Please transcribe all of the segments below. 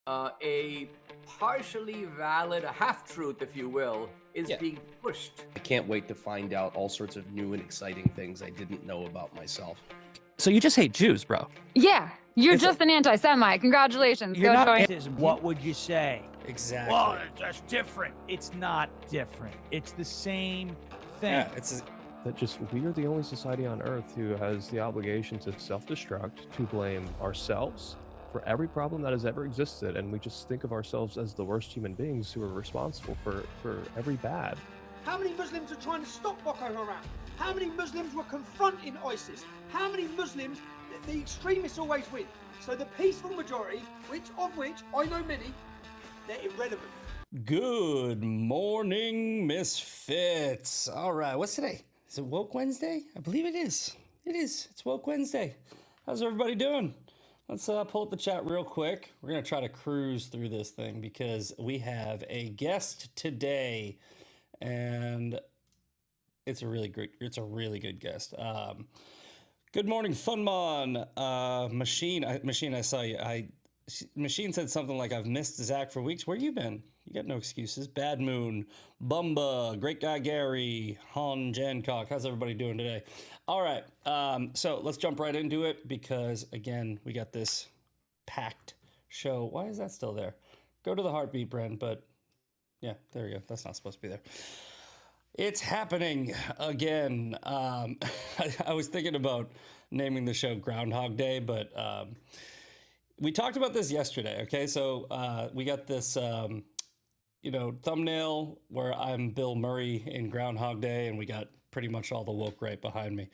a partially valid, a half-truth, if you will, is being pushed. I can't wait to find out all sorts of new and exciting things I didn't know about myself. So you just hate Jews, bro? Yeah, you're just an anti-Semite. Congratulations. You're Go not join. What would you say? Exactly. Well, that's different. It's not different. It's the same thing. Yeah, it's that just we are the only society on Earth who has the obligation to self-destruct, to blame ourselves for every problem that has ever existed, and we just think of ourselves as the worst human beings who are responsible for every bad. How many Muslims are trying to stop Boko Haram? How many Muslims were confronting ISIS? How many Muslims, the extremists always win. So the peaceful majority, which I know many, they're irrelevant. Good morning, Misfits. All right, what's today? Is it Woke Wednesday? I believe it is. It is. It's Woke Wednesday. How's everybody doing? Let's pull up the chat real quick. We're going to try to cruise through this thing because we have a guest today, and it's a really good guest. Good morning, Funmon. Machine, I saw you. Machine said something like, I've missed Zach for weeks. Where you been? You got no excuses. Bad Moon, Bumba, Great Guy Gary, Han Jancock. How's everybody doing today? All right, so let's jump right into it because, again, we got this packed show. Why is that still there? Go to the heartbeat, Brent, but yeah, there we go. That's not supposed to be there. It's happening again. I was thinking about naming the show Groundhog Day, but we talked about this yesterday, okay? So we got this, thumbnail where I'm Bill Murray in Groundhog Day, and we got pretty much all the woke right behind me.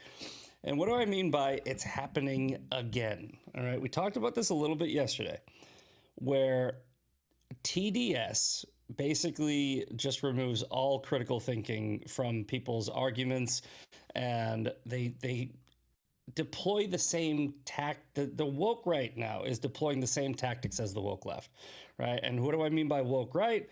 And what do I mean by it's happening again? All right, we talked about this a little bit yesterday, where TDS basically just removes all critical thinking from people's arguments, and they deploy the same the woke right now is deploying the same tactics as the woke left, right? And what do I mean by woke right?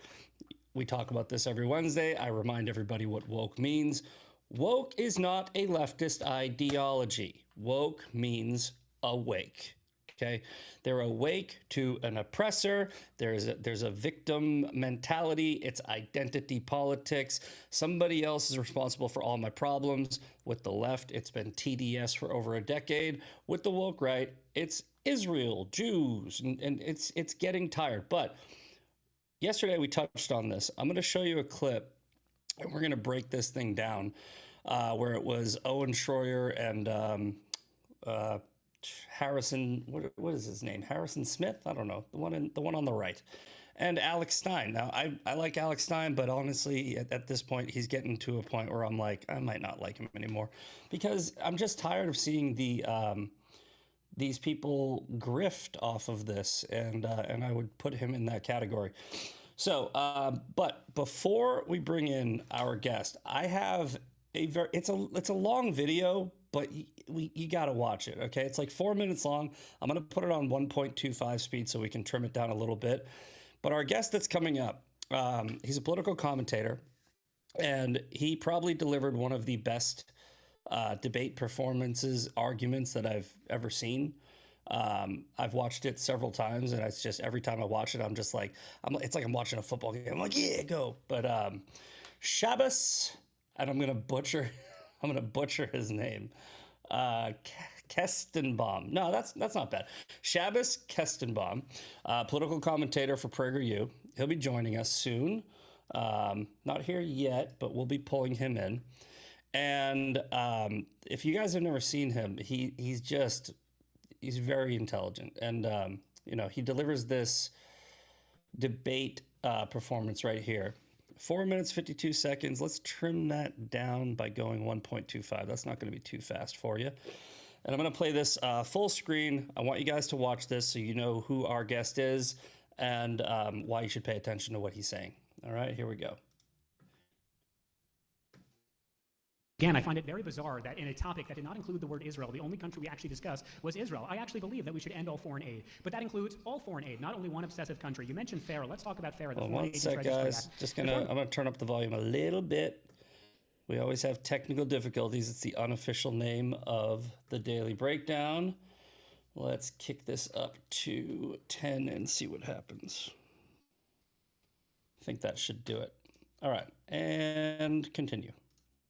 We talk about this every Wednesday. I remind everybody what woke means. Woke is not a leftist ideology. Woke means awake. Okay, they're awake to an oppressor. There's a victim mentality. It's identity politics. Somebody else is responsible for all my problems. With the left, it's been TDS for over a decade. With the woke right, it's Israel, Jews, and it's getting tired. But yesterday we touched on this. I'm going to show you a clip, and we're going to break this thing down, where it was Owen Schroyer and Harrison, what is his name? Harrison Smith? I don't know. The one on the right. And Alex Stein. Now, I like Alex Stein, but honestly, at this point, he's getting to a point where I'm like, I might not like him anymore because I'm just tired of seeing these people grift off of this, and I would put him in that category. So, but before we bring in our guest, I have it's a long video, but you got to watch it, okay? It's like 4 minutes long. I'm going to put it on 1.25 speed so we can trim it down a little bit. But our guest that's coming up, he's a political commentator, and he probably delivered one of the best debate performances, arguments that I've ever seen. I've watched it several times, and it's just every time I watch it, I'm just like, it's like I'm watching a football game. I'm like, yeah, go. But Shabbos, and I'm gonna butcher his name. Kestenbaum. No, that's not bad. Shabbos Kestenbaum, political commentator for PragerU. He'll be joining us soon. Not here yet, but we'll be pulling him in. And if you guys have never seen him, he's very intelligent, and he delivers this debate performance right here. 4 minutes, 52 seconds. Let's trim that down by going 1.25. That's not going to be too fast for you. And I'm going to play this full screen. I want you guys to watch this so you know who our guest is and why you should pay attention to what he's saying. All right, here we go. Again, I find it very bizarre that in a topic that did not include the word Israel, the only country we actually discussed was Israel. I actually believe that we should end all foreign aid, but that includes all foreign aid, not only one obsessive country. You mentioned Herrell. Let's talk about Herrell. Well, one sec, guys. I'm gonna turn up the volume a little bit. We always have technical difficulties. It's the unofficial name of the Daily Breakdown. Let's kick this up to 10 and see what happens. I think that should do it. All right, and continue.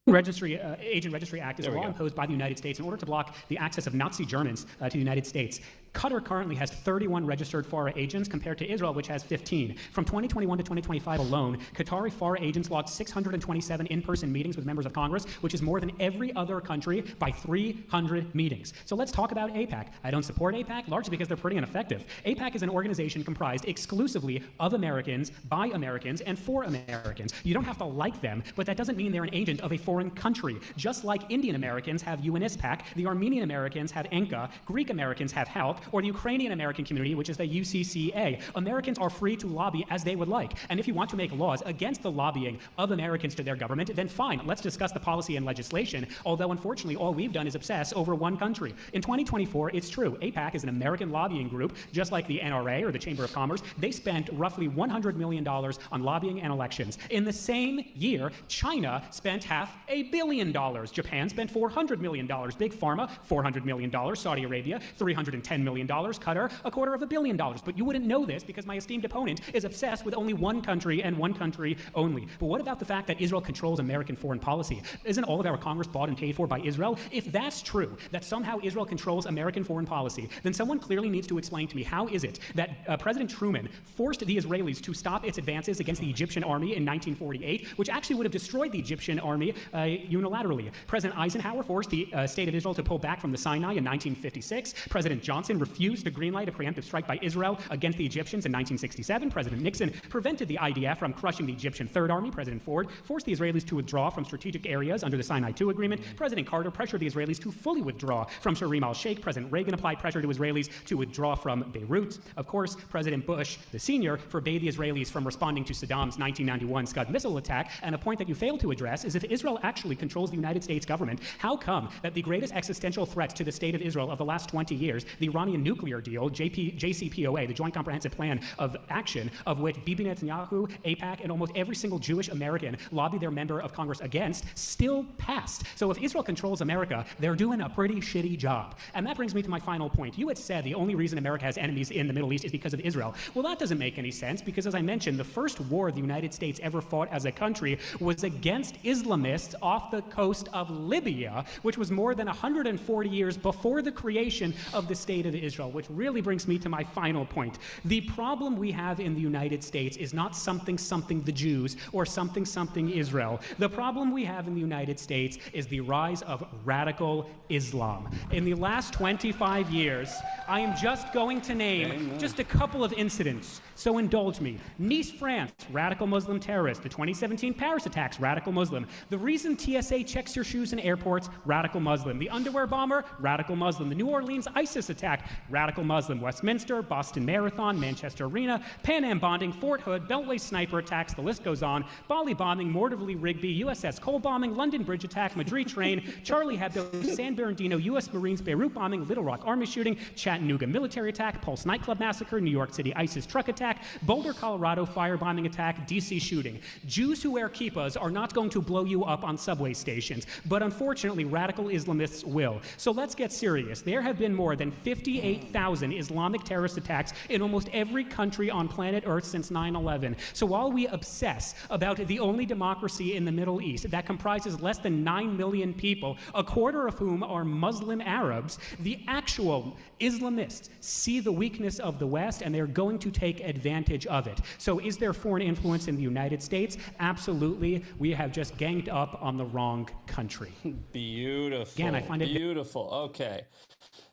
Agent Registry Act is a There we law go. imposed by the United States in order to block the access of Nazi Germans to the United States. Qatar currently has 31 registered FARA agents compared to Israel, which has 15. From 2021 to 2025 alone, Qatari FARA agents logged 627 in-person meetings with members of Congress, which is more than every other country by 300 meetings. So let's talk about AIPAC. I don't support AIPAC, largely because they're pretty ineffective. AIPAC is an organization comprised exclusively of Americans, by Americans, and for Americans. You don't have to like them, but that doesn't mean they're an agent of a foreign country. Just like Indian Americans have UNISPAC, the Armenian Americans have ENCA, Greek Americans have HALP, or the Ukrainian American community, which is the UCCA. Americans are free to lobby as they would like. And if you want to make laws against the lobbying of Americans to their government, then fine, let's discuss the policy and legislation, although unfortunately all we've done is obsess over one country. In 2024, it's true, AIPAC is an American lobbying group, just like the NRA or the Chamber of Commerce. They spent roughly $100 million on lobbying and elections. In the same year, China spent $500 million. Japan spent $400 million. Big Pharma, $400 million. Saudi Arabia, $310 million. Qatar, $250 million. But you wouldn't know this because my esteemed opponent is obsessed with only one country and one country only. But what about the fact that Israel controls American foreign policy? Isn't all of our Congress bought and paid for by Israel? If that's true, that somehow Israel controls American foreign policy, then someone clearly needs to explain to me how is it that President Truman forced the Israelis to stop its advances against the Egyptian army in 1948, which actually would have destroyed the Egyptian army unilaterally. President Eisenhower forced the state of Israel to pull back from the Sinai in 1956. President Johnson refused to greenlight a preemptive strike by Israel against the Egyptians in 1967. President Nixon prevented the IDF from crushing the Egyptian Third Army. President Ford forced the Israelis to withdraw from strategic areas under the Sinai II Agreement. President Carter pressured the Israelis to fully withdraw from Sharm el-Sheikh. President Reagan applied pressure to Israelis to withdraw from Beirut. Of course, President Bush, the senior, forbade the Israelis from responding to Saddam's 1991 Scud missile attack. And a point that you failed to address is if Israel actually controls the United States government, how come that the greatest existential threats to the state of Israel of the last 20 years, the Iranian nuclear deal, JCPOA, the Joint Comprehensive Plan of Action, of which Bibi Netanyahu, AIPAC, and almost every single Jewish American lobbied their member of Congress against, still passed? So if Israel controls America, they're doing a pretty shitty job. And that brings me to my final point. You had said the only reason America has enemies in the Middle East is because of Israel. Well, that doesn't make any sense because, as I mentioned, the first war the United States ever fought as a country was against Islamists off the coast of Libya, which was more than 140 years before the creation of the State of Israel, which really brings me to my final point. The problem we have in the United States is not something the Jews or something Israel. The problem we have in the United States is the rise of radical Islam. In the last 25 years, I am just going to name just a couple of incidents, so indulge me. Nice, France, radical Muslim terrorist. The 2017 Paris attacks, radical Muslim. The reason TSA checks your shoes in airports, radical Muslim. The underwear bomber, radical Muslim. The New Orleans ISIS attack, radical Muslim. Westminster, Boston Marathon, Manchester Arena, Pan Am bonding, Fort Hood, Beltway sniper attacks, the list goes on. Bali bombing, Mortarville Rigby, USS Cole bombing, London Bridge attack, Madrid train, Charlie Hebdo, San Bernardino, U.S. Marines, Beirut bombing, Little Rock Army shooting, Chattanooga military attack, Pulse nightclub massacre, New York City ISIS truck attack, Boulder, Colorado firebombing attack, D.C. shooting. Jews who wear kippahs are not going to blow you up on subway stations, but unfortunately radical Islamists will. So let's get serious. There have been more than 58,000 Islamic terrorist attacks in almost every country on planet Earth since 9/11. So while we obsess about the only democracy in the Middle East that comprises less than 9 million people, a quarter of whom are Muslim Arabs, the actual Islamists see the weakness of the West and they're going to take advantage of it. So is there foreign influence in the United States? Absolutely. We have just ganged up on the wrong country. Beautiful. Again, I find it beautiful. Okay.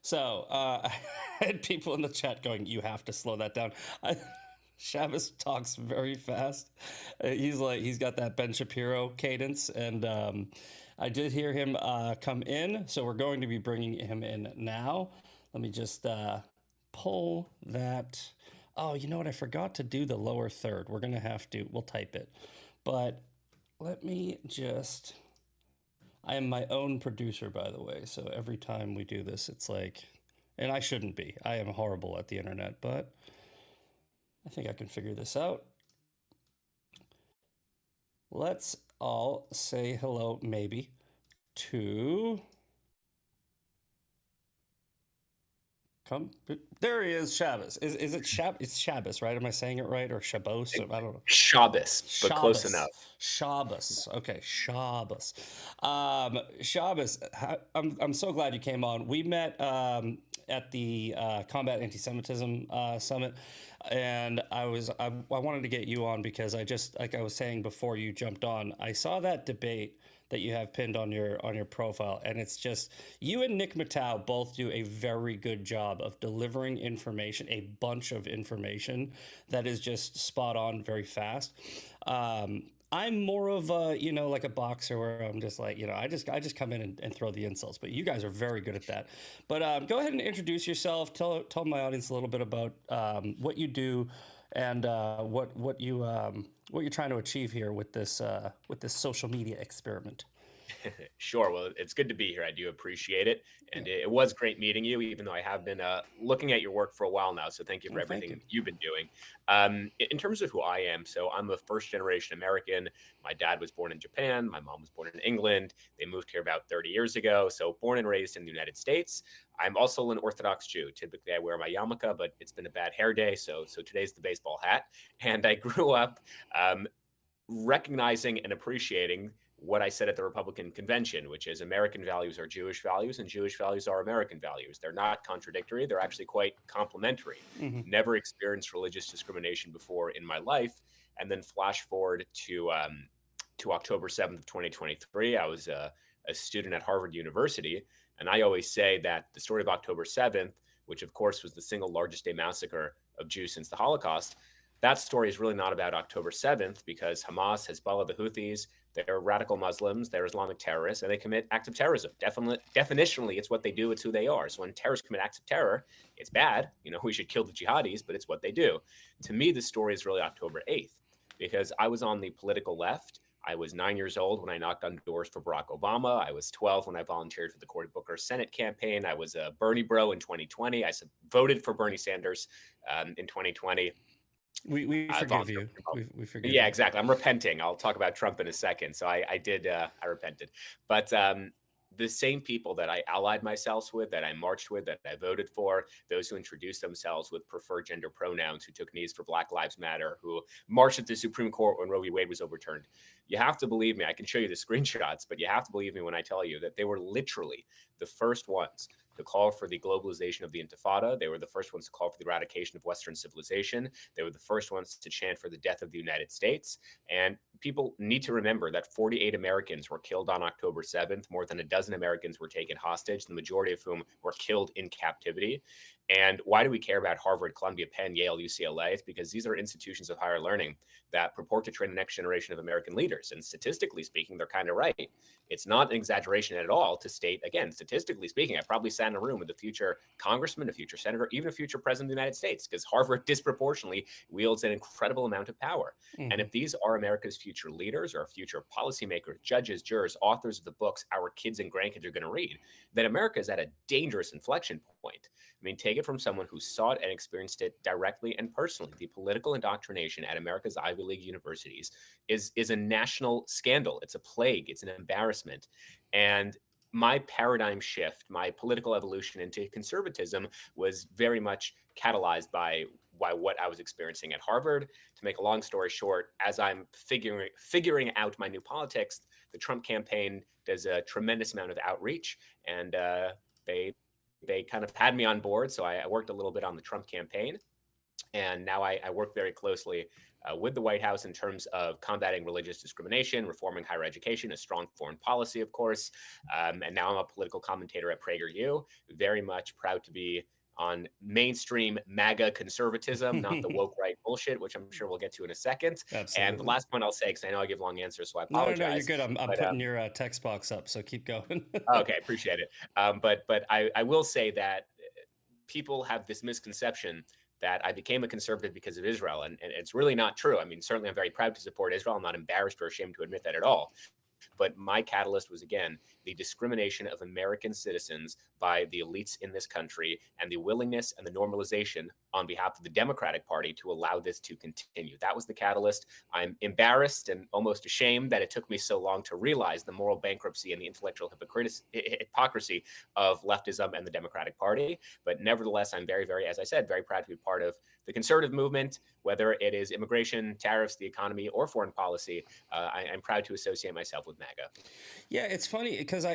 So I had people in the chat going, you have to slow that down. Shabbos talks very fast. He's got that Ben Shapiro cadence. And I did hear him come in. So we're going to be bringing him in now. Let me just pull that. Oh, you know what? I forgot to do the lower third. We're going to have to, we'll type it. But let me just, I am my own producer, by the way. So every time we do this, it's like, and I shouldn't be. I am horrible at the internet, but I think I can figure this out. Let's all say hello, maybe, to Trump. There he is. Shabbos. Is it It's Shabbos, right? Am I saying it right, or Shabbos? I don't know. Shabbos, but close enough. Shabbos. Okay, Shabbos. Shabbos. I'm so glad you came on. We met at the Combat Anti-Semitism Summit, and I wanted to get you on because I just, like I was saying before you jumped on, I saw that debate that you have pinned on your profile, and it's just, you and Nick Matau both do a very good job of delivering information, a bunch of information that is just spot on, very fast. I'm more of a, like a boxer where I'm just like, I just come in and throw the insults, but you guys are very good at that. But go ahead and introduce yourself. Tell my audience a little bit about what you do and what you're trying to achieve here with this social media experiment. Sure. Well, it's good to be here. I do appreciate it. And it was great meeting you, even though I have been looking at your work for a while now. So thank you for everything you've been doing. In terms of who I am, so I'm a first-generation American. My dad was born in Japan. My mom was born in England. They moved here about 30 years ago. So born and raised in the United States. I'm also an Orthodox Jew. Typically, I wear my yarmulke, but it's been a bad hair day. So today's the baseball hat. And I grew up recognizing and appreciating what I said at the Republican convention, which is American values are Jewish values and Jewish values are American values. They're not contradictory. They're actually quite complementary. Mm-hmm. Never experienced religious discrimination before in my life. And then flash forward to October 7th of 2023. I was a student at Harvard University. And I always say that the story of October 7th, which of course was the single largest day massacre of Jews since the Holocaust, that story is really not about October 7th because Hamas, Hezbollah, the Houthis, they're radical Muslims, they're Islamic terrorists, and they commit acts of terrorism. Definitionally, it's what they do, it's who they are. So when terrorists commit acts of terror, it's bad. We should kill the jihadis, but it's what they do. To me, the story is really October 8th because I was on the political left. I was 9 years old when I knocked on doors for Barack Obama. I was 12 when I volunteered for the Cory Booker Senate campaign. I was a Bernie bro in 2020. I voted for Bernie Sanders in 2020. We forgive you. We forgive Yeah, you. exactly. I'm repenting. I'll talk about Trump in a second. So I repented. But the same people that I allied myself with, that I marched with, that I voted for, those who introduced themselves with preferred gender pronouns, who took knees for Black Lives Matter, who marched at the Supreme Court when Roe v. Wade was overturned. You have to believe me. I can show you the screenshots, but you have to believe me when I tell you that they were literally the first ones to call for the globalization of the Intifada. They were the first ones to call for the eradication of Western civilization. They were the first ones to chant for the death of the United States. And people need to remember that 48 Americans were killed on October 7th. More than a dozen Americans were taken hostage, the majority of whom were killed in captivity. And why do we care about Harvard, Columbia, Penn, Yale, UCLA? It's because these are institutions of higher learning that purport to train the next generation of American leaders. And statistically speaking, they're kind of right. It's not an exaggeration at all to state, again, statistically speaking, I probably sat in a room with a future congressman, a future senator, even a future president of the United States, because Harvard disproportionately wields an incredible amount of power. Mm-hmm. And if these are America's future leaders or future policymakers, judges, jurors, authors of the books our kids and grandkids are going to read, then America is at a dangerous inflection point. I mean, take it from someone who saw it and experienced it directly and personally. The political indoctrination at America's Ivy League universities is a national scandal. It's a plague. It's an embarrassment. And my paradigm shift, my political evolution into conservatism was very much catalyzed by what I was experiencing at Harvard. To make a long story short, as I'm figuring out my new politics, the Trump campaign does a tremendous amount of outreach, and they kind of had me on board. So I worked a little bit on the Trump campaign. And now I work very closely with the White House in terms of combating religious discrimination, reforming higher education, a strong foreign policy, of course. And now I'm a political commentator at PragerU. Very much proud to be on mainstream MAGA conservatism, not the woke right bullshit, which I'm sure we'll get to in a second. Absolutely. And the last point I'll say, because I know I give long answers, so I apologize. No, you're good. I'm putting your text box up, so keep going. Okay, appreciate it. But I will say that people have this misconception that I became a conservative because of Israel, and it's really not true. I mean, certainly I'm very proud to support Israel. I'm not embarrassed or ashamed to admit that at all. But my catalyst was, again, the discrimination of American citizens by the elites in this country and the willingness and the normalization on behalf of the Democratic Party to allow this to continue. That was the catalyst. I'm embarrassed and almost ashamed that it took me so long to realize the moral bankruptcy and the intellectual hypocrisy of leftism and the Democratic Party. But nevertheless, I'm very, very, as I said, very proud to be part of the conservative movement, whether it is immigration, tariffs, the economy, or foreign policy. I'm proud to associate myself with MAGA. Yeah, it's funny because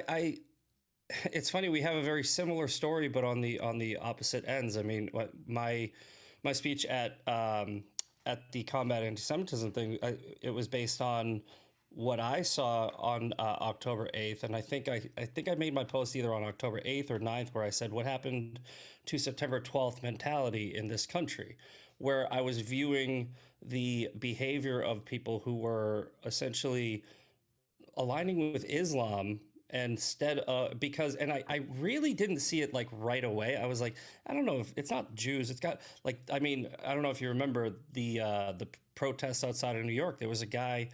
it's funny we have a very similar story, but on the opposite ends. I mean, my speech at the combat anti-Semitism thing, it was based on what I saw on October 8th, and I think I made my post either on October 8th or 9th where I said what happened to September 12th mentality in this country, where I was viewing the behavior of people who were essentially aligning with Islam instead because I really didn't see it like right away. I was like, I don't know if it's not Jews. It's got like, I mean, I don't know if you remember the protests outside of New York. There was a guy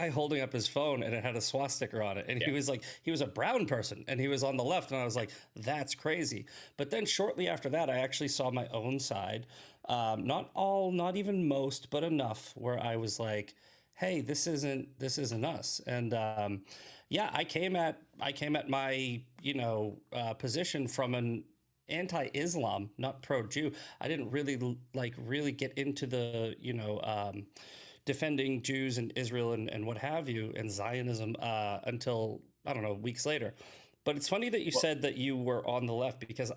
holding up his phone and it had a swastika on it. And he was like, he was a brown person and he was on the left. And I was like, that's crazy. But then shortly after that, I actually saw my own side. Not all, not even most, but enough where I was like, hey, this isn't us. And yeah, I came at my position from an anti-Islam, not pro-Jew. I didn't really get into the defending Jews and Israel and what have you and Zionism until I don't know weeks later. But it's funny that you said that you were on the left because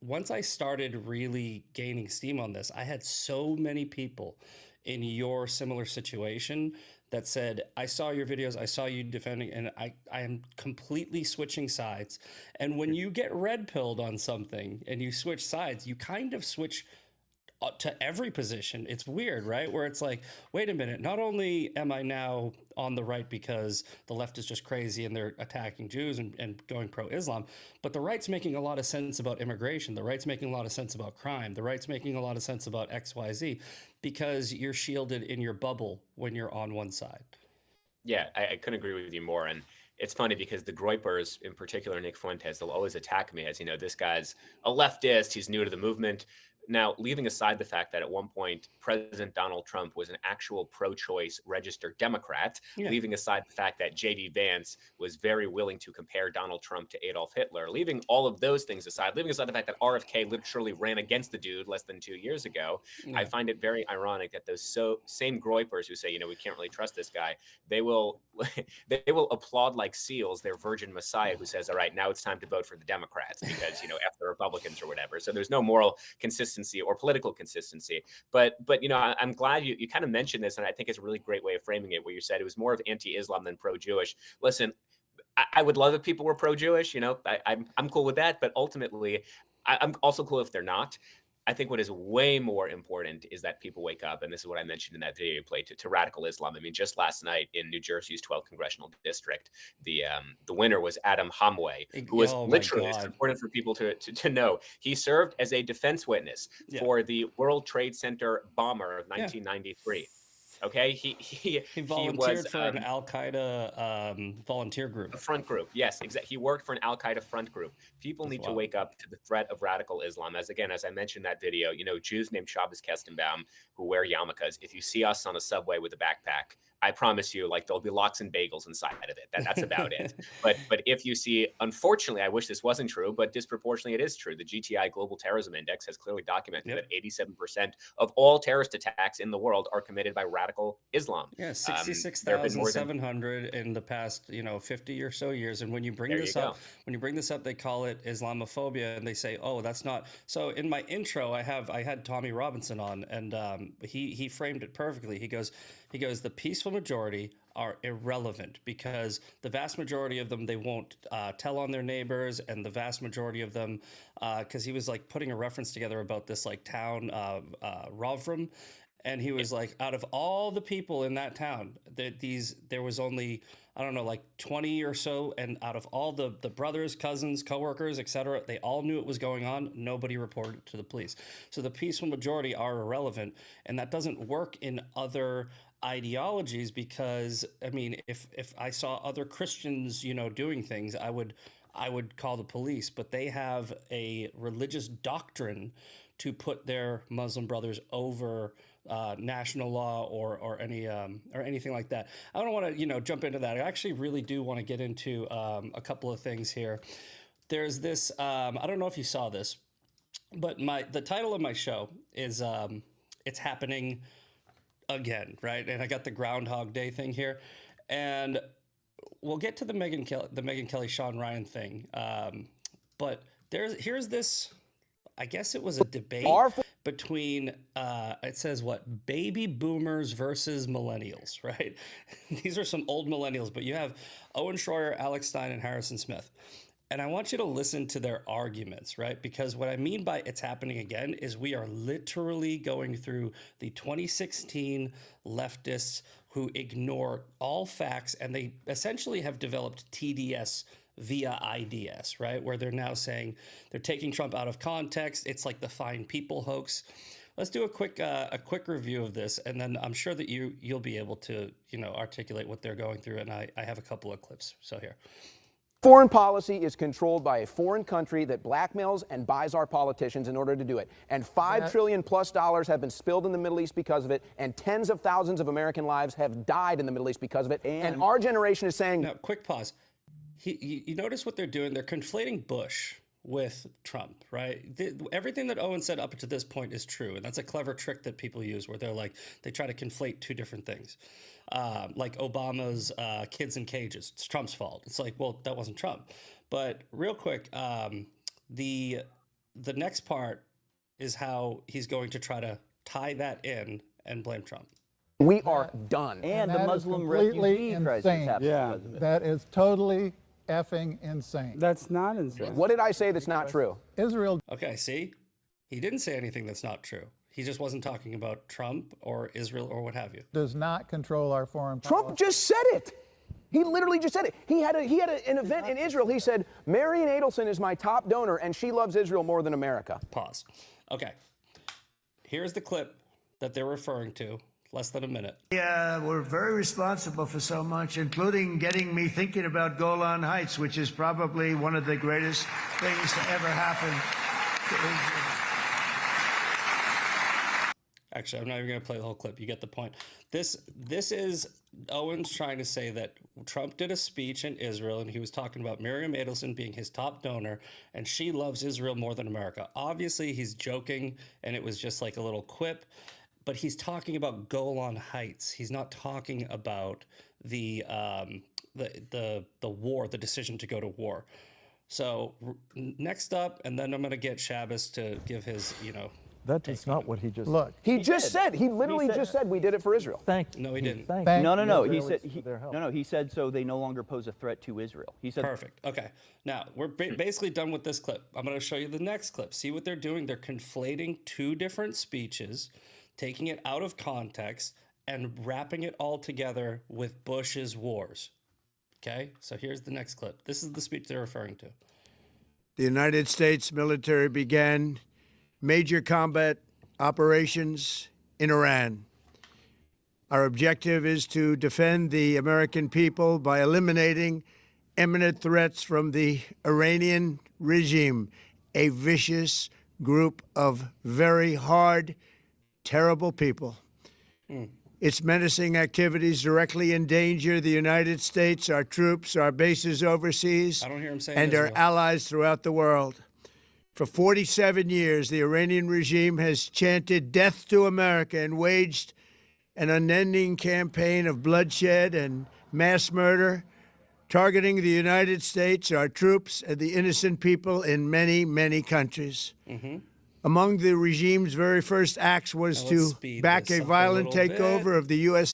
once I started really gaining steam on this, I had so many people in your similar situation that said, I saw your videos, I saw you defending, and I am completely switching sides. And when you get red pilled on something and you switch sides, you kind of switch to every position. It's weird, right? Where it's like, wait a minute, not only am I now on the right because the left is just crazy and they're attacking Jews and going pro-Islam, but the right's making a lot of sense about immigration. The right's making a lot of sense about crime. The right's making a lot of sense about XYZ because you're shielded in your bubble when you're on one side. Yeah, I couldn't agree with you more. And it's funny because the Groypers, in particular Nick Fuentes, they'll always attack me as, this guy's a leftist, he's new to the movement. Now, leaving aside the fact that at one point President Donald Trump was an actual pro-choice registered Democrat, leaving aside the fact that J.D. Vance was very willing to compare Donald Trump to Adolf Hitler, leaving all of those things aside, leaving aside the fact that RFK literally ran against the dude less than 2 years ago, I find it very ironic that those same Groypers who say, we can't really trust this guy, they will applaud like seals their virgin messiah who says, all right, now it's time to vote for the Democrats because, F the Republicans or whatever. So there's no moral consistency or political consistency. But I'm glad you kind of mentioned this, and I think it's a really great way of framing it, where you said it was more of anti-Islam than pro-Jewish. Listen, I would love if people were pro-Jewish. I'm cool with that, but ultimately, I'm also cool if they're not. I think what is way more important is that people wake up, and this is what I mentioned in that video you played, to radical Islam. I mean, just last night in New Jersey's 12th congressional district, the winner was Adam Hamway, who was literally, it's important for people to know, he served as a defense witness for the World Trade Center bomber of 1993. Okay, he volunteered for an Al Qaeda volunteer group, a front group. Yes, exactly. He worked for an Al Qaeda front group. People need to wake up to the threat of radical Islam. As I mentioned in that video, Jews named Shabbos Kestenbaum who wear yarmulkes. If you see us on a subway with a backpack, I promise you, there'll be lox and bagels inside of it. That's about it. But if you see, unfortunately, I wish this wasn't true, but disproportionately it is true. The GTI Global Terrorism Index has clearly documented that 87% of all terrorist attacks in the world are committed by radical Islam. Yeah, 66,700 in the past, 50 or so years. And when you bring this up, they call it Islamophobia, and they say, "Oh, that's not." So in my intro, I had Tommy Robinson on, and he framed it perfectly. He goes, the peaceful majority are irrelevant because the vast majority of them, they won't tell on their neighbors, and the vast majority of them, because he was putting a reference together about this town, Rovrum, And he was like, out of all the people in that town, there was only, I don't know, like 20 or so. And out of all the brothers, cousins, coworkers, etc., they all knew it was going on. Nobody reported it to the police. So the peaceful majority are irrelevant. And that doesn't work in other ideologies because, I mean, if I saw other Christians, doing things, I would call the police. But they have a religious doctrine to put their Muslim brothers over national law or anything like that. I don't want to jump into that. I actually really do want to get into a couple of things here. There's this I don't know if you saw this, but the title of my show is It's Happening Again, right? And I got the Groundhog Day thing here, and we'll get to the Megyn Kelly Sean Ryan thing, but here's this. I guess it was a debate between, it says what, baby boomers versus millennials, right? These are some old millennials, but you have Owen Schroyer, Alex Stein, and Harrison Smith. And I want you to listen to their arguments, right? Because what I mean by it's happening again is we are literally going through the 2016 leftists who ignore all facts, and they essentially have developed TDS via IDS, right? Where they're now saying they're taking Trump out of context. It's like the fine people hoax. Let's do a quick review of this, and then I'm sure that you'll be able to articulate what they're going through. And I have a couple of clips. So here. Foreign policy is controlled by a foreign country that blackmails and buys our politicians in order to do it. And $5 trillion plus have been spilled in the Middle East because of it, and tens of thousands of American lives have died in the Middle East because of it. And our generation is saying... Now, quick pause. You notice what they're doing? They're conflating Bush with Trump, right? Everything that Owen said up to this point is true, and that's a clever trick that people use where they try to conflate two different things. Like Obama's kids in cages. It's Trump's fault. It's like, well, that wasn't Trump. But real quick, the next part is how he's going to try to tie that in and blame Trump. We are done. And the Muslim refugee crisis happened. Yeah, that is totally effing insane. That's not insane. What did I say that's not true? Israel. Okay, see? He didn't say anything that's not true. He just wasn't talking about Trump or Israel or what have you. Does not control our foreign policy. Trump just said it. He literally just said it. He had an event in Israel. He said, Marian Adelson is my top donor, and she loves Israel more than America. Pause. Okay. Here's the clip that they're referring to. Less than a minute. Yeah, we're very responsible for so much, including getting me thinking about Golan Heights, which is probably one of the greatest things to ever happen to Israel. Actually, I'm not even going to play the whole clip. You get the point. This is Owen's trying to say that Trump did a speech in Israel, and he was talking about Miriam Adelson being his top donor, and she loves Israel more than America. Obviously, he's joking, and it was just like a little quip. But he's talking about Golan Heights. He's not talking about the war, the decision to go to war. So next up, and then I'm going to get Shabbos to give his, That is not what he just Look, he just said. He literally just said we did it for Israel. No, he didn't. No. He said so they no longer pose a threat to Israel. He said perfect. Okay. Now we're basically done with this clip. I'm going to show you the next clip. See what they're doing? They're conflating two different speeches, taking it out of context and wrapping it all together with Bush's wars. Okay, so here's the next clip. This is the speech they're referring to. The United States military began major combat operations in Iran. Our objective is to defend the American people by eliminating imminent threats from the Iranian regime, a vicious group of very hard, terrible people. Its menacing activities directly endanger the United States, our troops, our bases overseas, I don't hear him saying and our Israel. allies throughout the world. For 47 years, the Iranian regime has chanted death to America and waged an unending campaign of bloodshed and mass murder, targeting the United States, our troops, and the innocent people in many, many countries. Among the regime's very first acts was to back a violent takeover of the U.S.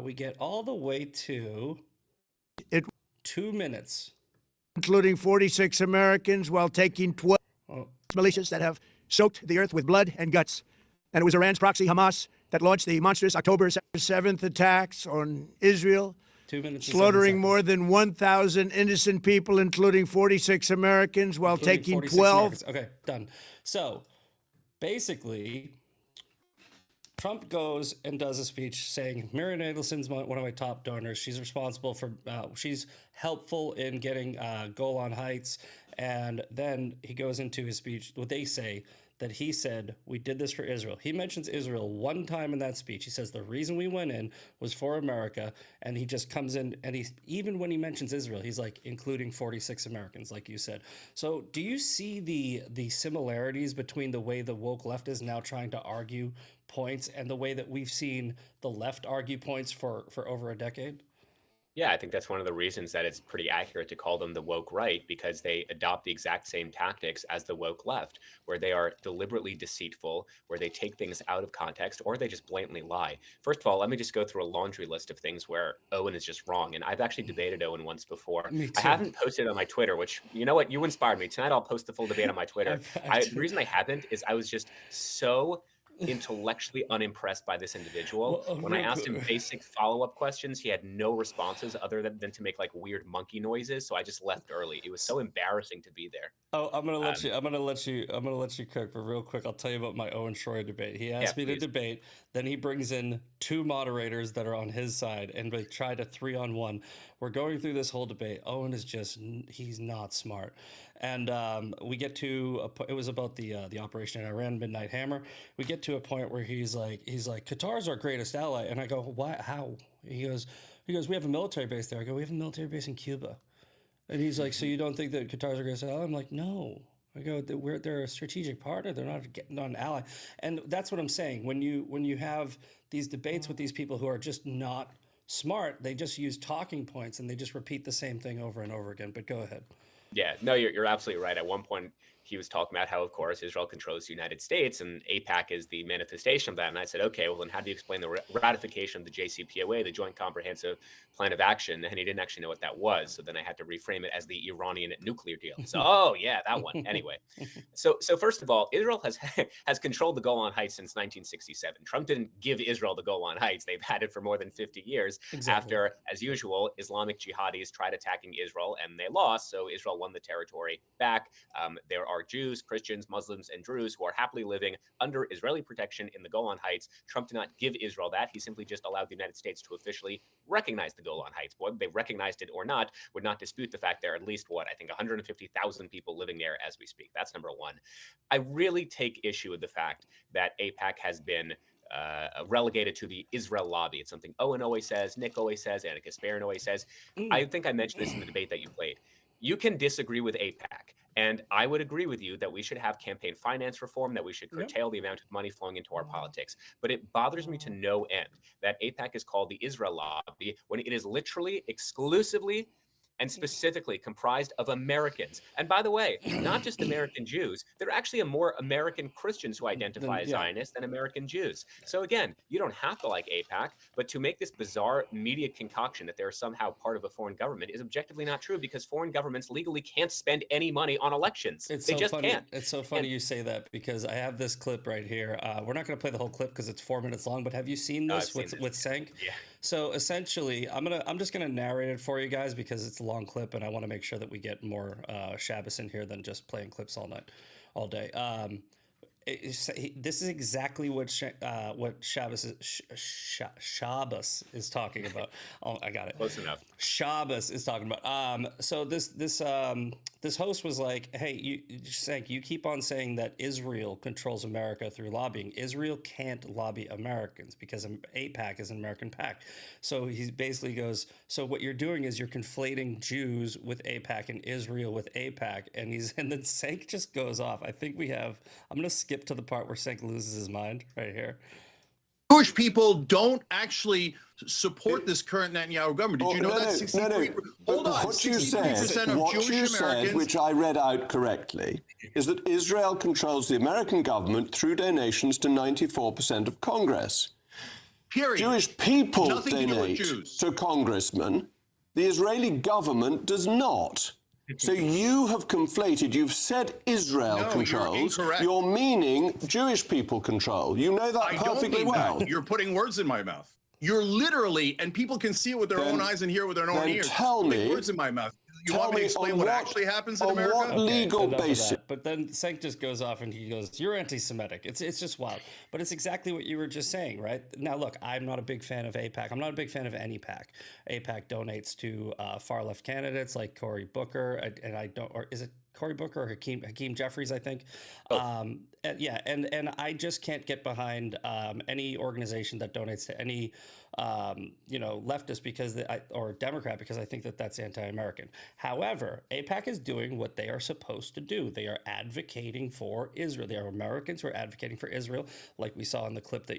We get all the way to 2 minutes. Including 46 Americans, while taking 12 militias that have soaked the earth with blood and guts. And it was Iran's proxy, Hamas, that launched the monstrous October 7th attacks on Israel, 2 minutes and slaughtering 7 more than 1,000 innocent people, including 46 Americans, while including taking 46 12. Americans. Okay, done. So basically, Trump goes and does a speech saying Mary Nadelson's one of my top donors. She's responsible for, she's helpful in getting Golan Heights. And then he goes into his speech, what they say, that he said, we did this for Israel. He mentions Israel one time in that speech. He says the reason we went in was for America. And he just comes in and even when he mentions Israel, he's like, including 46 Americans, like you said. So do you see the similarities between the way the woke left is now trying to argue points and the way that we've seen the left argue points for over a decade? Yeah, I think that's one of the reasons that it's pretty accurate to call them the woke right, because they adopt the exact same tactics as the woke left, where they are deliberately deceitful, where they take things out of context, or they just blatantly lie. First of all, let me just go through a laundry list of things where Owen is just wrong. And I've actually debated Owen once before. Me too. I haven't posted on my Twitter, which, you know what, you inspired me. Tonight I'll post the full debate on my Twitter. The reason I haven't is I was just so intellectually unimpressed by this individual. When I asked him basic follow-up questions, he had no responses other than to make like weird monkey noises. So I just left early. It was so embarrassing to be there. Oh, I'm gonna let you cook, but real quick, I'll tell you about my Owen Shroyer debate. He asked me to debate, then he brings in 2 moderators that are on his side, and they try to 3-on-1. We're going through this whole debate. Owen is he's not smart. And we get to it was about the operation in Iran, Midnight Hammer. We get to a point where he's like, Qatar's our greatest ally, and I go, why? How? He goes, we have a military base there. I go, we have a military base in Cuba, and he's like, so you don't think that Qatar's our greatest ally? I'm like, no. I go, they're a strategic partner. They're not an ally, and that's what I'm saying. When you have these debates with these people who are just not smart, they just use talking points and they just repeat the same thing over and over again. But go ahead. Yeah, no, you're absolutely right. At one point, he was talking about how, of course, Israel controls the United States and AIPAC is the manifestation of that. And I said, okay, well, then how do you explain the ratification of the JCPOA, the Joint Comprehensive Plan of Action? And he didn't actually know what that was. So then I had to reframe it as the Iranian nuclear deal. So, oh, yeah, that one. Anyway, so first of all, Israel has controlled the Golan Heights since 1967. Trump didn't give Israel the Golan Heights. They've had it for more than 50 years. Exactly. After, as usual, Islamic jihadis tried attacking Israel and they lost. So Israel won the territory back. There are Jews, Christians, Muslims, and Druze who are happily living under Israeli protection in the Golan Heights. Trump did not give Israel that. He simply just allowed the United States to officially recognize the Golan Heights. Whether they recognized it or not would not dispute the fact there are at least, 150,000 people living there as we speak. That's number one. I really take issue with the fact that AIPAC has been relegated to the Israel lobby. It's something Owen always says, Nick always says, Anna Kasparian always says. I think I mentioned this in the debate that you played. You can disagree with AIPAC, and I would agree with you that we should have campaign finance reform, that we should curtail the amount of money flowing into our politics. But it bothers me to no end that AIPAC is called the Israel lobby when it is literally exclusively and specifically comprised of Americans. And by the way, not just American Jews, there are actually more American Christians who identify as Zionists than American Jews. So again, you don't have to like AIPAC, but to make this bizarre media concoction that they're somehow part of a foreign government is objectively not true, because foreign governments legally can't spend any money on elections. They just can't. It's so funny you say that, because I have this clip right here. We're not going to play the whole clip because it's 4 minutes long, but have you seen this with Senk? Yeah. So essentially, I'm just gonna narrate it for you guys because it's a long clip, and I want to make sure that we get more Shabbos in here than just playing clips all day. This is exactly what Shabbos is talking about. Oh, I got it. Close enough. Shabbos is talking about. So this host was like, "Hey, you keep on saying that Israel controls America through lobbying. Israel can't lobby Americans because AIPAC is an American PAC." So he basically goes, "So what you're doing is you're conflating Jews with AIPAC and Israel with AIPAC," and then Senk just goes off. I think I'm going to skip to the part where Senk loses his mind right here. Jewish people don't actually support this current Netanyahu government. Did you know that 63%? Hold on, 63% of Jewish Americans, which I read out correctly, is that Israel controls the American government through donations to 94% of Congress. Period. Jewish people Nothing to do with donate Jews. to congressmen. The Israeli government does not. So you have conflated. You've said Israel No, you're controls. incorrect. You're meaning Jewish people control. You know that I don't perfectly mean well. that. You're putting words in my mouth. You're literally, and people can see it with their own eyes and hear it with their own ears. Tell Putting me. words in my mouth. You Tell want me to me explain on what what- actually happens in on America? what legal enough of basis? that. But then Senk just goes off and he goes, "You're anti-Semitic." It's just wild. But it's exactly what you were just saying, right? Now, look, I'm not a big fan of AIPAC. I'm not a big fan of any PAC. AIPAC donates to far left candidates like Cory Booker, and I don't, or is it Cory Booker or Hakeem Jeffries, I think. And I just can't get behind any organization that donates to any leftist because or Democrat, because I think that that's anti-American. However, AIPAC is doing what they are supposed to do. They are advocating for Israel. They are Americans who are advocating for Israel, like we saw in the clip that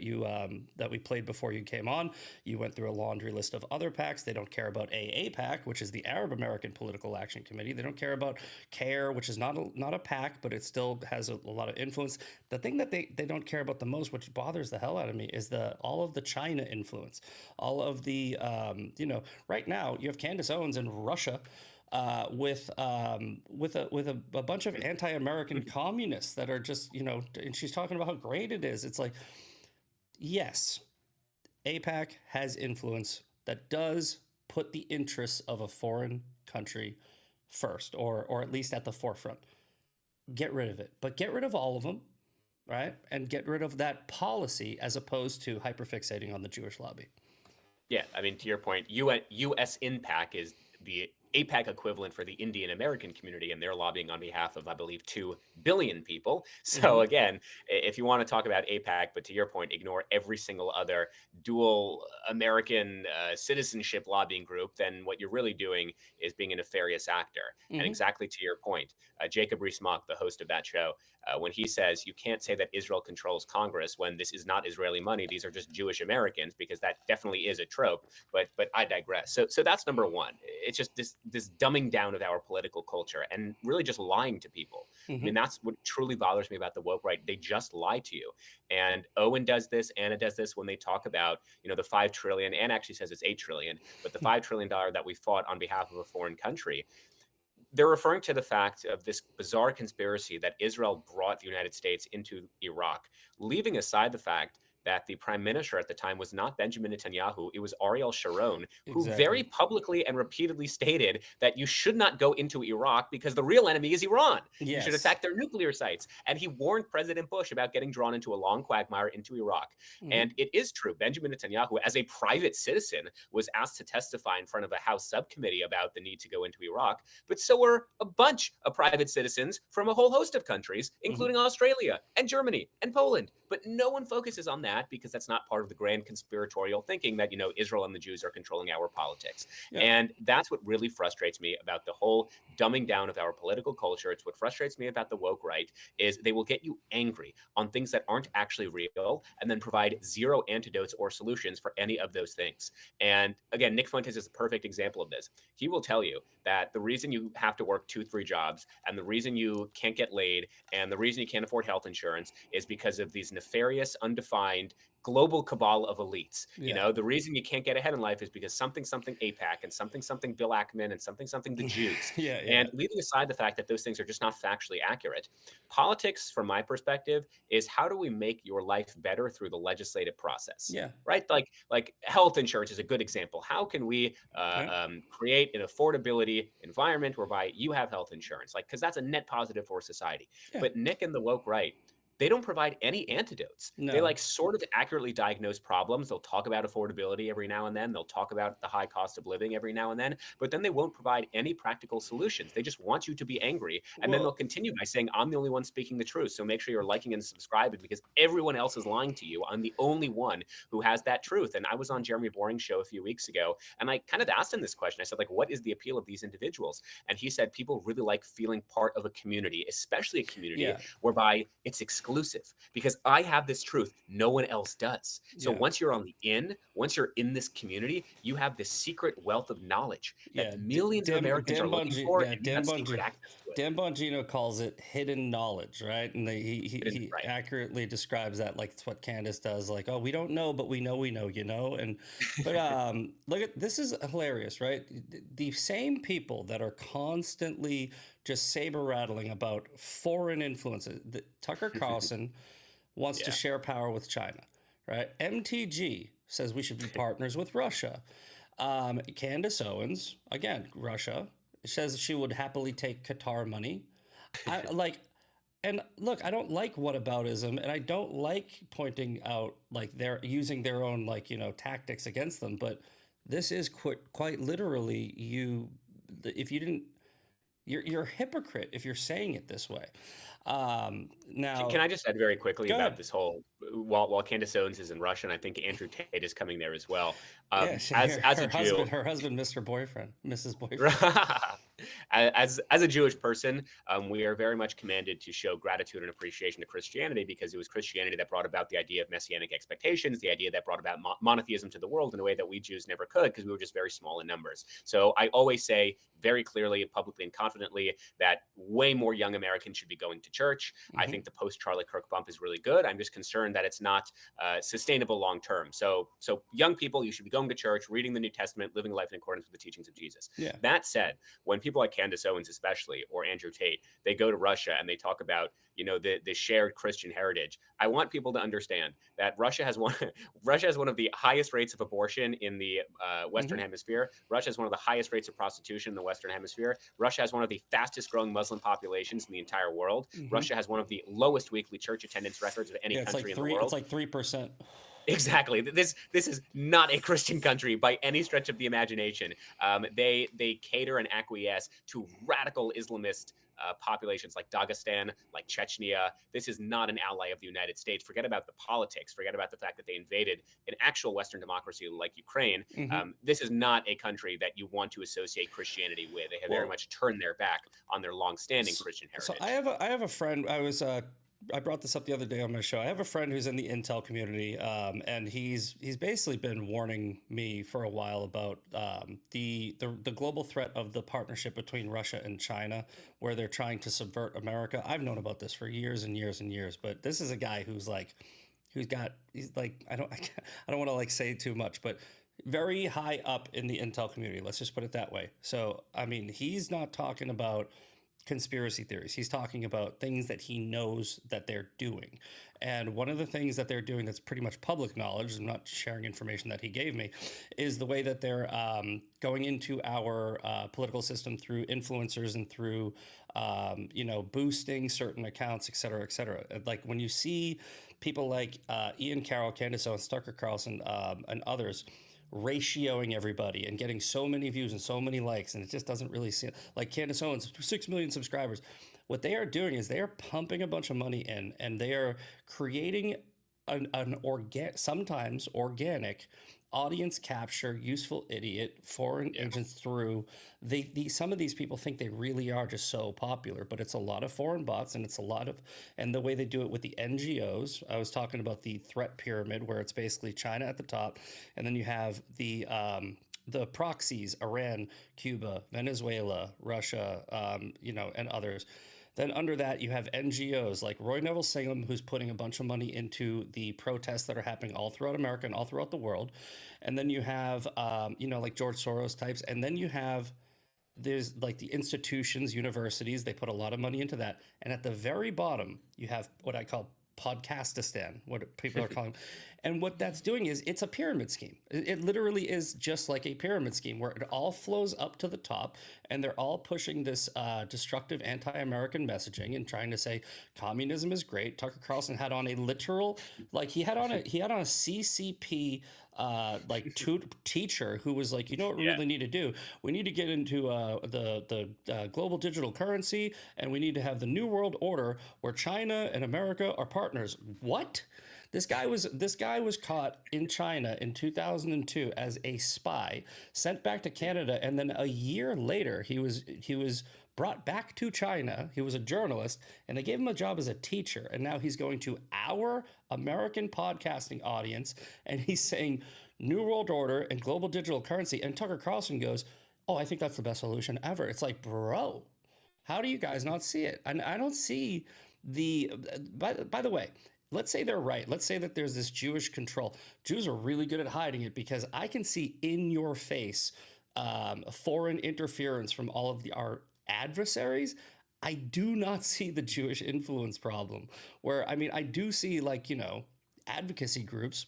that we played before you came on. You went through a laundry list of other PACs. They don't care about AAPAC, which is the Arab American Political Action Committee. They don't care about CARE, which is not a PAC, but it still has a lot of influence. The thing that they don't care about the most, which bothers the hell out of me, is all of the China influence, all of the right now you have Candace Owens in Russia with a bunch of anti-American communists that are just and she's talking about how great it is. It's like, yes, AIPAC has influence that does put the interests of a foreign country first, or at least at the forefront. Get rid of it, but get rid of all of them, right? And get rid of that policy as opposed to hyperfixating on the Jewish lobby. Yeah, I mean, to your point, U.S. INPAC is the AIPAC equivalent for the Indian American community, and they're lobbying on behalf of, I believe, 2 billion people. So again, if you want to talk about AIPAC, but to your point, ignore every single other dual American citizenship lobbying group, then what you're really doing is being a nefarious actor. And exactly to your point, Jacob Rees-Mogg, the host of that show, when he says you can't say that Israel controls Congress when this is not Israeli money, these are just Jewish Americans, because that definitely is a trope. But I digress. So that's number one. It's just this dumbing down of our political culture and really just lying to people. I mean, that's what truly bothers me about the woke right. They just lie to you. And Owen does this, Anna does this when they talk about, the $5 trillion. Anna actually says it's $8 trillion, but the $5 trillion that we fought on behalf of a foreign country. They're referring to the fact of this bizarre conspiracy that Israel brought the United States into Iraq, leaving aside the fact that the prime minister at the time was not Benjamin Netanyahu, it was Ariel Sharon, who very publicly and repeatedly stated that you should not go into Iraq because the real enemy is Iran. You should attack their nuclear sites. And he warned President Bush about getting drawn into a long quagmire into Iraq. And it is true, Benjamin Netanyahu, as a private citizen, was asked to testify in front of a House subcommittee about the need to go into Iraq. But so were a bunch of private citizens from a whole host of countries, including Australia and Germany and Poland. But no one focuses on that because that's not part of the grand conspiratorial thinking that, Israel and the Jews are controlling our politics. And that's what really frustrates me about the whole dumbing down of our political culture. It's what frustrates me about the woke right is they will get you angry on things that aren't actually real and then provide zero antidotes or solutions for any of those things. And again, Nick Fuentes is a perfect example of this. He will tell you that the reason you have to work 2-3 jobs and the reason you can't get laid and the reason you can't afford health insurance is because of these nefarious, undefined global cabal of elites. The reason you can't get ahead in life is because something AIPAC and something Bill Ackman and something the Jews. And leaving aside the fact that those things are just not factually accurate, politics, from my perspective, is how do we make your life better through the legislative process? Right? Like health insurance is a good example. How can we create an affordability environment whereby you have health insurance? Because that's a net positive for society. But Nick and the woke right, they don't provide any antidotes. They sort of accurately diagnose problems. They'll talk about affordability every now and then. They'll talk about the high cost of living every now and then, but then they won't provide any practical solutions. They just want you to be angry. And then they'll continue by saying, I'm the only one speaking the truth. So make sure you're liking and subscribing because everyone else is lying to you. I'm the only one who has that truth. And I was on Jeremy Boring's show a few weeks ago, and I kind of asked him this question. I said, what is the appeal of these individuals? And he said, people really like feeling part of a community, especially a community whereby it's exclusive. exclusive because I have this truth no one else does. So Yeah. once you're once you're in this community, you have this secret wealth of knowledge that millions of Americans are looking for, and you have secret access to it. Dan Bongino calls it hidden knowledge, right? And he accurately describes that like it's what Candace does, like, oh, we don't know, but we know, you know? And but look at this is hilarious, right? The same people that are constantly just saber rattling about foreign influences. Tucker Carlson wants to share power with China, right? MTG says we should be partners with Russia. Candace Owens, again, Russia, says she would happily take Qatar money. And look, I don't like whataboutism, and I don't like pointing out like they're using their own tactics against them. But this is quite literally you're a hypocrite if you're saying it this way. Now, can I just add very quickly Go about ahead. this whole while Candace Owens is in Russia, and I think Andrew Tate is coming there as well. As a Jew, her husband, Mr. Boyfriend, Mrs. Boyfriend. as a Jewish person, we are very much commanded to show gratitude and appreciation to Christianity because it was Christianity that brought about the idea of messianic expectations, the idea that brought about monotheism to the world in a way that we Jews never could because we were just very small in numbers. So I always say very clearly, publicly, and confidently that way more young Americans should be going to church. I think the post-Charlie Kirk bump is really good. I'm just concerned that it's not sustainable long term. So young people, you should be going to church, reading the New Testament, living life in accordance with the teachings of Jesus. Yeah. That said, when people like Candace Owens, especially, or Andrew Tate, they go to Russia and they talk about the shared Christian heritage. I want people to understand that Russia has one of the highest rates of abortion in the Western Hemisphere. Russia has one of the highest rates of prostitution in the Western Hemisphere. Russia has one of the fastest growing Muslim populations in the entire world. Russia has one of the lowest weekly church attendance records of any country in the world. It's like 3%. Exactly. This is not a Christian country by any stretch of the imagination. They cater and acquiesce to radical Islamist populations like Dagestan, like Chechnya. This is not an ally of the United States. Forget about the politics. Forget about the fact that they invaded an actual Western democracy like Ukraine. This is not a country that you want to associate Christianity with. They have very much turned their back on their long-standing Christian heritage. So I have a friend. I brought this up the other day on my show. I have a friend who's in the Intel community, and he's basically been warning me for a while about the global threat of the partnership between Russia and China, where they're trying to subvert America. I've known about this for years and years and years, but this is a guy he's like I don't want to like say too much, but very high up in the Intel community. Let's just put it that way. So I mean, he's not talking about conspiracy theories. He's talking about things that he knows that they're doing. And one of the things that they're doing that's pretty much public knowledge, I'm not sharing information that he gave me, is the way that they're going into our political system through influencers and through, boosting certain accounts, et cetera, et cetera. Like when you see people like Ian Carroll, Candace Owens, Tucker Carlson, and others ratioing everybody and getting so many views and so many likes, and it just doesn't really seem like Candace Owens, 6 million subscribers. What they are doing is they are pumping a bunch of money in, and they are creating sometimes organic audience capture, useful idiot, foreign agents through. Some of these people think they really are just so popular, but it's a lot of foreign bots, and it's a lot of, and the way they do it with the NGOs. I was talking about the threat pyramid, where it's basically China at the top, and then you have the proxies: Iran, Cuba, Venezuela, Russia, and others. Then under that, you have NGOs like Roy Neville Singham, who's putting a bunch of money into the protests that are happening all throughout America and all throughout the world. And then you have, like George Soros types. And then there's like the institutions, universities, they put a lot of money into that. And at the very bottom, you have what I call Podcastistan, what people are calling. And what that's doing is it's a pyramid scheme. It literally is just like a pyramid scheme where it all flows up to the top, and they're all pushing this destructive anti-American messaging and trying to say communism is great. Tucker Carlson had on a literal, like he had on a CCP teacher who was like, you know what we really need to do? We need to get into the global digital currency, and we need to have the new world order where China and America are partners. What? This guy was caught in China in 2002 as a spy, sent back to Canada, and then a year later he was brought back to China. He was a journalist, and they gave him a job as a teacher. And now he's going to our American podcasting audience, and he's saying New World Order and global digital currency. And Tucker Carlson goes, oh, I think that's the best solution ever. It's like, bro, how do you guys not see it? And I don't see by the way, let's say they're right. Let's say that there's this Jewish control. Jews are really good at hiding it because I can see in your face foreign interference from all of our adversaries. I do not see the Jewish influence problem where, I mean, I do see like, you know, advocacy groups,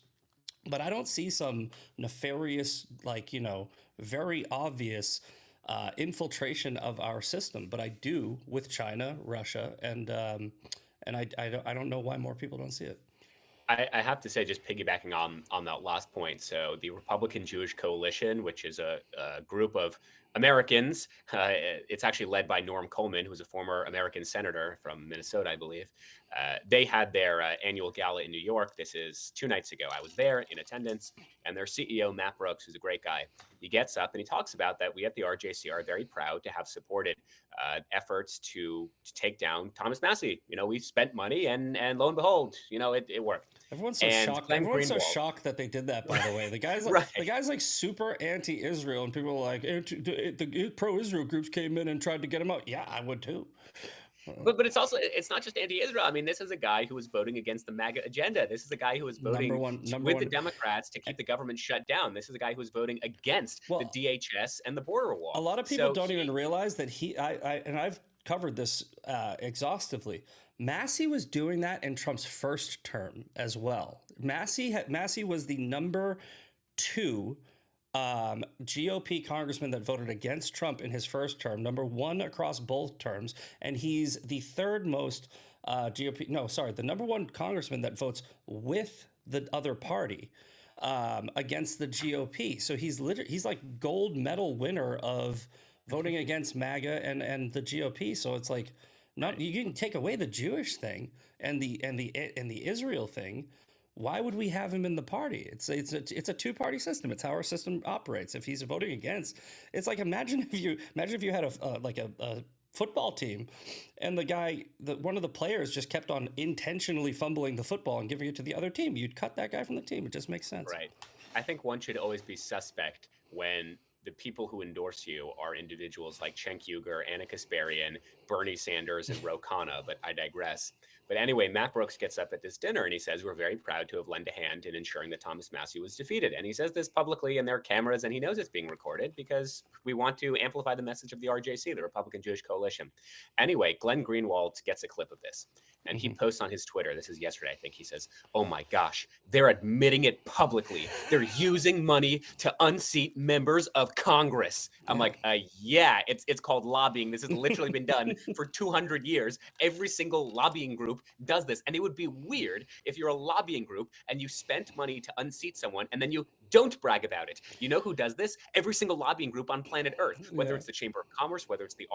but I don't see some nefarious, like, you know, very obvious infiltration of our system. But I do with China, Russia, and I don't know why more people don't see it. I have to say, just piggybacking on that last point. So the Republican Jewish Coalition, which is a group of Americans, it's actually led by Norm Coleman, who's a former American senator from Minnesota, I believe. They had their annual gala in New York. This is 2 nights ago. I was there in attendance, and their CEO, Matt Brooks, who's a great guy, he gets up and he talks about that we at the RJC are very proud to have supported efforts to take down Thomas Massie. You know, we've spent money, and lo and behold, you know, it worked. Everyone's so shocked. Everyone's so shocked that they did that. By the way, the guy's like, the guy's like super anti-Israel, and people are like, the pro-Israel groups came in and tried to get him out. Yeah, I would too. But it's not just anti-Israel. I mean, this is a guy who was voting against the MAGA agenda. This is a guy who was voting with the Democrats to keep the government shut down. This is a guy who was voting against the DHS and the border wall. A lot of people don't even realize that I've covered this exhaustively. Massey was doing that in Trump's first term as well. Massey was the number 2 GOP congressman that voted against Trump in his first term, number 1 across both terms, and he's the third most the number 1 congressman that votes with the other party against the GOP. So he's like gold medal winner of voting against MAGA and the GOP. So it's like, not, you can take away the Jewish thing and the Israel thing. Why would we have him in the party? It's a 2-party system. It's how our system operates. If he's voting against, it's like imagine if you had a football team, and one of the players just kept on intentionally fumbling the football and giving it to the other team. You'd cut that guy from the team. It just makes sense. Right. I think one should always be suspect when the people who endorse you are individuals like Cenk Uygur, Anna Kasparian, Bernie Sanders, and Ro Khanna, but I digress. But anyway, Matt Brooks gets up at this dinner and he says, we're very proud to have lent a hand in ensuring that Thomas Massie was defeated. And he says this publicly, and there are cameras, and he knows it's being recorded because we want to amplify the message of the RJC, the Republican Jewish Coalition. Anyway, Glenn Greenwald gets a clip of this. And he posts on his Twitter, this is yesterday, I think, he says, oh my gosh, they're admitting it publicly. They're using money to unseat members of Congress. I'm like, yeah, it's called lobbying. This has literally been done for 200 years. Every single lobbying group does this. And it would be weird if you're a lobbying group and you spent money to unseat someone and then you don't brag about it. You know who does this? Every single lobbying group on planet Earth, whether it's the Chamber of Commerce, whether it's the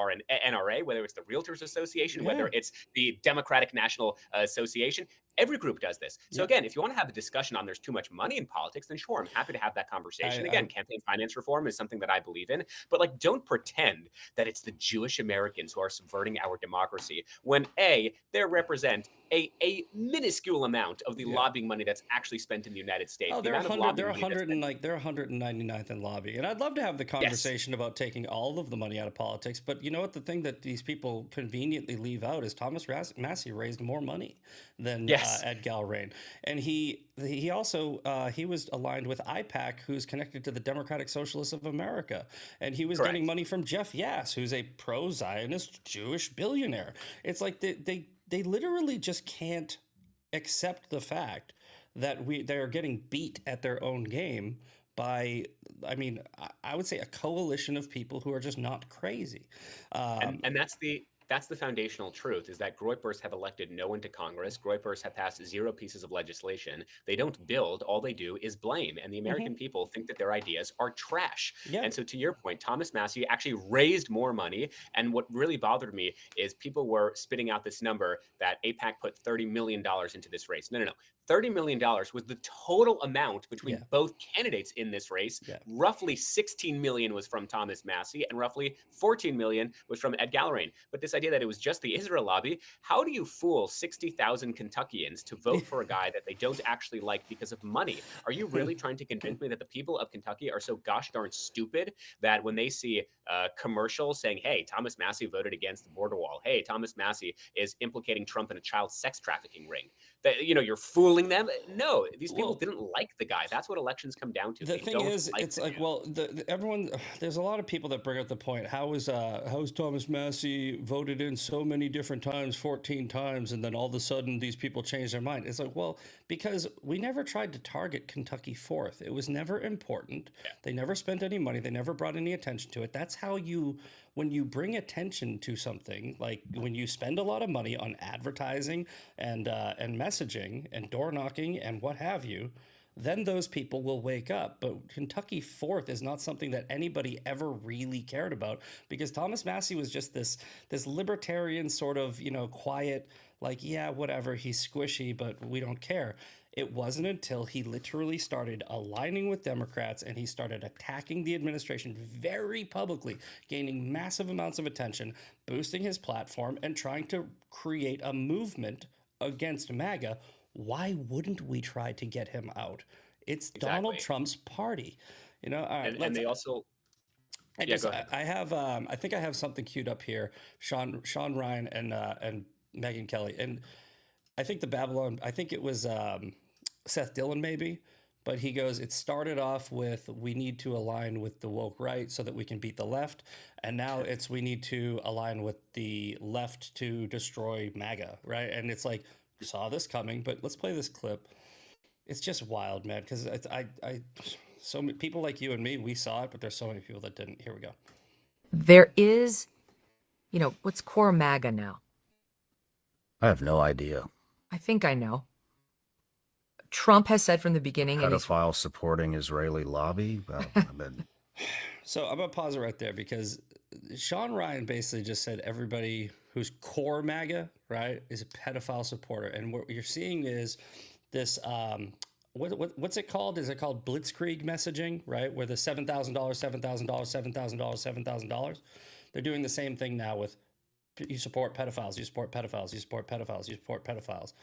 NRA, whether it's the Realtors Association, whether it's the Democratic National Association. Every group does this. So again, if you want to have a discussion on there's too much money in politics, then sure, I'm happy to have that conversation. Again, campaign finance reform is something that I believe in, but like, don't pretend that it's the Jewish Americans who are subverting our democracy when they represent a minuscule amount of the lobbying money that's actually spent in the United States. Oh, they're 199th in lobbying. And I'd love to have the conversation about taking all of the money out of politics. But you know what? The thing that these people conveniently leave out is Thomas Massie raised more money than Ed Galrain. And he also he was aligned with IPAC, who's connected to the Democratic Socialists of America. And he was getting money from Jeff Yass, who's a pro-Zionist Jewish billionaire. It's like they literally just can't accept the fact that they are getting beat at their own game by, I mean, I would say a coalition of people who are just not crazy. And that's the foundational truth, is that Groypers have elected no one to Congress. Groypers have passed 0 pieces of legislation. They don't build. All they do is blame. And the American people think that their ideas are trash. And so to your point, Thomas Massie actually raised more money. And what really bothered me is people were spitting out this number that AIPAC put $30 million into this race. No. $30 million was the total amount between both candidates in this race. Roughly 16 million was from Thomas Massie and roughly 14 million was from Ed Gallerain. But this idea that it was just the Israel lobby, how do you fool 60,000 Kentuckians to vote for a guy that they don't actually like because of money? Are you really trying to convince me that the people of Kentucky are so gosh darn stupid that when they see a commercial saying, hey, Thomas Massie voted against the border wall, hey, Thomas Massie is implicating Trump in a child sex trafficking ring, that, you know, you're fooling them? No, these people didn't like the guy. That's what elections come down to. The thing is, it's like, well, everyone, there's a lot of people that bring up the point, how is Thomas Massie voted in so many different times, 14 times, and then all of a sudden these people change their mind? It's like, well, because we never tried to target Kentucky 4th. It was never important. They never spent any money. They never brought any attention to it. That's how you, when you bring attention to something, like when you spend a lot of money on advertising and messaging and door knocking and what have you, then those people will wake up. But Kentucky 4th is not something that anybody ever really cared about, because Thomas Massie was just this libertarian sort of, you know, quiet, like, yeah, whatever, he's squishy, but we don't care. It wasn't until he literally started aligning with Democrats and he started attacking the administration very publicly, gaining massive amounts of attention, boosting his platform, and trying to create a movement against MAGA. Why wouldn't we try to get him out? It's Donald Trump's party, you know. All right, and they also. I have, I think I have something queued up here. Sean Ryan and Megyn Kelly, and I think I think it was Seth Dillon maybe, but he goes, it started off with, we need to align with the woke right so that we can beat the left, and now it's, we need to align with the left to destroy MAGA, right? And it's like, saw this coming, but let's play this clip. It's just wild, man, because so many people like you and me, we saw it, but there's so many people that didn't. Here we go. There is, you know, what's core MAGA now? I have no idea. I think I know. Trump has said from the beginning, pedophile supporting Israeli lobby. Well, So I'm gonna pause it right there, because Sean Ryan basically just said everybody who's core MAGA, right, is a pedophile supporter, and what you're seeing is this. What's it called? Is it called blitzkrieg messaging, right? Where the $7,000, $7,000, $7,000, $7,000. They're doing the same thing now with, you support pedophiles, you support pedophiles, you support pedophiles, you support pedophiles.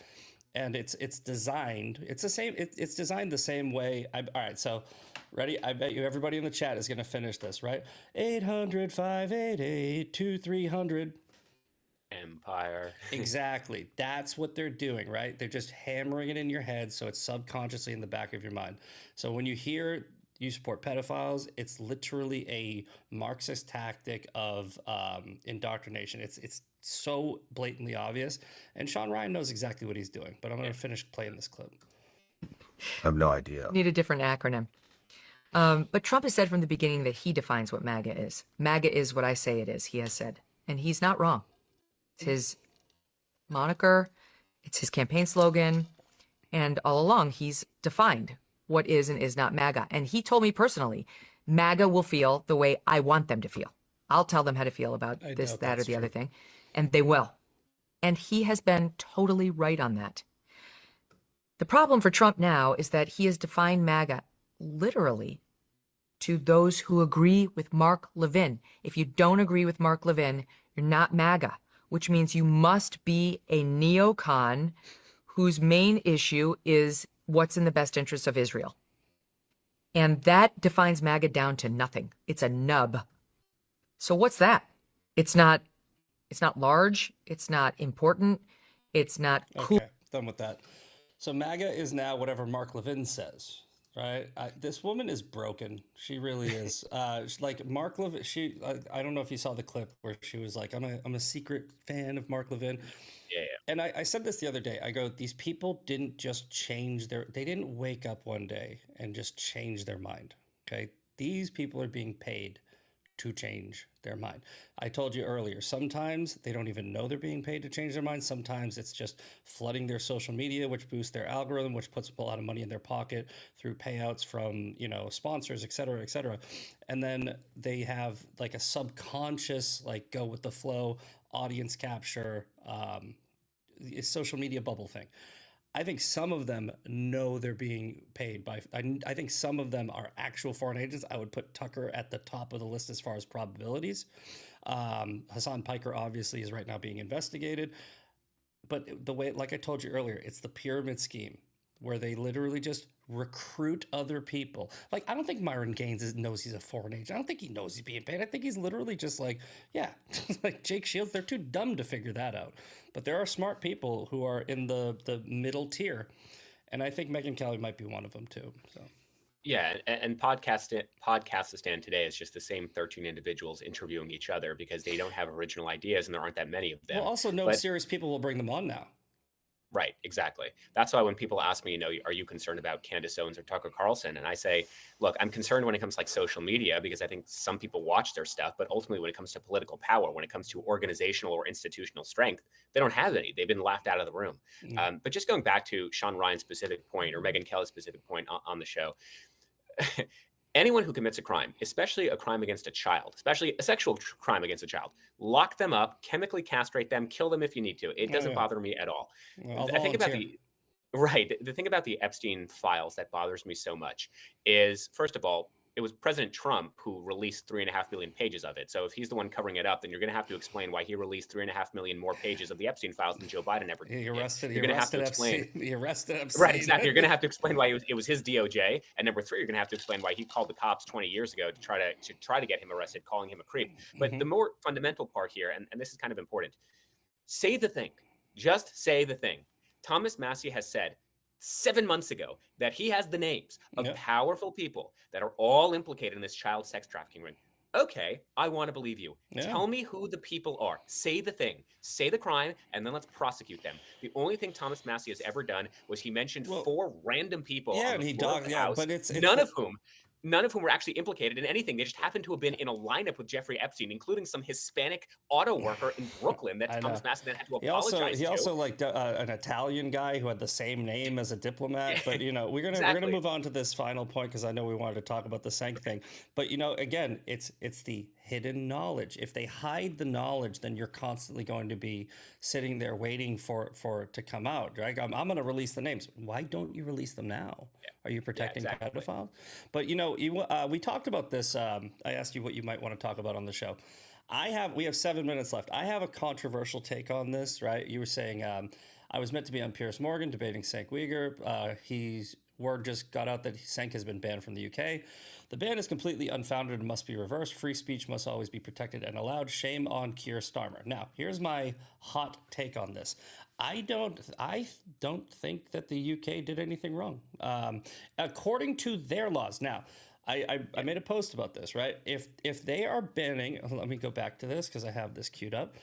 And it's designed, it's the same, it's designed the same way. All right, so ready? I bet you everybody in the chat is going to finish this, right? 800-588-2300. Empire. Exactly. That's what they're doing, right? They're just hammering it in your head, so it's subconsciously in the back of your mind. So when you hear you support pedophiles, it's literally a Marxist tactic of indoctrination. It's so blatantly obvious, and Sean Ryan knows exactly what he's doing. But I'm going to finish playing this clip. I have no idea. Need a different acronym. But Trump has said from the beginning that he defines what MAGA is. MAGA is what I say it is, he has said. And he's not wrong. It's his moniker, it's his campaign slogan, and all along he's defined what is and is not MAGA. And he told me personally, MAGA will feel the way I want them to feel. I'll tell them how to feel about this, that, or the other thing, and they will. And he has been totally right on that. The problem for Trump now is that he has defined MAGA literally to those who agree with Mark Levin. If you don't agree with Mark Levin, you're not MAGA, which means you must be a neocon whose main issue is what's in the best interest of Israel. And that defines MAGA down to nothing. It's a nub. So what's that? It's not large. It's not important. It's not cool. Okay, done with that. So MAGA is now whatever Mark Levin says, right? This woman is broken. She really is. Like Mark Levin, I don't know if you saw the clip where she was like, I'm a secret fan of Mark Levin. Yeah. And I said this the other day. I go, these people didn't just they didn't wake up one day and just change their mind. Okay. These people are being paid to change their mind. I told you earlier, sometimes they don't even know they're being paid to change their mind. Sometimes it's just flooding their social media, which boosts their algorithm, which puts a lot of money in their pocket through payouts from, sponsors, et cetera, et cetera. And then they have like a subconscious, like go with the flow, audience capture, social media bubble thing. I think some of them know they're being paid by. I think some of them are actual foreign agents. I would put Tucker at the top of the list as far as probabilities. Hassan Piker obviously is right now being investigated. But the way, like I told you earlier, it's the pyramid scheme where they literally just recruit other people. Like, I don't think Myron Gaines knows he's a foreign agent. I don't think he knows he's being paid. I think he's literally just like, yeah, like Jake Shields. They're too dumb to figure that out. But there are smart people who are in the middle tier. And I think Megyn Kelly might be one of them too. So. Yeah, and Podcastistan today is just the same 13 individuals interviewing each other because they don't have original ideas and there aren't that many of them. Well, also no serious people will bring them on now. Right, exactly. That's why when people ask me, are you concerned about Candace Owens or Tucker Carlson? And I say, look, I'm concerned when it comes to like social media because I think some people watch their stuff, but ultimately when it comes to political power, when it comes to organizational or institutional strength, they don't have any. They've been laughed out of the room. But just going back to Sean Ryan's specific point or Megyn Kelly's specific point on the show, anyone who commits a crime, especially a crime against a child, especially a sexual crime against a child, lock them up, chemically castrate them, kill them if you need to. It doesn't bother me at all. I think about the thing about the Epstein files that bothers me so much is, first of all, it was President Trump who released 3.5 million pages of it. So if he's the one covering it up, then you're going to have to explain why he released 3.5 million more pages of the Epstein files than Joe Biden ever did. You're going to have to explain. He arrested Epstein. Right, exactly. You're going to have to explain why it was his DOJ. And number three, you're going to have to explain why he called the cops 20 years ago to try to get him arrested, calling him a creep. But the more fundamental part here, and this is kind of important, say the thing. Just say the thing. Thomas Massie has said 7 months ago that he has the names of powerful people that are all implicated in this child sex trafficking ring. Okay, I want to believe you. Tell me who the people are. Say the thing. Say the crime, and then let's prosecute them. The only thing Thomas Massie has ever done was he mentioned 4 random people on the floor of the House, but none of whom were actually implicated in anything. They just happened to have been in a lineup with Jeffrey Epstein, including some Hispanic auto worker in Brooklyn that Thomas Massie then had to apologize to. He also liked an Italian guy who had the same name as a diplomat. But, we're gonna move on to this final point because I know we wanted to talk about the Senk thing. But, again, it's the hidden knowledge. If they hide the knowledge, then you're constantly going to be sitting there waiting for it to come out, right? I'm going to release the names. Why don't you release them now? Are you protecting pedophiles? But we talked about this. I asked you what you might want to talk about on the show. We have 7 minutes left. I have a controversial take on this, right? You were saying I was meant to be on Piers Morgan debating Cenk Uyghur. Word just got out that Cenk has been banned from the UK. The ban is completely unfounded and must be reversed. Free speech must always be protected and allowed. Shame on Keir Starmer. Now, here's my hot take on this. I don't think that the UK did anything wrong. According to their laws. Now, I made a post about this, right? If they are banning, let me go back to this because I have this queued up.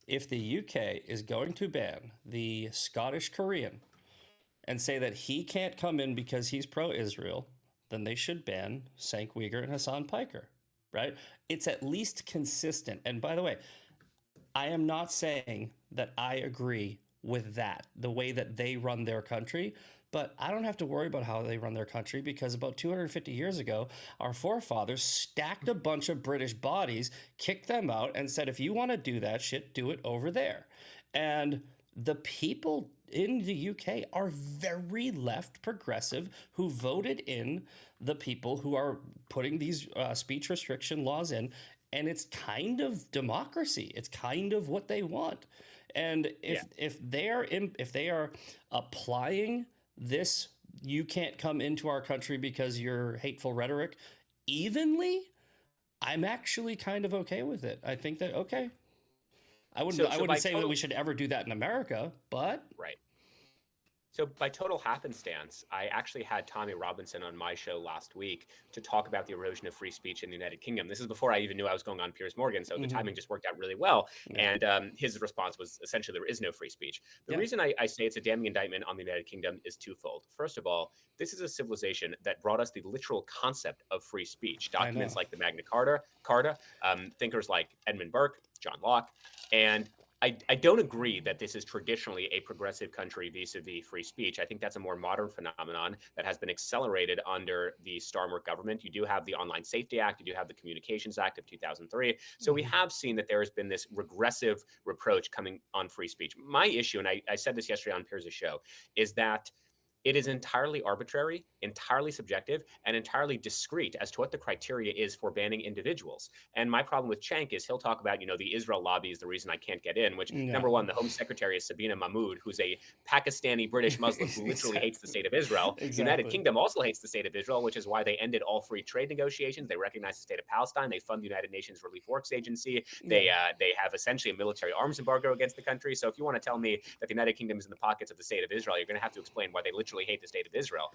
If the UK is going to ban the Scottish Korean and say that he can't come in because he's pro-Israel, then they should ban Cenk Uyghur and Hassan Piker, right? It's at least consistent. And by the way, I am not saying that I agree with that, the way that they run their country, but I don't have to worry about how they run their country because about 250 years ago, our forefathers stacked a bunch of British bodies, kicked them out, and said, if you want to do that shit, do it over there. And the people in the UK are very left progressive who voted in the people who are putting these speech restriction laws in. And it's kind of democracy. It's kind of what they want. And if they are applying this, you can't come into our country because you're hateful rhetoric evenly, I'm actually kind of okay with it. I think that, okay. I wouldn't say that we should ever do that in America, but right. So by total happenstance, I actually had Tommy Robinson on my show last week to talk about the erosion of free speech in the United Kingdom. This is before I even knew I was going on Piers Morgan, so the timing just worked out really well. And his response was essentially there is no free speech. The reason I say it's a damning indictment on the United Kingdom is twofold. First of all, this is a civilization that brought us the literal concept of free speech. Documents like the Magna Carta, thinkers like Edmund Burke, John Locke, and I don't agree that this is traditionally a progressive country vis-a-vis free speech. I think that's a more modern phenomenon that has been accelerated under the Starmer government. You do have the Online Safety Act, you do have the Communications Act of 2003. So we have seen that there has been this regressive reproach coming on free speech. My issue, and I said this yesterday on Piers' show, is that it is entirely arbitrary, entirely subjective, and entirely discrete as to what the criteria is for banning individuals. And my problem with Cenk is he'll talk about, the Israel lobby is the reason I can't get in, which number one, the Home Secretary is Sabina Mahmood, who's a Pakistani British Muslim who literally hates the state of Israel. The United Kingdom also hates the state of Israel, which is why they ended all free trade negotiations. They recognize the state of Palestine. They fund the United Nations Relief Works Agency. They have essentially a military arms embargo against the country. So if you want to tell me that the United Kingdom is in the pockets of the state of Israel, you're going to have to explain why they literally hate the state of Israel.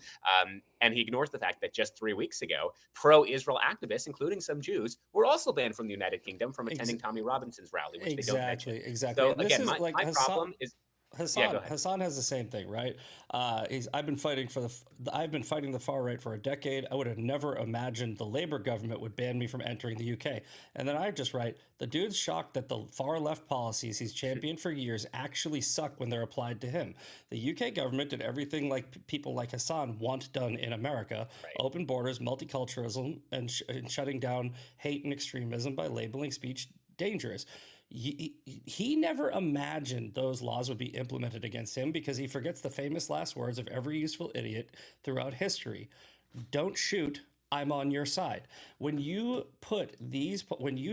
And he ignores the fact that just 3 weeks ago, pro-Israel activists, including some Jews, were also banned from the United Kingdom from attending Tommy Robinson's rally, which they don't mention. Exactly. So And again, my problem is Hassan has the same thing, right? I've been fighting the far right for a decade. I would have never imagined the Labour government would ban me from entering the UK. And then I just write, the dude's shocked that the far left policies he's championed for years actually suck when they're applied to him. The UK government did everything like people like Hassan want done in America: open borders, multiculturalism, and shutting down hate and extremism by labeling speech dangerous. He never imagined those laws would be implemented against him because he forgets the famous last words of every useful idiot throughout history. Don't shoot, I'm on your side. When you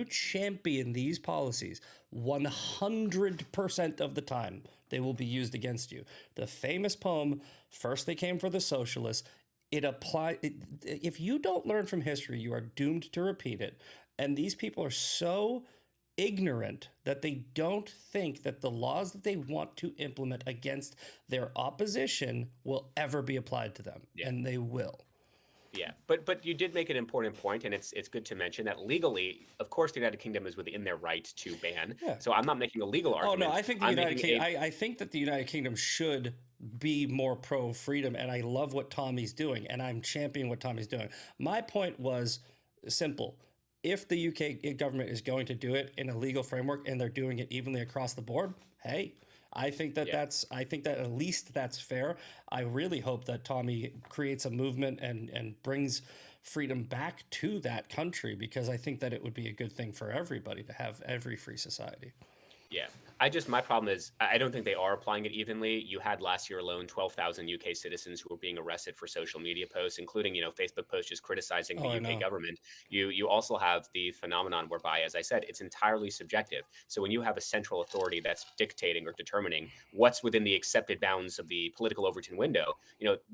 champion these policies, 100% of the time, they will be used against you. The famous poem, First They Came for the Socialists, if you don't learn from history, you are doomed to repeat it. And these people are so ignorant that they don't think that the laws that they want to implement against their opposition will ever be applied to them, and they will. Yeah, but you did make an important point, and it's good to mention that legally, of course, the United Kingdom is within their right to ban. Yeah. So I'm not making a legal argument. Oh no, I think I think that the United Kingdom should be more pro freedom, and I love what Tommy's doing, and I'm championing what Tommy's doing. My point was simple. If the UK government is going to do it in a legal framework and they're doing it evenly across the board, hey, I think that at least that's fair. I really hope that Tommy creates a movement and brings freedom back to that country, because I think that it would be a good thing for everybody to have every free society. Yeah. My problem is I don't think they are applying it evenly. You had last year alone 12,000 UK citizens who were being arrested for social media posts, including, Facebook posts just criticizing the UK government. You also have the phenomenon whereby, as I said, it's entirely subjective. So when you have a central authority that's dictating or determining what's within the accepted bounds of the political Overton window,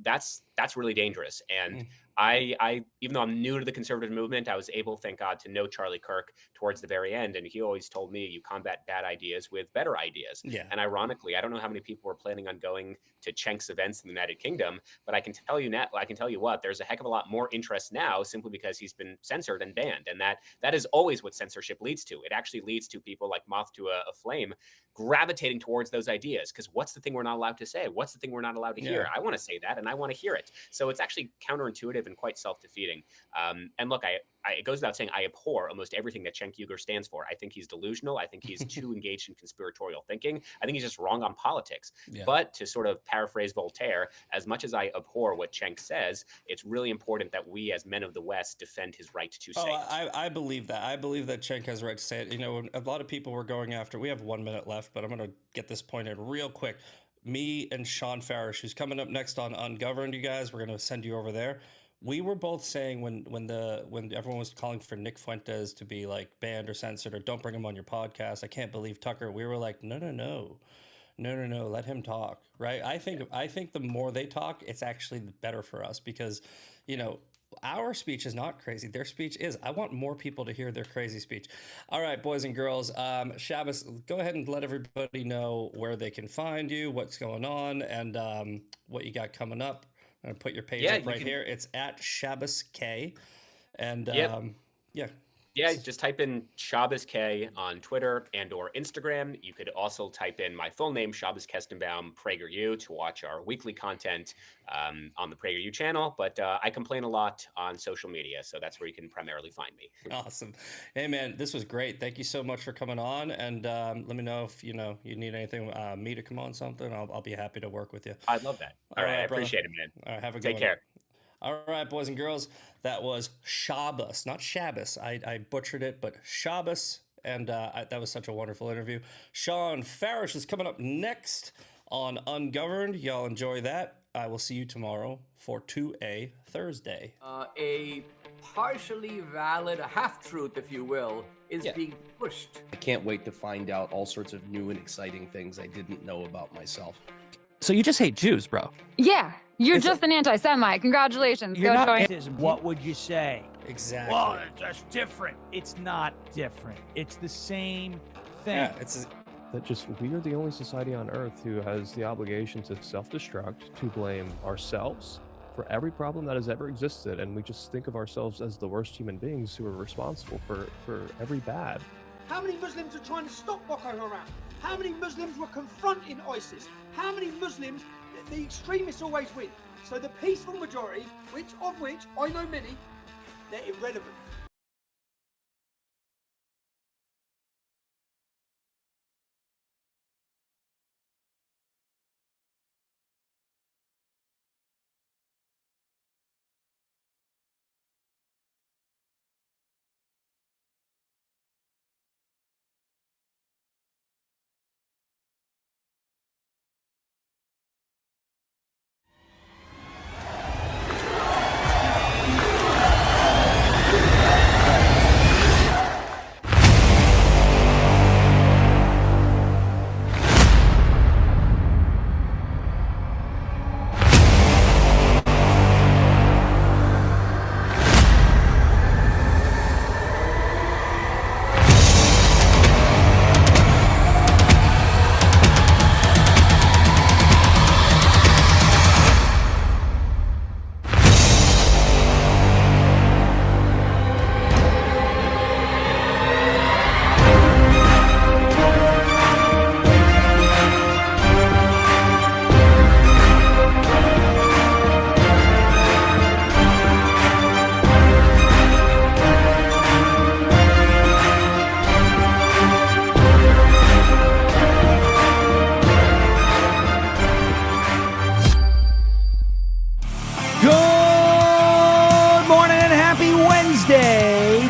that's really dangerous. And I even though I'm new to the conservative movement, I was able, thank God, to know Charlie Kirk towards the very end. And he always told me you combat bad ideas with better ideas. Yeah. And ironically, I don't know how many people were planning on going to Cenk's events in the United Kingdom, but I can tell you what, there's a heck of a lot more interest now simply because he's been censored and banned. And that is always what censorship leads to. It actually leads to people like moth to a flame gravitating towards those ideas, because what's the thing we're not allowed to say? What's the thing we're not allowed to hear? I want to say that, and I want to hear it. So it's actually counterintuitive and quite self-defeating. And look, it goes without saying, I abhor almost everything that Cenk Uygur stands for. I think he's delusional. I think he's too engaged in conspiratorial thinking. I think he's just wrong on politics. Yeah. But to sort of paraphrase Voltaire, as much as I abhor what Cenk says, it's really important that we as men of the West defend his right to say it. I believe that. I believe that Cenk has a right to say it. A lot of people were going after, we have 1 minute left, but I'm going to get this point in real quick. Me and Sean Farish, who's coming up next on Ungoverned, you guys, we're going to send you over there. We were both saying when everyone was calling for Nick Fuentes to be like banned or censored or don't bring him on your podcast, I can't believe Tucker. We were like, no, let him talk, right? I think the more they talk, it's actually better for us, because, our speech is not crazy. Their speech is. I want more people to hear their crazy speech. All right, boys and girls, Shabbos, go ahead and let everybody know where they can find you, what's going on, and what you got coming up. I'm going to put your page up right here. It's at Shabbos K. And yeah. Yeah, just type in Shabbos K on Twitter and or Instagram. You could also type in my full name, Shabbos Kestenbaum, PragerU, to watch our weekly content on the PragerU channel. But I complain a lot on social media, so that's where you can primarily find me. Awesome. Hey, man, this was great. Thank you so much for coming on. And let me know if you need anything, me to come on something. I'll be happy to work with you. I'd love that. All right, I brother. appreciate it, man. All right, have a good Take one. care. All right, boys and girls, that was Shabbos, not Shabbos. I butchered it, but Shabbos, and that was such a wonderful interview. Sean Farish is coming up next on Ungoverned. Y'all enjoy that. I will see you tomorrow for 2A Thursday. A partially valid, a half-truth, if you will, is being pushed. I can't wait to find out all sorts of new and exciting things I didn't know about myself. So you just hate Jews, bro? Yeah, you're just an anti-Semite. Congratulations. You're Go not join. What would you say? Exactly. Well, that's different. It's not different. It's the same thing. Yeah, it's that just we are the only society on earth who has the obligation to self-destruct, to blame ourselves for every problem that has ever existed, and we just think of ourselves as the worst human beings who are responsible for every bad. How many Muslims are trying to stop Boko Haram? How many Muslims were confronting ISIS? How many Muslims, the extremists always win. So the peaceful majority, of which I know many, they're irrelevant.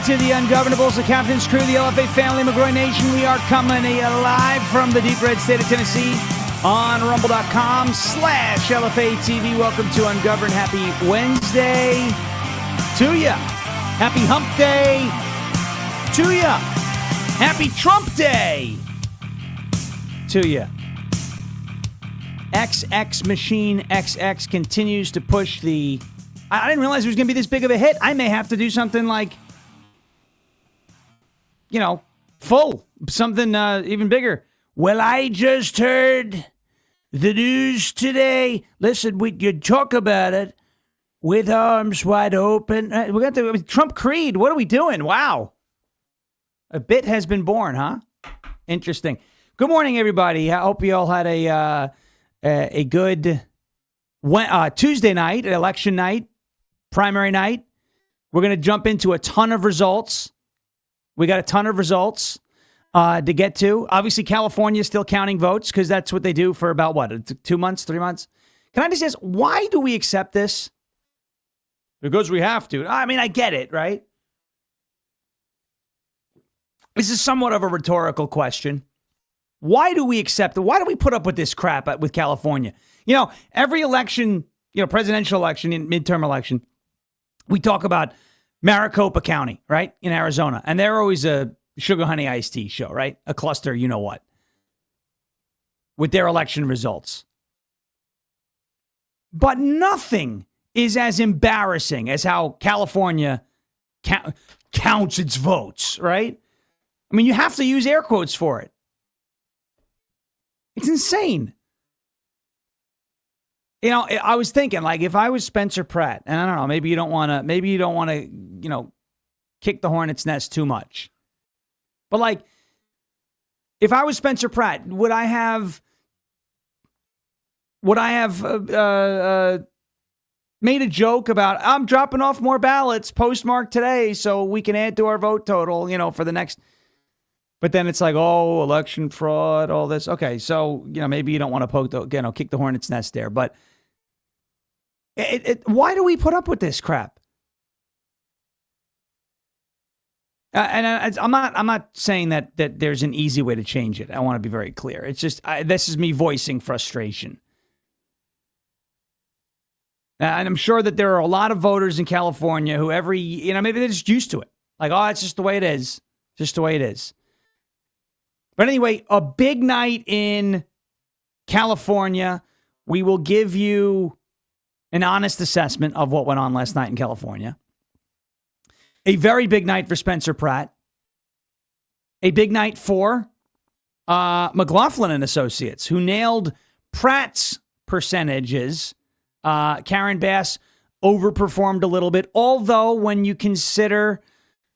To the Ungovernables, the Captain's Crew, the LFA family, McGroy Nation. We are coming live from the deep red state of Tennessee on rumble.com/LFA TV. Welcome to Ungoverned. Happy Wednesday to ya. Happy Hump Day to ya. Happy Trump Day to ya. XX Machine XX continues to push the... I didn't realize it was going to be this big of a hit. I may have to do something like, full. Something even bigger. Well, I just heard the news today. Listen, we could talk about it with arms wide open. We got the Trump Creed. What are we doing? Wow. A bit has been born, huh? Interesting. Good morning, everybody. I hope you all had a good Tuesday night, election night, primary night. We're going to jump into a ton of results. We got a ton of results to get to. Obviously, California is still counting votes because that's what they do for about, 2 months, 3 months? Can I just ask, why do we accept this? Because we have to. I mean, I get it, right? This is somewhat of a rhetorical question. Why do we accept it? Why do we put up with this crap with California? Every election, presidential election, midterm election, we talk about Maricopa County, right, in Arizona. And they're always a sugar honey iced tea show, right? A cluster, you know what, with their election results. But nothing is as embarrassing as how California counts its votes, right? I mean, you have to use air quotes for it. It's insane. I was thinking, like, if I was Spencer Pratt, and I don't know, maybe you don't want to, kick the hornet's nest too much. But like, if I was Spencer Pratt, would I have made a joke about, I'm dropping off more ballots postmarked today so we can add to our vote total, for the next. But then it's like, oh, election fraud, all this. Okay, so, maybe you don't want to kick the hornet's nest there. But why do we put up with this crap? I'm not saying that there's an easy way to change it. I want to be very clear. It's just, this is me voicing frustration. And I'm sure that there are a lot of voters in California who maybe they're just used to it. Like, oh, it's just the way it is. Just the way it is. But anyway, a big night in California. We will give you an honest assessment of what went on last night in California. A very big night for Spencer Pratt. A big night for McLaughlin and Associates, who nailed Pratt's percentages. Karen Bass overperformed a little bit, although when you consider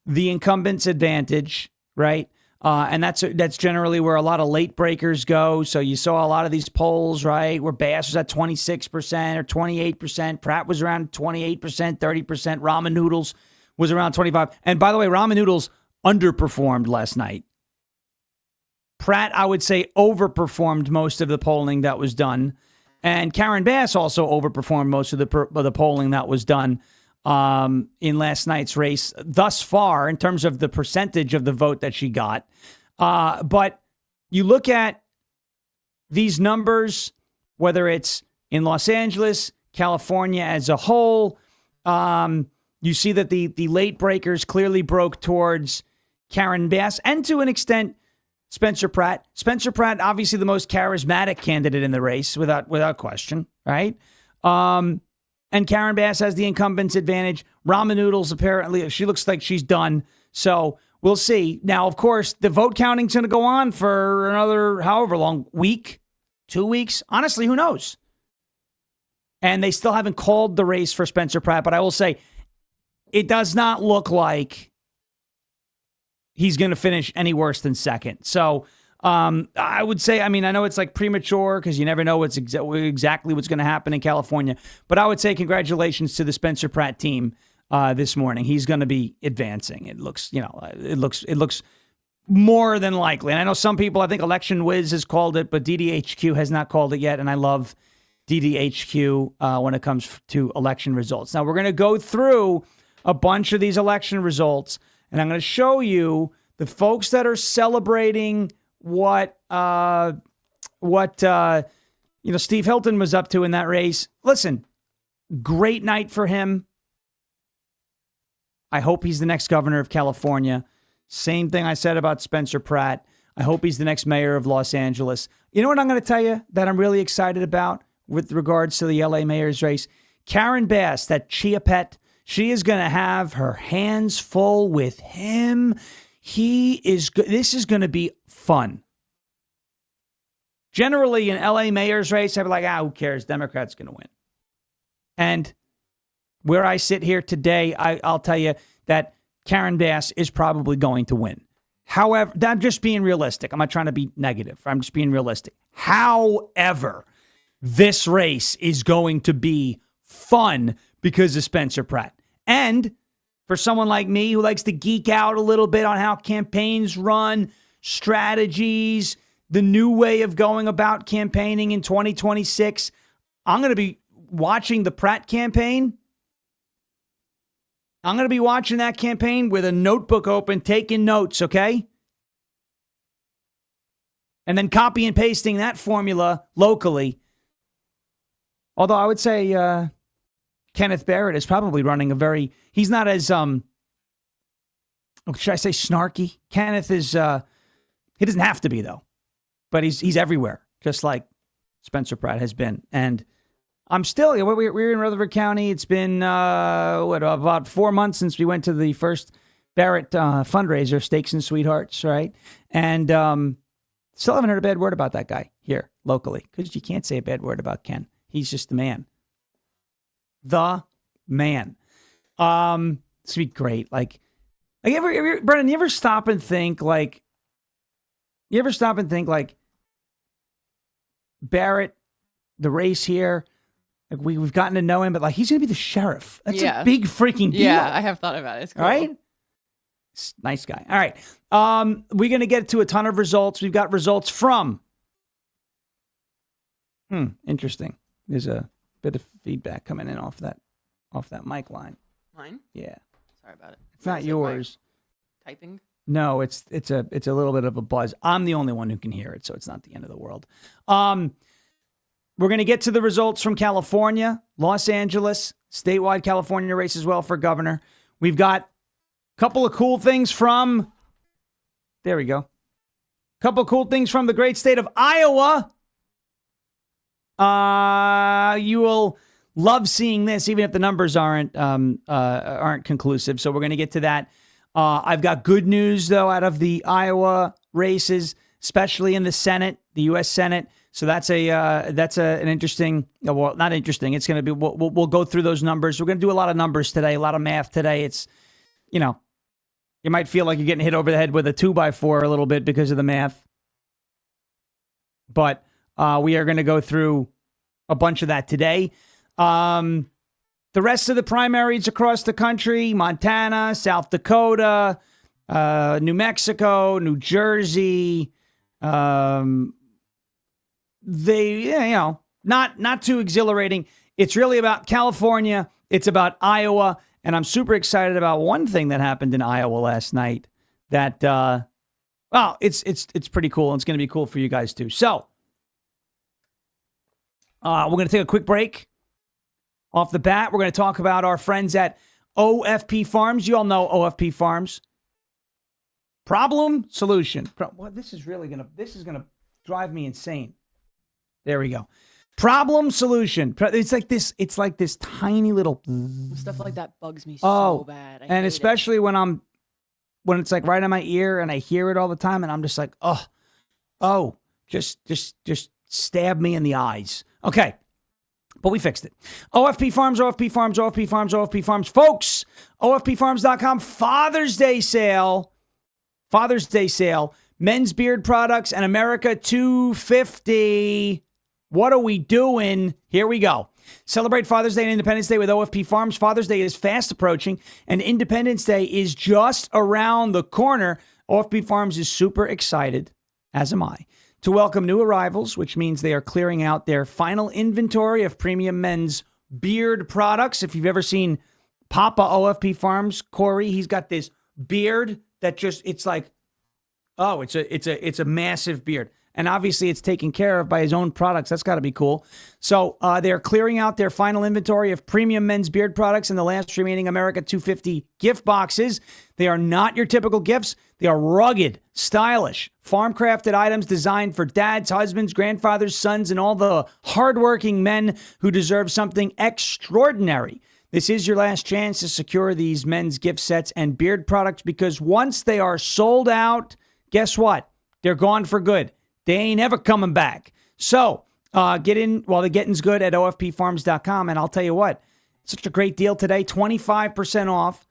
the incumbent's advantage, right? And that's generally where a lot of late breakers go. So you saw a lot of these polls, right, where Bass was at 26% or 28%. Pratt was around 28%, 30%. Ramen Noodles was around 25%. And by the way, Ramen Noodles underperformed last night. Pratt, I would say, overperformed most of the polling that was done. And Karen Bass also overperformed most of the polling that was done in last night's race thus far in terms of the percentage of the vote that she got. But you look at these numbers, whether it's in Los Angeles, California as a whole, you see that the late breakers clearly broke towards Karen Bass and to an extent Spencer Pratt. Spencer Pratt, obviously the most charismatic candidate in the race, without question, right? And Karen Bass has the incumbent's advantage. Ramen Noodles, apparently, she looks like she's done. So we'll see. Now, of course, the vote counting's going to go on for another however long, week, 2 weeks. Honestly, who knows? And they still haven't called the race for Spencer Pratt. But I will say, it does not look like he's going to finish any worse than second. So I would say, I know it's like premature because you never know exactly what's going to happen in California. But I would say congratulations to the Spencer Pratt team this morning. He's going to be advancing. It looks more than likely. And I know some people, I think Election Wiz has called it, but DDHQ has not called it yet. And I love DDHQ when it comes to election results. Now we're going to go through a bunch of these election results. And I'm going to show you the folks that are celebrating what Steve Hilton was up to in that race. Listen, great night for him. I hope he's the next governor of California. Same thing I said about Spencer Pratt. I hope he's the next mayor of Los Angeles. You know what I'm going to tell you that I'm really excited about with regards to the LA mayor's race? Karen Bass, that Chia Pet. She is going to have her hands full with him. This is going to be fun. Generally, in LA mayor's race, I'd be like, who cares? Democrats going to win. And where I sit here today, I'll tell you that Karen Bass is probably going to win. However, I'm just being realistic. I'm not trying to be negative. I'm just being realistic. However, this race is going to be fun because of Spencer Pratt. And for someone like me who likes to geek out a little bit on how campaigns run, strategies, the new way of going about campaigning in 2026, I'm going to be watching the Pratt campaign. I'm going to be watching that campaign with a notebook open, taking notes, okay? And then copy and pasting that formula locally. Although I would say Kenneth Barrett is probably running he's not as, should I say snarky? Kenneth is, he doesn't have to be though, but he's everywhere, just like Spencer Pratt has been. And I'm still, we're in Rutherford County. It's been, about 4 months since we went to the first Barrett fundraiser, Steaks and Sweethearts, right? And still haven't heard a bad word about that guy here locally, because you can't say a bad word about Ken. He's just the man. The man. It's going to be great. Like, Like, Brennan, you ever stop and think like, Barrett, the race here, like we've gotten to know him, but like he's gonna be the sheriff. That's a big freaking deal. Yeah, I have thought about it. It's cool. Right? Nice guy. All right. We're gonna get to a ton of results. We've got results from. Interesting. There's a bit of feedback coming in off that mic line. Mine? Yeah. Sorry about it. It's not yours. Typing? No, it's a little bit of a buzz. I'm the only one who can hear it, so it's not the end of the world. We're going to get to the results from California, Los Angeles, statewide California race as well for governor. We've got a couple of cool things from, there we go. Couple of cool things from the great state of Iowa. You will love seeing this, even if the numbers aren't conclusive. So we're going to get to that. I've got good news, though, out of the Iowa races, especially in the Senate, the U.S. Senate. So that's an interesting, well, not interesting. It's going to be, we'll go through those numbers. We're going to do a lot of numbers today, a lot of math today. It's, you might feel like you're getting hit over the head with a 2x4 a little bit because of the math. But we are going to go through a bunch of that today. The rest of the primaries across the country, Montana, South Dakota, New Mexico, New Jersey, not too exhilarating. It's really about California. It's about Iowa. And I'm super excited about one thing that happened in Iowa last night that, it's pretty cool. And it's going to be cool for you guys too. So, we're going to take a quick break. Off the bat, we're going to talk about our friends at OFP Farms. You all know OFP Farms. Problem, solution. This is going to drive me insane. There we go. Problem, solution. It's like this tiny little stuff like that bugs me so bad. And especially when it's like right in my ear and I hear it all the time and I'm just like, just stab me in the eyes. Okay. But we fixed it. OFP Farms, OFP Farms, OFP Farms, OFP Farms. Folks, OFPFarms.com, Father's Day sale. Men's beard products and America 250. What are we doing? Here we go. Celebrate Father's Day and Independence Day with OFP Farms. Father's Day is fast approaching, and Independence Day is just around the corner. OFP Farms is super excited, as am I, to welcome new arrivals, which means they are clearing out their final inventory of premium men's beard products. If you've ever seen Papa OFP Farms, Corey, he's got this beard that just, it's like, it's a massive beard. And obviously it's taken care of by his own products. That's got to be cool. So they're clearing out their final inventory of premium men's beard products in the last remaining America 250 gift boxes. They are not your typical gifts. They are rugged, stylish, farm-crafted items designed for dads, husbands, grandfathers, sons, and all the hardworking men who deserve something extraordinary. This is your last chance to secure these men's gift sets and beard products because once they are sold out, guess what? They're gone for good. They ain't ever coming back. So get in while the getting's good at OFPFarms.com. And I'll tell you what, such a great deal today, 25% off,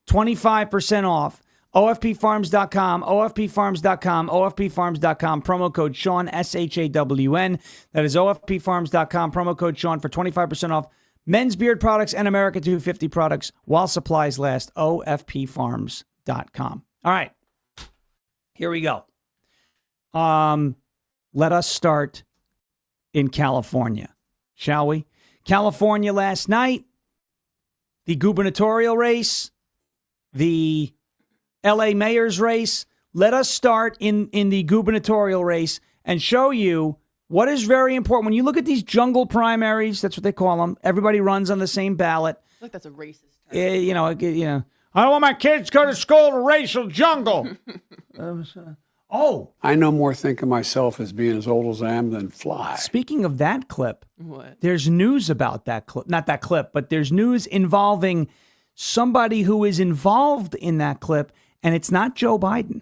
25% off. OFPFarms.com, OFPFarms.com, OFPFarms.com, promo code Sean, SHAWN. That is OFPFarms.com, promo code Sean for 25% off men's beard products and America 250 products while supplies last. OFPFarms.com. All right, here we go. Let us start in California, shall we? California last night, the gubernatorial race, the LA mayor's race. Let us start in the gubernatorial race and show you what is very important. When you look at these jungle primaries, that's what they call them. Everybody runs on the same ballot. I feel like that's a racist term. I don't want my kids to go to school to racial jungle. I no more think of myself as being as old as I am than fly. Speaking of that clip, What? There's news about that clip. Not that clip, but there's news involving somebody who is involved in that clip, and it's not Joe Biden.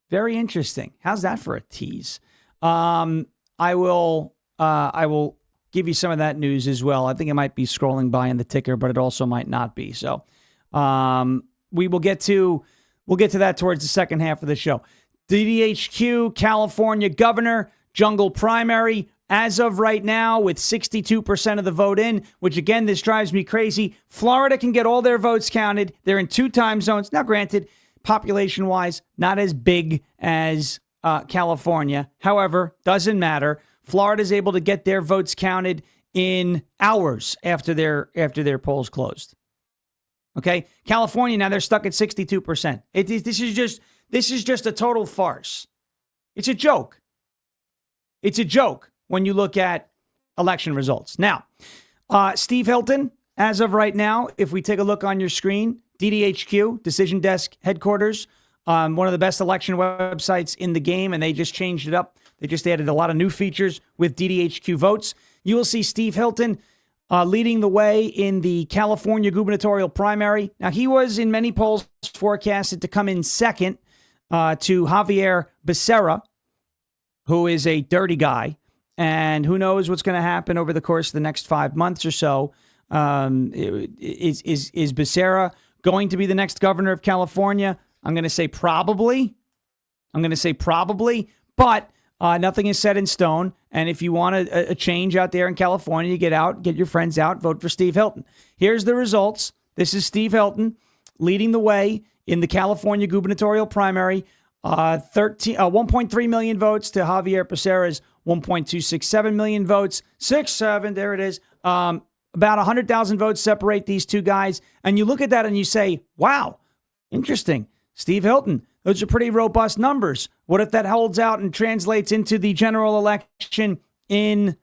Very interesting. How's that for a tease? I will give you some of that news as well. I think it might be scrolling by in the ticker, but it also might not be. So we will get to We'll get to that towards the second half of the show. DDHQ, California governor, jungle primary. As of right now, with 62% of the vote in, which again, this drives me crazy. Florida can get all their votes counted. They're in 2 time zones. Now, granted, population-wise, not as big as California. However, doesn't matter. Florida's able to get their votes counted in hours after their polls closed. Okay, California now they're stuck at 62%. This is just a total farce. It's a joke. It's a joke when you look at election results. Now, Steve Hilton, as of right now, if we take a look on your screen, DDHQ, Decision Desk Headquarters, one of the best election websites in the game, and they just changed it up. They just added a lot of new features with DDHQ votes. You will see Steve Hilton leading the way in the California gubernatorial primary. Now, he was in many polls forecasted to come in second to Javier Becerra, who is a dirty guy. And who knows what's going to happen over the course of the next 5 months or so. Is Becerra going to be the next governor of California? I'm going to say probably. But nothing is set in stone. And if you want a change out there in California, you get your friends out, vote for Steve Hilton. Here's the results. This is Steve Hilton leading the way in the California gubernatorial primary. 1.3 million votes to Javier Becerra's 1.267 million votes. 6-7, there it is. About 100,000 votes separate these two guys. And you look at that and you say, wow, interesting. Steve Hilton, those are pretty robust numbers. What if that holds out and translates into the general election in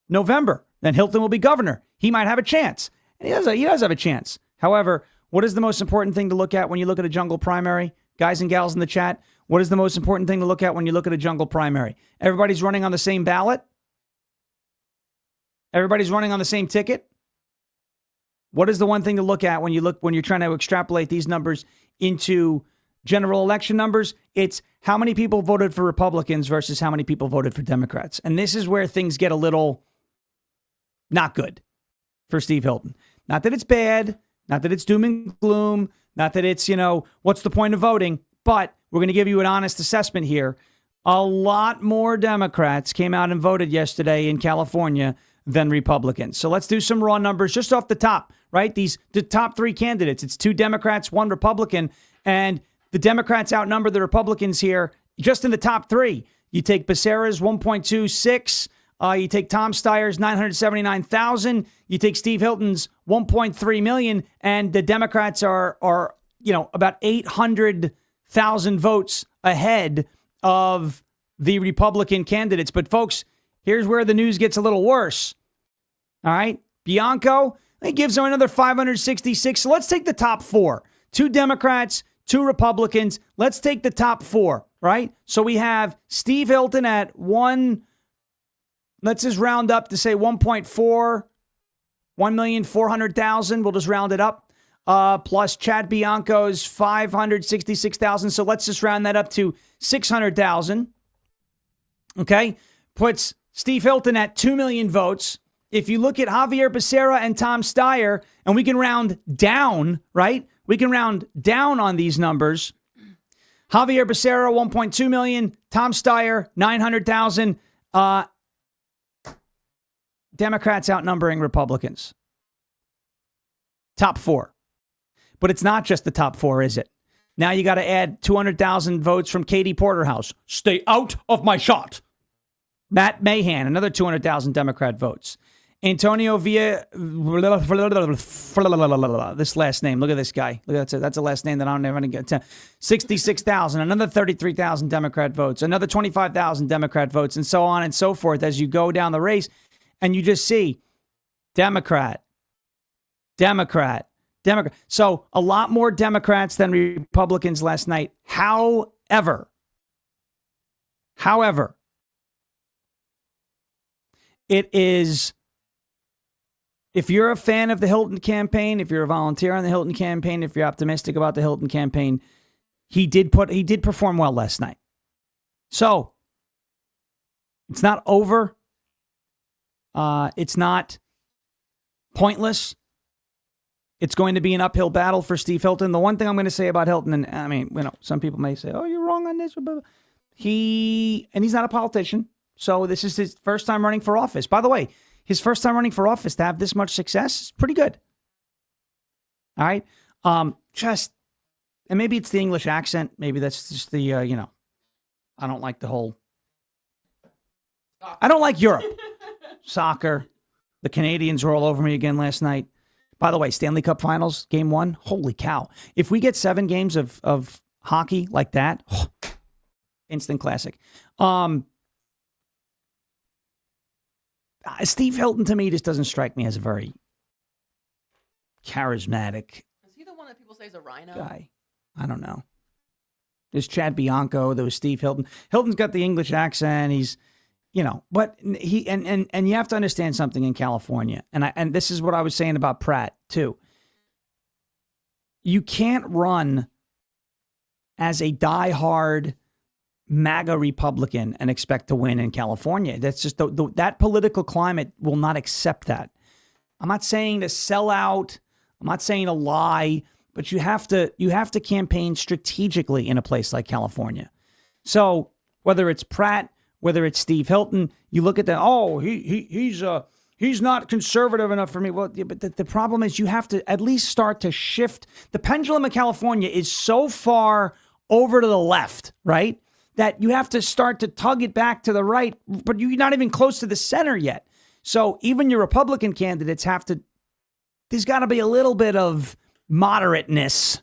November? Then Hilton will be governor. He might have a chance. And he does have a chance. However, what is the most important thing to look at when you look at a jungle primary? Guys and gals in the chat, what is the most important thing to look at when you look at a jungle primary? Everybody's running on the same ballot? Everybody's running on the same ticket? What is the one thing to look at when you're trying to extrapolate these numbers into general election numbers? It's how many people voted for Republicans versus how many people voted for Democrats. And this is where things get a little not good for Steve Hilton. Not that it's bad, not that it's doom and gloom, not that it's, what's the point of voting? But we're going to give you an honest assessment here. A lot more Democrats came out and voted yesterday in California than Republicans. So let's do some raw numbers just off the top, right? The top 3 candidates. It's 2 Democrats, 1 Republican. And the Democrats outnumber the Republicans here just in the top 3. You take Becerra's 1.26. You take Tom Steyer's 979,000. You take Steve Hilton's 1.3 million, and the Democrats are about 800,000 votes ahead of the Republican candidates. But folks, here's where the news gets a little worse. All right, Bianco, it gives them another 566. So let's take the top 4: 2 Democrats, 2 Republicans. Let's take the top 4. Right. So we have Steve Hilton at 1. Let's just round up to say 1,400,000. We'll just round it up. Plus Chad Bianco's 566,000. So let's just round that up to 600,000. Okay. Puts Steve Hilton at 2 million votes. If you look at Javier Becerra and Tom Steyer, and we can round down, right? We can round down on these numbers. Javier Becerra, 1.2 million. Tom Steyer, 900,000. Democrats outnumbering Republicans. Top 4. But it's not just the top 4, is it? Now you got to add 200,000 votes from Katie Porterhouse. Stay out of my shot. Matt Mahan, another 200,000 Democrat votes. Antonio Villa, this last name. Look at this guy. Look at that. That's a last name that I don't ever get to. 66,000, another 33,000 Democrat votes, another 25,000 Democrat votes, and so on and so forth as you go down the race. And you just see Democrat. So a lot more Democrats than Republicans last night. However, it is, if you're a fan of the Hilton campaign, if you're a volunteer on the Hilton campaign, if you're optimistic about the Hilton campaign, he did perform well last night. So it's not over. It's not pointless. It's going to be an uphill battle for Steve Hilton. The one thing I'm going to say about Hilton, and I mean, some people may say, "Oh, you're wrong on this," but he's not a politician, so this is his first time running for office. By the way, his first time running for office to have this much success is pretty good. All right, and maybe it's the English accent. Maybe that's just the I don't like the whole. I don't like Europe. Soccer. The Canadians were all over me again last night. By the way, Stanley Cup Finals, Game 1. Holy cow. If we get 7 games of hockey like that, instant classic. Steve Hilton, to me, just doesn't strike me as a very charismatic Is he the one that people say is a rhino? guy. I don't know. There's Chad Bianco. There was Steve Hilton. Hilton's got the English accent. He's, but he and you have to understand something in California. And this is what I was saying about Pratt too. You can't run as a diehard MAGA Republican and expect to win in California. That's just that political climate will not accept that. I'm not saying to sell out. I'm not saying to lie. But you have to campaign strategically in a place like California. So whether it's Pratt, whether it's Steve Hilton, you look at that. Oh, he's not conservative enough for me. Well, but the problem is you have to at least start to shift. The pendulum in California is so far over to the left, right, that you have to start to tug it back to the right. But you're not even close to the center yet. So even your Republican candidates have to. There's got to be a little bit of moderateness,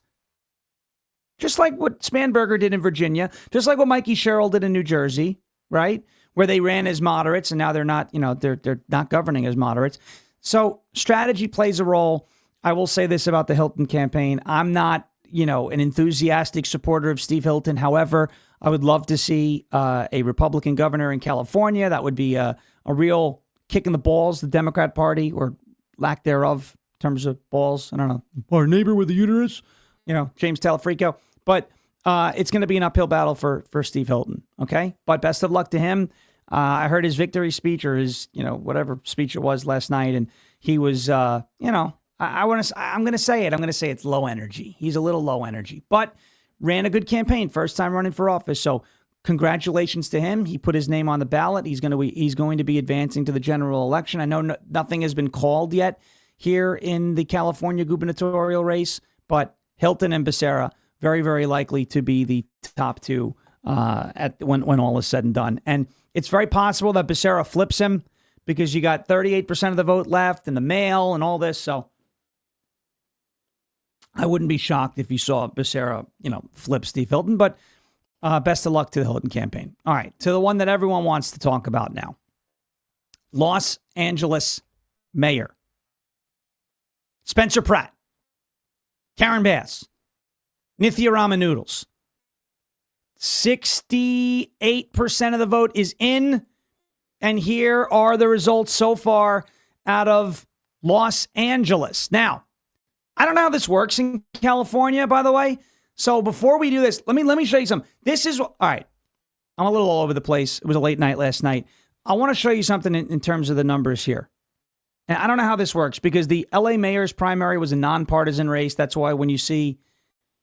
just like what Spanberger did in Virginia, just like what Mikey Sherrill did in New Jersey, right? Where they ran as moderates and now they're not, they're not governing as moderates. So strategy plays a role. I will say this about the Hilton campaign. I'm not, an enthusiastic supporter of Steve Hilton. However, I would love to see a Republican governor in California. That would be a real kick in the balls, the Democrat Party, or lack thereof. Terms of balls, I don't know, our neighbor with the uterus, James Talafrico. But it's going to be an uphill battle for Steve Hilton, okay? But best of luck to him. I heard his victory speech or his, whatever speech it was last night, and he was, I'm going to say it. I'm going to say it's low energy. He's a little low energy, but ran a good campaign, first time running for office. So congratulations to him. He put his name on the ballot. He's going to be advancing to the general election. I know nothing has been called yet here in the California gubernatorial race, but Hilton and Becerra very, very likely to be the top two when all is said and done. And it's very possible that Becerra flips him because you got 38% of the vote left in the mail and all this. So I wouldn't be shocked if you saw Becerra, flip Steve Hilton. But best of luck to the Hilton campaign. All right, to the one that everyone wants to talk about now. Los Angeles mayor Spencer Pratt, Karen Bass, Nithya Ramanoodles. 68% of the vote is in. And here are the results so far out of Los Angeles. Now, I don't know how this works in California, by the way. So before we do this, let me show you something. This is, all right, I'm a little all over the place. It was a late night last night. I want to show you something in terms of the numbers here. And I don't know how this works because the LA mayor's primary was a nonpartisan race. That's why when you see,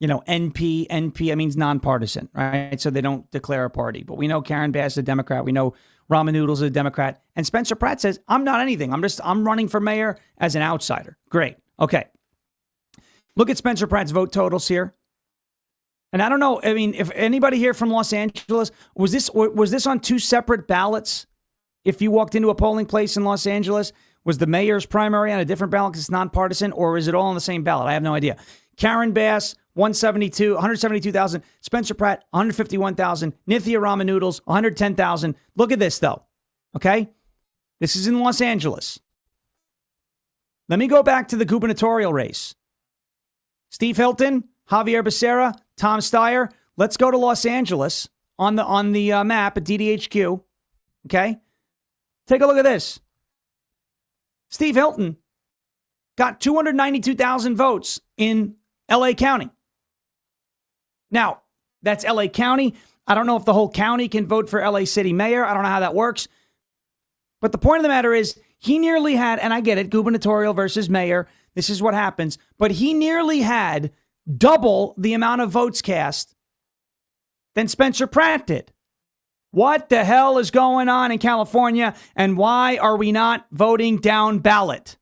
NP, it means nonpartisan, right? So they don't declare a party. But we know Karen Bass is a Democrat. We know Ramanoodles is a Democrat. And Spencer Pratt says, I'm not anything. I'm running for mayor as an outsider. Great. Okay. Look at Spencer Pratt's vote totals here. And I don't know, if anybody here from Los Angeles, was this on 2 separate ballots? If you walked into a polling place in Los Angeles, was the mayor's primary on a different ballot because it's nonpartisan, or is it all on the same ballot? I have no idea. Karen Bass, 172,000. Spencer Pratt, 151,000. Nithya Ramanoodles, 110,000. Look at this, though. Okay? This is in Los Angeles. Let me go back to the gubernatorial race. Steve Hilton, Javier Becerra, Tom Steyer. Let's go to Los Angeles on the map at DDHQ. Okay? Take a look at this. Steve Hilton got 292,000 votes in LA County. Now, that's LA County. I don't know if the whole county can vote for LA City Mayor. I don't know how that works. But the point of the matter is, he nearly had, and I get it, gubernatorial versus mayor. This is what happens. But he nearly had double the amount of votes cast than Spencer Pratt did. What the hell is going on in California, and why are we not voting down ballot?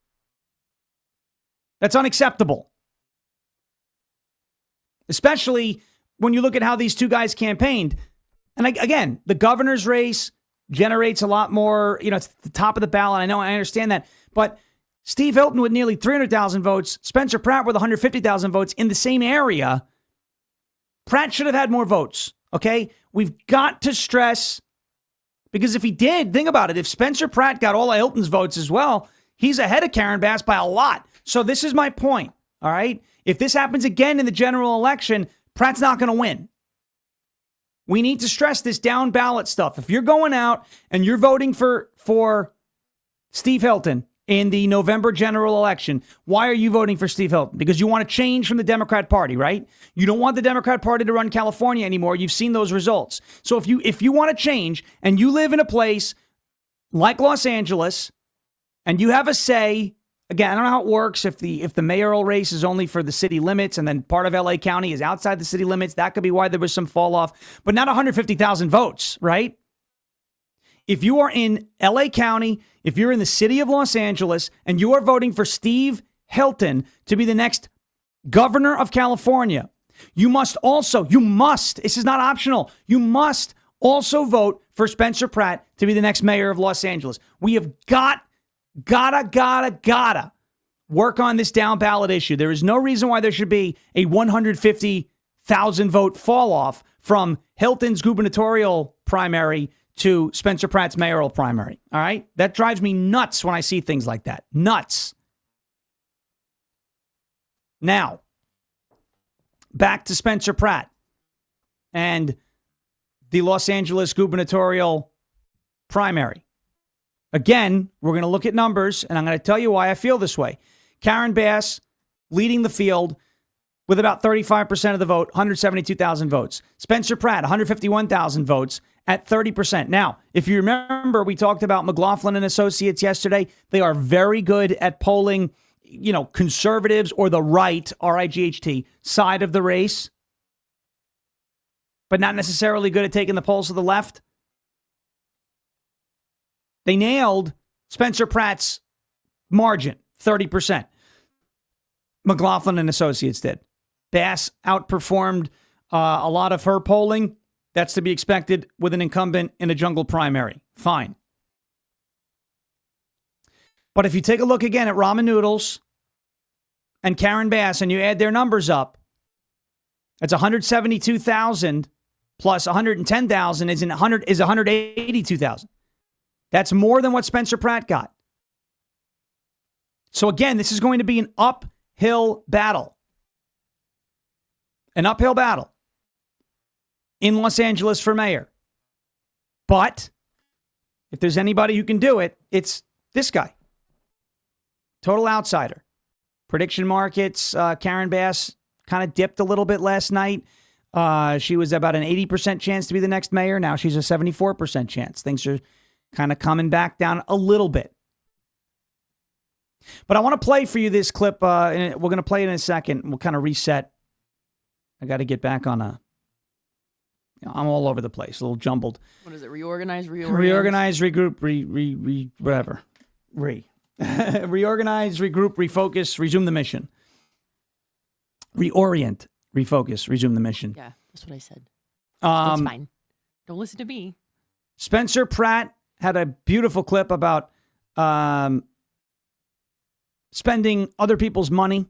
That's unacceptable. Especially when you look at how these two guys campaigned. And again, the governor's race generates a lot more, it's the top of the ballot. I understand that. But Steve Hilton with nearly 300,000 votes, Spencer Pratt with 150,000 votes in the same area. Pratt should have had more votes, okay? We've got to stress, because if he did, think about it. If Spencer Pratt got all of Hilton's votes as well, he's ahead of Karen Bass by a lot. So this is my point, all right? If this happens again in the general election, Pratt's not going to win. We need to stress this down ballot stuff. If you're going out and you're voting for Steve Hilton in the November general election, why are you voting for Steve Hilton? Because you want to change from the Democrat Party, right? You don't want the Democrat Party to run California anymore. You've seen those results. So if you want to change and you live in a place like Los Angeles and you have a say, again, I don't know how it works if the mayoral race is only for the city limits and then part of LA County is outside the city limits. That could be why there was some fall off, but not 150,000 votes, right? If you are in LA County, if you're in the city of Los Angeles and you are voting for Steve Hilton to be the next governor of California, you must, this is not optional, you must also vote for Spencer Pratt to be the next mayor of Los Angeles. We have gotta work on this down ballot issue. There is no reason why there should be a 150,000 vote fall off from Hilton's gubernatorial primary to Spencer Pratt's mayoral primary. All right? That drives me nuts when I see things like that. Nuts. Now, back to Spencer Pratt and the Los Angeles gubernatorial primary. Again, we're going to look at numbers, and I'm going to tell you why I feel this way. Karen Bass leading the field with about 35% of the vote, 172,000 votes. Spencer Pratt, 151,000 votes at 30%. Now, if you remember, we talked about McLaughlin and Associates yesterday. They are very good at polling, conservatives or the right, R-I-G-H-T, side of the race, but not necessarily good at taking the polls of the left. They nailed Spencer Pratt's margin, 30%. McLaughlin and Associates did. Bass outperformed a lot of her polling. That's to be expected with an incumbent in a jungle primary. Fine. But if you take a look again at Ramen Noodles and Karen Bass and you add their numbers up, that's 172,000 plus 110,000 is 182,000. That's more than what Spencer Pratt got. So again, this is going to be an uphill battle. An uphill battle in Los Angeles for mayor. But if there's anybody who can do it, it's this guy. Total outsider. Prediction markets, Karen Bass kind of dipped a little bit last night. She was about an 80% chance to be the next mayor. Now she's a 74% chance. Things are kind of coming back down a little bit. But I want to play for you this clip. And we're going to play it in a second. We'll kind of reset. I got to get back on I'm all over the place, a little jumbled. What is it? Reorganize, Reorganize, regroup, whatever. Reorganize, regroup, refocus, resume the mission. Reorient, refocus, resume the mission. Yeah, that's what I said. That's fine. Don't listen to me. Spencer Pratt had a beautiful clip about spending other people's money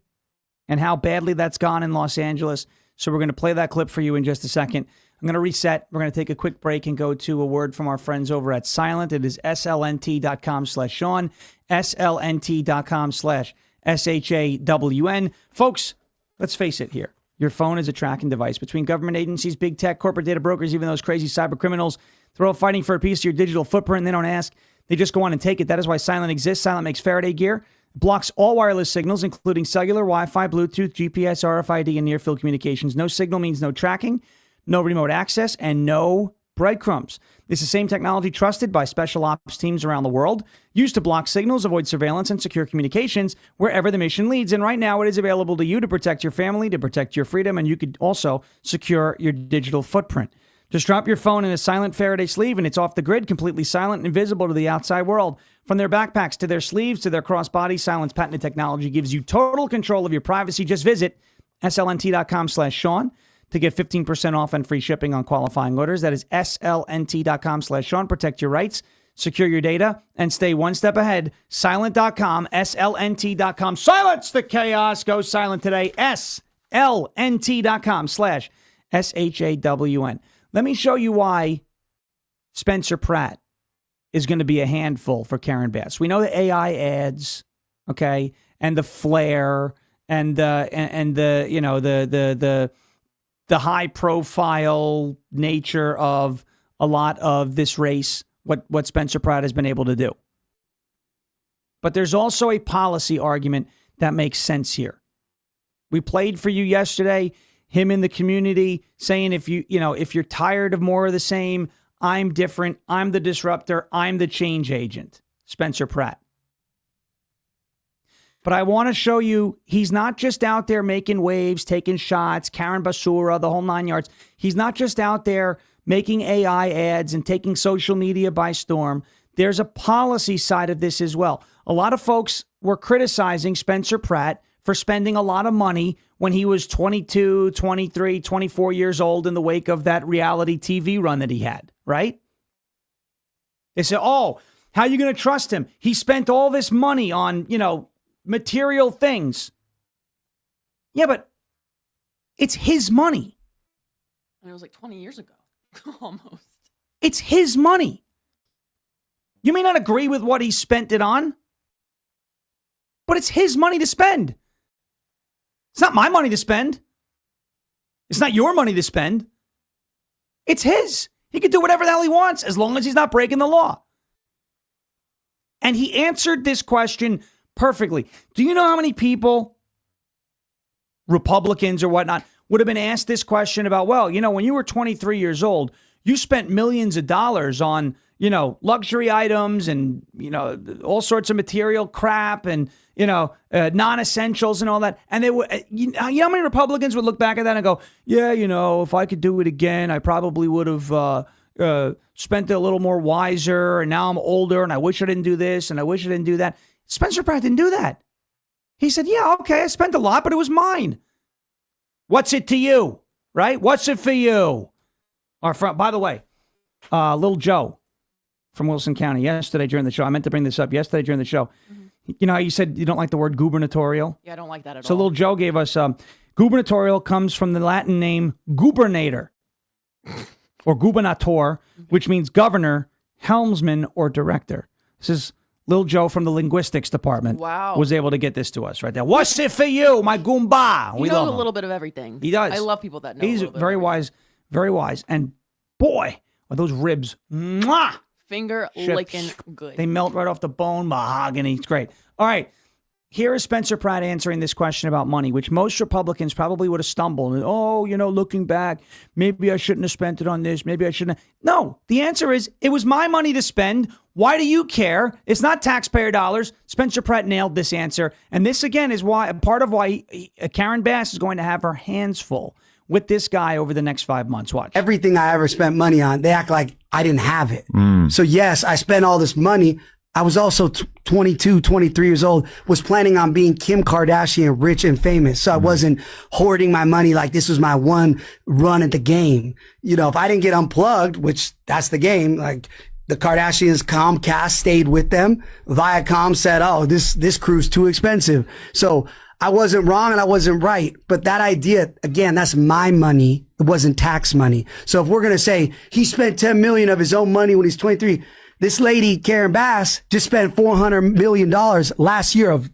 and how badly that's gone in Los Angeles. So we're going to play that clip for you in just a second. I'm going to reset. We're going to take a quick break and go to a word from our friends over at Silent. It is slnt.com/Sean, slnt.com/SHAWN. Folks, let's face it here. Your phone is a tracking device. Between government agencies, big tech, corporate data brokers, even those crazy cyber criminals, they're all fighting for a piece of your digital footprint, and they don't ask. They just go on and take it. That is why Silent exists. Silent makes Faraday gear, blocks all wireless signals, including cellular, Wi-Fi, Bluetooth, GPS, RFID, and near-field communications. No signal means no tracking, no remote access, and no breadcrumbs. This is the same technology trusted by special ops teams around the world, used to block signals, avoid surveillance, and secure communications wherever the mission leads. And right now it is available to you to protect your family, to protect your freedom, and you could also secure your digital footprint. Just drop your phone in a silent Faraday sleeve and it's off the grid, completely silent and invisible to the outside world. From their backpacks to their sleeves to their crossbody, Silence patented technology gives you total control of your privacy. Just visit slnt.com/Sean to get 15% off and free shipping on qualifying orders. That is slnt.com/Sean. Protect your rights, secure your data, and stay one step ahead. Silent.com, slnt.com. Silence the chaos. Go silent today. slnt.com/SHAWN. Let me show you why Spencer Pratt is going to be a handful for Karen Bass. We know the AI ads, okay, and the flair and the high profile nature of a lot of this race, what Spencer Pratt has been able to do. But there's also a policy argument that makes sense here. We played for you yesterday, him in the community saying if you're tired of more of the same, I'm different, I'm the disruptor, I'm the change agent. Spencer Pratt. But I want to show you, he's not just out there making waves, taking shots, Karen Basura, the whole 9 yards. He's not just out there making AI ads and taking social media by storm. There's a policy side of this as well. A lot of folks were criticizing Spencer Pratt for spending a lot of money when he was 22, 23, 24 years old in the wake of that reality TV run that he had, right? They said, oh, how are you going to trust him? He spent all this money on, material things. Yeah, but it's his money. And it was like 20 years ago, almost. It's his money. You may not agree with what he spent it on, but it's his money to spend. It's not my money to spend. It's not your money to spend. It's his. He can do whatever the hell he wants as long as he's not breaking the law. And he answered this question perfectly. Do you know how many people, Republicans or whatnot, would have been asked this question about, well, when you were 23 years old, you spent millions of dollars on, luxury items and, all sorts of material crap and, non-essentials and all that. And they would, you know how many Republicans would look back at that and go, yeah, if I could do it again, I probably would have spent it a little more wiser. And now I'm older and I wish I didn't do this and I wish I didn't do that. Spencer Pratt didn't do that. He said, yeah, okay, I spent a lot, but it was mine. What's it to you, right? What's it for you? By the way, Little Joe from Wilson County yesterday during the show. I meant to bring this up yesterday during the show. Mm-hmm. You know how you said you don't like the word gubernatorial? Yeah, I don't like that at all. So Little Joe gave us gubernatorial comes from the Latin name gubernator or gubernator, which means governor, helmsman, or director. This is Little Joe from the linguistics department. Wow. Was able to get this to us right there. What's it for you, my Goomba? He knows a little bit of everything. He does. I love people that know. He's very wise, very wise. And boy, are those ribs, mwah! Finger licking good. They melt right off the bone, mahogany. It's great. All right. Here is Spencer Pratt answering this question about money, which most Republicans probably would have stumbled. Oh, looking back, maybe I shouldn't have spent it on this. Maybe I shouldn't have. No, the answer is it was my money to spend. Why do you care? It's not taxpayer dollars. Spencer Pratt nailed this answer. And this, again, is why part of why Karen Bass is going to have her hands full with this guy over the next 5 months. Watch. Everything I ever spent money on, they act like I didn't have it. So yes, I spent all this money. I was also 22, 23 years old, was planning on being Kim Kardashian, rich and famous. So I wasn't hoarding my money like this was my one run at the game. If I didn't get unplugged, which that's the game, like the Kardashians, Comcast stayed with them. Viacom said, oh, this crew's too expensive. So I wasn't wrong and I wasn't right. But that idea, again, that's my money. It wasn't tax money. So if we're going to say he spent 10 million of his own money when he's 23, this lady, Karen Bass, just spent $400 million last year of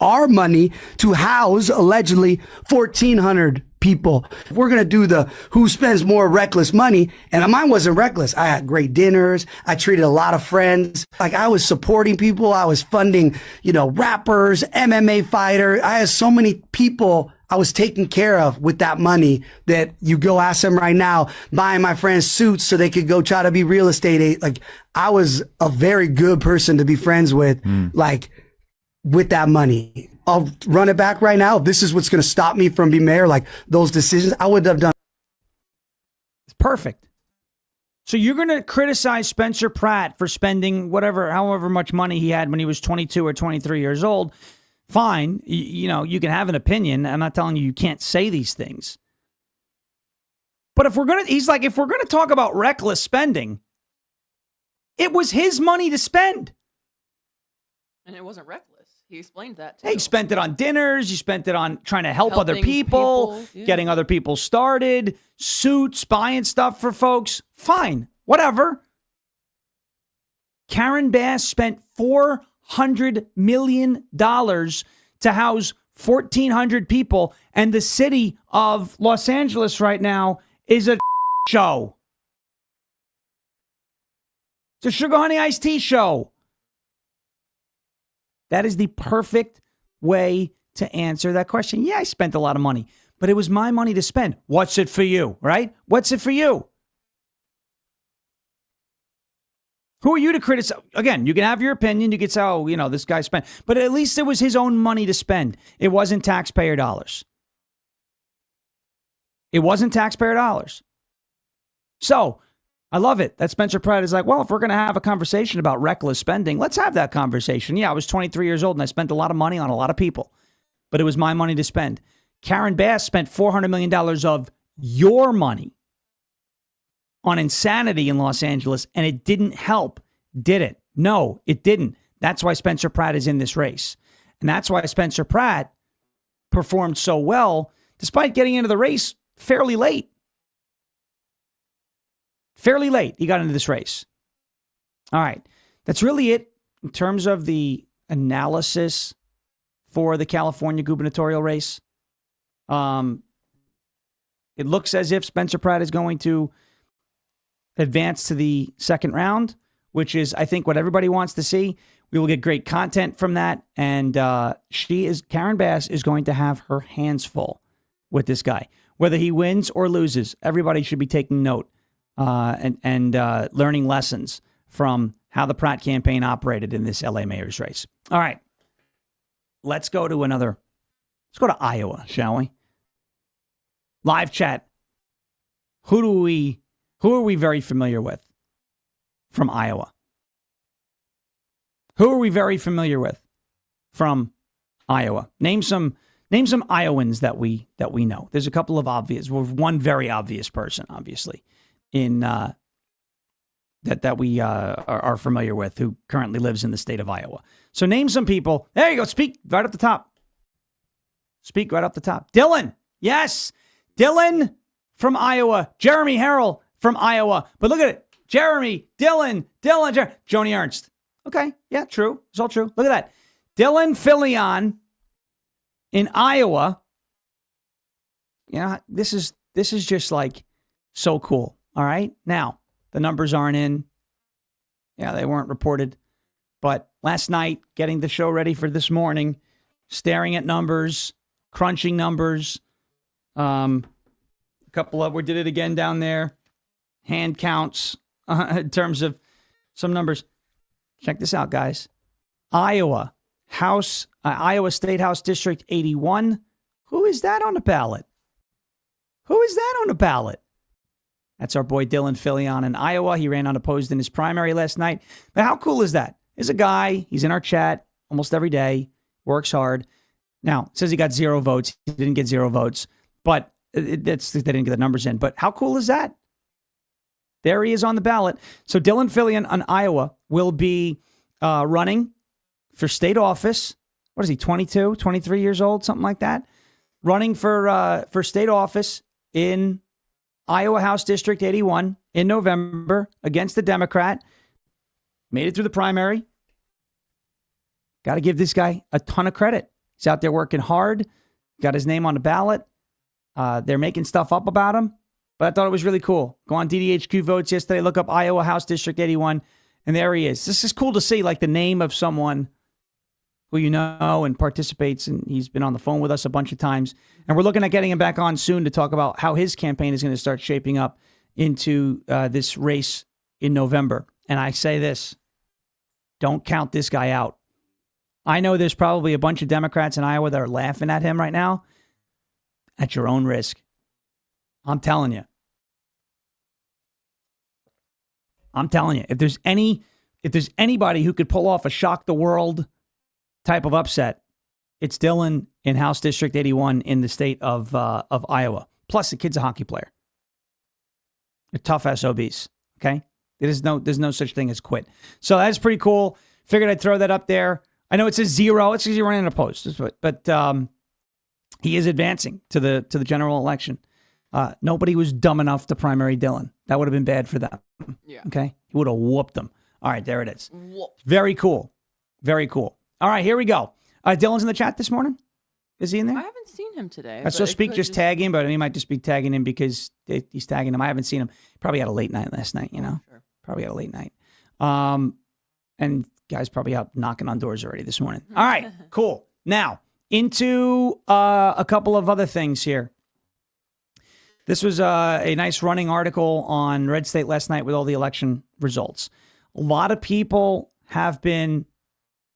our money to house allegedly 1,400 people. If we're going to do the who spends more reckless money, and mine wasn't reckless. I had great dinners. I treated a lot of friends. Like I was supporting people. I was funding, rappers, MMA fighter. I had so many people I was taken care of with that money that you go ask them right now, buying my friends suits so they could go try to be real estate. Like, I was a very good person to be friends with, like, with that money. I'll run it back right now. If this is what's going to stop me from being mayor, like those decisions, I would have done. It's perfect. So you're going to criticize Spencer Pratt for spending however much money he had when he was 22 or 23 years old. Fine. You know, you can have an opinion. I'm not telling you can't say these things. But if we're going to talk about reckless spending, it was his money to spend. And it wasn't reckless. He explained that too. He spent it on dinners. He spent it on trying to help other Helping people, yeah. getting other people started, suits, buying stuff for folks. Fine, whatever. Karen Bass spent $400 million to house 1,400 people, and the city of Los Angeles right now is a show. It's a Sugar Honey Iced Tea show. That is the perfect way to answer that question. Yeah, I spent a lot of money, but it was my money to spend. What's it for you, right? What's it for you? Who are you to criticize? Again, you can have your opinion. You can say, oh, this guy spent. But at least it was his own money to spend. It wasn't taxpayer dollars. It wasn't taxpayer dollars. So I love it that Spencer Pratt is like, well, if we're going to have a conversation about reckless spending, let's have that conversation. Yeah, I was 23 years old and I spent a lot of money on a lot of people, but it was my money to spend. Karen Bass spent $400 million of your money on insanity in Los Angeles, and it didn't help, did it? No, it didn't. That's why Spencer Pratt is in this race. And that's why Spencer Pratt performed so well, despite getting into the race fairly late. Fairly late, he got into this race. All right. That's really it in terms of the analysis for the California gubernatorial race. It looks as if Spencer Pratt is going to advance to the second round, which is, I think, what everybody wants to see. We will get great content from that. And Karen Bass is going to have her hands full with this guy. Whether he wins or loses, everybody should be taking note. And learning lessons from how the Pratt campaign operated in this LA mayor's race. All right. Let's go to Iowa, shall we? Live chat. Who are we very familiar with from Iowa? Who are we very familiar with from Iowa? Name some Iowans that we know. There's a couple of obvious. Well, one very obvious person, obviously, in that we are familiar with, who currently lives in the state of Iowa. So name some people. There you go. Speak right up the top. Speak right up the top. Dylan. Yes. Dylan from Iowa. Jeremy Herrell from Iowa. But look at it. Jeremy, Dylan, Joni Ernst. Okay. Yeah, true. It's all true. Look at that. Dylan Filion in Iowa. Yeah, this is just like so cool. All right. Now, the numbers aren't in. Yeah, they weren't reported. But last night, getting the show ready for this morning, staring at numbers, crunching numbers. We did it again down there. Hand counts in terms of some numbers. Check this out, guys. Iowa State House District 81. Who is that on the ballot? That's our boy Dylan Filion in Iowa. He ran unopposed in his primary last night. But how cool is that? There's a guy, he's in our chat almost every day, works hard. Now, it says he got 0 votes. He didn't get 0 votes, but they didn't get the numbers in. But how cool is that? There he is on the ballot. So Dylan Filion in Iowa will be running for state office. What is he, 22, 23 years old, something like that? Running for state office in Iowa House District 81 in November against the Democrat. Made it through the primary. Got to give this guy a ton of credit. He's out there working hard. Got his name on the ballot. They're making stuff up about him. But I thought it was really cool. Go on DDHQ votes yesterday. Look up Iowa House District 81. And there he is. This is cool to see, like, the name of someone who you know and participates, and he's been on the phone with us a bunch of times. And we're looking at getting him back on soon to talk about how his campaign is going to start shaping up into this race in November. And I say this, don't count this guy out. I know there's probably a bunch of Democrats in Iowa that are laughing at him right now. At your own risk. I'm telling you. If there's anybody who could pull off a shock the world type of upset, it's Dylan in House District 81 in the state of Iowa. Plus, the kid's a hockey player. They're tough SOBs. Okay, there's no such thing as quit. So that's pretty cool. Figured I'd throw that up there. I know it says 0. It's because you're running a post, but he is advancing to the general election. Nobody was dumb enough to primary Dylan. That would have been bad for them. Yeah. Okay, he would have whooped them. All right, there it is. Very cool. Very cool. All right, here we go. Dylan's in the chat this morning. Is he in there? I haven't seen him today. So speak, just tag him, but he might just be tagging him because he's tagging him. I haven't seen him. Probably had a late night last night, you know. Sure. Probably had a late night. And guys probably out knocking on doors already this morning. All right, cool. Now, into a couple of other things here. This was a nice running article on Red State last night with all the election results. A lot of people have been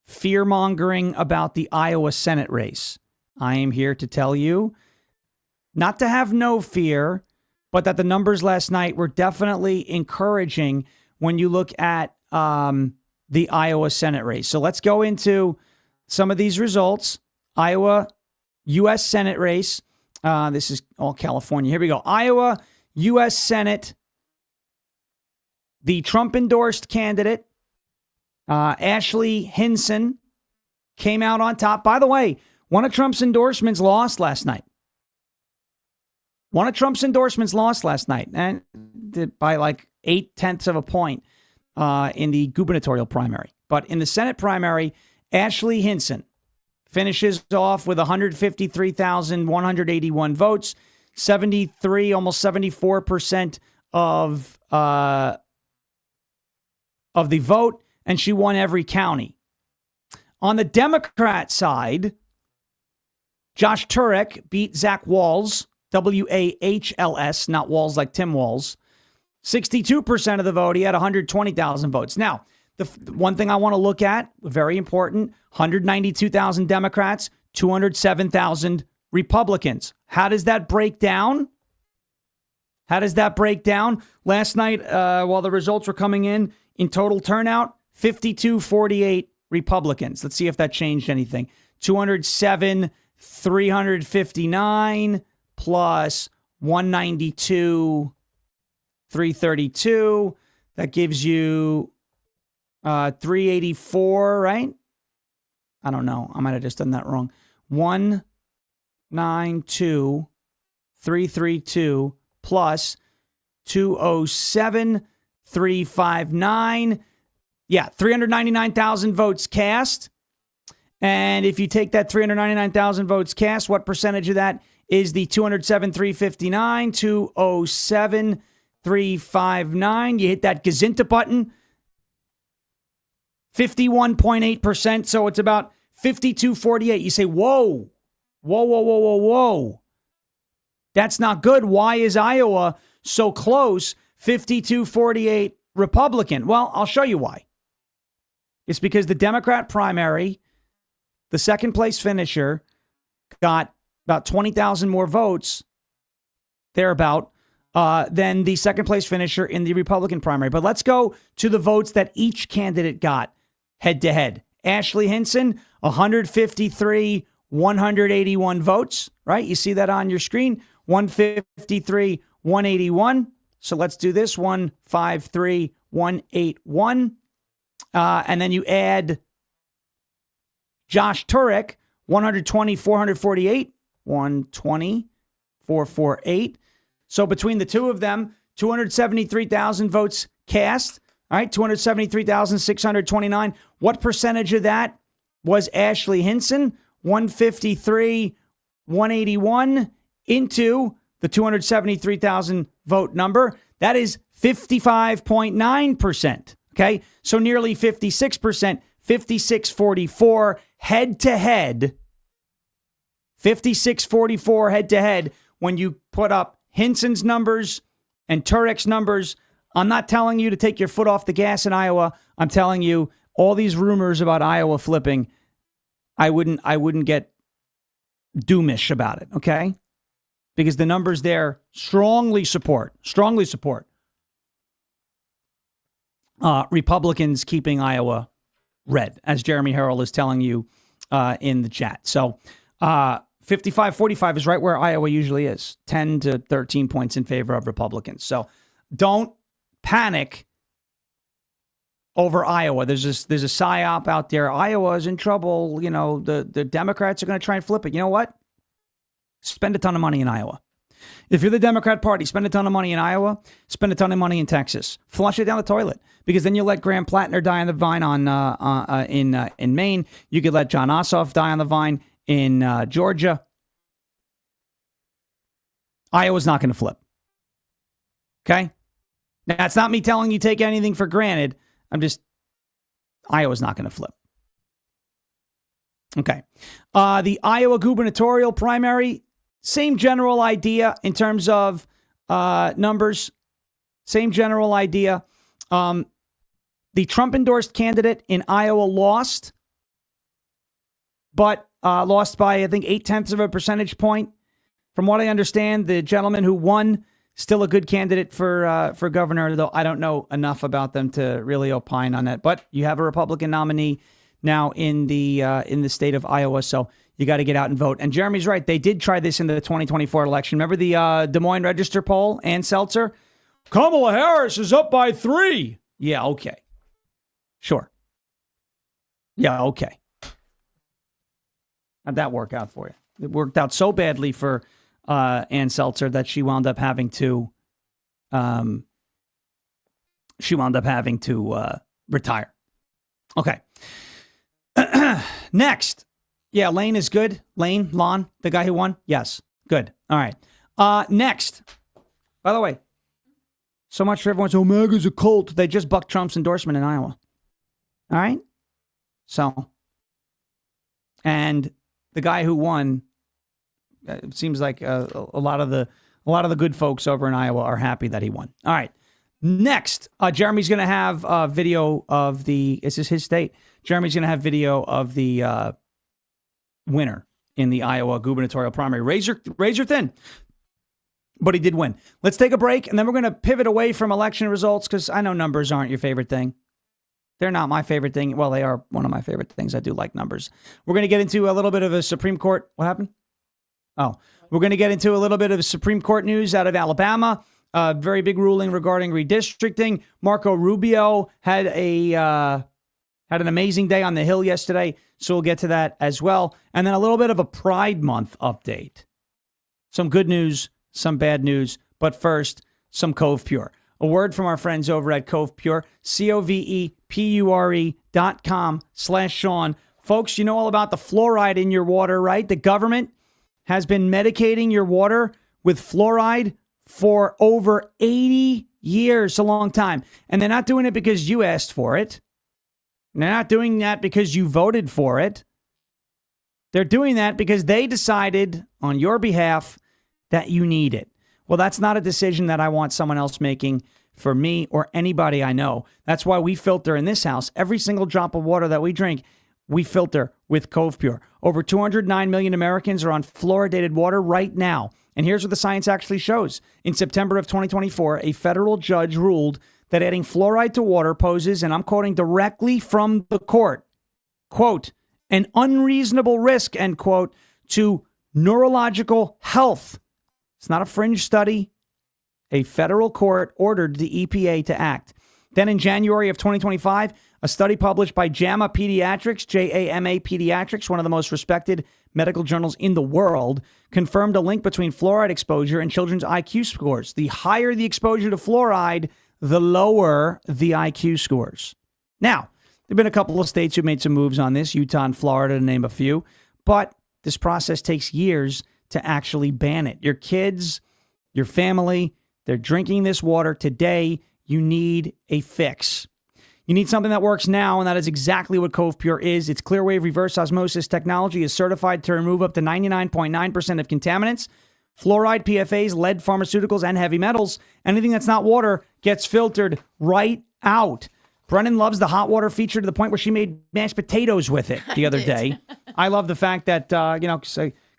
fear-mongering about the Iowa Senate race. I am here to tell you not to have no fear, but that the numbers last night were definitely encouraging when you look at the Iowa Senate race. So let's go into some of these results. Iowa U.S. Senate race. This is all California. Here we go. Iowa U.S. Senate. The Trump-endorsed candidate, Ashley Hinson, came out on top. By the way, one of Trump's endorsements lost last night. And by like 0.8 of a point in the gubernatorial primary. But in the Senate primary, Ashley Hinson finishes off with 153,181 votes, 73, almost 74% of the vote, and she won every county. On the Democrat side, Josh Turek beat Zach Walz, Wahls, not Walls like Tim Walz. 62% of the vote. He had 120,000 votes. Now, the one thing I want to look at, very important, 192,000 Democrats, 207,000 Republicans. How does that break down? Last night, while the results were coming in total turnout, 52-48 Republicans. Let's see if that changed anything. 207, 359 plus 192, 332. That gives you 384, right? I don't know. I might have just done that wrong. 192, 332 plus 207, 359. Yeah, 399,000 votes cast. And if you take that 399,000 votes cast, what percentage of that is the 207, 359, 207, 359? You hit that Gazinta button. 51.8%. So it's about 52-48. You say, whoa. That's not good. Why is Iowa so close? 52-48 Republican. Well, I'll show you why. It's because the Democrat primary, the second place finisher, got about 20,000 more votes, thereabout, than the second place finisher in the Republican primary. But let's go to the votes that each candidate got head to head. Ashley Hinson, 153, 181 votes, right? You see that on your screen, 153, 181. So let's do this, 153, 181. And then you add Josh Turek, 120, 448, 120, 448. So between the two of them, 273,000 votes cast. All right, 273,629. What percentage of that was Ashley Hinson? 153, 181 into the 273,000 vote number. That is 55.9%. Okay, so nearly 56%, 56-44, head-to-head, 56-44 head-to-head, when you put up Hinson's numbers and Turek's numbers. I'm not telling you to take your foot off the gas in Iowa. I'm telling you all these rumors about Iowa flipping, I wouldn't get doomish about it, okay? Because the numbers there strongly support Republicans keeping Iowa red, as Jeremy Herrell is telling you in the chat. So 55-45 is right where Iowa usually is, 10 to 13 points in favor of Republicans. So don't panic over Iowa. There's a psyop out there. Iowa is in trouble. You know, the Democrats are going to try and flip it. You know what? Spend a ton of money in Iowa. If you're the Democrat Party, spend a ton of money in Iowa, spend a ton of money in Texas. Flush it down the toilet, because then you let Graham Plattner die on the vine in Maine. You could let John Ossoff die on the vine in Georgia. Iowa's not going to flip. Okay? Now, it's not me telling you take anything for granted. Iowa's not going to flip. Okay. The Iowa gubernatorial primary, same general idea in terms of numbers. Same general idea. The Trump-endorsed candidate in Iowa lost, but lost by, I think, 0.8 of a percentage point. From what I understand, the gentleman who won, still a good candidate for governor, though I don't know enough about them to really opine on that. But you have a Republican nominee now in the state of Iowa, so you got to get out and vote. And Jeremy's right. They did try this in the 2024 election. Remember the Des Moines Register poll, Ann Seltzer? Kamala Harris is up by 3. Yeah, okay. Sure. Yeah, okay. How'd that work out for you? It worked out so badly for Ann Seltzer that she wound up having to retire. Okay. Next. Yeah, Lane is good. Lon, the guy who won? Yes. Good. All right. Next. By the way, so much for everyone saying, MAGA's a cult. They just bucked Trump's endorsement in Iowa. All right? So, and the guy who won, it seems like a lot of the good folks over in Iowa are happy that he won. All right. Next, Jeremy's going to have video of is this his state? Jeremy's going to have video of the winner in the Iowa gubernatorial primary. Razor thin, but he did win. Let's take a break, and then we're going to pivot away from election results, because I know numbers aren't your favorite thing. They're not my favorite thing. Well, they are one of my favorite things. I do like numbers. We're going to get into a little bit of a Supreme Court. What happened? Oh, we're going to get into a little bit of Supreme Court news out of Alabama. Very big ruling regarding redistricting. Marco Rubio had an amazing day on the Hill yesterday, so we'll get to that as well. And then a little bit of a Pride Month update. Some good news, some bad news, but first, some Cove Pure. A word from our friends over at Cove Pure, COVEPURE.com/Sean. Folks, you know all about the fluoride in your water, right? The government has been medicating your water with fluoride for over 80 years, a long time. And they're not doing it because you asked for it. They're not doing that because you voted for it. They're doing that because they decided on your behalf that you need it. Well, that's not a decision that I want someone else making for me or anybody I know. That's why we filter in this house. Every single drop of water that we drink, we filter with Cove Pure. Over 209 million Americans are on fluoridated water right now. And here's what the science actually shows. In September of 2024, a federal judge ruled that adding fluoride to water poses, and I'm quoting directly from the court, quote, an unreasonable risk, end quote, to neurological health. It's not a fringe study. A federal court ordered the EPA to act. Then in January of 2025, a study published by JAMA Pediatrics, JAMA Pediatrics, one of the most respected medical journals in the world, confirmed a link between fluoride exposure and children's IQ scores. The higher the exposure to fluoride, the lower the IQ scores. Now, there have been a couple of states who made some moves on this, Utah and Florida to name a few, but this process takes years to actually ban it. Your kids, your family, they're drinking this water today. You need a fix. You need something that works now, and that is exactly what Cove Pure is. Its Clearwave reverse osmosis technology is certified to remove up to 99.9% of contaminants, fluoride, PFAs, lead, pharmaceuticals, and heavy metals. Anything that's not water gets filtered right out. Brennan loves the hot water feature to the point where she made mashed potatoes with it the other day. I love the fact that, I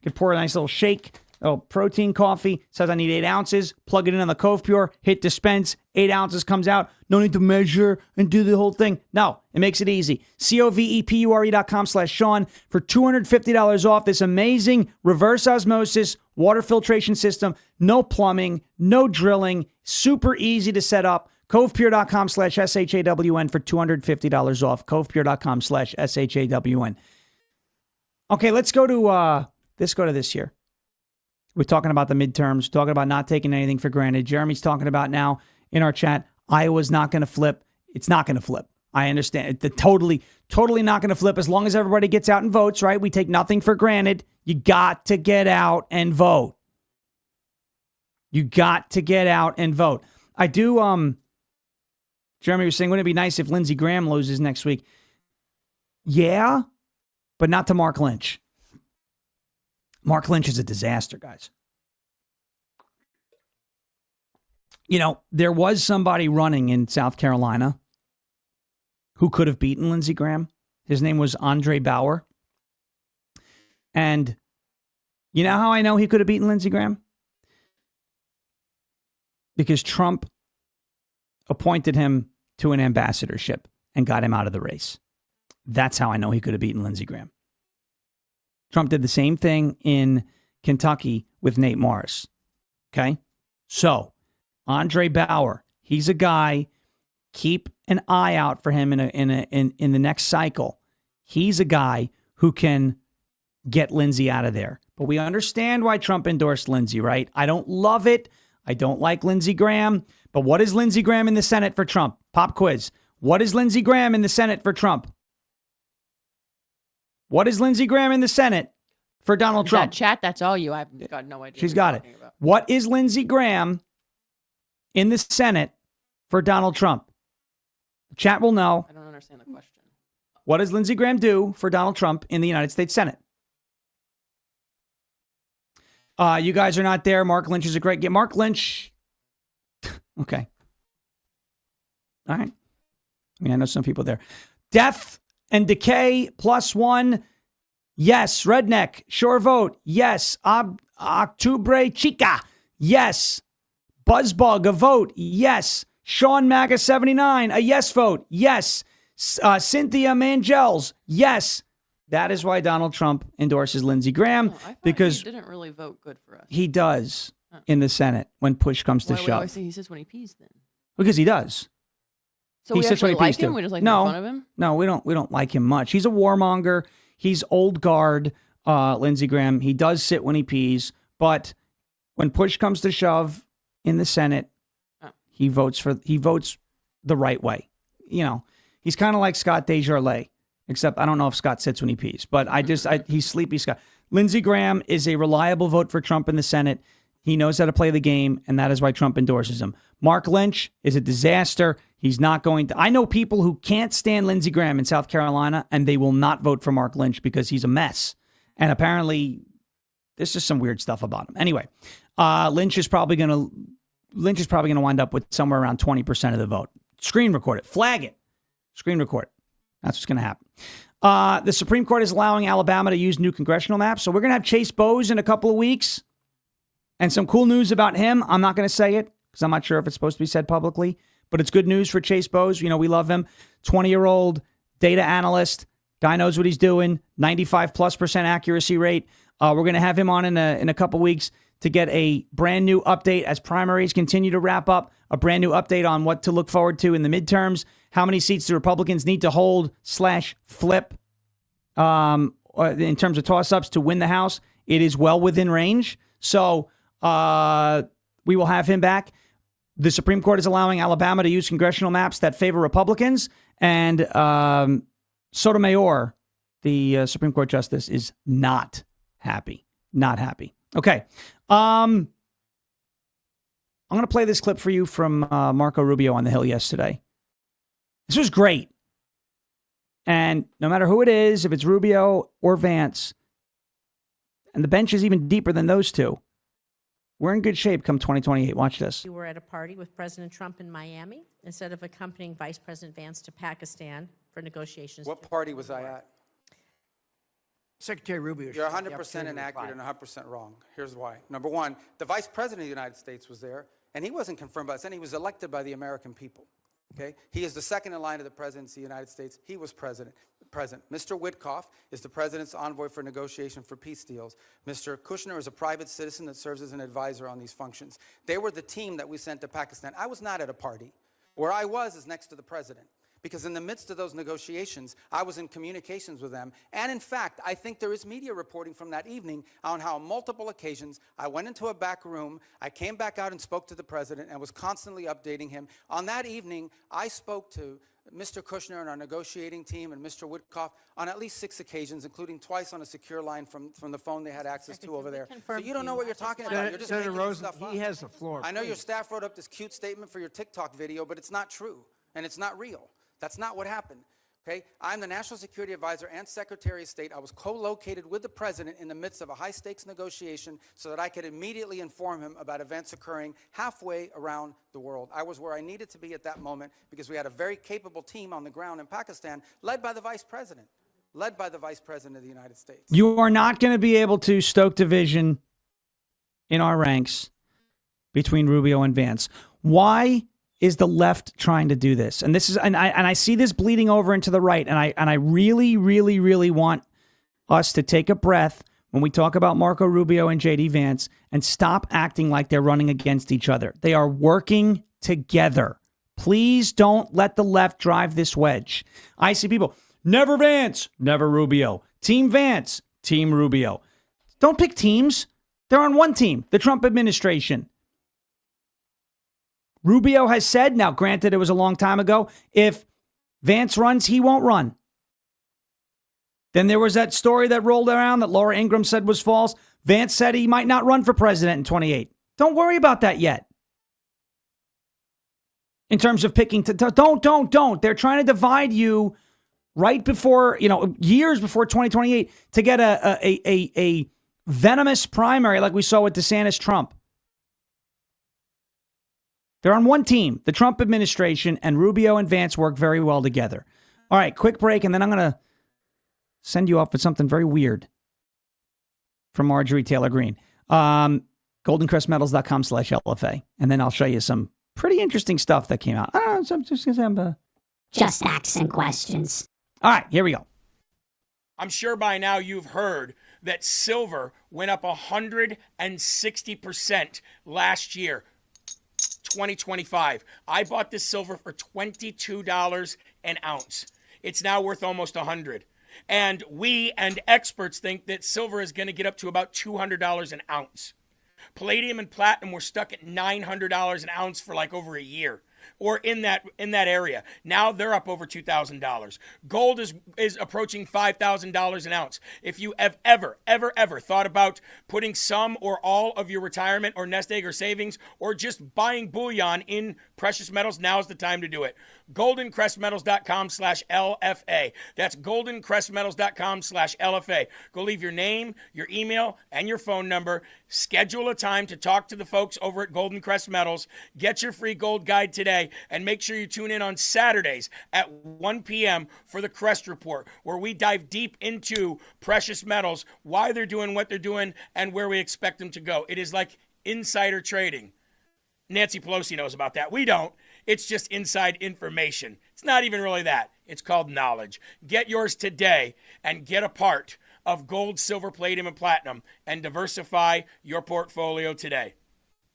could pour a nice little shake. Oh, protein coffee. Says I need 8 ounces. Plug it in on the Cove Pure. Hit dispense. 8 ounces comes out. No need to measure and do the whole thing. No, it makes it easy. COVEPURE.com/Sean for $250 off this amazing reverse osmosis water filtration system. No plumbing, no drilling. Super easy to set up. CovePure.com/SHAWN for $250 off. CovePure.com/SHAWN. Okay, let's go to this year. We're talking about the midterms, talking about not taking anything for granted. Jeremy's talking about now in our chat, Iowa's not going to flip. It's not going to flip. I understand. Totally not going to flip as long as everybody gets out and votes, right? We take nothing for granted. You got to get out and vote. You got to get out and vote. I do, Jeremy was saying, wouldn't it be nice if Lindsey Graham loses next week? Yeah, but not to Mark Lynch. Mark Lynch is a disaster, guys. You know, there was somebody running in South Carolina who could have beaten Lindsey Graham. His name was Andre Bauer. And you know how I know he could have beaten Lindsey Graham? Because Trump appointed him to an ambassadorship and got him out of the race. That's how I know he could have beaten Lindsey Graham. Trump did the same thing in Kentucky with Nate Morris. Okay? So, Andre Bauer, he's a guy, keep an eye out for him in the next cycle. He's a guy who can get Lindsey out of there. But we understand why Trump endorsed Lindsey, right? I don't love it. I don't like Lindsey Graham. But what is Lindsey Graham in the Senate for Trump? Pop quiz. What is Lindsey Graham in the Senate for Trump? What is Lindsey Graham in the Senate for Donald Trump? That chat, that's all you. I've got no idea. She's got it. What is Lindsey Graham in the Senate for Donald Trump? The chat will know. I don't understand the question. What does Lindsey Graham do for Donald Trump in the United States Senate? You guys are not there. Mark Lynch is a great game. Mark Lynch. Okay. All right. I mean, I know some people there. Death and Decay +1. Yes. Redneck. Sure vote. Yes. Octubre Chica. Yes. Buzzbug. A vote. Yes. Sean Maga 79. A yes vote. Yes. Cynthia Mangels. Yes. That is why Donald Trump endorses Lindsey Graham, because he didn't really vote good for us. He does in the Senate when push comes to Why shove. we always say he sits when he pees then? Because he does. So He we sits actually when he pees like him? too. We just like No. make fun of him? No, we don't like him much. He's a warmonger. He's old guard, Lindsey Graham. He does sit when he pees, but when push comes to shove in the Senate, he votes the right way. You know, he's kind of like Scott Desjardins, except I don't know if Scott sits when he pees, but he's sleepy Scott. Lindsey Graham is a reliable vote for Trump in the Senate. He knows how to play the game, and that is why Trump endorses him. Mark Lynch is a disaster. He's not going to. I know people who can't stand Lindsey Graham in South Carolina, and they will not vote for Mark Lynch because he's a mess. And apparently, there's just some weird stuff about him. Anyway, Lynch is probably going to wind up with somewhere around 20% of the vote. Screen record it. Flag it. Screen record it. That's what's going to happen. The Supreme Court is allowing Alabama to use new congressional maps. So we're going to have Chase Bowes in a couple of weeks. And some cool news about him. I'm not going to say it because I'm not sure if it's supposed to be said publicly. But it's good news for Chase Bowes. You know, we love him. 20-year-old data analyst. Guy knows what he's doing. 95+% accuracy rate. We're going to have him on in a couple weeks to get a brand new update as primaries continue to wrap up. A brand new update on what to look forward to in the midterms. How many seats the Republicans need to hold/flip in terms of toss-ups to win the House. It is well within range. So we will have him back. The Supreme Court is allowing Alabama to use congressional maps that favor Republicans. And Sotomayor, the Supreme Court justice, is not happy. Not happy. Okay. I'm going to play this clip for you from Marco Rubio on the Hill yesterday. This was great. And no matter who it is, if it's Rubio or Vance, and the bench is even deeper than those two, we're in good shape come 2028. Watch this. You were at a party with President Trump in Miami instead of accompanying Vice President Vance to Pakistan for negotiations. What party was I at? Secretary Rubio. You're 100% inaccurate and 100% wrong. Here's why. Number one, the Vice President of the United States was there, and he wasn't confirmed by us, and he was elected by the American people. Okay? He is the second in line of the presidency of the United States. He was present. Mr. Witkoff is the president's envoy for negotiation for peace deals. Mr. Kushner is a private citizen that serves as an advisor on these functions. They were the team that we sent to Pakistan. I was not at a party. Where I was is next to the president. Because in the midst of those negotiations, I was in communications with them. And in fact, I think there is media reporting from that evening on how on multiple occasions I went into a back room, I came back out and spoke to the president and was constantly updating him. On that evening, I spoke to Mr. Kushner and our negotiating team and Mr. Witkoff on at least 6 occasions, including twice on a secure line from the phone they had access to over there. So you don't know what you're talking about. You're just Senator making Rosen, stuff up. he has the floor. I know your please. staff wrote up this cute statement for your TikTok video, but it's not true, and it's not real. That's not what happened. Okay? I'm the National Security Advisor and Secretary of State. I was co-located with the president in the midst of a high-stakes negotiation so that I could immediately inform him about events occurring halfway around the world. I was where I needed to be at that moment because we had a very capable team on the ground in Pakistan led by the Vice President of the United States. You are not going to be able to stoke division in our ranks between Rubio and Vance. Why is the left trying to do this? And this is, and I see this bleeding over into the right. And I really, really, really want us to take a breath when we talk about Marco Rubio and JD Vance and stop acting like they're running against each other. They are working together. Please don't let the left drive this wedge. I see people, never Vance, never Rubio. Team Vance, Team Rubio. Don't pick teams. They're on one team, the Trump administration. Rubio has said, now granted it was a long time ago, if Vance runs, he won't run. Then there was that story that rolled around that Laura Ingraham said was false. Vance said he might not run for president in 28. Don't worry about that yet. In terms of picking, don't. They're trying to divide you right before, years before 2028 to get a venomous primary like we saw with DeSantis Trump. They're on one team. The Trump administration and Rubio and Vance work very well together. All right, quick break, and then I'm going to send you off with something very weird from Marjorie Taylor Greene. GoldenCrestMetals.com/LFA. And then I'll show you some pretty interesting stuff that came out. Just asking questions. All right, here we go. I'm sure by now you've heard that silver went up 160% last year. 2025. I bought this silver for $22 an ounce. It's now worth almost $100. And we and experts think that silver is going to get up to about $200 an ounce. Palladium and platinum were stuck at $900 an ounce for like over a year, or in that area. Now they're up over $2,000. Gold is approaching $5,000 an ounce. If you have ever thought about putting some or all of your retirement or nest egg or savings or just buying bullion in precious metals, now's the time to do it. GoldenCrestMetals.com/LFA. That's GoldenCrestMetals.com/LFA. Go leave your name, your email, and your phone number. Schedule a time to talk to the folks over at Golden Crest Metals. Get your free gold guide today, and make sure you tune in on Saturdays at 1 p.m. for the Crest Report, where we dive deep into precious metals, why they're doing what they're doing, and where we expect them to go. It is like insider trading. Nancy Pelosi knows about that. We don't. It's just inside information. It's not even really that. It's called knowledge. Get yours today and get a part of gold, silver, palladium, and platinum and diversify your portfolio today.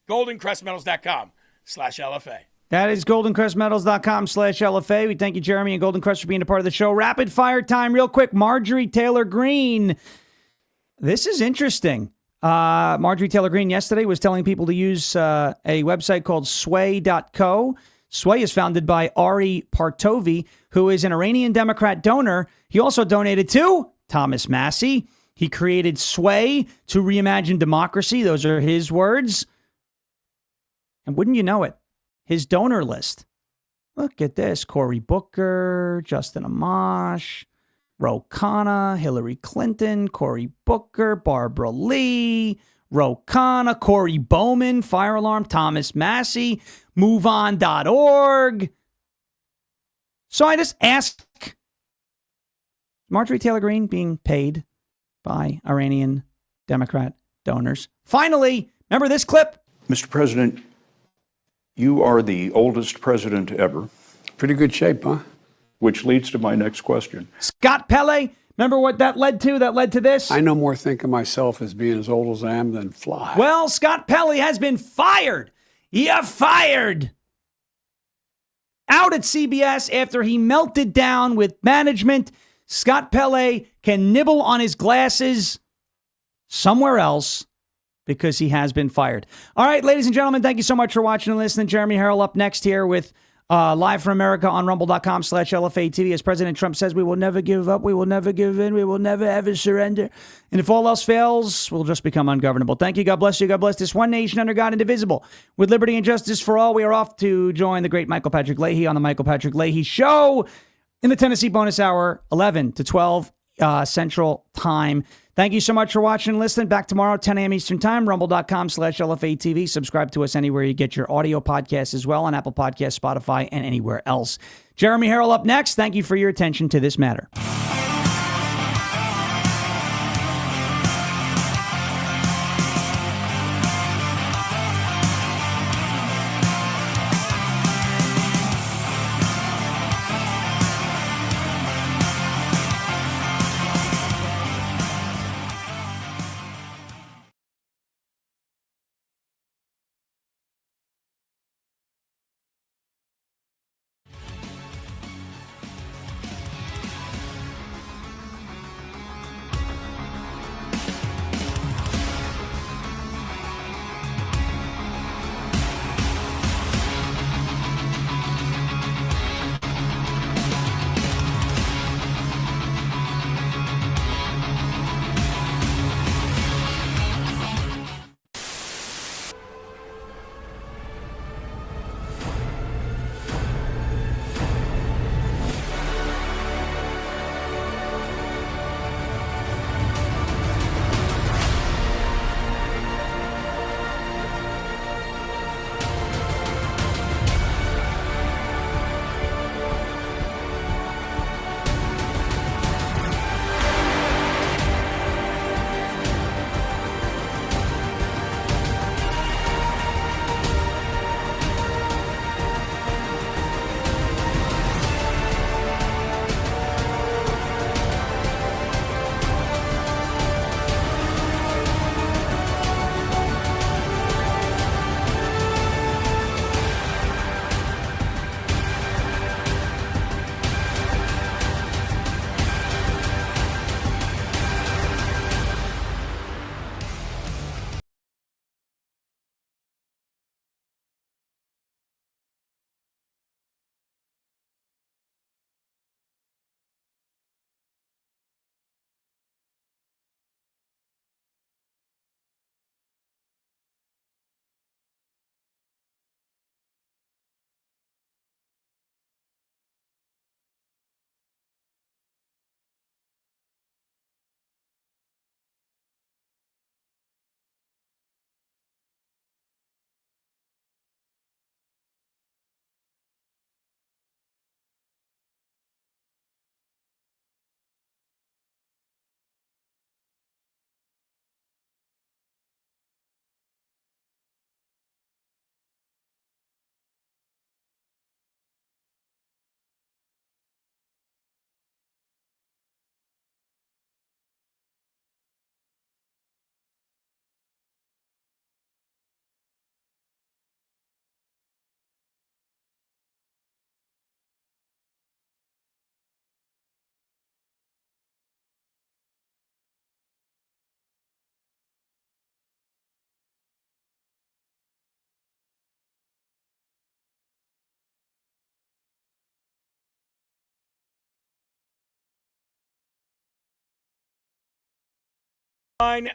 GoldenCrestMetals.com/LFA. That is GoldenCrestMetals.com/LFA. We thank you, Jeremy and Golden Crest, for being a part of the show. Rapid fire time, real quick. Marjorie Taylor Greene. This is interesting. Marjorie Taylor Greene yesterday was telling people to use a website called sway.co. Sway is founded by Ari Partovi, who is an Iranian Democrat donor. He also donated to Thomas Massie. He created Sway to reimagine democracy. Those are his words. And wouldn't you know it, his donor list. Look at this. Cory Booker, Justin Amash, Ro Khanna, Hillary Clinton, Cory Booker, Barbara Lee, Ro Khanna, Corey Bowman, Fire Alarm, Thomas Massey, MoveOn.org. So I just ask, Marjorie Taylor Greene being paid by Iranian Democrat donors? Finally, remember this clip? Mr. President, you are the oldest president ever. Pretty good shape, huh? Which leads to my next question. Scott Pele, remember what that led to? That led to this? I no more think of myself as being as old as I am than fly. Well, Scott Pele has been fired. You're fired. Out at CBS after he melted down with management. Scott Pele can nibble on his glasses somewhere else because he has been fired. All right, ladies and gentlemen, thank you so much for watching and listening. Jeremy Herrell up next here with Live from America on rumble.com/LFA-TV. As President Trump says, we will never give up. We will never give in. We will never ever surrender. And if all else fails, we'll just become ungovernable. Thank you. God bless you. God bless this one nation under God, indivisible, with liberty and justice for all. We are off to join the great Michael Patrick Leahy on the Michael Patrick Leahy Show in the Tennessee bonus hour, 11 to 12 Central Time. Thank you so much for watching and listening. Back tomorrow, 10 a.m. Eastern Time, rumble.com/LFA-TV. Subscribe to us anywhere you get your audio podcasts as well, on Apple Podcasts, Spotify, and anywhere else. Jeremy Herrell up next. Thank you for your attention to this matter.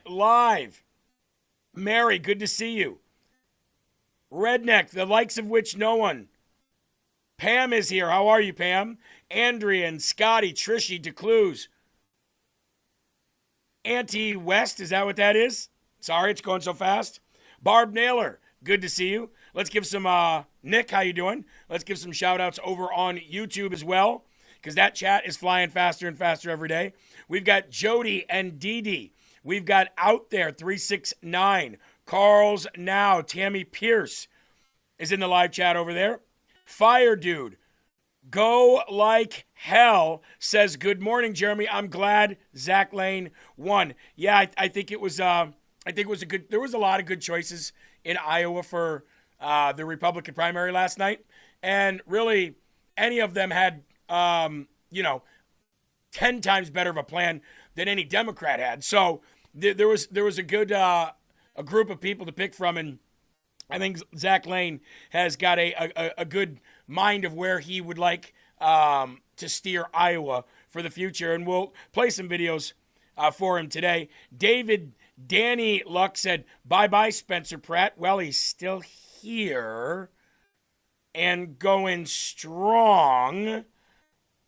Live. Mary, good to see you. Redneck, the likes of which no one. Pam is here. How are you, Pam? Andrea and Scotty, Trishy, DeCluse. Auntie West, is that what that is? Sorry, it's going so fast. Barb Naylor, good to see you. Let's give some, Nick, how you doing? Let's give some shout-outs over on YouTube as well, because that chat is flying faster and faster every day. We've got Jody and Dee Dee. We've got Out There 369. Carl's Now. Tammy Pierce is in the live chat over there. Fire Dude. Go Like Hell says, good morning, Jeremy. I'm glad Zach Lane won. Yeah, I think it was a good, there was a lot of good choices in Iowa for the Republican primary last night. And really, any of them had, 10 times better of a plan than any Democrat had. So there was a good a group of people to pick from, and I think Zach Lane has got a good mind of where he would like to steer Iowa for the future, and we'll play some videos for him today. Danny Luck said, bye-bye, Spencer Pratt. Well, he's still here and going strong.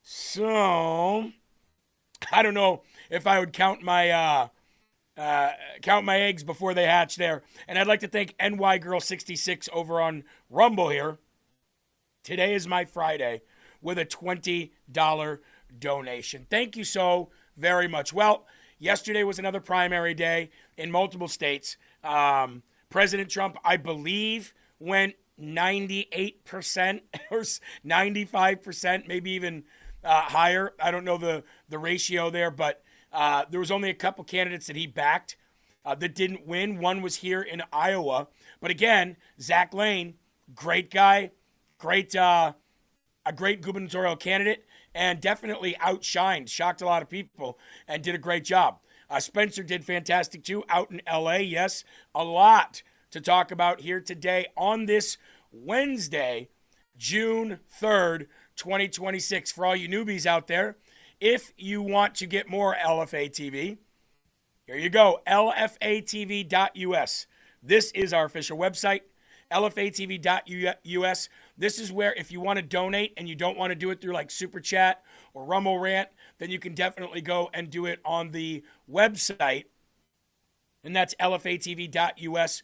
So I don't know if I would count my eggs before they hatch there. And I'd like to thank NY Girl 66 over on Rumble here. Today is my Friday with a $20 donation. Thank you so very much. Well, yesterday was another primary day in multiple states. President Trump, I believe, went 98% or 95%, maybe even higher. I don't know the ratio there, but there was only a couple candidates that he backed that didn't win. One was here in Iowa. But again, Zach Lane, great guy, a great gubernatorial candidate, and definitely outshined, shocked a lot of people, and did a great job. Spencer did fantastic too, out in LA. Yes, a lot to talk about here today on this Wednesday, June 3rd, 2026. For all you newbies out there, if you want to get more LFA TV, here you go, lfatv.us. This is our official website, lfatv.us. This is where if you want to donate and you don't want to do it through like Super Chat or Rumble Rant, then you can definitely go and do it on the website. And that's lfatv.us.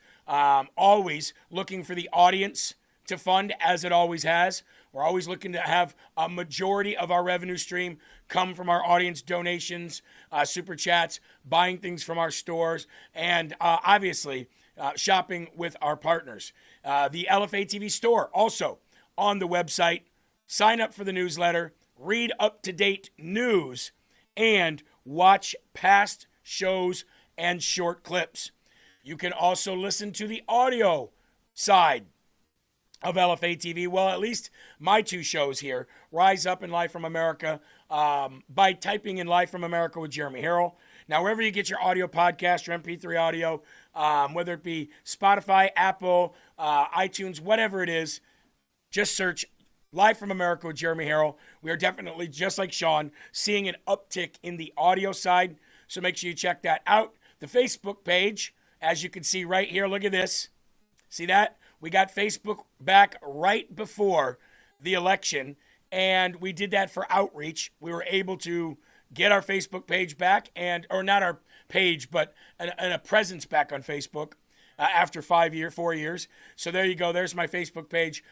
Always looking for the audience to fund, as it always has. We're always looking to have a majority of our revenue stream come from our audience donations, Super Chats, buying things from our stores, and obviously shopping with our partners. The LFA TV store also on the website. Sign up for the newsletter, read up-to-date news, and watch past shows and short clips. You can also listen to the audio side of LFA TV. Well, at least my two shows here, Rise Up and Live from America, by typing in Live from America with Jeremy Herrell. Now, wherever you get your audio podcast, your MP3 audio, whether it be Spotify, Apple, iTunes, whatever it is, just search Live from America with Jeremy Herrell. We are definitely, just like Sean, seeing an uptick in the audio side, so make sure you check that out. The Facebook page, as you can see right here, look at this. See that? We got Facebook back right before the election, and we did that for outreach. We were able to get our Facebook page back, or not our page, but a presence back on Facebook after 4 years. So there you go. There's my Facebook page.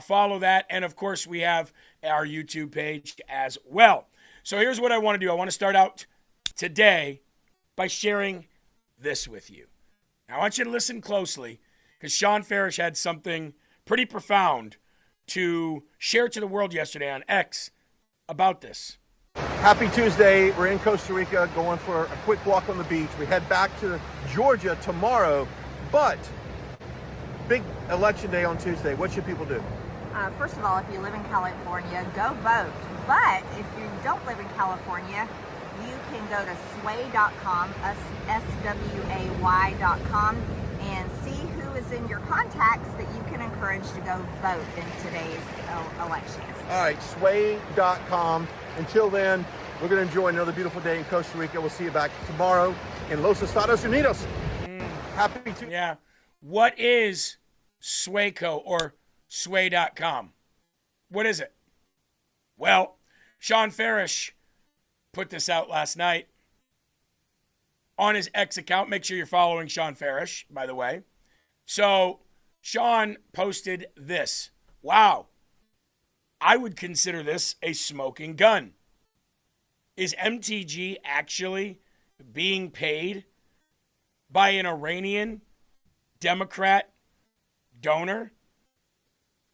Follow that. And, of course, we have our YouTube page as well. So here's what I want to do. I want to start out today by sharing this with you. Now, I want you to listen closely, because Sean Farish had something pretty profound to share to the world yesterday on X about this. Happy Tuesday. We're in Costa Rica going for a quick walk on the beach. We head back to Georgia tomorrow, but big election day on Tuesday. What should people do? First of all, if you live in California, go vote. But if you don't live in California, you can go to sway.com, sway.com, and see who is in your contacts that you can encourage to go vote in today's elections. All right, sway.com. Until then, we're going to enjoy another beautiful day in Costa Rica. We'll see you back tomorrow in Los Estados Unidos. Happy to. Yeah. What is Swayco or sway.com? What is it? Well, Sean Farish put this out last night on his X account. Make sure you're following Sean Farish, by the way. So Sean posted this. Wow. I would consider this a smoking gun. Is MTG actually being paid by an Iranian Democrat donor?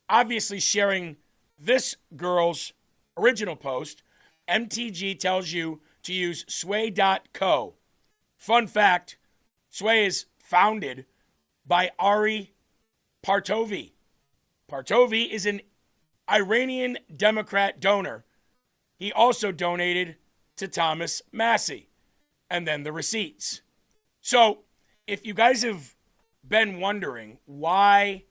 Obviously sharing this girl's original post, MTG tells you to use sway.co. Fun fact, Sway is founded by Ari Partovi. Partovi is an Iranian Democrat donor. He also donated to Thomas Massey, and then the receipts. So if you guys have been wondering why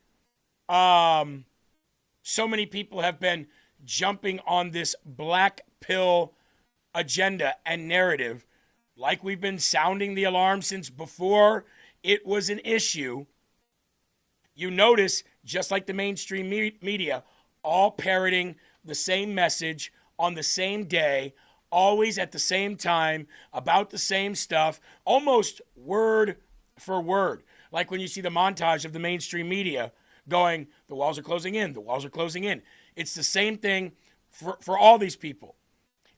so many people have been jumping on this black pill agenda and narrative, like we've been sounding the alarm since before it was an issue, you notice, just like the mainstream media, all parroting the same message on the same day, always at the same time, about the same stuff, almost word for word. Like when you see the montage of the mainstream media going, the walls are closing in, the walls are closing in. It's the same thing for all these people.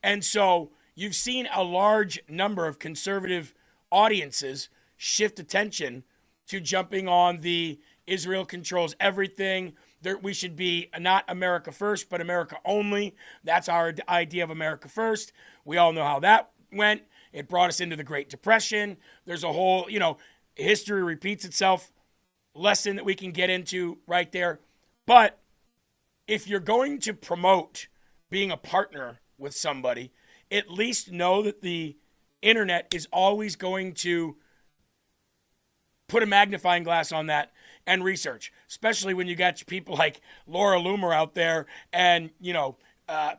And so you've seen a large number of conservative audiences shift attention to jumping on the Israel controls everything. We should be not America first, but America only. That's our idea of America first. We all know how that went. It brought us into the Great Depression. There's a whole, history repeats itself lesson that we can get into right there. But if you're going to promote being a partner with somebody, at least know that the internet is always going to put a magnifying glass on that and research, especially when you got people like Laura Loomer out there and,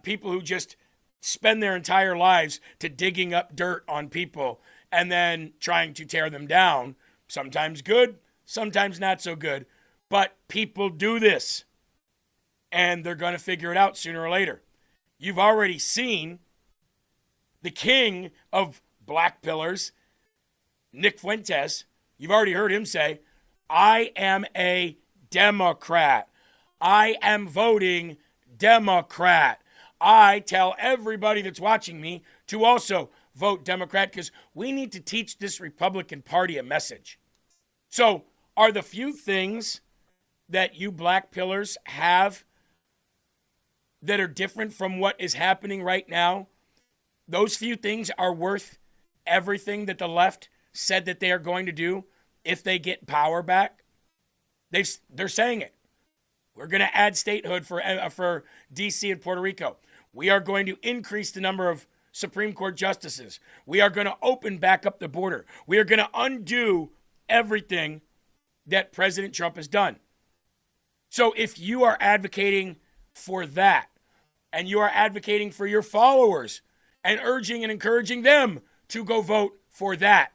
people who just spend their entire lives to digging up dirt on people and then trying to tear them down. Sometimes good, sometimes not so good. But people do this, and they're going to figure it out sooner or later. You've already seen the king of black pillars, Nick Fuentes. You've already heard him say, I am a Democrat. I am voting Democrat. I tell everybody that's watching me to also vote Democrat because we need to teach this Republican Party a message. So are the few things that you black pillars have that are different from what is happening right now, those few things are worth everything that the left said that they are going to do if they get power back? They're saying it. We're going to add statehood for D.C. and Puerto Rico. We are going to increase the number of Supreme Court justices. We are going to open back up the border. We are going to undo everything that President Trump has done. So if you are advocating for that, and you are advocating for your followers and urging and encouraging them to go vote for that,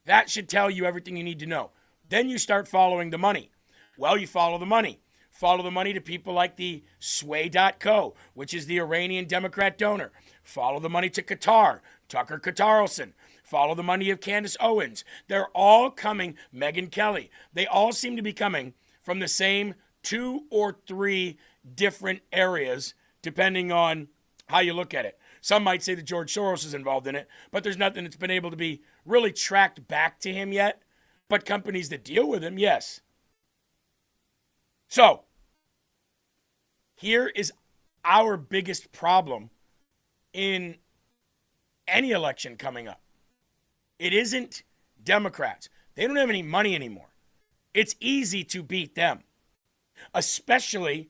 that should tell you everything you need to know. Then you start following the money. Well, you follow the money. Follow the money to people like the sway.co, which is the Iranian Democrat donor. Follow the money to Qatar, Tucker Carlson. Follow the money of Candace Owens. They're all coming, Megyn Kelly. They all seem to be coming from the same 2 or 3 different areas, depending on how you look at it. Some might say that George Soros is involved in it, but there's nothing that's been able to be really tracked back to him yet. But companies that deal with him, yes. So, here is our biggest problem in any election coming up. It isn't Democrats. They don't have any money anymore. It's easy to beat them, especially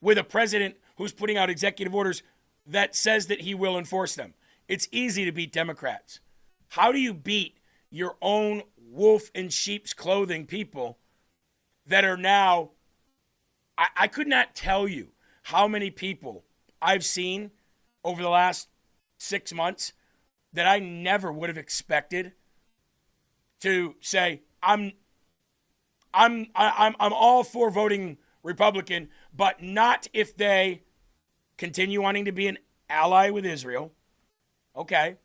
with a president who's putting out executive orders that says that he will enforce them. It's easy to beat Democrats. How do you beat your own wolf in sheep's clothing people that are now, I could not tell you how many people I've seen over the last 6 months that I never would have expected to say, I'm all for voting Republican, but not if they continue wanting to be an ally with Israel. Okay.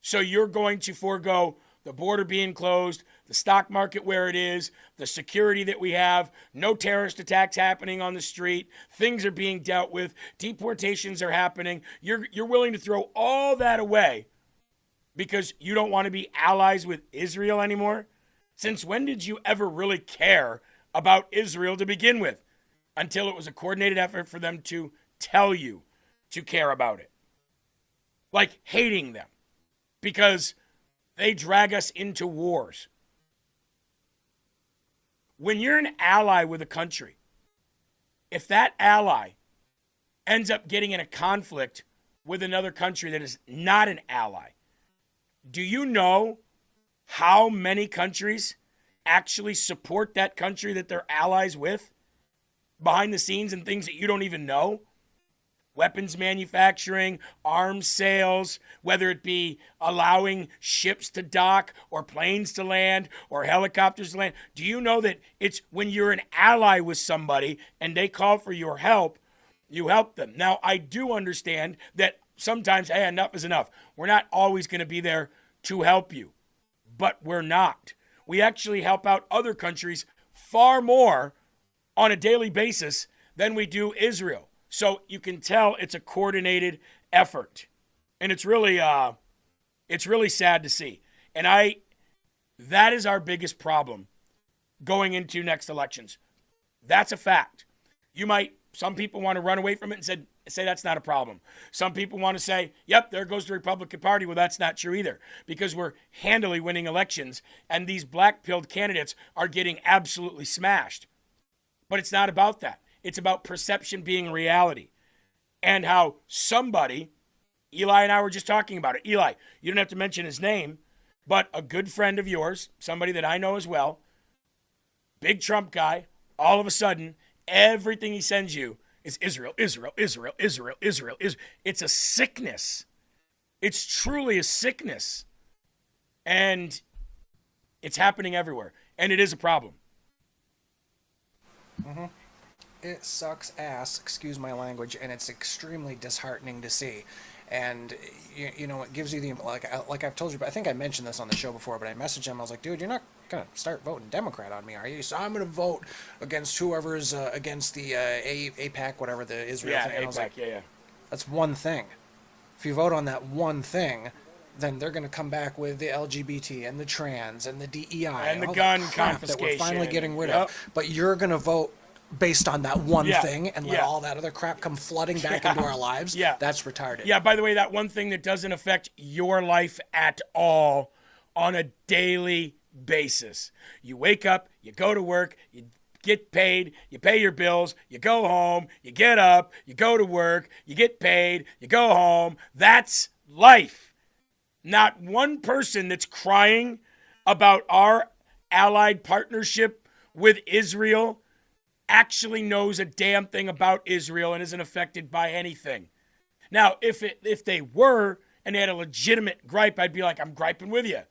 So you're going to forego the border being closed, the stock market where it is, the security that we have, no terrorist attacks happening on the street, things are being dealt with, deportations are happening. You're willing to throw all that away because you don't want to be allies with Israel anymore? Since when did you ever really care about Israel to begin with? Until it was a coordinated effort for them to tell you to care about it. Like hating them. Because they drag us into wars. When you're an ally with a country, if that ally ends up getting in a conflict with another country that is not an ally, do you know how many countries actually support that country that they're allies with behind the scenes and things that you don't even know? Weapons manufacturing, arms sales, whether it be allowing ships to dock or planes to land or helicopters to land. Do you know that it's when you're an ally with somebody and they call for your help, you help them? Now, I do understand that sometimes, hey, enough is enough. We're not always going to be there to help you, but we're not. We actually help out other countries far more on a daily basis than we do Israel. So you can tell it's a coordinated effort. And it's really sad to see. And that is our biggest problem going into next elections. That's a fact. Some people want to run away from it and say that's not a problem. Some people want to say, yep, there goes the Republican Party. Well, that's not true either, because we're handily winning elections and these black-pilled candidates are getting absolutely smashed. But it's not about that. It's about perception being reality, and how somebody, Eli and I were just talking about it. Eli, you don't have to mention his name, but a good friend of yours, somebody that I know as well, big Trump guy, all of a sudden, everything he sends you is Israel, Israel, Israel, Israel, Israel. It's a sickness. It's truly a sickness. And it's happening everywhere. And it is a problem. Mm-hmm. It sucks ass, excuse my language, and it's extremely disheartening to see. And you know, it gives you the, like I've told you, but I think I mentioned this on the show before, but I messaged him. I was like, dude, you're not gonna start voting Democrat on me, are you? So I'm gonna vote against whoever's against the APAC, whatever the Israel thing. And I was like, yeah. That's one thing. If you vote on that one thing, then they're gonna come back with the LGBT and the trans and the DEI and the all gun crap that we're confiscation. finally getting rid of. But you're gonna vote based on that one thing and let all that other crap come flooding back into our lives. Yeah. That's retarded. Yeah, by the way, that one thing that doesn't affect your life at all on a daily basis. You wake up, you go to work, you get paid, you pay your bills, you go home, you get up, you go to work, you get paid, you go home. That's life. Not one person that's crying about our allied partnership with Israel actually knows a damn thing about Israel and isn't affected by anything. Now, if they were and they had a legitimate gripe, I'd be like, I'm griping with you.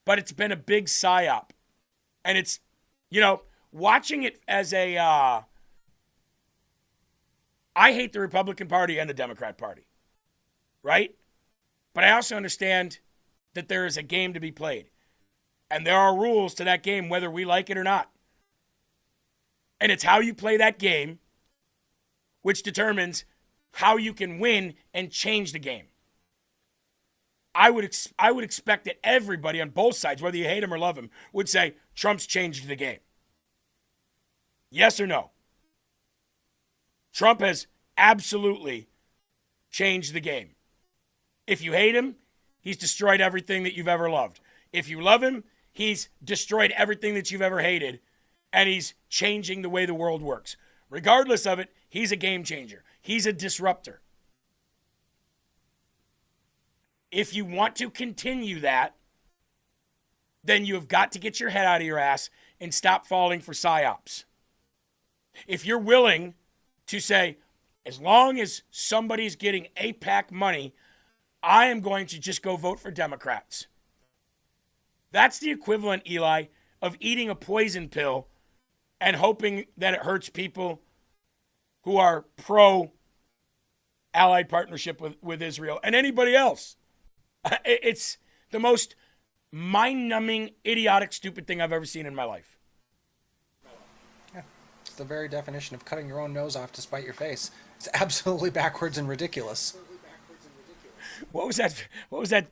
But it's been a big psyop. And it's, watching it as I hate the Republican Party and the Democrat Party, right? But I also understand that there is a game to be played. And there are rules to that game, whether we like it or not. And it's how you play that game which determines how you can win and change the game. I would expect that everybody on both sides, whether you hate him or love him, would say Trump's changed the game. Yes or no? Trump has absolutely changed the game. If you hate him, he's destroyed everything that you've ever loved. If you love him, he's destroyed everything that you've ever hated. And he's changing the way the world works. Regardless of it, he's a game changer. He's a disruptor. If you want to continue that, then you have got to get your head out of your ass and stop falling for psyops. If you're willing to say, as long as somebody's getting APAC money, I am going to just go vote for Democrats. That's the equivalent, Eli, of eating a poison pill and hoping that it hurts people who are pro-allied partnership with Israel and anybody else. It's the most mind-numbing, idiotic, stupid thing I've ever seen in my life. Yeah, it's the very definition of cutting your own nose off to spite your face. It's absolutely backwards and ridiculous. What was that? What was that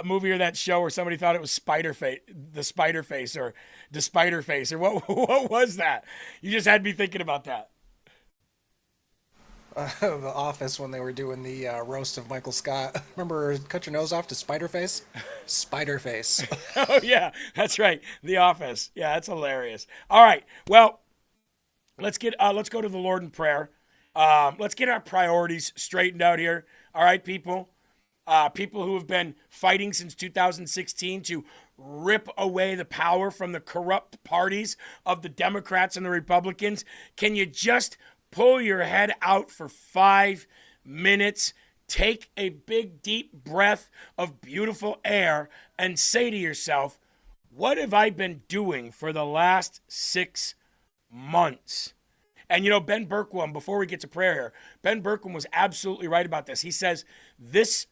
movie or that show where somebody thought it was the Spider Face, or the Spider Face, or what? What was that? You just had me thinking about that. The Office, when they were doing the roast of Michael Scott. Remember, cut your nose off to Spider-Face? Spider-Face. Oh, yeah, that's right. The Office. Yeah, that's hilarious. All right, well, let's go to the Lord in prayer. Let's get our priorities straightened out here. All right, people. People who have been fighting since 2016 to rip away the power from the corrupt parties of the Democrats and the Republicans. Can you just pull your head out for 5 minutes, take a big, deep breath of beautiful air, and say to yourself, what have I been doing for the last 6 months? And, you know, Ben Berkwam, before we get to prayer here, Ben Berkwam was absolutely right about this. He says this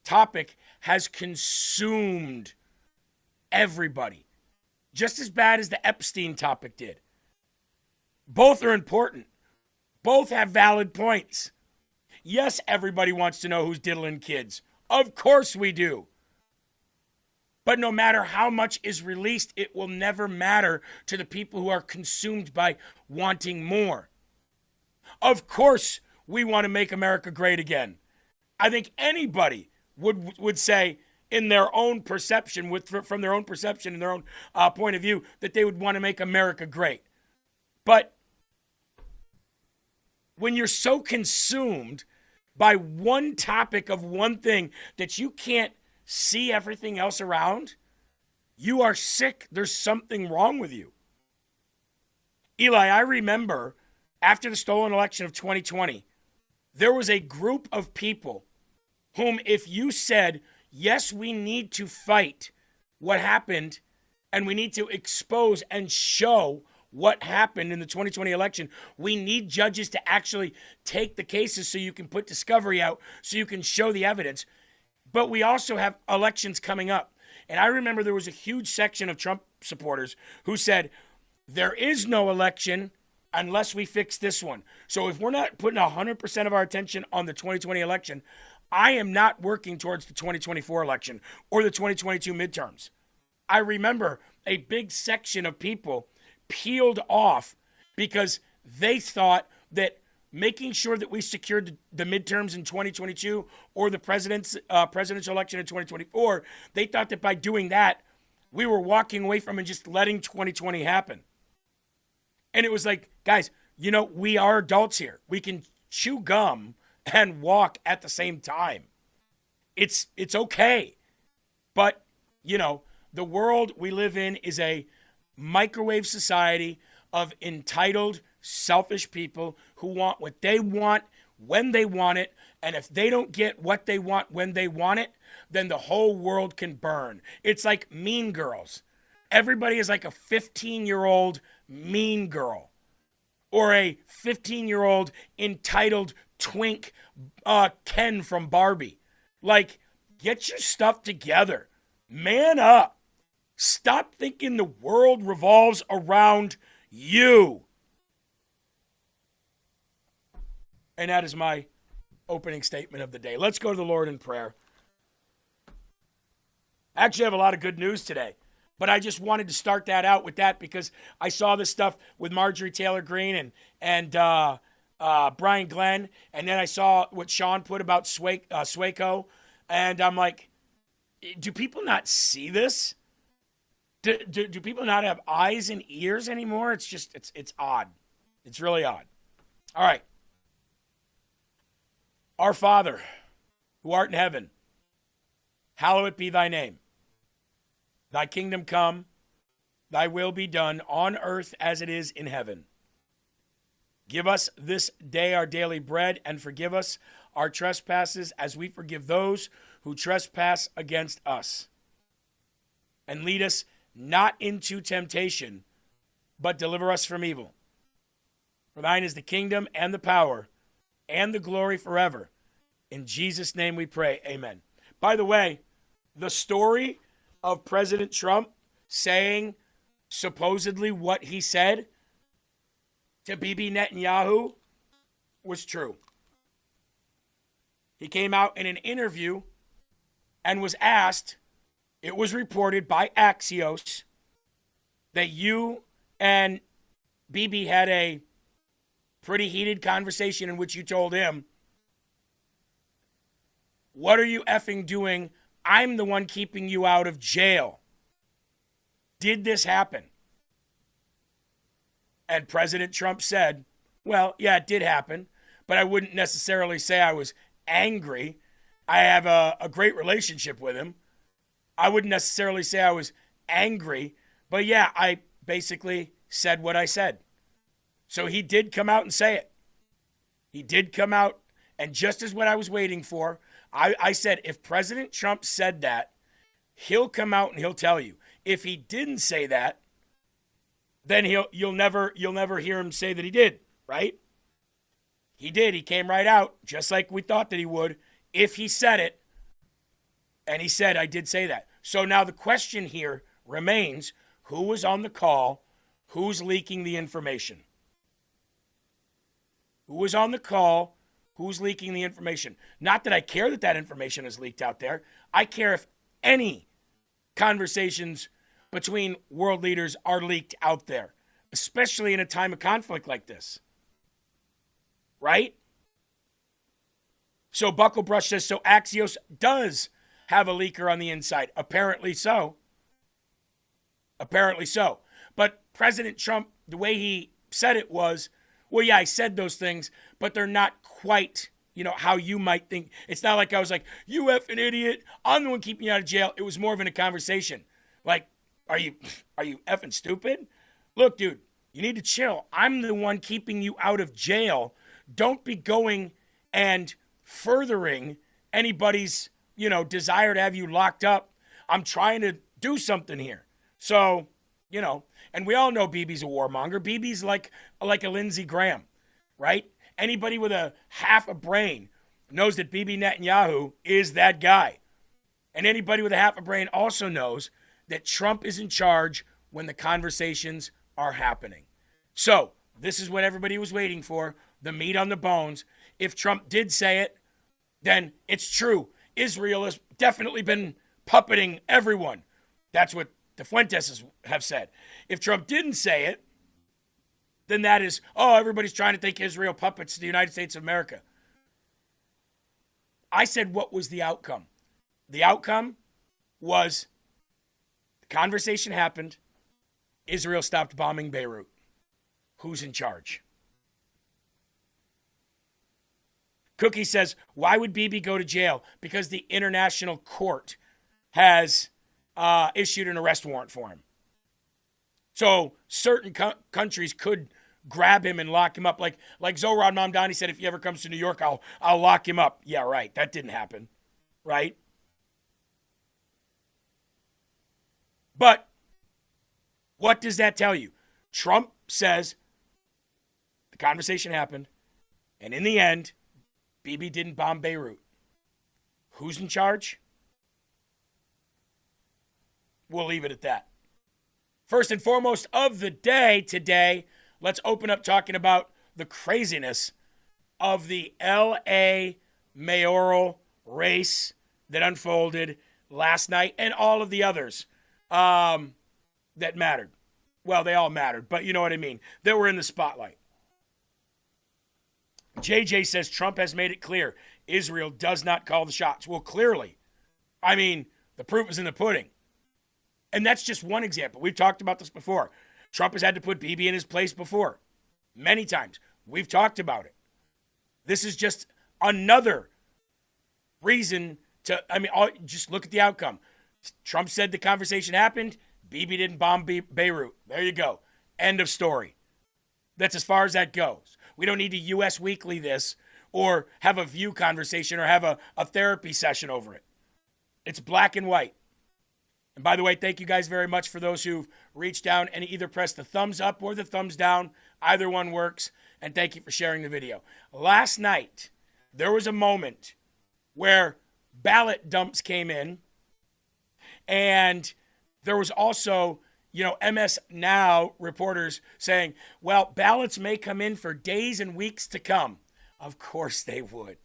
topic has consumed everybody, just as bad as the Epstein topic did. Both are important. Both have valid points. Yes, everybody wants to know who's diddling kids. Of course we do. But no matter how much is released, it will never matter to the people who are consumed by wanting more. Of course we want to make America great again. I think anybody would say in their own perception, from their own perception and their own point of view, that they would want to make America great. But when you're so consumed by one topic of one thing that you can't see everything else around, you are sick. There's something wrong with you. Eli, I remember after the stolen election of 2020, there was a group of people whom, if you said, yes, we need to fight what happened and we need to expose and show what happened in the 2020 election, we need judges to actually take the cases so you can put discovery out, so you can show the evidence. But we also have elections coming up. And I remember there was a huge section of Trump supporters who said, there is no election unless we fix this one. So if we're not putting 100% of our attention on the 2020 election, I am not working towards the 2024 election or the 2022 midterms. I remember a big section of people peeled off because they thought that making sure that we secured the midterms in 2022 or the presidential election in 2024, they thought that by doing that, we were walking away from and just letting 2020 happen. And it was like, guys, you know, we are adults here. We can chew gum and walk at the same time. It's okay. But, you know, the world we live in is a microwave society of entitled, selfish people who want what they want when they want it, and if they don't get what they want when they want it, then the whole world can burn. It's like Mean Girls. Everybody is like a 15-year-old mean girl or a 15-year-old entitled twink Ken from Barbie. Like, get your stuff together. Man up. Stop thinking the world revolves around you. And that is my opening statement of the day. Let's go to the Lord in prayer. I actually have a lot of good news today, but I just wanted to start that out with that because I saw this stuff with Marjorie Taylor Greene and Brian Glenn, and then I saw what Sean put about Swaco, and I'm like, do people not see this? Do people not have eyes and ears anymore? It's just, it's odd. It's really odd. All right. Our Father, who art in heaven, hallowed be thy name. Thy kingdom come, thy will be done on earth as it is in heaven. Give us this day our daily bread, and forgive us our trespasses as we forgive those who trespass against us. And lead us not into temptation, but deliver us from evil. For thine is the kingdom and the power and the glory forever. In Jesus' name we pray, amen. By the way, the story of President Trump saying supposedly what he said to Bibi Netanyahu was true. He came out in an interview and was asked, it was reported by Axios, that you and Bibi had a pretty heated conversation in which you told him, what are you effing doing? I'm the one keeping you out of jail. Did this happen? And President Trump said, well, yeah, it did happen, but I wouldn't necessarily say I was angry. I have a great relationship with him. I wouldn't necessarily say I was angry, but yeah, I basically said what I said. So he did come out and say it. He did come out, and just as what I was waiting for, I said, if President Trump said that, he'll come out and he'll tell you. If he didn't say that, then you'll never hear him say that he did, right? He did. He came right out, just like we thought that he would, if he said it. And he said, I did say that. So now the question here remains, who was on the call? Who's leaking the information? Who was on the call? Who's leaking the information? Not that I care that that information is leaked out there. I care if any conversations between world leaders are leaked out there, especially in a time of conflict like this. Right? So Bucklebrush says, so Axios does have a leaker on the inside. Apparently so. Apparently so. But President Trump, the way he said it was, well, yeah, I said those things, but they're not quite, how you might think. It's not like I was like, you effing idiot, I'm the one keeping you out of jail. It was more of in a conversation. Like, are you effing stupid? Look, dude, you need to chill. I'm the one keeping you out of jail. Don't be going and furthering anybody's, desire to have you locked up. I'm trying to do something here. So, and we all know Bibi's a warmonger. Bibi's like a Lindsey Graham, right? Anybody with a half a brain knows that Bibi Netanyahu is that guy. And anybody with a half a brain also knows that Trump is in charge when the conversations are happening. So this is what everybody was waiting for, the meat on the bones. If Trump did say it, then it's true. Israel has definitely been puppeting everyone. That's what the Fuentes have said. If Trump didn't say it, then that is, everybody's trying to think Israel puppets the United States of America. I said, what was the outcome? The outcome was the conversation happened. Israel stopped bombing Beirut. Who's in charge? Cookie says, why would Bibi go to jail? Because the international court has issued an arrest warrant for him. So certain countries could grab him and lock him up. Like Zohrab Mamdani said, if he ever comes to New York, I'll lock him up. Yeah, right. That didn't happen. Right? But what does that tell you? Trump says the conversation happened, and in the end, Bibi didn't bomb Beirut. Who's in charge? We'll leave it at that. First and foremost of the day today, let's open up talking about the craziness of the L.A. mayoral race that unfolded last night and all of the others that mattered. Well, they all mattered, but you know what I mean. They were in the spotlight. JJ says Trump has made it clear Israel does not call the shots. Well, clearly. I mean, the proof is in the pudding. And that's just one example. We've talked about this before. Trump has had to put Bibi in his place before. Many times. We've talked about it. This is just another reason to, just look at the outcome. Trump said the conversation happened. Bibi didn't bomb Beirut. There you go. End of story. That's as far as that goes. We don't need to U.S. Weekly this or have a View conversation or have a therapy session over it. It's black and white. And by the way, thank you guys very much for those who've reached down and either pressed the thumbs up or the thumbs down. Either one works. And thank you for sharing the video. Last night, there was a moment where ballot dumps came in, and there was also, MS Now reporters saying, well, ballots may come in for days and weeks to come. Of course they would.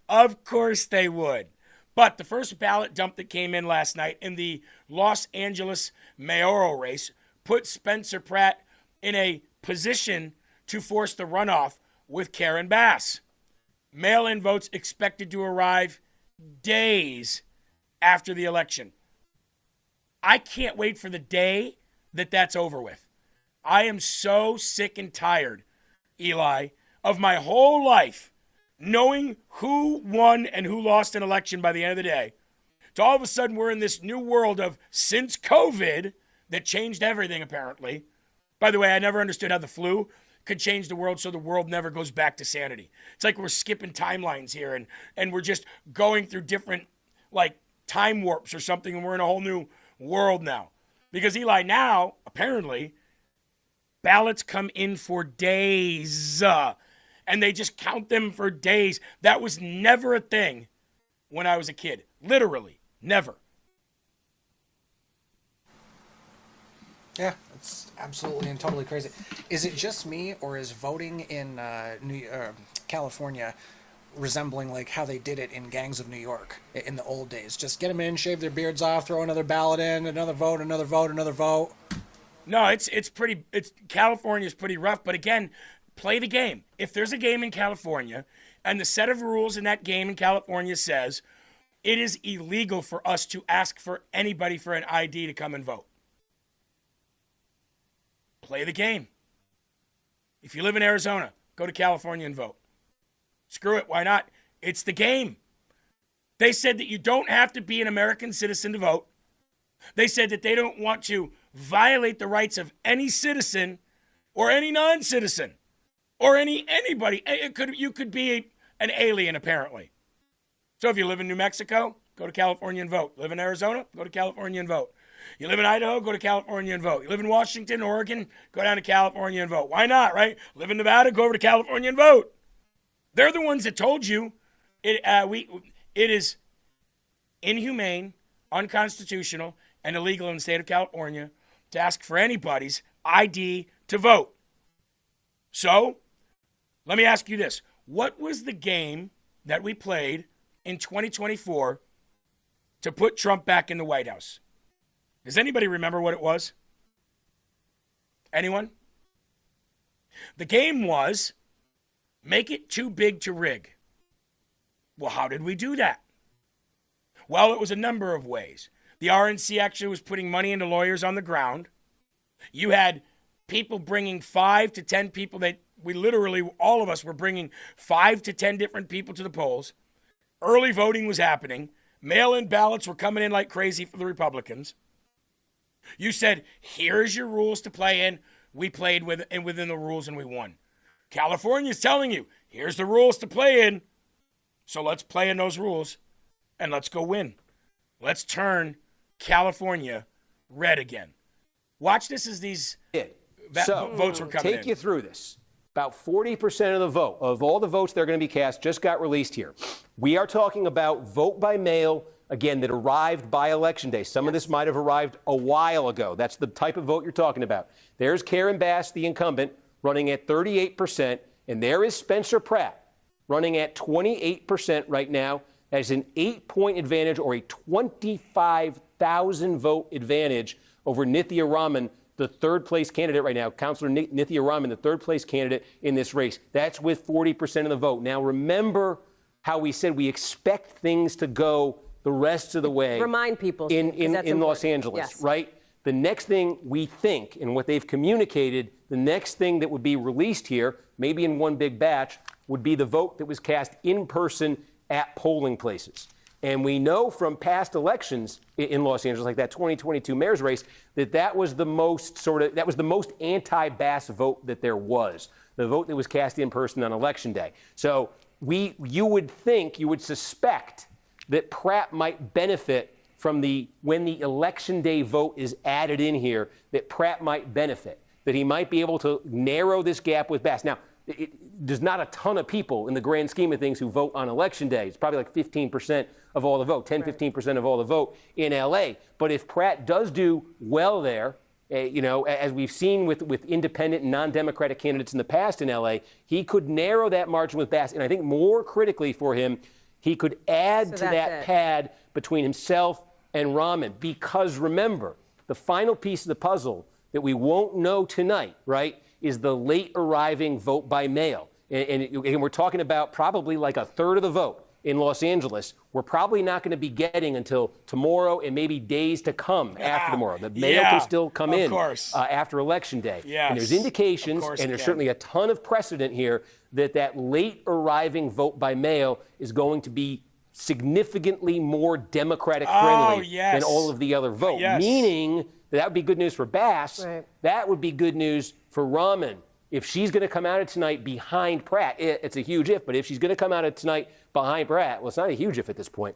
Of course they would. But the first ballot dump that came in last night in the Los Angeles mayoral race put Spencer Pratt in a position to force the runoff with Karen Bass. Mail-in votes expected to arrive days after the election. I can't wait for the day that that's over with. I am so sick and tired, Eli, of my whole life knowing who won and who lost an election by the end of the day. To all of a sudden, we're in this new world of since COVID that changed everything, apparently. By the way, I never understood how the flu could change the world so the world never goes back to sanity. It's like we're skipping timelines here and we're just going through different time warps or something, and we're in a whole new world now. Because Eli, now, apparently, ballots come in for days, and they just count them for days. That was never a thing when I was a kid. Literally, never. Yeah, it's absolutely and totally crazy. Is it just me, or is voting in California resembling how they did it in gangs of New York in the old days? Just get them in, shave their beards off, throw another ballot in, another vote, another vote, another vote. No, California's pretty rough, but again, play the game. If there's a game in California and the set of rules in that game in California says it is illegal for us to ask for anybody for an ID to come and vote. Play the game. If you live in Arizona, go to California and vote. Screw it, why not? It's the game. They said that you don't have to be an American citizen to vote. They said that they don't want to violate the rights of any citizen or any non-citizen or anybody. You could be an alien, apparently. So if you live in New Mexico, go to California and vote. Live in Arizona, go to California and vote. You live in Idaho, go to California and vote. You live in Washington, Oregon, go down to California and vote. Why not, right? Live in Nevada, go over to California and vote. They're the ones that told you it is inhumane, unconstitutional, and illegal in the state of California to ask for anybody's ID to vote. So, let me ask you this. What was the game that we played in 2024 to put Trump back in the White House? Does anybody remember what it was? Anyone? The game was make it too big to rig. Well, how did we do that? Well, it was a number of ways. The RNC actually was putting money into lawyers on the ground. You had people bringing 5 to 10 people that all of us were bringing 5 to 10 different people to the polls. Early voting was happening. Mail-in ballots were coming in like crazy for the Republicans. You said, here's your rules to play in. We played within the rules and we won. California's telling you, here's the rules to play in. So let's play in those rules and let's go win. Let's turn California red again. Watch this as these votes were coming in. Take you through this. About 40% of the vote, of all the votes that are going to be cast, just got released here. We are talking about vote by mail, again, that arrived by Election Day. Some of this might have arrived a while ago. That's the type of vote you're talking about. There's Karen Bass, the incumbent, running at 38%, and there is Spencer Pratt running at 28% right now as an 8-point advantage or a 25,000 vote advantage over Nithya Raman, the third-place candidate right now, Councilor Nithya Raman, the third-place candidate in this race. That's with 40% of the vote. Now, remember how we said we expect things to go the rest of the way. Remind people in Los Angeles, yes. Right? The next thing we think, and what they've communicated, the next thing that would be released here, maybe in one big batch, would be the vote that was cast in person at polling places. And we know from past elections in Los Angeles, like that 2022 mayor's race, that was the most anti-Bass vote that there was, the vote that was cast in person on Election Day. So you would suspect that Pratt might benefit from when the election day vote is added in here that Pratt might benefit, that he might be able to narrow this gap with Bass. Now, there's not a ton of people in the grand scheme of things who vote on election day. It's probably like 15% of all the vote, 15% of all the vote in L.A. But if Pratt does do well there, as we've seen with independent and non-Democratic candidates in the past in L.A., he could narrow that margin with Bass. And I think more critically for him, he could add to that pad between himself and Rahman. Because remember, the final piece of the puzzle that we won't know tonight, right, is the late arriving vote by mail. And we're talking about probably like a third of the vote in Los Angeles. We're probably not going to be getting until tomorrow and maybe days to come after tomorrow. The mail can still come in after Election Day. Yes. And there's indications, and there's certainly a ton of precedent here, that late arriving vote by mail is going to be significantly more Democratic friendly than all of the other vote. Meaning that would be good news for Bass. Right. That would be good news for Rahman. If she's going to come out of tonight behind Pratt, it's a huge if, but if she's going to come out of tonight behind Pratt, well, it's not a huge if at this point,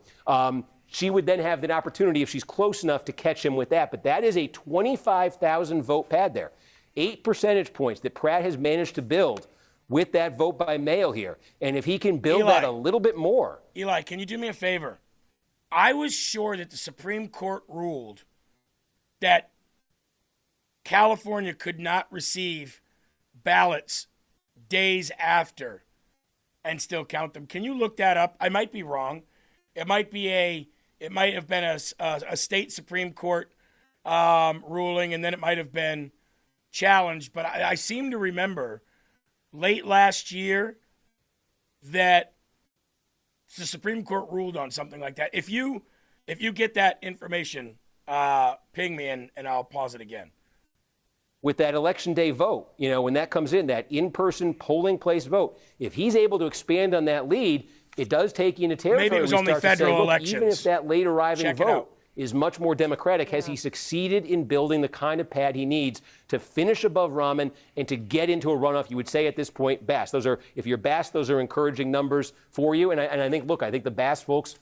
she would then have that opportunity if she's close enough to catch him with that. But that is a 25,000 vote pad there. 8 percentage points that Pratt has managed to build with that vote by mail here. And if he can build that a little bit more. Eli, can you do me a favor? I was sure that the Supreme Court ruled that California could not receive ballots days after and still count them. Can you look that up? I might be wrong. It might have been a state Supreme Court ruling, and then it might have been challenged. But I seem to remember late last year that the Supreme Court ruled on something like that. If you get that information, ping me and I'll pause it again. With that election day vote, when that comes in, that in-person polling place vote, if he's able to expand on that lead, it does take you into territory. Maybe it was only federal elections. Even if that late arriving vote is much more Democratic, has he succeeded in building the kind of pad he needs to finish above Rahman and to get into a runoff? You would say at this point, Bass. If you're Bass, those are encouraging numbers for you. And I think the Bass folks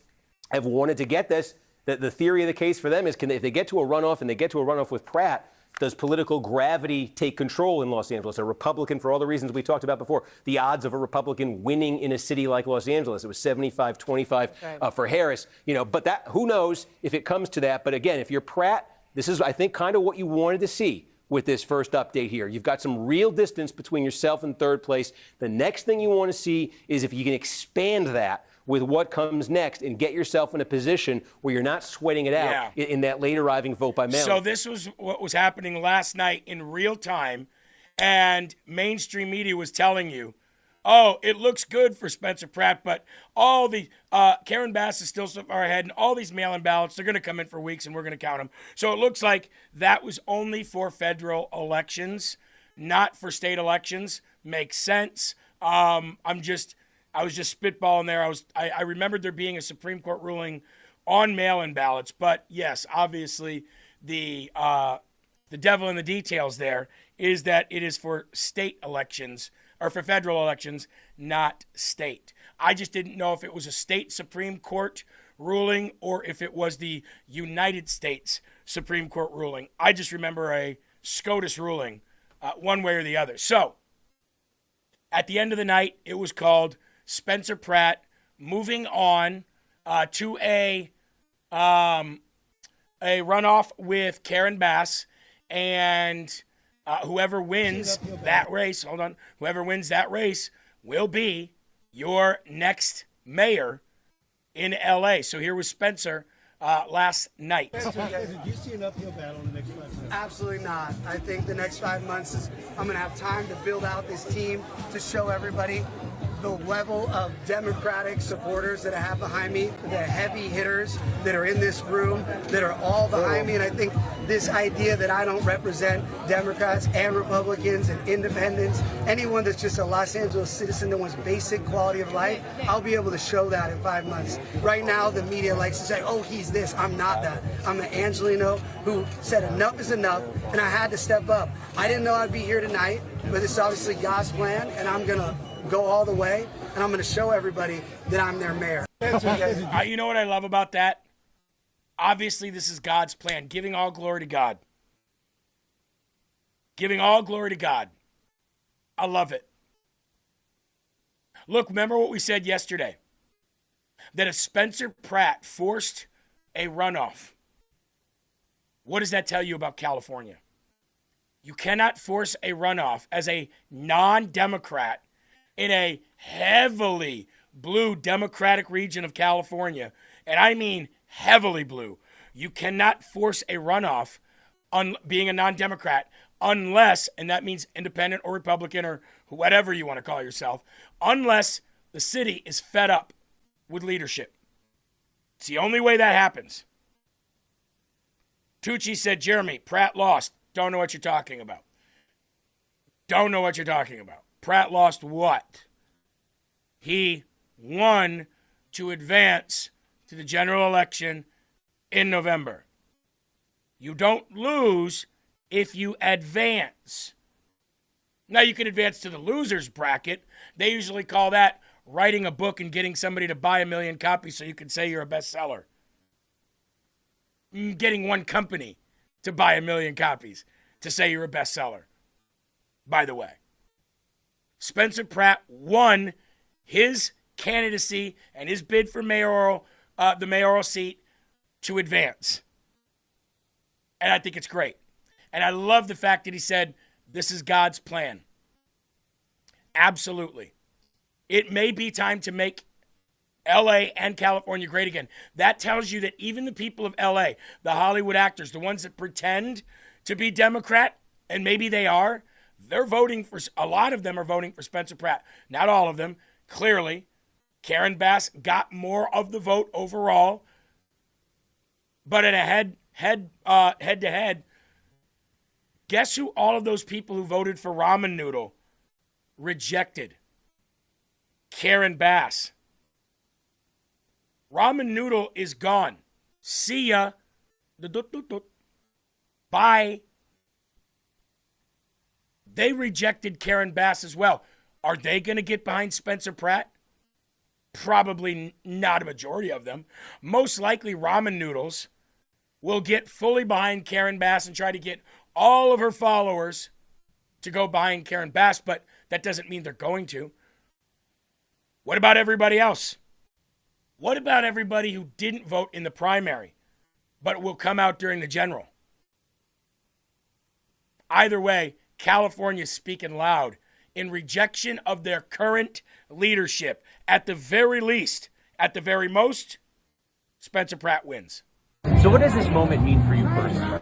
have wanted to get this. The theory of the case for them is if they get to a runoff and they get to a runoff with Pratt, does political gravity take control in Los Angeles? A Republican, for all the reasons we talked about before, the odds of a Republican winning in a city like Los Angeles, it was 75-25 for Harris. But that, who knows if it comes to that. But again, if you're Pratt, this is, I think, kind of what you wanted to see with this first update here. You've got some real distance between yourself and third place. The next thing you want to see is if you can expand that with what comes next and get yourself in a position where you're not sweating it out in that late arriving vote by mail. So this was what was happening last night in real time, and mainstream media was telling you, oh, it looks good for Spencer Pratt, but all the Karen Bass is still so far ahead, and all these mail-in ballots, they're going to come in for weeks, and we're going to count them. So it looks like that was only for federal elections, not for state elections. Makes sense. I was just spitballing there. I remembered there being a Supreme Court ruling on mail-in ballots, but yes, obviously the devil in the details there is that it is for state elections or for federal elections, not state. I just didn't know if it was a state Supreme Court ruling or if it was the United States Supreme Court ruling. I just remember a SCOTUS ruling one way or the other. So at the end of the night, it was called Spencer Pratt moving on to a runoff with Karen Bass, and whoever wins that race, whoever wins that race will be your next mayor in LA. So here was Spencer last night. Do you see an uphill battle in the next 5 months? Absolutely not. I think the next 5 months I'm going to have time to build out this team to show everybody the level of Democratic supporters that I have behind me, the heavy hitters that are in this room, that are all behind me. And I think this idea that I don't represent Democrats and Republicans and independents, anyone that's just a Los Angeles citizen that wants basic quality of life, I'll be able to show that in 5 months. Right now, the media likes to say, oh, he's this. I'm not that. I'm an Angelino who said enough is enough, and I had to step up. I didn't know I'd be here tonight, but this is obviously God's plan, and I'm going to go all the way, and I'm going to show everybody that I'm their mayor. You know what I love about that? Obviously, this is God's plan, giving all glory to God. Giving all glory to God. I love it. Look, remember what we said yesterday? That if Spencer Pratt forced a runoff, what does that tell you about California? You cannot force a runoff as a non-Democrat in a heavily blue Democratic region of California, and I mean heavily blue. You cannot force a runoff on being a non-Democrat unless, and that means independent or Republican or whatever you want to call yourself, unless the city is fed up with leadership. It's the only way that happens. Tucci said, Jeremy, Pratt lost. Don't know what you're talking about. Don't know what you're talking about. Pratt lost what? He won to advance to the general election in November. You don't lose if you advance. Now, you can advance to the loser's bracket. They usually call that writing a book and getting somebody to buy 1 million copies so you can say you're a bestseller. Getting one company to buy 1 million copies to say you're a bestseller. By the way, Spencer Pratt won his candidacy and his bid for the mayoral seat to advance. And I think it's great. And I love the fact that he said, this is God's plan. Absolutely. It may be time to make LA and California great again. That tells you that even the people of LA, the Hollywood actors, the ones that pretend to be Democrat, and maybe they are, they're voting for, a lot of them are voting for Spencer Pratt. Not all of them. Clearly, Karen Bass got more of the vote overall. But in a head-to-head, guess who all of those people who voted for Ramen Noodle rejected? Karen Bass. Ramen Noodle is gone. See ya. Bye. They rejected Karen Bass as well. Are they going to get behind Spencer Pratt? Probably not a majority of them. Most likely Ramen Noodles will get fully behind Karen Bass and try to get all of her followers to go behind Karen Bass, but that doesn't mean they're going to. What about everybody else? What about everybody who didn't vote in the primary, but will come out during the general? Either way, California's speaking loud in rejection of their current leadership. At the very least, at the very most, Spencer Pratt wins. So what does this moment mean for you personally?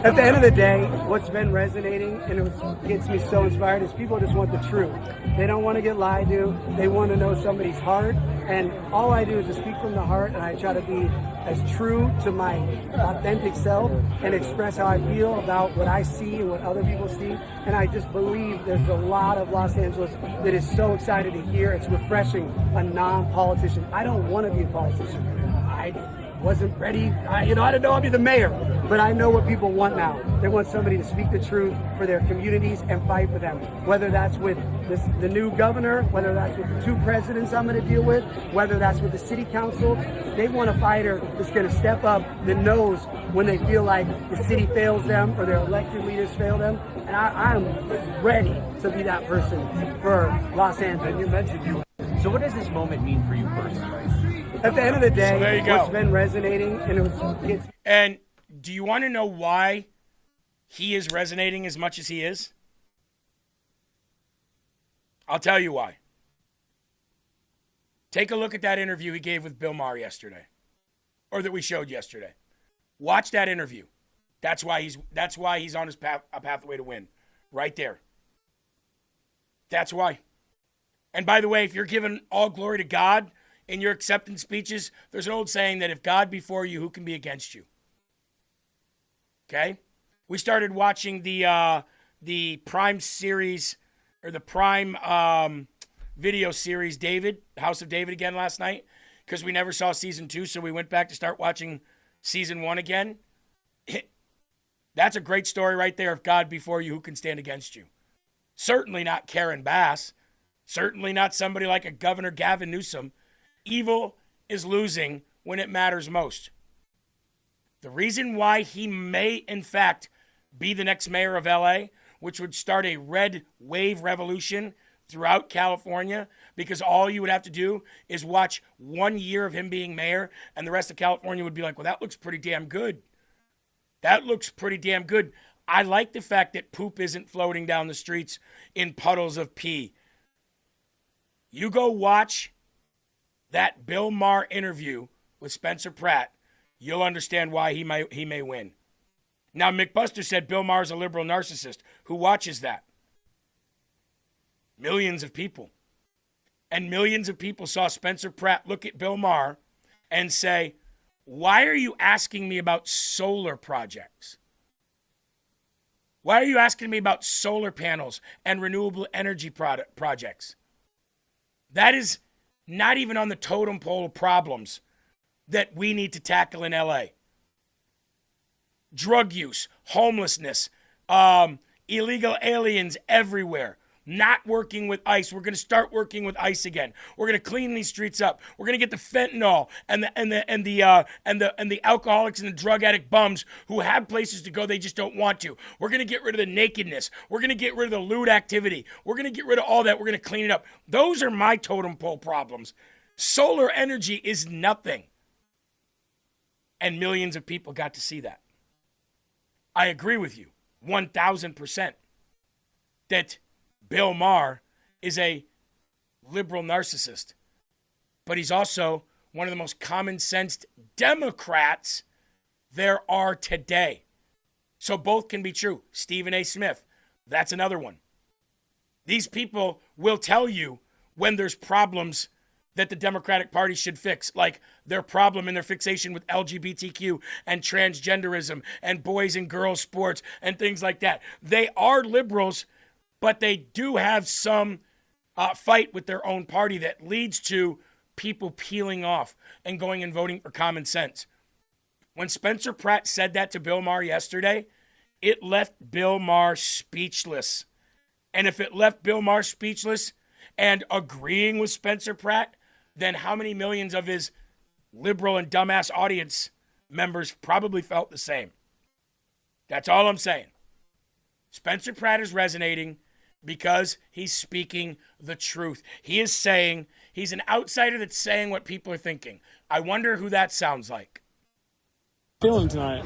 At the end of the day, what's been resonating and what gets me so inspired is people just want the truth. They don't want to get lied to. They want to know somebody's heart. And all I do is just speak from the heart, and I try to be as true to my authentic self and express how I feel about what I see and what other people see. And I just believe there's a lot of Los Angeles that is so excited to hear. It's refreshing, a non-politician. I don't want to be a politician. I wasn't ready. I didn't know I'd be the mayor, but I know what people want now. They want somebody to speak the truth for their communities and fight for them. Whether that's with the new governor, whether that's with the 2 presidents I'm going to deal with, whether that's with the city council. They want a fighter that's going to step up, that knows when they feel like the city fails them or their elected leaders fail them. And I'm ready to be that person for Los Angeles. You mentioned you. So what does this moment mean for you personally? At the end of the day, So there you go. what's been resonating, and And do you want to know why he is resonating as much as he is? I'll tell you why. Take a look at that interview he gave with Bill Maher yesterday, or that we showed yesterday. Watch that interview. That's why he's on his pathway to win, right there. That's why. And by the way, if you're giving all glory to God in your acceptance speeches, there's an old saying that if God be for you, who can be against you? Okay? We started watching the Prime series, or the Prime video series, House of David again last night, because we never saw season 2, so we went back to start watching season 1 again. That's a great story right there. If God be for you, who can stand against you? Certainly not Karen Bass. Certainly not somebody like a Governor Gavin Newsom. Evil is losing when it matters most. The reason why he may, in fact, be the next mayor of LA, which would start a red wave revolution throughout California, because all you would have to do is watch 1 year of him being mayor, and the rest of California would be like, well, that looks pretty damn good. That looks pretty damn good. I like the fact that poop isn't floating down the streets in puddles of pee. You go watch that Bill Maher interview with Spencer Pratt, you'll understand why he may win. Now, McBuster said Bill Maher's a liberal narcissist. Who watches that? Millions of people. And millions of people saw Spencer Pratt look at Bill Maher and say, why are you asking me about solar projects? Why are you asking me about solar panels and renewable energy projects? That is not even on the totem pole of problems that we need to tackle in LA. Drug use, homelessness, illegal aliens everywhere. Not working with ICE. We're going to start working with ICE again. We're going to clean these streets up. We're going to get the fentanyl and the alcoholics and the drug addict bums who have places to go they just don't want to. We're going to get rid of the nakedness. We're going to get rid of the lewd activity. We're going to get rid of all that. We're going to clean it up. Those are my totem pole problems. Solar energy is nothing. And millions of people got to see that. I agree with you 1,000% that Bill Maher is a liberal narcissist, but he's also one of the most common-sensed Democrats there are today. So both can be true. Stephen A. Smith, that's another one. These people will tell you when there's problems that the Democratic Party should fix, like their problem and their fixation with LGBTQ and transgenderism and boys and girls sports and things like that. They are liberals, but they do have some fight with their own party that leads to people peeling off and going and voting for common sense. When Spencer Pratt said that to Bill Maher yesterday, it left Bill Maher speechless. And if it left Bill Maher speechless and agreeing with Spencer Pratt, then how many millions of his liberal and dumbass audience members probably felt the same? That's all I'm saying. Spencer Pratt is resonating because he's speaking the truth. He is saying, he's an outsider that's saying what people are thinking. I wonder who that sounds like. Feeling tonight?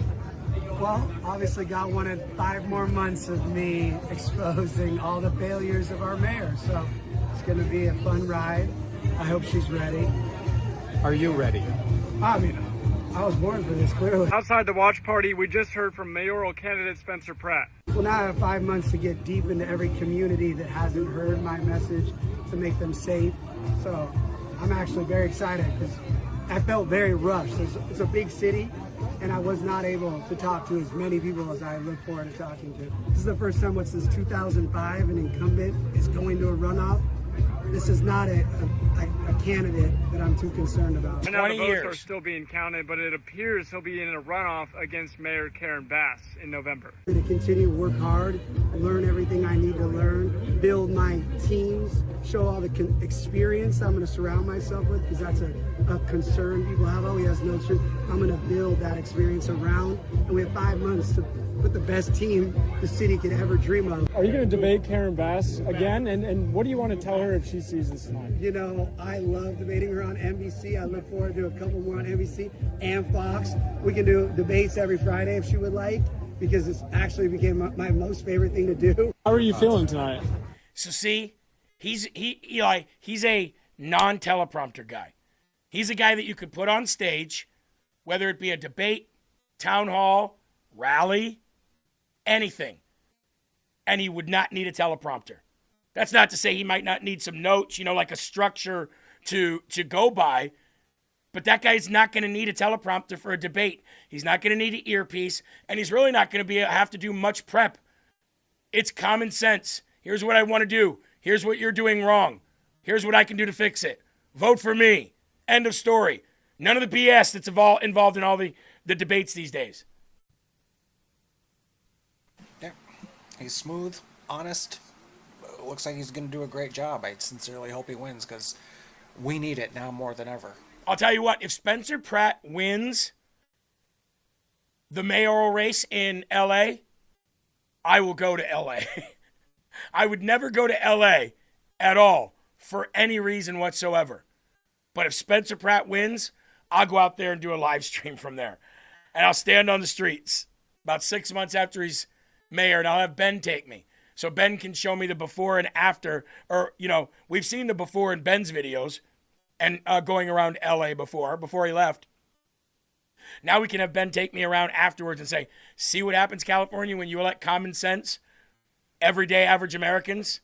Well, obviously God wanted 5 more months of me exposing all the failures of our mayor. So it's going to be a fun ride. I hope she's ready. Are you ready? I mean, I was born for this, clearly. Outside the watch party, we just heard from mayoral candidate Spencer Pratt. Well, now I have 5 months to get deep into every community that hasn't heard my message to make them safe. So I'm actually very excited because I felt very rushed. It's a big city, and I was not able to talk to as many people as I look forward to talking to. This is the first time since 2005 an incumbent is going to a runoff. This is not a candidate that I'm too concerned about. I know the votes are still being counted, but it appears he'll be in a runoff against Mayor Karen Bass in November. I'm going to continue to work hard, learn everything I need to learn, build my teams, show all the experience I'm going to surround myself with, because that's a concern people have. Oh, he has no truth. I'm going to build that experience around, and we have 5 months to put the best team the city could ever dream of. Are you going to debate Karen Bass again? And what do you want to tell her if she sees this tonight? You know, I love debating her on NBC. I look forward to a couple more on NBC and Fox. We can do debates every Friday if she would like, because it's actually became my most favorite thing to do. How are you feeling tonight? So see, he's a non-teleprompter guy. He's a guy that you could put on stage, whether it be a debate, town hall, rally, anything, and he would not need a teleprompter. That's not to say he might not need some notes, like a structure to go by, but that guy's not going to need a teleprompter for a debate. He's not going to need an earpiece, and he's really not going to have to do much prep. It's common sense. Here's what I want to do. Here's what you're doing wrong. Here's what I can do to fix it. Vote for me. End of story. None of the BS that's involved in all the debates these days. He's smooth, honest. Looks like he's going to do a great job. I sincerely hope he wins because we need it now more than ever. I'll tell you what, if Spencer Pratt wins, the mayoral race in LA, I will go to LA. I would never go to LA at all for any reason whatsoever. But if Spencer Pratt wins, I'll go out there and do a live stream from there. And I'll stand on the streets about 6 months after he's mayor, and I'll have Ben take me. So Ben can show me the before and after, or, we've seen the before in Ben's videos and going around LA before he left. Now we can have Ben take me around afterwards and say, see what happens, California, when you elect common sense, everyday average Americans.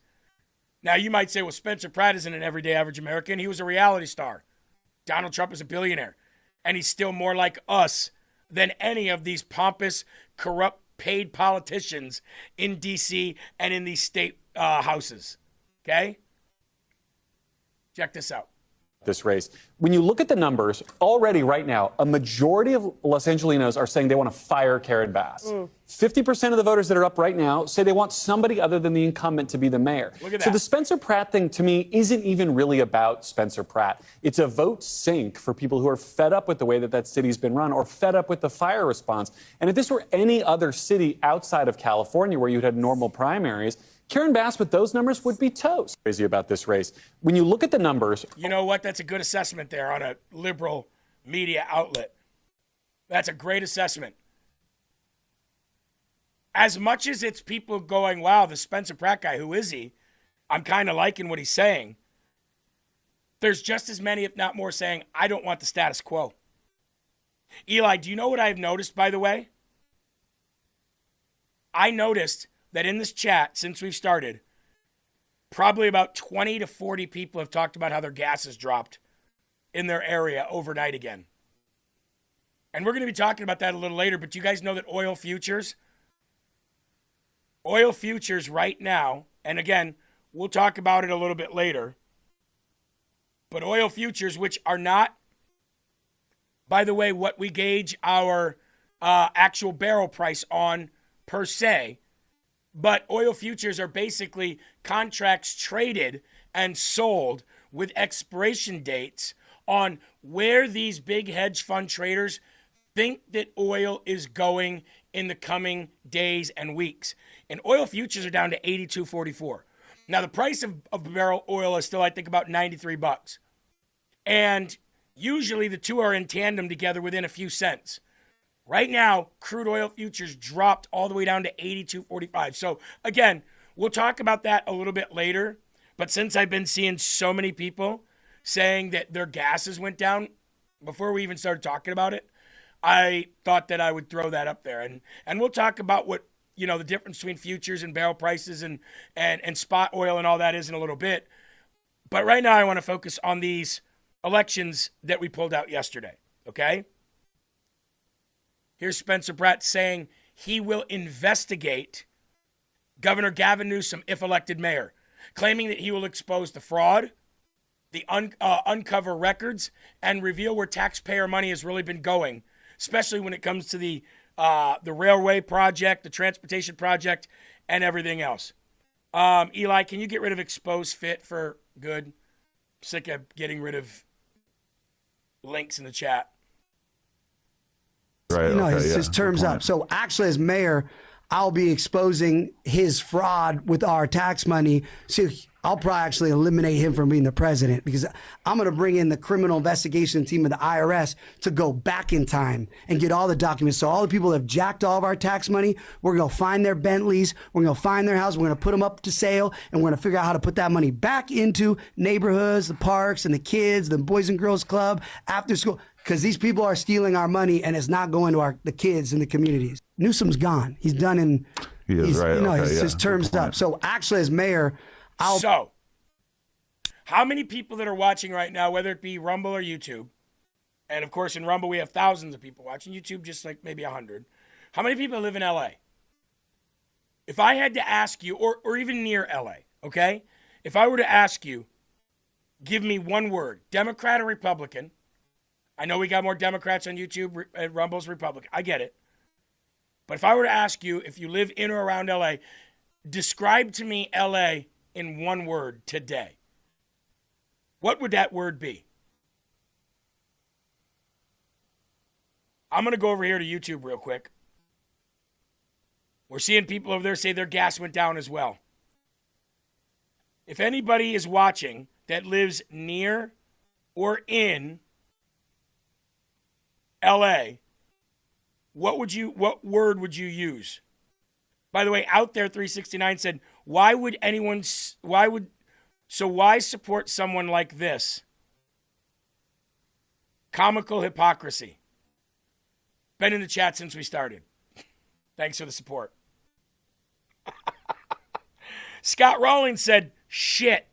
Now you might say, well, Spencer Pratt isn't an everyday average American. He was a reality star. Donald Trump is a billionaire. And he's still more like us than any of these pompous, corrupt, paid politicians in D.C. and in these state houses. Okay? Check this out. This race. When you look at the numbers, already right now, a majority of Los Angelinos are saying they want to fire Karen Bass. 50% of the voters that are up right now say they want somebody other than the incumbent to be the mayor. Look at So that. the Spencer Pratt thing, to me, isn't even really about Spencer Pratt. It's a vote sink for people who are fed up with the way that city's been run or fed up with the fire response. And if this were any other city outside of California where you'd had normal primaries, Karen Bass with those numbers would be toast. Crazy about this race. When you look at the numbers. You know what? That's a good assessment there on a liberal media outlet. That's a great assessment. As much as it's people going, wow, the Spencer Pratt guy, who is he? I'm kind of liking what he's saying. There's just as many, if not more, saying, I don't want the status quo. Eli, do you know what I've noticed, by the way? I noticed that in this chat, since we've started, probably about 20 to 40 people have talked about how their gas has dropped in their area overnight again. And we're going to be talking about that a little later, but do you guys know that oil futures right now, and again, we'll talk about it a little bit later, but oil futures, which are not, by the way, what we gauge our actual barrel price on per se, but oil futures are basically contracts traded and sold with expiration dates on where these big hedge fund traders think that oil is going in the coming days and weeks. And oil futures are down to $82.44. Now, the price of a barrel oil is still, I think, about $93. And usually the two are in tandem together within a few cents. Right now, crude oil futures dropped all the way down to $82.45. So, again, we'll talk about that a little bit later. But since I've been seeing so many people saying that their gases went down before we even started talking about it, I thought that I would throw that up there. And we'll talk about what, the difference between futures and barrel prices and spot oil and all that is in a little bit. But right now, I want to focus on these elections that we pulled out yesterday, okay? Here's Spencer Pratt saying he will investigate Governor Gavin Newsom if elected mayor, claiming that he will expose the fraud, the uncover records, and reveal where taxpayer money has really been going, especially when it comes to the railway project, the transportation project, and everything else. Eli, can you get rid of expose fit for good? Sick of getting rid of links in the chat. Right. His term's up. So actually, as mayor, I'll be exposing his fraud with our tax money. So I'll probably actually eliminate him from being the president because I'm going to bring in the criminal investigation team of the IRS to go back in time and get all the documents. So all the people that have jacked all of our tax money, we're going to find their Bentleys, we're going to find their house, we're going to put them up to sale, and we're going to figure out how to put that money back into neighborhoods, the parks, and the kids, the Boys and Girls Club, after school. Because these people are stealing our money and it's not going to the kids in the communities. Newsom's gone. He's done in. He is, right. His term's up. So actually, as mayor, So, how many people that are watching right now, whether it be Rumble or YouTube, and of course in Rumble we have thousands of people watching, YouTube just like maybe 100. How many people live in LA? If I had to ask you, or even near LA, okay? If I were to ask you, give me one word, Democrat or Republican. I know we got more Democrats on YouTube, Rumble's Republican. I get it. But if I were to ask you, if you live in or around LA, describe to me LA in one word today. What would that word be? I'm going to go over here to YouTube real quick. We're seeing people over there say their gas went down as well. If anybody is watching that lives near or in LA, what word would you use? By the way, out there 369 said, why support someone like this? Comical hypocrisy. Been in the chat since we started. Thanks for the support. Scott Rawlings said, shit.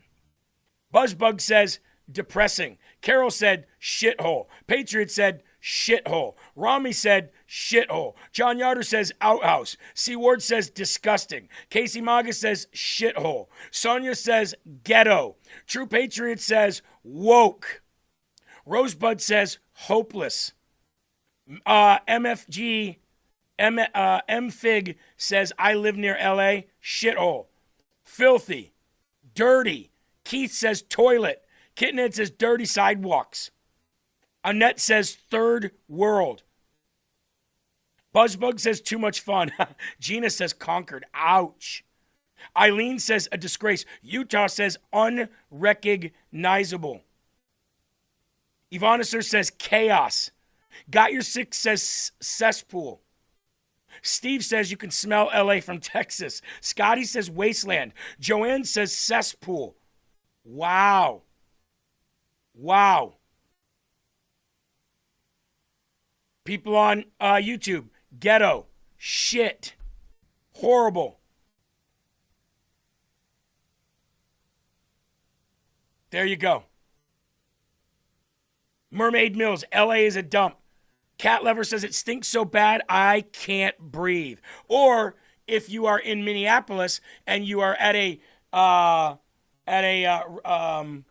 Buzzbug says, depressing. Carol said, shithole. Patriot said, shithole. Rami said, shithole. John Yarder says, outhouse. C. Ward says, disgusting. Casey Maga says, shithole. Sonia says, ghetto. True Patriot says, woke. Rosebud says, hopeless. MFG, MFig says, I live near LA, shithole. Filthy. Dirty. Keith says, toilet. Kittenhead says, dirty sidewalks. Annette says, third world. Buzzbug says, too much fun. Gina says, conquered. Ouch. Eileen says, a disgrace. Utah says, unrecognizable. Ivana says, chaos. Got Your Six says, cesspool. Steve says, you can smell LA from Texas. Scotty says, wasteland. Joanne says, cesspool. Wow. Wow. People on YouTube, ghetto, shit, horrible. There you go. Mermaid Mills, LA is a dump. Cat Lover says it stinks so bad I can't breathe. Or if you are in Minneapolis and you are at a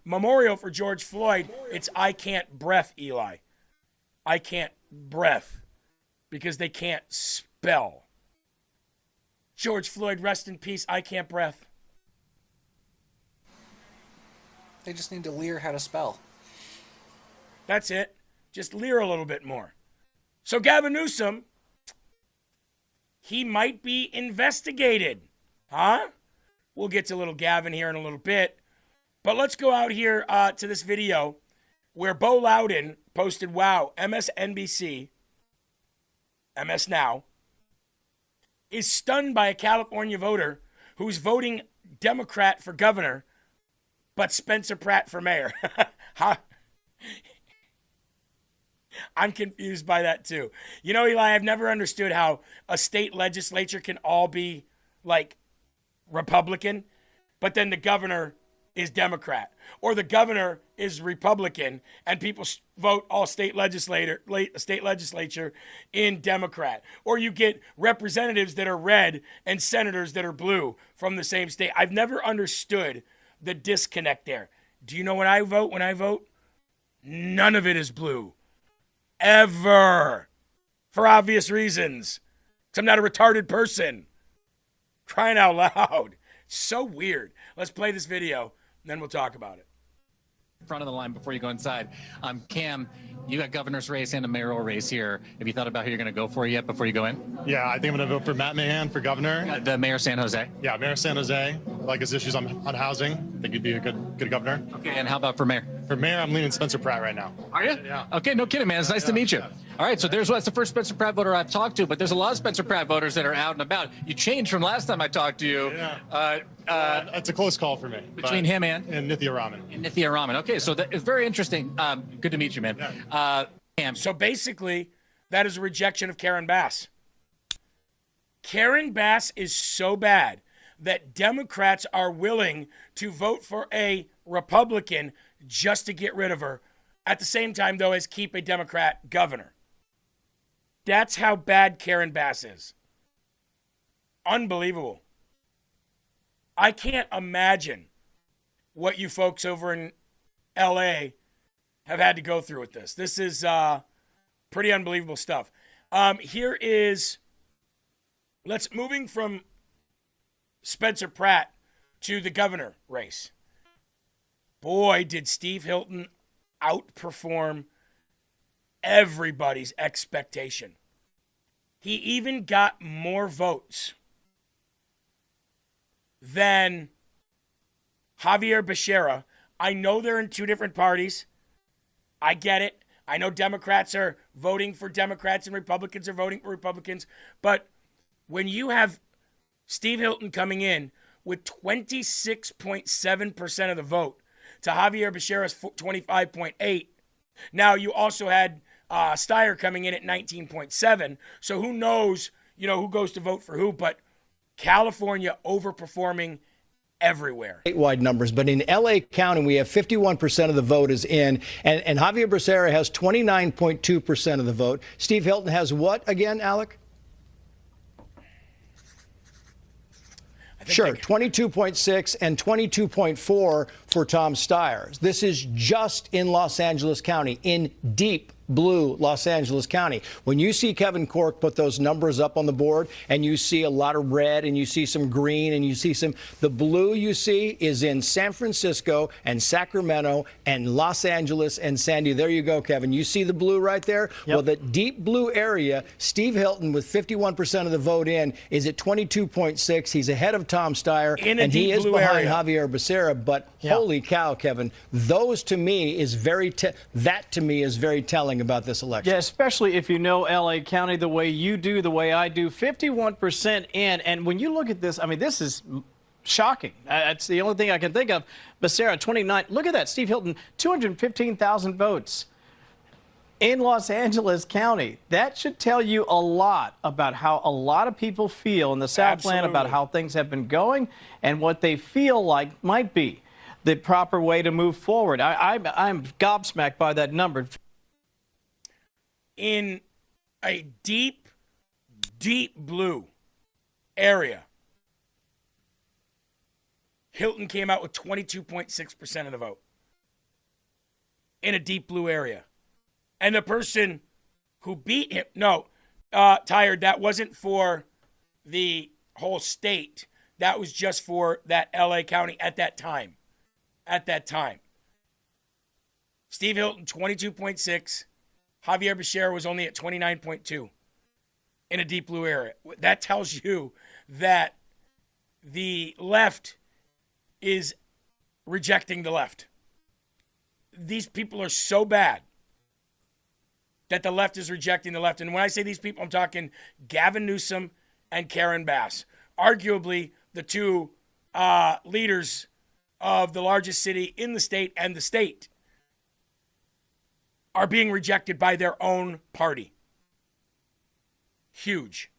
memorial for George Floyd, it's I can't breath, Eli. I can't breath because they can't spell. George Floyd, rest in peace. I can't breath. They just need to lear how to spell. That's it. Just leer a little bit more. So Gavin Newsom, he might be investigated. Huh? We'll get to little Gavin here in a little bit. But let's go out here to this video where Bo Loudon posted, wow, MSNBC, MS Now, is stunned by a California voter who's voting Democrat for governor, but Spencer Pratt for mayor. I'm confused by that too. You know, Eli, I've never understood how a state legislature can all be like Republican, but then the governor is Democrat, or the governor is Republican, and people vote all state legislature in Democrat, or you get representatives that are red and senators that are blue from the same state. I've never understood the disconnect there. Do you know when I vote? When I vote, none of it is blue. Ever. For obvious reasons. 'Cause I'm not a retarded person. Crying out loud. So weird. Let's play this video, and then we'll talk about it. Front of the line before you go inside. Cam, you got governor's race and a mayoral race here. Have you thought about who you're going to go for yet before you go in? Yeah, I think I'm going to vote for Matt Mahan for governor. The mayor of San Jose? Yeah, mayor of San Jose. I like his issues on housing. I think he'd be a good governor. Okay, and how about for mayor? For mayor, I'm leaning Spencer Pratt right now. Are you? Yeah. Okay, no kidding, man. It's nice to meet you. All right, so that's the first Spencer Pratt voter I've talked to, but there's a lot of Spencer Pratt voters that are out and about. You changed from last time I talked to you. Yeah. It's a close call for me. Between him and Nithya Raman. Nithya Raman. Okay, so it's very interesting. Good to meet you, man. Cam. So basically, that is a rejection of Karen Bass. Karen Bass is so bad that Democrats are willing to vote for a Republican just to get rid of her. At the same time, though, as keep a Democrat governor. That's how bad Karen Bass is. Unbelievable. I can't imagine what you folks over in LA have had to go through with this. This is pretty unbelievable stuff. Here is, moving from Spencer Pratt to the governor race. Boy, did Steve Hilton outperform everybody's expectation. He even got more votes than Javier Becerra. I know they're in two different parties. I get it. I know Democrats are voting for Democrats and Republicans are voting for Republicans. But when you have Steve Hilton coming in with 26.7% of the vote to Javier Becerra's 25.8%, now you also had Steyer coming in at 19.7%. So who knows, who goes to vote for who. But California overperforming everywhere. Statewide numbers, but in LA County, we have 51% of the vote is in, and Javier Becerra has 29.2% of the vote. Steve Hilton has what again, Alec? Sure, 22.6 and 22.4 for Tom Steyer. This is just in Los Angeles County, in deep blue Los Angeles County. When you see Kevin Corke put those numbers up on the board and you see a lot of red and you see some green and you see the blue you see is in San Francisco and Sacramento and Los Angeles and San Diego. There you go, Kevin. You see the blue right there? Yep. Well, the deep blue area, Steve Hilton with 51% of the vote in is at 22.6. He's ahead of Tom Steyer and he is behind Javier Becerra. But holy cow, Kevin, those to me is very telling about this election. Yeah, especially if you know L.A. County the way you do, the way I do. 51% in. And when you look at this, I mean, this is shocking. That's the only thing I can think of. Becerra, 29. Look at that. Steve Hilton, 215,000 votes in Los Angeles County. That should tell you a lot about how a lot of people feel in the Southland about how things have been going and what they feel like might be the proper way to move forward. I'm gobsmacked by that number. In a deep, deep blue area, Hilton came out with 22.6% of the vote in a deep blue area. And the person who beat him, Tired, that wasn't for the whole state. That was just for that LA County at that time. Steve Hilton, 22.6. Javier Becerra was only at 29.2 in a deep blue area. That tells you that the left is rejecting the left. These people are so bad that the left is rejecting the left. And when I say these people, I'm talking Gavin Newsom and Karen Bass, arguably the two leaders of the largest city in the state and the state, are being rejected by their own party. Huge.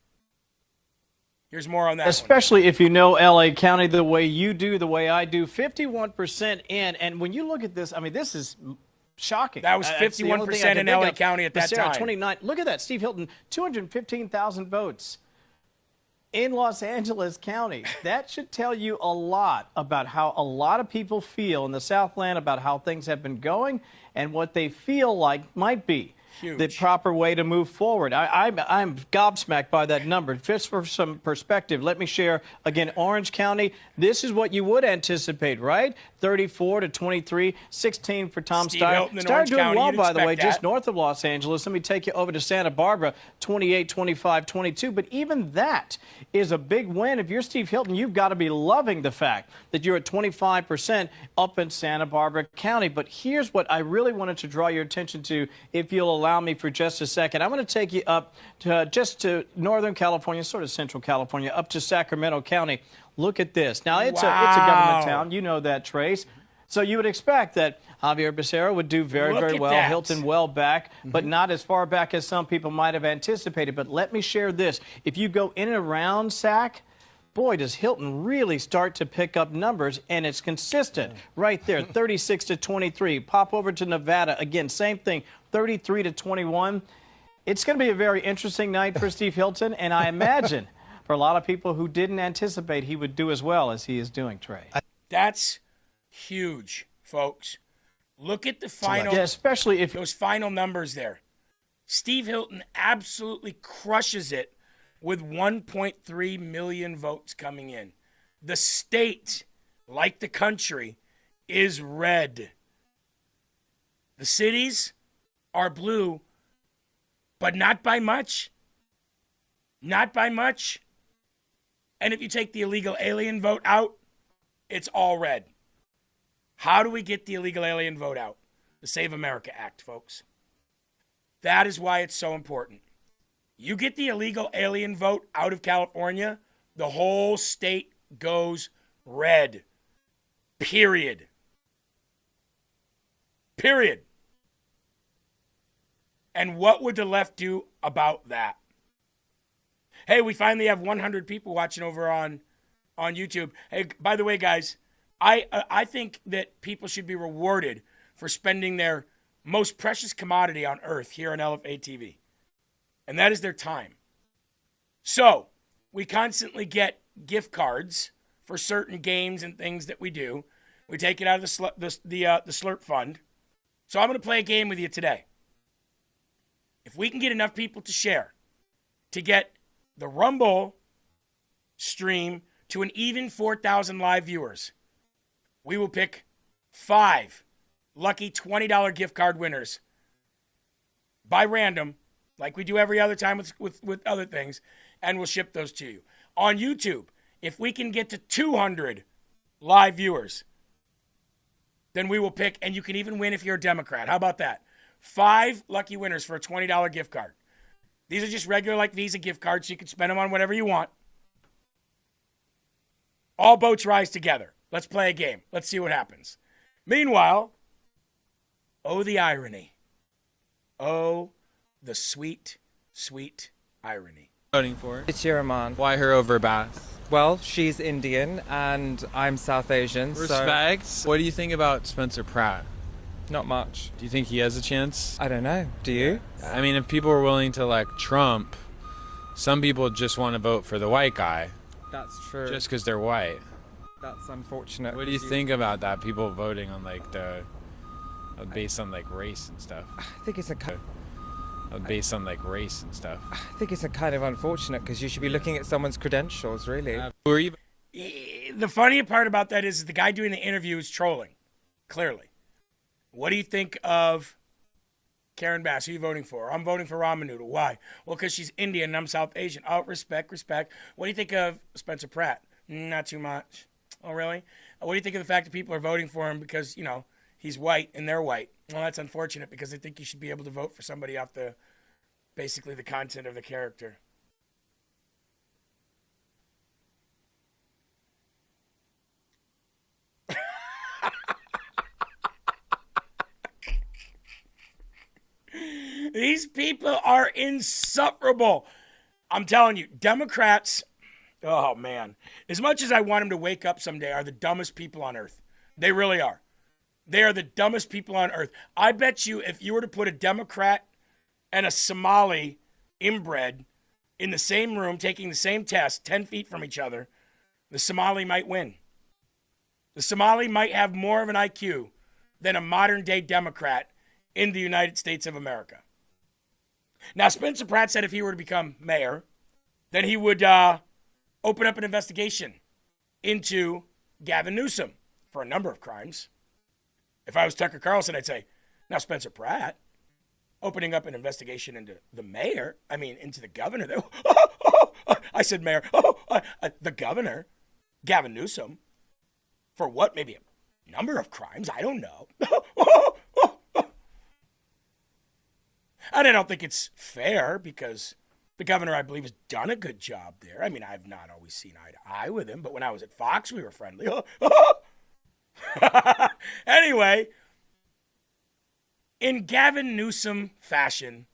Here's more on that. Especially if you know L.A. County the way you do, the way I do. 51% in. And when you look at this, I mean, this is shocking. That was 51% in L.A. County at that time. 29. Look at that. Steve Hilton, 215,000 votes in Los Angeles County. That should tell you a lot about how a lot of people feel in the Southland about how things have been going and what they feel like might be the proper way to move forward. I'm gobsmacked by that number. Just for some perspective, let me share, again, Orange County, this is what you would anticipate, right? 34 to 23, 16 for Tom Steyer. Steyer doing well, by the way, just north of Los Angeles. Let me take you over to Santa Barbara, 28, 25, 22. But even that is a big win. If you're Steve Hilton, you've got to be loving the fact that you're at 25% up in Santa Barbara County. But here's what I really wanted to draw your attention to, if you'll allow me for just a second. I'm going to take you up to just to Northern California, sort of Central California, up to Sacramento County. Look at this. Now, it's a government town. You know that, Trace. So you would expect that Javier Becerra would do very, very well. Hilton well back, but not as far back as some people might have anticipated. But let me share this. If you go in and around Sac, boy, does Hilton really start to pick up numbers, and it's consistent right there, 36 to 23. Pop over to Nevada. Again, same thing, 33 to 21. It's going to be a very interesting night for Steve Hilton, and I imagine for a lot of people who didn't anticipate he would do as well as he is doing, Trey. That's huge, folks. Look at the final, especially if those final numbers there. Steve Hilton absolutely crushes it with 1.3 million votes coming in. The state, like the country, is red. The cities are blue, but not by much. Not by much. And if you take the illegal alien vote out, it's all red. How do we get the illegal alien vote out? The Save America Act, folks. That is why it's so important. You get the illegal alien vote out of California, the whole state goes red. Period. Period. And what would the left do about that? Hey, we finally have 100 people watching over on YouTube. Hey, by the way, guys, I think that people should be rewarded for spending their most precious commodity on earth here on LFA TV. And that is their time. So, we constantly get gift cards for certain games and things that we do. We take it out of the Slurp Fund. So I'm going to play a game with you today. If we can get enough people to share, to get the Rumble stream to an even 4,000 live viewers, we will pick 5 lucky $20 gift card winners by random, like we do every other time with other things, and we'll ship those to you. On YouTube, if we can get to 200 live viewers, then we will pick, and you can even win if you're a Democrat. How about that? 5 lucky winners for a $20 gift card. These are just regular like Visa gift cards, so you can spend them on whatever you want. All boats rise together. Let's play a game. Let's see what happens. Meanwhile, oh, the irony. Oh, the sweet, sweet irony. Voting for? It's Yaraman. Why her over Bass? Well, she's Indian and I'm South Asian. Respect. So what do you think about Spencer Pratt? Not much. Do you think he has a chance? I don't know. Do you? I mean, if people are willing to elect Trump, some people just want to vote for the white guy. That's true. Just because they're white. That's unfortunate. What do you think about that? People voting on like based on like race and stuff. I think it's based on like race and stuff. I think it's a kind of unfortunate because you should be looking at someone's credentials, really. Who are you? The funny part about that is the guy doing the interview is trolling, clearly. What do you think of Karen Bass? Who are you voting for? I'm voting for ramen noodle. Why? Well, because she's Indian and I'm South Asian. Oh, respect. What do you think of Spencer Pratt? Not too much. Oh, really? What do you think of the fact that people are voting for him because, you know, he's white and they're white? Well, that's unfortunate because I think you should be able to vote for somebody off basically the content of the character. These people are insufferable. I'm telling you, Democrats, oh man, as much as I want them to wake up someday, are the dumbest people on earth. They really are. They are the dumbest people on earth. I bet you if you were to put a Democrat and a Somali inbred in the same room taking the same test 10 feet from each other, the Somali might win. The Somali might have more of an IQ than a modern-day Democrat in the United States of America. Now, Spencer Pratt said if he were to become mayor, then he would open up an investigation into Gavin Newsom for a number of crimes. If I was Tucker Carlson, I'd say, now Spencer Pratt, opening up an investigation into into the governor. I said mayor. The governor, Gavin Newsom, for what? Maybe a number of crimes. I don't know. And I don't think it's fair because the governor, I believe, has done a good job there. I mean, I've not always seen eye to eye with him, but when I was at Fox, we were friendly. Anyway, in Gavin Newsom fashion,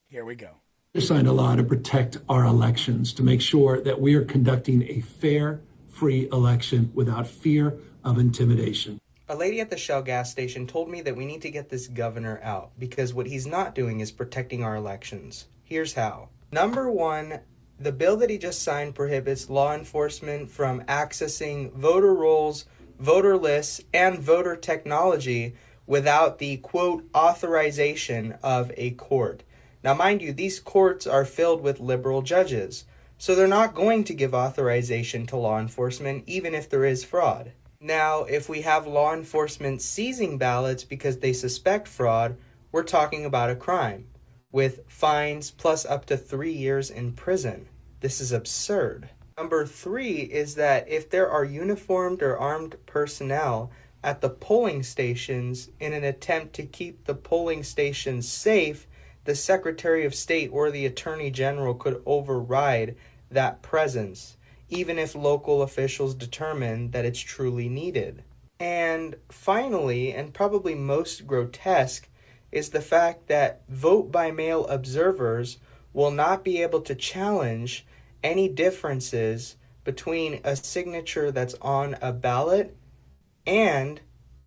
here we go. We signed a law to protect our elections, to make sure that we are conducting a fair, free election without fear of intimidation. A lady at the Shell gas station told me that we need to get this governor out because what he's not doing is protecting our elections. Here's how. Number one, the bill that he just signed prohibits law enforcement from accessing voter rolls, voter lists, and voter technology without the, quote, authorization of a court. Now, mind you, these courts are filled with liberal judges, so they're not going to give authorization to law enforcement even if there is fraud. Now, if we have law enforcement seizing ballots because they suspect fraud, we're talking about a crime. with fines plus up to 3 years in prison. This is absurd. Number 3 is that if there are uniformed or armed personnel at the polling stations in an attempt to keep the polling stations safe, the Secretary of State or the Attorney General could override that presence, even if local officials determine that it's truly needed. And finally, and probably most grotesque, is the fact that vote-by-mail observers will not be able to challenge any differences between a signature that's on a ballot and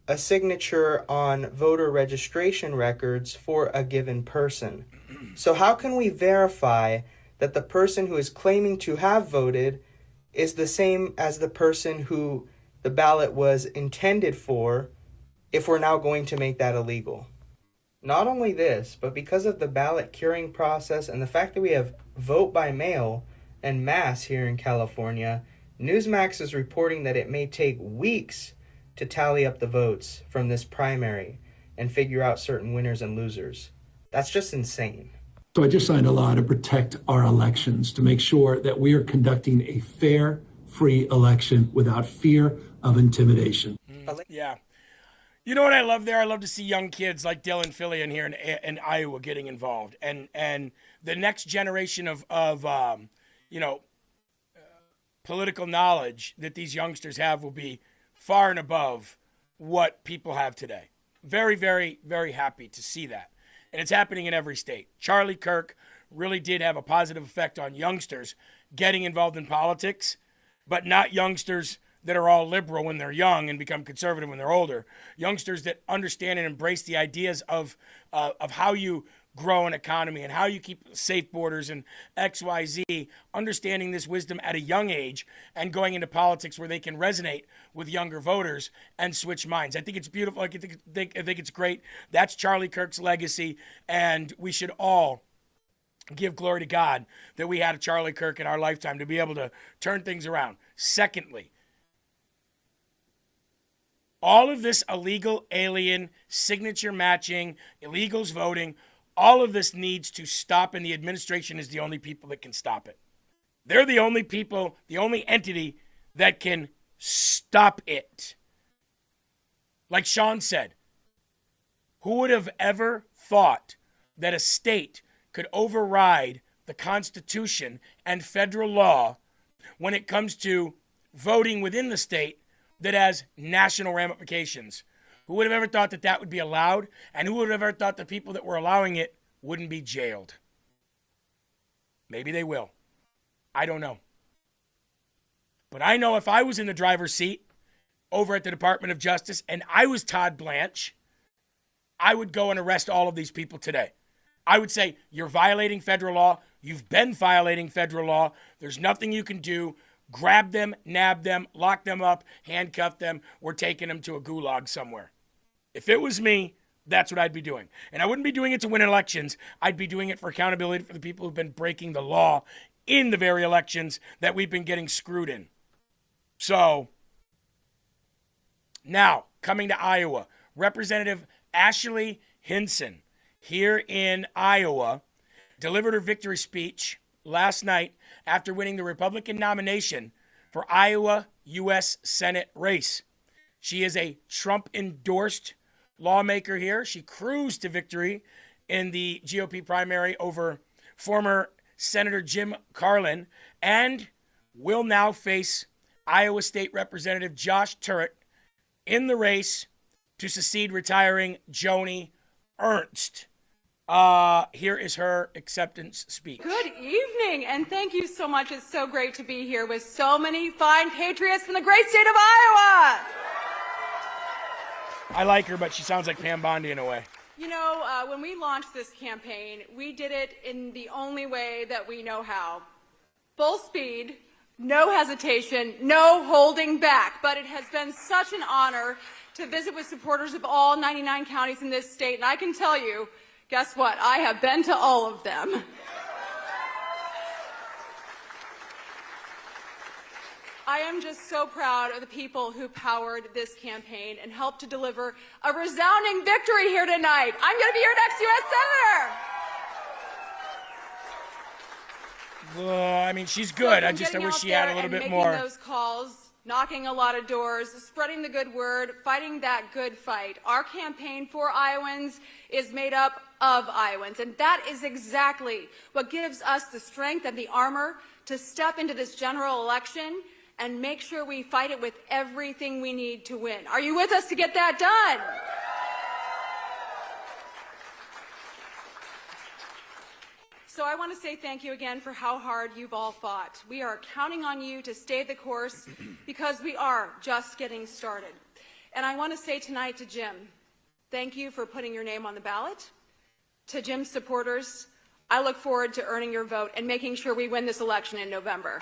a signature on voter registration records for a given person. So how can we verify that the person who is claiming to have voted is the same as the person who the ballot was intended for if we're now going to make that illegal? Not only this, but because of the ballot curing process and the fact that we have vote by mail en masse here in California, Newsmax is reporting that it may take weeks to tally up the votes from this primary and figure out certain winners and losers. That's just insane. So I just signed a law to protect our elections, to make sure that we are conducting a fair, free election without fear of intimidation. Yeah. You know what I love there? I love to see young kids like Dylan Fillion here in Iowa getting involved. And the next generation of political knowledge that these youngsters have will be far and above what people have today. Very, very, very happy to see that. And it's happening in every state. Charlie Kirk really did have a positive effect on youngsters getting involved in politics, but not youngsters that are all liberal when they're young and become conservative when they're older. Youngsters that understand and embrace the ideas of how you grow an economy and how you keep safe borders and XYZ, understanding this wisdom at a young age and going into politics where they can resonate with younger voters and switch minds. I think it's beautiful. I think it's great. That's Charlie Kirk's legacy, and we should all give glory to God that we had a Charlie Kirk in our lifetime to be able to turn things around. Secondly, all of this illegal alien signature matching, illegals voting, all of this needs to stop, and the administration is the only people that can stop it. They're the only people, the only entity that can stop it. Like Sean said, who would have ever thought that a state could override the Constitution and federal law when it comes to voting within the state that has national ramifications? Who would have ever thought that that would be allowed? And who would have ever thought the people that were allowing it wouldn't be jailed? Maybe they will. I don't know. But I know if I was in the driver's seat over at the Department of Justice and I was Todd Blanche, I would go and arrest all of these people today. I would say, you're violating federal law. You've been violating federal law. There's nothing you can do. Grab them, nab them, lock them up, handcuff them. We're taking them to a gulag somewhere. If it was me, that's what I'd be doing. And I wouldn't be doing it to win elections. I'd be doing it for accountability for the people who've been breaking the law in the very elections that we've been getting screwed in. So, now, coming to Iowa, Representative Ashley Hinson here in Iowa delivered her victory speech last night after winning the Republican nomination for Iowa U.S. Senate race. She is a Trump-endorsed lawmaker here. She cruised to victory in the GOP primary over former Senator Jim Carlin and will now face Iowa State Representative Josh Turek in the race to succeed retiring Joni Ernst. Here is her acceptance speech. Good evening, and thank you so much. It's so great to be here with so many fine patriots from the great state of Iowa. I like her, but she sounds like Pam Bondi in a way. You know, when we launched this campaign, we did it in the only way that we know how. Full speed, no hesitation, no holding back. But it has been such an honor to visit with supporters of all 99 counties in this state, and I can tell you, guess what? I have been to all of them. I am just so proud of the people who powered this campaign and helped to deliver a resounding victory here tonight. I'm going to be your next U.S. Senator. I mean, she's good. So I from wish she getting out had a little there bit and more. making those calls, knocking a lot of doors, spreading the good word, fighting that good fight. Our campaign for Iowans is made up of Iowans, and that is exactly what gives us the strength and the armor to step into this general election and make sure we fight it with everything we need to win. Are you with us to get that done? So I want to say thank you again for how hard you've all fought. We are counting on you to stay the course because we are just getting started. And I want to say tonight to Jim, thank you for putting your name on the ballot. To Jim's supporters, I look forward to earning your vote and making sure we win this election in November.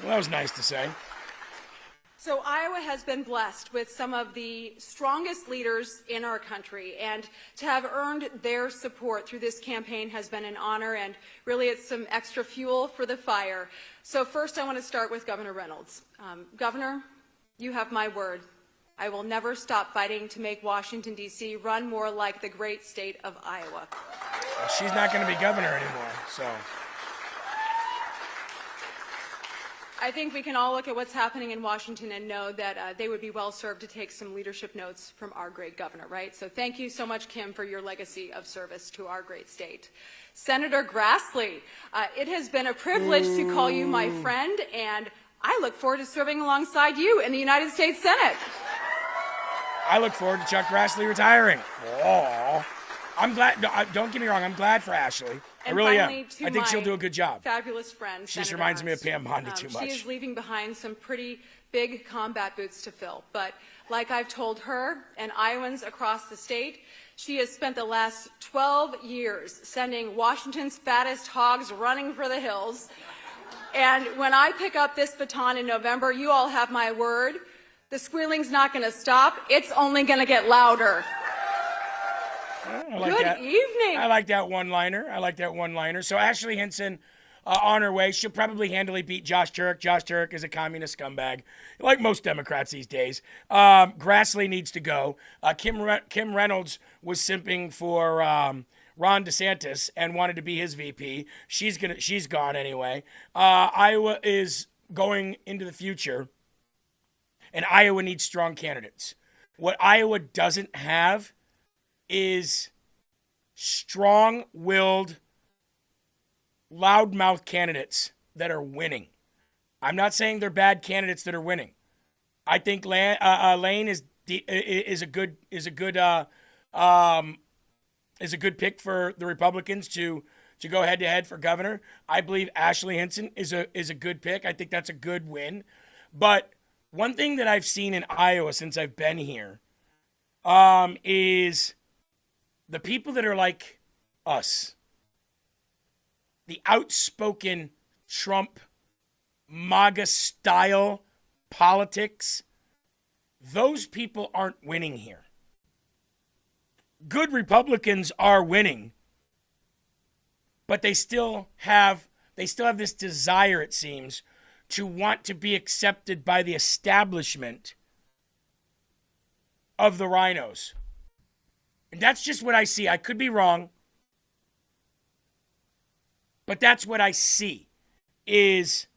Well, that was nice to say. So Iowa has been blessed with some of the strongest leaders in our country, and to have earned their support through this campaign has been an honor, and really it's some extra fuel for the fire. So first I want to start with Governor Reynolds. Governor, you have my word. I will never stop fighting to make Washington, D.C. run more like the great state of Iowa. Well, she's not going to be governor anymore, so... I think we can all look at what's happening in Washington and know that they would be well served to take some leadership notes from our great governor, right? So thank you so much, Kim, for your legacy of service to our great state. Senator Grassley, it has been a privilege to call you my friend, and I look forward to serving alongside you in the United States Senate. I look forward to Chuck Grassley retiring. Oh, I'm glad. No, don't get me wrong. I'm glad for Ashley. I really am. I think she'll do a good job. Fabulous friend. She just reminds me of Pam Bondi too much. She is leaving behind some pretty big combat boots to fill. But like I've told her and Iowans across the state, she has spent the last 12 years sending Washington's fattest hogs running for the hills. And when I pick up this baton in November, you all have my word. The squealing's not going to stop. It's only going to get louder. Good evening. I like that one-liner. So Ashley Hinson, on her way, she'll probably handily beat Josh Turek. Josh Turek is a communist scumbag, like most Democrats these days. Grassley needs to go. Kim Reynolds was simping for Ron DeSantis and wanted to be his VP. She's gone anyway. Iowa is going into the future, and Iowa needs strong candidates. What Iowa doesn't have is strong-willed, loudmouth candidates that are winning. I'm not saying they're bad candidates that are winning. I think Lane is a good pick for the Republicans to go head-to-head for governor. I believe Ashley Hinson is a good pick. I think that's a good win. But one thing that I've seen in Iowa since I've been here is the people that are like us, the outspoken Trump, MAGA-style politics, those people aren't winning here. Good Republicans are winning, but they still have this desire, it seems, to want to be accepted by the establishment of the rhinos. And that's just what I see. I could be wrong, but that's what I see, is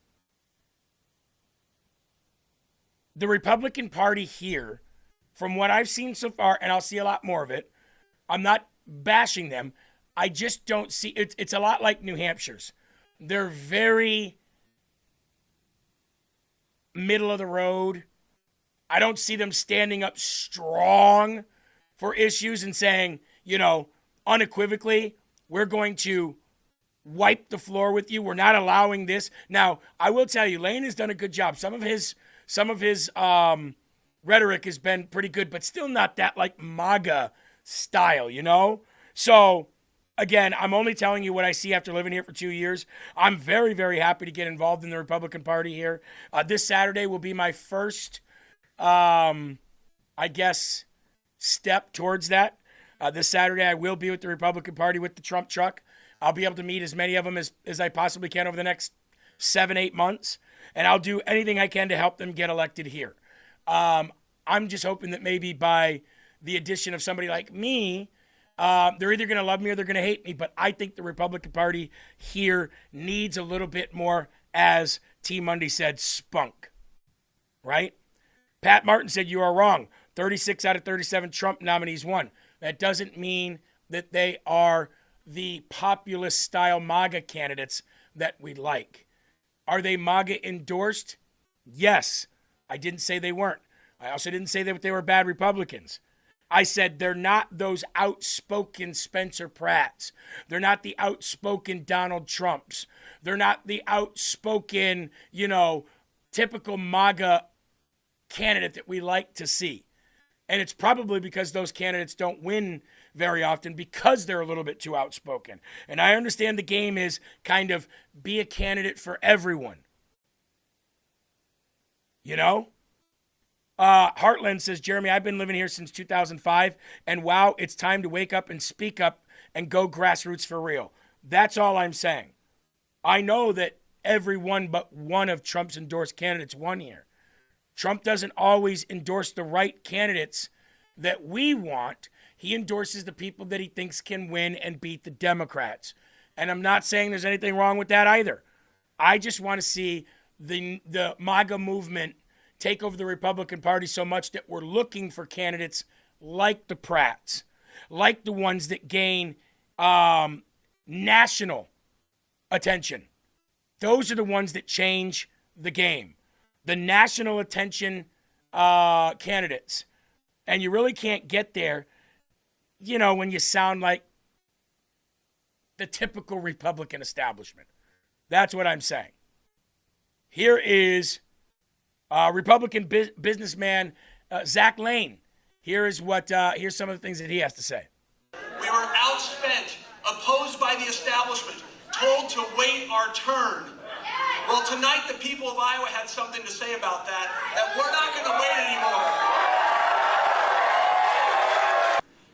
the Republican Party here, from what I've seen so far, and I'll see a lot more of it. I'm not bashing them. I just don't see it. It's a lot like New Hampshire's. They're very middle of the road. I don't see them standing up strong for issues and saying, unequivocally, we're going to wipe the floor with you. We're not allowing this. Now, I will tell you, Lane has done a good job. Some of his rhetoric has been pretty good, but still not that like MAGA style, So, again, I'm only telling you what I see after living here for 2 years. I'm very, very happy to get involved in the Republican Party here. This Saturday will be my first, step towards that. This Saturday, I will be with the Republican Party with the Trump truck. I'll be able to meet as many of them as I possibly can over the next 7-8 months, and I'll do anything I can to help them get elected here. I'm just hoping that maybe by the addition of somebody like me, They're either going to love me or they're going to hate me, but I think the Republican Party here needs a little bit more, as T. Mundy said, spunk, right? Pat Martin said you are wrong. 36 out of 37 Trump nominees won. That doesn't mean that they are the populist-style MAGA candidates that we like. Are they MAGA endorsed? Yes. I didn't say they weren't. I also didn't say that they were bad Republicans. I said they're not those outspoken Spencer Pratts. They're not the outspoken Donald Trumps. They're not the outspoken, typical MAGA candidate that we like to see. And it's probably because those candidates don't win very often because they're a little bit too outspoken. And I understand the game is kind of be a candidate for everyone. Heartland says, Jeremy, I've been living here since 2005, and wow, it's time to wake up and speak up and go grassroots for real. That's all I'm saying. I know that everyone but one of Trump's endorsed candidates won here. Trump doesn't always endorse the right candidates that we want. He endorses the people that he thinks can win and beat the Democrats. And I'm not saying there's anything wrong with that either. I just want to see the MAGA movement take over the Republican Party so much that we're looking for candidates like the Pratts, like the ones that gain national attention. Those are the ones that change the game. The national attention candidates. And you really can't get there, when you sound like the typical Republican establishment. That's what I'm saying. Here is Republican businessman Zach Lane. Here's some of the things that he has to say. We were outspent, opposed by the establishment, told to wait our turn. Well, tonight the people of Iowa had something to say about that we're not going to wait anymore.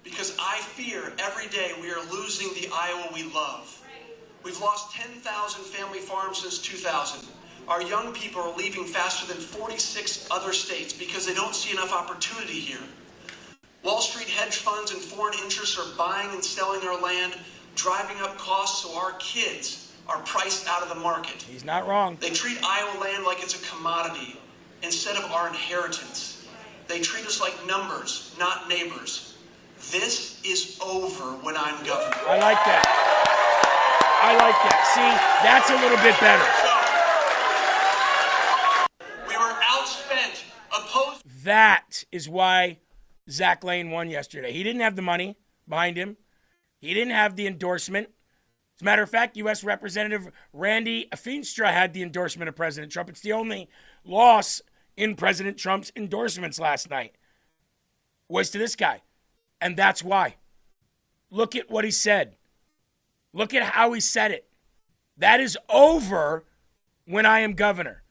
Because I fear every day we are losing the Iowa we love. We've lost 10,000 family farms since 2000. Our young people are leaving faster than 46 other states because they don't see enough opportunity here. Wall Street hedge funds and foreign interests are buying and selling our land, driving up costs so our kids are priced out of the market. He's not wrong. They treat Iowa land like it's a commodity instead of our inheritance. They treat us like numbers, not neighbors. This is over when I'm governor. I like that. See, that's a little bit better. We were outspent, opposed. That is why Zach Lane won yesterday. He didn't have the money behind him. He didn't have the endorsement. As a matter of fact, U.S. Representative Randy Feenstra had the endorsement of President Trump. It's the only loss in President Trump's endorsements last night was to this guy. And that's why. Look at what he said. Look at how he said it. That is over when I am governor.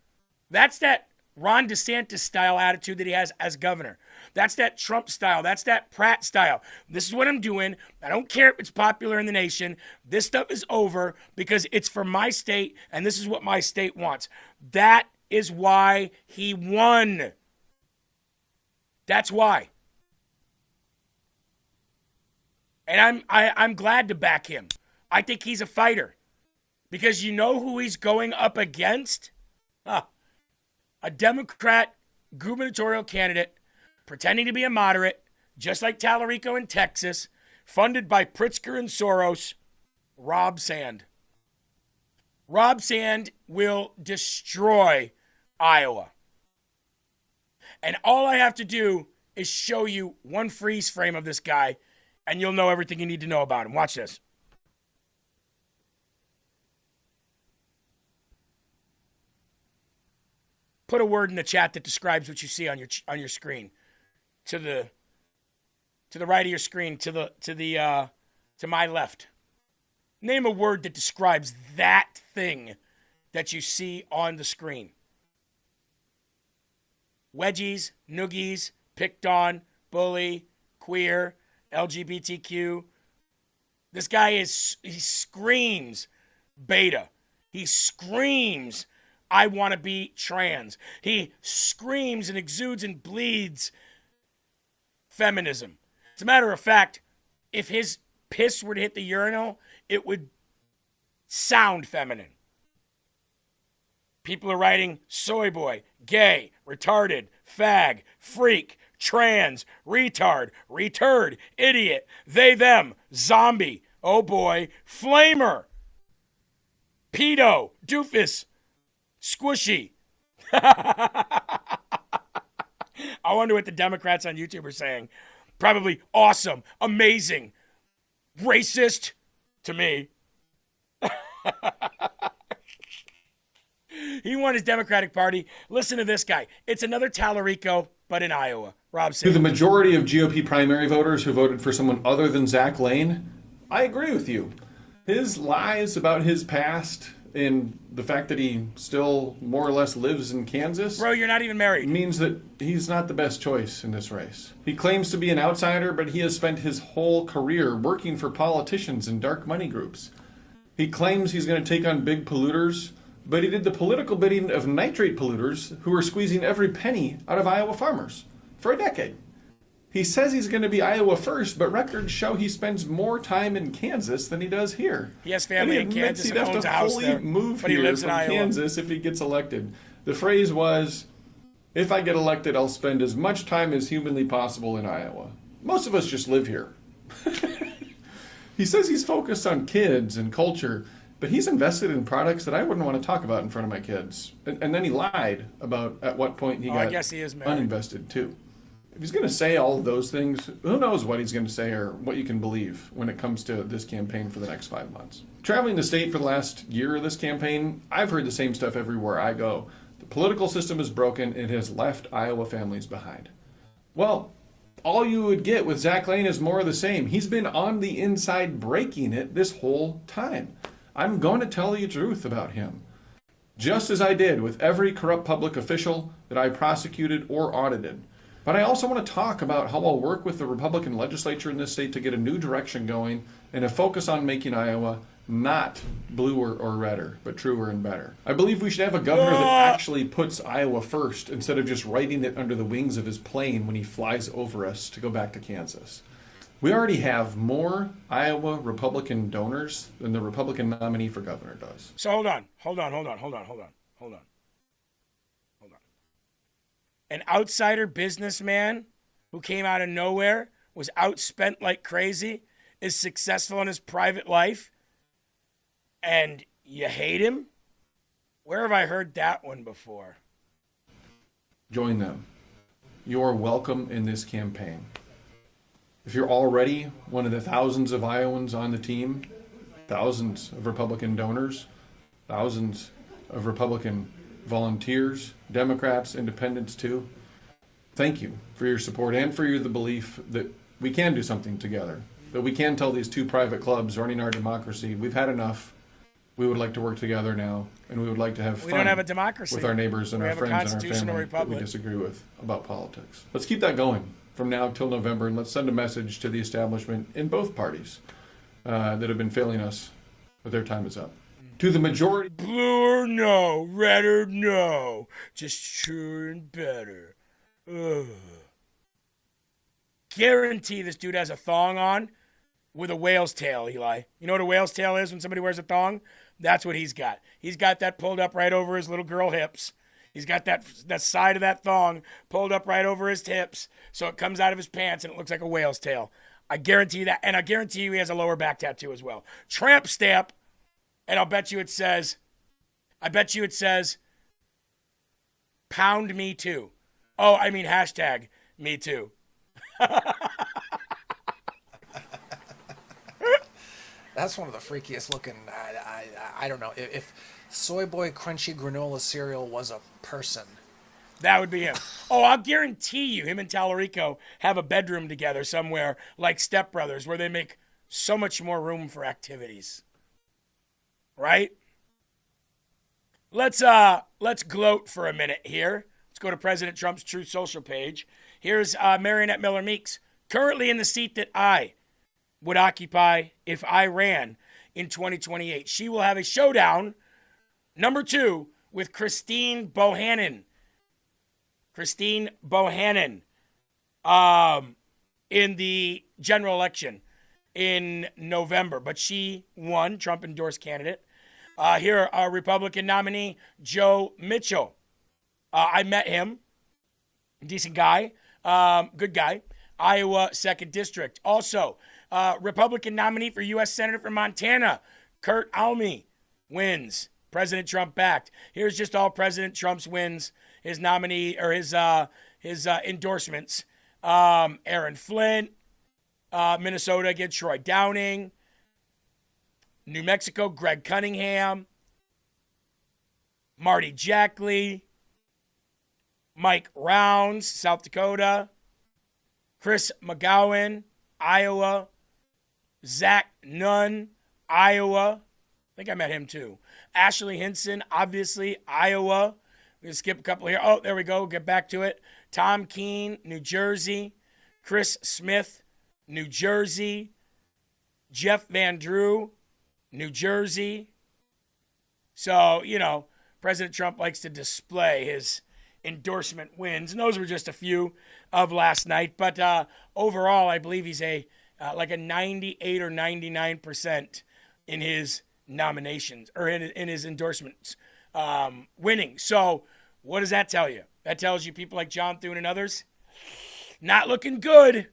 That's that Ron DeSantis style attitude that he has as governor. That's that Trump style. That's that Pratt style. This is what I'm doing. I don't care if it's popular in the nation. This stuff is over because it's for my state, and this is what my state wants. That is why he won. That's why. And I'm glad to back him. I think he's a fighter. Because you know who he's going up against? A Democrat gubernatorial candidate pretending to be a moderate, just like Tallarico in Texas, funded by Pritzker and Soros, Rob Sand. Rob Sand will destroy Iowa. And all I have to do is show you one freeze frame of this guy, and you'll know everything you need to know about him. Watch this. Put a word in the chat that describes what you see on your screen. To the right of your screen, to my left. Name a word that describes that thing that you see on the screen. Wedgies, noogies, picked on, bully, queer, LGBTQ. This guy he screams beta. He screams I want to be trans. He screams and exudes and bleeds feminism. As a matter of fact, if his piss were to hit the urinal, it would sound feminine. People are writing soy boy, gay, retarded, fag, freak, trans, retard, returd, idiot, they, them, zombie, oh boy, flamer, pedo, doofus, squishy. I wonder what the Democrats on YouTube are saying. Probably awesome, amazing, racist to me. He won his Democratic Party. Listen to this guy. It's another Tallarico, but in Iowa. Rob To Sanders. the majority of GOP primary voters who voted for someone other than Zach Lane, I agree with you. His lies about his past and the fact that he still more or less lives in Kansas. Bro, you're not even married. Means that he's not the best choice in this race. He claims to be an outsider, but he has spent his whole career working for politicians and dark money groups. He claims he's going to take on big polluters, but he did the political bidding of nitrate polluters who are squeezing every penny out of Iowa farmers for a decade. He says he's going to be Iowa first, but records show he spends more time in Kansas than he does here. He has family in And he admits Kansas he'd and have owns to a house fully there, move but he here lives in from Iowa. Kansas if he gets elected. The phrase was, if I get elected, I'll spend as much time as humanly possible in Iowa. Most of us just live here. He says he's focused on kids and culture, but he's invested in products that I wouldn't want to talk about in front of my kids. And then he lied about at what point he got I guess he is married. uninvested too. If he's going to say all of those things, who knows what he's going to say or what you can believe when it comes to this campaign for the next 5 months. Traveling the state for the last year of this campaign, I've heard the same stuff everywhere I go. The political system is broken and it has left Iowa families behind. Well, all you would get with Zach Lane is more of the same. He's been on the inside breaking it this whole time. I'm going to tell you the truth about him. Just as I did with every corrupt public official that I prosecuted or audited. But I also want to talk about how I'll work with the Republican legislature in this state to get a new direction going and a focus on making Iowa not bluer or redder, but truer and better. I believe we should have a governor that actually puts Iowa first instead of just writing it under the wings of his plane when he flies over us to go back to Kansas. We already have more Iowa Republican donors than the Republican nominee for governor does. So hold on. An outsider businessman who came out of nowhere, was outspent like crazy, is successful in his private life, and you hate him? Where have I heard that one before? Join them. You are welcome in this campaign. If you're already one of the thousands of Iowans on the team, thousands of Republican donors, thousands of Republican volunteers, Democrats, independents too, thank you for your support and for the belief that we can do something together, that we can tell these two private clubs running our democracy, we've had enough. We would like to work together now, and we would like to have fun. We don't have a democracy. With our neighbors and We our have a friends and our constitutional family republic. that we disagree with about politics. Let's keep that going from now till November, and let's send a message to the establishment in both parties that have been failing us, but their time is up. To the majority... Blue or no, red or no, just truer and better. Ugh. Guarantee this dude has a thong on with a whale's tail, Eli. You know what a whale's tail is when somebody wears a thong? That's what he's got. He's got that pulled up right over his little girl hips. He's got that side of that thong pulled up right over his hips so it comes out of his pants and it looks like a whale's tail. I guarantee you that. And I guarantee you he has a lower back tattoo as well. Tramp stamp. And I bet you it says, pound me too. Oh, I mean hashtag me too. That's one of the freakiest looking. I don't know if Soy Boy Crunchy Granola cereal was a person. That would be him. Oh, I'll guarantee you, him and Tallarico have a bedroom together somewhere like Step Brothers, where they make so much more room for activities. Right? Let's gloat for a minute here. Let's go to President Trump's Truth Social page. Here's Marionette Miller Meeks, currently in the seat that I would occupy if I ran in 2028. She will have a showdown, number 2, with Christine Bohannon. In the general election. in November, but she won, Trump-endorsed candidate. Here, our Republican nominee, Joe Mitchell. I met him. Decent guy. Good guy. Iowa 2nd District. Also, Republican nominee for U.S. Senator from Montana, Kurt Alme, wins. President Trump backed. Here's just all President Trump's wins. His nominee, or his endorsements. Aaron Flint, Minnesota again, Troy Downing. New Mexico, Greg Cunningham. Marty Jackley. Mike Rounds, South Dakota. Chris McGowan, Iowa. Zach Nunn, Iowa. I think I met him too. Ashley Hinson, obviously, Iowa. We're going to skip a couple here. Oh, there we go. Get back to it. Tom Keene, New Jersey. Chris Smith, New Jersey. Jeff Van Drew, New Jersey. So, President Trump likes to display his endorsement wins. And those were just a few of last night. But overall, I believe he's like a 98 or 99% in his nominations, or in his endorsements, winning. So what does that tell you? That tells you people like John Thune and others, not looking good.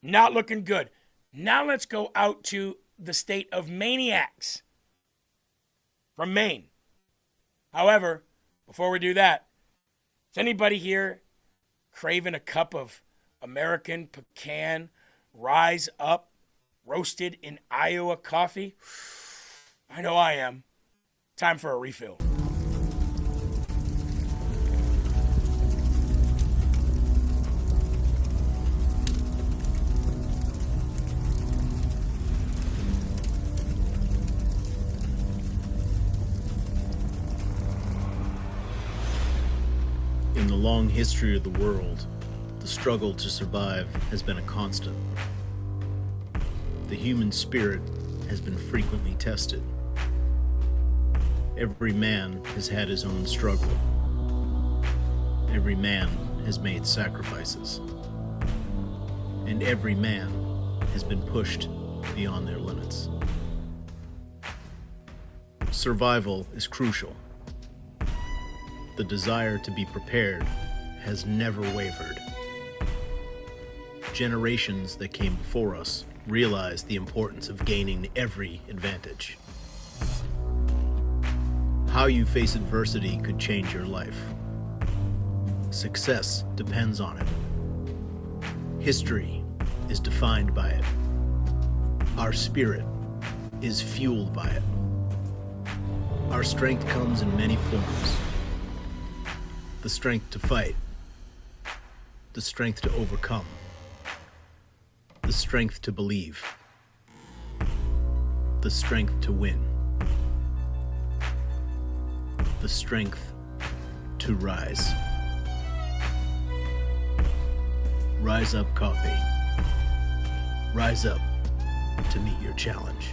Not looking good. Now let's go out to the state of maniacs from Maine. However, before we do that, is anybody here craving a cup of American pecan Rise Up roasted in Iowa coffee? I know I am. Time for a refill. In the long history of the world, the struggle to survive has been a constant. The human spirit has been frequently tested. Every man has had his own struggle. Every man has made sacrifices. And every man has been pushed beyond their limits. Survival is crucial. The desire to be prepared has never wavered. Generations that came before us realized the importance of gaining every advantage. How you face adversity could change your life. Success depends on it. History is defined by it. Our spirit is fueled by it. Our strength comes in many forms. The strength to fight. The strength to overcome. The strength to believe. The strength to win. The strength to rise. Rise Up Coffee. Rise up to meet your challenge.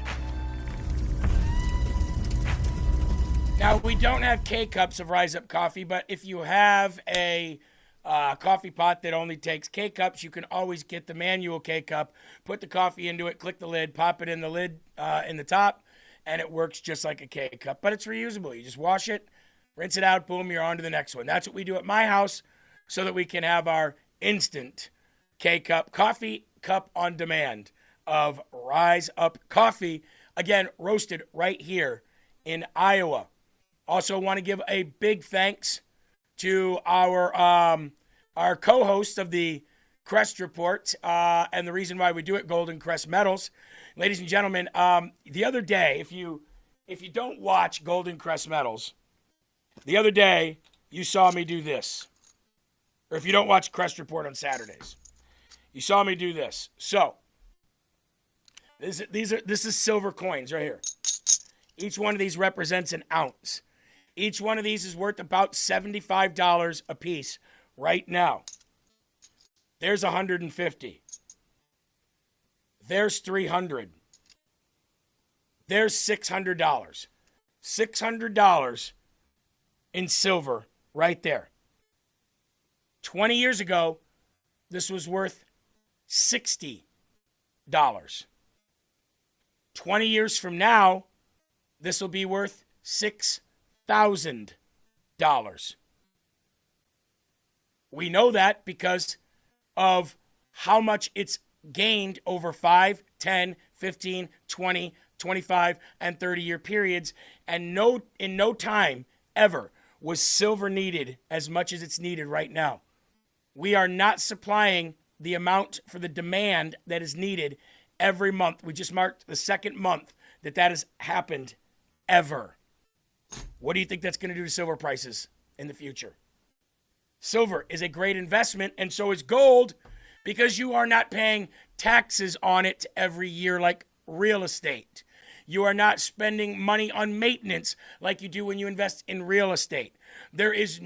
Now, we don't have K-Cups of Rise Up Coffee, but if you have a coffee pot that only takes K-Cups, you can always get the manual K-Cup, put the coffee into it, click the lid, pop it in the lid in the top, and it works just like a K-Cup. But it's reusable. You just wash it, rinse it out, boom, you're on to the next one. That's what we do at my house so that we can have our instant K-Cup, coffee cup on demand of Rise Up Coffee. Again, roasted right here in Iowa. Also want to give a big thanks to our co-host of the Crest Report and the reason why we do it, Golden Crest Medals. Ladies and gentlemen, the other day, if you don't watch Golden Crest Medals, the other day you saw me do this. Or if you don't watch Crest Report on Saturdays, you saw me do this. So, this is silver coins right here. Each one of these represents an ounce. Each one of these is worth about $75 a piece right now. There's 150. There's 300. There's $600. $600 in silver right there. 20 years ago, this was worth $60. 20 years from now, this will be worth $6,000. We know that because of how much it's gained over 5, 10, 15, 20, 25, and 30-year periods. And in no time ever was silver needed as much as it's needed right now. We are not supplying the amount for the demand that is needed every month. We just marked the second month that has happened ever. What do you think that's going to do to silver prices in the future? Silver is a great investment, and so is gold, because you are not paying taxes on it every year like real estate. You are not spending money on maintenance like you do when you invest in real estate. There is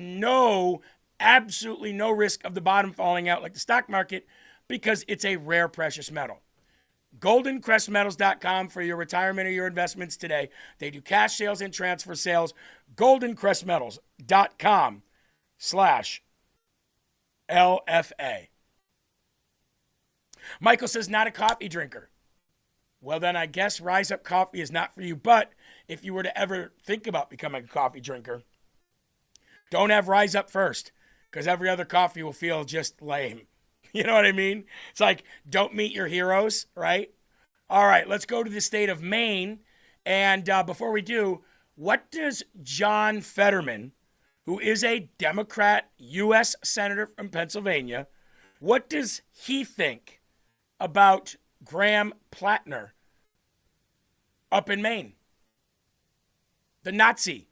absolutely no risk of the bottom falling out like the stock market, because it's a rare precious metal. GoldenCrestMetals.com for your retirement or your investments today. They do cash sales and transfer sales. GoldenCrestMetals.com/LFA. Michael says, not a coffee drinker. Well, then I guess Rise Up Coffee is not for you. But if you were to ever think about becoming a coffee drinker, don't have Rise Up first, because every other coffee will feel just lame. You know what I mean? It's like, don't meet your heroes, right? All right, let's go to the state of Maine. And before we do, what does John Fetterman, who is a Democrat U.S. Senator from Pennsylvania, what does he think about Graham Plattner up in Maine? The Nazi,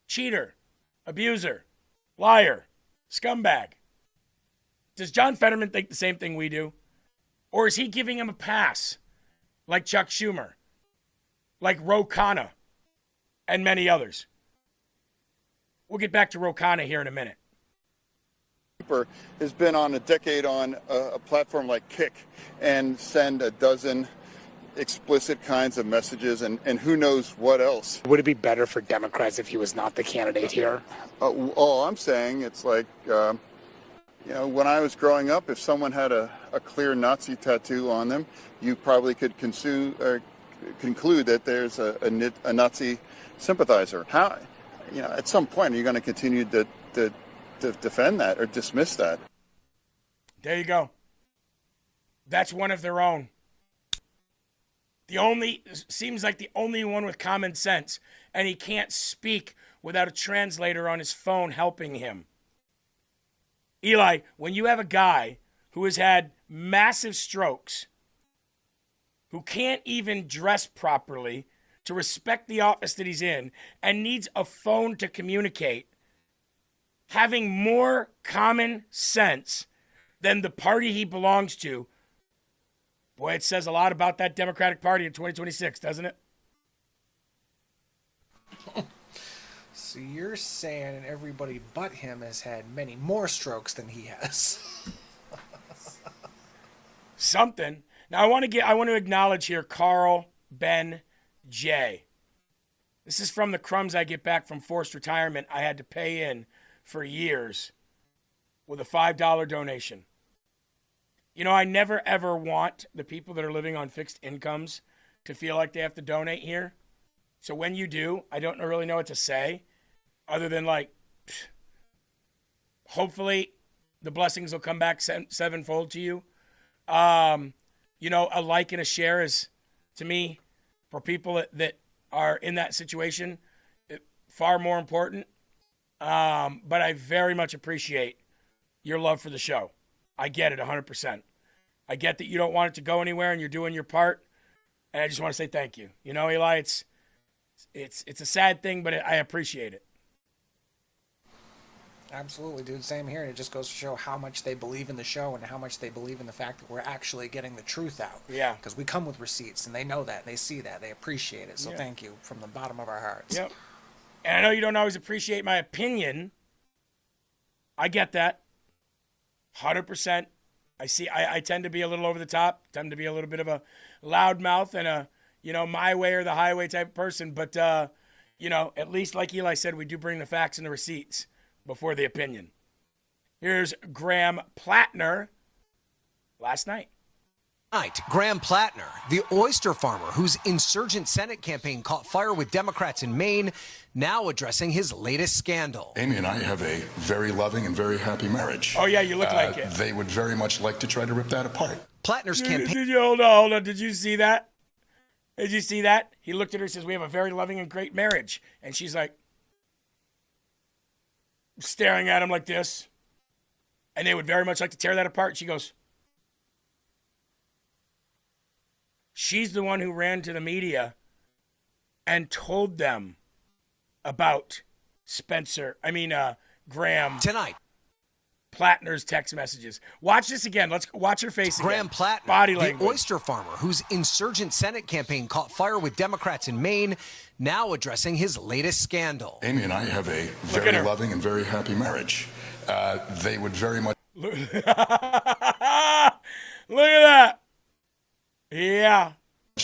cheater, abuser, liar, scumbag. Does John Fetterman think the same thing we do? Or is he giving him a pass like Chuck Schumer, like Ro Khanna, and many others? We'll get back to Ro Khanna here in a minute. Has been on a decade on a platform like Kick and send a dozen explicit kinds of messages and who knows what else. Would it be better for Democrats if he was not the candidate here? All I'm saying, it's like, when I was growing up, if someone had a clear Nazi tattoo on them, you probably could conclude that there's a Nazi sympathizer. How, at some point, are you going to continue to defend that or dismiss that? There you go. That's one of their own. Seems like the only one with common sense, and he can't speak without a translator on his phone helping him. Eli, when you have a guy who has had massive strokes, who can't even dress properly to respect the office that he's in, and needs a phone to communicate, having more common sense than the party he belongs to, boy, it says a lot about that Democratic Party in 2026, doesn't it? So you're saying everybody but him has had many more strokes than he has. Something. Now I want to acknowledge here Carl Ben J. This is from the crumbs I get back from forced retirement I had to pay in for years with a $5 donation. I never ever want the people that are living on fixed incomes to feel like they have to donate here. So when you do, I don't really know what to say other than hopefully the blessings will come back sevenfold to you. A like and a share is, to me, for people that are in that situation, far more important. But I very much appreciate your love for the show. I get it 100%. I get that you don't want it to go anywhere and you're doing your part. And I just want to say thank you. Eli, it's a sad thing, but I appreciate it. Absolutely, dude. Same here. And it just goes to show how much they believe in the show and how much they believe in the fact that we're actually getting the truth out. Yeah. Because we come with receipts, and they know that. They see that. They appreciate it. So Thank you from the bottom of our hearts. Yep. And I know you don't always appreciate my opinion. I get that. 100%. I tend to be a little over the top, tend to be a little bit of a loudmouth and a, my way or the highway type of person. But, at least like Eli said, we do bring the facts and the receipts before the opinion. Here's Graham Plattner last night. Tonight, Graham Plattner, the oyster farmer whose insurgent Senate campaign caught fire with Democrats in Maine, now addressing his latest scandal. Amy and I have a very loving and very happy marriage. Oh, yeah, you look like it. They would very much like to try to rip that apart. Plattner's campaign... Hold on. Did you see that? Did you see that? He looked at her and says, we have a very loving and great marriage. And she's like, staring at him like this. And they would very much like to tear that apart. She goes, she's the one who ran to the media and told them about Graham. Tonight. Plattner's text messages. Watch this again. Let's watch her face again. Graham Plattner, body language. the oyster farmer whose insurgent Senate campaign caught fire with Democrats in Maine, now addressing his latest scandal. Amy and I have a very loving and very happy marriage. They would very much... Look at that. Yeah.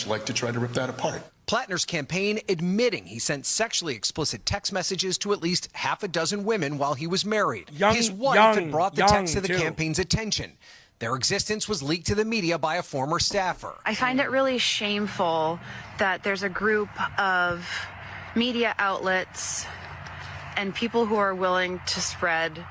Like to try to rip that apart. Plattner's campaign admitting he sent sexually explicit text messages to at least half a dozen women while he was married. His wife had brought the text to the campaign's attention. Their existence was leaked to the media by a former staffer. I find it really shameful that there's a group of media outlets and people who are willing to spread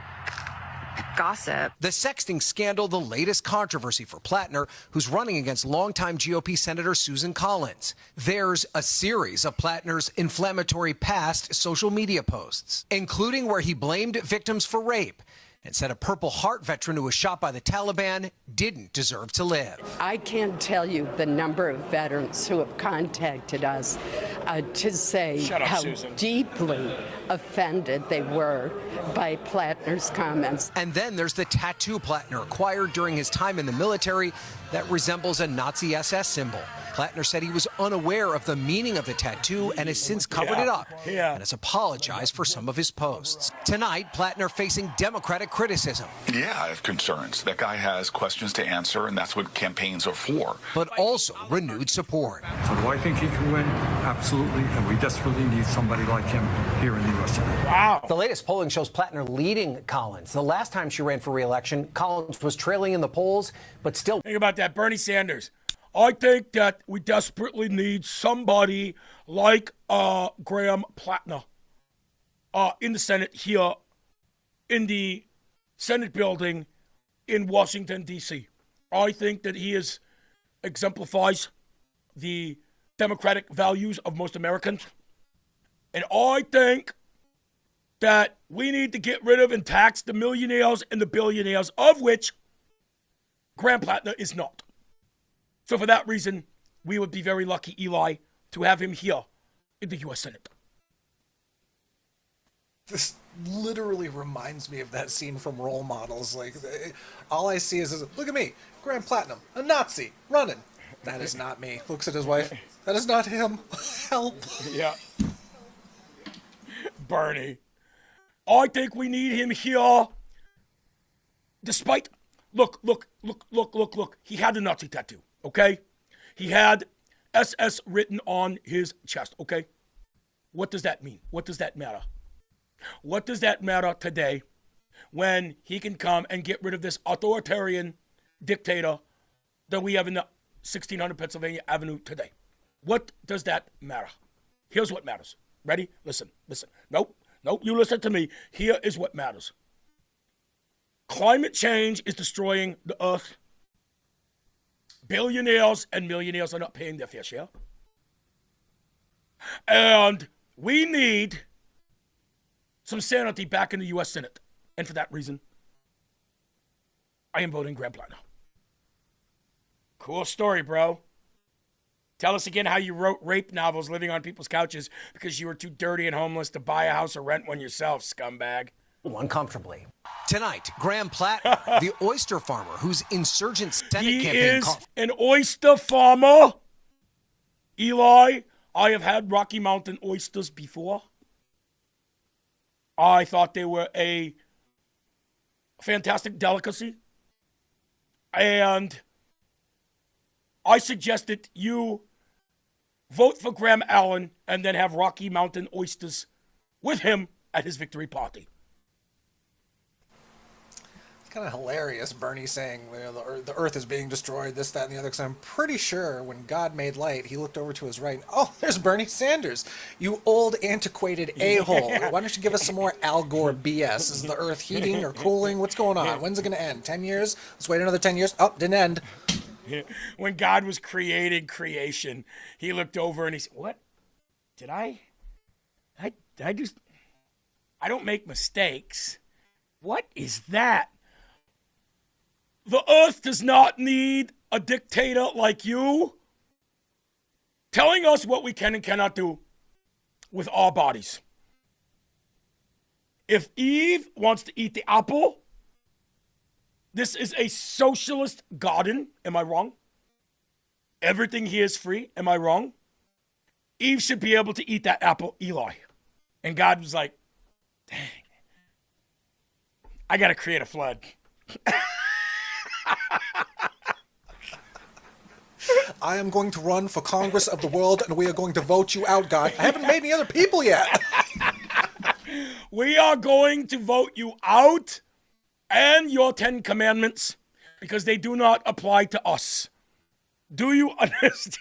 gossip. The sexting scandal, the latest controversy for Plattner, who's running against longtime GOP Senator Susan Collins. There's a series of Plattner's inflammatory past social media posts, including where he blamed victims for rape and said a Purple Heart veteran who was shot by the Taliban didn't deserve to live. I can't tell you the number of veterans who have contacted us to say how deeply offended they were by Plattner's comments. And then there's the tattoo Plattner acquired during his time in the military that resembles a Nazi SS symbol. Plattner said he was unaware of the meaning of the tattoo and has since covered it up and has apologized for some of his posts. Tonight, Plattner facing Democratic criticism. Yeah, I have concerns. That guy has questions to answer, and that's what campaigns are for. But also renewed support. So do I think he can win? Absolutely, and we desperately need somebody like him here in the U.S. Senate. Wow. The latest polling shows Plattner leading Collins. The last time she ran for re-election, Collins was trailing in the polls, but still... Think about that, Bernie Sanders. I think that we desperately need somebody like Graham Plattner in the Senate here, in the Senate building in Washington, D.C. I think that he exemplifies the democratic values of most Americans. And I think that we need to get rid of and tax the millionaires and the billionaires, of which Graham Plattner is not. So for that reason, we would be very lucky, Eli, to have him here in the U.S. Senate. This literally reminds me of that scene from Role Models. Like, all I see is, look at me, Graham Platinum, a Nazi, running. That is not me. Looks at his wife. That is not him. Help. Yeah. Bernie. I think we need him here. Despite, look. He had the Nazi tattoo, okay? He had SS written on his chest, okay? What does that mean? What does that matter? What does that matter today when he can come and get rid of this authoritarian dictator that we have in the 1600 Pennsylvania Avenue today? What does that matter? Here's what matters. Ready? Listen. Nope, you listen to me. Here is what matters. Climate change is destroying the earth. Billionaires and millionaires are not paying their fair share. And we need some sanity back in the U.S. Senate. And for that reason, I am voting Graham Plattner. Cool story, bro. Tell us again how you wrote rape novels living on people's couches because you were too dirty and homeless to buy a house or rent one yourself, scumbag. Uncomfortably. Tonight, Graham Plattner, the oyster farmer whose insurgent Senate campaign is an oyster farmer. Eli, I have had Rocky Mountain oysters before. I thought they were a fantastic delicacy. And I suggested you vote for Graham Allen and then have Rocky Mountain oysters with him at his victory party. Kind of hilarious, Bernie saying the earth is being destroyed, this, that, and the other, because I'm pretty sure when God made light, he looked over to his right, and, oh, there's Bernie Sanders. You old, antiquated a-hole. Why don't you give us some more Al Gore BS? Is the earth heating or cooling? What's going on? When's it going to end? 10 years? Let's wait another 10 years. Oh, didn't end. When God was creating creation, he looked over and he said, what? Did I do? I don't make mistakes. What is that? The earth does not need a dictator like you telling us what we can and cannot do with our bodies. If Eve wants to eat the apple, this is a socialist garden. Am I wrong? Everything here is free. Am I wrong? Eve should be able to eat that apple, Eli. And God was like, dang, I got to create a flood. I am going to run for Congress of the world, and we are going to vote you out, God. I haven't made any other people yet. We are going to vote you out and your 10 commandments because they do not apply to us. Do you understand?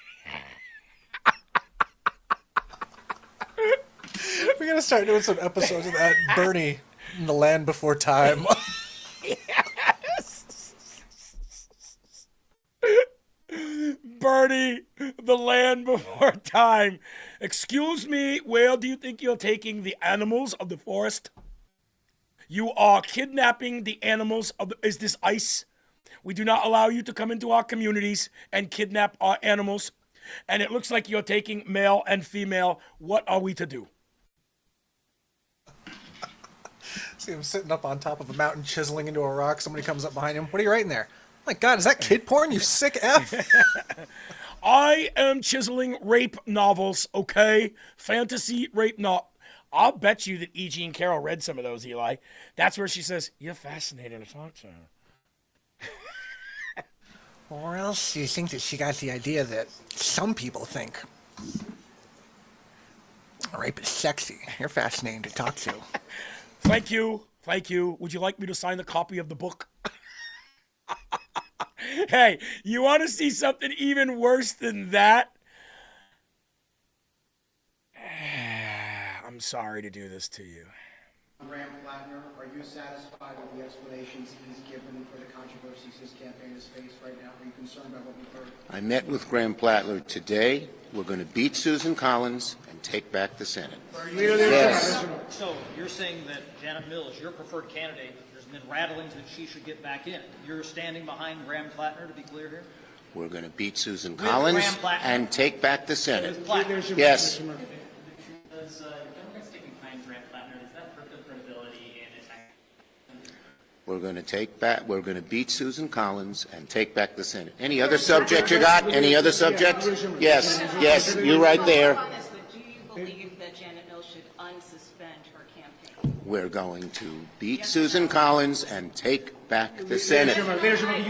We're going to start doing some episodes of that Bernie in the Land Before Time. Bernie, the Land Before Time. Excuse me, where do you think you're taking the animals of the forest? You are kidnapping the animals of the... Is this ICE? We do not allow you to come into our communities and kidnap our animals. And it looks like you're taking male and female. What are we to do? See him sitting up on top of a mountain chiseling into a rock. Somebody comes up behind him. What are you writing there? My God, is that kid porn, you sick F? I am chiseling rape novels, okay? Fantasy rape novel. I'll bet you that E. Jean Carroll read some of those, Eli. That's where she says, you're fascinating to talk to. Or else you think that she got the idea that some people think rape is sexy. You're fascinating to talk to. Thank you. Thank you. Would you like me to sign the copy of the book? Hey, you want to see something even worse than that? I'm sorry to do this to you. Graham Plattner, are you satisfied with the explanations he's given for the controversies his campaign has faced right now? Are you concerned about what we've heard? I met with Graham Plattner today. We're going to beat Susan Collins and take back the Senate. Yes. So you're saying that Janet Mills, your preferred candidate, there's been rattlings that she should get back in. You're standing behind Graham Plattner, to be clear here? We're going to beat Susan Collins and take back the Senate. Democrats Yes. sticking behind Graham Plattner, does that hurt their credibility and attack? We're going to beat Susan Collins and take back the Senate. Any other subject you got? Any other subject? Yes, yes, you right there. Do you believe that Janet Mills should unsuspend her campaign? We're going to beat Susan Collins and take back the Senate. You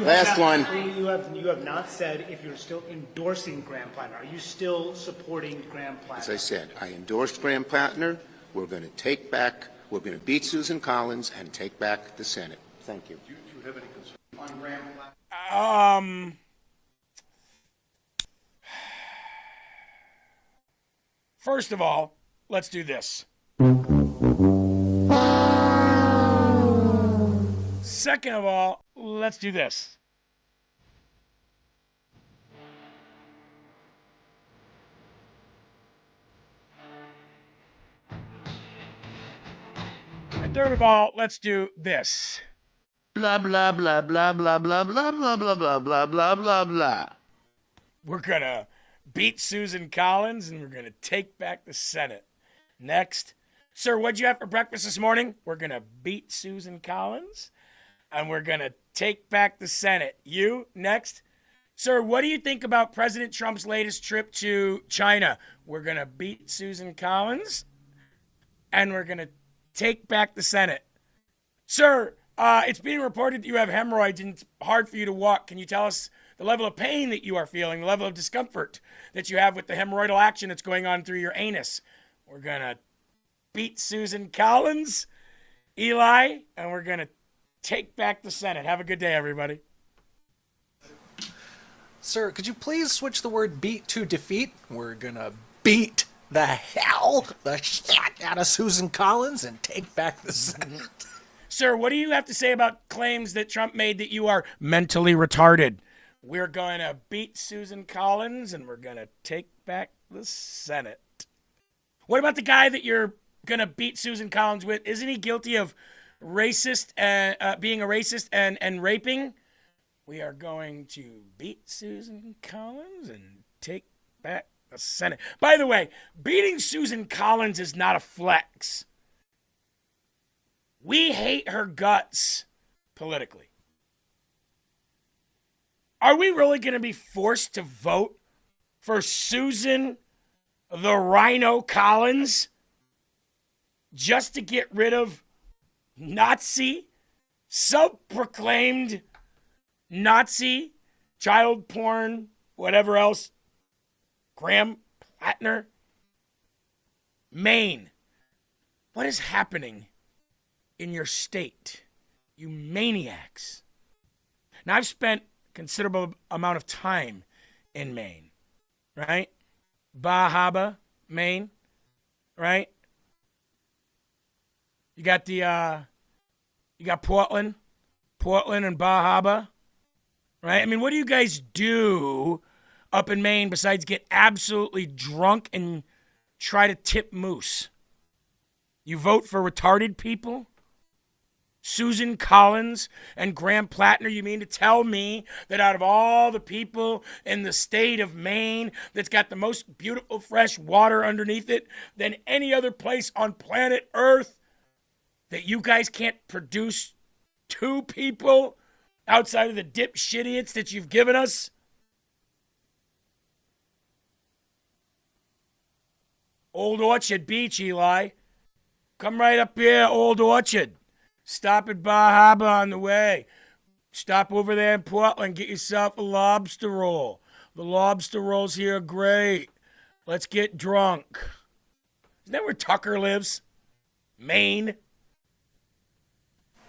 Last one. You have not said if you're still endorsing Graham Plattner. Are you still supporting Graham Plattner? As I said, I endorsed Graham Plattner. We're going to beat Susan Collins and take back the Senate. Thank you. Do you have any concern on Graham Plattner? First of all, let's do this. Second of all, let's do this. And third of all, let's do this. Blah, blah, blah, blah, blah, blah, blah, blah, blah, blah, blah, blah, blah, blah. We're going to beat Susan Collins and we're going to take back the Senate. Next. Sir, what'd you have for breakfast this morning? We're going to beat Susan Collins and we're going to take back the Senate. You, next. Sir, what do you think about President Trump's latest trip to China? We're going to beat Susan Collins and we're going to take back the Senate. Sir, it's being reported that you have hemorrhoids and it's hard for you to walk. Can you tell us the level of pain that you are feeling, the level of discomfort that you have with the hemorrhoidal action that's going on through your anus? We're going to beat Susan Collins, Eli, and we're going to take back the Senate. Have a good day, everybody. Sir, could you please switch the word beat to defeat? We're gonna beat the shit out of Susan Collins and take back the Senate. Sir, what do you have to say about claims that Trump made that you are mentally retarded? We're going to beat Susan Collins and we're going to take back the Senate. What about the guy that you're going to beat Susan Collins with? Isn't he guilty of racist, being a racist and raping? We are going to beat Susan Collins and take back the Senate. By the way, beating Susan Collins is not a flex. We hate her guts politically. Are we really going to be forced to vote for Susan the Rhino Collins just to get rid of Nazi, self-proclaimed Nazi, child porn, whatever else, Graham Plattner? Maine, what is happening in your state, you maniacs? Now, I've spent a considerable amount of time in Maine, right? Bar Harbor, Maine, right? You got Portland and Bar Harbor, right? I mean, what do you guys do up in Maine besides get absolutely drunk and try to tip moose? You vote for retarded people? Susan Collins and Graham Plattner, you mean to tell me that out of all the people in the state of Maine that's got the most beautiful fresh water underneath it than any other place on planet Earth, that you guys can't produce two people outside of the dipshitiots that you've given us? Old Orchard Beach, Eli. Come right up here, Old Orchard. Stop at Bar Harbor on the way. Stop over there in Portland. Get yourself a lobster roll. The lobster rolls here are great. Let's get drunk. Isn't that where Tucker lives? Maine.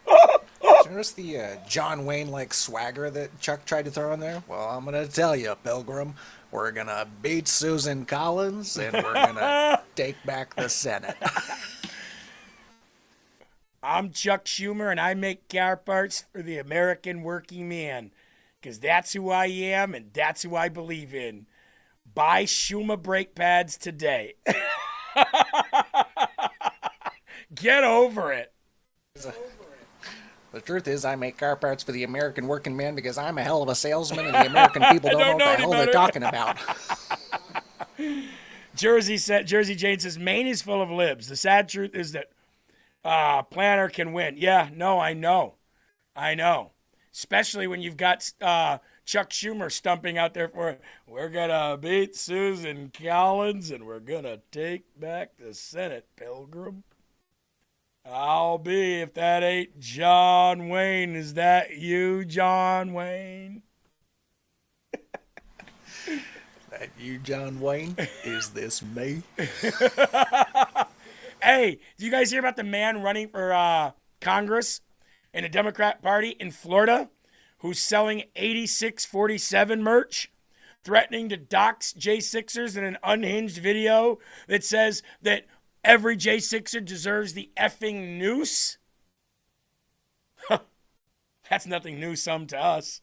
Did you notice the John Wayne-like swagger that Chuck tried to throw in there? Well, I'm going to tell you, Pilgrim, we're going to beat Susan Collins and we're going to take back the Senate. I'm Chuck Schumer, and I make car parts for the American working man, because that's who I am, and that's who I believe in. Buy Schumer brake pads today. Get over it. The truth is, I make car parts for the American working man because I'm a hell of a salesman, and the American people don't know what the hell they're talking about. Jersey Jane says, Maine is full of libs. The sad truth is that Planner can win. Yeah, no, I know. Especially when you've got Chuck Schumer stumping out there for, we're going to beat Susan Collins and we're going to take back the Senate, Pilgrim. I'll be if that ain't John Wayne. Is that you, John Wayne? That you, John Wayne? Is this me? Hey, do you guys hear about the man running for Congress in the Democrat Party in Florida who's selling 8647 merch, threatening to dox J6ers in an unhinged video that says that every J6er deserves the effing noose? That's nothing new some to us.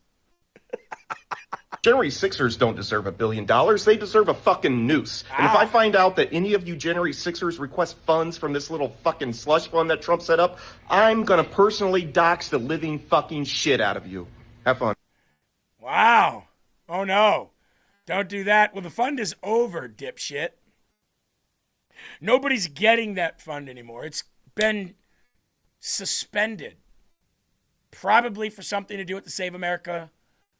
January 6ers don't deserve $1 billion. They deserve a fucking noose. And if I find out that any of you January 6ers request funds from this little fucking slush fund that Trump set up, I'm going to personally dox the living fucking shit out of you. Have fun. Wow. Oh, no. Don't do that. Well, the fund is over, dipshit. Nobody's getting that fund anymore. It's been suspended. Probably for something to do with the Save America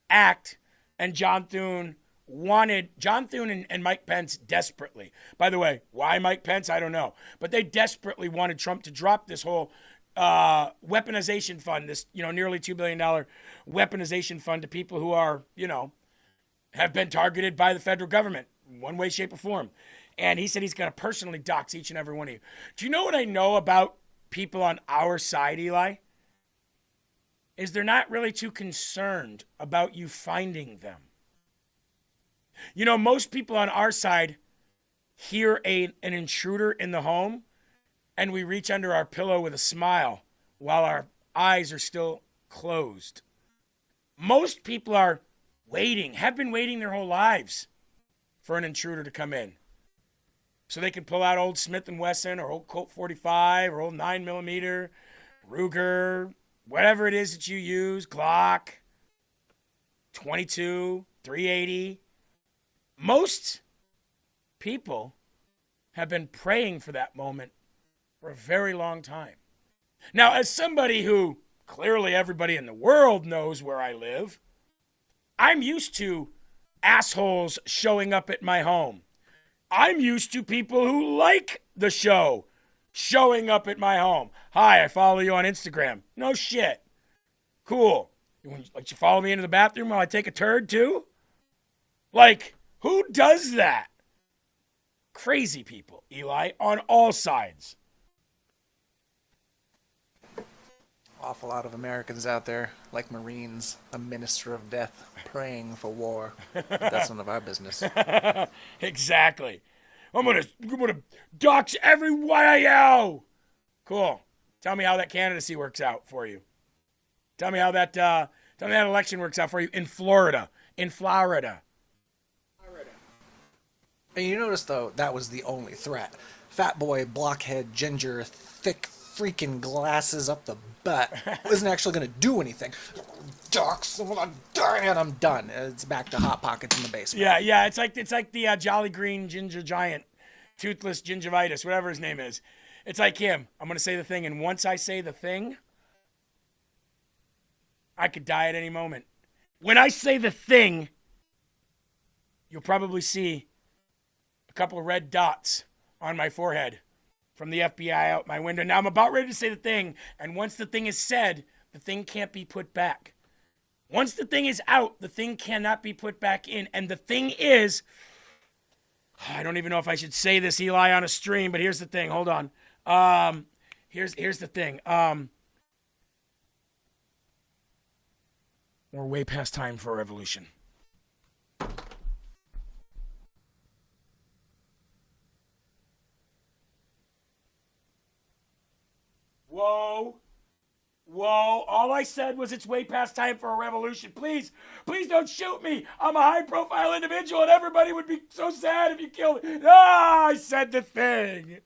Act. And John Thune and Mike Pence desperately. By the way, why Mike Pence? I don't know. But they desperately wanted Trump to drop this whole weaponization fund, this, nearly $2 billion weaponization fund to people who are, have been targeted by the federal government, one way, shape, or form. And he said he's going to personally dox each and every one of you. Do you know what I know about people on our side, Eli? is they're not really too concerned about you finding them. You know, most people on our side hear an intruder in the home, and we reach under our pillow with a smile while our eyes are still closed. Most people are waiting, have been waiting their whole lives for an intruder to come in, so they can pull out old Smith & Wesson or old Colt 45 or old 9mm, Ruger, whatever it is that you use, Glock, 22, 380. Most people have been praying for that moment for a very long time. Now, as somebody who clearly everybody in the world knows where I live, I'm used to assholes showing up at my home. I'm used to people who like the show showing up at my home. Hi, I follow you on Instagram. No shit. Cool. You follow me into the bathroom while I take a turd too? Like, who does that? Crazy people, Eli, on all sides. Awful lot of Americans out there, like Marines, a minister of death, praying for war. That's none of our business. Exactly. I'm gonna dox every one of you. Cool. Tell me how that candidacy works out for you. Tell me how that election works out for you in Florida. In Florida. And you notice, though, that was the only threat. Fat boy, blockhead, ginger, thick freaking glasses up the butt isn't actually going to do anything. Dox, and I'm done. It's back to Hot Pockets in the basement. Yeah. It's like the Jolly Green Ginger Giant, Toothless Gingivitis, whatever his name is. It's like him. I'm going to say the thing, and once I say the thing, I could die at any moment. When I say the thing, you'll probably see a couple of red dots on my forehead from the FBI out my window. Now I'm about ready to say the thing, and once the thing is said, the thing can't be put back. Once the thing is out, the thing cannot be put back in. And the thing is, I don't even know if I should say this, Eli, on a stream, but here's the thing. Hold on. Here's the thing. We're way past time for a revolution. Whoa, all I said was it's way past time for a revolution. Please don't shoot me. I'm a high-profile individual, and everybody would be so sad if you killed me. I said the thing.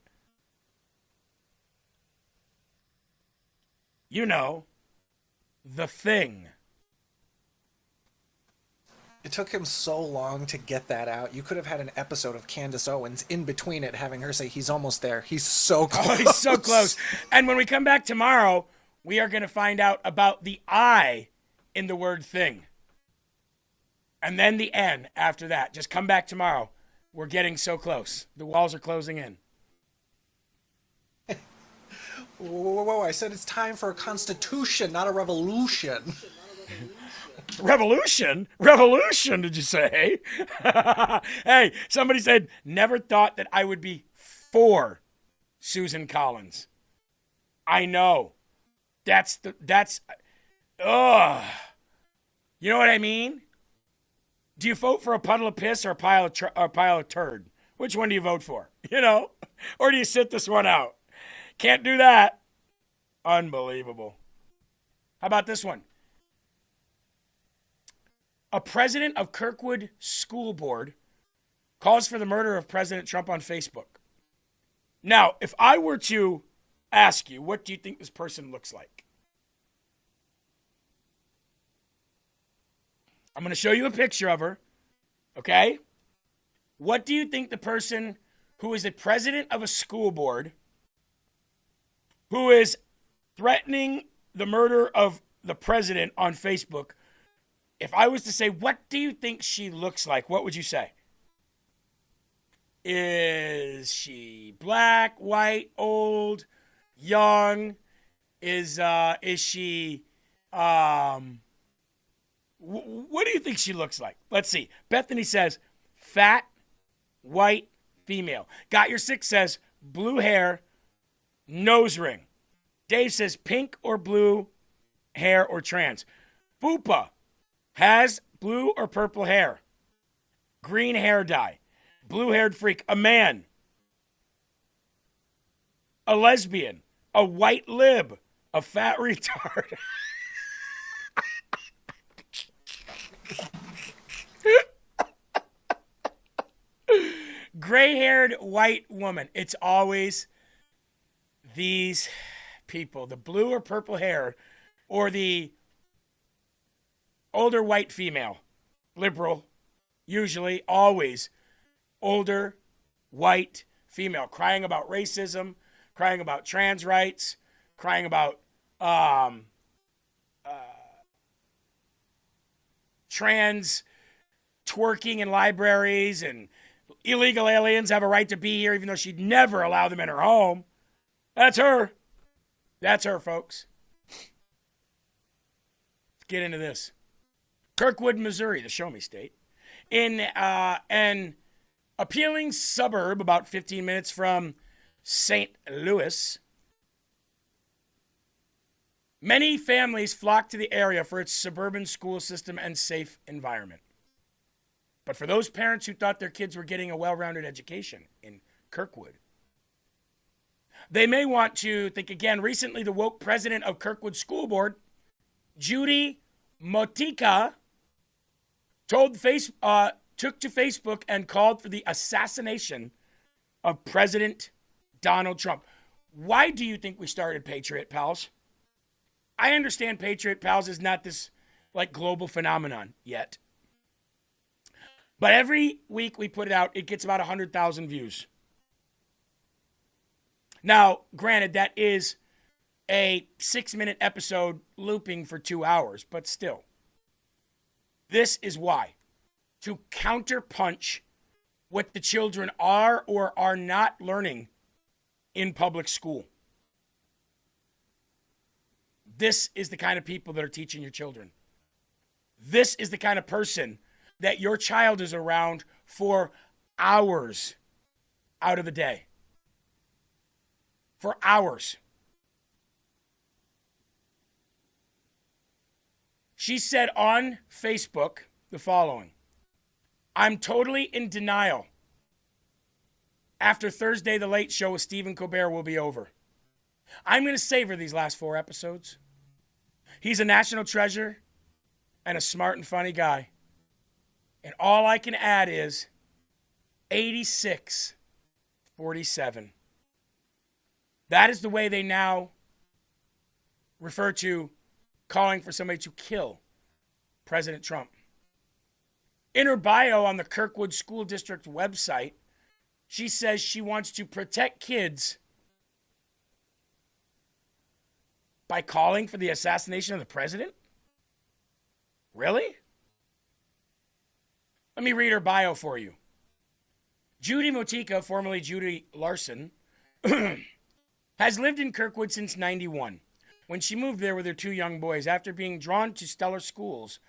You know, the thing. It took him so long to get that out. You could have had an episode of Candace Owens in between it, having her say, he's almost there. He's so close. Oh, he's so close. And when we come back tomorrow, we are going to find out about the I in the word thing. And then the N after that. Just come back tomorrow. We're getting so close. The walls are closing in. Whoa, I said it's time for a constitution, not a revolution. Revolution? Revolution, did you say? Hey, somebody said, never thought that I would be for Susan Collins. I know. You know what I mean? Do you vote for a puddle of piss or a pile of turd? Which one do you vote for? You know? Or do you sit this one out? Can't do that. Unbelievable. How about this one? A president of Kirkwood School Board calls for the murder of President Trump on Facebook. Now, if I were to ask you, what do you think this person looks like? I'm going to show you a picture of her, okay? What do you think the person who is the president of a school board, who is threatening the murder of the president on Facebook, if I was to say, what do you think she looks like, what would you say? Is she black, white, old, young? Is she, what do you think she looks like? Let's see. Bethany says, fat, white, female. Got Your Six says, blue hair, nose ring. Dave says, pink or blue, hair, or trans. Fupa has blue or purple hair, green hair dye, blue-haired freak, a man, a lesbian, a white lib, a fat retard. Gray-haired white woman. It's always these people, the blue or purple hair, or the older white female, liberal, usually, always older white female, crying about racism, crying about trans rights, crying about trans twerking in libraries, and illegal aliens have a right to be here even though she'd never allow them in her home. That's her. That's her, folks. Let's get into this. Kirkwood, Missouri, the show me state, in an appealing suburb about 15 minutes from St. Louis. Many families flock to the area for its suburban school system and safe environment. But for those parents who thought their kids were getting a well-rounded education in Kirkwood, they may want to think again. Recently, the woke president of Kirkwood School Board, Judy Motika, took to Facebook and called for the assassination of President Donald Trump. Why do you think we started Patriot Pals? I understand Patriot Pals is not this global phenomenon yet. But every week we put it out, it gets about 100,000 views. Now, granted, that is a 6-minute episode looping for 2 hours, but still. This is why. To counterpunch what the children are or are not learning in public school. This is the kind of people that are teaching your children. This is the kind of person that your child is around for hours out of the day. For hours. She said on Facebook the following: I'm totally in denial. After Thursday, the Late Show with Stephen Colbert will be over. I'm going to savor these last 4 episodes. He's a national treasure and a smart and funny guy. And all I can add is 86-47. That is the way they now refer to calling for somebody to kill President Trump. In her bio on the Kirkwood School District website, she says she wants to protect kids by calling for the assassination of the president? Really? Let me read her bio for you. Judy Motika, formerly Judy Larson, has lived in Kirkwood since 91, when she moved there with her 2 young boys after being drawn to stellar schools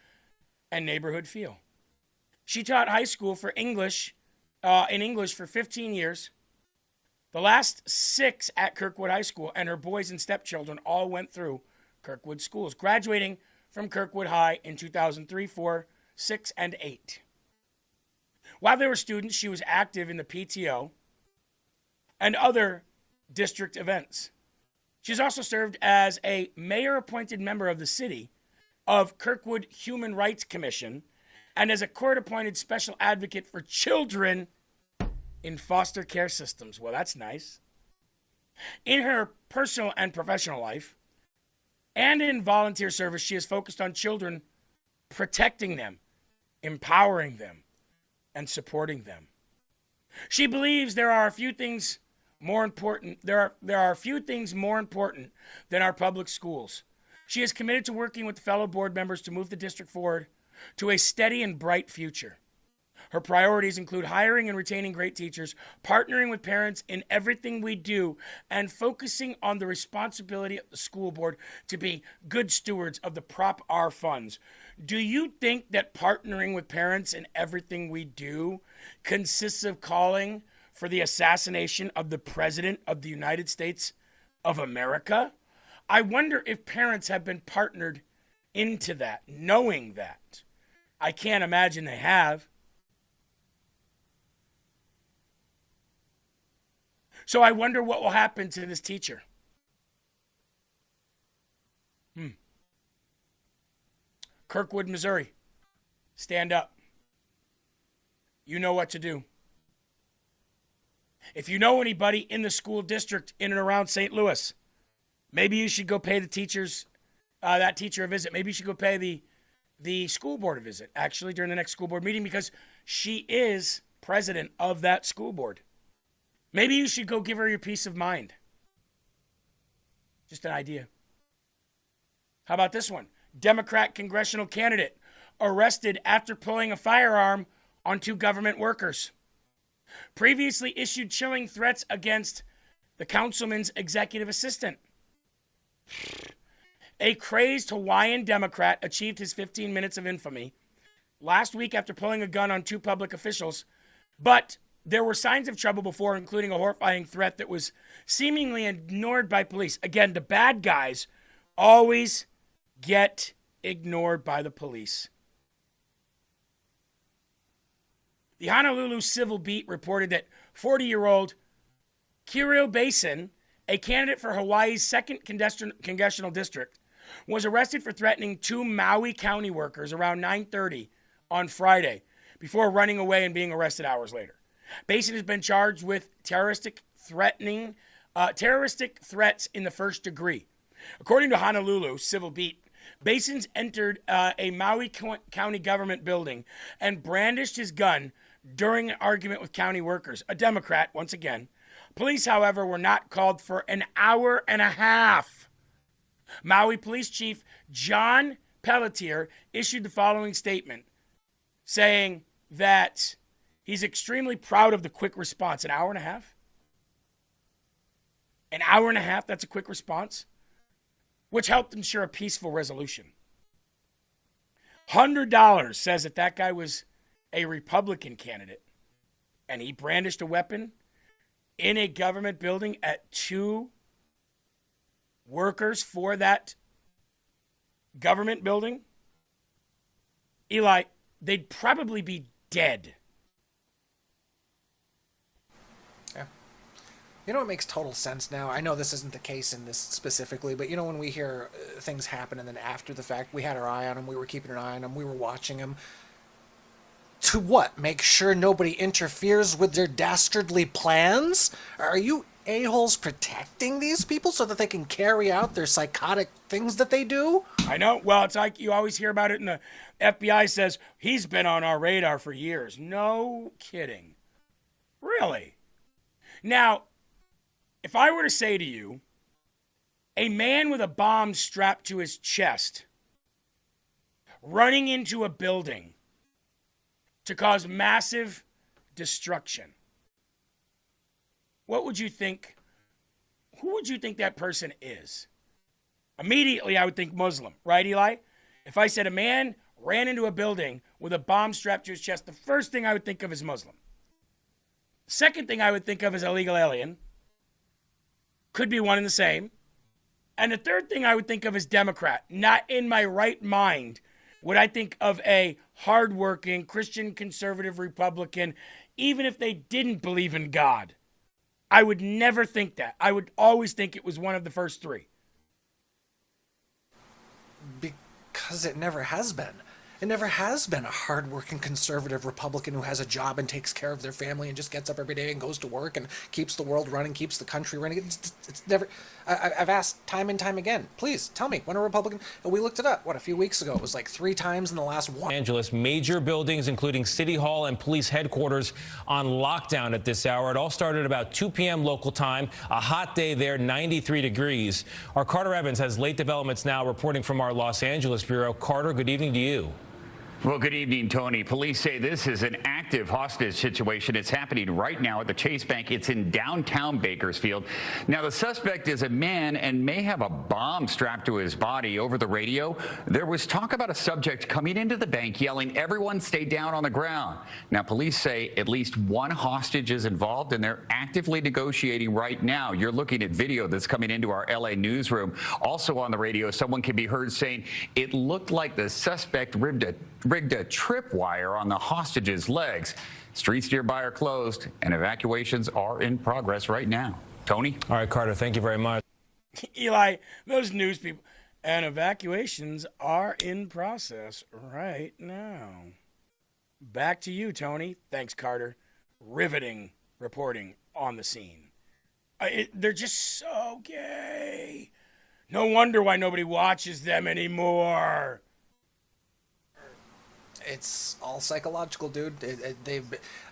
and neighborhood feel. She taught high school for English for 15 years. The last 6 at Kirkwood High School, and her boys and stepchildren all went through Kirkwood schools, graduating from Kirkwood High in 2003, 4, 6, and 8. While they were students, she was active in the PTO and other district events. She's also served as a mayor-appointed member of the City of Kirkwood Human Rights Commission and as a court-appointed special advocate for children in foster care systems. Well, that's nice. In her personal and professional life and in volunteer service, she is focused on children, protecting them, empowering them, and supporting them. She believes there are a few things more important. There are a few things more important than our public schools. She is committed to working with fellow board members to move the district forward to a steady and bright future. Her priorities include hiring and retaining great teachers, partnering with parents in everything we do, and focusing on the responsibility of the school board to be good stewards of the Prop R funds. Do you think that partnering with parents in everything we do consists of calling for the assassination of the President of the United States of America? I wonder if parents have been partnered into that, knowing that. I can't imagine they have. So I wonder what will happen to this teacher. Kirkwood, Missouri. Stand up. You know what to do. If you know anybody in the school district in and around St. Louis, maybe you should go pay the teachers, that teacher a visit. Maybe you should go pay the school board a visit, actually, during the next school board meeting, because she is president of that school board. Maybe you should go give her your peace of mind. Just an idea. How about this one? Democrat congressional candidate arrested after pulling a firearm on 2 government workers. Previously issued chilling threats against the councilman's executive assistant. A crazed Hawaiian Democrat achieved his 15 minutes of infamy last week after pulling a gun on 2 public officials, but there were signs of trouble before, including a horrifying threat that was seemingly ignored by police. Again, the bad guys always get ignored by the police. The Honolulu Civil Beat reported that 40-year-old Herrell Basin, a candidate for Hawaii's 2nd congressional district, was arrested for threatening 2 Maui County workers around 9:30 on Friday before running away and being arrested hours later. Basin has been charged with terroristic threats in the first degree. According to Honolulu Civil Beat, Basins entered a Maui County government building and brandished his gun during an argument with county workers, a Democrat, once again. Police, however, were not called for an hour and a half. Maui Police Chief John Pelletier issued the following statement, saying that he's extremely proud of the quick response. An hour and a half? An hour and a half, that's a quick response? Which helped ensure a peaceful resolution. $100 says that guy was a Republican candidate, and he brandished a weapon in a government building at 2 workers for that government building. Eli, they'd probably be dead. You know what makes total sense now? I know this isn't the case in this specifically, but you know when we hear things happen and then after the fact, we had our eye on them, we were keeping an eye on them, we were watching them. To what? Make sure nobody interferes with their dastardly plans? Are you a-holes protecting these people so that they can carry out their psychotic things that they do? I know. Well, it's like you always hear about it, and the FBI says, he's been on our radar for years. No kidding. Really? Now, if I were to say to you, a man with a bomb strapped to his chest running into a building to cause massive destruction, what would you think? Who would you think that person is? Immediately, I would think Muslim. Right, Eli? If I said a man ran into a building with a bomb strapped to his chest, the first thing I would think of is Muslim. Second thing I would think of is illegal alien. Could be one and the same. And the third thing I would think of is Democrat. Not in my right mind would I think of a hardworking Christian conservative Republican, even if they didn't believe in God. I would never think that. I would always think it was one of the first 3. Because it never has been. It never has been a hardworking conservative Republican who has a job and takes care of their family and just gets up every day and goes to work and keeps the world running, keeps the country running. It's never. I've asked time and time again, please tell me when a Republican. And we looked it up. A few weeks ago? It was like 3 times in the last 1. Angeles, major buildings, including City Hall and police headquarters, on lockdown at this hour. It all started about 2 p.m. local time. A hot day there, 93 degrees. Our Carter Evans has late developments now, reporting from our Los Angeles bureau. Carter, good evening to you. Well, good evening, Tony. Police say this is an active hostage situation. It's happening right now at the Chase Bank. It's in downtown Bakersfield. Now, the suspect is a man and may have a bomb strapped to his body. Over the radio, there was talk about a subject coming into the bank yelling, "Everyone stay down on the ground." Now, police say at least one hostage is involved, and they're actively negotiating right now. You're looking at video that's coming into our LA newsroom. Also on the radio, someone can be heard saying it looked like the suspect rigged a tripwire on the hostage's legs. Streets nearby are closed, and evacuations are in progress right now. Tony? All right, Carter, thank you very much. Eli, those news people. And evacuations are in process right now. Back to you, Tony. Thanks, Carter. Riveting reporting on the scene. They're just so gay. No wonder why nobody watches them anymore. It's all psychological, dude.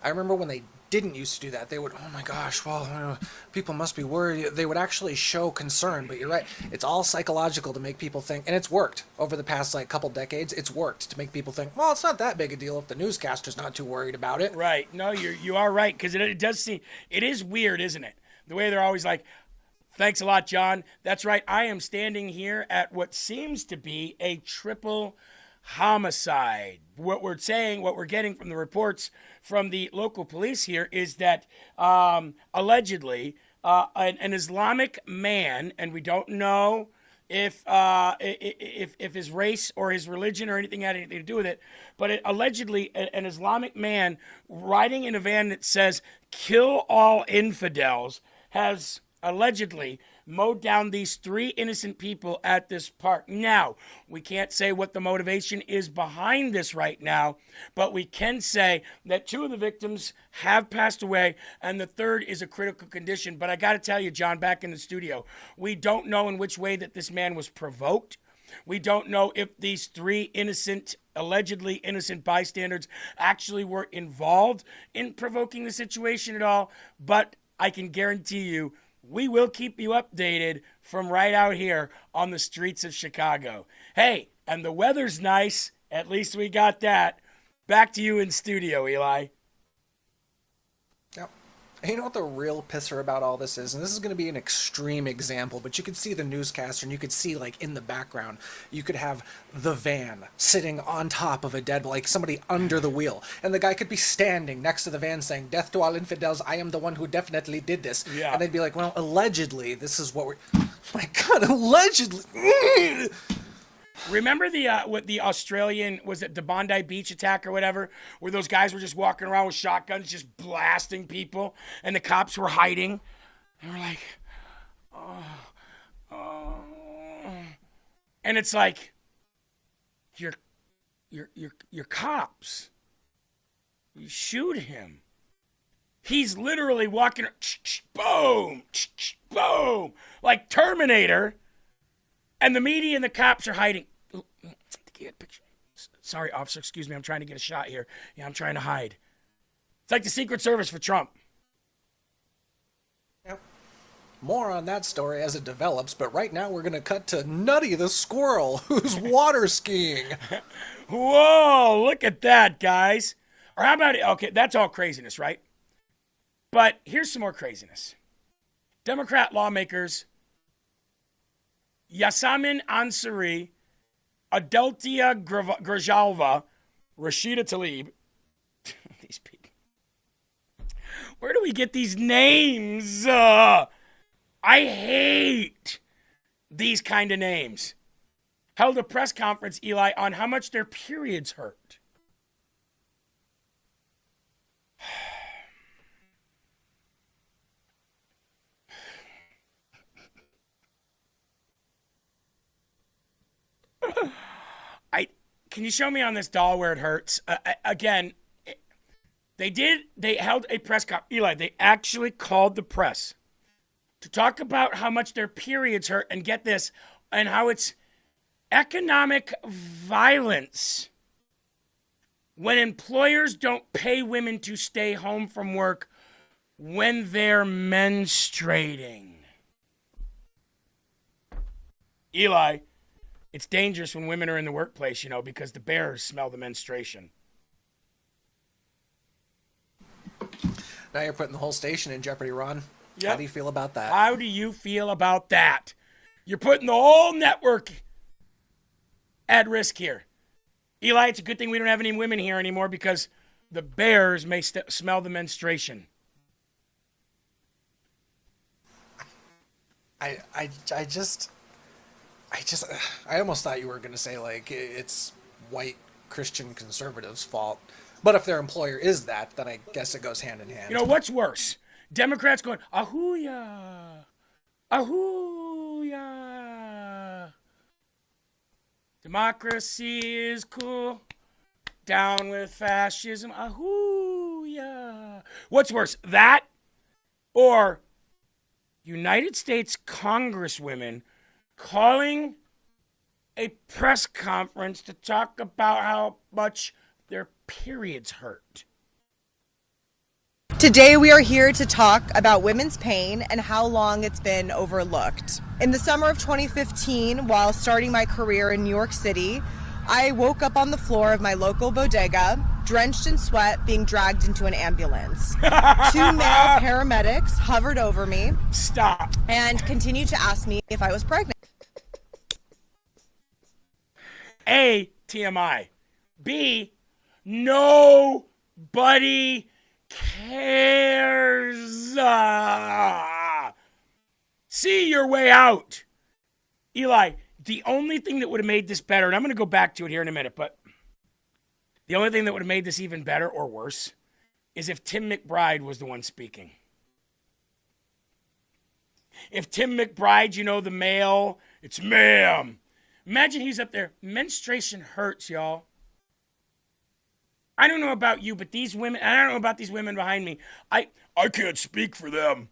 I remember when they didn't used to do that. They would, oh my gosh, well, people must be worried. They would actually show concern, but you're right. It's all psychological to make people think, and it's worked over the past couple decades. It's worked to make people think, well, it's not that big a deal if the newscaster's not too worried about it. Right. No, you are right, because it does seem, it is weird, isn't it? The way they're always like, thanks a lot, John. That's right. I am standing here at what seems to be a triple homicide. What we're getting from the reports from the local police here is that allegedly an Islamic man, and we don't know if his race or his religion or anything had anything to do with it, but allegedly an Islamic man riding in a van that says "Kill all infidels" has allegedly mowed down these 3 innocent people at this park. Now, we can't say what the motivation is behind this right now, but we can say that 2 of the victims have passed away and the 3rd is a critical condition. But I got to tell you, John, back in the studio, we don't know in which way that this man was provoked. We don't know if these 3 allegedly innocent bystanders actually were involved in provoking the situation at all. But I can guarantee you, we will keep you updated from right out here on the streets of Chicago. Hey, and the weather's nice. At least we got that. Back to you in studio, Eli. Yep. You know what the real pisser about all this is? And this is going to be an extreme example, but you could see the newscaster and you could see, in the background, you could have the van sitting on top of a dead, somebody under the wheel. And the guy could be standing next to the van saying, "Death to all infidels, I am the one who definitely did this." Yeah. And they'd be like, well, allegedly, this is what we're... My God, allegedly... Remember the Australian, was it the Bondi Beach attack or whatever, where those guys were just walking around with shotguns just blasting people and the cops were hiding? And we're like, oh. And it's like, you're cops. You shoot him. He's literally walking, boom, boom, like Terminator, and the media and the cops are hiding. Sorry, officer, excuse me, I'm trying to get a shot here. Yeah, I'm trying to hide. It's like the Secret Service for Trump. Yep. More on that story as it develops, but right now we're going to cut to Nutty the squirrel, who's water skiing. Whoa, look at that, guys. Or how about it? Okay, that's all craziness, right? But here's some more craziness. Democrat lawmakers Yasamin Ansari, Adeltia Grajalva, Rashida Tlaib. These people. Where do we get these names? I hate these kind of names. Held a press conference, Eli, on how much their periods hurt. Can you show me on this doll where it hurts? Again, they held a press conference. Eli, they actually called the press to talk about how much their periods hurt, and get this, and how it's economic violence when employers don't pay women to stay home from work when they're menstruating. Eli, It's dangerous when women are in the workplace, because the bears smell the menstruation. Now you're putting the whole station in jeopardy, Ron. Yep. How do you feel about that? How do you feel about that? You're putting the whole network at risk here. Eli, it's a good thing we don't have any women here anymore because the bears may smell the menstruation. I almost thought you were going to say, like, it's white Christian conservatives' fault. But if their employer is that, then I guess it goes hand in hand. What's worse? Democrats going, ahooya, ahooya. Democracy is cool. Down with fascism, ahooya. What's worse, that or United States Congresswomen calling a press conference to talk about how much their periods hurt? Today we are here to talk about women's pain and how long it's been overlooked. In the summer of 2015, while starting my career in New York City, I woke up on the floor of my local bodega, drenched in sweat, being dragged into an ambulance. 2 male paramedics hovered over me. Stop. And continued to ask me if I was pregnant. A, TMI. B, nobody cares. See your way out. Eli, the only thing that would have made this better, and I'm going to go back to it here in a minute, but the only thing that would have made this even better or worse is if Tim McBride was the one speaking. If Tim McBride, the male, it's ma'am. Imagine he's up there. Menstruation hurts, y'all. I don't know about you, but these women, and I don't know about these women behind me. I can't speak for them.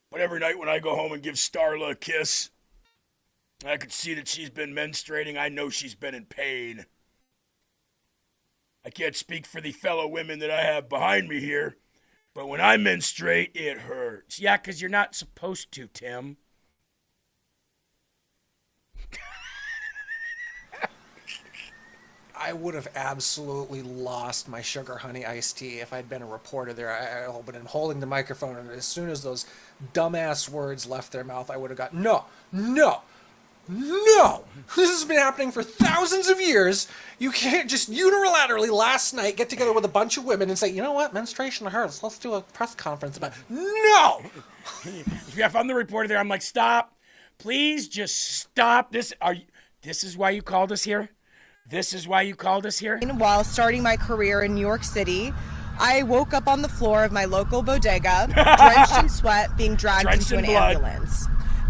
But every night when I go home and give Starla a kiss, I could see that she's been menstruating. I know she's been in pain. I can't speak for the fellow women that I have behind me here, but when I menstruate, it hurts. Yeah, because you're not supposed to, Tim. I would have absolutely lost my sugar honey iced tea if I'd been a reporter there. I would have been holding the microphone, and as soon as those dumbass words left their mouth, I would have got, no. This has been happening for thousands of years. You can't just unilaterally last night get together with a bunch of women and say, you know what, menstruation hurts. Let's do a press conference about it. No! If I'm the reporter there, I'm like, stop. Please just stop. This is why you called us here? This is why you called us here? While starting my career in New York City, I woke up on the floor of my local bodega, drenched in sweat, being dragged into an ambulance.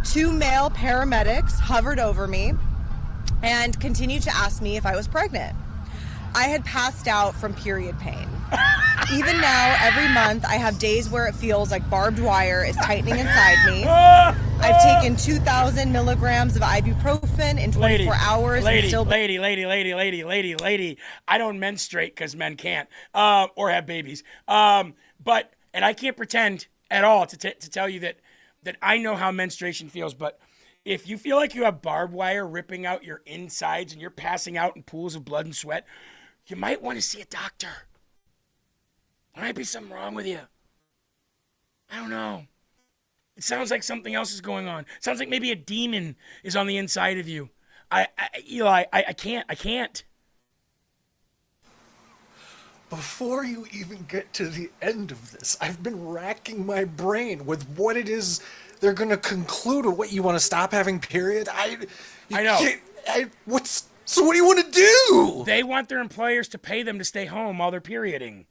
2 male paramedics hovered over me and continued to ask me if I was pregnant. I had passed out from period pain. Even now, every month, I have days where it feels like barbed wire is tightening inside me. I've taken 2,000 milligrams of ibuprofen in 24 hours. Lady. I don't menstruate because men can't or have babies. And I can't pretend at all to tell you that I know how menstruation feels. But if you feel like you have barbed wire ripping out your insides and you're passing out in pools of blood and sweat, you might want to see a doctor. There might be something wrong with you. I don't know. It sounds like something else is going on. It sounds like maybe a demon is on the inside of you. Eli, I can't. Before you even get to the end of this, I've been racking my brain with what it is they're going to conclude or what you want to stop having period. I know. So what do you want to do? They want their employers to pay them to stay home while they're perioding.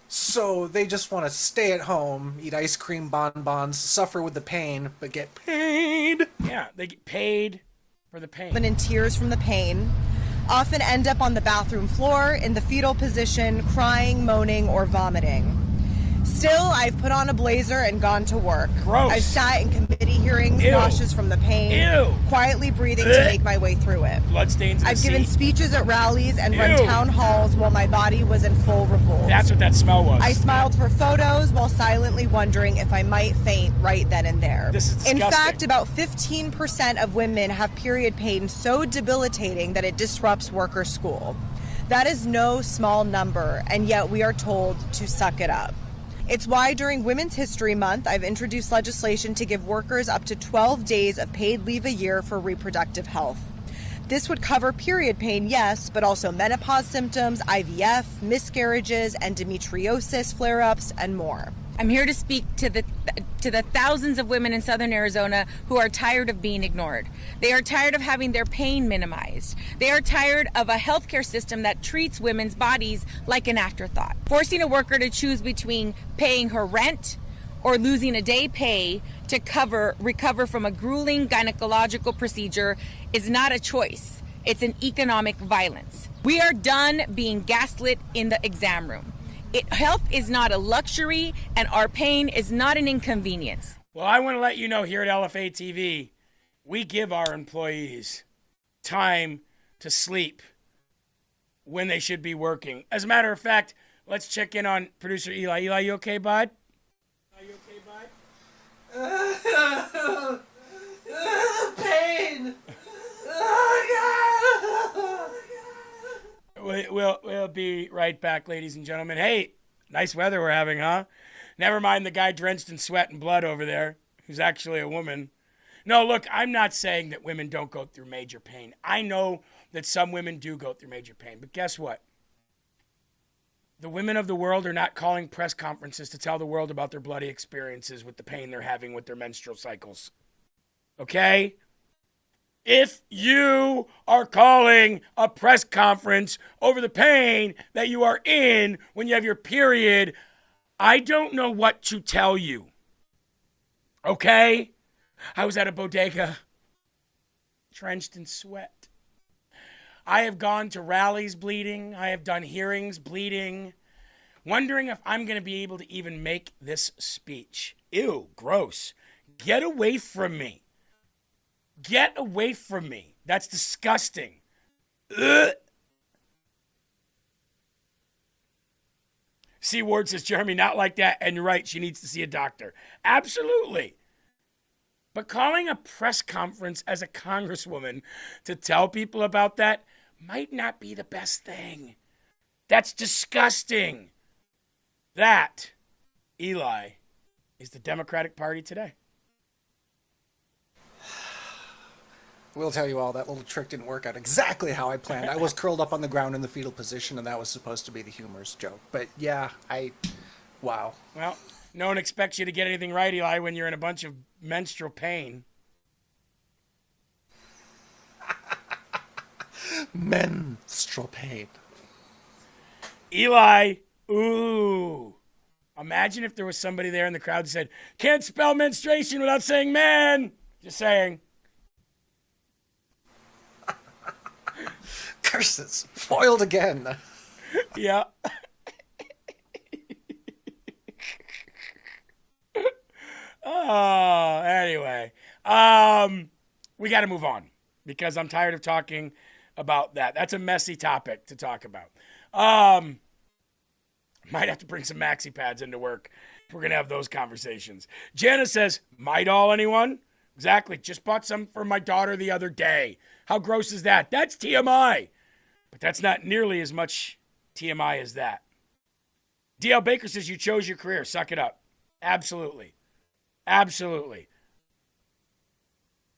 So they just want to stay at home, eat ice cream bonbons, suffer with the pain, but get paid. Yeah, they get paid for the pain. And in tears from the pain, often end up on the bathroom floor in the fetal position, crying, moaning, or vomiting. Still, I've put on a blazer and gone to work. Gross. I've sat in committee hearings, Ew. nauseous from the pain, Ew. quietly breathing to make my way through it. Bloodstains in I've the given seat. speeches at rallies and run Ew. town halls while my body was in full revolt. That's what that smell was. I smiled for photos while silently wondering if I might faint right then and there. This is disgusting. In fact, about 15% of women have period pain so debilitating that it disrupts worker school. That is no small number, and yet we are told to suck it up. It's why during Women's History Month, I've introduced legislation to give workers up to 12 days of paid leave a year for reproductive health. This would cover period pain, yes, but also menopause symptoms, IVF, miscarriages, endometriosis flare-ups, and more. I'm here to speak to the thousands of women in Southern Arizona who are tired of being ignored. They are tired of having their pain minimized. They are tired of a healthcare system that treats women's bodies like an afterthought. Forcing a worker to choose between paying her rent or losing a day pay to recover from a grueling gynecological procedure is not a choice. It's an economic violence. We are done being gaslit in the exam room. Health is not a luxury, and our pain is not an inconvenience. Well, I want to let you know here at LFA TV, we give our employees time to sleep when they should be working. As a matter of fact, let's check in on producer Eli. Eli, you okay, bud? Are you okay, bud? Pain! We'll be right back, ladies and gentlemen. Hey, nice weather we're having, huh? Never mind the guy drenched in sweat and blood over there, who's actually a woman. No, look, I'm not saying that women don't go through major pain. I know that some women do go through major pain, but guess what? The women of the world are not calling press conferences to tell the world about their bloody experiences with the pain they're having with their menstrual cycles. Okay? If you are calling a press conference over the pain that you are in when you have your period, I don't know what to tell you. Okay? I was at a bodega, drenched in sweat. I have gone to rallies bleeding. I have done hearings bleeding, wondering if I'm going to be able to even make this speech. Ew, gross. Get away from me. Get away from me. That's disgusting. Ugh. C. Ward says, Jeremy, not like that. And you're right, she needs to see a doctor. Absolutely. But calling a press conference as a congresswoman to tell people about that might not be the best thing. That's disgusting. That, Eli, is the Democratic Party today. We'll tell you all, that little trick didn't work out exactly how I planned. I was curled up on the ground in the fetal position, and that was supposed to be the humorous joke. But yeah, wow. Well, no one expects you to get anything right, Eli, when you're in a bunch of menstrual pain. Menstrual pain. Eli, ooh. Imagine if there was somebody there in the crowd who said, can't spell menstruation without saying man. Just saying. Curses. Foiled again. Yeah. Oh, anyway. We got to move on because I'm tired of talking about that. That's a messy topic to talk about. Might have to bring some maxi pads into work if we're going to have those conversations. Jana says, my doll, anyone? Exactly. Just bought some for my daughter the other day. How gross is that? That's TMI. But that's not nearly as much TMI as that. DL Baker says you chose your career. Suck it up. Absolutely. Absolutely.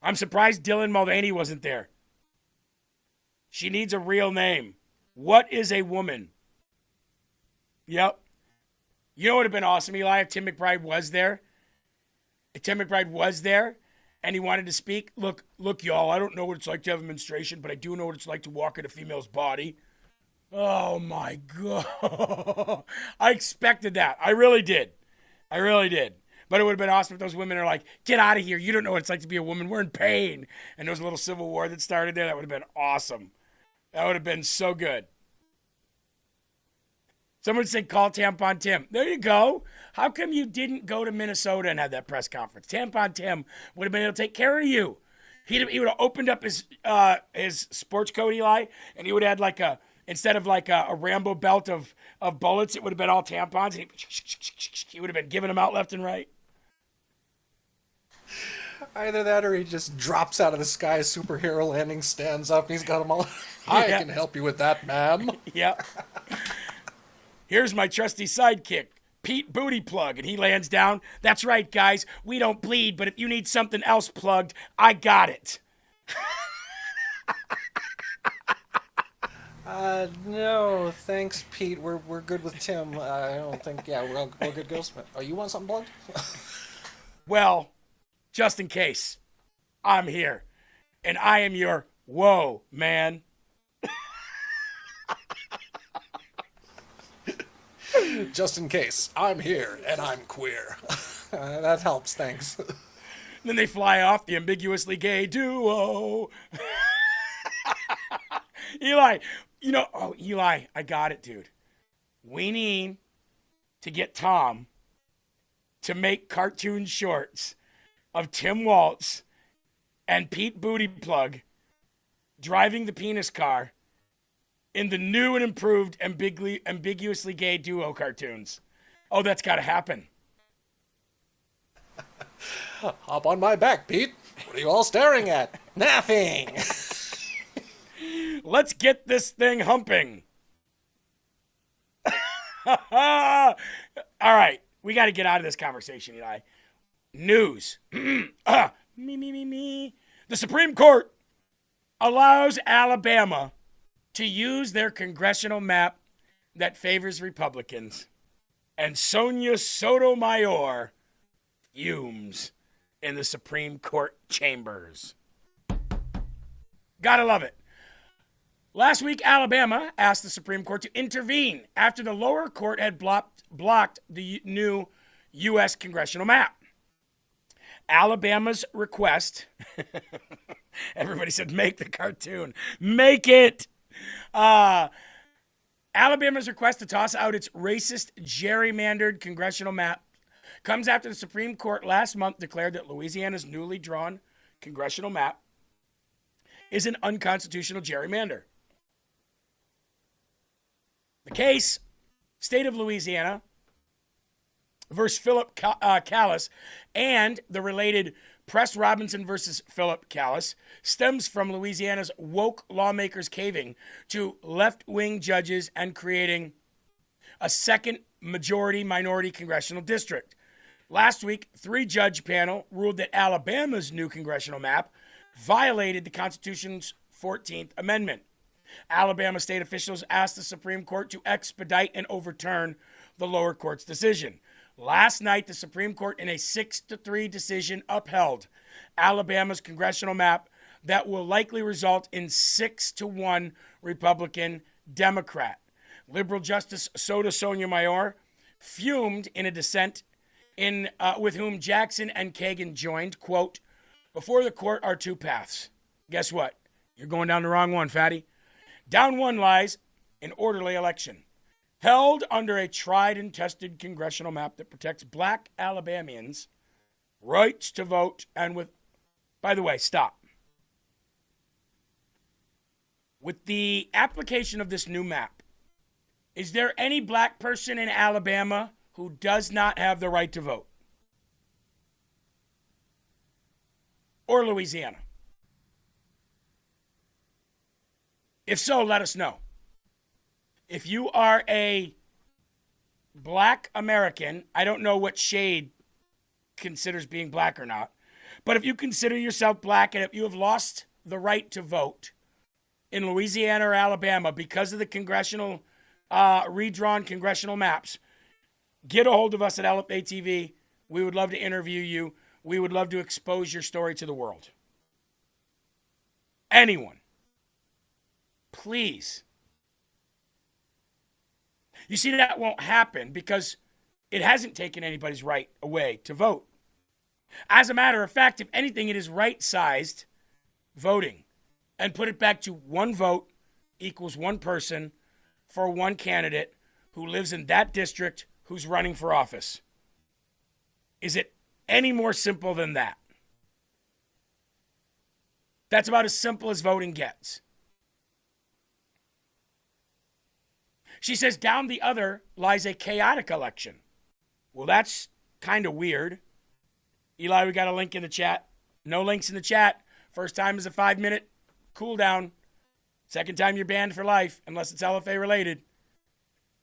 I'm surprised Dylan Mulvaney wasn't there. She needs a real name. What is a woman? Yep. You know what would have been awesome, Eli, if Tim McBride was there? If Tim McBride was there and he wanted to speak, look, y'all, I don't know what it's like to have a menstruation, but I do know what it's like to walk in a female's body. Oh, my God. I expected that. I really did. But it would have been awesome if those women are like, get out of here. You don't know what it's like to be a woman. We're in pain. And there was a little civil war that started there. That would have been awesome. That would have been so good. Someone said call Tampon Tim. There you go. How come you didn't go to Minnesota and have that press conference? Tampon Tim would have been able to take care of you. He would have opened up his sports coat, Eli, and he would have had like instead of like a Rambo belt of bullets, it would have been all tampons. And he would have been giving them out left and right. Either that or he just drops out of the sky, superhero landing, stands up, and he's got them all. I can help you with that, ma'am. Yeah. Here's my trusty sidekick, Pete Booty Plug, and he lands down. That's right, guys. We don't bleed, but if you need something else plugged, I got it. No, thanks, Pete. We're good with Tim. I don't think. Yeah, we're good. Ghostman. Oh, you want something plugged? Well, just in case, I'm here, and I am your whoa man. Just in case, I'm here and I'm queer. That helps, thanks. Then they fly off, the ambiguously gay duo. Eli, Eli, I got it, dude. We need to get Tom to make cartoon shorts of Tim Waltz and Pete Booty Plug driving the penis car in the new and improved ambiguously gay duo cartoons. Oh, that's got to happen. Hop on my back, Pete. What are you all staring at? Nothing. Let's get this thing humping. All right. We got to get out of this conversation, Eli. News. Me. The Supreme Court allows Alabama to use their congressional map that favors Republicans. And Sonia Sotomayor fumes in the Supreme Court chambers. Gotta love it. Last week, Alabama asked the Supreme Court to intervene after the lower court had blocked the new U.S. congressional map. Alabama's request, everybody said, make the cartoon. Make it! Alabama's request to toss out its racist, gerrymandered congressional map comes after the Supreme Court last month declared that Louisiana's newly drawn congressional map is an unconstitutional gerrymander. The case, State of Louisiana versus Philip Callis, and the related Press Robinson versus Philip Callis, stems from Louisiana's woke lawmakers caving to left-wing judges and creating a second majority-minority congressional district. Last week, 3-judge panel ruled that Alabama's new congressional map violated the Constitution's 14th Amendment. Alabama state officials asked the Supreme Court to expedite and overturn the lower court's decision. Last night, the Supreme Court, in a 6-3 decision, upheld Alabama's congressional map that will likely result in 6-1 Republican-Democrat. Liberal Justice Sotomayor fumed in a dissent with whom Jackson and Kagan joined, quote, "Before the court are two paths. Guess what? You're going down the wrong one, fatty. Down one lies an orderly election, held under a tried and tested congressional map that protects black Alabamians' rights to vote and with, by the way, stop. With the application of this new map, is there any black person in Alabama who does not have the right to vote? Or Louisiana? If so, let us know. If you are a black American, I don't know what shade considers being black or not, but if you consider yourself black and if you have lost the right to vote in Louisiana or Alabama because of the congressional, redrawn congressional maps, get a hold of us at LFA TV. We would love to interview you. We would love to expose your story to the world. Anyone. Please. You see, that won't happen because it hasn't taken anybody's right away to vote. As a matter of fact, if anything, it is right-sized voting and put it back to one vote equals one person for one candidate who lives in that district who's running for office. Is it any more simple than that? That's about as simple as voting gets. She says down the other lies a chaotic election. Well, that's kind of weird. Eli, we got a link in the chat. No links in the chat. First time is a 5-minute cooldown. Second time you're banned for life, unless it's LFA related.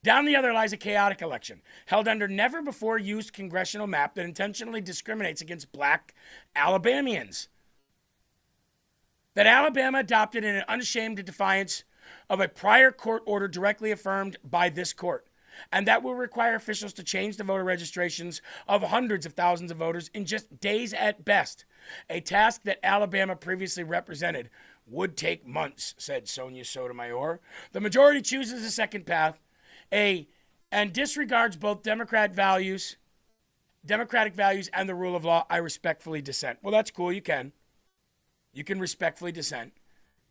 Down the other lies a chaotic election, held under never-before-used congressional map that intentionally discriminates against black Alabamians. That Alabama adopted in an unashamed defiance of a prior court order directly affirmed by this court, and that will require officials to change the voter registrations of hundreds of thousands of voters in just days at best, a task that Alabama previously represented would take months, said Sonia Sotomayor. The majority chooses a second path, and disregards both democratic values and the rule of law. I respectfully dissent. Well, that's cool. You can respectfully dissent,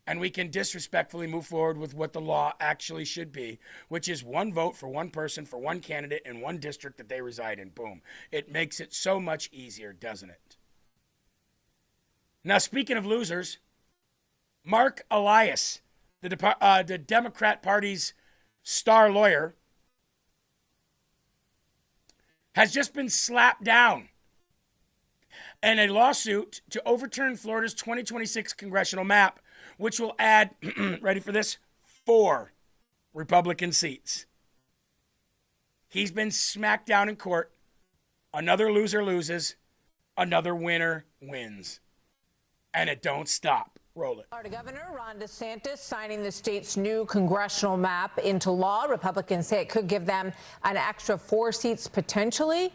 and we can disrespectfully move forward with what the law actually should be, which is one vote for one person, for one candidate in one district that they reside in. Boom. It makes it so much easier, doesn't it? Now, speaking of losers, Mark Elias, the Democrat Party's star lawyer, has just been slapped down in a lawsuit to overturn Florida's 2026 congressional map, which will add, ready for this, 4 Republican seats. He's been smacked down in court. Another loser loses. Another winner wins. And it don't stop. Roll it. Florida Governor Ron DeSantis signing the state's new congressional map into law. Republicans say it could give them an extra 4 seats potentially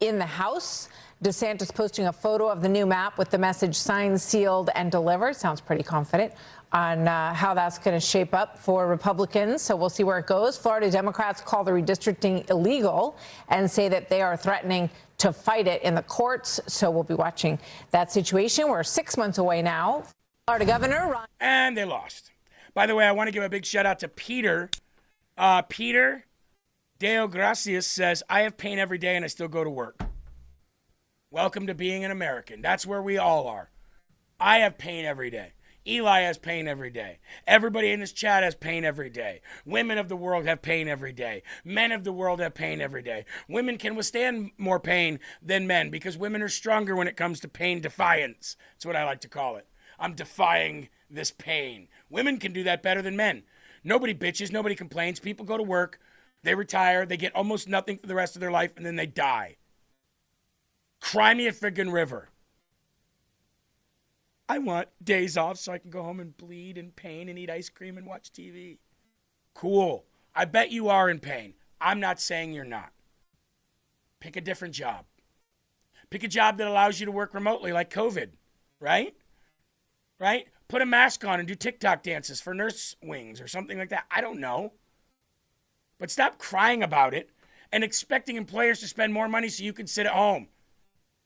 in the House. DeSantis posting a photo of the new map with the message signed, sealed, and delivered. Sounds pretty confident on how that's going to shape up for Republicans. So we'll see where it goes. Florida Democrats call the redistricting illegal and say that they are threatening to fight it in the courts. So we'll be watching that situation. We're 6 months away now. Florida Governor Ron. And they lost. By the way, I want to give a big shout out to Peter. Peter Deo Gracias says, I have pain every day and I still go to work. Welcome to being an American. That's where we all are. I have pain every day. Eli has pain every day. Everybody in this chat has pain every day. Women of the world have pain every day. Men of the world have pain every day. Women can withstand more pain than men because women are stronger when it comes to pain defiance. That's what I like to call it. I'm defying this pain. Women can do that better than men. Nobody bitches. Nobody complains. People go to work. They retire. They get almost nothing for the rest of their life, and then they die. Cry me a friggin' river. I want days off so I can go home and bleed in pain and eat ice cream and watch TV. Cool. I bet you are in pain. I'm not saying you're not. Pick a different job. Pick a job that allows you to work remotely like COVID, right? Right? Put a mask on and do TikTok dances for nurse wings or something like that. I don't know. But stop crying about it and expecting employers to spend more money so you can sit at home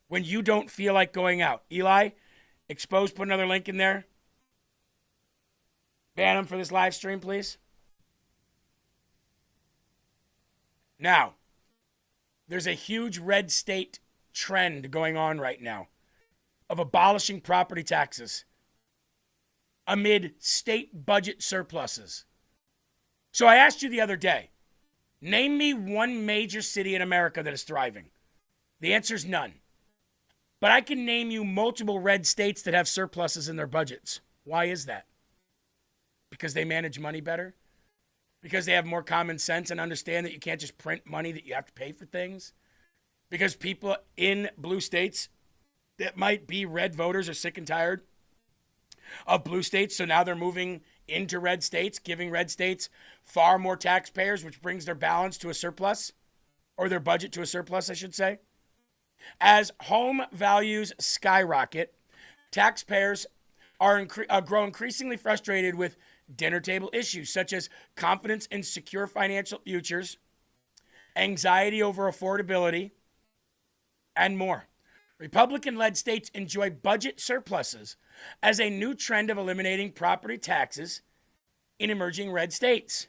when you don't feel like going out. Eli, Expose, put another link in there. Ban them for this live stream, please. Now, there's a huge red state trend going on right now of abolishing property taxes amid state budget surpluses. So I asked you the other day, name me one major city in America that is thriving. The answer is none. But I can name you multiple red states that have surpluses in their budgets. Why is that? Because they manage money better? Because they have more common sense and understand that you can't just print money, that you have to pay for things? Because people in blue states that might be red voters are sick and tired of blue states, so now they're moving into red states, giving red states far more taxpayers, which brings their balance to a surplus, or their budget to a surplus, I should say. As home values skyrocket, taxpayers grow increasingly frustrated with dinner table issues such as confidence in secure financial futures, anxiety over affordability, and more. Republican-led states enjoy budget surpluses as a new trend of eliminating property taxes in emerging red states.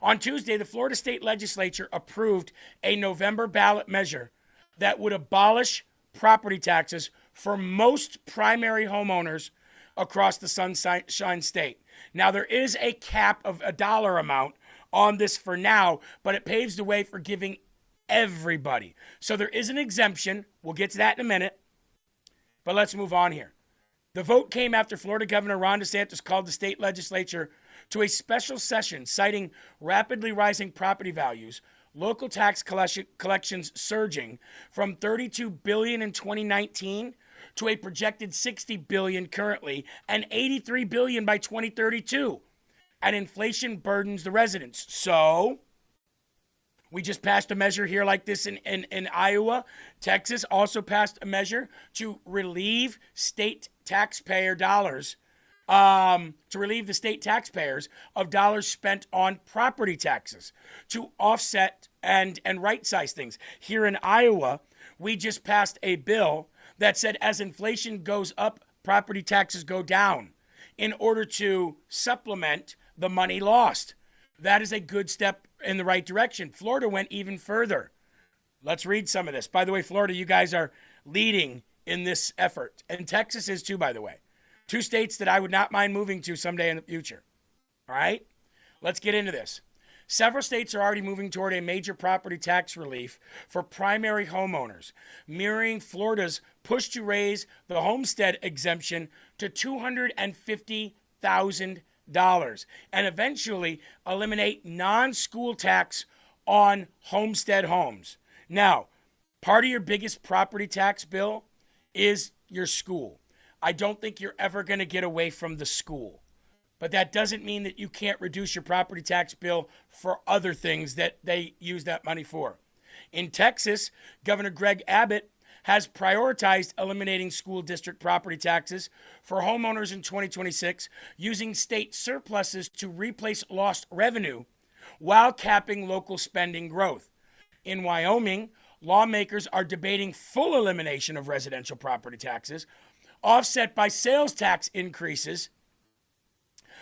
On Tuesday, the Florida State Legislature approved a November ballot measure that would abolish property taxes for most primary homeowners across the Sunshine State. Now, there is a cap of a dollar amount on this for now, but it paves the way for giving everybody. So there is an exemption. We'll get to that in a minute. But let's move on here. The vote came after Florida Governor Ron DeSantis called the state legislature to a special session citing rapidly rising property values, local tax collections surging from $32 billion in 2019 to a projected $60 billion currently and $83 billion by 2032. And inflation burdens the residents. So we just passed a measure here like this in Iowa. Texas also passed a measure to relieve state taxpayer dollars, to relieve the state taxpayers of dollars spent on property taxes to offset and right-size things. Here in Iowa, we just passed a bill that said as inflation goes up, property taxes go down in order to supplement the money lost. That is a good step in the right direction. Florida went even further. Let's read some of this. By the way, Florida, you guys are leading in this effort. And Texas is too, by the way. Two states that I would not mind moving to someday in the future. All right? Let's get into this. Several states are already moving toward a major property tax relief for primary homeowners, mirroring Florida's push to raise the homestead exemption to $250,000 and eventually eliminate non-school tax on homestead homes. Now, part of your biggest property tax bill is your school. I don't think you're ever going to get away from the school. But that doesn't mean that you can't reduce your property tax bill for other things that they use that money for. In Texas, Governor Greg Abbott has prioritized eliminating school district property taxes for homeowners in 2026, using state surpluses to replace lost revenue while capping local spending growth. In Wyoming, lawmakers are debating full elimination of residential property taxes, offset by sales tax increases,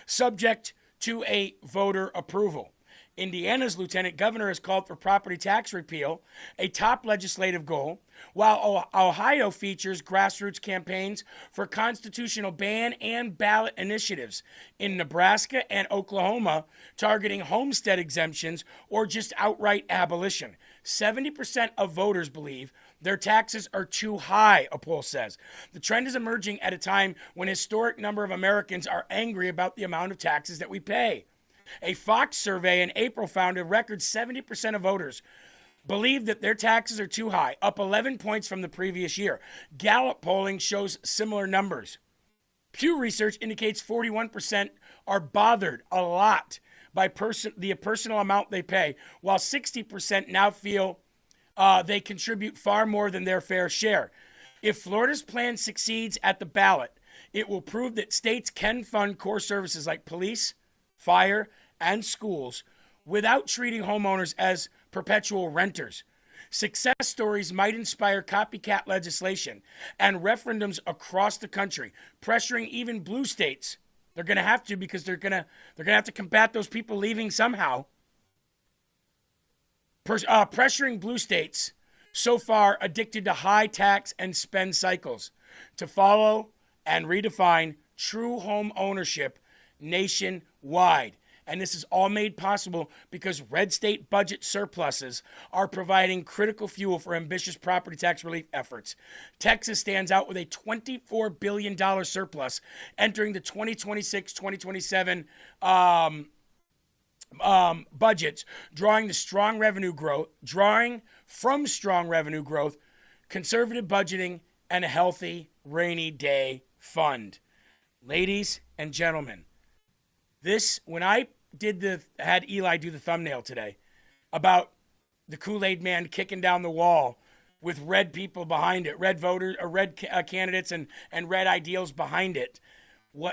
subject to a voter approval. Indiana's lieutenant governor has called for property tax repeal, a top legislative goal, while Ohio features grassroots campaigns for constitutional ban and ballot initiatives. In Nebraska and Oklahoma, targeting homestead exemptions or just outright abolition. 70% of voters believe their taxes are too high, a poll says. The trend is emerging at a time when a historic number of Americans are angry about the amount of taxes that we pay. A Fox survey in April found a record 70% of voters believe that their taxes are too high, up 11 points from the previous year. Gallup polling shows similar numbers. Pew Research indicates 41% are bothered a lot by the personal amount they pay, while 60% now feel they contribute far more than their fair share. If Florida's plan succeeds at the ballot, it will prove that states can fund core services like police, fire, and schools without treating homeowners as perpetual renters. Success stories might inspire copycat legislation and referendums across the country, pressuring even blue states. They're going to have to, because they're going to have to combat those people leaving somehow. Pressuring blue states so far addicted to high tax and spend cycles to follow and redefine true home ownership nationwide. And this is all made possible because red state budget surpluses are providing critical fuel for ambitious property tax relief efforts. Texas stands out with a $24 billion surplus entering the 2026-2027 budgets, drawing from strong revenue growth, conservative budgeting, and a healthy rainy day fund. Ladies and gentlemen, when I had Eli do the thumbnail today about the Kool-Aid man kicking down the wall with red people behind it, red voters, or red candidates and red ideals behind it.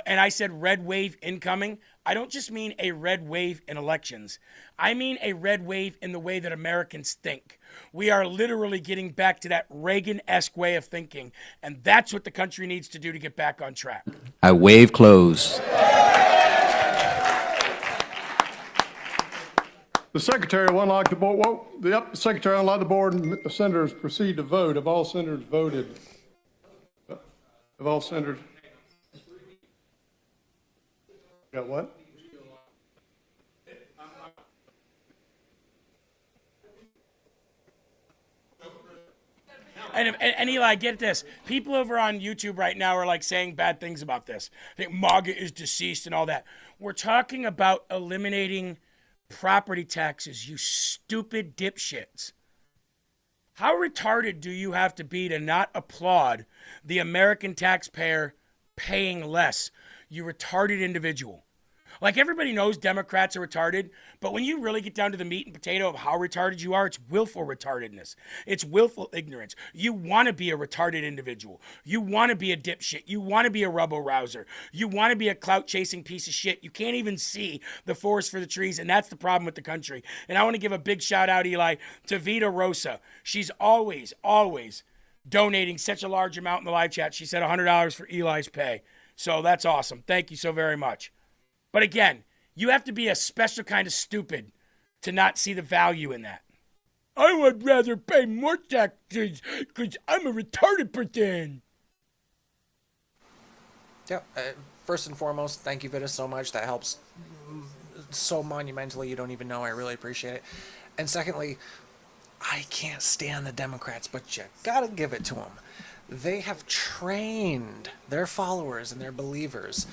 And I said red wave incoming. I don't just mean a red wave in elections. I mean a red wave in the way that Americans think. We are literally getting back to that Reagan-esque way of thinking, and that's what the country needs to do to get back on track. I wave closed. The Secretary will unlock the board. Well, the Secretary will unlock the board and the senators proceed to vote. Have all senators voted? Have all senators? Got what? And Eli, get this. People over on YouTube right now are like saying bad things about this. I think MAGA is deceased and all that. We're talking about eliminating property taxes, you stupid dipshits. How retarded do you have to be to not applaud the American taxpayer paying less? You retarded individual. Like, everybody knows Democrats are retarded, but when you really get down to the meat and potato of how retarded you are, it's willful retardedness. It's willful ignorance. You want to be a retarded individual. You want to be a dipshit. You want to be a rebel-rouser. You want to be a clout-chasing piece of shit. You can't even see the forest for the trees, and that's the problem with the country. And I want to give a big shout-out, Eli, to Vita Rosa. She's always donating such a large amount in the live chat. She said $100 for Eli's pay. So that's awesome. Thank you so very much. But again, you have to be a special kind of stupid to not see the value in that. I would rather pay more taxes because I'm a retarded person. Yeah, first and foremost, thank you, Vita, so much. That helps so monumentally. You don't even know. I really appreciate it. And secondly, I can't stand the Democrats, but you gotta give it to them. They have trained their followers and their believers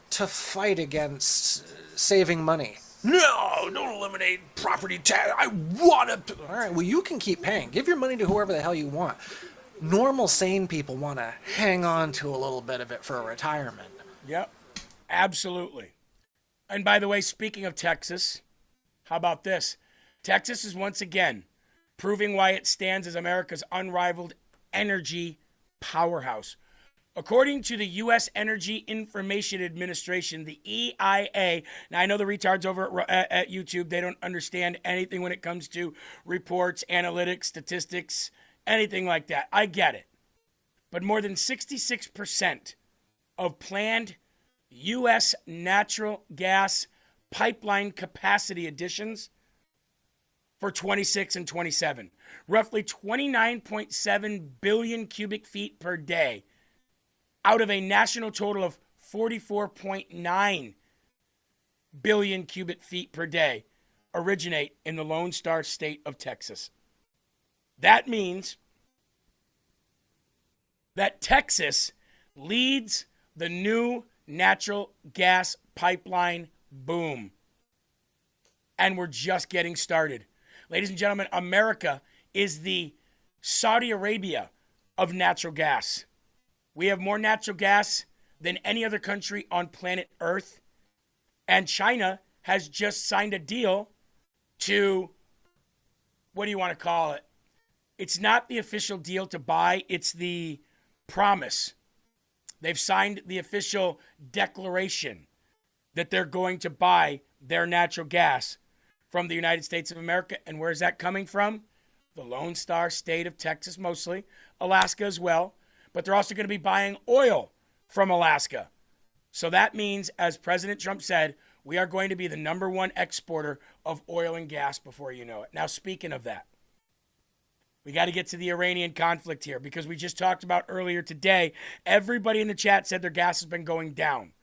to fight against saving money. No, don't eliminate property tax. I want to. All right, well, you can keep paying. Give your money to whoever the hell you want. Normal, sane people want to hang on to a little bit of it for a retirement. Yep, absolutely. And by the way, speaking of Texas, how about this? Texas is once again proving why it stands as America's unrivaled energy powerhouse. According to the U.S. Energy Information Administration, the EIA, now I know the retards over at YouTube, they don't understand anything when it comes to reports, analytics, statistics, anything like that. I get it. But more than 66% of planned U.S. natural gas pipeline capacity additions for 26 and 27, roughly 29.7 billion cubic feet per day, out of a national total of 44.9 billion cubic feet per day, originate in the Lone Star State of Texas. That means that Texas leads the new natural gas pipeline boom. And we're just getting started. Ladies and gentlemen, America is the Saudi Arabia of natural gas. We have more natural gas than any other country on planet Earth. And China has just signed a deal to, what do you want to call it? It's not the official deal to buy, it's the promise. They've signed the official declaration that they're going to buy their natural gas from the United States of America. And where's that coming from? The Lone Star State of Texas mostly, Alaska as well. But they're also going to be buying oil from Alaska. So that means, as President Trump said, we are going to be the #1 exporter of oil and gas before you know it. Now, speaking of that, we got to get to the Iranian conflict here because we just talked about earlier today, everybody in the chat said their gas has been going down.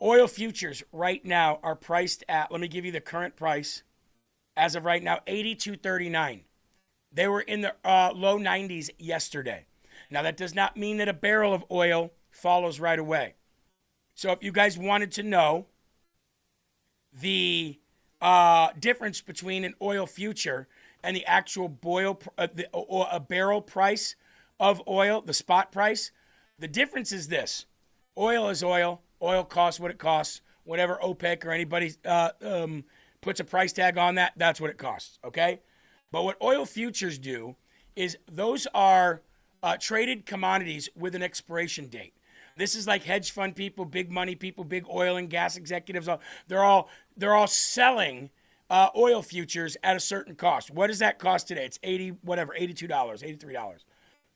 Oil futures right now are priced at, let me give you the current price, as of right now, $82.39. They were in the low 90s yesterday. Now, that does not mean that a barrel of oil follows right away. So if you guys wanted to know the difference between an oil future and the actual a barrel price of oil, the spot price, the difference is this. Oil is oil. Oil costs what it costs. Whatever OPEC or anybody puts a price tag on that, that's what it costs, okay? But what oil futures do is those are traded commodities with an expiration date. This is like hedge fund people, big money people, big oil and gas executives. They're all selling oil futures at a certain cost. What does that cost today? It's $82, $83.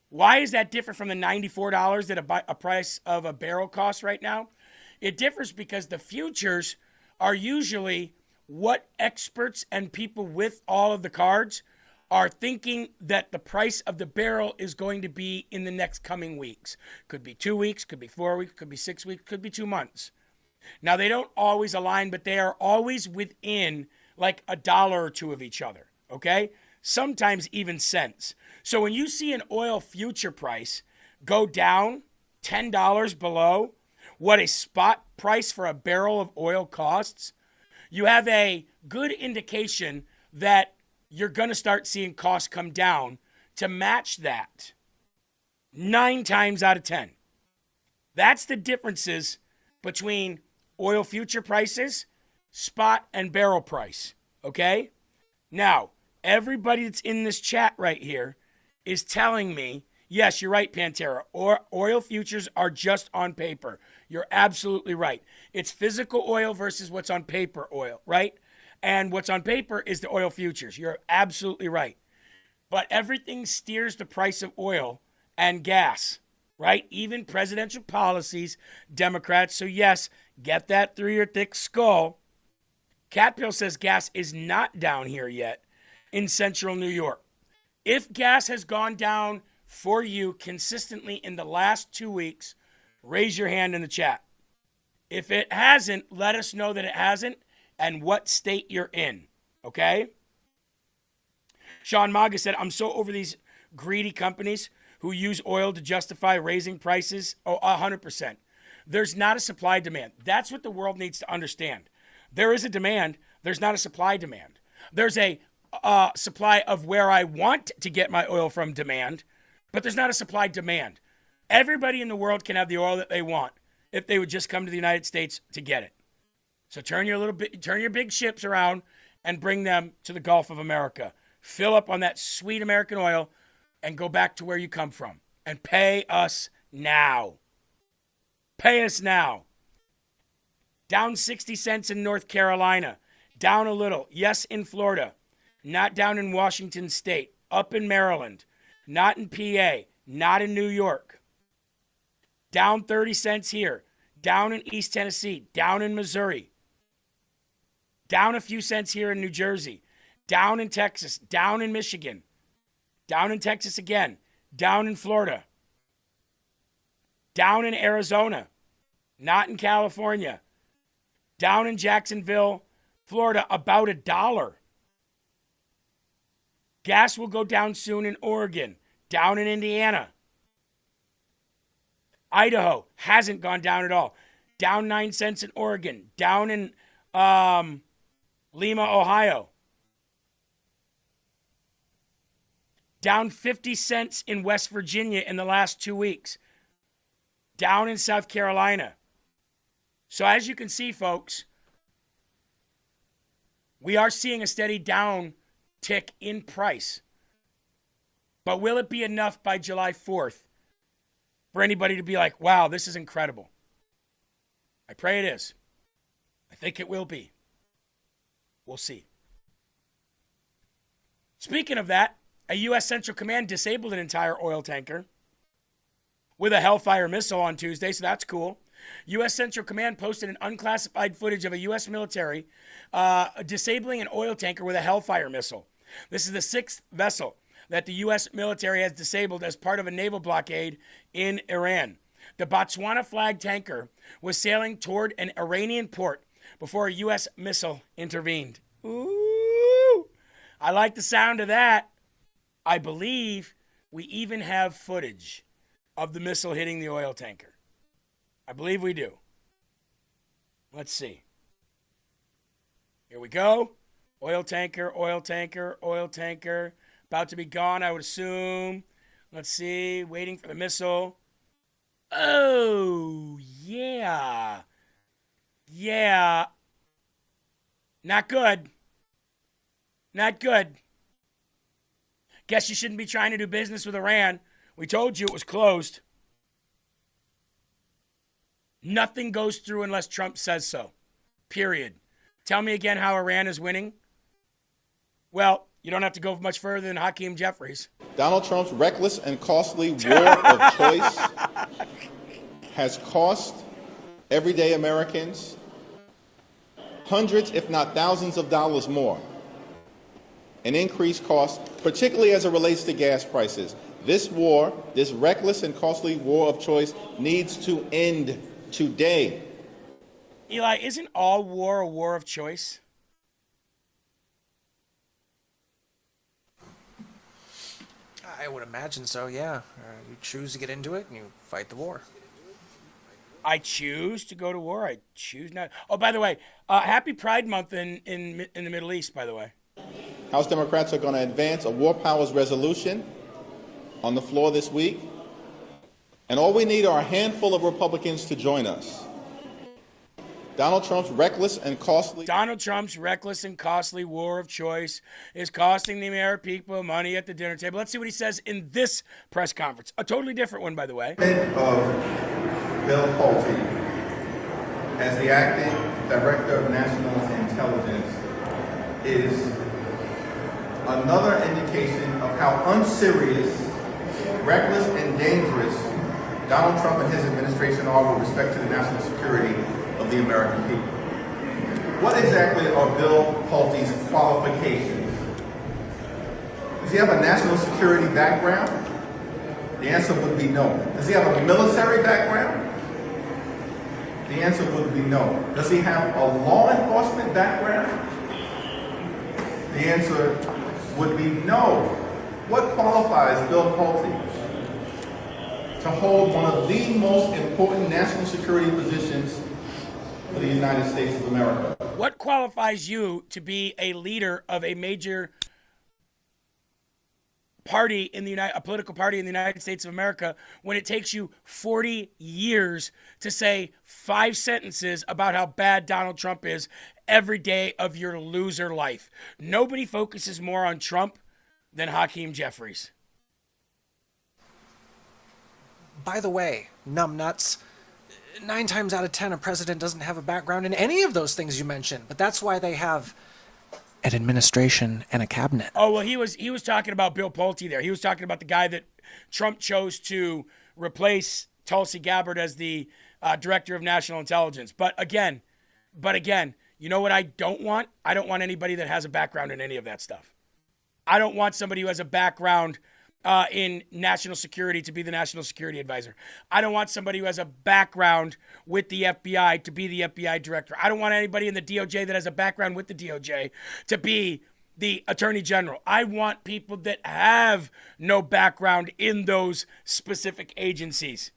Why is that different from the $94 that a price of a barrel costs right now? It differs because the futures are usually what experts and people with all of the cards are thinking that the price of the barrel is going to be in the next coming weeks. Could be 2 weeks, could be 4 weeks, could be 6 weeks, could be 2 months. Now, they don't always align, but they are always within like $1 or $2 of each other, okay? Sometimes even cents. So when you see an oil future price go down $10 below what a spot price for a barrel of oil costs, you have a good indication that you're going to start seeing costs come down to match that 9 times out of 10. That's the differences between oil future prices, spot and barrel price, okay? Now, everybody that's in this chat right here is telling me, yes, you're right, Pantera, oil futures are just on paper. You're absolutely right. It's physical oil versus what's on paper oil, right? And what's on paper is the oil futures. You're absolutely right. But everything steers the price of oil and gas, right? Even presidential policies, Democrats. So yes, get that through your thick skull. Catpill says gas is not down here yet in central New York. If gas has gone down for you consistently in the last 2 weeks, raise your hand in the chat. If it hasn't, let us know that it hasn't and what state you're in, okay? Sean Maga said, I'm so over these greedy companies who use oil to justify raising prices. Oh, 100%. There's not a supply demand. That's what the world needs to understand. There is a demand. There's not a supply demand. There's a supply of where I want to get my oil from demand, but there's not a supply demand. Everybody in the world can have the oil that they want if they would just come to the United States to get it. So turn your big ships around and bring them to the Gulf of America. Fill up on that sweet American oil and go back to where you come from. And pay us now. Pay us now. Down 60 cents in North Carolina. Down a little. Yes, in Florida. Not down in Washington State. Up in Maryland. Not in PA. Not in New York. Down 30 cents here. Down in East Tennessee. Down in Missouri. Down a few cents here in New Jersey. Down in Texas. Down in Michigan. Down in Texas again. Down in Florida. Down in Arizona. Not in California. Down in Jacksonville, Florida, about $1. Gas will go down soon in Oregon. Down in Indiana. Idaho hasn't gone down at all. Down 9 cents in Oregon. Down in Lima, Ohio. Down 50 cents in West Virginia in the last 2 weeks. Down in South Carolina. So as you can see, folks, we are seeing a steady down tick in price. But will it be enough by July 4th for anybody to be like, wow, this is incredible? I pray it is. I think it will be. We'll see. Speaking of that, a U.S. Central Command disabled an entire oil tanker with a Hellfire missile on Tuesday, so that's cool. U.S. Central Command posted an unclassified footage of a U.S. military disabling an oil tanker with a Hellfire missile. This is the 6th vessel that the U.S. military has disabled as part of a naval blockade in Iran. The Botswana flag tanker was sailing toward an Iranian port before a U.S. missile intervened. Ooh, I like the sound of that. I believe we even have footage of the missile hitting the oil tanker. I believe we do. Let's see. Here we go. Oil tanker, oil tanker, oil tanker. About to be gone, I would assume. Let's see. Waiting for the missile. Oh, yeah. Yeah. Not good. Not good. Guess you shouldn't be trying to do business with Iran. We told you it was closed. Nothing goes through unless Trump says so. Period. Tell me again how Iran is winning. Well, you don't have to go much further than Hakeem Jeffries. Donald Trump's reckless and costly war of choice has cost everyday Americans hundreds, if not thousands of dollars more in increased costs, particularly as it relates to gas prices. This war, this reckless and costly war of choice, needs to end today. Eli, isn't all war a war of choice? I would imagine so, yeah. You choose to get into it and you fight the war. I choose to go to war. I choose not. Oh, by the way, happy Pride Month in the Middle East, by the way. House Democrats are going to advance a war powers resolution on the floor this week. And all we need are a handful of Republicans to join us. Donald Trump's reckless and costly war of choice is costing the American people money at the dinner table. Let's see what he says in this press conference. A totally different one, by the way. Of Bill Pulte as the acting director of national intelligence is another indication of how unserious, reckless, and dangerous Donald Trump and his administration are with respect to the national security of the American people. What exactly are Bill Pulte's qualifications? Does he have a national security background? The answer would be no. Does he have a military background? The answer would be no. Does he have a law enforcement background? The answer would be no. What qualifies Bill Pulte to hold one of the most important national security positions for the United States of America? What qualifies you to be a leader of a major party in the a political party in the United States of America when it takes you 40 years to say 5 sentences about how bad Donald Trump is every day of your loser life? Nobody focuses more on Trump than Hakeem Jeffries. By the way, numbnuts, 9 times out of 10, a president doesn't have a background in any of those things you mentioned, but that's why they have an administration and a cabinet. Oh, well, he was talking about Bill Pulte there. He was talking about the guy that Trump chose to replace Tulsi Gabbard as the director of national intelligence. But again, you know what I don't want? I don't want anybody that has a background in any of that stuff. I don't want somebody who has a background in national security to be the national security advisor. I don't want somebody who has a background with the FBI to be the FBI director. I don't want anybody in the DOJ that has a background with the DOJ to be the attorney general. I want people that have no background in those specific agencies.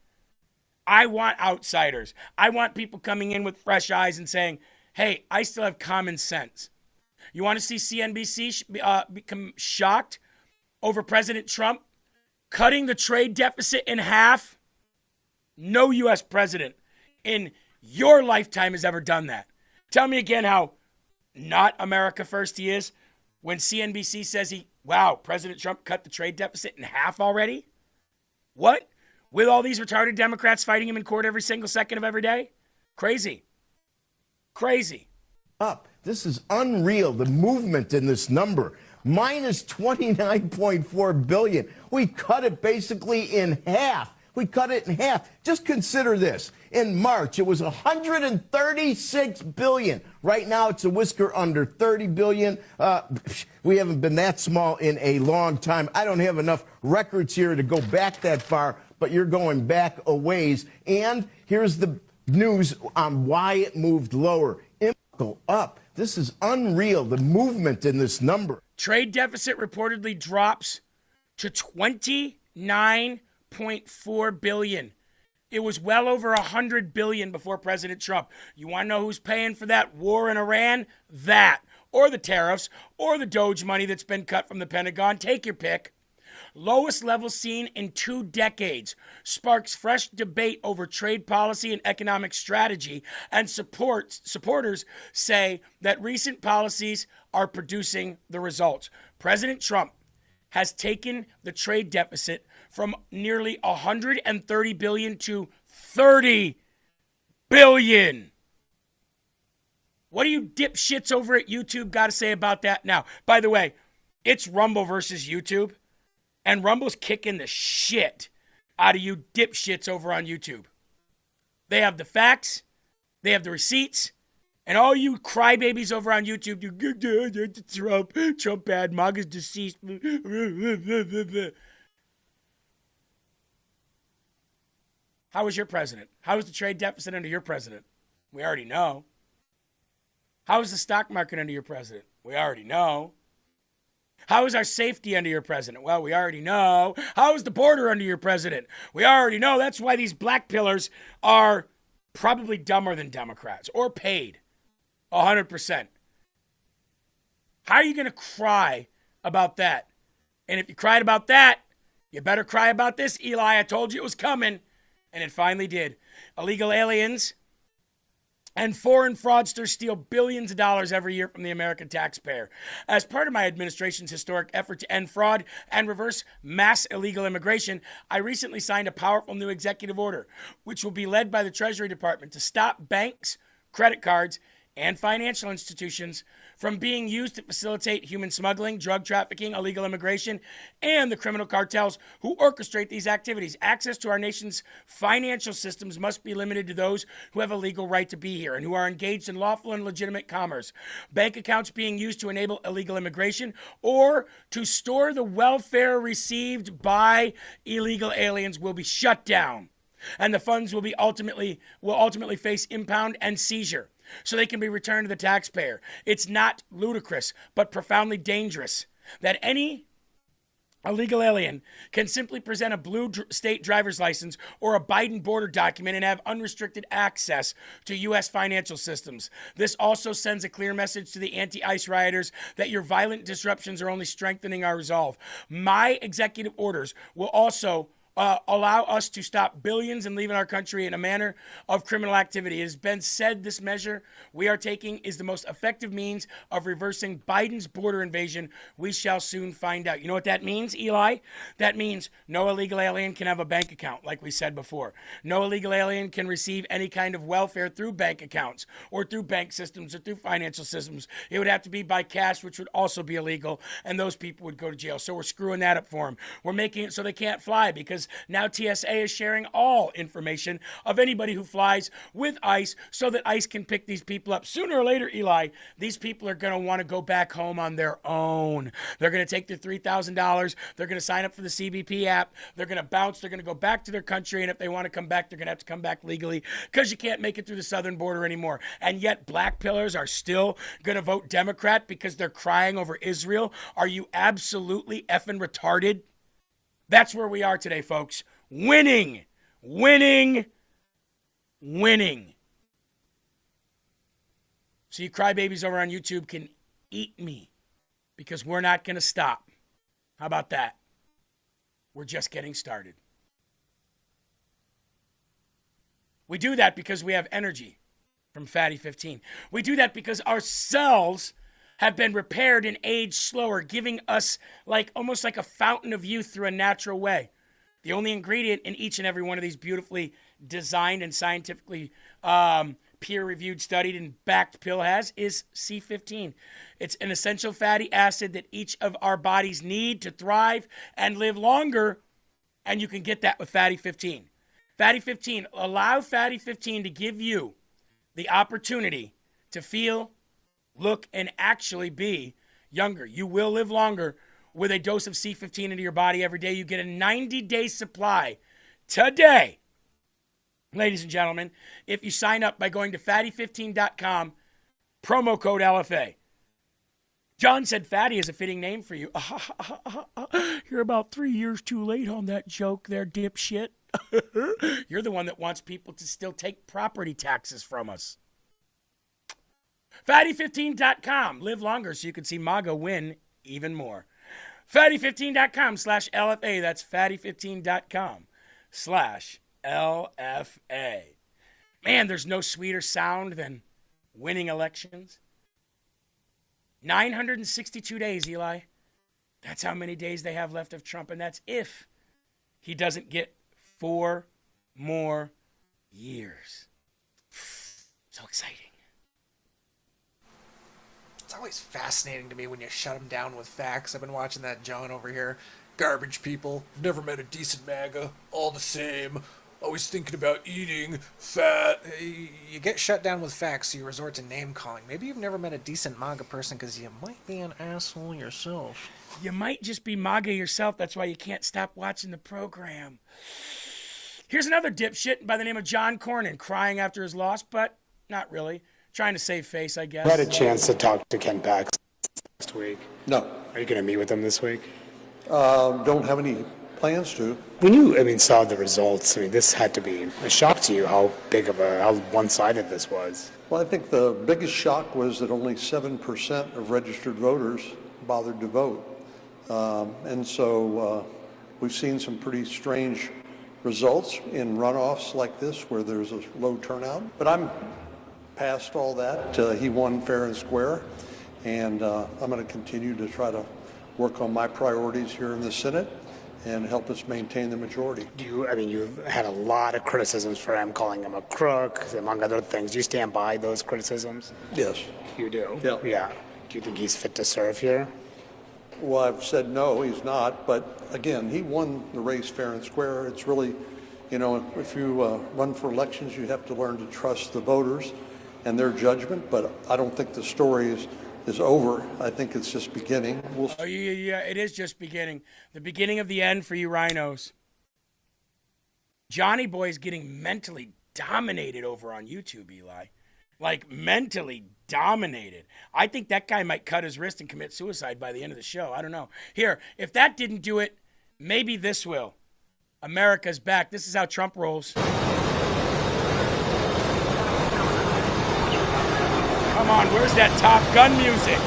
I want outsiders. I want people coming in with fresh eyes and saying, hey, I still have common sense. You want to see CNBC become shocked over President Trump cutting the trade deficit in half? No U.S. president in your lifetime has ever done that. Tell me again how not America first he is when CNBC says President Trump cut the trade deficit in half already? What? With all these retarded Democrats fighting him in court every single second of every day? Crazy. Up. This is unreal, the movement in this number. Minus $29.4 billion. We cut it basically in half. Just consider this. In March, it was $136 billion. Right now, it's a whisker under $30 billion. We haven't been that small in a long time. I don't have enough records here to go back that far, but you're going back a ways. And here's the news on why it moved lower. Go up. This is unreal, the movement in this number. Trade deficit reportedly drops to $29.4 billion. It was well over $100 billion before President Trump. You want to know who's paying for that war in Iran? That, or the tariffs, or the Doge money that's been cut from the Pentagon. Take your pick. Lowest level seen in 2 decades, sparks fresh debate over trade policy and economic strategy, and supporters say that recent policies are producing the results. President Trump has taken the trade deficit from nearly $130 billion to $30 billion. What do you dipshits over at YouTube got to say about that now? By the way, it's Rumble versus YouTube. And Rumble's kicking the shit out of you dipshits over on YouTube. They have the facts, they have the receipts, And all you crybabies over on YouTube, Trump bad, MAGA's deceased. How was your president? How was the trade deficit under your president? We already know. How was the stock market under your president? We already know. How is our safety under your president? Well, we already know. How is the border under your president? We already know. That's why these black pillars are probably dumber than Democrats or paid 100%. How are you going to cry about that? And if you cried about that, you better cry about this, Eli. I told you it was coming, and it finally did. Illegal aliens and foreign fraudsters steal billions of dollars every year from the American taxpayer. As part of my administration's historic effort to end fraud and reverse mass illegal immigration, I recently signed a powerful new executive order, which will be led by the Treasury Department to stop banks, credit cards, and financial institutions from being used to facilitate human smuggling, drug trafficking, illegal immigration, and the criminal cartels who orchestrate these activities. Access to our nation's financial systems must be limited to those who have a legal right to be here and who are engaged in lawful and legitimate commerce. Bank accounts being used to enable illegal immigration or to store the welfare received by illegal aliens will be shut down, and the funds will ultimately face impound and seizure, so they can be returned to the taxpayer. It's not ludicrous, but profoundly dangerous that any illegal alien can simply present a blue state driver's license or a Biden border document and have unrestricted access to U.S. financial systems. This also sends a clear message to the anti-ICE rioters that your violent disruptions are only strengthening our resolve. My executive orders will also allow us to stop billions in leaving our country in a manner of criminal activity. It has been said this measure we are taking is the most effective means of reversing Biden's border invasion. We shall soon find out. You know what that means, Eli? That means no illegal alien can have a bank account, like we said before. No illegal alien can receive any kind of welfare through bank accounts or through bank systems or through financial systems. It would have to be by cash, which would also be illegal, and those people would go to jail. So we're screwing that up for them. We're making it so they can't fly because now TSA is sharing all information of anybody who flies with ICE so that ICE can pick these people up. Sooner or later, Eli, these people are going to want to go back home on their own. They're going to take their $3,000. They're going to sign up for the CBP app. They're going to bounce. They're going to go back to their country. And if they want to come back, they're going to have to come back legally because you can't make it through the southern border anymore. And yet black pillars are still going to vote Democrat because they're crying over Israel. Are you absolutely effing retarded? That's where we are today, folks. Winning, winning, winning. So you crybabies over on YouTube can eat me because we're not going to stop. How about that? We're just getting started. We do that because we have energy from Fatty 15. We do that because our cells have been repaired and aged slower, giving us almost like a fountain of youth through a natural way. The only ingredient in each and every one of these beautifully designed and scientifically peer-reviewed, studied, and backed pill has is C15. It's an essential fatty acid that each of our bodies need to thrive and live longer, and you can get that with Fatty 15. Fatty 15, allow Fatty 15 to give you the opportunity to feel, look, and actually be younger. You will live longer with a dose of C15 into your body every day. You get a 90-day supply today, ladies and gentlemen, if you sign up by going to fatty15.com, promo code LFA. John said Fatty is a fitting name for you. You're about 3 years too late on that joke there, dipshit. You're the one that wants people to still take property taxes from us. Fatty15.com. Live longer so you can see MAGA win even more. Fatty15.com/LFA. That's Fatty15.com/LFA. Man, there's no sweeter sound than winning elections. 962 days, Eli. That's how many days they have left of Trump, and that's if he doesn't get 4 more years. So exciting. It's always fascinating to me when you shut them down with facts. I've been watching that John over here. Garbage people. Never met a decent MAGA. All the same. always thinking about eating fat. You get shut down with facts, so you resort to name calling. Maybe you've never met a decent MAGA person because you might be an asshole yourself. You might just be MAGA yourself. That's why you can't stop watching the program. Here's another dipshit by the name of John Cornyn crying after his loss, but not really. Trying to save face, I guess. I had a chance to talk to Ken Pax last week. No. Are you going to meet with him this week? Don't have any plans to. When you, saw the results, this had to be a shock to you how one-sided this was. Well, I think the biggest shock was that only 7% of registered voters bothered to vote. And so we've seen some pretty strange results in runoffs like this where there's a low turnout. But I'm past all that. He won fair and square. And I'm going to continue to try to work on my priorities here in the Senate and help us maintain the majority. You've had a lot of criticisms for him, calling him a crook, among other things. Do you stand by those criticisms? Yes. You do? Yeah. Do you think he's fit to serve here? Well, I've said no, he's not. But again, he won the race fair and square. It's really, if you run for elections, you have to learn to trust the voters and their judgment. But I don't think the story is over. I think it's just beginning. Oh, yeah, it is just beginning. The beginning of the end for you rhinos. Johnny Boy's getting mentally dominated over on YouTube, Eli. Like, mentally dominated. I think that guy might cut his wrist and commit suicide by the end of the show. I don't know. Here, if that didn't do it, maybe this will. America's back. This is how Trump rolls. Come on, where's that Top Gun music?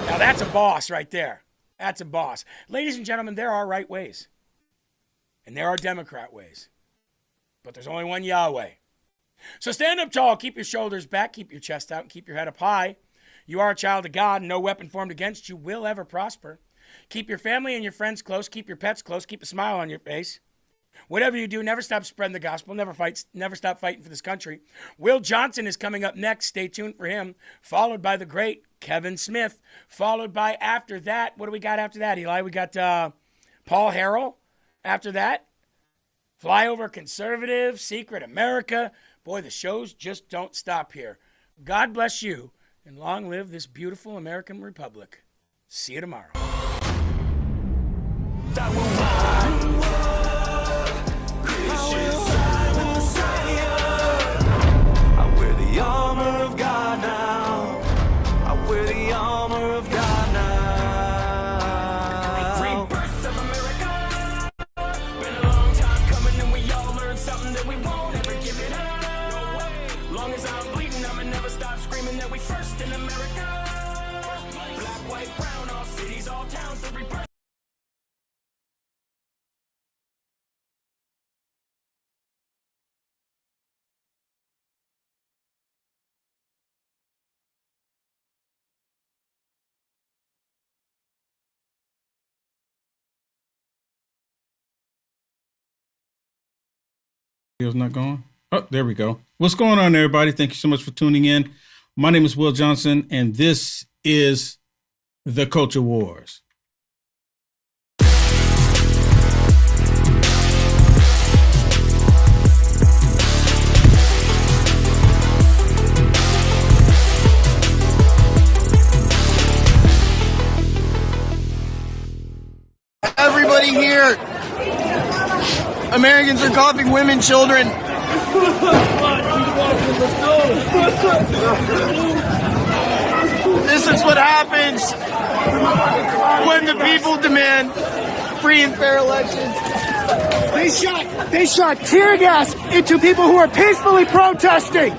Now that's a boss right there. That's a boss. Ladies and gentlemen, there are right ways. And there are Democrat ways. But there's only one Yahweh. So stand up tall, keep your shoulders back, keep your chest out, and keep your head up high. You are a child of God, and no weapon formed against you will ever prosper. Keep your family and your friends close, keep your pets close, keep a smile on your face. Whatever you do, never stop spreading the gospel, never stop fighting for this country. Will Johnson is coming up next, stay tuned for him, followed by the great Kevin Smith, followed by after that, what do we got after that, Eli? We got Paul Herrell after that. Flyover Conservative, Secret America. Boy, the shows just don't stop here. God bless you, and long live this beautiful American Republic. See you tomorrow. I wear the armor of God now. I wear the armor of God now. Free birth of America. Been a long time coming, and we all learned something that we won't ever give it up. No way. Long as I'm bleeding, I'ma never stop screaming that we first in America. Black, white, brown, all cities, all towns, the rebirth. It's not going. Oh, there we go. What's going on, everybody? Thank you so much for tuning in. My name is Will Johnson, and this is The Culture Wars. Everybody here, Americans are coughing women, children. This is what happens when the people demand free and fair elections. They shot tear gas into people who are peacefully protesting.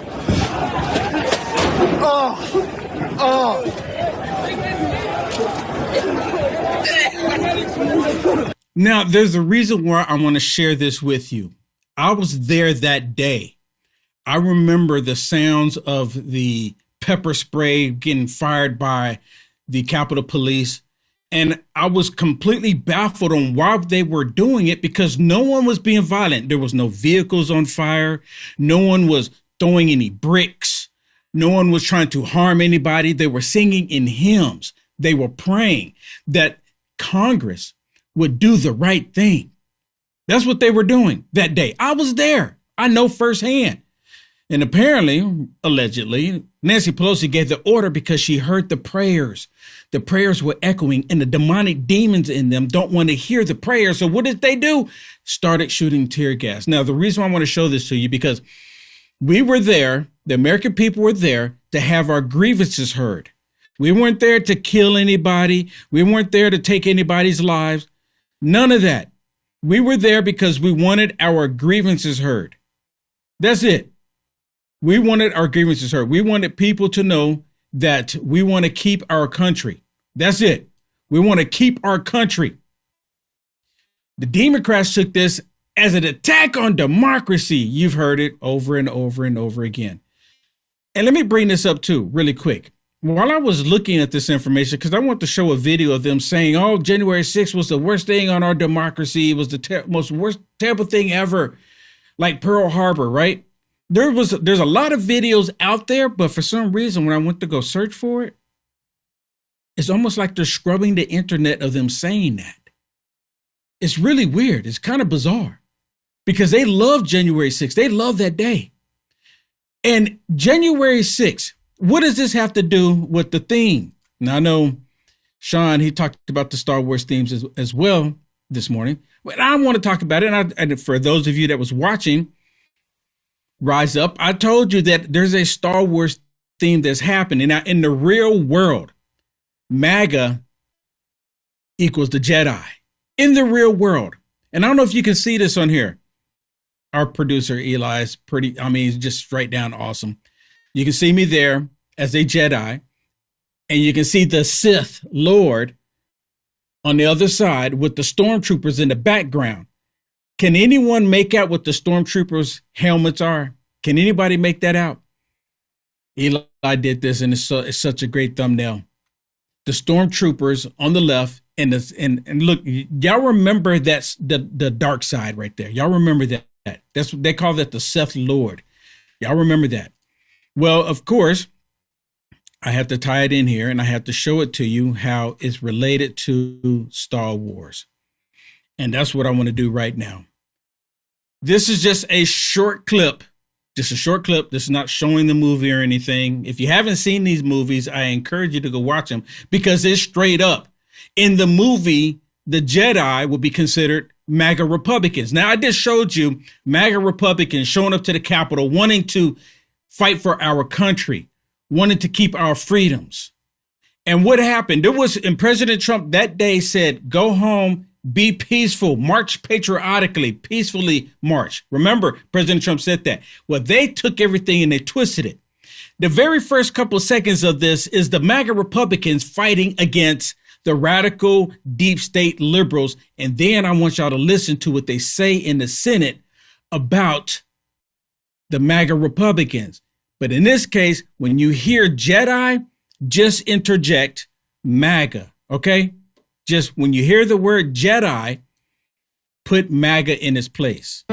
Now, there's a reason why I want to share this with you. I was there that day. I remember the sounds of the pepper spray getting fired by the Capitol Police. And I was completely baffled on why they were doing it, because no one was being violent. There was no vehicles on fire. No one was throwing any bricks. No one was trying to harm anybody. They were singing in hymns. They were praying that Congress would do the right thing. That's what they were doing that day. I was there. I know firsthand. And apparently, allegedly, Nancy Pelosi gave the order because she heard the prayers. The prayers were echoing, and the demonic demons in them don't want to hear the prayers. So what did they do? Started shooting tear gas. Now, the reason I want to show this to you, because we were there, the American people were there to have our grievances heard. We weren't there to kill anybody. We weren't there to take anybody's lives. None of that. We were there because we wanted our grievances heard. That's it. We wanted our grievances heard. We wanted people to know that we want to keep our country. That's it. We want to keep our country. The Democrats took this as an attack on democracy. You've heard it over and over and over again. And let me bring this up too, really quick. While I was looking at this information, because I want to show a video of them saying, oh, January 6th was the worst thing on our democracy. It was the most worst, terrible thing ever, like Pearl Harbor, right? There's a lot of videos out there, but for some reason, when I went to go search for it, it's almost like they're scrubbing the internet of them saying that. It's really weird. It's kind of bizarre because they love January 6th. They love that day. And January 6th, what does this have to do with the theme? Now, I know Sean, he talked about the Star Wars themes as well this morning, but I want to talk about it. And for those of you that was watching Rise Up, I told you that there's a Star Wars theme that's happening. Now, in the real world, MAGA equals the Jedi. In the real world. And I don't know if you can see this on here. Our producer, Eli, is he's just straight down awesome. You can see me there as a Jedi, and you can see the Sith Lord on the other side with the stormtroopers in the background. Can anyone make out what the stormtroopers' helmets are? Can anybody make that out? Eli did this, and it's such a great thumbnail. The stormtroopers on the left, and look, y'all remember that's the dark side right there. Y'all remember that. That's what they call that, the Sith Lord. Y'all remember that. Well, of course, I have to tie it in here, and I have to show it to you how it's related to Star Wars. And that's what I want to do right now. This is just a short clip. Just a short clip. This is not showing the movie or anything. If you haven't seen these movies, I encourage you to go watch them because it's straight up. In the movie, the Jedi will be considered MAGA Republicans. Now, I just showed you MAGA Republicans showing up to the Capitol, wanting to fight for our country, wanting to keep our freedoms. And what happened? And President Trump that day said, go home, be peaceful, march patriotically, peacefully march. Remember, President Trump said that. Well, they took everything and they twisted it. The very first couple of seconds of this is the MAGA Republicans fighting against the radical deep state liberals. And then I want y'all to listen to what they say in the Senate about the MAGA Republicans. But in this case, when you hear Jedi, just interject MAGA, okay? Just when you hear the word Jedi, put MAGA in its place.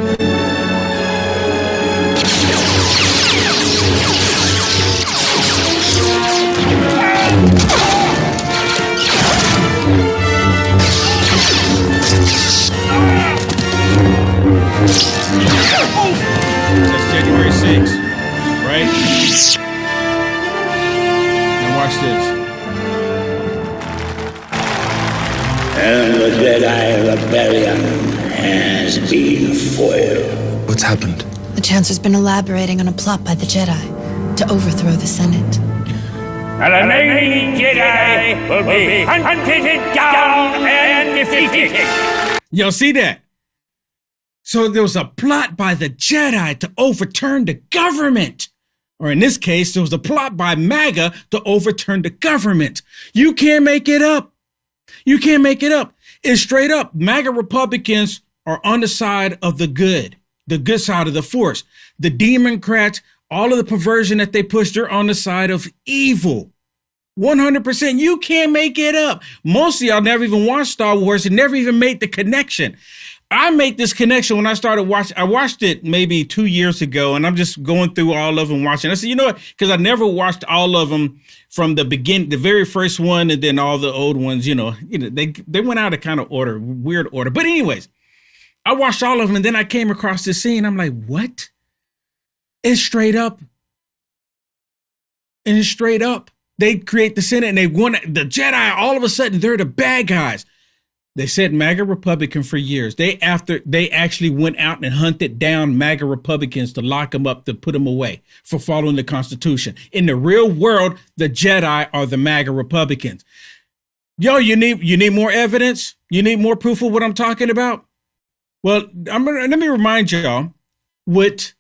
That's January 6th, right? Now watch this. And the Jedi Rebellion has been foiled. What's happened? The Chancellor's been elaborating on a plot by the Jedi to overthrow the Senate. And the remaining Jedi will be hunted down and defeated. Y'all see that? So there was a plot by the Jedi to overturn the government. Or in this case, there was a plot by MAGA to overturn the government. You can't make it up. You can't make it up. It's straight up. MAGA Republicans are on the side of the good side of the force. The Democrats, all of the perversion that they push, they're on the side of evil. 100%. You can't make it up. Most of y'all never even watched Star Wars and never even made the connection. I made this connection when I started watching. I watched it maybe 2 years ago, and I'm just going through all of them watching. I said, you know what? Because I never watched all of them from the beginning, the very first one, and then all the old ones. They went out of kind of order, weird order. But anyways, I watched all of them, and then I came across this scene. I'm like, what? It's straight up. And it's straight up. They create the Senate and they want the Jedi. All of a sudden, they're the bad guys. They said MAGA Republican for years. They actually went out and hunted down MAGA Republicans to lock them up, to put them away for following the Constitution. In the real world, the Jedi are the MAGA Republicans. Yo, you need more evidence? You need more proof of what I'm talking about? Well, let me remind y'all what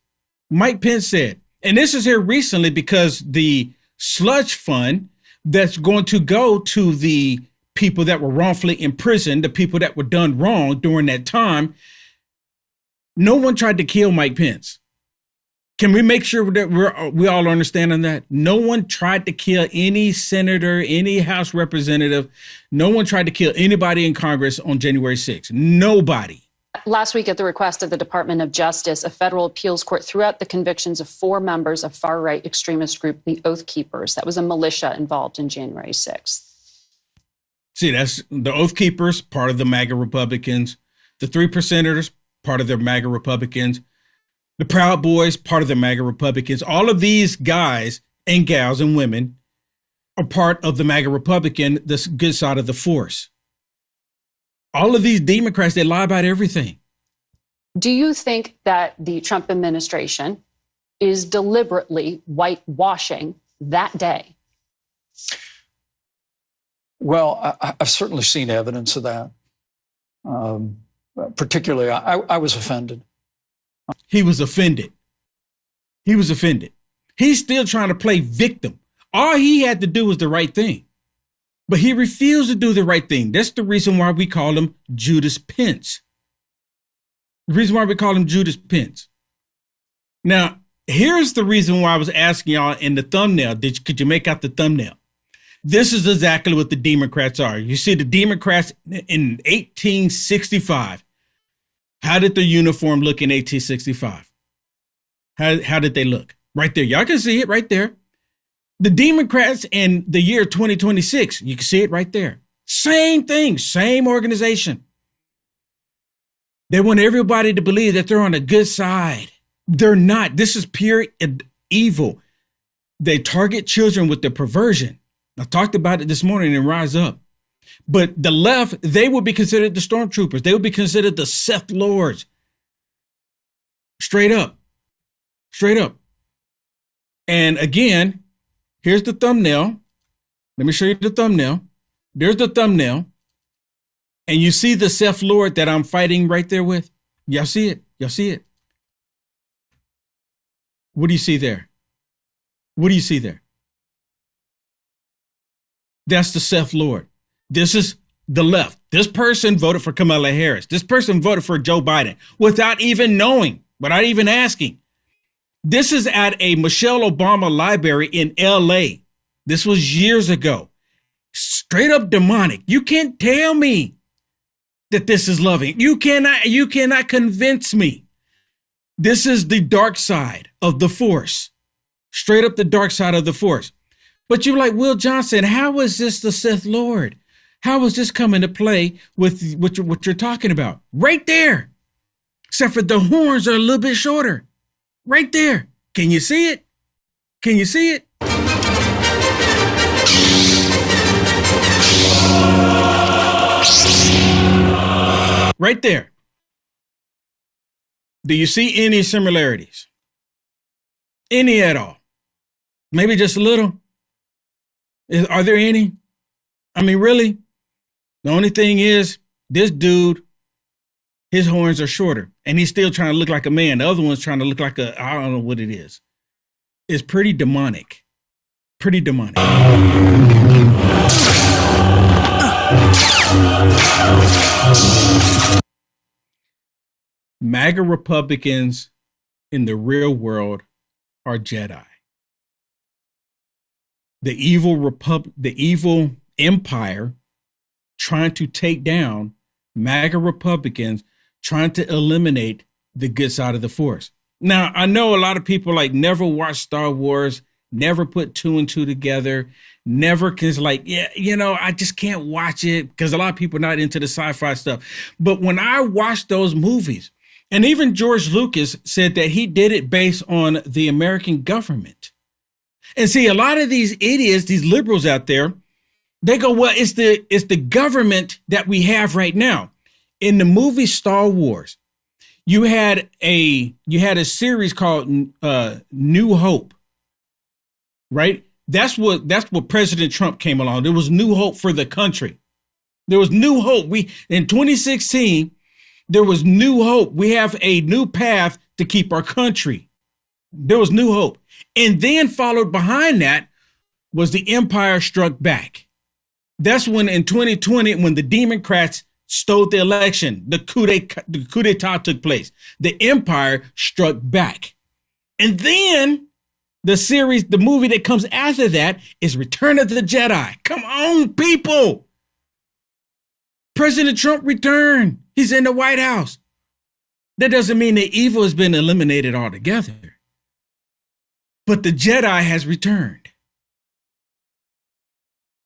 Mike Pence said. And this is here recently because the sludge fund that's going to go to the people that were wrongfully imprisoned, the people that were done wrong during that time. No one tried to kill Mike Pence. Can we make sure that we all understand on that? No one tried to kill any senator, any House representative. No one tried to kill anybody in Congress on January 6th. Nobody. Last week, at the request of the Department of Justice, a federal appeals court threw out the convictions of 4 members of far-right extremist group, the Oath Keepers. That was a militia involved in January 6th. See, that's the Oath Keepers, part of the MAGA Republicans. The 3%ers, part of the MAGA Republicans. The Proud Boys, part of the MAGA Republicans. All of these guys and gals and women are part of the MAGA Republican, the good side of the force. All of these Democrats, they lie about everything. Do you think that the Trump administration is deliberately whitewashing that day? Well, I've certainly seen evidence of that. Particularly, I was offended. He was offended. He was offended. He's still trying to play victim. All he had to do was the right thing. But he refused to do the right thing. That's the reason why we call him Judas Pence. The reason why we call him Judas Pence. Now, here's the reason why I was asking y'all in the thumbnail. Could you make out the thumbnail? This is exactly what the Democrats are. You see, the Democrats in 1865. How did their uniform look in 1865? How did they look? Right there. Y'all can see it right there. The Democrats in the year 2026, you can see it right there. Same thing, same organization. They want everybody to believe that they're on the good side. They're not. This is pure evil. They target children with their perversion. I talked about it this morning in Rise Up. But the left, they would be considered the stormtroopers. They would be considered the Sith Lords. Straight up. Straight up. And again, here's the thumbnail. Let me show you the thumbnail. There's the thumbnail. And you see the Sith Lord that I'm fighting right there with? Y'all see it? Y'all see it? What do you see there? What do you see there? That's the Sith Lord. This is the left. This person voted for Kamala Harris. This person voted for Joe Biden without even knowing, without even asking. This is at a Michelle Obama library in LA. This was years ago. Straight up demonic. You can't tell me that this is loving. You cannot convince me. This is the dark side of the force. Straight up the dark side of the force. But you're like, Will Johnson, how is this the Sith Lord? How is this coming to play with what you're talking about? Right there. Except for the horns are a little bit shorter. Right there. Can you see it? Can you see it? Right there. Do you see any similarities? Any at all? Maybe just a little? Are there any? I mean, really? The only thing is, this dude, his horns are shorter, and he's still trying to look like a man. The other one's trying to look like I don't know what it is. It's pretty demonic. Pretty demonic. MAGA Republicans in the real world are Jedi. the evil empire trying to take down MAGA Republicans, trying to eliminate the good side of the force. Now, I know a lot of people like never watched Star Wars, never put two and two together, never cause like, yeah, you know, I just can't watch it because a lot of people are not into the sci-fi stuff. But when I watched those movies, and even George Lucas said that he did it based on the American government. And see, a lot of these idiots, these liberals out there, they go, well, it's the government that we have right now. In the movie Star Wars, you had a series called New Hope, right? That's what President Trump came along. There was new hope for the country. There was new hope. In 2016, there was new hope. We have a new path to keep our country. There was new hope. And then followed behind that was the Empire Struck Back. That's when in 2020, when the Democrats stole the election, the coup d'etat took place. The Empire Struck Back. And then the movie that comes after that is Return of the Jedi. Come on, people. President Trump returned. He's in the White House. That doesn't mean the evil has been eliminated altogether. But the Jedi has returned.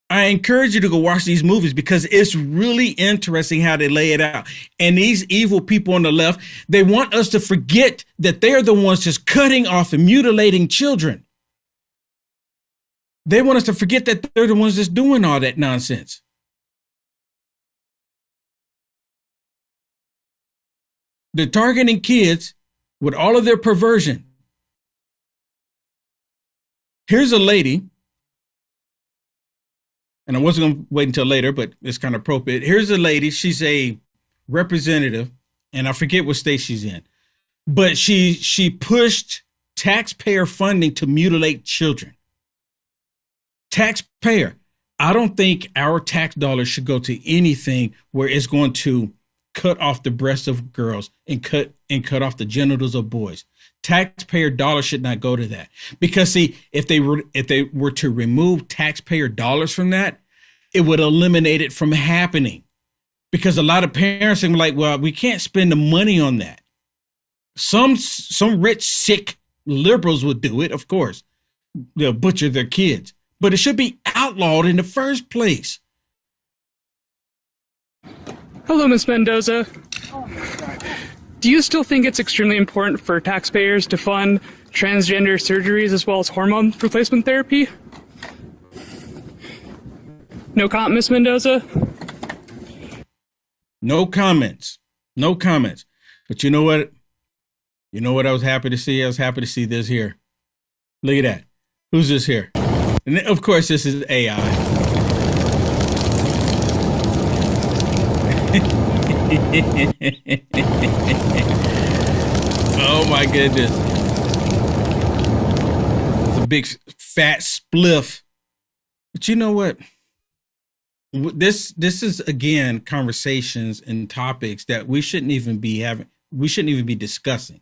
I encourage you to go watch these movies because it's really interesting how they lay it out. And these evil people on the left, they want us to forget that they're the ones just cutting off and mutilating children. They want us to forget that they're the ones that's doing all that nonsense. They're targeting kids with all of their perversion. Here's a lady, and I wasn't going to wait until later, but it's kind of appropriate. Here's a lady. She's a representative, and I forget what state she's in, but she pushed taxpayer funding to mutilate children. Taxpayer. I don't think our tax dollars should go to anything where it's going to cut off the breasts of girls and cut off the genitals of boys. Taxpayer dollars should not go to that. Because see, if they were to remove taxpayer dollars from that, it would eliminate it from happening. Because a lot of parents are like, well, we can't spend the money on that. Some rich, sick liberals would do it, of course. They'll butcher their kids. But it should be outlawed in the first place. Hello, Ms. Mendoza. Do you still think it's extremely important for taxpayers to fund transgender surgeries as well as hormone replacement therapy? No comment, Ms. Mendoza? No comments. No comments. But you know what? You know what I was happy to see? I was happy to see this here. Look at that. Who's this here? And of course, this is AI. Oh my goodness. It's a big fat spliff. But you know what? This is again conversations and topics that we shouldn't even be having. We shouldn't even be discussing.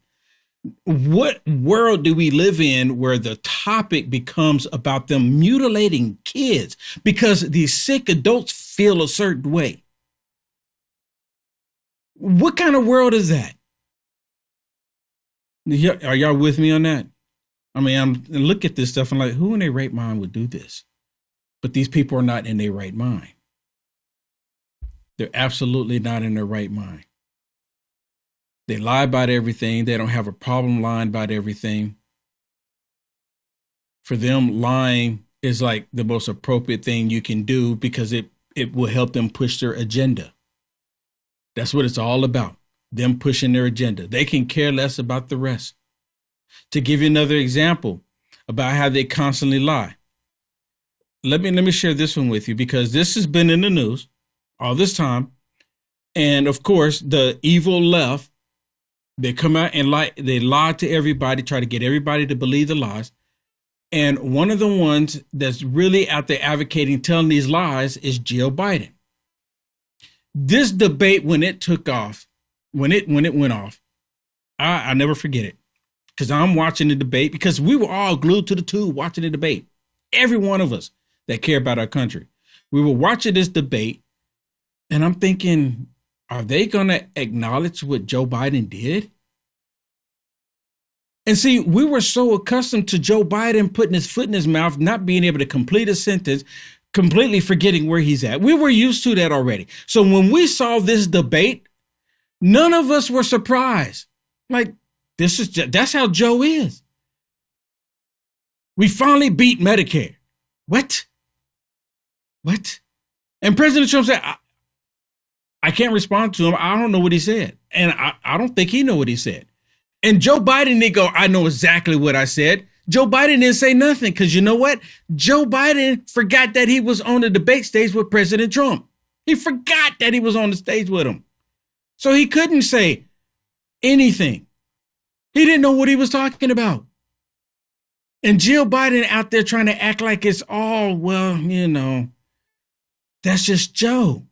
What world do we live in where the topic becomes about them mutilating kids because these sick adults feel a certain way? What kind of world is that? Are y'all with me on that? I mean, I look at this stuff and like, who in their right mind would do this? But these people are not in their right mind. They're absolutely not in their right mind. They lie about everything. They don't have a problem lying about everything. For them, lying is like the most appropriate thing you can do because it will help them push their agenda. That's what it's all about, them pushing their agenda. They can care less about the rest. To give you another example about how they constantly lie. Let me share this one with you because this has been in the news all this time. And of course, the evil left, they come out and they lie to everybody, try to get everybody to believe the lies. And one of the ones that's really out there advocating, telling these lies is Jill Biden. This debate, when it took off, when it went off, I never forget it because I'm watching the debate because we were all glued to the tube watching the debate. every one of us that care about our country. We were watching this debate, and I'm thinking, are they going to acknowledge what Joe Biden did? And see, we were so accustomed to Joe Biden putting his foot in his mouth, not being able to complete a sentence, completely forgetting where he's at. We were used to that already. So when we saw this debate, none of us were surprised. Like, that's how Joe is. We finally beat Medicare. What? And President Trump said, I can't respond to him. I don't know what he said. And I don't think he knew what he said. And Joe Biden didn't go, I know exactly what I said. Joe Biden didn't say nothing because you know what? Joe Biden forgot that he was on the debate stage with President Trump. He forgot that he was on the stage with him. So he couldn't say anything. He didn't know what he was talking about. And Jill Biden out there trying to act like it's all, well, you know, that's just Joe.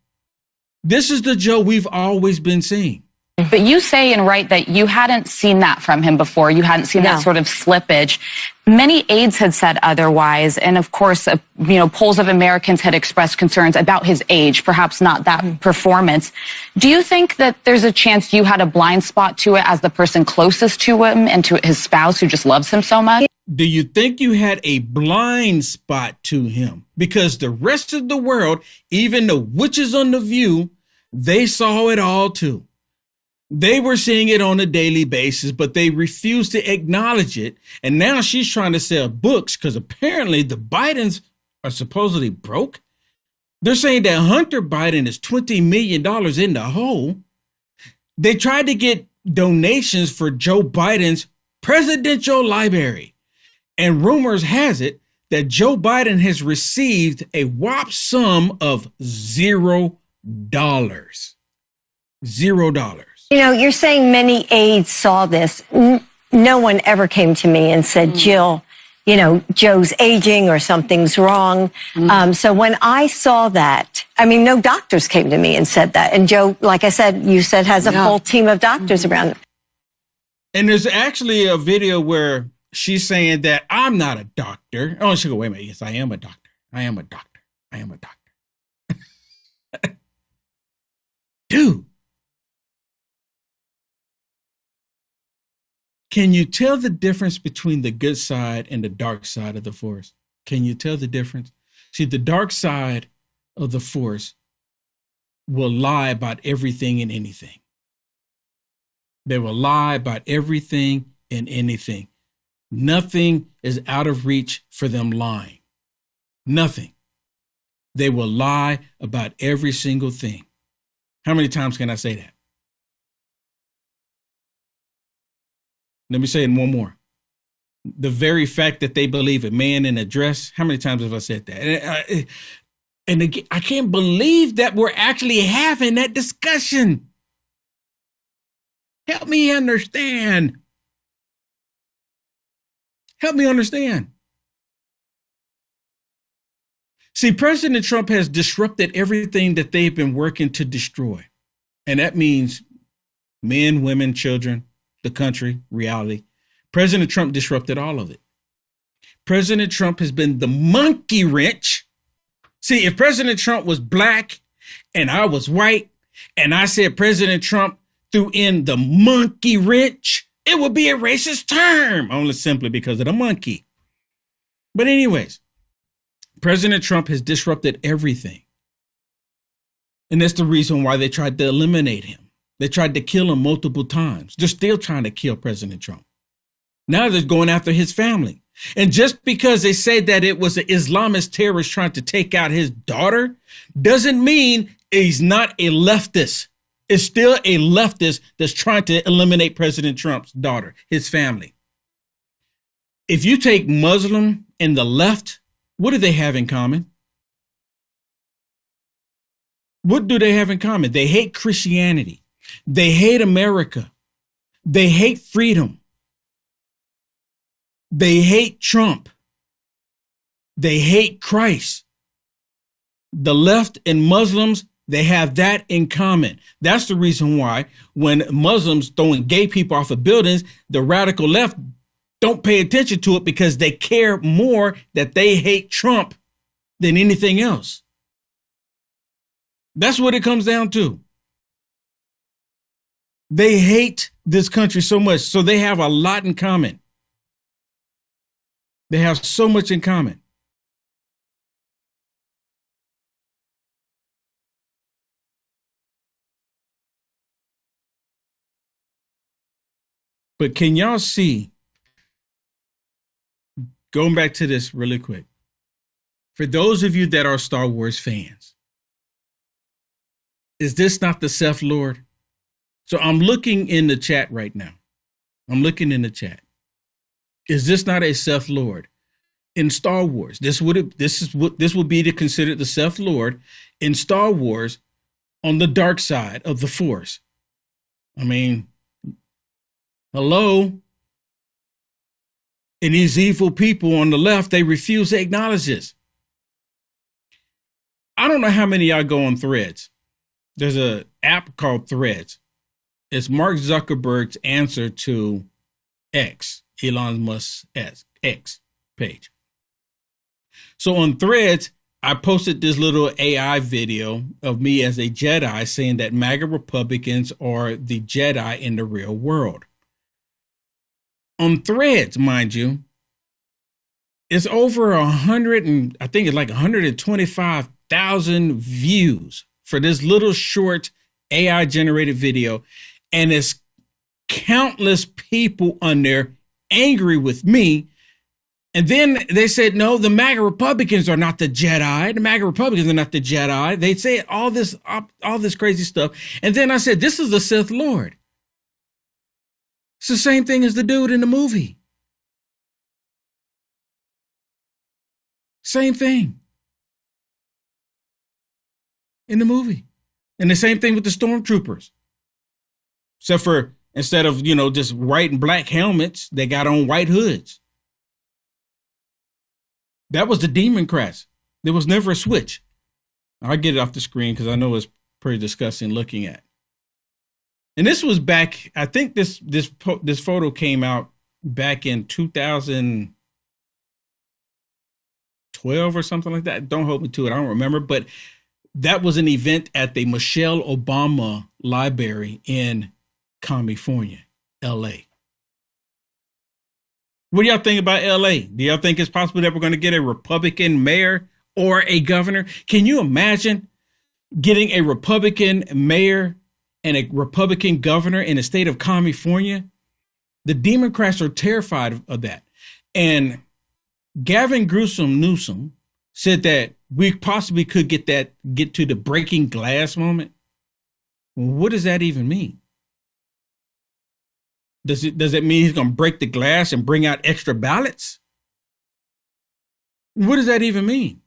This is the Joe we've always been seeing. But you say and write that you hadn't seen that from him before. You hadn't seen that sort of slippage. Many aides had said otherwise. And of course, polls of Americans had expressed concerns about his age, perhaps not that performance. Do you think that there's a chance you had a blind spot to it as the person closest to him and to his spouse who just loves him so much? Do you think you had a blind spot to him? Because the rest of the world, even the witches on The View, they saw it all too. They were seeing it on a daily basis, but they refused to acknowledge it. And now she's trying to sell books because apparently the Bidens are supposedly broke. They're saying that Hunter Biden is $20 million in the hole. They tried to get donations for Joe Biden's presidential library. And rumors has it that Joe Biden has received a whopping sum of $0. $0. You know, you're saying many aides saw this. No one ever came to me and said, Jill, you know, Joe's aging or something's wrong. So when I saw that, I mean, no doctors came to me and said that. And Joe, like I said, you said has a full team of doctors around him. And there's actually a video where she's saying that I'm not a doctor. Oh, she go, wait a minute. Yes, I am a doctor. I am a doctor. I am a doctor. Dude. Can you tell the difference between the good side and the dark side of the force? Can you tell the difference? See, the dark side of the force will lie about everything and anything. They will lie about everything and anything. Nothing is out of reach for them lying. Nothing. They will lie about every single thing. How many times can I say that? Let me say it one more. The very fact that they believe a man in a dress, how many times have I said that? And again, I can't believe that we're actually having that discussion. Help me understand. Help me understand. See, President Trump has disrupted everything that they've been working to destroy. And that means men, women, children, the country, reality. President Trump disrupted all of it. President Trump has been the monkey wrench. See, if President Trump was black and I was white and I said President Trump threw in the monkey wrench, it would be a racist term, only simply because of the monkey. But anyways, President Trump has disrupted everything. And that's the reason why they tried to eliminate him. They tried to kill him multiple times. They're still trying to kill President Trump. Now they're going after his family. And just because they say that it was an Islamist terrorist trying to take out his daughter doesn't mean he's not a leftist. It's still a leftist that's trying to eliminate President Trump's daughter, his family. If you take Muslim and the left, what do they have in common? What do they have in common? They hate Christianity. They hate America. They hate freedom. They hate Trump. They hate Christ. The left and Muslims, they have that in common. That's the reason why when Muslims throwing gay people off of buildings, the radical left don't pay attention to it because they care more that they hate Trump than anything else. That's what it comes down to. They hate this country so much, so they have a lot in common. They have so much in common. But can y'all see, going back to this really quick, for those of you that are Star Wars fans, is this not the Sith Lord? So I'm looking in the chat right now. I'm looking in the chat. Is this not a Sith Lord in Star Wars? This would be considered the Sith Lord in Star Wars on the dark side of the Force. I mean, hello? And these evil people on the left, they refuse to acknowledge this. I don't know how many of y'all go on Threads. There's an app called Threads. It's Mark Zuckerberg's answer to X, Elon Musk's X page. So on Threads, I posted this little AI video of me as a Jedi saying that MAGA Republicans are the Jedi in the real world. On Threads, mind you, it's over 100 and I think it's like 125,000 views for this little short AI generated video. And it's countless people on there angry with me. And then they said, no, the MAGA Republicans are not the Jedi. The MAGA Republicans are not the Jedi. They say all this crazy stuff. And then I said, this is the Sith Lord. It's the same thing as the dude in the movie. Same thing in the movie. And the same thing with the stormtroopers. Except for instead of, just white and black helmets, they got on white hoods. That was the Democrats. There was never a switch. I'll get it off the screen because I know it's pretty disgusting looking at. And this was back, I think this photo came out back in 2012 or something like that. Don't hold me to it. I don't remember. But that was an event at the Michelle Obama Library in California, LA. What do y'all think about LA? Do y'all think it's possible that we're going to get a Republican mayor or a governor? Can you imagine getting a Republican mayor and a Republican governor in the state of California? The Democrats are terrified of that. And Gavin Newsom said that we possibly could get to the breaking glass moment. What does that even mean? Does it mean he's going to break the glass and bring out extra ballots? What does that even mean?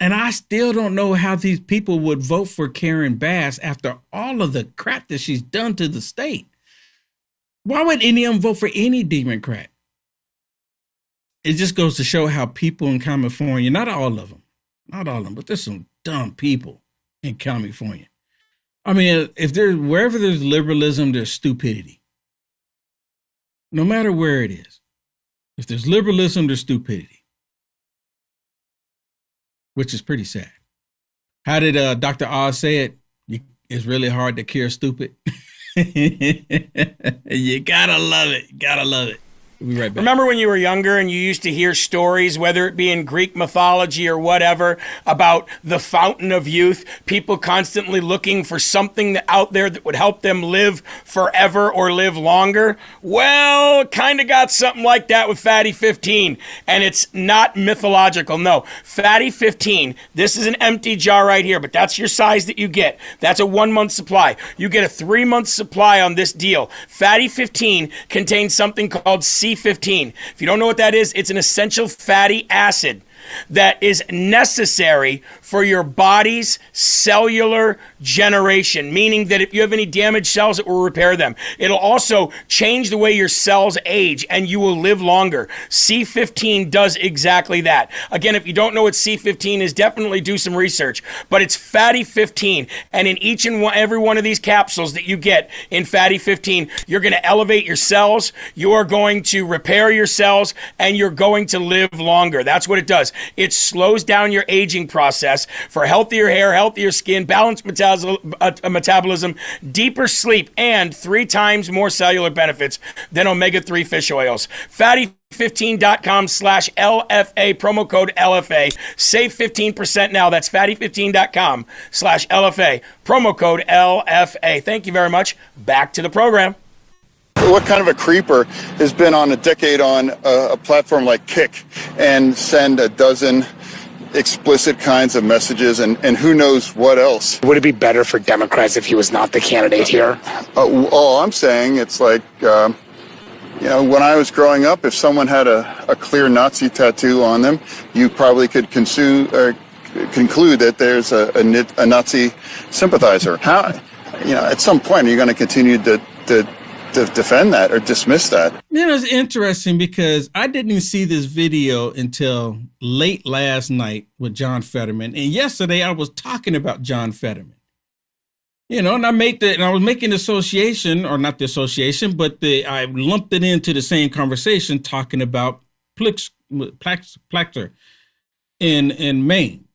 And I still don't know how these people would vote for Karen Bass after all of the crap that she's done to the state. Why would any of them vote for any Democrat? It just goes to show how people in California, not all of them, but there's some dumb people in California. I mean, wherever there's liberalism, there's stupidity. No matter where it is. If there's liberalism, there's stupidity. Which is pretty sad. How did Dr. Oz say it? It's really hard to cure stupid. You gotta love it. We'll be right back. Remember when you were younger and you used to hear stories, whether it be in Greek mythology or whatever, about the fountain of youth, people constantly looking for something out there that would help them live forever or live longer? Well, kind of got something like that with Fatty 15, and it's not mythological. No, Fatty 15, this is an empty jar right here, but that's your size that you get. That's a 1 month supply. You get a 3 month supply on this deal. Fatty 15 contains something called C15. If you don't know what that is, it's an essential fatty acid that is necessary for your body's cellular generation, meaning that if you have any damaged cells, it will repair them. It'll also change the way your cells age and you will live longer. C15 does exactly that. Again, if you don't know what C15 is, definitely do some research, but it's Fatty 15. And in each and every one of these capsules that you get in Fatty 15, you're going to elevate your cells, you are going to repair your cells, and you're going to live longer. That's what it does. It slows down your aging process for healthier hair, healthier skin, balanced metabolism, deeper sleep, and 3 times more cellular benefits than omega-3 fish oils. Fatty15.com/LFA, promo code LFA. Save 15% now. That's fatty15.com/LFA, promo code LFA. Thank you very much. Back to the program. What kind of a creeper has been on a decade on a platform like Kick and send a dozen explicit kinds of messages and who knows what else? Would it be better for Democrats if he was not the candidate here? All I'm saying, it's like, when I was growing up, if someone had a clear Nazi tattoo on them, you probably could conclude that there's a Nazi sympathizer. How, at some point, are you going to continue to defend that or dismiss that? It's interesting because I didn't even see this video until late last night with John Fetterman. And yesterday I was talking about John Fetterman. And I was making the association, or not the association, but I lumped it into the same conversation talking about Plachter in Maine.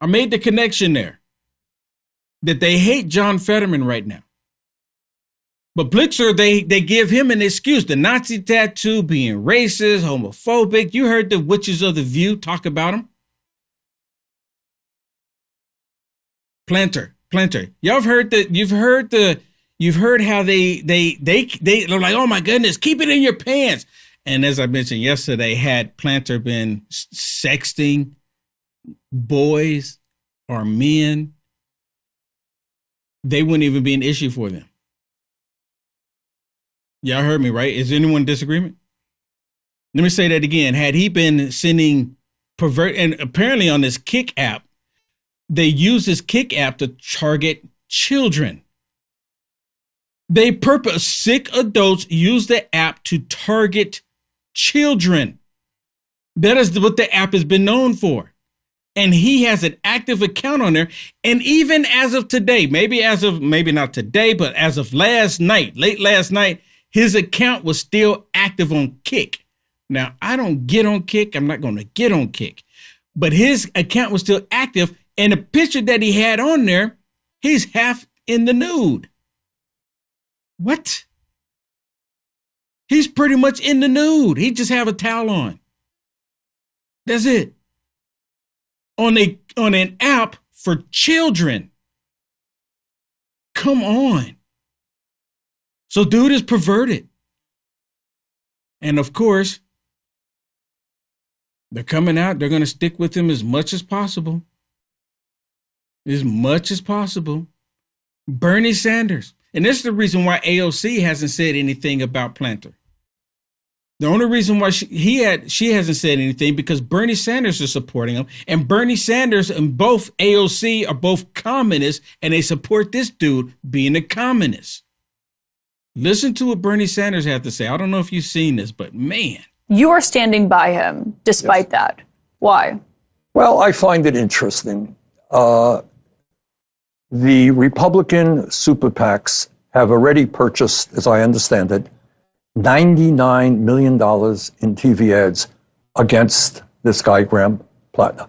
I made the connection there that they hate John Fetterman right now. But Blitzer, they give him an excuse. The Nazi tattoo, being racist, homophobic. You heard the witches of the View talk about him. Planter. Y'all have heard that. You've heard how they're like, oh my goodness, keep it in your pants. And as I mentioned yesterday, had Planter been sexting boys or men, they wouldn't even be an issue for them. Y'all heard me, right? Is anyone in disagreement? Let me say that again. Had he been sending and apparently on this Kick app, they use this Kick app to target children. Sick adults use the app to target children. That is what the app has been known for. And he has an active account on there. And even as of today, maybe not today, but as of last night, late last night, his account was still active on Kick. Now, I don't get on Kick. I'm not going to get on Kick. But his account was still active. And the picture that he had on there, he's half in the nude. What? He's pretty much in the nude. He just have a towel on. That's it. On an app for children. Come on. So dude is perverted. And of course, they're coming out. They're going to stick with him as much as possible. As much as possible. Bernie Sanders. And this is the reason why AOC hasn't said anything about Planter. The only reason why she hasn't said anything because Bernie Sanders is supporting him. And Bernie Sanders and both AOC are both communists, and they support this dude being a communist. Listen to what Bernie Sanders had to say. I don't know if you've seen this, but man. You are standing by him despite that. Why? Well, I find it interesting. The Republican super PACs have already purchased, as I understand it, $99 million in TV ads against this guy, Graham Plattner.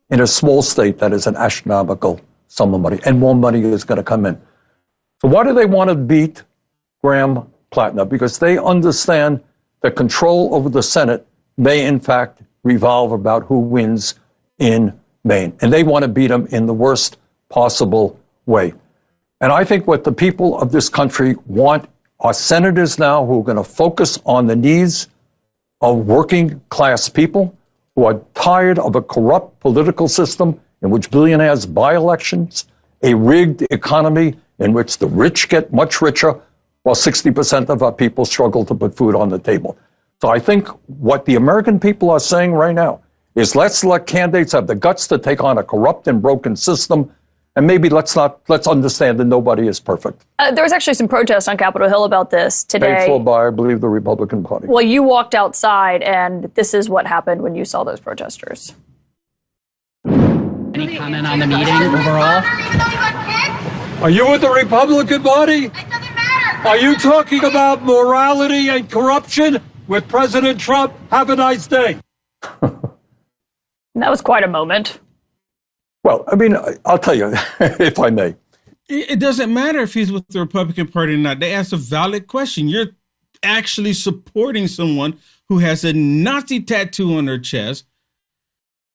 In a small state, that is an astronomical sum of money, and more money is going to come in. So why do they want to beat Graham Plattner? Because they understand that control over the Senate may, in fact, revolve about who wins in Maine. And they want to beat him in the worst possible way. And I think what the people of this country want are senators now who are going to focus on the needs of working class people who are tired of a corrupt political system in which billionaires buy elections, a rigged economy in which the rich get much richer while 60% of our people struggle to put food on the table. So I think what the American people are saying right now is let's let candidates have the guts to take on a corrupt and broken system And maybe let's understand that nobody is perfect. There was actually some protest on Capitol Hill about this today. Paid for by, I believe, the Republican Party. Well, you walked outside, and this is what happened when you saw those protesters. Any comment on the meeting overall? Are you with the Republican Party? It doesn't matter. Are you talking about morality and corruption with President Trump? Have a nice day. That was quite a moment. Well, I mean, I'll tell you, if I may. It doesn't matter if he's with the Republican Party or not. They ask a valid question. You're actually supporting someone who has a Nazi tattoo on their chest,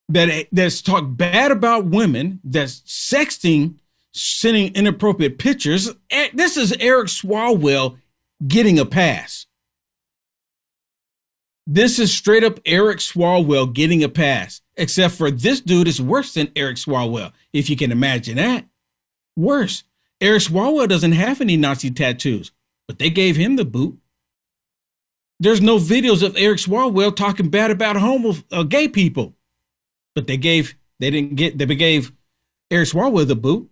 that's talked bad about women, that's sexting, sending inappropriate pictures. This is Eric Swalwell getting a pass. This is straight up Eric Swalwell getting a pass, except for this dude is worse than Eric Swalwell, if you can imagine that. Worse. Eric Swalwell doesn't have any Nazi tattoos, but they gave him the boot. There's no videos of Eric Swalwell talking bad about gay people, but they gave Eric Swalwell the boot.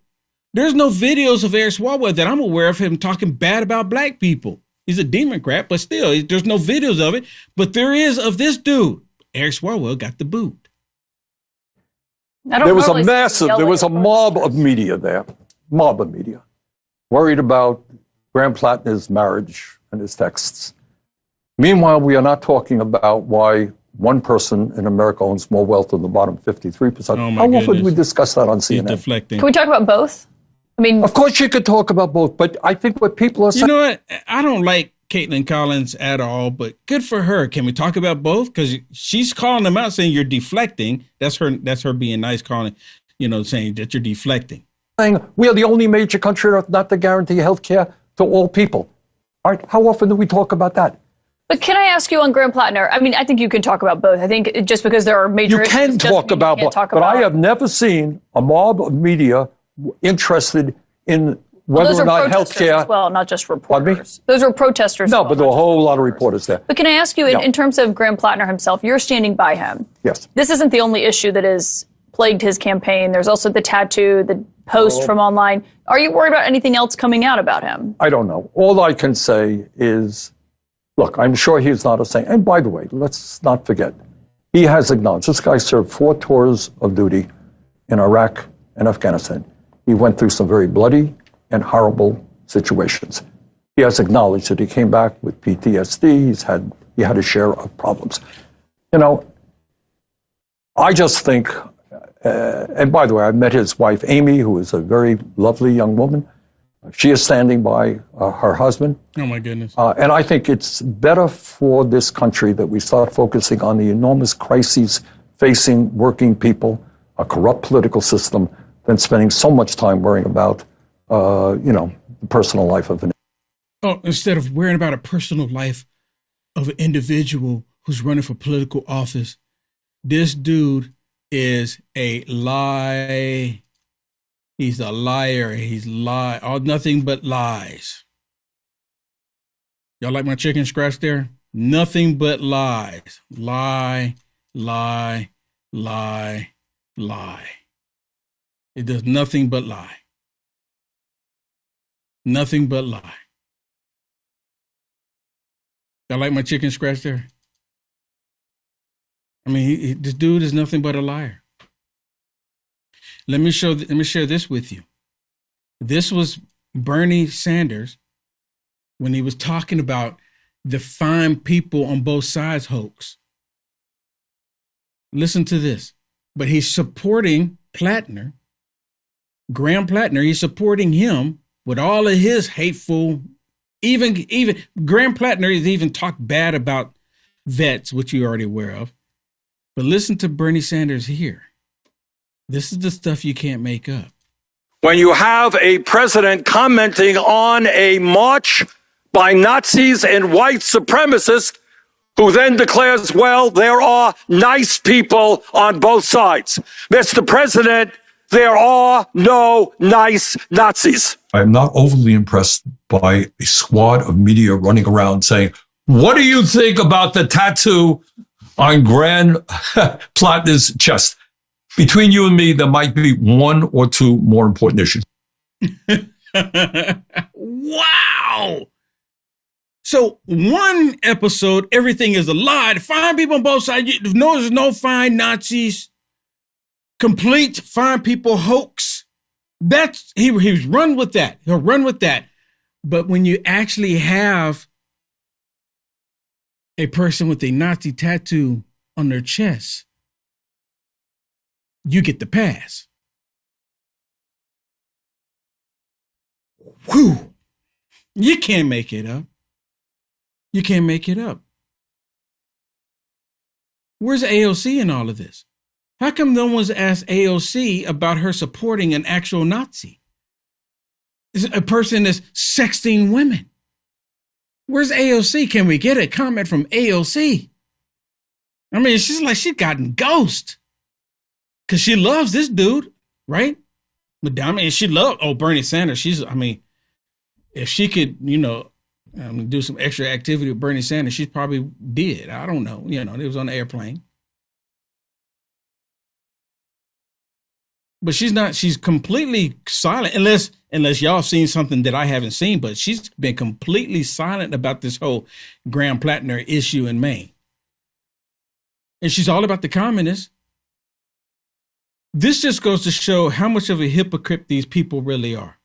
There's no videos of Eric Swalwell that I'm aware of him talking bad about black people. He's a Democrat, but still, there's no videos of it. But there is of this dude. Eric Swalwell got the boot. There was a mob of media there. Mob of media. Worried about Graham Plattner's marriage and his texts. Meanwhile, we are not talking about why one person in America owns more wealth than the bottom 53%. Oh, How often do we discuss that on CNN? Deflecting. Can we talk about both? I mean, of course you could talk about both, but I think what people are saying. You know what? I don't like Caitlin Collins at all, but good for her. Can we talk about both? Because she's calling them out, saying you're deflecting. That's her being nice, calling, saying that you're deflecting. We are the only major country not to guarantee health care to all people. All right, how often do we talk about that? But can I ask you on Graham Plattner? I mean, I think you can talk about both. I think just because there are major issues, you can talk about both, but I have never seen a mob of media interested in whether or not health care. As well, not just reporters. Those were protesters. No, but there were a whole lot of reporters there. But can I ask you, in terms of Graham Plattner himself, you're standing by him. Yes. This isn't the only issue that has plagued his campaign. There's also the tattoo, the post from online. Are you worried about anything else coming out about him? I don't know. All I can say is, look, I'm sure he's not a saint. And by the way, let's not forget, he has acknowledged, this guy served 4 tours of duty in Iraq and Afghanistan. He went through some very bloody and horrible situations. He has acknowledged that he came back with PTSD. He had a share of problems. I just think, and by the way, I met his wife, Amy, who is a very lovely young woman. She is standing by her husband. Oh, my goodness. And I think it's better for this country that we start focusing on the enormous crises facing working people, a corrupt political system, than spending so much time worrying about, the personal life of an. Oh, instead of worrying about a personal life of an individual who's running for political office, this dude is a lie. He's a liar. He's all nothing but lies. Y'all like my chicken scratch there? Nothing but lies. Lie, lie, lie, lie. It does nothing but lie. Nothing but lie. Y'all like my chicken scratch there? I mean, this dude is nothing but a liar. Let me share this with you. This was Bernie Sanders when he was talking about the fine people on both sides hoax. Listen to this. But he's supporting Plattner, Graham Plattner. He's supporting him with all of his hateful, even Graham Plattner has even talked bad about vets, which you're already aware of. But listen to Bernie Sanders here. This is the stuff you can't make up. When you have a president commenting on a march by Nazis and white supremacists, who then declares, well, there are nice people on both sides. Mr. President, there are no nice Nazis. I'm not overly impressed by a squad of media running around saying, what do you think about the tattoo on Graham Plattner's chest? Between you and me, there might be one or two more important issues. Wow. So one episode, everything is a lie. Fine people on both sides. No, there's no fine Nazis. Complete fine people hoax. That's he's run with that. He'll run with that. But when you actually have a person with a Nazi tattoo on their chest, you get the pass. Whew. You can't make it up. You can't make it up. Where's AOC in all of this? How come no one's asked AOC about her supporting an actual Nazi? It's a person that's sexting women. Where's AOC? Can we get a comment from AOC? I mean, she's like, she's gotten ghost. Because she loves this dude, right? But I mean, she loved, Bernie Sanders. If she could, do some extra activity with Bernie Sanders, she probably did. I don't know. It was on the airplane. But she's completely silent, unless y'all seen something that I haven't seen, but she's been completely silent about this whole Graham Plattner issue in Maine. And she's all about the communists. This just goes to show how much of a hypocrite these people really are.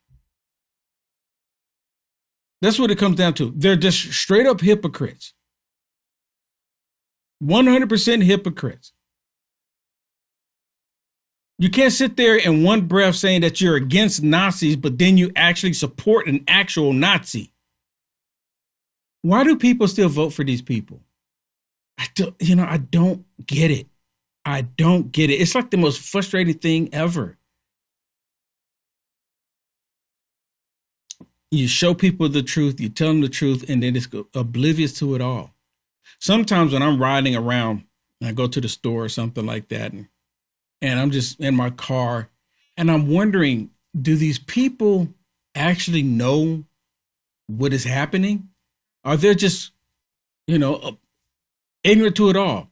That's what it comes down to. They're just straight up hypocrites. 100% hypocrites. You can't sit there in one breath saying that you're against Nazis, but then you actually support an actual Nazi. Why do people still vote for these people? I don't get it. I don't get it. It's like the most frustrating thing ever. You show people the truth, you tell them the truth, and then it's oblivious to it all. Sometimes when I'm riding around, and I go to the store or something like that, and I'm just in my car, and I'm wondering, do these people actually know what is happening? Are they just, ignorant to it all?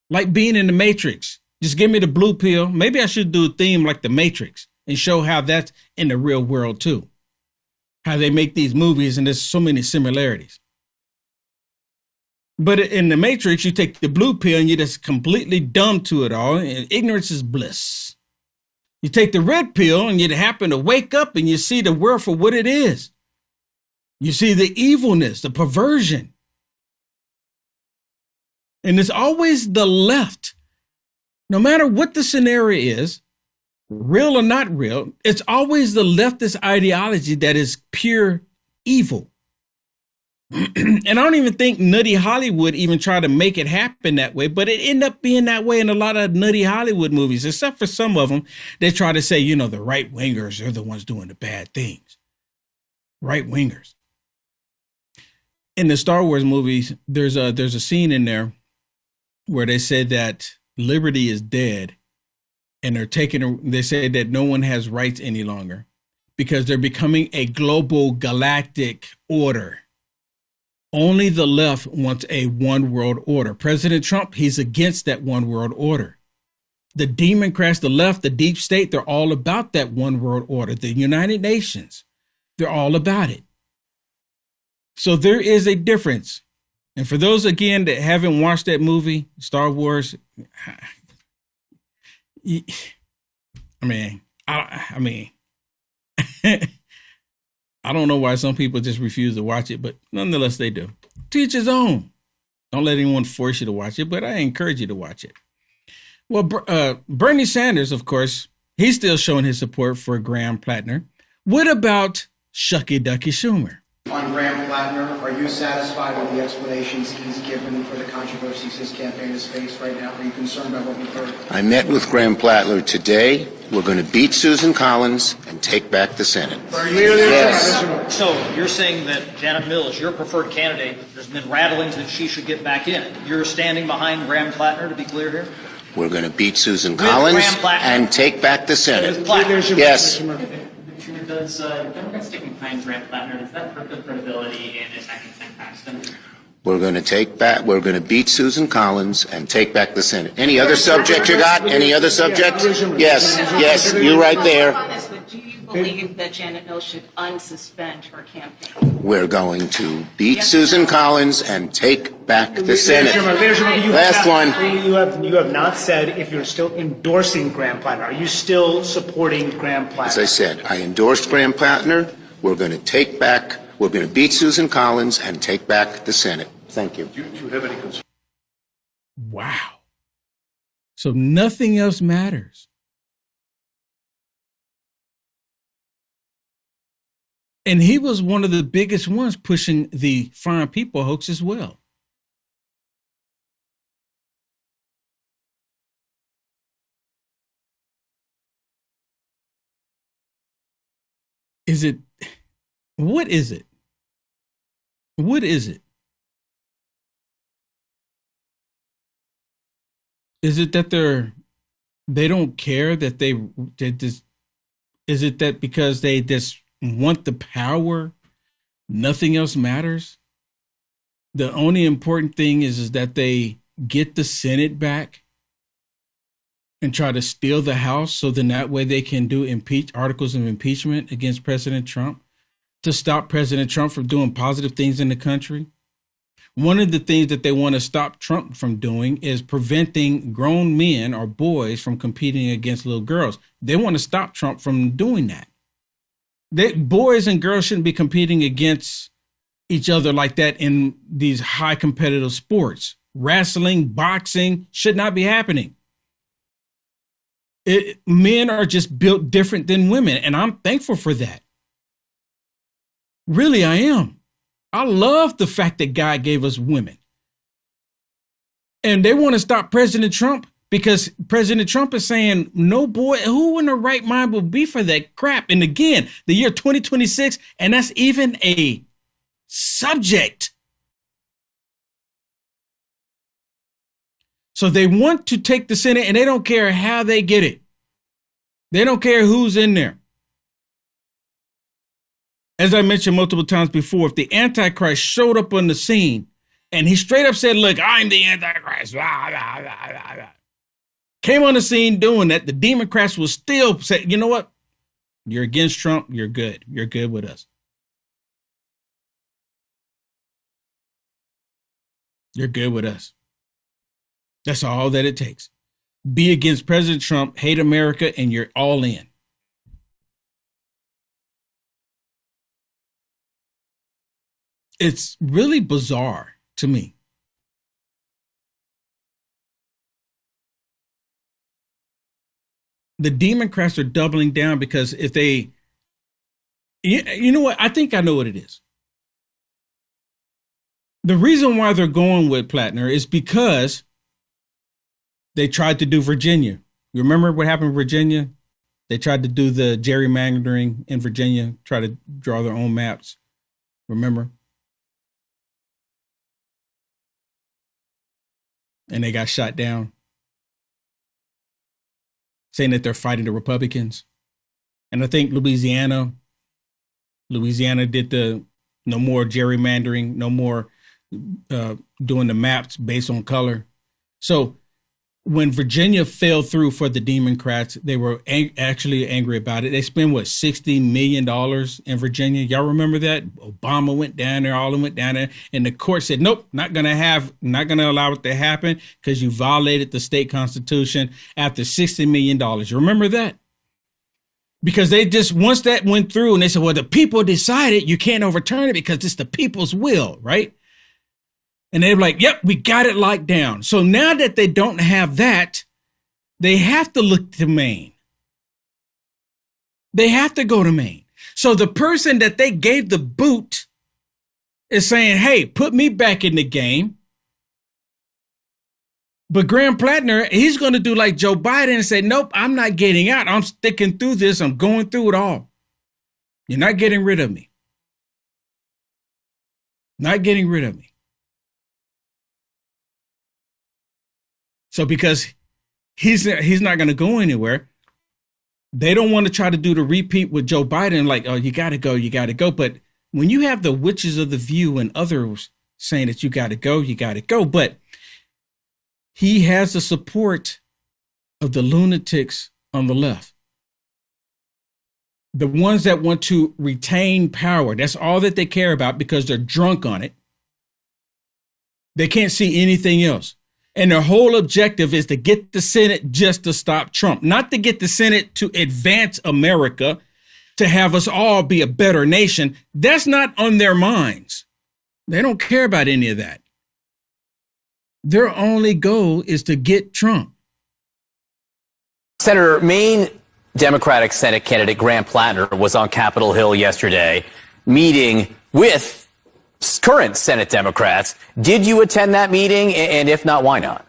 Like being in the Matrix. Just give me the blue pill. Maybe I should do a theme like the Matrix and show how that's in the real world too. How they make these movies and there's so many similarities. But in the Matrix, you take the blue pill and you're just completely dumb to it all, and ignorance is bliss. You take the red pill and you happen to wake up and you see the world for what it is. You see the evilness, the perversion. And it's always the left. No matter what the scenario is, real or not real, it's always the leftist ideology that is pure evil. And I don't even think Nutty Hollywood even tried to make it happen that way, but it ended up being that way in a lot of Nutty Hollywood movies, except for some of them. They try to say, the right wingers are the ones doing the bad things. Right wingers. In the Star Wars movies, there's a scene in there where they said that liberty is dead, and they say that no one has rights any longer because they're becoming a global galactic order. Only the left wants a one world order. President Trump, he's against that one world order. The Democrats, the left, the deep state, they're all about that one world order. The United Nations, they're all about it. So there is a difference. And for those, again, that haven't watched that movie, Star Wars, I don't know why some people just refuse to watch it, but nonetheless, they do. To each his own. Don't let anyone force you to watch it, but I encourage you to watch it. Well, Bernie Sanders, of course, he's still showing his support for Graham Plattner. What about Shucky Ducky Schumer? On Graham Plattner, are you satisfied with the explanations he's given for the controversies his campaign has faced right now? Are you concerned about what we've heard? I met with Graham Plattner today. We're going to beat Susan Collins and take back the Senate. Yes. So you're saying that Janet Mills is your preferred candidate. There's been rattlings that she should get back in. You're standing behind Graham Plattner, to be clear here? We're going to beat Susan Collins and take back the Senate. Yes. Does Democrats sticking behind Graham Plattner, does that hurt their credibility in attacking Ken Paxton? we're going to beat Susan Collins and take back the Senate. Any other subject you got? Any other subject? Yes, you right there. Do you believe that Janet Mills should unsuspend her campaign? We're going to beat Susan Collins and take back the Senate. Last one. You have not said if you're still endorsing Graham Plattner. Are you still supporting Graham Plattner? As I said, I endorsed Graham Plattner. We're going to beat Susan Collins and take back the Senate. Thank you. Do you have any concerns? Wow. So nothing else matters. And he was one of the biggest ones pushing the foreign people hoax as well. What is it? What is it? Is it that they don't care that they just, is it that because they just want the power, nothing else matters? The only important thing is that they get the Senate back and try to steal the House, so then that way they can do articles of impeachment against President Trump to stop President Trump from doing positive things in the country. One of the things that they want to stop Trump from doing is preventing grown men or boys from competing against little girls. They want to stop Trump from doing that. Boys and girls shouldn't be competing against each other like that in these high competitive sports. Wrestling, boxing should not be happening. Men are just built different than women, and I'm thankful for that. Really, I am. I love the fact that God gave us women. And they want to stop President Trump because President Trump is saying, no boy, who in the right mind will be for that crap? And again, the year 2026, and that's even a subject. So they want to take the Senate, and they don't care how they get it. They don't care who's in there. As I mentioned multiple times before, if the Antichrist showed up on the scene and he straight up said, look, I'm the Antichrist, came on the scene doing that, the Democrats will still say, you know what? You're against Trump. You're good. You're good with us. You're good with us. That's all that it takes. Be against President Trump, hate America, and you're all in. It's really bizarre to me. The Democrats are doubling down because if they, you know what? I think I know what it is. The reason why they're going with Plattner is because they tried to do Virginia. You remember what happened in Virginia? They tried to do the gerrymandering in Virginia, try to draw their own maps. Remember? And they got shot down, saying that they're fighting the Republicans. And I think Louisiana did the no more gerrymandering, no more doing the maps based on color. So when Virginia fell through for the Democrats, they were actually angry about it. They spent, $60 million in Virginia. Y'all remember that? Obama went down there, all of them went down there. And the court said, nope, not going to allow it to happen because you violated the state constitution after $60 million. You remember that? Because they just, once that went through and they said, well, the people decided, you can't overturn it because it's the people's will, right? And they're like, yep, we got it locked down. So now that they don't have that, they have to look to Maine. They have to go to Maine. So the person that they gave the boot is saying, hey, put me back in the game. But Graham Plattner, he's going to do like Joe Biden and say, nope, I'm not getting out. I'm sticking through this. I'm going through it all. You're not getting rid of me. Not getting rid of me. So because he's not going to go anywhere, they don't want to try to do the repeat with Joe Biden, like, oh, you got to go. But when you have the witches of the View and others saying that you got to go. But he has the support of the lunatics on the left. The ones that want to retain power. That's all that they care about because they're drunk on it. They can't see anything else. And their whole objective is to get the Senate just to stop Trump, not to get the Senate to advance America, to have us all be a better nation. That's not on their minds. They don't care about any of that. Their only goal is to get Trump. Senator, Maine Democratic Senate candidate Graham Plattner was on Capitol Hill yesterday meeting with current Senate Democrats. Did you attend that meeting? And if not, why not?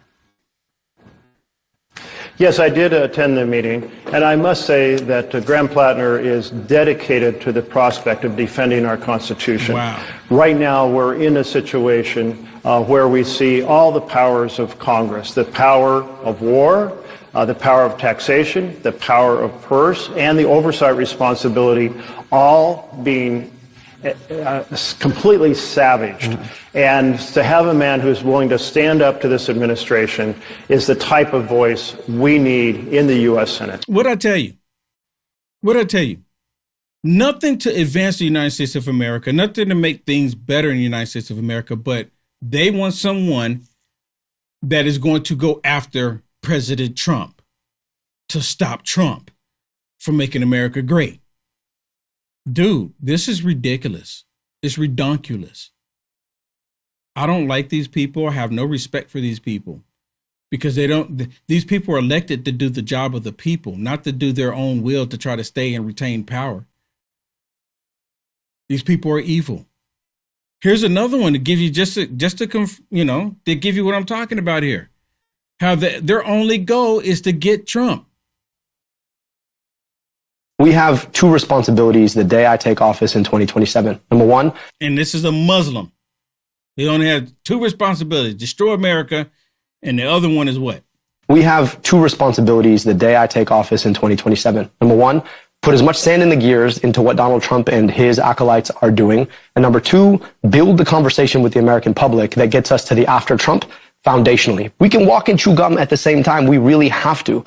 Yes, I did attend the meeting, and I must say that Graham Plattner is dedicated to the prospect of defending our Constitution. Wow. Right now, we're in a situation where we see all the powers of Congress, the power of war, the power of taxation, the power of purse, and the oversight responsibility all being completely savaged. Mm-hmm. And to have a man who's willing to stand up to this administration is the type of voice we need in the U.S. Senate. What'd I tell you? Nothing to advance the United States of America, nothing to make things better in the United States of America, but they want someone that is going to go after President Trump to stop Trump from making America great. Dude, this is ridiculous. It's redonkulous. I don't like these people. I have no respect for these people because these people are elected to do the job of the people, not to do their own will to try to stay and retain power. These people are evil. Here's another one to give you to give you what I'm talking about here. How their only goal is to get Trump. We have two responsibilities the day I take office in 2027. Number one. And this is a Muslim. He only has two responsibilities: destroy America, and the other one is what? We have two responsibilities the day I take office in 2027. Number one, put as much sand in the gears into what Donald Trump and his acolytes are doing. And number two, build the conversation with the American public that gets us to the after Trump foundationally. We can walk and chew gum at the same time. We really have to.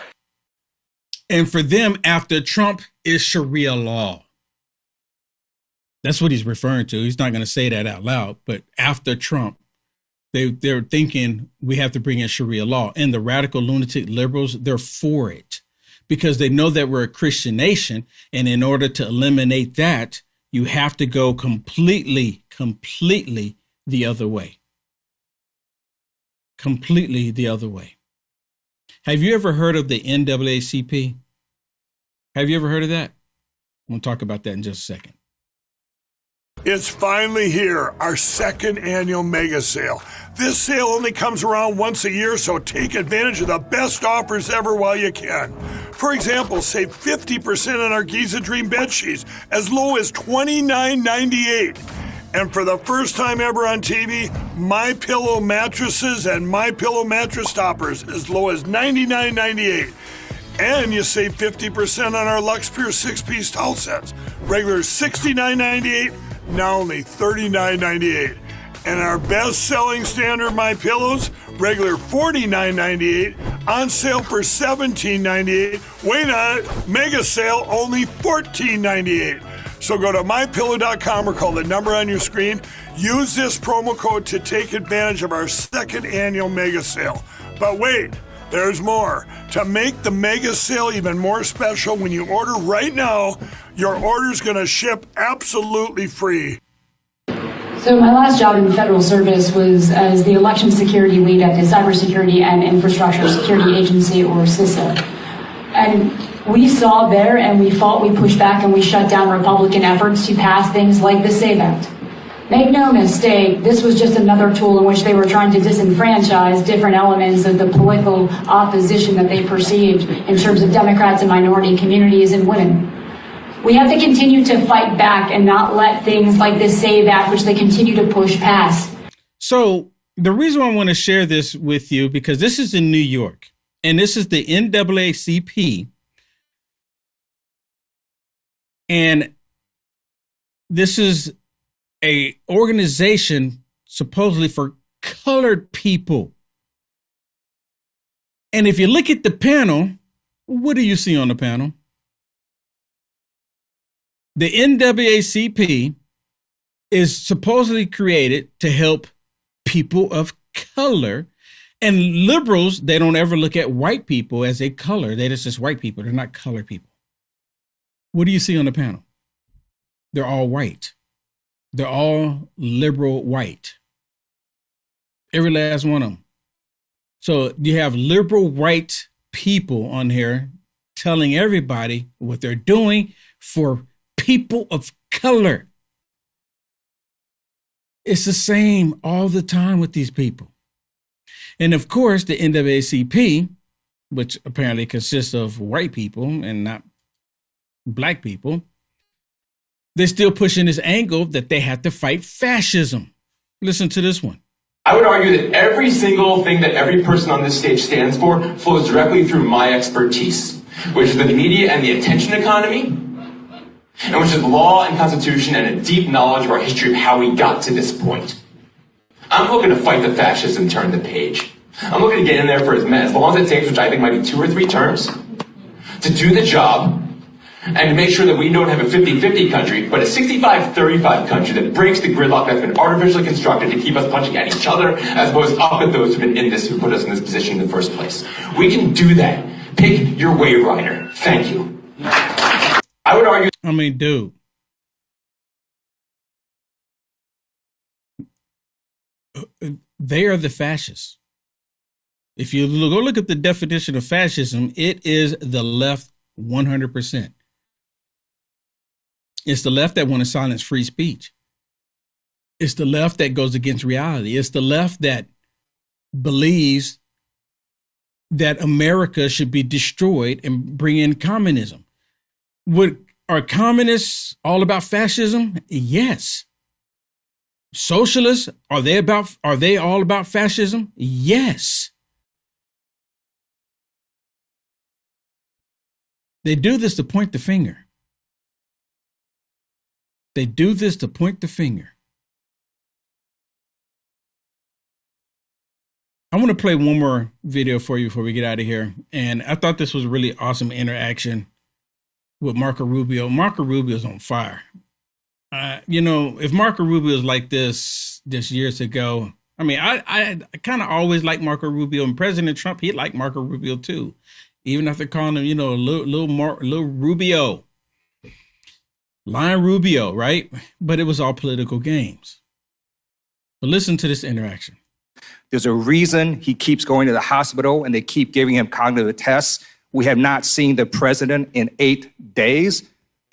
And for them, after Trump is Sharia law. That's what he's referring to. He's not going to say that out loud, but after Trump, they're thinking we have to bring in Sharia law. And the radical lunatic liberals, they're for it because they know that we're a Christian nation. And in order to eliminate that, you have to go completely the other way. Completely the other way. Have you ever heard of the NAACP? Have you ever heard of that? We'll talk about that in just a second. It's finally here, our second annual mega sale. This sale only comes around once a year, so take advantage of the best offers ever while you can. For example, save 50% on our Giza Dream bed sheets, as low as $29.98. And for the first time ever on TV, MyPillow mattresses and MyPillow mattress toppers as low as $99.98. And you save 50% on our Lux Pure 6-piece towel sets. Regular $69.98, now only $39.98. And our best-selling standard MyPillows, regular $49.98, on sale for $17.98. Wait on it, mega sale, only $14.98. So go to MyPillow.com or call the number on your screen. Use this promo code to take advantage of our second annual mega sale. But wait, there's more. To make the mega sale even more special, when you order right now, your order's going to ship absolutely free. So my last job in the federal service was as the election security lead at the Cybersecurity and Infrastructure Security Agency, or CISA. And we saw there, and we fought, we pushed back, and we shut down Republican efforts to pass things like the SAVE Act. Make no mistake, this was just another tool in which they were trying to disenfranchise different elements of the political opposition that they perceived in terms of Democrats and minority communities and women. We have to continue to fight back and not let things like the SAVE Act, which they continue to push past. So the reason I want to share this with you, because this is in New York, and this is the NAACP, and this is a organization supposedly for colored people. And if you look at the panel, what do you see on the panel? The NAACP is supposedly created to help people of color. And liberals, they don't ever look at white people as a color. They're just white people. They're not colored people. What do you see on the panel? They're all white. They're all liberal white. Every last one of them. So you have liberal white people on here telling everybody what they're doing for people of color. It's the same all the time with these people. And of course, the NAACP, which apparently consists of white people and not black people, they're still pushing this angle that they have to fight fascism. Listen to this one. I would argue that every single thing that every person on this stage stands for flows directly through my expertise, which is the media and the attention economy, and which is law and constitution and a deep knowledge of our history of how we got to this point. I'm looking to fight the fascists and turn the page. I'm looking to get in there for as long as it takes, which I think might be 2 or 3 terms, to do the job and to make sure that we don't have a 50-50 country, but a 65-35 country that breaks the gridlock that's been artificially constructed to keep us punching at each other as opposed to up at those who've been in this, who put us in this position in the first place. We can do that. Pick your wave rider. Thank you. I would argue... I mean, dude. They are the fascists. If you go look at the definition of fascism, it is the left 100%. It's the left that want to silence free speech. It's the left that goes against reality. It's the left that believes that America should be destroyed and bring in communism. Are communists all about fascism? Yes. Socialists, are they all about fascism? Yes. They do this to point the finger. They do this to point the finger. I want to play one more video for you before we get out of here. And I thought this was a really awesome interaction with Marco Rubio. Marco Rubio's on fire. If Marco Rubio was like this years ago, I mean, I kind of always liked Marco Rubio, and President Trump, he liked Marco Rubio too, even after calling him, little Rubio, Lion Rubio, right? But it was all political games. But listen to this interaction. There's a reason he keeps going to the hospital and they keep giving him cognitive tests. We have not seen the president in 8 days.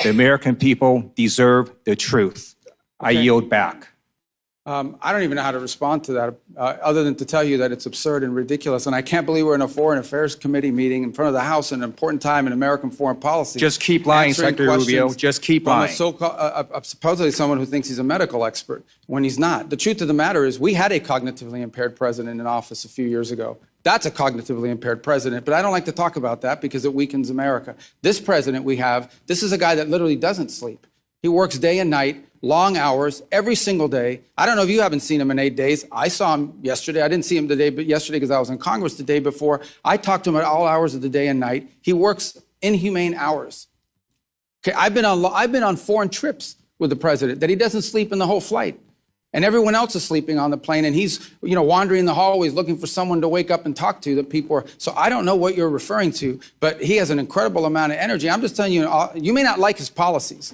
The American people deserve the truth. I yield back. I don't even know how to respond to that, other than to tell you that it's absurd and ridiculous. And I can't believe we're in a Foreign Affairs Committee meeting in front of the House, an important time in American foreign policy. Just keep lying, Secretary Rubio. Just keep lying. Supposedly someone who thinks he's a medical expert when he's not. The truth of the matter is we had a cognitively impaired president in office a few years ago. That's a cognitively impaired president, but I don't like to talk about that because it weakens America. This president we have, this is a guy that literally doesn't sleep. He works day and night, long hours, every single day. I don't know if you haven't seen him in 8 days. I saw him yesterday. I didn't see him yesterday because I was in Congress the day before. I talked to him at all hours of the day and night. He works inhumane hours. Okay, I've been on foreign trips with the president that he doesn't sleep in the whole flight. And everyone else is sleeping on the plane, and he's, wandering the hallways looking for someone to wake up and talk to that people are. So I don't know what you're referring to, but he has an incredible amount of energy. I'm just telling you, you may not like his policies.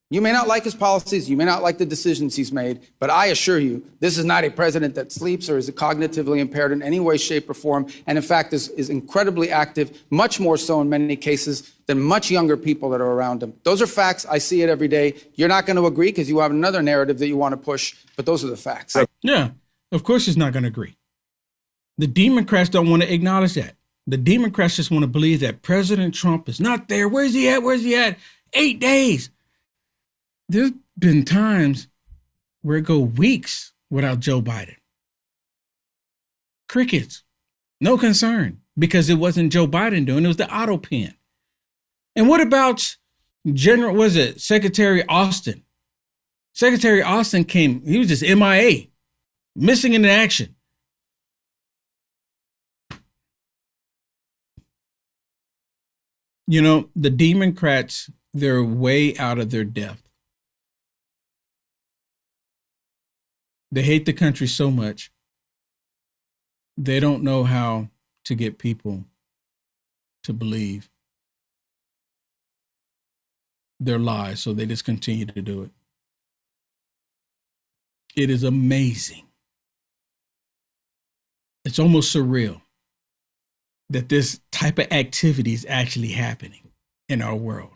You may not like his policies, you may not like the decisions he's made, but I assure you, this is not a president that sleeps or is cognitively impaired in any way, shape, or form, and in fact is incredibly active, much more so in many cases than much younger people that are around him. Those are facts. I see it every day. You're not going to agree because you have another narrative that you want to push, but those are the facts. Yeah, of course he's not going to agree. The Democrats don't want to acknowledge that. The Democrats just want to believe that President Trump is not there. Where's he at? Where's he at? 8 days. There's been times where it go weeks without Joe Biden. Crickets. No concern, because it wasn't Joe Biden doing it, was the auto pen. And what about Secretary Austin? Secretary Austin he was just MIA. missing in action. You know, the Democrats, they're way out of their depth. They hate the country so much, they don't know how to get people to believe their lies, so they just continue to do it. It is amazing. It's almost surreal that this type of activity is actually happening in our world.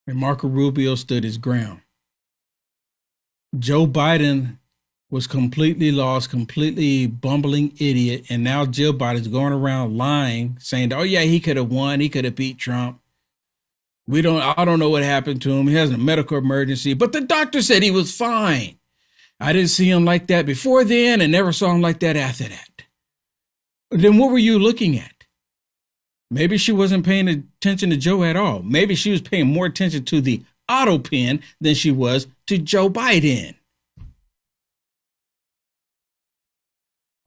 And Marco Rubio stood his ground. Joe Biden was completely lost, completely bumbling idiot, and now Joe Biden's going around lying, saying, oh yeah, he could have won, he could have beat Trump. I don't know what happened to him. He has a medical emergency, but the doctor said he was fine. I didn't see him like that before then and never saw him like that after that. Then what were you looking at? Maybe she wasn't paying attention to Joe at all. Maybe she was paying more attention to the auto pen than she was to Joe Biden.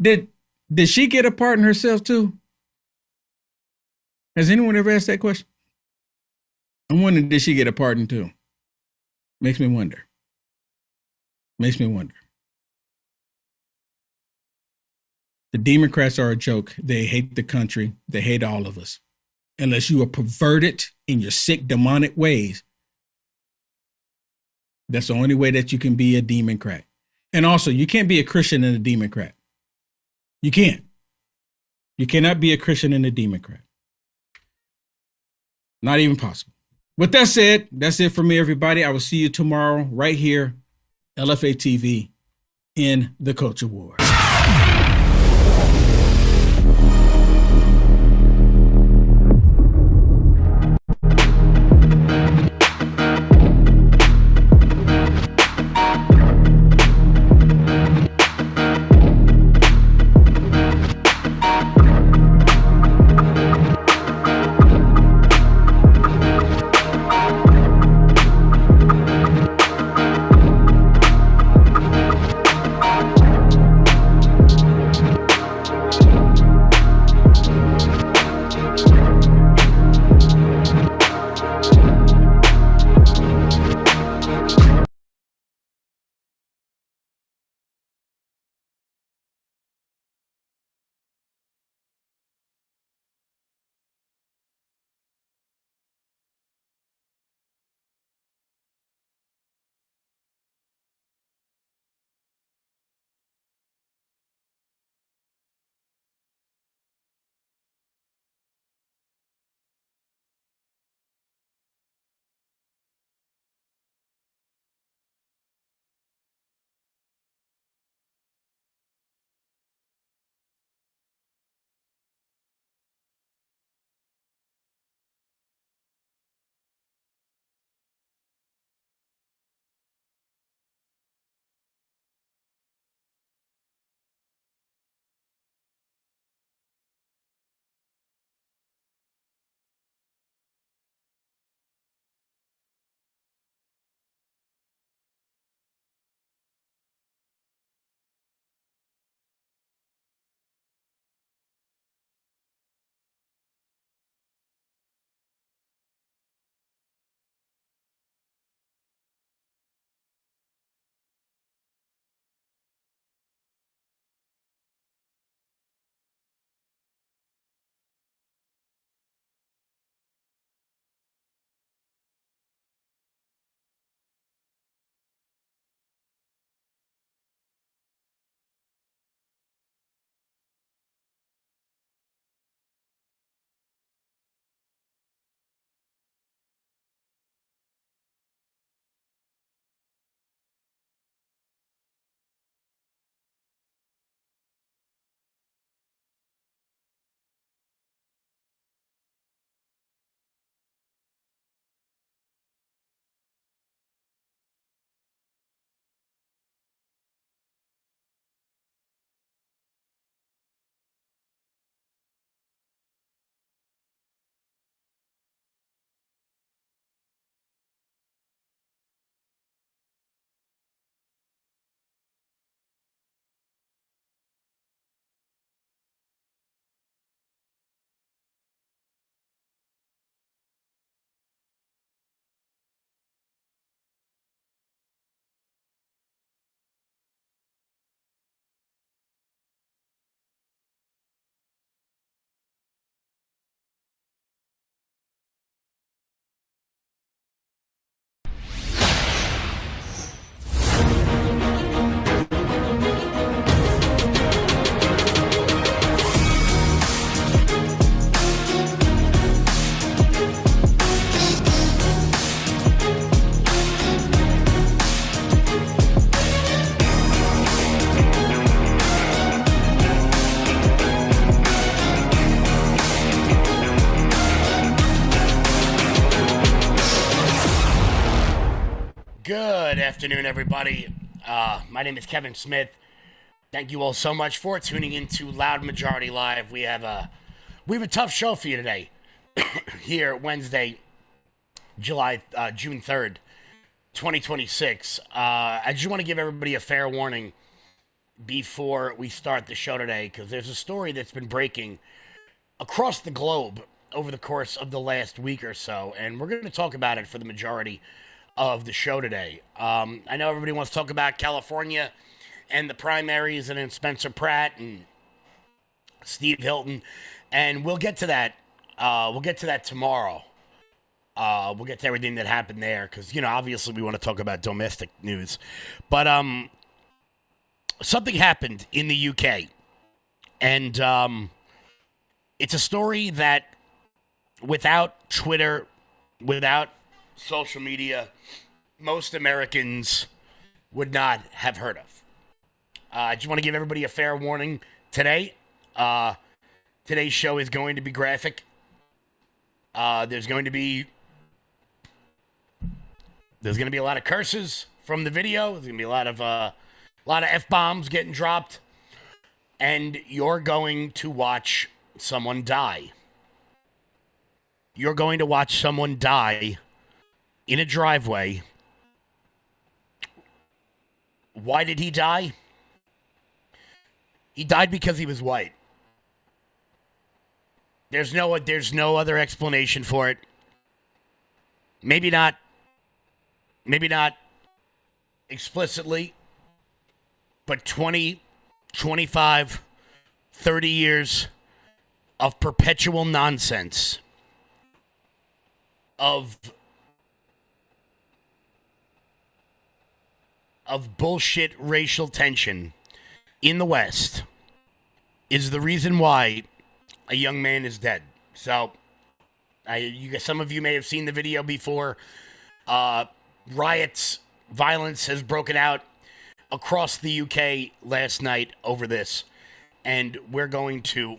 Did she get a pardon herself too? Has anyone ever asked that question? I'm wondering, did she get a pardon too? Makes me wonder. Makes me wonder. The Democrats are a joke. They hate the country. They hate all of us. Unless you are perverted in your sick, demonic ways. That's the only way that you can be a Democrat. And also, you can't be a Christian and a Democrat. You can't. You cannot be a Christian and a Democrat. Not even possible. With that said, that's it for me, everybody. I will see you tomorrow right here, LFA TV, in the Culture War. afternoon, everybody. My name is Kevin Smith. Thank you all so much for tuning in to Loud Majority Live. We have a tough show for you today. Here, Wednesday, June 3rd, 2026. I just want to give everybody a fair warning before we start the show today, because there's a story that's been breaking across the globe over the course of the last week or so, and we're going to talk about it for the majority of the show today. I know everybody wants to talk about California and the primaries and then Spencer Pratt and Steve Hilton, and we'll get to that. We'll get to that tomorrow. We'll get to everything that happened there because, obviously we want to talk about domestic news. But something happened in the UK, and it's a story that without Twitter, without social media, most Americans would not have heard of. I just want to give everybody a fair warning today. Today's show is going to be graphic. There's going to be a lot of curses from the video. There's going to be a lot of F-bombs getting dropped, and you're going to watch someone die. You're going to watch someone die in a driveway. Why did he die? He died because he was white. There's no other explanation for it. Maybe not explicitly, but 20, 25, 30 years of perpetual nonsense, of bullshit racial tension in the West is the reason why a young man is dead. So, some of you may have seen the video before. Riots, violence has broken out across the UK last night over this, and we're going to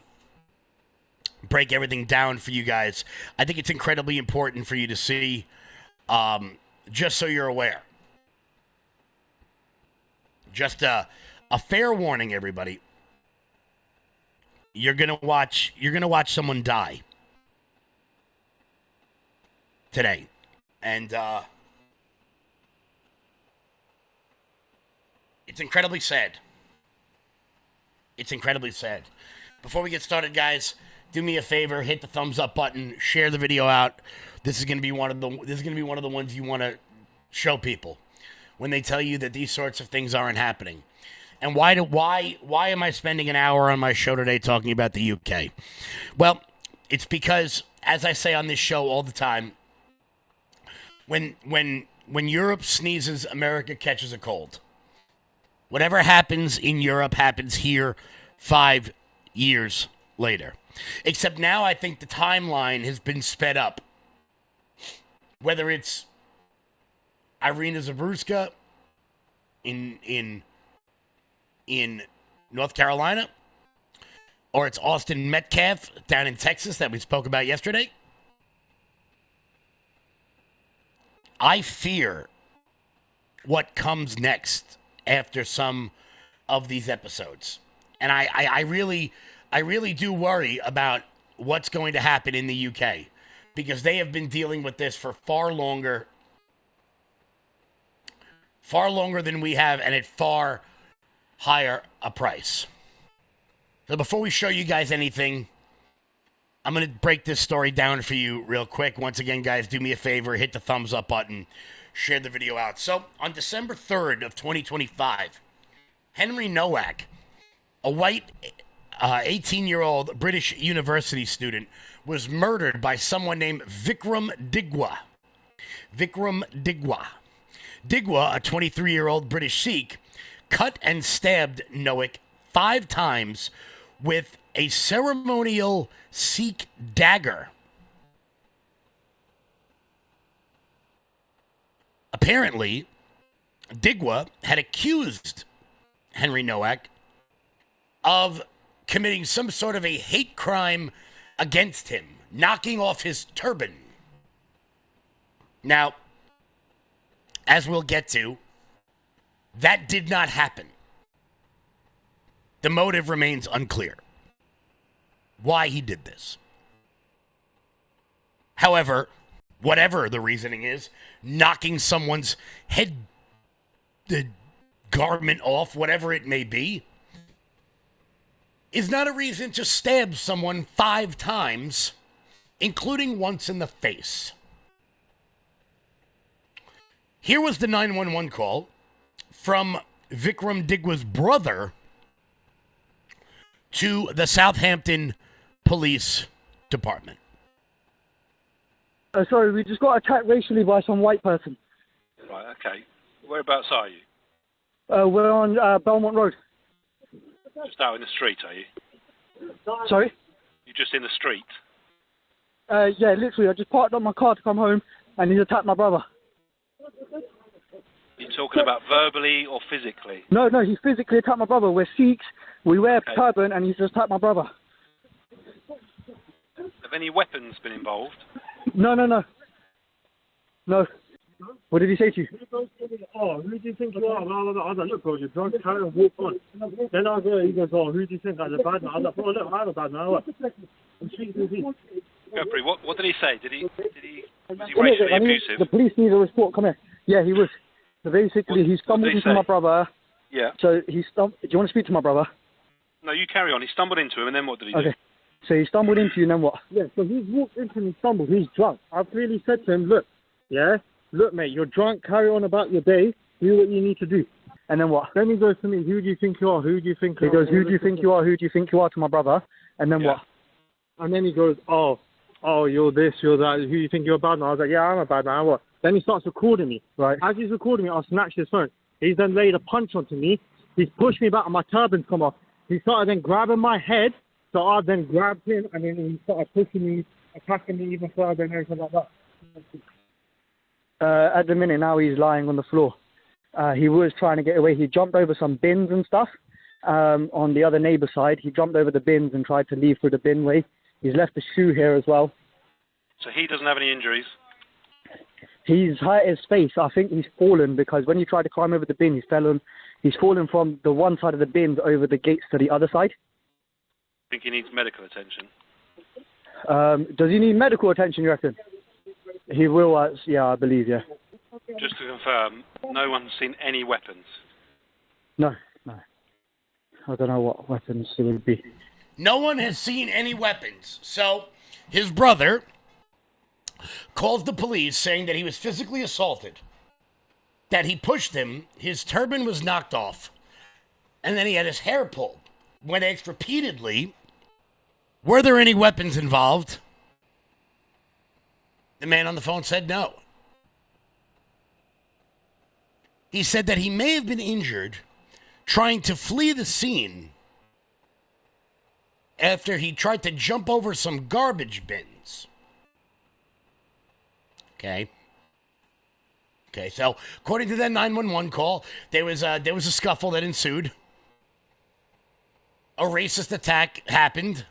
break everything down for you guys. I think it's incredibly important for you to see, just so you're aware. Just a fair warning, everybody. You're gonna watch someone die today, and it's incredibly sad. It's incredibly sad. Before we get started, guys, do me a favor: hit the thumbs up button, share the video out. This is gonna be one of the ones you want to show people when they tell you that these sorts of things aren't happening. And why am I spending an hour on my show today talking about the UK? Well, it's because, as I say on this show all the time, when Europe sneezes, America catches a cold. Whatever happens in Europe happens here 5 years later. Except now I think the timeline has been sped up. Whether it's Irina Zabruska in North Carolina, or it's Austin Metcalf down in Texas that we spoke about yesterday. I fear what comes next after some of these episodes. And I really do worry about what's going to happen in the UK, because they have been dealing with this for far longer than we have, and at far higher a price. So before we show you guys anything, I'm going to break this story down for you real quick. Once again, guys, do me a favor, hit the thumbs up button, share the video out. So on December 3rd of 2025, Henry Nowak, a white 18-year-old British university student, was murdered by someone named Vikram Digwa. Vikram Digwa. Digwa, a 23-year-old British Sikh, cut and stabbed Nowak 5 times with a ceremonial Sikh dagger. Apparently, Digwa had accused Henry Nowak of committing some sort of a hate crime against him, knocking off his turban. Now, as we'll get to, That did not happen. The motive remains unclear. Why he did this. However, whatever the reasoning is, knocking someone's head, the garment off, whatever it may be, is not a reason to stab someone 5 times, including once in the face. Here was the 911 call from Vikram Digwa's brother to the Southampton Police Department. Sorry, we just got attacked racially by some white person. Right, okay. Whereabouts are you? We're on Belmont Road. Just out in the street, are you? Sorry? You're just in the street? Yeah, literally. I just parked up my car to come home, and he's attacked my brother. You're talking about verbally or physically? No, he physically attacked my brother. We're Sikhs. We wear turban, and he's just attacked my brother. Have any weapons been involved? No. No. What did he say to you? Oh, who do you think you are? I was like, look, bro, you're drunk, carry on, walk on. Then I go, he goes, oh, who do you think I'm a bad man? I was like, oh, look, I'm a bad man. What? I'm speaking to you. Godfrey, what did he say? Was he racially abusive? The police need a report. Come here. Yeah, he was. So basically, he stumbled into my brother. Yeah. So do you want to speak to my brother? No, you carry on. He stumbled into him, and then what did he do? Okay. So he stumbled into you, and then what? Yeah, so he's walked into me, stumbled. He's drunk. I've clearly said to him, look, mate, you're drunk. Carry on about your day. Do what you need to do. And then what? Then he goes to me, who do you think you are? Who do you think you are? He goes, who do you think you are? Who do you think you are to my brother? And then what? And then he goes, oh, you're this, you're that. Who do you think you're a bad man? I was like, yeah, I'm a bad man. What? Then he starts recording me. Right. As he's recording me, I snatched his phone. He's then laid a punch onto me. He's pushed me back and my turban's come off. He started then grabbing my head. So I then grabbed him and then he started pushing me, attacking me even further and everything like that. At the minute now he's lying on the floor. He was trying to get away. He jumped over some bins and stuff on the other neighbour side. He jumped over the bins and tried to leave through the bin way. He's left a shoe here as well. So he doesn't have any injuries? He's hurt his face. I think he's fallen because when he tried to climb over the bin, he's fallen from the one side of the bins over the gates to the other side. I think he needs medical attention. Does he need medical attention, you reckon? He will, yeah, I believe, yeah. Just to confirm, no one's seen any weapons? No. I don't know what weapons it would be. No one has seen any weapons. So his brother calls the police saying that he was physically assaulted, that he pushed him, his turban was knocked off, and then he had his hair pulled. When asked repeatedly, were there any weapons involved? The man on the phone said no. He said that he may have been injured trying to flee the scene after he tried to jump over some garbage bins. Okay, so according to that 911 call, there was a scuffle that ensued. A racist attack happened.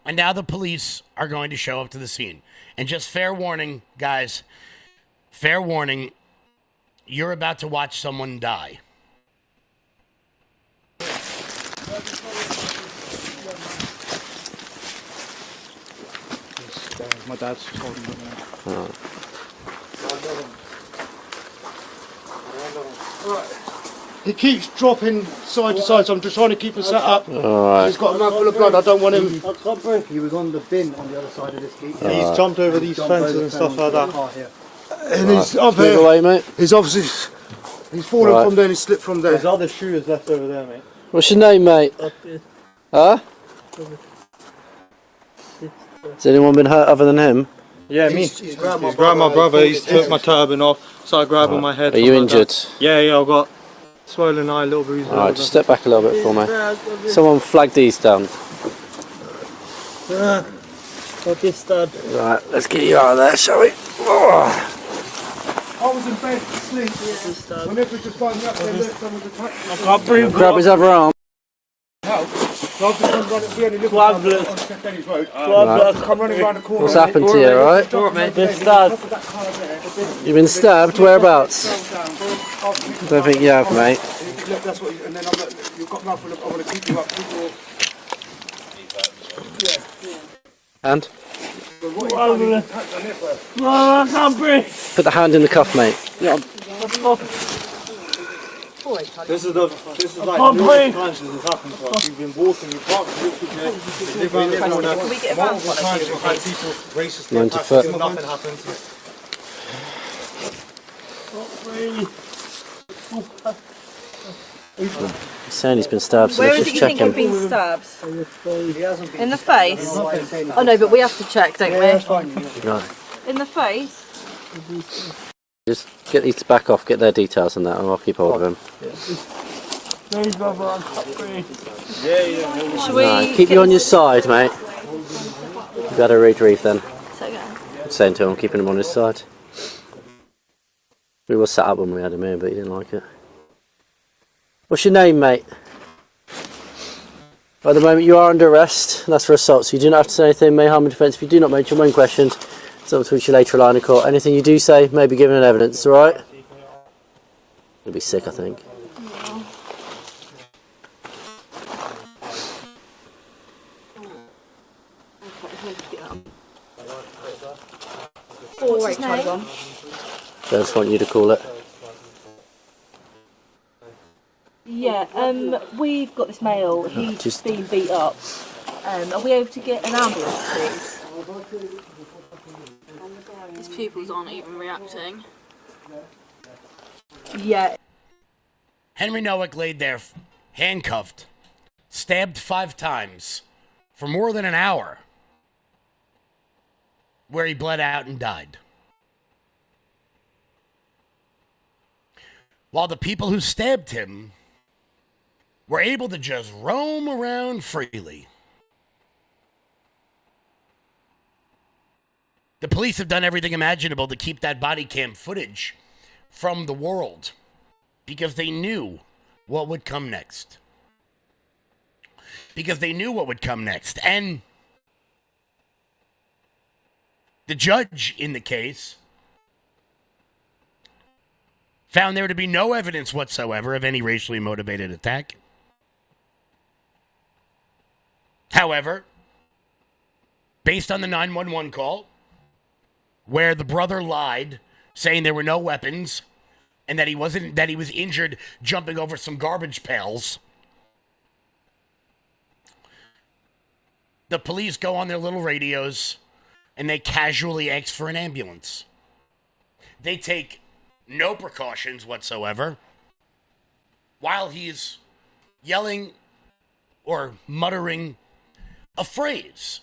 And now the police are going to show up to the scene. And just fair warning, guys, fair warning, you're about to watch someone die. My dad's holding it now. Right. He keeps dropping side to side, so I'm just trying to keep him set up. Alright. He's got a mouthful of blood, I don't want him. He was on the bin on the other side of this gate. He's jumped over these fences and stuff like that. And Right. he's up Move here. away, mate. He's obviously fallen Right. from there and he slipped from there. There's other shoes left over there, mate. What's your name, mate? Huh? Has anyone been hurt other than him? Yeah, me. He's grabbed my brother, he's took my turban off, started grabbing my head. Are you injured? Yeah, I've got swollen eye, little bruise. Alright, just step back a little bit for me. Someone flag these down. Right, let's get you out of there, shall we? I was in bed asleep. Whenever we just find me up there, look, someone's attacked me. Grab his other arm. Help. What's happened to you, alright? Been stabbed. You've been stabbed? Whereabouts? Don't think you have, mate. Hand? I can't breathe. Put the hand in the cuff, mate. Yeah. This is like can't breathe. times this has happened to us. We've been walking, we parked Can we get a van multiple times we've had people racist 90 attacks, foot. still nothing happened. He's saying he's been stabbed, so Where let's is it just you check think you've him. been stabbed? In the face? Oh no, but we have to check, don't we? No. In the face? Just get these back off, get their details on that, and I'll keep hold of him. Please, brother, I can't breathe. Should we No, keep you on your side, mate. You better retrieve then. Saying to him, keeping him on his side. We were set up when we had him here, but he didn't like it. What's your name, mate? At the moment, you are under arrest. That's for assault, so you do not have to say anything. May harm in defence if you do not mention when questioned. It's up to which you later line of court. Anything you do say may be given in evidence, alright? You'll be sick, I think. What's his name? So I just want you to call it. Yeah, we've got this male. He's been beat up. Are we able to get an ambulance, please? His pupils aren't even reacting. Yeah. Henry Noack laid there, handcuffed, stabbed 5 times for more than an hour, where he bled out and died. While the people who stabbed him were able to just roam around freely. The police have done everything imaginable to keep that body cam footage from the world because they knew what would come next. And the judge in the case found there to be no evidence whatsoever of any racially motivated attack. However, based on the 911 call, where the brother lied, saying there were no weapons and that he was injured jumping over some garbage pails, the police go on their little radios and they casually ask for an ambulance. They take no precautions whatsoever while he's yelling or muttering a phrase.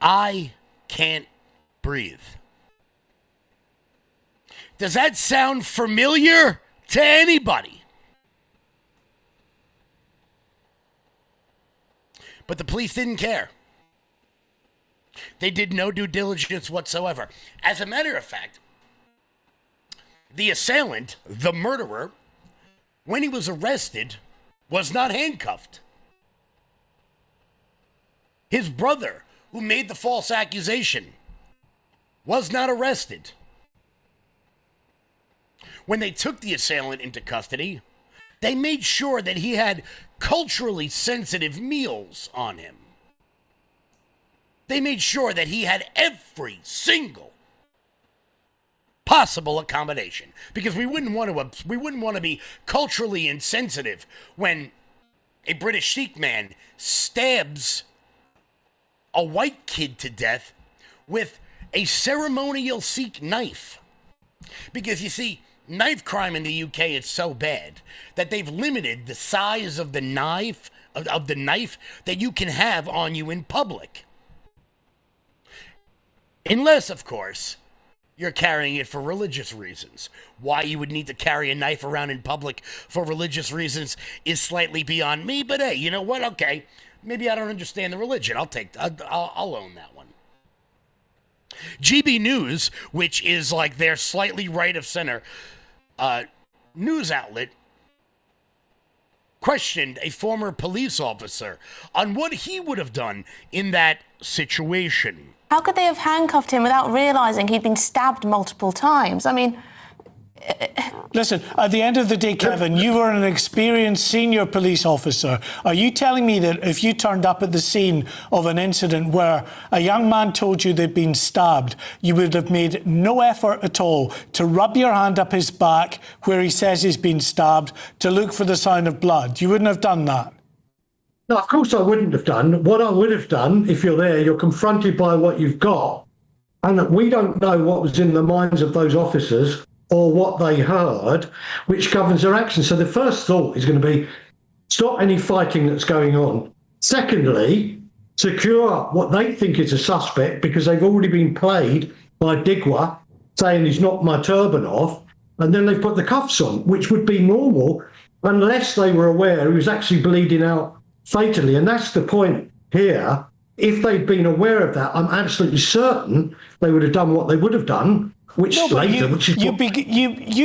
I can't breathe. Does that sound familiar to anybody? But the police didn't care. They did no due diligence whatsoever. As a matter of fact, the assailant, the murderer, when he was arrested, was not handcuffed. His brother, who made the false accusation, was not arrested. When they took the assailant into custody, they made sure that he had culturally sensitive meals on him. They made sure that he had every single possible accommodation, because we wouldn't want to be culturally insensitive when a British Sikh man stabs a white kid to death with a ceremonial Sikh knife. Because you see, knife crime in the UK is so bad that they've limited the size of the knife that you can have on you in public. Unless, of course, you're carrying it for religious reasons. Why you would need to carry a knife around in public for religious reasons is slightly beyond me, but hey, you know what? Okay, maybe I don't understand the religion. I'll own that one. GB News, which is like their slightly right of center news outlet, questioned a former police officer on what he would have done in that situation. How could they have handcuffed him without realising he'd been stabbed multiple times? I mean... Listen, at the end of the day, Kevin, you were an experienced senior police officer. Are you telling me that if you turned up at the scene of an incident where a young man told you they'd been stabbed, you would have made no effort at all to rub your hand up his back where he says he's been stabbed to look for the sign of blood? You wouldn't have done that? No, of course I wouldn't have done. What I would have done, if you're there, you're confronted by what you've got, and we don't know what was in the minds of those officers or what they heard, which governs their actions. So the first thought is going to be, stop any fighting that's going on. Secondly, secure what they think is a suspect, because they've already been played by Digwa, saying he's knocked my turban off, and then they've put the cuffs on, which would be normal unless they were aware he was actually bleeding out fatally. And that's the point here. If they'd been aware of that, I'm absolutely certain they would have done what they would have done. You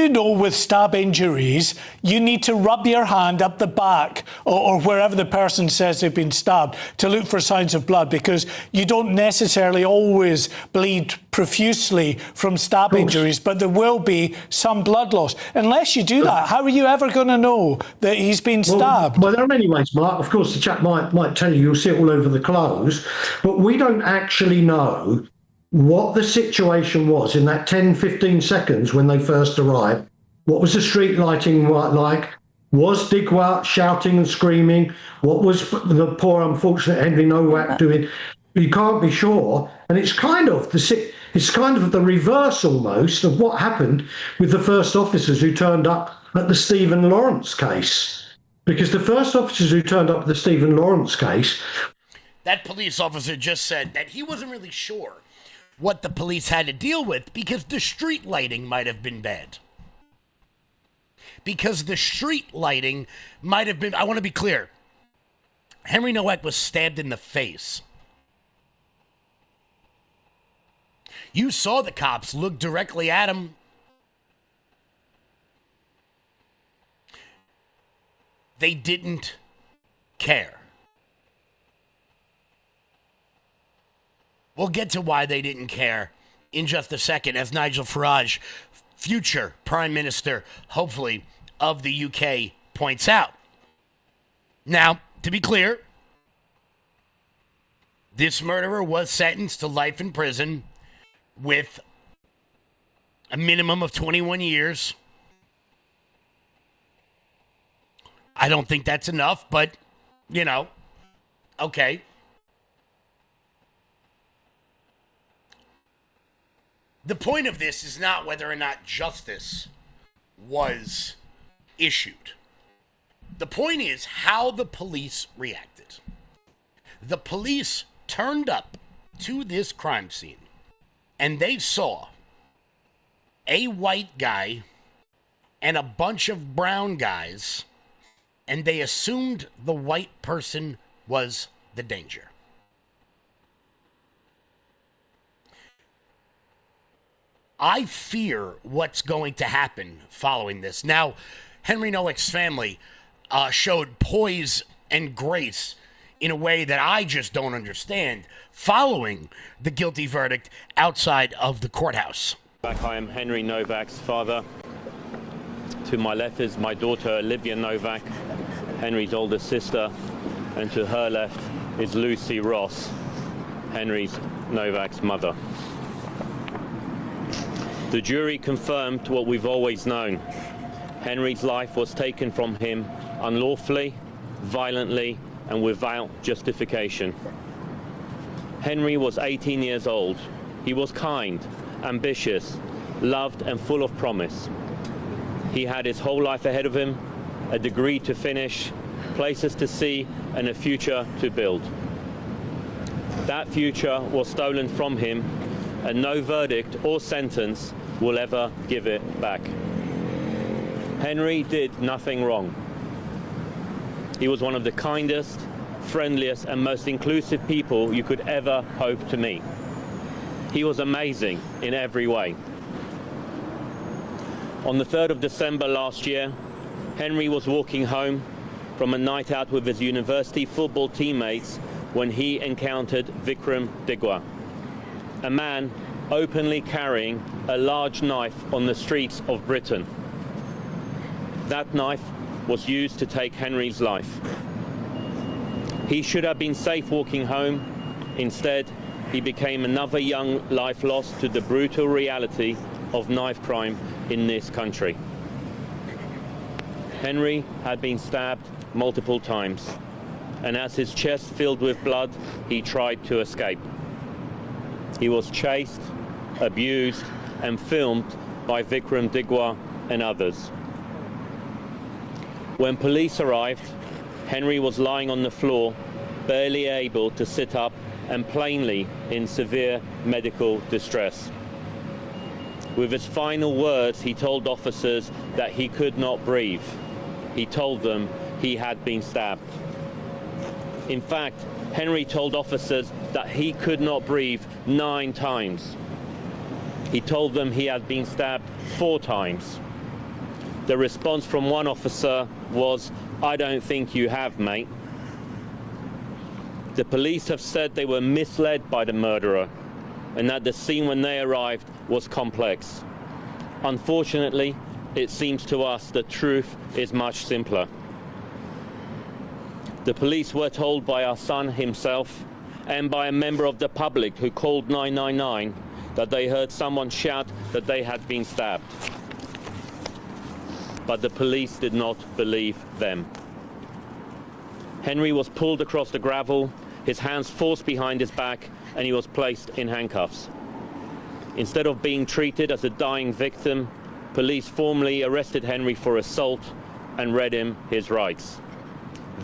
know, with stab injuries, you need to rub your hand up the back or wherever the person says they've been stabbed to look for signs of blood, because you don't necessarily always bleed profusely from stab injuries, but there will be some blood loss. Unless you do that, how are you ever going to know that he's been stabbed? Well, there are many ways, Mark. Of course, the chap might tell you, you'll see it all over the clothes, but we don't actually know what the situation was in that 10-15 seconds when they first arrived. What was the street lighting like? Was Digwa shouting and screaming? What was the poor unfortunate Henry Nowak doing? You can't be sure, and it's kind of the reverse almost of what happened with the first officers who turned up at the Stephen Lawrence case, because the first officers who turned up at the Stephen Lawrence case, that police officer just said that he wasn't really sure what the police had to deal with because the street lighting might have been bad. Because the street lighting might have been... I want to be clear. Henry Nowak was stabbed in the face. You saw the cops look directly at him. They didn't care. We'll get to why they didn't care in just a second, as Nigel Farage, future Prime Minister, hopefully, of the UK, points out. Now, to be clear, this murderer was sentenced to life in prison with a minimum of 21 years. I don't think that's enough, but, you know, okay. The point of this is not whether or not justice was issued. The point is how the police reacted. The police turned up to this crime scene and they saw a white guy and a bunch of brown guys, and they assumed the white person was the danger. I fear what's going to happen following this. Now, Henry Nowak's family showed poise and grace in a way that I just don't understand following the guilty verdict outside of the courthouse. I am Henry Nowak's father. To my left is my daughter Olivia Nowak, Henry's older sister, and to her left is Lucy Ross, Henry Nowak's mother. The jury confirmed what we've always known. Henry's life was taken from him unlawfully, violently, and without justification. Henry was 18 years old. He was kind, ambitious, loved, and full of promise. He had his whole life ahead of him, a degree to finish, places to see, and a future to build. That future was stolen from him, and no verdict or sentence will ever give it back. Henry did nothing wrong. He was one of the kindest, friendliest, and most inclusive people you could ever hope to meet. He was amazing in every way. On the 3rd of December last year, Henry was walking home from a night out with his university football teammates when he encountered Vikram Digwa, a man openly carrying a large knife on the streets of Britain. That knife was used to take Henry's life. He should have been safe walking home. Instead, he became another young life lost to the brutal reality of knife crime in this country. Henry had been stabbed multiple times, and as his chest filled with blood, he tried to escape. He was chased, abused, and filmed by Vikram Digwa and others. When police arrived, Henry was lying on the floor, barely able to sit up and plainly in severe medical distress. With his final words, he told officers that he could not breathe. He told them he had been stabbed. In fact, Henry told officers that he could not breathe 9 times. He told them he had been stabbed 4 times. The response from one officer was, "I don't think you have, mate." The police have said they were misled by the murderer and that the scene when they arrived was complex. Unfortunately, it seems to us the truth is much simpler. The police were told by our son himself and by a member of the public who called 999 that they heard someone shout that they had been stabbed. But the police did not believe them. Henry was pulled across the gravel, his hands forced behind his back, and he was placed in handcuffs. Instead of being treated as a dying victim, police formally arrested Henry for assault and read him his rights.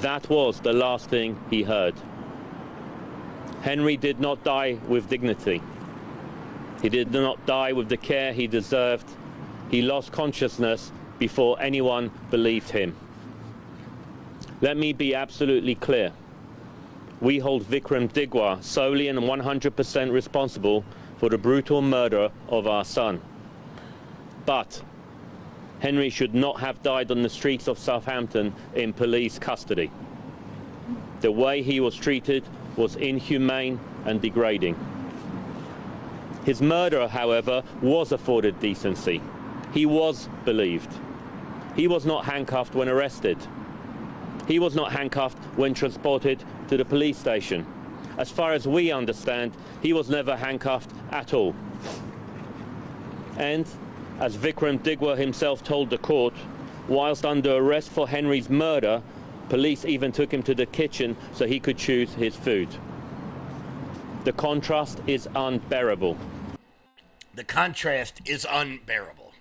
That was the last thing he heard. Henry did not die with dignity. He did not die with the care he deserved. He lost consciousness before anyone believed him. Let me be absolutely clear. We hold Vikram Digwa solely and 100% responsible for the brutal murder of our son. But Henry should not have died on the streets of Southampton in police custody. The way he was treated was inhumane and degrading. His murderer, however, was afforded decency. He was believed. He was not handcuffed when arrested. He was not handcuffed when transported to the police station. As far as we understand, he was never handcuffed at all. And, as Vikram Digwa himself told the court, whilst under arrest for Henry's murder, police even took him to the kitchen so he could choose his food. The contrast is unbearable. The contrast is unbearable.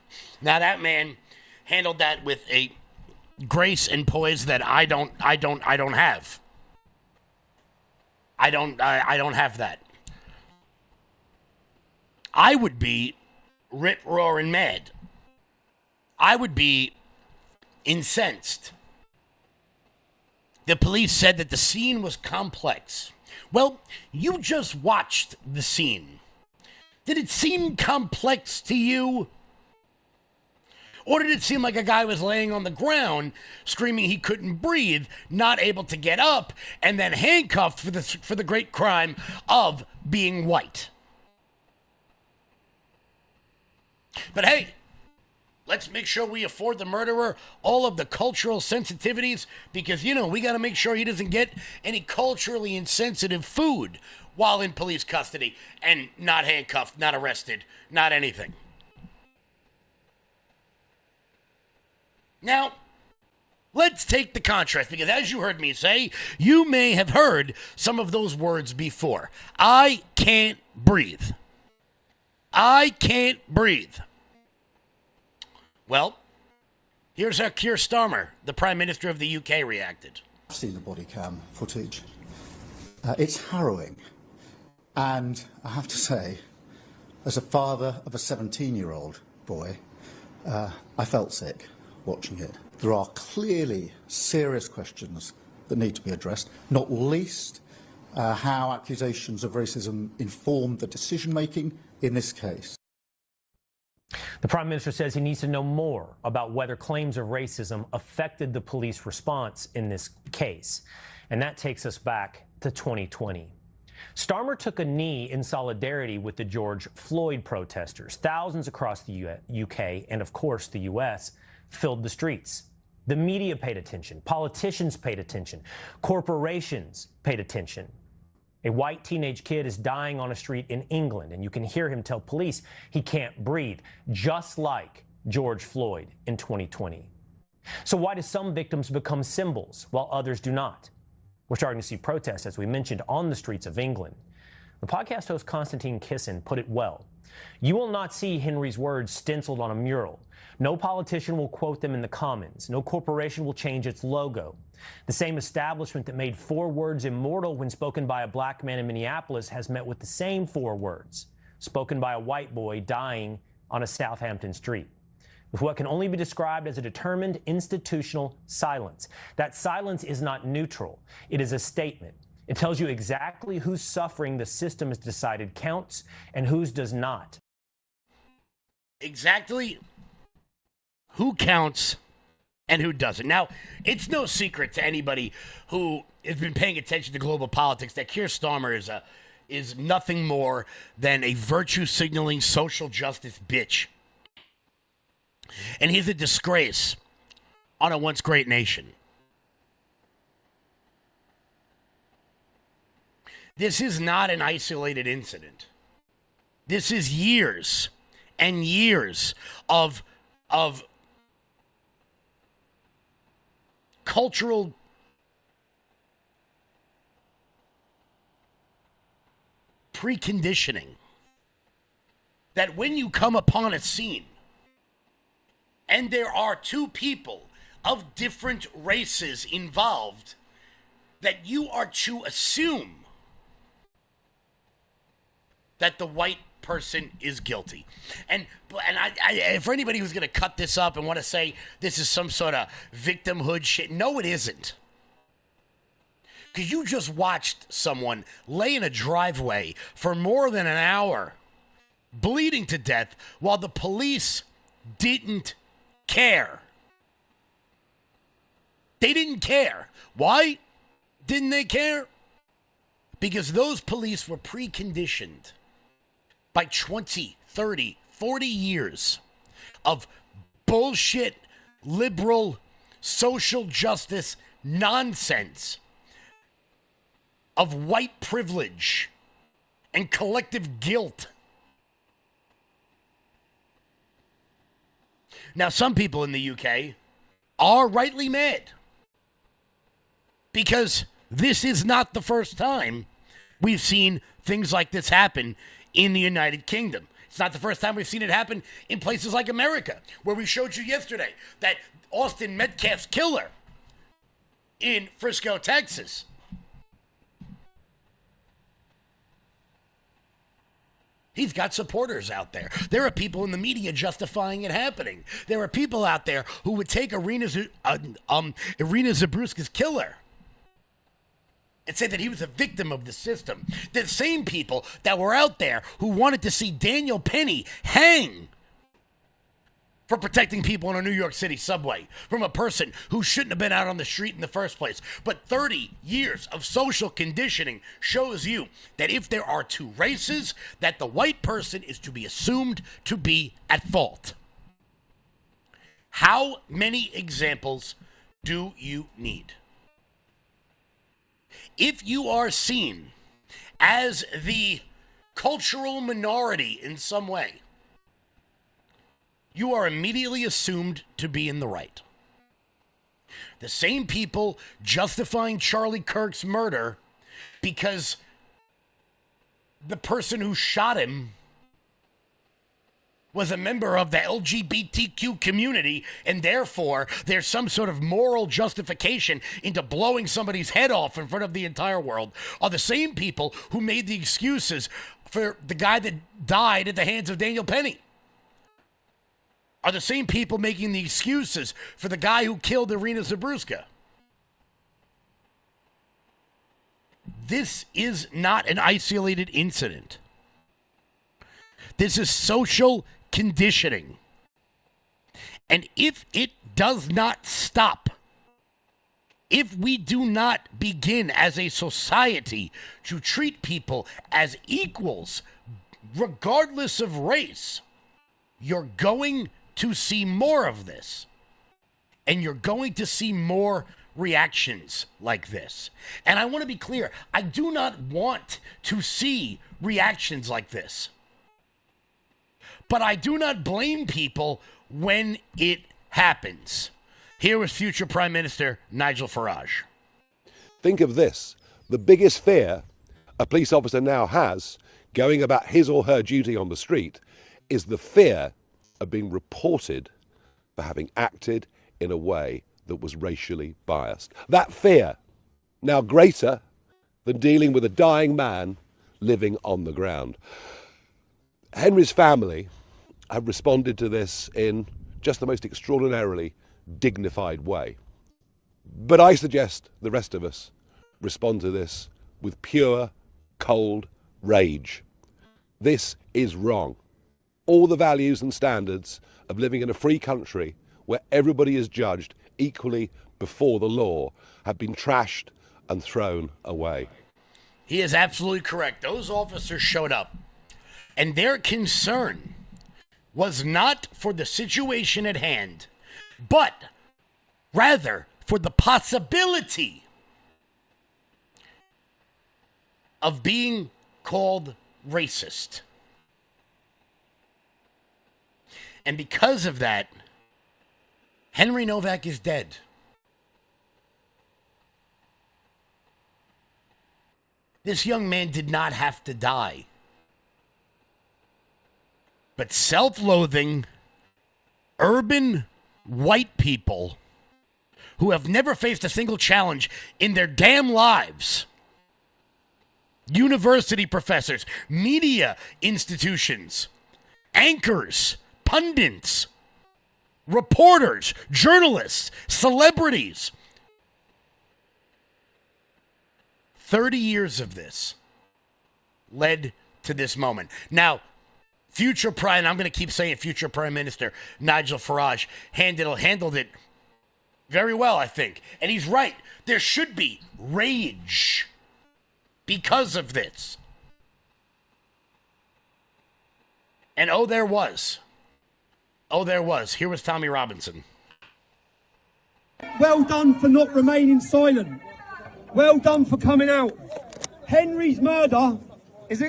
Now that man handled that with a grace and poise that I don't have. I don't have that. I would be rip roaring mad. I would be incensed. The police said that the scene was complex. Well, you just watched the scene. Did it seem complex to you? Or did it seem like a guy was laying on the ground, screaming he couldn't breathe, not able to get up, and then handcuffed for the great crime of being white? But hey, let's make sure we afford the murderer all of the cultural sensitivities, because, you know, we got to make sure he doesn't get any culturally insensitive food while in police custody and not handcuffed, not arrested, not anything. Now, let's take the contrast, because as you heard me say, you may have heard some of those words before. I can't breathe. I can't breathe. Well, here's how Keir Starmer, the Prime Minister of the UK, reacted. I've seen the body cam footage. It's harrowing. And I have to say, as a father of a 17-year-old boy, I felt sick watching it. There are clearly serious questions that need to be addressed, not least how accusations of racism informed the decision-making in this case. The Prime Minister says he needs to know more about whether claims of racism affected the police response in this case. And that takes us back to 2020. Starmer took a knee in solidarity with the George Floyd protesters. Thousands across the UK and, of course, the US filled the streets. The media paid attention. Politicians paid attention. Corporations paid attention. A white teenage kid is dying on a street in England, and you can hear him tell police he can't breathe, just like George Floyd in 2020. So why do some victims become symbols while others do not? We're starting to see protests, as we mentioned, on the streets of England. The podcast host Konstantin Kisin put it well. You will not see Henry's words stenciled on a mural. No politician will quote them in the Commons. No corporation will change its logo. The same establishment that made 4 words immortal when spoken by a black man in Minneapolis has met with the same 4 words, spoken by a white boy dying on a Southampton street, with what can only be described as a determined institutional silence. That silence is not neutral. It is a statement. It tells you exactly whose suffering the system has decided counts and whose does not. Exactly who counts and who doesn't. Now, it's no secret to anybody who has been paying attention to global politics that Keir Starmer is nothing more than a virtue-signaling social justice bitch. And he's a disgrace on a once great nation. This is not an isolated incident. This is years and years of cultural preconditioning that when you come upon a scene and there are 2 people of different races involved, that you are to assume that the white person is guilty. And I for anybody who's going to cut this up and want to say this is some sort of victimhood shit, no, it isn't. Because you just watched someone lay in a driveway for more than an hour, bleeding to death, while the police didn't care. They didn't care. Why didn't they care? Because those police were preconditioned by 20, 30, 40 years of bullshit, liberal, social justice nonsense, of white privilege and collective guilt. Now, some people in the UK are rightly mad because this is not the first time we've seen things like this happen in the United Kingdom. It's not the first time we've seen it happen in places like America, where we showed you yesterday that Austin Metcalf's killer in Frisco, Texas, he's got supporters out there. There are people in the media justifying it happening. There are people out there who would take Irina Zabruska's killer and say that he was a victim of the system. The same people that were out there who wanted to see Daniel Penny hang for protecting people on a New York City subway from a person who shouldn't have been out on the street in the first place. But 30 years of social conditioning shows you that if there are 2 races, that the white person is to be assumed to be at fault. How many examples do you need? If you are seen as the cultural minority in some way, you are immediately assumed to be in the right. The same people justifying Charlie Kirk's murder because the person who shot him was a member of the LGBTQ community, and therefore there's some sort of moral justification into blowing somebody's head off in front of the entire world, are the same people who made the excuses for the guy that died at the hands of Daniel Penny. Are the same people making the excuses for the guy who killed Irina Zabruska. This is not an isolated incident. This is social conditioning And if it does not stop, if we do not begin as a society to treat people as equals, regardless of race, you're going to see more of this. And you're going to see more reactions like this. And I want to be clear, I do not want to see reactions like this. But I do not blame people when it happens. Here was future Prime Minister Nigel Farage. Think of this. The biggest fear a police officer now has going about his or her duty on the street is the fear of being reported for having acted in a way that was racially biased. That fear, now greater than dealing with a dying man living on the ground. Henry's family have responded to this in just the most extraordinarily dignified way. But I suggest the rest of us respond to this with pure, cold rage. This is wrong. All the values and standards of living in a free country where everybody is judged equally before the law have been trashed and thrown away. He is absolutely correct. Those officers showed up, and their concern was not for the situation at hand, but rather for the possibility of being called racist. And because of that, Henry Novak is dead. This young man did not have to die. But self-loathing, urban white people who have never faced a single challenge in their damn lives, university professors, media institutions, anchors, pundits, reporters, journalists, celebrities. 30 years of this led to this moment. Now, future Prime, I'm going to keep saying future Prime Minister Nigel Farage handled it very well, I think. And he's right. There should be rage because of this. And oh, there was. Oh, there was. Here was Tommy Robinson. Well done for not remaining silent. Well done for coming out. Henry's murder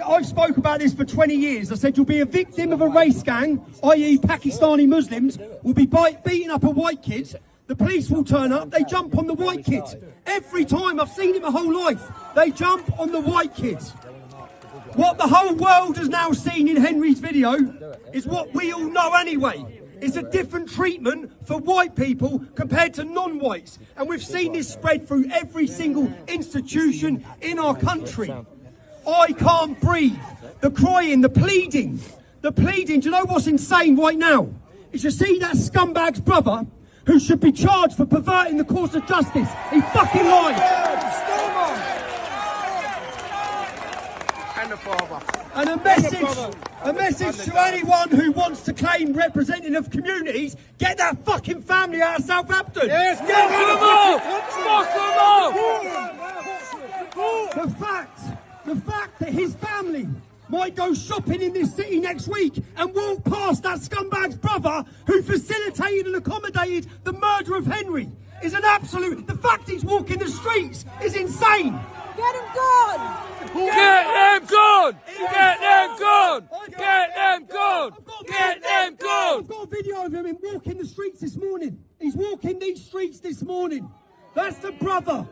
I've spoke about this for 20 years. I said you'll be a victim of a race gang, i.e. Pakistani Muslims, will be beating up a white kid. The police will turn up, they jump on the white kid. Every time, I've seen it my whole life. They jump on the white kid. What the whole world has now seen in Henry's video is what we all know anyway. It's a different treatment for white people compared to non-whites. And we've seen this spread through every single institution in our country. I can't breathe. The crying, the pleading. Do you know what's insane right now? Is you see that scumbag's brother who should be charged for perverting the course of justice. He fucking lied. And the father. And a message to anyone who wants to claim representative communities, get that fucking family out of Southampton. Yes, get them off! The fact that his family might go shopping in this city next week and walk past that scumbag's brother who facilitated and accommodated the murder of Henry is an absolute... The fact he's walking the streets is insane. Get him gone! Get them gone! Get them gone! Get them gone! Get them gone! I've got a video of him walking the streets this morning. He's walking these streets this morning. That's the brother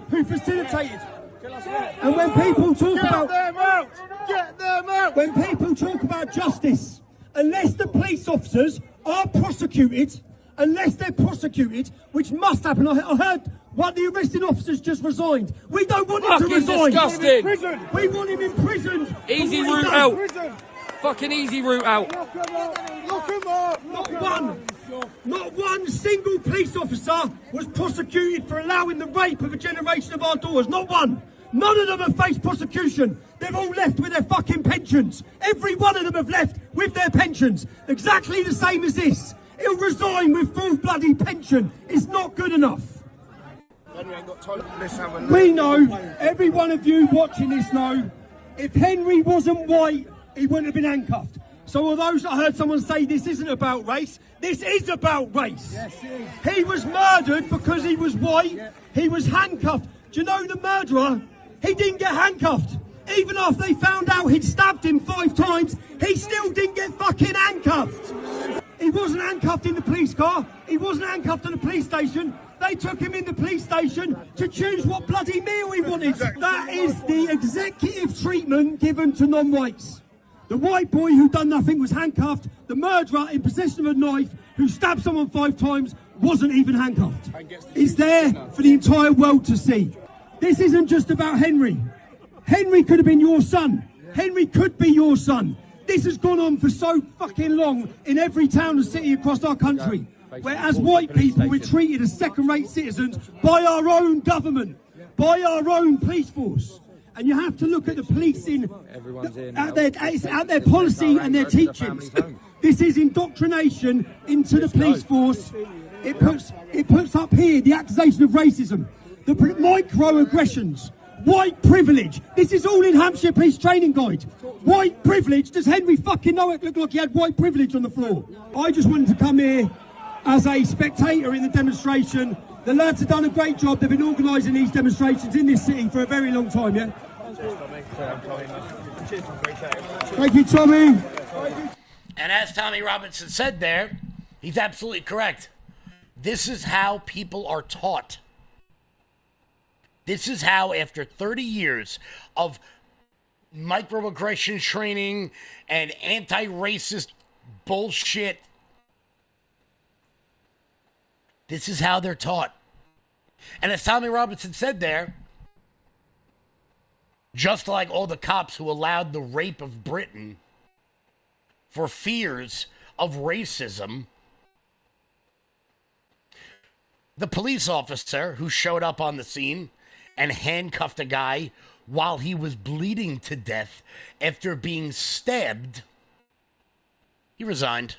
who facilitated. And when people talk Get them out! When people talk about justice, unless the police officers are prosecuted, which must happen. I heard one of the arresting officers just resigned. We don't want him to resign. Disgusting. We want him imprisoned. Easy route out. Fucking easy route out. Lock him up. Not one single police officer was prosecuted for allowing the rape of a generation of our daughters. Not one. None of them have faced prosecution. They've all left with their fucking pensions. Every one of them have left with their pensions. Exactly the same as this. He'll resign with full bloody pension. It's not good enough. We know, every one of you watching this know, if Henry wasn't white, he wouldn't have been handcuffed. So although I heard someone say this isn't about race, this is about race. Yes, it is. He was murdered because he was white. Yeah. He was handcuffed. Do you know the murderer? He didn't get handcuffed. Even after they found out he'd stabbed him 5 times, he still didn't get fucking handcuffed. He wasn't handcuffed in the police car. He wasn't handcuffed at the police station. They took him in the police station to choose what bloody meal he wanted. That is the executive treatment given to non-whites. The white boy who done nothing was handcuffed. The murderer in possession of a knife who stabbed someone 5 times wasn't even handcuffed. It's there for the entire world to see. This isn't just about Henry. Henry could have been your son. Henry could be your son. This has gone on for so fucking long in every town and city across our country, where as white people we're treated as second-rate citizens by our own government, by our own police force. And you have to look at the policing, at their policy and their teachings. This is indoctrination into the police force. It puts up here the accusation of racism, the microaggressions, white privilege. This is all in Hampshire Police Training Guide. White privilege. Does Henry fucking know it looked like he had white privilege on the floor? I just wanted to come here as a spectator in the demonstration. The lads have done a great job. They've been organising these demonstrations in this city for a very long time, yeah? Thank you, Tommy. And as Tommy Robinson said there, he's absolutely correct. This is how people are taught. This is how, after 30 years of microaggression training and anti-racist bullshit, this is how they're taught. And as Tommy Robinson said there, just like all the cops who allowed the rape of Britain for fears of racism, the police officer who showed up on the scene and handcuffed a guy while he was bleeding to death after being stabbed, he resigned.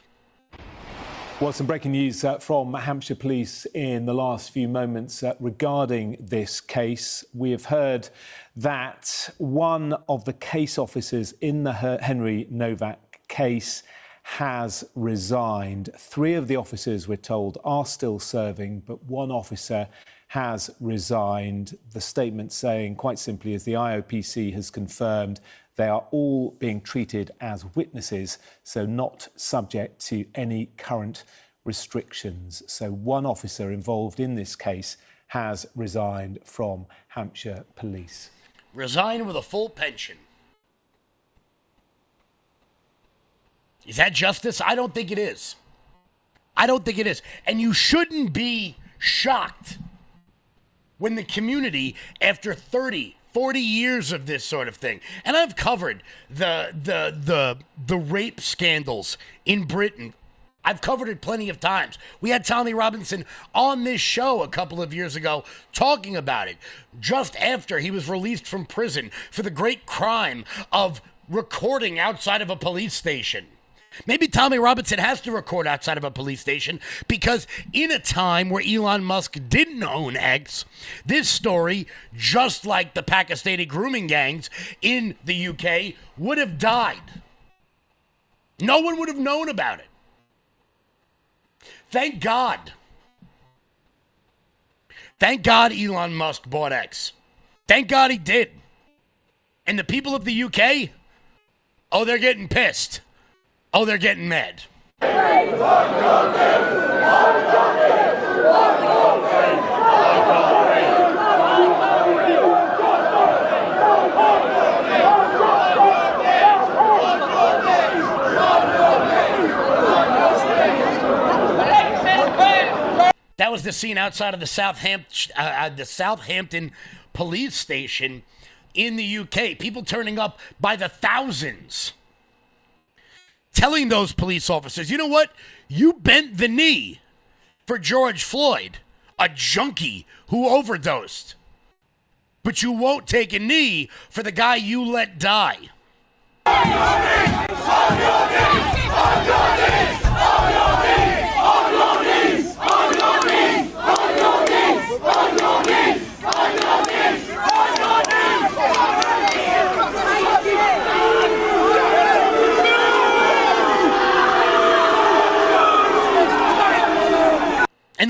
Well, some breaking news from Hampshire Police in the last few moments regarding this case. We have heard that one of the case officers in the Henry Novak case has resigned. 3 of the officers, we're told, are still serving, but 1 officer has resigned. The statement saying, quite simply, as the IOPC has confirmed, they are all being treated as witnesses, so not subject to any current restrictions. So 1 officer involved in this case has resigned from Hampshire Police. Resigned with a full pension. Is that justice? I don't think it is. I don't think it is. And you shouldn't be shocked when the community, after 30, 40 years of this sort of thing, and I've covered the rape scandals in Britain. I've covered it plenty of times. We had Tommy Robinson on this show a couple of years ago talking about it, just after he was released from prison for the great crime of recording outside of a police station. Maybe Tommy Robinson has to record outside of a police station because in a time where Elon Musk didn't own X, this story, just like the Pakistani grooming gangs in the UK, would have died. No one would have known about it. Thank God. Thank God Elon Musk bought X. Thank God he did. And the people of the UK, oh, they're getting pissed. Oh, they're getting mad. That was the scene outside of the Southampton police station in the UK. People turning up by the thousands, telling those police officers, you know what? You bent the knee for George Floyd, a junkie who overdosed. But you won't take a knee for the guy you let die. On your knees! On your knees! On your knees! On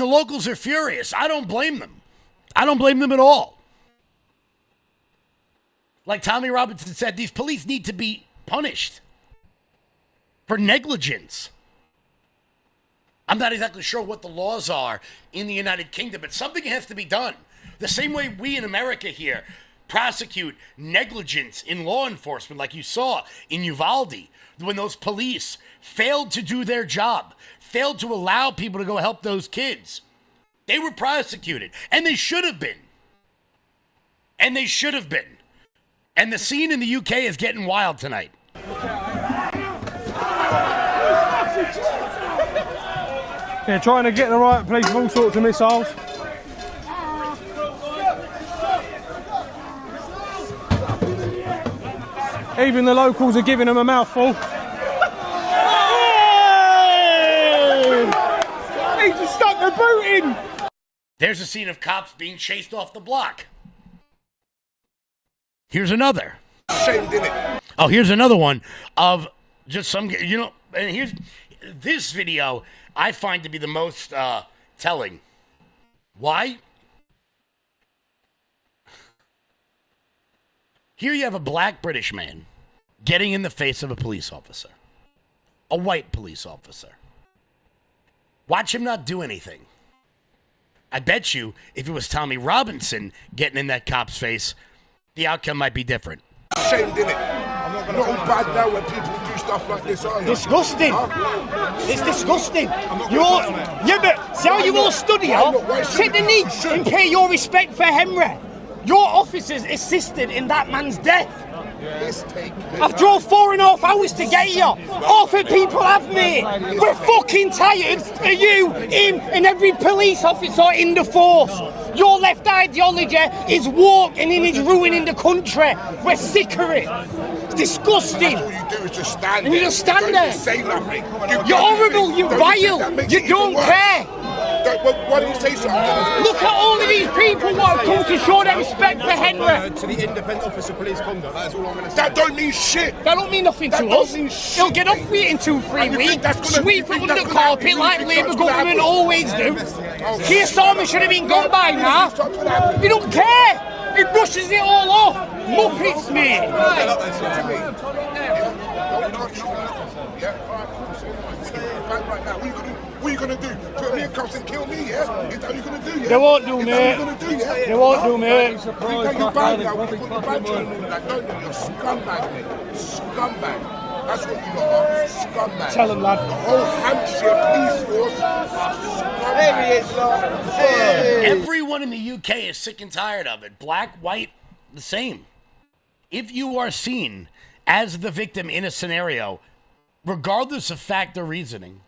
locals are furious. I don't blame them. I don't blame them at all. Like Tommy Robinson said, these police need to be punished for negligence. I'm not exactly sure what the laws are in the United Kingdom, but something has to be done. The same way we in America here prosecute negligence in law enforcement, like you saw in Uvalde, when those police failed to do their job, failed to allow people to go help those kids. They were prosecuted, and they should have been. And they should have been. And the scene in the UK is getting wild tonight. They're trying to get the right place with all sorts of missiles. Even the locals are giving them a mouthful. He just stuck the boot in. There's a scene of cops being chased off the block. Here's another. Shamed in it. Oh, here's another one of just some, and here's this video I find to be the most telling. Why? Here you have a black British man getting in the face of a police officer, a white police officer. Watch him not do anything. I bet you if it was Tommy Robinson getting in that cop's face, the outcome might be different. Shamed in it. Not all bad now when people do stuff like this, are you? Disgusting. It's disgusting. But see how you all stood here? Take the knee and pay your respect for Henry. Your officers assisted in that man's death. I've drove 4.5 hours to get here. Half the people have, mate. We're fucking tired of you, him, and every police officer in the force. Your left ideology is woke and it is ruining the country. We're sick of it. It's disgusting. All you do is just stand and there. You just stand there. Say nothing. You're horrible. You're vile. You don't care. Why don't you say something? Look at all of these people who have come to show their respect for Henry. To the Independent Office of Police Conduct, that is all I'm going to say. That don't mean shit. That don't mean nothing to us. He'll get off with it in 2-3 weeks. Sweep it under the carpet like Labour government always do. Keir Starmer should have been gone by now. We don't care. He brushes it all off. Muppets, mate. What are you going to do? Put me in cuffs and kill me, yeah? Is that what you're going to do, yeah? They won't do, mate. They won't do, mate. You think you're bad now? Put the badge on and all that, don't you? You're scumbag, mate. Scumbag. That's what you lot are. Scumbag. Tell him, lad. The whole Hampshire police force are scumbag. There he is, lad. Hey. Everyone in the UK is sick and tired of it. Black, white, the same. If you are seen as the victim in a scenario, regardless of fact or reasoning,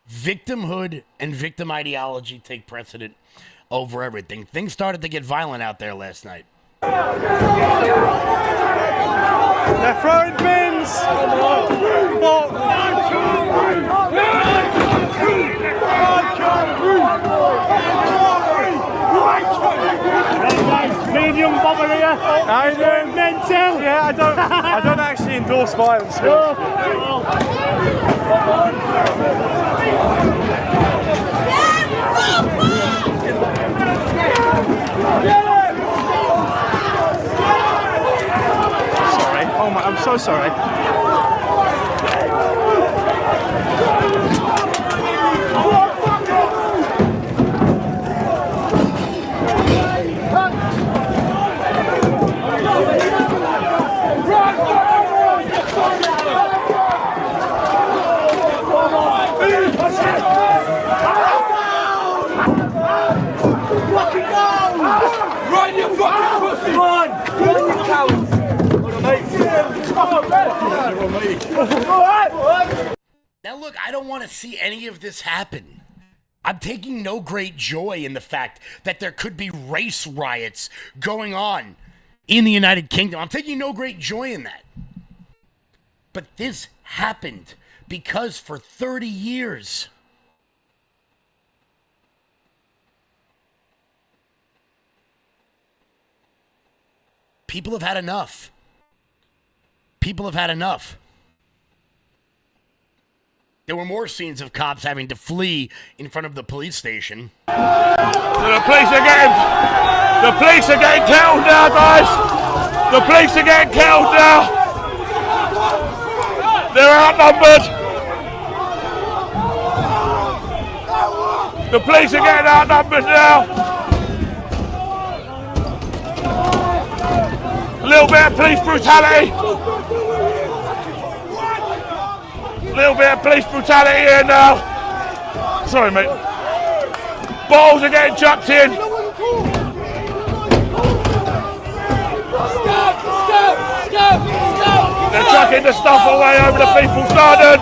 victimhood and victim ideology take precedent over everything. Things started to get violent out there last night. They're throwing bins. Me and young Bob are here. How you doing? Mental. Yeah, I don't actually endorse violence. Sorry. Oh my, I'm so sorry. Run, you fucking pussy! Run! Run, you cowards! Now look, I don't want to see any of this happen. I'm taking no great joy in the fact that there could be race riots going on in the United Kingdom. I'm taking no great joy in that. But this happened because for 30 years, people have had enough. People have had enough. There were more scenes of cops having to flee in front of the police station. The police are getting killed now, guys. The police are getting killed now. They're outnumbered. The police are getting outnumbered now. A little bit of police brutality. A little bit of police brutality here now. Sorry, mate. Bottles are getting chucked in. They're chucking the stuff away over the people's gardens.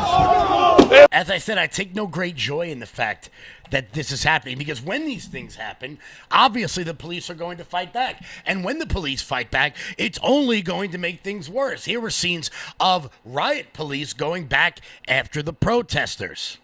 As I said, I take no great joy in the fact that this is happening, because when these things happen, obviously the police are going to fight back. And when the police fight back, it's only going to make things worse. Here were scenes of riot police going back after the protesters.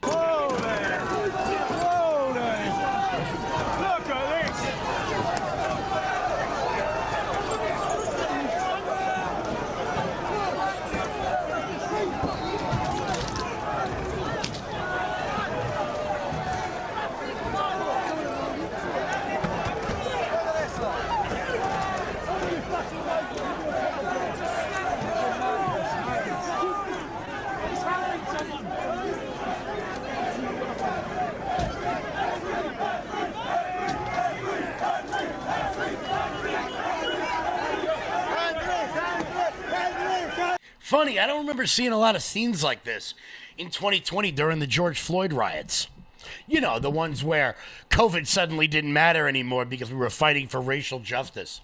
Funny, I don't remember seeing a lot of scenes like this in 2020 during the George Floyd riots. You know, the ones where COVID suddenly didn't matter anymore because we were fighting for racial justice.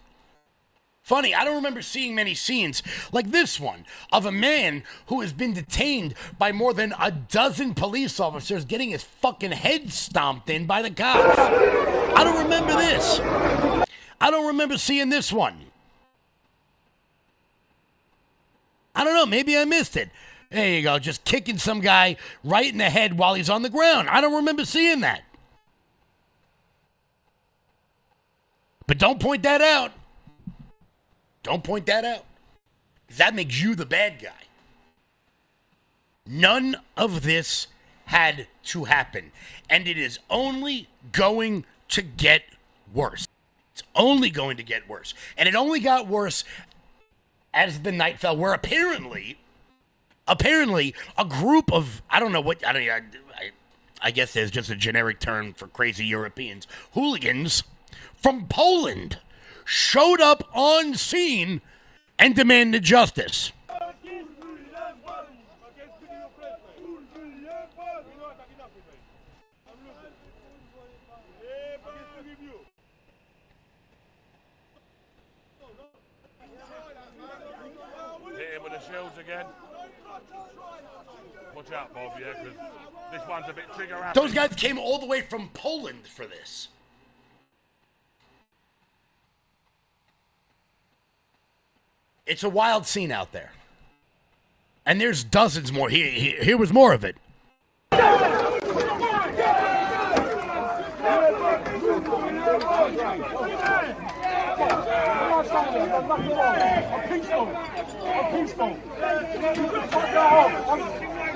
Funny, I don't remember seeing many scenes like this one of a man who has been detained by more than a dozen police officers getting his fucking head stomped in by the cops. I don't remember this. I don't remember seeing this one. I don't know, maybe I missed it. There you go, just kicking some guy right in the head while he's on the ground. I don't remember seeing that. But don't point that out. Don't point that out. That makes you the bad guy. None of this had to happen. And it is only going to get worse. It's only going to get worse. And it only got worse as the night fell, where apparently a group of, I guess there's just a generic term for crazy Europeans, hooligans from Poland showed up on scene and demanded justice. Shields again. Watch out, Bob, yeah, because this one's a bit trigger happy. Those guys came all the way from Poland for this. It's a wild scene out there. And there's dozens more. Here was more of it. I'm peaceful.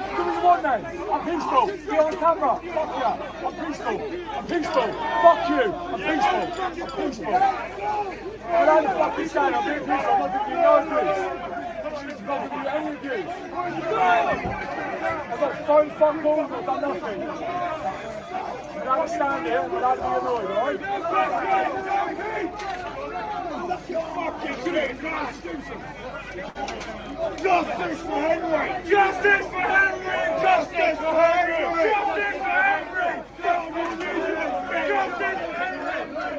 Do what you want then. I'm peaceful. Be on camera. Fuck you. I'm peaceful. I'm peaceful. Fuck you. I'm peaceful. I'm peaceful. Without the fucking stand, I'm being peaceful. I'm not giving you no abuse. I'm not giving you any abuse. I've got phone fuck calls. I've done nothing. Without the stand here, without being annoyed, alright? Justice for Henry! Justice for Henry! Justice for Henry! Justice for Henry! Justice for Henry!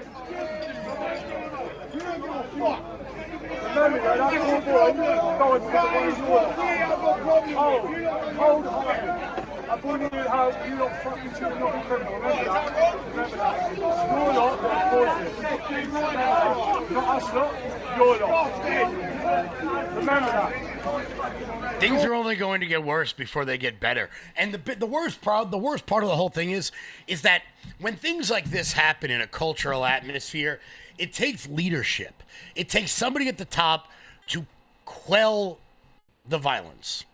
You don't give a fuck! Remember that, that's all boy. Going to the hold fire. I brought you how you lot fucking should not be criminal. Remember that? Remember that. Your lot that caused it. Not us lot, your lot. Remember that. Things are only going to get worse before they get better. And the worst part of the whole thing is that when things like this happen in a cultural atmosphere, it takes leadership. It takes somebody at the top to quell the violence.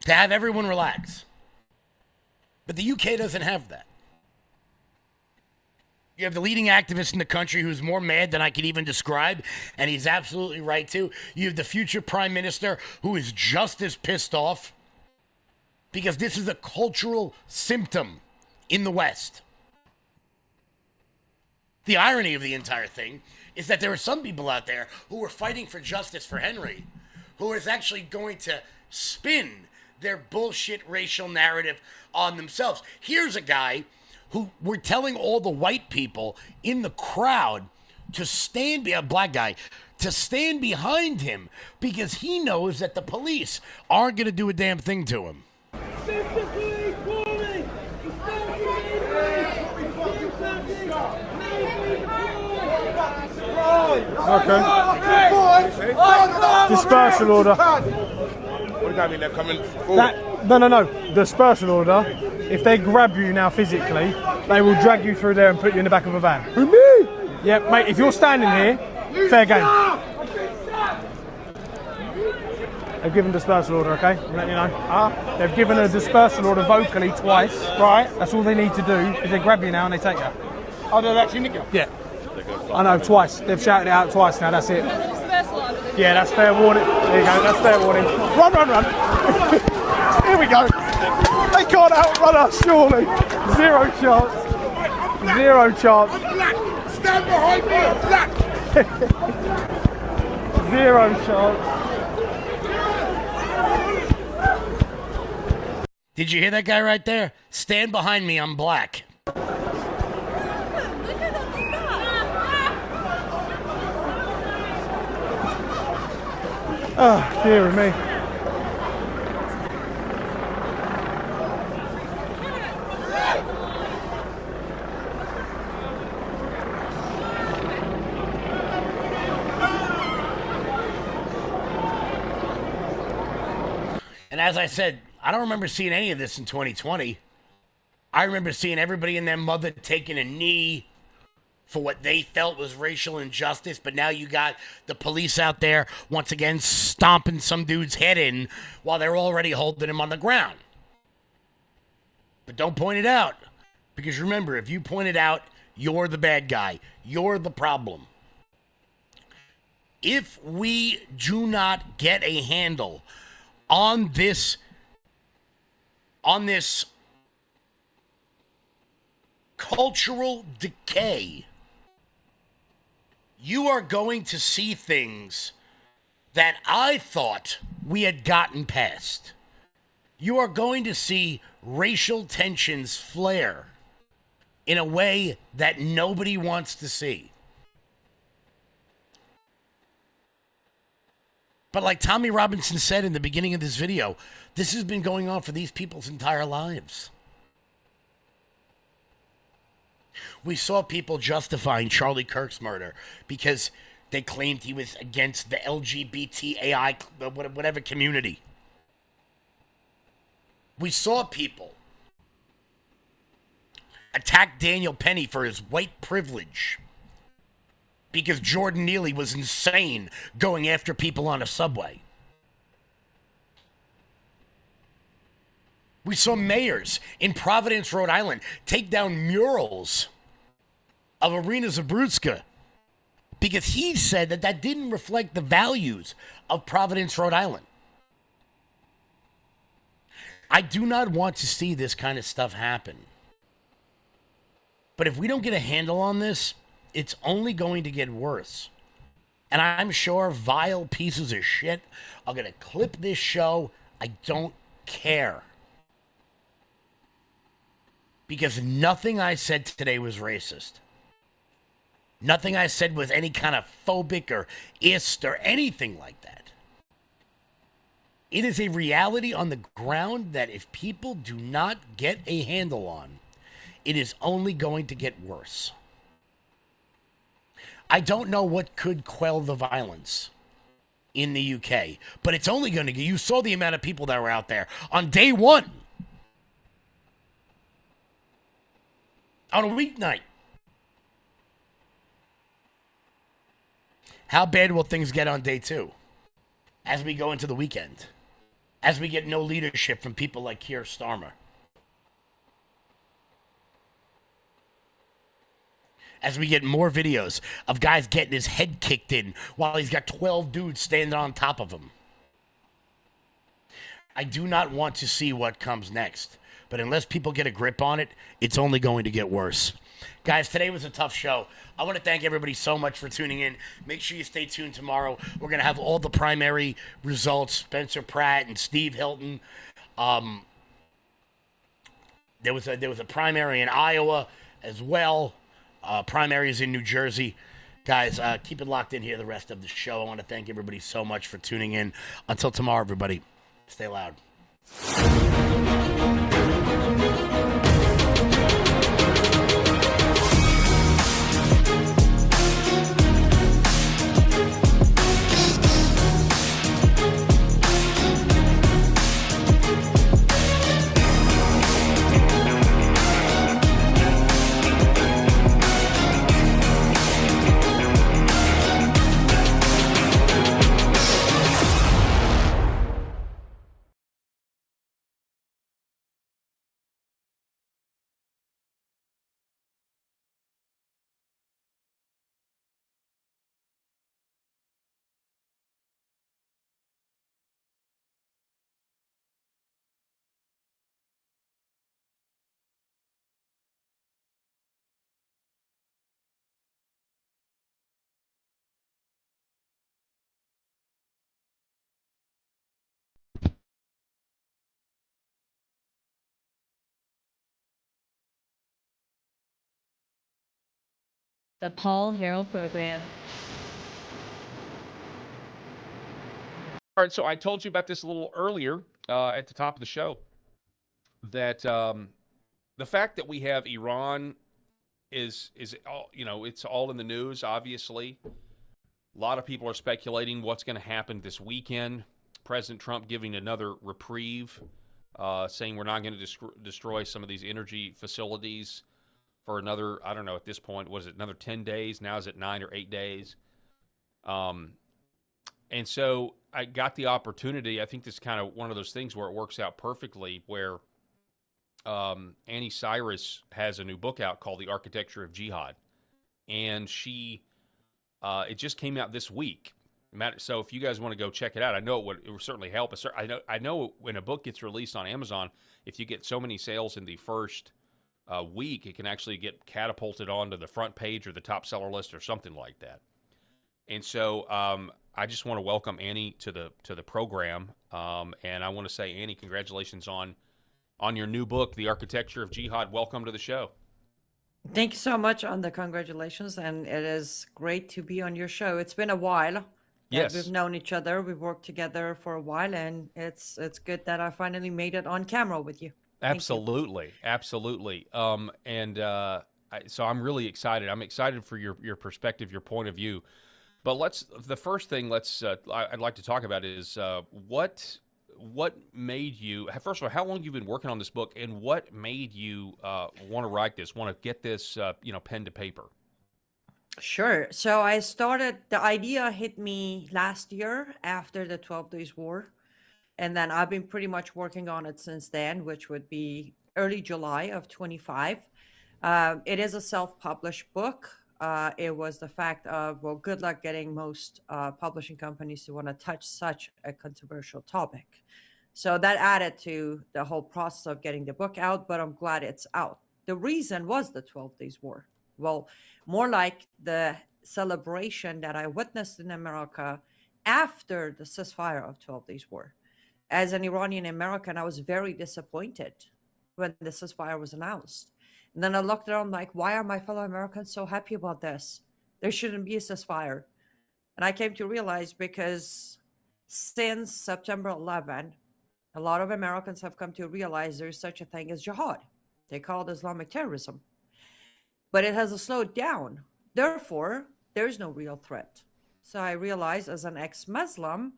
to have everyone relax. But the UK doesn't have that. You have the leading activist in the country who's more mad than I could even describe, and he's absolutely right to. You have the future prime minister who is just as pissed off because this is a cultural symptom in the West. The irony of the entire thing is that there are some people out there who are fighting for justice for Henry, who is actually going to spin their bullshit racial narrative on themselves. Here's a guy who we're telling all the white people in the crowd to stand a black guy, to stand behind him because he knows that the police aren't going to do a damn thing to him. Okay. Dispersal order. What does that mean? They're coming forward? No. Dispersal order. If they grab you now physically, they will drag you through there and put you in the back of a van. Who, me? Yeah, mate, if you're standing here, fair game. They've given dispersal order, okay? I'm letting you know. They've given a dispersal order vocally twice. Right. That's all they need to do is they grab you now and they take you. Oh, they'll actually nick you? Yeah. I know, twice. They've shouted it out twice now, that's it. Yeah, that's fair warning. There you go, that's fair warning. Run. Here we go. They can't outrun us, surely. Zero chance. Zero chance. Stand behind me, black. Zero chance. Did you hear that guy right there? Stand behind me, I'm black. Oh, dear me. And as I said, I don't remember seeing any of this in 2020. I remember seeing everybody and their mother taking a knee for what they felt was racial injustice, but now you got the police out there once again stomping some dude's head in while they're already holding him on the ground. But don't point it out, because remember, if you point it out, you're the bad guy. You're the problem. If we do not get a handle on this cultural decay, you are going to see things that I thought we had gotten past. You are going to see racial tensions flare in a way that nobody wants to see. But like Tommy Robinson said in the beginning of this video, this has been going on for these people's entire lives. We saw people justifying Charlie Kirk's murder because they claimed he was against the LGBTAI, whatever community. We saw people attack Daniel Penny for his white privilege because Jordan Neely was insane going after people on a subway. We saw mayors in Providence, Rhode Island, take down murals of Irina Zabrudska because he said that that didn't reflect the values of Providence, Rhode Island. I do not want to see this kind of stuff happen. But if we don't get a handle on this, it's only going to get worse. And I'm sure vile pieces of shit are going to clip this show. I don't care. Because nothing I said today was racist. Nothing I said was any kind of phobic or ist or anything like that. It is a reality on the ground that if people do not get a handle on, it is only going to get worse. I don't know what could quell the violence in the UK, but it's only going to get... You saw the amount of people that were out there on day one. On a weeknight. How bad will things get on day two? As we go into the weekend? as we get no leadership from people like Keir Starmer. As we get more videos of guys getting his head kicked in while he's got 12 dudes standing on top of him. I do not want to see what comes next. But unless people get a grip on it, it's only going to get worse. Guys, today was a tough show. I want to thank everybody so much for tuning in. Make sure you stay tuned tomorrow. We're going to have all the primary results. Spencer Pratt and Steve Hilton. There was a primary in Iowa as well. Primaries in New Jersey. Guys, keep it locked in here the rest of the show. I want to thank everybody so much for tuning in. Until tomorrow, everybody, stay loud. The Paul Herrell Program. All right, so I told you about this a little earlier at the top of the show, that the fact that we have Iran is all, it's all in the news, obviously. A lot of people are speculating what's going to happen this weekend. President Trump giving another reprieve, saying we're not going to destroy some of these energy facilities for another, I don't know at this point, was it another 10 days? Now is it 9 or 8 days? And so I got the opportunity. I think this is kind of one of those things where it works out perfectly, where Annie Cyrus has a new book out called The Architecture of Jihad. And it just came out this week. So if you guys want to go check it out, I know it would certainly help. I know when a book gets released on Amazon, if you get so many sales in the first week, it can actually get catapulted onto the front page or the top seller list or something like that. And so I just want to welcome Annie to the program, and I want to say, Annie, congratulations on your new book, The Architecture of Jihad. Welcome to the show. Thank you so much on the congratulations, and it is great to be on your show. It's been a while. Yes, we've known each other. We've worked together for a while, and it's good that I finally made it on camera with you. Absolutely. So I'm really excited. I'm excited for your perspective, your point of view. But the first thing I'd like to talk about is what made you, first of all, how long you've been working on this book, and what made you want to write this, want to get this pen to paper? Sure. So the idea hit me last year after the 12 Days War. And then I've been pretty much working on it since then, which would be early July of 25. It is a self-published book. It was the fact of, well, good luck getting most publishing companies to want to touch such a controversial topic. So that added to the whole process of getting the book out, but I'm glad it's out. The reason was the 12 Days War. Well, more like the celebration that I witnessed in America after the ceasefire of 12 Days War. As an Iranian American, I was very disappointed when the ceasefire was announced. And then I looked around like, why are my fellow Americans so happy about this? There shouldn't be a ceasefire. And I came to realize because since September 11, a lot of Americans have come to realize there's such a thing as jihad. They call it Islamic terrorism. But it has slowed down. Therefore, there's no real threat. So I realized as an ex-Muslim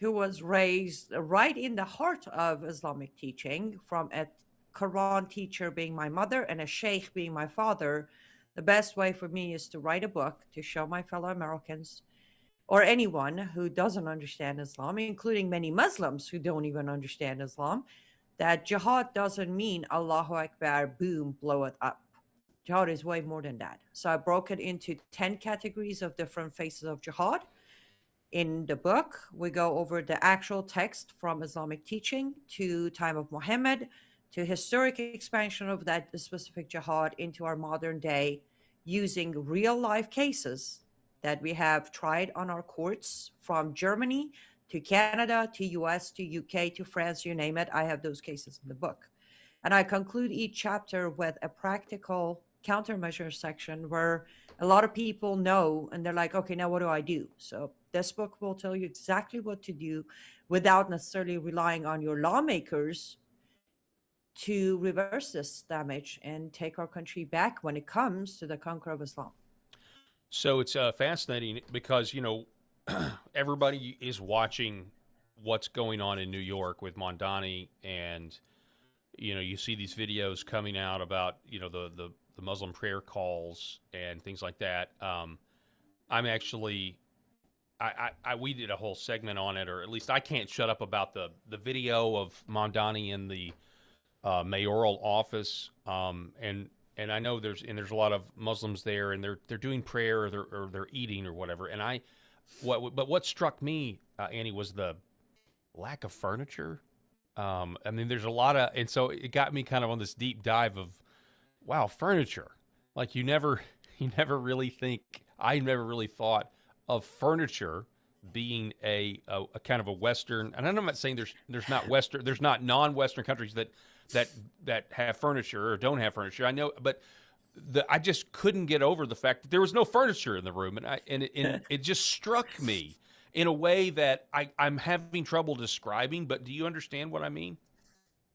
who was raised right in the heart of Islamic teaching, from a Quran teacher being my mother and a sheikh being my father, the best way for me is to write a book to show my fellow Americans or anyone who doesn't understand Islam, including many Muslims who don't even understand Islam, that jihad doesn't mean Allahu Akbar, boom, blow it up. Jihad is way more than that. So I broke it into 10 categories of different phases of jihad. In the book, we go over the actual text from Islamic teaching to time of Muhammad, to historic expansion of that specific jihad into our modern day, using real life cases that we have tried on our courts, from Germany to Canada to US to UK to France, you name it. I have those cases in the book. And I conclude each chapter with a practical countermeasure section where a lot of people know and they're like, okay, now what do I do? So this book will tell you exactly what to do without necessarily relying on your lawmakers to reverse this damage and take our country back when it comes to the conquer of Islam. So it's fascinating because, everybody is watching what's going on in New York with Mondani, and, you see these videos coming out about, the Muslim prayer calls and things like that. I'm actually, we did a whole segment on it, or at least I can't shut up about the video of Mondani in the mayoral office, and I know there's a lot of Muslims there, and they're doing prayer, or they're eating or whatever. And what struck me, Annie, was the lack of furniture. There's a lot of, and so it got me kind of on this deep dive of, wow, furniture. Like you never really think. I never really thought of furniture being a kind of a Western. And I'm not saying there's not non-Western countries that have furniture or don't have furniture. I know, but I just couldn't get over the fact that there was no furniture in the room, and it just struck me in a way that I'm having trouble describing. But do you understand what I mean?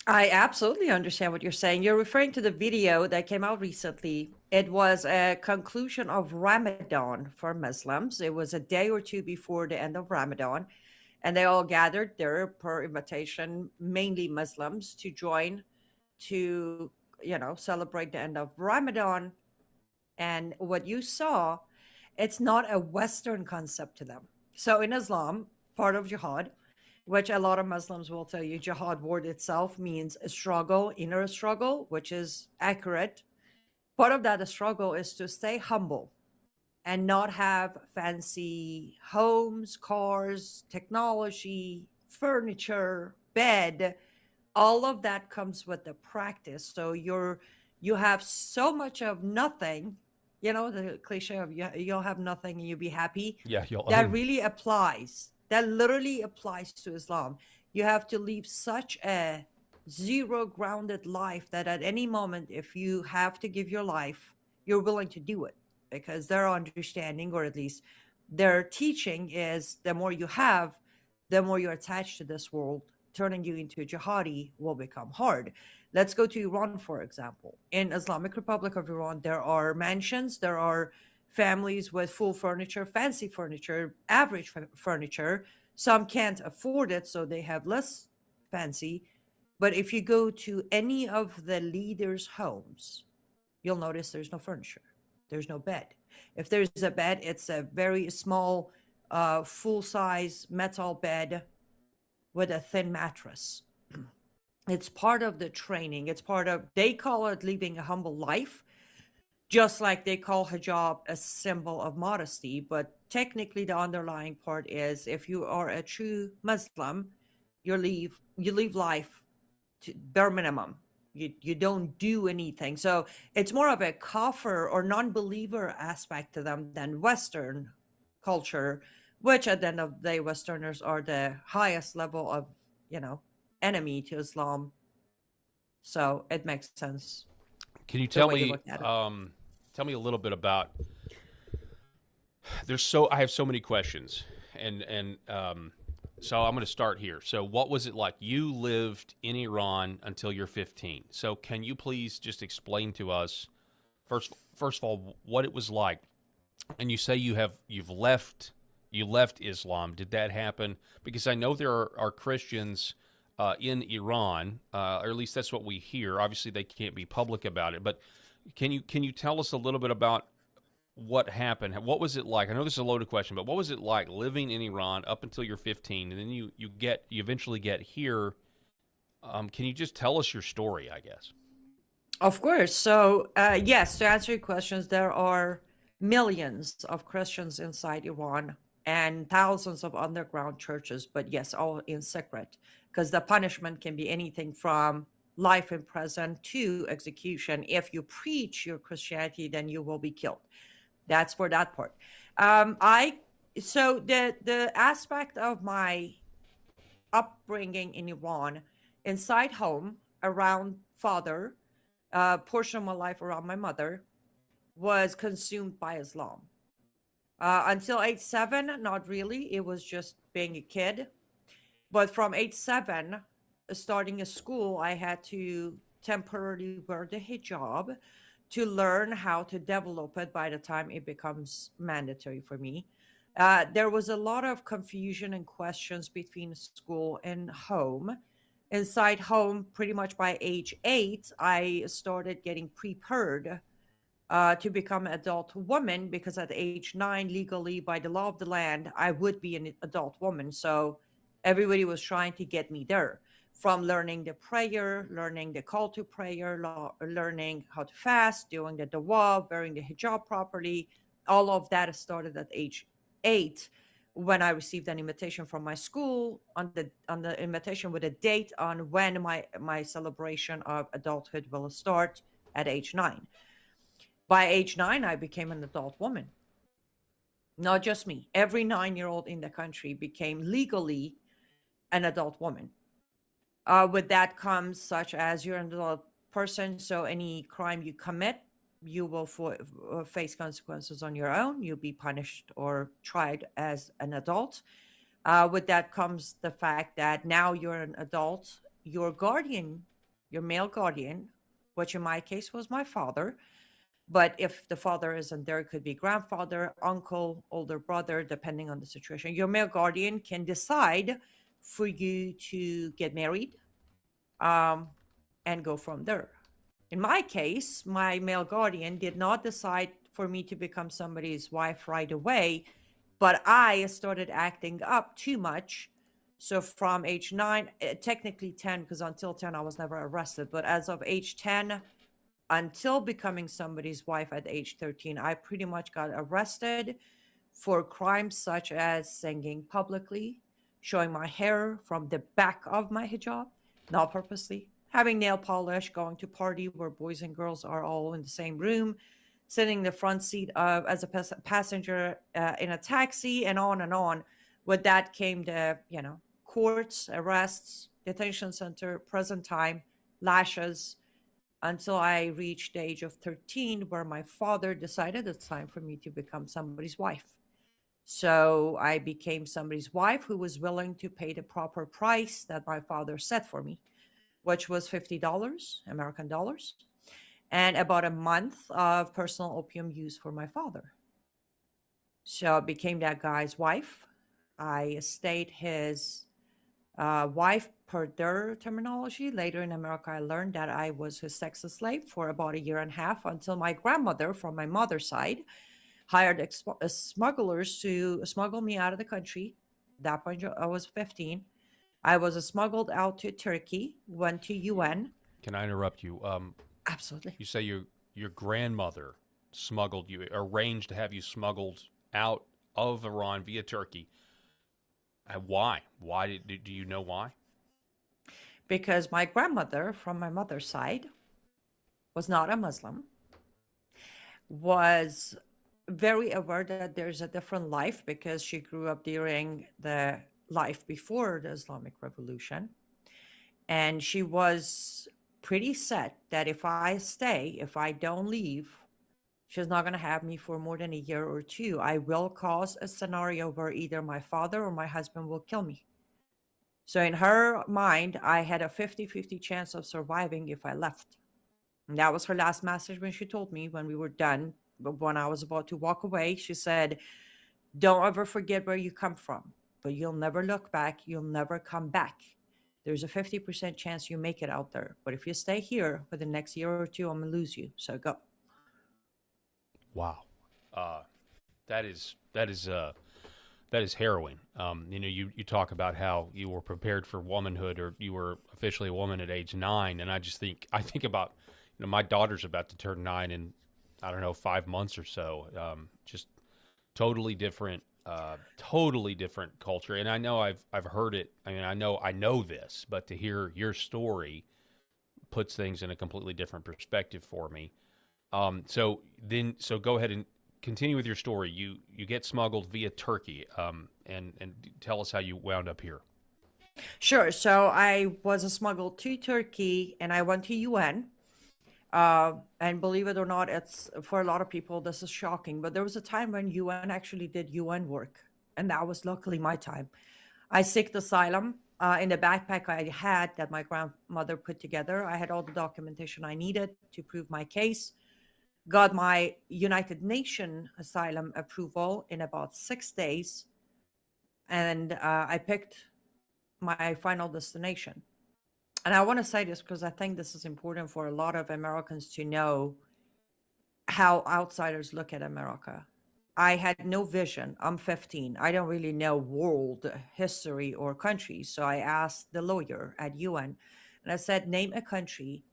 I absolutely understand what you're saying. You're referring to the video that came out recently. It was a conclusion of Ramadan for Muslims. It was a day or two before the end of Ramadan, and they all gathered there per invitation, mainly Muslims, to join to, celebrate the end of Ramadan. And what you saw, it's not a Western concept to them. So in Islam, part of jihad, which a lot of Muslims will tell you, jihad word itself means a struggle, inner struggle, which is accurate. Part of that struggle is to stay humble and not have fancy homes, cars, technology, furniture, bed. All of that comes with the practice. So you have so much of nothing, the cliche of you'll have nothing and you'll be happy. Yeah, that really applies. That literally applies to Islam. You have to live such a zero grounded life that at any moment, if you have to give your life, you're willing to do it, because their understanding, or at least their teaching, is the more you have, the more you're attached to this world. Turning you into a jihadi will become hard. Let's go to Iran, for example. In Islamic Republic of Iran, there are mansions, there are families with full furniture, fancy furniture, average furniture. Some can't afford it, so they have less fancy. But if you go to any of the leaders' homes, you'll notice there's no furniture. There's no bed. If there's a bed, it's a very small, full-size metal bed with a thin mattress. It's part of the training. It's part of, they call it living a humble life, just like they call hijab a symbol of modesty. But technically the underlying part is, if you are a true Muslim, you live life to bare minimum. You don't do anything. So it's more of a kafir or non-believer aspect to them than Western culture, which at the end of the day, Westerners are the highest level of, enemy to Islam. So it makes sense. Can you tell me a little bit about, I have so many questions, and so I'm going to start here. So what was it like? You lived in Iran until you're 15. So can you please just explain to us, first of all, what it was like? And you say you've left Islam. Did that happen? Because I know there are Christians in Iran, or at least that's what we hear. Obviously, they can't be public about it. But can you tell us a little bit about what happened? What was it like? I know this is a loaded question, but what was it like living in Iran up until you're 15, and then you eventually get here? Can you just tell us your story, I guess? Of course. So, yes, to answer your questions, there are millions of Christians inside Iran and thousands of underground churches, but yes, all in secret, because the punishment can be anything from life in prison to execution. If you preach your Christianity, then you will be killed. That's for that part. So the aspect of my upbringing in Iran, inside home, around father, portion of my life around my mother, was consumed by Islam. Until age 7, not really. It was just being a kid. But from age 7, starting a school, I had to temporarily wear the hijab to learn how to develop it by the time it becomes mandatory for me. There was a lot of confusion and questions between school and home. Inside home, pretty much by age 8, I started getting prepared to become an adult woman, because at age 9, legally, by the law of the land, I would be an adult woman. So everybody was trying to get me there, from learning the prayer, learning the call to prayer, learning how to fast, doing the dua, wearing the hijab properly. All of that started at age 8, when I received an invitation from my school, on the invitation with a date on when my celebration of adulthood will start at age 9. By age 9, I became an adult woman. Not just me. Every 9-year-old in the country became legally an adult woman. With that comes such as you're an adult person, so any crime you commit, you will face consequences on your own. You'll be punished or tried as an adult. With that comes the fact that now you're an adult, your guardian, your male guardian, which in my case was my father, but if the father isn't there, it could be grandfather, uncle, older brother, depending on the situation. Your male guardian can decide for you to get married and go from there. In my case, my male guardian did not decide for me to become somebody's wife right away, but I started acting up too much. So from age 9, technically 10, because until 10 I was never arrested, but as of age 10, until becoming somebody's wife at age 13, I pretty much got arrested for crimes such as singing publicly, showing my hair from the back of my hijab, not purposely, having nail polish, going to party where boys and girls are all in the same room, sitting in the front seat as a passenger in a taxi, and on and on. With that came the, courts, arrests, detention center, prison time, lashes, until I reached the age of 13, where my father decided it's time for me to become somebody's wife. So I became somebody's wife who was willing to pay the proper price that my father set for me, which was $50 American dollars, and about a month of personal opium use for my father. So I became that guy's wife. I stayed his wife per their terminology. Later in America, I learned that I was his sex slave for about a year and a half, until my grandmother from my mother's side hired smugglers to smuggle me out of the country. At that point, I was 15. I was smuggled out to Turkey, went to UN. Can I interrupt you? Absolutely. You say your grandmother smuggled you, arranged to have you smuggled out of Iran via Turkey. Why? Why do you know why? Because my grandmother from my mother's side was not a Muslim, was very aware that there's a different life, because she grew up during the life before the Islamic Revolution. And she was pretty set that if I stay, if I don't leave, she's not going to have me for more than a year or two. I will cause a scenario where either my father or my husband will kill me. So in her mind, I had a 50-50 chance of surviving if I left. And that was her last message when she told me when we were done. But when I was about to walk away, she said, "Don't ever forget where you come from, but you'll never look back. You'll never come back. There's a 50% chance you make it out there. But if you stay here for the next year or two, I'm going to lose you. So go." Wow. That is harrowing. You talk about how you were prepared for womanhood, or you were officially a woman at age 9, and I think about, my daughter's about to turn 9 in, I don't know, 5 months or so. Just totally different culture. And I know I've heard it. I mean, I know this, but to hear your story puts things in a completely different perspective for me. So go ahead and continue with your story. You get smuggled via Turkey, and tell us how you wound up here. Sure. So I was smuggled to Turkey, and I went to UN. And believe it or not, it's, for a lot of people, this is shocking, but there was a time when UN actually did UN work, and that was luckily my time. I sought asylum in the backpack I had that my grandmother put together. I had all the documentation I needed to prove my case. Got my United Nations asylum approval in about 6 days, and I picked my final destination. And I want to say this because I think this is important for a lot of Americans to know how outsiders look at America. I had no vision. I'm 15. I don't really know world history or countries. So I asked the lawyer at UN, and I said, name a country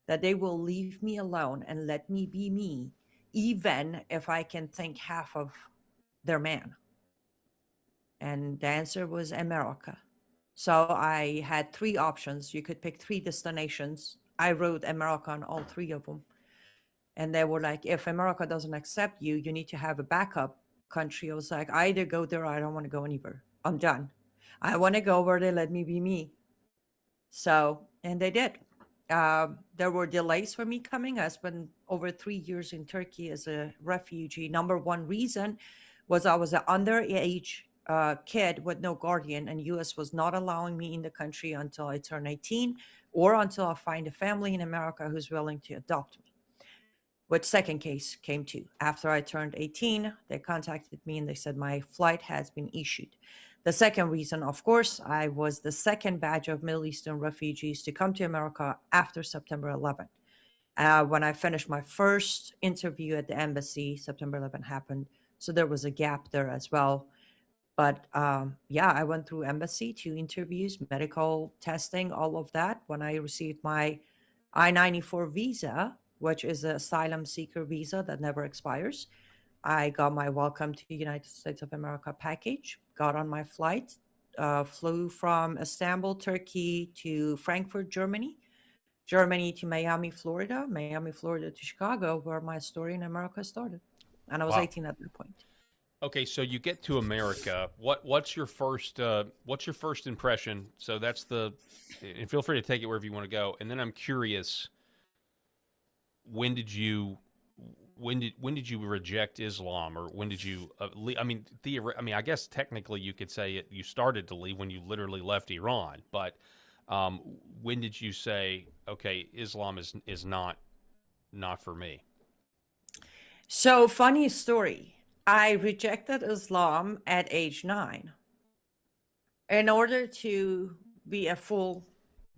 that they will leave me alone and let me be me, even if I can think half of their man. And the answer was America. So I had 3 options. You could pick 3 destinations. I wrote America on all 3 of them. And they were like, if America doesn't accept you, you need to have a backup country. I was like, I either go there or I don't want to go anywhere. I'm done. I want to go where they let me be me. So, and they did. There were delays for me coming. I spent over 3 years in Turkey as a refugee. Number 1 reason was I was an underage kid with no guardian, and U.S. was not allowing me in the country until I turn 18 or until I find a family in America who's willing to adopt me. Which second case came to. After I turned 18, they contacted me and they said my flight has been issued. The second reason, of course, I was the second batch of Middle Eastern refugees to come to America after September 11th. When I finished my first interview at the embassy, September 11th happened. So there was a gap there as well. But I went through embassy, 2 interviews, medical testing, all of that. When I received my I-94 visa, which is an asylum seeker visa that never expires, I got my Welcome to the United States of America package, got on my flight, flew from Istanbul, Turkey to Frankfurt, Germany to Miami, Florida to Chicago, where my story in America started. And I was 18 at that point. Okay, so you get to America. What's your first impression? So that's and feel free to take it wherever you want to go. And then I'm curious, when did you reject Islam, or when did you leave? I guess technically you could say you started to leave when you literally left Iran, but when did you say, okay, Islam is not for me? So, funny story. I rejected Islam at age 9. In order to be a full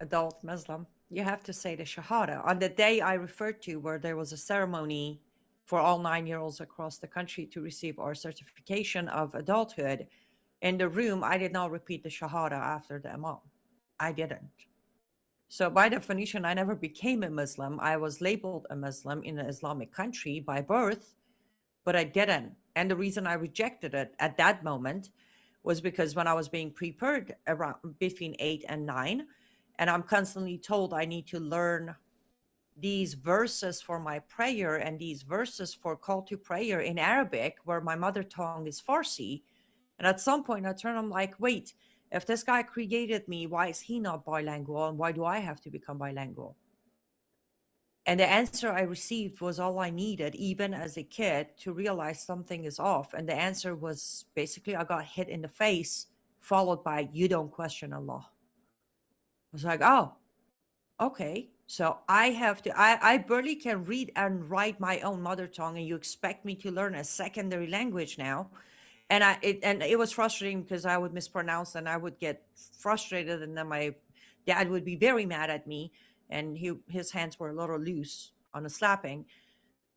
adult Muslim, you have to say the Shahada. On the day I referred to, where there was a ceremony for all 9-year-olds across the country to receive our certification of adulthood, in the room, I did not repeat the Shahada after the Imam. I didn't. So by definition, I never became a Muslim. I was labeled a Muslim in an Islamic country by birth, but I didn't. And the reason I rejected it at that moment was because when I was being prepared around between 8 and 9, and I'm constantly told I need to learn these verses for my prayer and these verses for call to prayer in Arabic, where my mother tongue is Farsi. And at some point I turn, I'm like, wait, if this guy created me, why is he not bilingual? And why do I have to become bilingual? And the answer I received was all I needed, even as a kid, to realize something is off. And the answer was basically, I got hit in the face, followed by, you don't question Allah. I was like, oh, okay. So I barely can read and write my own mother tongue, and you expect me to learn a secondary language now. And it was frustrating because I would mispronounce and I would get frustrated, and then my dad would be very mad at me, and his hands were a little loose on the slapping.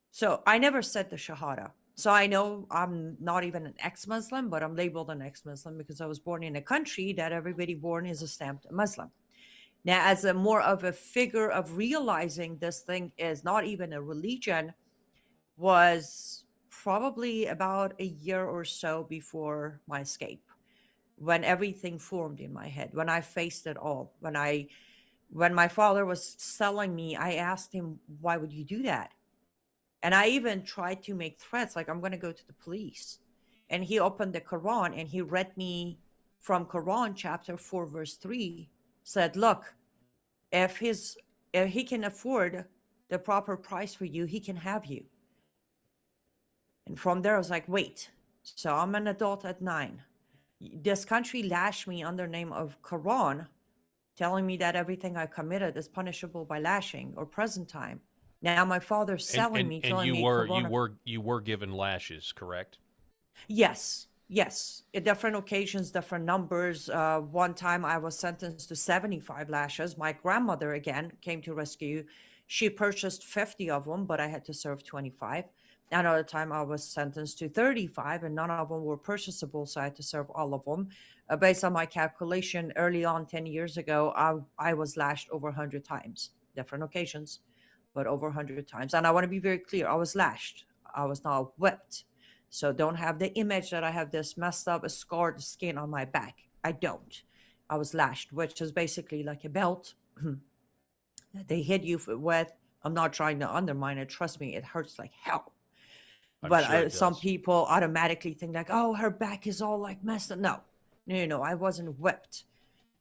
So I never said the Shahada. So I know I'm not even an ex-Muslim, but I'm labeled an ex-Muslim because I was born in a country that everybody born is a stamped Muslim. Now, as a more of a figure of realizing this thing is not even a religion, was probably about a year or so before my escape, when everything formed in my head, when I faced it all. When my father was selling me, I asked him, why would you do that? And I even tried to make threats, like, I'm going to go to the police. And he opened the Quran and he read me from Quran chapter 4, verse 3, said, look, if he can afford the proper price for you, he can have you. And from there, I was like, wait, so I'm an adult at 9. This country lashed me under name of Quran, telling me that everything I committed is punishable by lashing or present time. Now my father's selling me, telling me you were given lashes, correct? Yes. At different occasions, different numbers. One time I was sentenced to 75 lashes. My grandmother, again, came to rescue. She purchased 50 of them, but I had to serve 25. Another time I was sentenced to 35, and none of them were purchasable, so I had to serve all of them. Based on my calculation, early on, 10 years ago, I was lashed over 100 times, different occasions, but over 100 times. And I want to be very clear, I was lashed. I was not whipped. So don't have the image that I have this messed up, scarred skin on my back. I don't. I was lashed, which is basically like a belt that they hit you with. I'm not trying to undermine it. Trust me, it hurts like hell. But some people automatically think like, oh, her back is all like messed up. No, I wasn't whipped.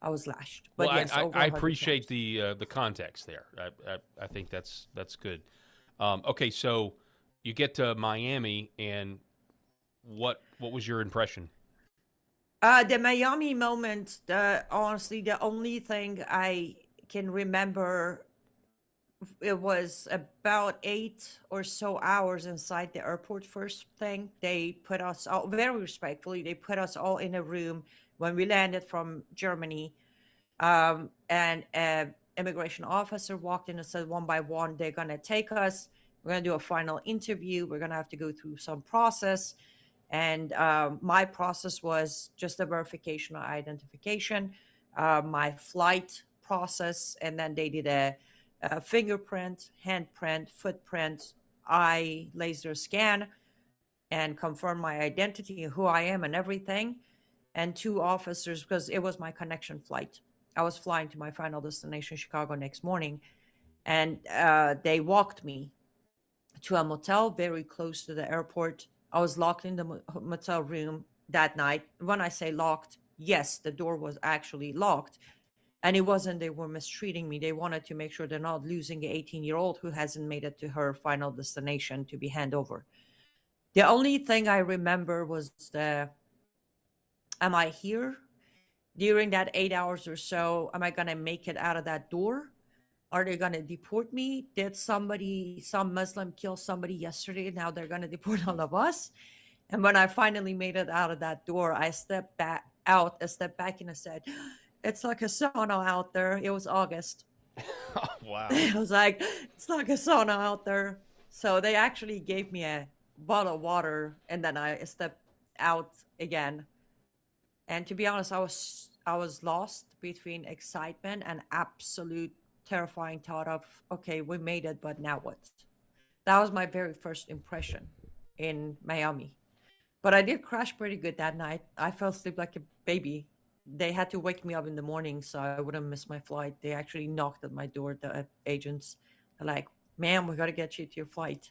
I was lashed. But well, yes, I appreciate the context there. I think that's good. Okay, so you get to Miami, and what was your impression? The Miami moment, honestly, the only thing I can remember, it was about 8 or so hours inside the airport. First thing, they put us all, very respectfully, they put us all in a room when we landed from Germany. And an immigration officer walked in and said, one by one, they're going to take us. We're going to do a final interview. We're going to have to go through some process. And my process was just a verification or identification, my flight process, and then they did a fingerprint, handprint, footprint, eye laser scan, and confirm my identity, who I am and everything. And 2 officers, because it was my connection flight. I was flying to my final destination, Chicago, next morning. And they walked me to a motel very close to the airport. I was locked in the motel room that night. When I say locked, yes, the door was actually locked. And it wasn't they were mistreating me. They wanted to make sure they're not losing an 18-year-old who hasn't made it to her final destination to be handed over. The only thing I remember was am I here? During that 8 hours or so, am I going to make it out of that door? Are they going to deport me? Did some Muslim kill somebody yesterday? Now they're going to deport all of us. And when I finally made it out of that door, I stepped back and I said, it's like a sauna out there. It was August. Oh, wow. I was like, it's like a sauna out there. So they actually gave me a bottle of water, and then I stepped out again. And to be honest, I was lost between excitement and absolute terrifying thought of, okay, we made it, but now what? That was my very first impression in Miami. But I did crash pretty good that night. I fell asleep like a baby. They had to wake me up in the morning so I wouldn't miss my flight. They actually knocked at my door, the agents. They're like, ma'am, we got to get you to your flight.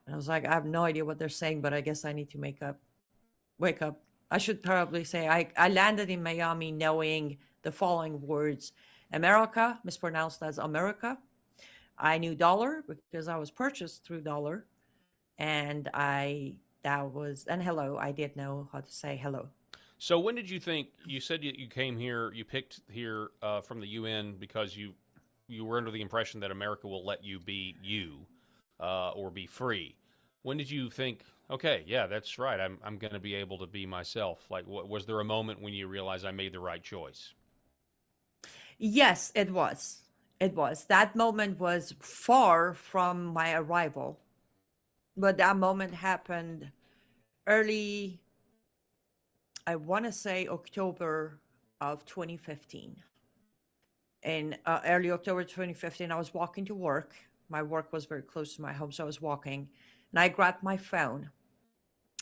And I was like, I have no idea what they're saying, but I guess I need to wake up. I should probably say I landed in Miami knowing the following words. America, mispronounced as America. I knew dollar because I was purchased through dollar. And hello, I did know how to say hello. So when did you think, you said you came here, you picked here from the UN because you were under the impression that America will let you be you or be free. When did you think, okay, yeah, that's right, I'm going to be able to be myself? Like, was there a moment when you realized I made the right choice? Yes, it was. It was. That moment was far from my arrival. But that moment happened early, I want to say October of 2015. In early October 2015, I was walking to work. My work was very close to my home, so I was walking. And I grabbed my phone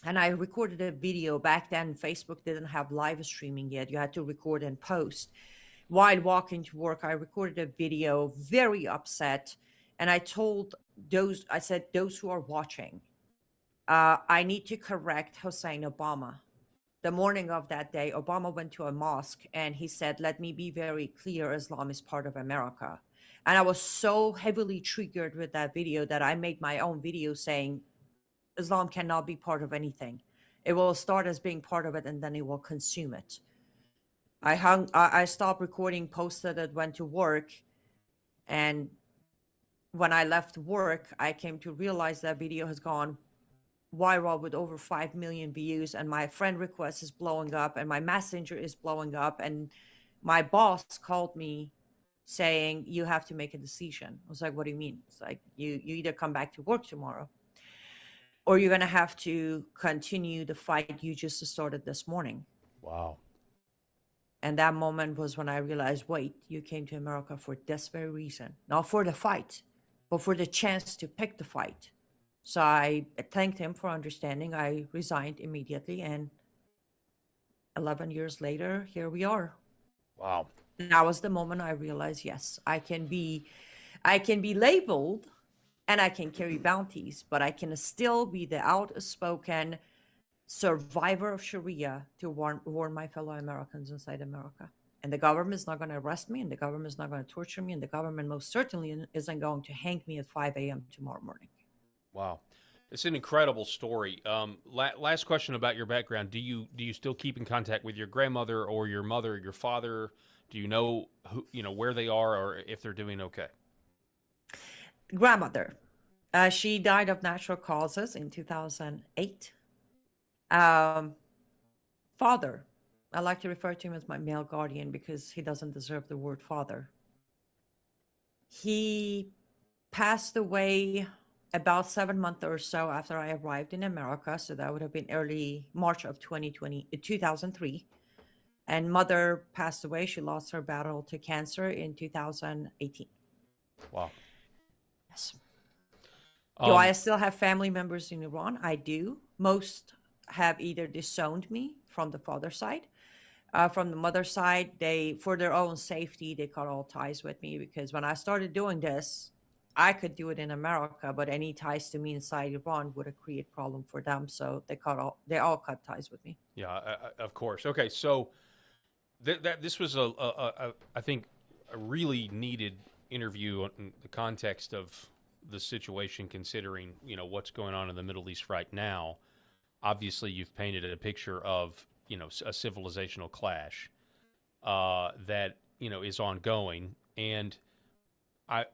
and I recorded a video. Back then, Facebook didn't have live streaming yet. You had to record and post. While walking to work, I recorded a video, very upset. And I told I said, those who are watching, I need to correct Hussein Obama. The morning of that day, Obama went to a mosque and he said, let me be very clear, Islam is part of America. And I was so heavily triggered with that video that I made my own video saying, Islam cannot be part of anything. It will start as being part of it and then it will consume it. I stopped recording, posted it, went to work. And when I left work, I came to realize that video has gone viral with over 5 million views, and my friend request is blowing up, and my messenger is blowing up, and my boss called me saying, you have to make a decision. I was like, what do you mean? It's like, you either come back to work tomorrow or you're going to have to continue the fight you just started this morning. Wow. And that moment was when I realized, wait, you came to America for this very reason, not for the fight, but for the chance to pick the fight. So I thanked him for understanding. I resigned immediately, and 11 years later, here we are. Wow. That was the moment I realized, yes, I can be labeled and I can carry bounties, but I can still be the outspoken survivor of Sharia to warn my fellow Americans inside America. And the government is not going to arrest me, and the government is not going to torture me, and the government most certainly isn't going to hang me at 5 a.m. tomorrow morning. Wow. It's an incredible story. Last question about your background. Do you still keep in contact with your grandmother or your mother or your father? Do you know where they are or if they're doing okay? Grandmother. She died of natural causes in 2008. Father. I like to refer to him as my male guardian because he doesn't deserve the word father. He passed away about 7 months or so after I arrived in America. So that would have been early March of 2003. And mother passed away. She lost her battle to cancer in 2018. Wow. Yes. Do I still have family members in Iran? I do. Most have either disowned me from the father's side. From the mother's side, for their own safety, they cut all ties with me because when I started doing this, I could do it in America, but any ties to me inside Iran would have created a problem for them. So they all cut ties with me. Yeah, of course. Okay, so this was I think a really needed interview in the context of the situation, considering what's going on in the Middle East right now. Obviously, you've painted a picture of a civilizational clash that is ongoing, and I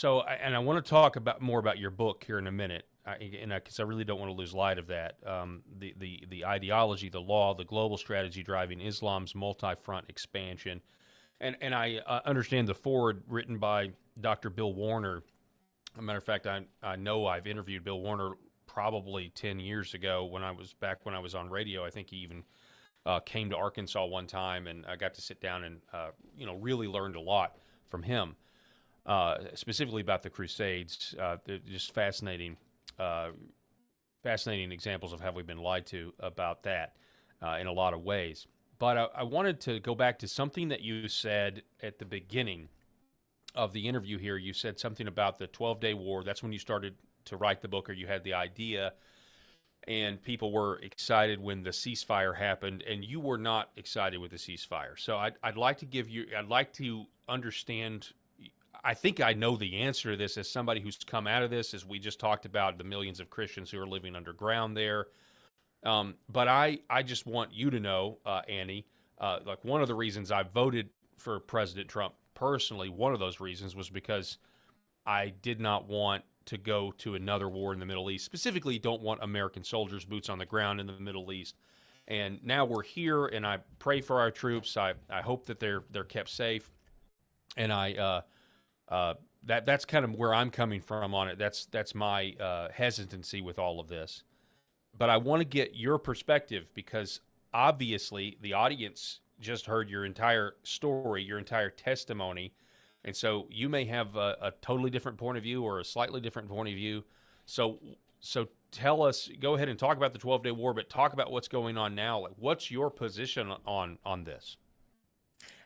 want to talk more about your book here in a minute, because I really don't want to lose light of that. The ideology, the law, the global strategy driving Islam's multi-front expansion, and I understand the foreword written by Dr. Bill Warner. As a matter of fact, I know I've interviewed Bill Warner probably 10 years ago when I was on radio. I think he even came to Arkansas one time, and I got to sit down and really learned a lot from him. Specifically about the Crusades, just fascinating examples of how we've been lied to about that in a lot of ways. But I wanted to go back to something that you said at the beginning of the interview here. You said something about the 12-day war. That's when you started to write the book, or you had the idea, and people were excited when the ceasefire happened, and you were not excited with the ceasefire. So I'd like to understand. I think I know the answer to this as somebody who's come out of this, as we just talked about the millions of Christians who are living underground there. But I just want you to know, Annie, like one of the reasons I voted for President Trump personally, one of those reasons was because I did not want to go to another war in the Middle East. Specifically, don't want American soldiers, boots on the ground in the Middle East. And now we're here, and I pray for our troops. I hope that they're kept safe. And I That's kind of where I'm coming from on it. That's my hesitancy with all of this. But I want to get your perspective because obviously the audience just heard your entire story, your entire testimony. And so you may have a totally different point of view or a slightly different point of view. So tell us, go ahead and talk about the 12-day war, but talk about what's going on now. Like, what's your position on this?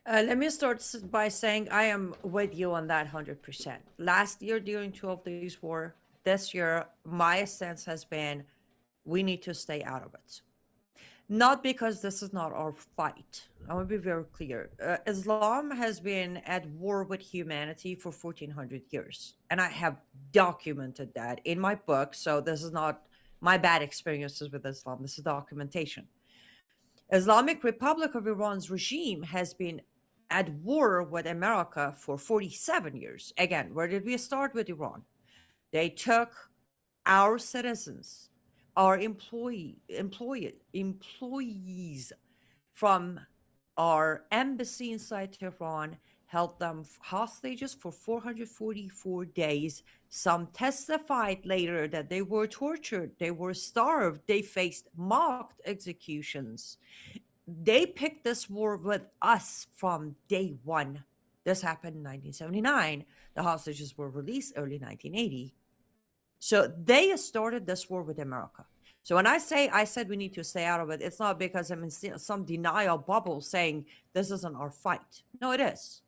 Let me start by saying I am with you on that 100%. Last year during 12 Days War, this year, my stance has been we need to stay out of it. Not because this is not our fight. I want to be very clear. Islam has been at war with humanity for 1400 years. And I have documented that in my book. So this is not my bad experiences with Islam. This is documentation. Islamic Republic of Iran's regime has been at war with America for 47 years. Again, where did we start with Iran? They took our citizens, our employees from our embassy inside Tehran, held them hostages for 444 days. Some testified later that they were tortured, they were starved, they faced mocked executions. They picked this war with us from day one. This happened in 1979. The hostages were released early 1980. So they started this war with America. So when I said we need to stay out of it, it's not because I'm in some denial bubble saying this isn't our fight. No, it is.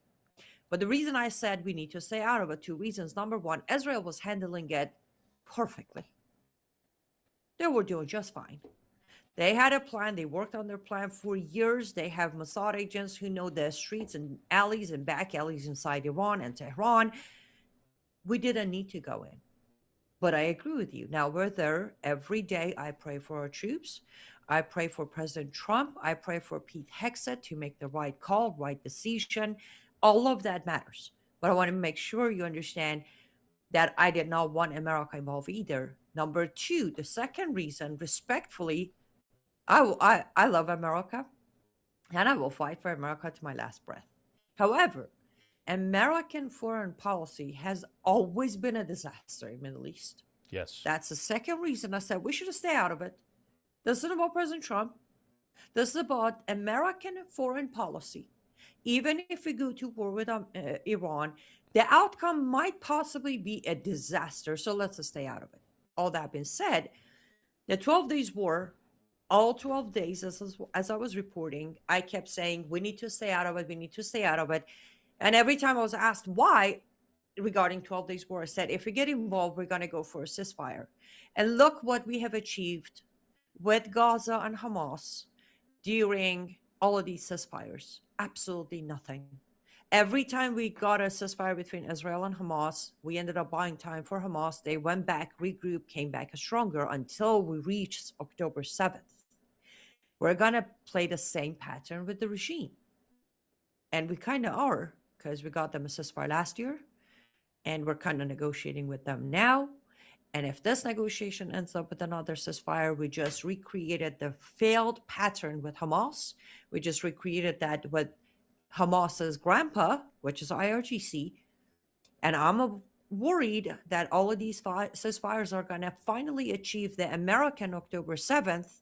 But the reason I said we need to stay out of it, two reasons. Number one, Israel was handling it perfectly. They were doing just fine. They had a plan. They worked on their plan for years. They have Mossad agents who know the streets and alleys and back alleys inside Iran and Tehran. We didn't need to go in. But I agree with you. Now we're there every day. I pray for our troops. I pray for President Trump. I pray for Pete Hegseth to make the right call, right decision. All of that matters. But I want to make sure you understand that I did not want America involved either. Number two, the second reason, respectfully, I love America, and I will fight for America to my last breath. However, American foreign policy has always been a disaster in the Middle East. Yes. That's the second reason I said we should stay out of it. This isn't about President Trump. This is about American foreign policy. Even if we go to war with Iran, the outcome might possibly be a disaster. So let's just stay out of it. All that being said, the 12 Days War, all 12 days, as I was reporting, I kept saying, we need to stay out of it. We need to stay out of it. And every time I was asked why regarding 12 Days War, I said, if we get involved, we're going to go for a ceasefire. And look what we have achieved with Gaza and Hamas during all of these ceasefires. Absolutely nothing. Every time we got a ceasefire between Israel and Hamas, we ended up buying time for Hamas. They went back, regrouped, came back stronger until we reached October 7th. We're going to play the same pattern with the regime. And we kind of are, because we got them a ceasefire last year, and we're kind of negotiating with them now. And if this negotiation ends up with another ceasefire, we just recreated the failed pattern with Hamas. We just recreated that with Hamas's grandpa, which is IRGC. And I'm worried that all of these ceasefires are going to finally achieve the American October 7th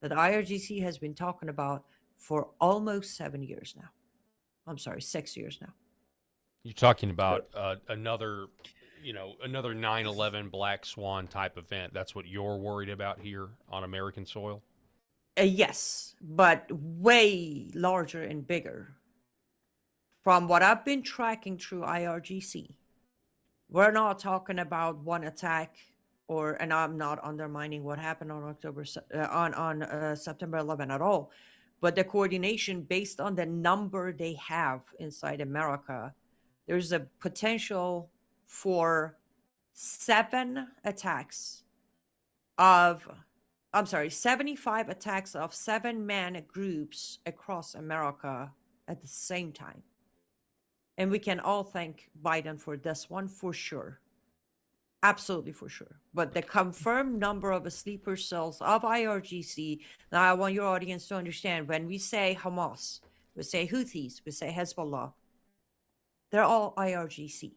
that IRGC has been talking about for almost 7 years now. I'm sorry, 6 years now. You're talking about another 9/11 Black Swan type event. That's what you're worried about here on American soil? Yes, but way larger and bigger. From what I've been tracking through IRGC, we're not talking about one attack, and I'm not undermining what happened on September 11 at all. But the coordination based on the number they have inside America, there's a potential for 75 attacks of 7-man groups across America at the same time. And we can all thank Biden for this one for sure. Absolutely for sure. But the confirmed number of sleeper cells of IRGC, now I want your audience to understand, when we say Hamas, we say Houthis, we say Hezbollah, they're all IRGC.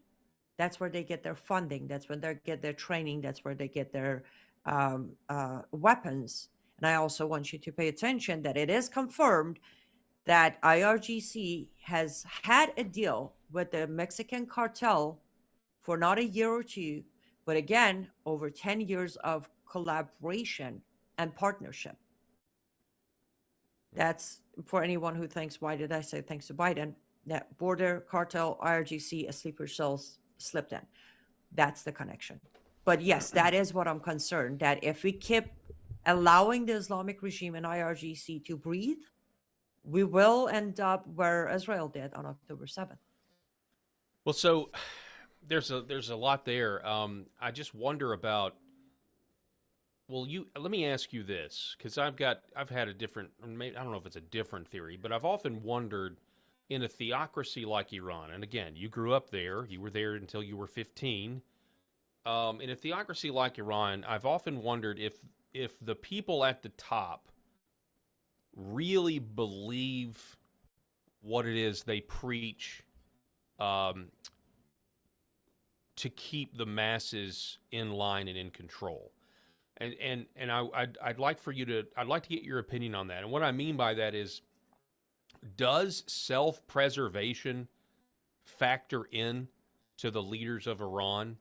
That's where they get their funding. That's where they get their training. That's where they get their weapons. And I also want you to pay attention that it is confirmed that IRGC has had a deal with the Mexican cartel for not a year or two, but again, over 10 years of collaboration and partnership. That's for anyone who thinks, why did I say thanks to Biden? That border cartel, IRGC, a sleeper cells slipped in. That's the connection. But yes, that is what I'm concerned, that if we keep allowing the Islamic regime and IRGC to breathe, we will end up where Israel did on October 7th. Well, so there's a lot there. I just wonder about. Well, let me ask you this, because I've had a different. I don't know if it's a different theory, but I've often wondered in a theocracy like Iran, and again, you grew up there. You were there until you were 15. In a theocracy like Iran, I've often wondered if the people at the top really believe what it is they preach to keep the masses in line and in control. And I'd like to get your opinion on that. And what I mean by that is, does self-preservation factor in to the leaders of Iran?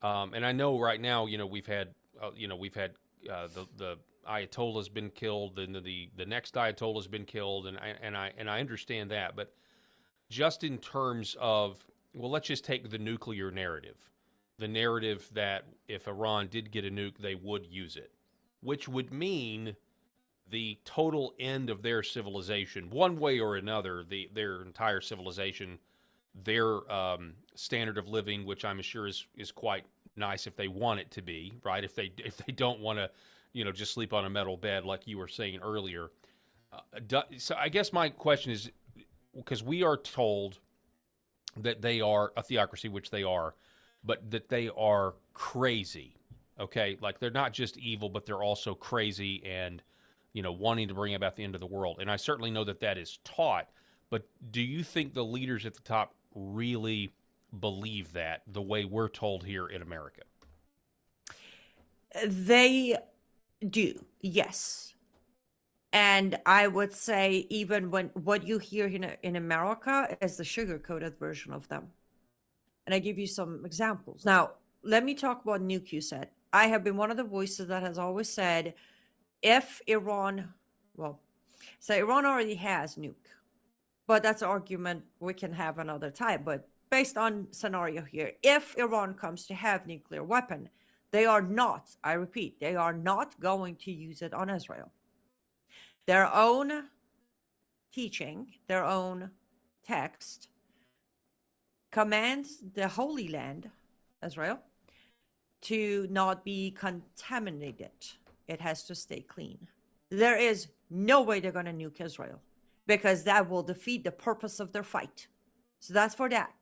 And I know right now, we've had the Ayatollah's been killed, and the next Ayatollah's been killed, and I understand that, but just in terms of, well, let's just take the nuclear narrative, the narrative that if Iran did get a nuke, they would use it, which would mean the total end of their civilization, one way or another, their entire civilization, their standard of living, which I'm sure is quite nice if they want it to be, right? If they don't want to, just sleep on a metal bed like you were saying earlier. So I guess my question is, because we are told that they are a theocracy, which they are, but that they are crazy, okay? Like, they're not just evil, but they're also crazy and, wanting to bring about the end of the world. And I certainly know that is taught, but do you think the leaders at the top really believe that the way we're told here in America? They do, yes. And I would say even when what you hear in America is the sugar-coated version of them. And I give you some examples. Now, let me talk about nuke, you said. I have been one of the voices that has always said, if Iran, Iran already has nuke, but that's an argument we can have another time. But based on scenario here, if Iran comes to have nuclear weapon, they are not, I repeat, they are not going to use it on Israel. Their own teaching, their own text, commands the Holy Land, Israel, to not be contaminated. It has to stay clean. There is no way they're going to nuke Israel, because that will defeat the purpose of their fight. So that's for that.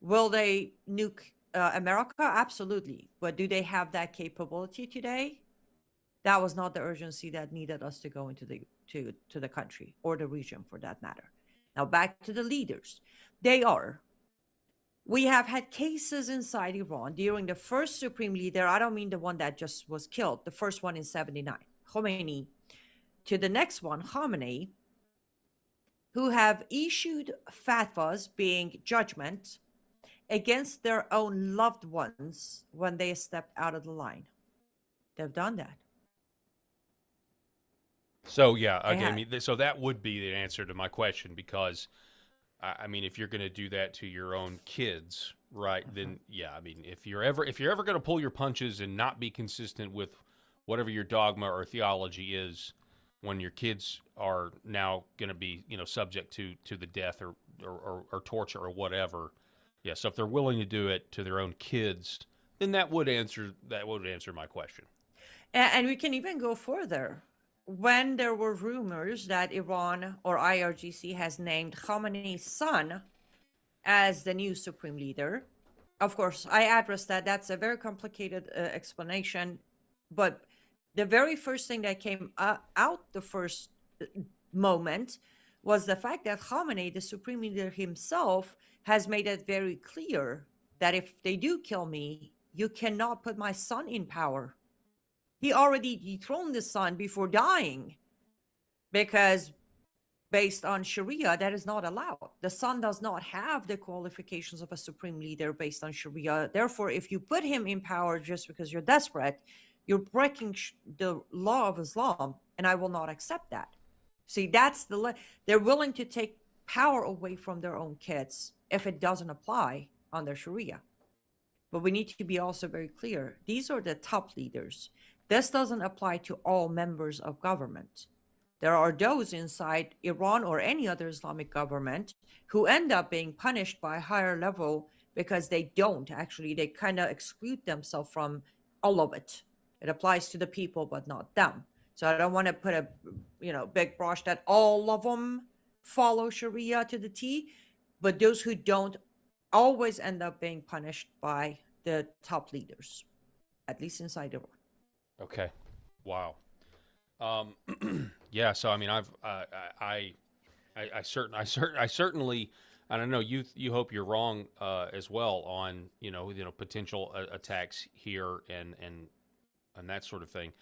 Will they nuke America? Absolutely. But do they have that capability today? That was not the urgency that needed us to go into the country or the region, for that matter. Now back to the leaders. We have had cases inside Iran during the first supreme leader. I don't mean the one that just was killed, the first one in 79, Khomeini, to the next one, Khamenei, who have issued fatwas, being judgment, against their own loved ones when they stepped out of the line. They've done that. So, yeah, again, so that would be the answer to my question, because, I mean, if you're going to do that to your own kids, right, then, yeah, I mean, if you're ever going to pull your punches and not be consistent with whatever your dogma or theology is, when your kids are now going to be, subject to the death or torture or whatever, yeah, so if they're willing to do it to their own kids, then that would answer my question. And we can even go further. When there were rumors that Iran or IRGC has named Khamenei's son as the new supreme leader, of course, I addressed that. That's a very complicated explanation. But the very first thing that came out the first moment was the fact that Khamenei, the supreme leader himself, has made it very clear that if they do kill me, you cannot put my son in power. He already dethroned the son before dying, because based on Sharia, that is not allowed. The son does not have the qualifications of a supreme leader based on Sharia. Therefore, if you put him in power just because you're desperate, you're breaking the law of Islam, and I will not accept that. See, that's they're willing to take power away from their own kids if it doesn't apply under Sharia. But we need to be also very clear. These are the top leaders. This doesn't apply to all members of government. There are those inside Iran or any other Islamic government who end up being punished by a higher level because they kind of exclude themselves from all of it. It applies to the people, but not them. So I don't want to put a, big brush that all of them follow Sharia to the T, but those who don't always end up being punished by the top leaders, at least inside Iran. Okay. Wow. Yeah. So I mean, I certainly, and I know you hope you're wrong as well on potential attacks here and that sort of thing.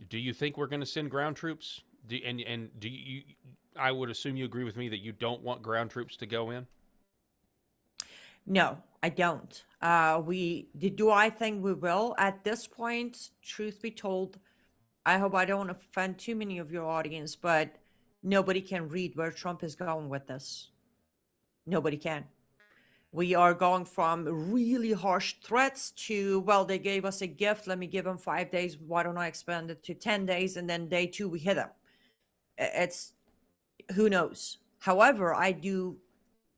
Do you think we're going to send ground troops? Do you? I would assume you agree with me that you don't want ground troops to go in. No, I don't. Do I think we will? At this point, truth be told, I hope I don't offend too many of your audience, but nobody can read where Trump is going with this. Nobody can. We are going from really harsh threats to, well, they gave us a gift. Let me give them 5 days. Why don't I expand it to 10 days? And then day 2, we hit them. It's, who knows? However, I do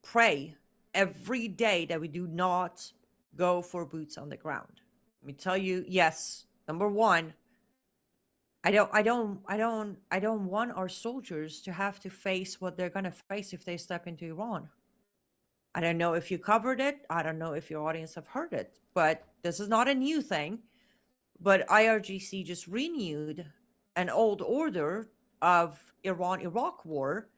pray every day that we do not go for boots on the ground. Let me tell you, yes, number one, I don't want our soldiers to have to face what they're going to face if they step into Iran. I don't know if you covered it. I don't know if your audience have heard it, but this is not a new thing. But IRGC just renewed an old order of Iran-Iraq war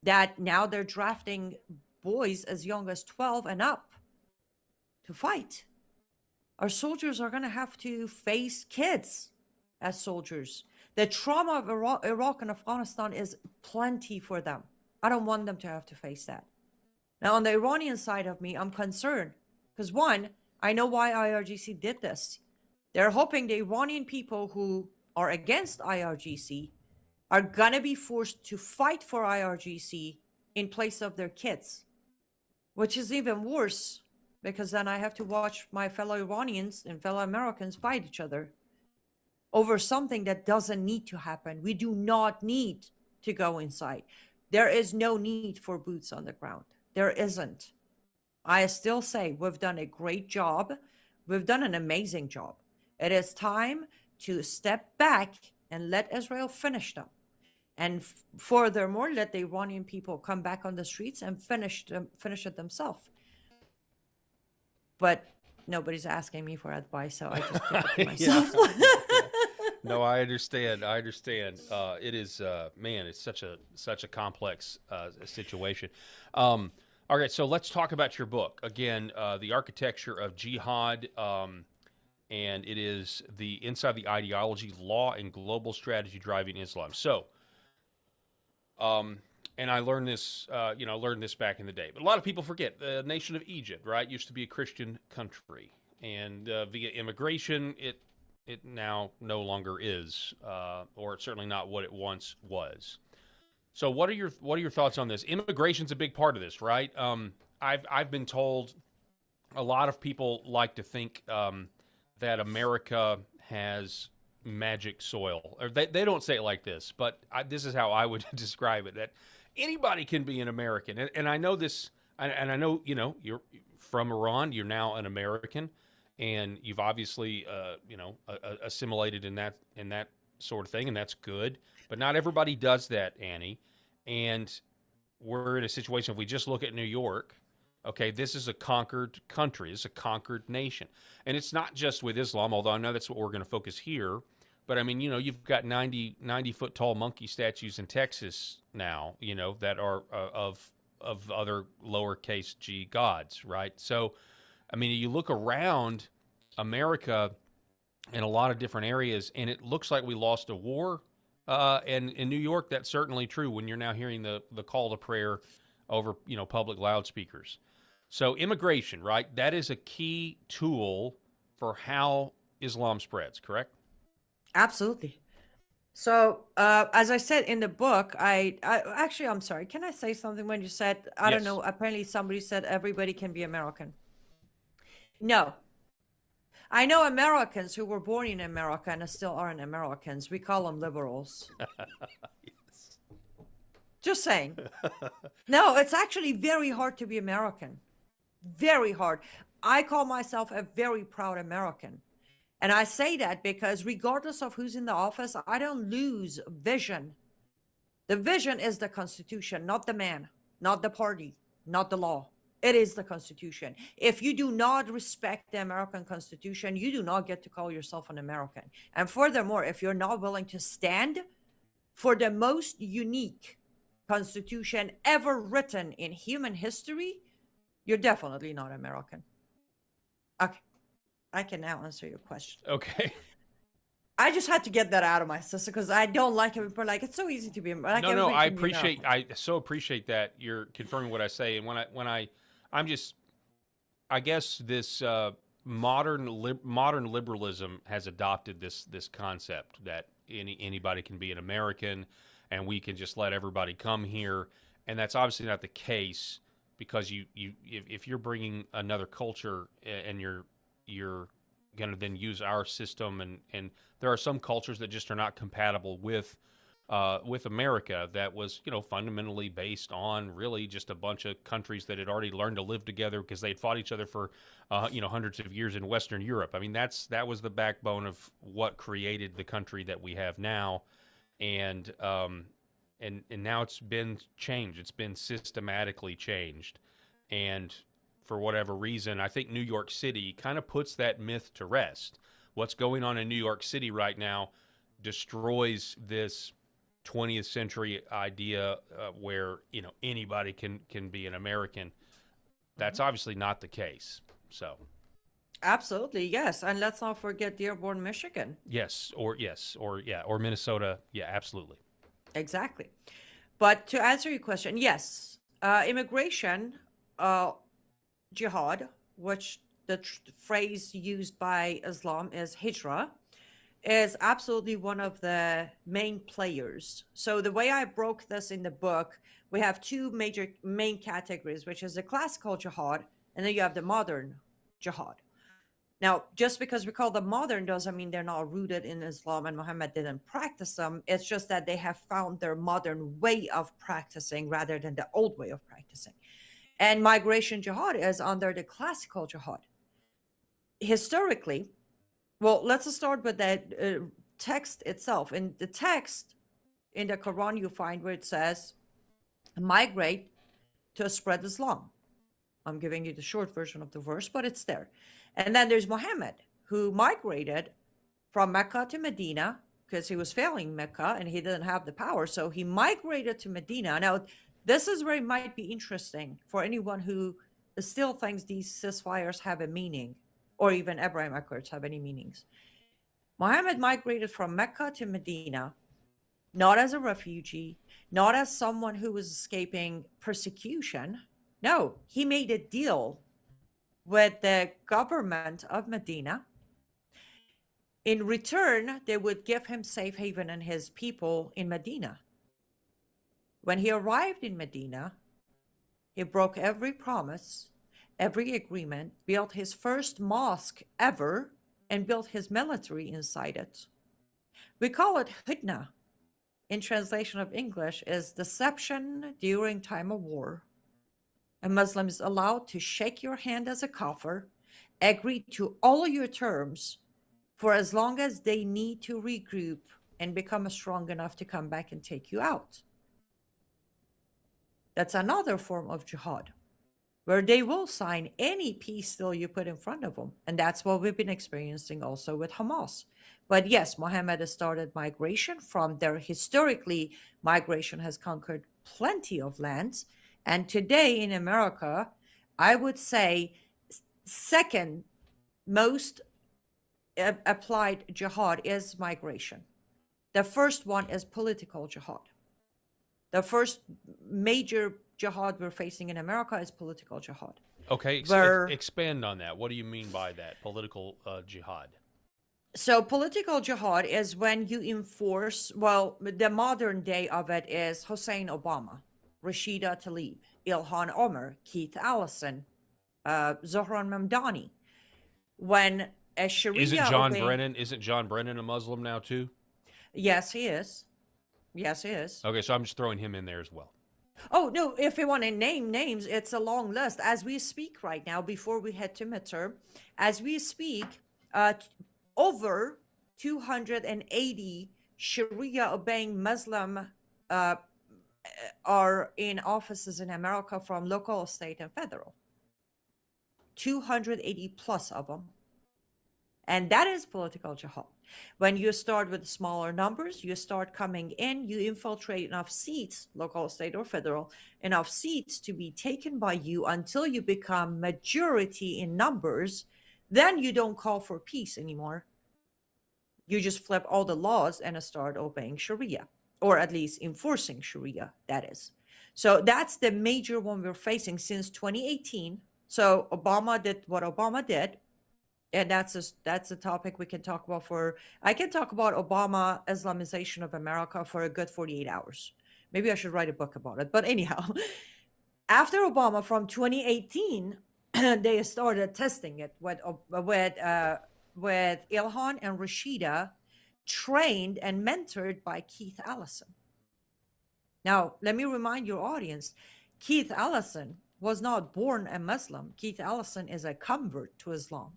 that now they're drafting boys as young as 12 and up to fight. Our soldiers are going to have to face kids as soldiers. The trauma of Iraq and Afghanistan is plenty for them. I don't want them to have to face that. Now, on the Iranian side of me, I'm concerned because, one, I know why IRGC did this. They're hoping the Iranian people who are against IRGC are going to be forced to fight for IRGC in place of their kids, which is even worse because then I have to watch my fellow Iranians and fellow Americans fight each other over something that doesn't need to happen. We do not need to go inside. There is no need for boots on the ground. There isn't. I still say we've done a great job. We've done an amazing job. It is time to step back and let Israel finish them. And furthermore, let the Iranian people come back on the streets and finish it themselves. But nobody's asking me for advice, so I just keep it to myself. No, I understand. It is, man, it's such a complex situation. All right, so let's talk about your book. Again, The Architecture of Jihad, and it is the Inside the Ideology, Law, and Global Strategy Driving Islam. So, and I learned this, learned this back in the day. But a lot of people forget the nation of Egypt, right, used to be a Christian country. And via immigration, it now no longer is, or it's certainly not what it once was. So what are your thoughts on this? Immigration's a big part of this, right? I've been told a lot of people like to think that America has magic soil. Or they don't say it like this, but this is how I would describe it, that anybody can be an American. And I know this, and I know, you're from Iran, you're now an American, and you've obviously, assimilated in that sort of thing, and that's good. But not everybody does that, Annie. And we're in a situation, if we just look at New York, okay, this is a conquered country. It's a conquered nation. And it's not just with Islam, although I know that's what we're going to focus here, But I mean, you've got 90 foot tall monkey statues in Texas now, that are of other lowercase g gods, right? So, I mean, you look around America in a lot of different areas, and it looks like we lost a war. And in New York, that's certainly true when you're now hearing the call to prayer over, public loudspeakers. So immigration, right? That is a key tool for how Islam spreads, correct? Absolutely. So, as I said in the book, actually, I'm sorry. Can I say something when you said, I don't Yes. know, apparently somebody said everybody can be American. No. I know Americans who were born in America and still aren't Americans. We call them liberals. Just saying. No, it's actually very hard to be American. Very hard. I call myself a very proud American. And I say that because regardless of who's in the office, I don't lose vision. The vision is the Constitution, not the man, not the party, not the law. It is the Constitution. If you do not respect the American Constitution, you do not get to call yourself an American. And furthermore, if you're not willing to stand for the most unique Constitution ever written in human history, you're definitely not American. Okay. I can now answer your question. Okay. I just had to get that out of my system because I don't like it. But like, it's so easy to be. Like, No, I everybody can be appreciate. I so appreciate that you're confirming what I say. And I guess this modern liberalism has adopted this concept that anybody can be an American, and we can just let everybody come here. And that's obviously not the case, because if you're bringing another culture and you're going to then use our system, and there are some cultures that just are not compatible with America, that was fundamentally based on really just a bunch of countries that had already learned to live together because they had fought each other for hundreds of years in Western Europe. I mean, that was the backbone of what created the country that we have now, and now it's been changed. It's been systematically changed, and for whatever reason, I think New York City kind of puts that myth to rest. What's going on in New York City right now destroys this 20th century idea where anybody can be an American. That's obviously not the case. So, absolutely, yes, and let's not forget Dearborn, Michigan. or Minnesota. Yeah, absolutely. Exactly. But to answer your question, yes, immigration. Jihad, which the phrase used by Islam is hijrah, is absolutely one of the main players. So the way I broke this in the book, we have two main categories, which is the classical jihad, and then you have the modern jihad. Now, just because we call them modern doesn't mean they're not rooted in Islam and Muhammad didn't practice them. It's just that they have found their modern way of practicing rather than the old way of practicing. And migration jihad is under the classical jihad. Historically, well, let's start with the text itself. In the text in the Quran, you find where it says, migrate to spread Islam. I'm giving you the short version of the verse, but it's there. And then there's Muhammad, who migrated from Mecca to Medina because he was failing Mecca and he didn't have the power. So he migrated to Medina. Now, this is where it might be interesting for anyone who still thinks these ceasefires have a meaning, or even Abraham Accords have any meanings. Muhammad migrated from Mecca to Medina, not as a refugee, not as someone who was escaping persecution. No, he made a deal with the government of Medina. In return, they would give him safe haven and his people in Medina. When he arrived in Medina, he broke every promise, every agreement, built his first mosque ever, and built his military inside it. We call it hudna. In translation of English, is deception during time of war. A Muslim is allowed to shake your hand as a kafir, agree to all your terms for as long as they need to regroup and become strong enough to come back and take you out. That's another form of jihad. where they will sign any peace deal you put in front of them. And that's what we've been experiencing also with Hamas. But yes, Mohammed has started migration from there. Historically, migration has conquered plenty of lands. And today in America, I would say second most applied jihad is migration. The first one is political jihad. The first major jihad we're facing in America is political jihad. Okay, where, expand on that. What do you mean by that, political jihad? So political jihad is when you enforce, well, the modern day of it is Hussein Obama, Rashida Tlaib, Ilhan Omar, Keith Allison, Zohran Mamdani. When a Sharia... Isn't John Brennan a Muslim now too? Yes, he is. Yes, he is. Okay, so I'm just throwing him in there as well. Oh, no, if you want to name names, it's a long list. As we speak right now, before we head to midterm, as we speak, over 280 Sharia-obeying Muslim are in offices in America from local, state, and federal. 280 plus of them. And that is political jihad. When you start with smaller numbers, you start coming in, you infiltrate enough seats, local, state, or federal, enough seats to be taken by you until you become majority in numbers. Then you don't call for peace anymore. You just flip all the laws and start obeying Sharia, or at least enforcing Sharia, that is. So that's the major one we're facing since 2018. So Obama did what Obama did. And that's a topic we can talk about I can talk about Obama Islamization of America for a good 48 hours. Maybe I should write a book about it. But anyhow, after Obama from 2018, they started testing it with Ilhan and Rashida, trained and mentored by Keith Allison. Now, let me remind your audience, Keith Allison was not born a Muslim. Keith Allison is a convert to Islam.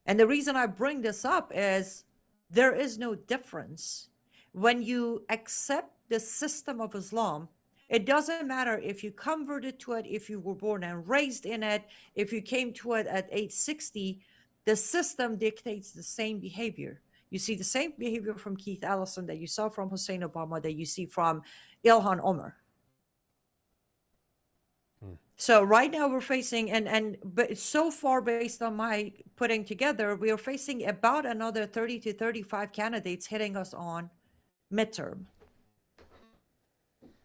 And the reason I bring this up is there is no difference. When you accept the system of Islam, it doesn't matter if you converted to it, if you were born and raised in it, if you came to it at age 60, the system dictates the same behavior. You see the same behavior from Keith Allison that you saw from Hussein Obama, that you see from Ilhan Omar. So right now we're facing, but so far based on my putting together, we are facing about another 30 to 35 candidates hitting us on midterm.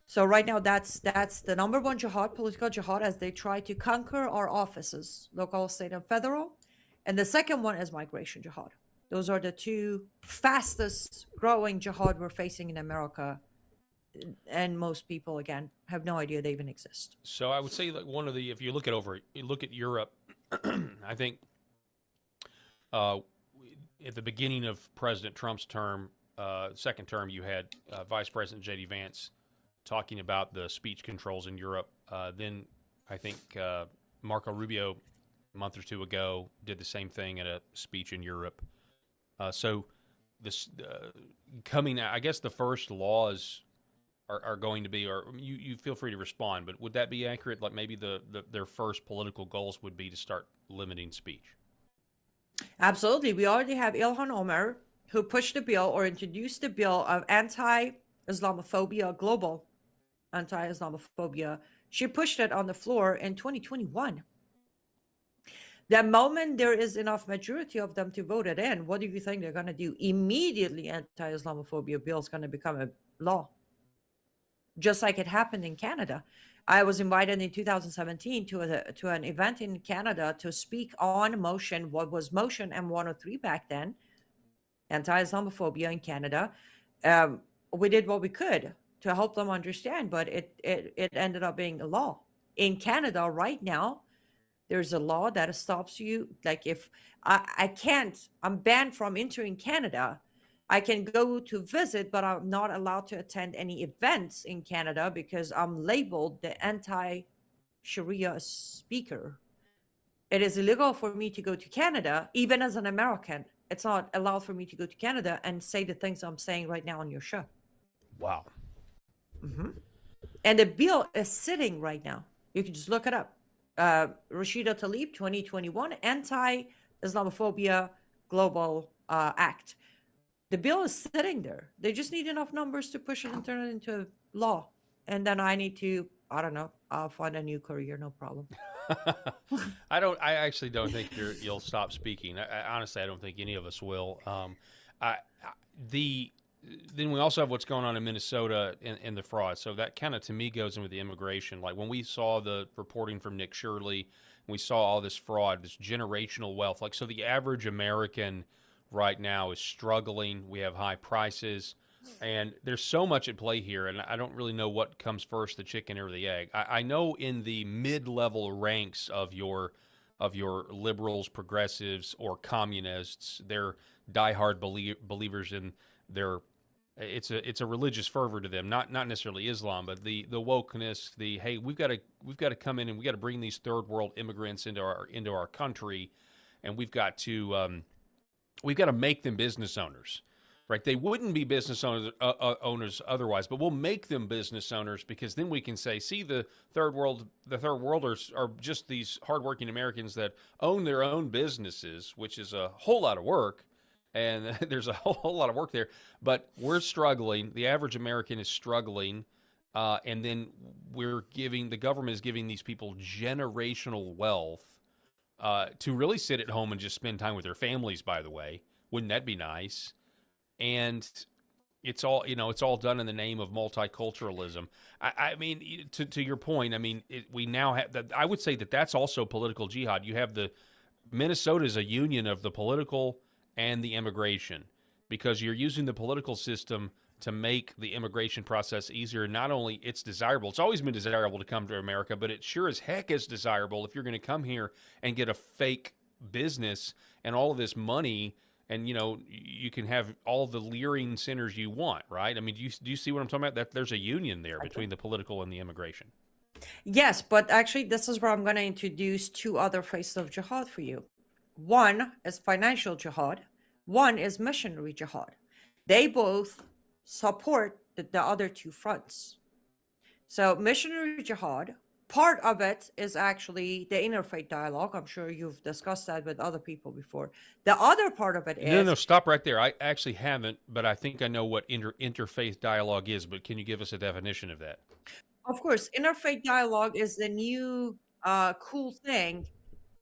So right now that's the number one jihad, political jihad, as they try to conquer our offices, local, state, and federal. And the second one is migration jihad. Those are the two fastest growing jihad we're facing in America. And most people, again, have no idea they even exist. So I would say, like, if you look at Europe, I think at the beginning of President Trump's term, second term, you had Vice President J.D. Vance talking about the speech controls in Europe. Then I think Marco Rubio, a month or two ago, did the same thing at a speech in Europe. So this coming, I guess the first laws are going to be, or you feel free to respond, but would that be accurate? Like maybe their first political goals would be to start limiting speech? Absolutely. We already have Ilhan Omar, who pushed the bill or introduced the bill of anti-Islamophobia, global anti-Islamophobia. She pushed it on the floor in 2021. The moment there is enough majority of them to vote it in, what do you think they're going to do? Immediately, anti-Islamophobia bill is going to become a law. Just like it happened in Canada. I was invited in 2017 to an event in Canada to speak on motion, what was motion M103 back then, anti-Islamophobia in Canada. We did what we could to help them understand, but it ended up being a law. In Canada right now, there's a law that stops you. Like if I'm banned from entering Canada. I can go to visit, but I'm not allowed to attend any events in Canada because I'm labeled the anti-Sharia speaker. It is illegal for me to go to Canada, even as an American. It's not allowed for me to go to Canada and say the things I'm saying right now on your show. Wow. Mm-hmm. And the bill is sitting right now You can just look it up. Rashida Tlaib, 2021, Anti-Islamophobia Global Act. The bill is sitting there. They just need enough numbers to push it and turn it into law. And then I need to, I don't know, I'll find a new career, no problem. I actually don't think you'll stop speaking. Honestly, I don't think any of us will. Then we also have what's going on in Minnesota in the fraud. So that kind of, to me, goes in with the immigration. Like when we saw the reporting from Nick Shirley, we saw all this fraud, this generational wealth. Like, so the average American right now is struggling. We have high prices, and there's so much at play here, and I don't really know what comes first, the chicken or the egg. I know in the mid-level ranks of your liberals, progressives, or communists, they're diehard believers in their. It's a religious fervor to them, not necessarily Islam, but the wokeness, the hey, we've got to come in and we got to bring these third world immigrants into our country, and we've got to make them business owners, right? They wouldn't be business owners otherwise, but we'll make them business owners because then we can say, see, the third worlders are just these hardworking Americans that own their own businesses, which is a whole lot of work. And there's a whole lot of work there, but we're struggling. The average American is struggling, and then the government is giving these people generational wealth to really sit at home and just spend time with their families. By the way, wouldn't that be nice? And it's all done in the name of multiculturalism. I mean, to your point, I mean, we now have that. I would say that that's also political jihad. You have Minnesota is a union of the political and the immigration, because you're using the political system to make the immigration process easier. Not only it's desirable, it's always been desirable to come to America, but it sure as heck is desirable if you're going to come here and get a fake business and all of this money, and you can have all the leering sinners you want, right? I mean, do you see what I'm talking about? That there's a union there between the political and the immigration. Yes, but actually this is where I'm going to introduce two other faces of jihad for you. One is financial jihad. One is missionary jihad. They both support the other two fronts. So missionary jihad, part of it is actually the interfaith dialogue. I'm sure you've discussed that with other people before. The other part of it is... No, stop right there. I actually haven't, but I think I know what interfaith dialogue is, but can you give us a definition of that? Of course, interfaith dialogue is the new cool thing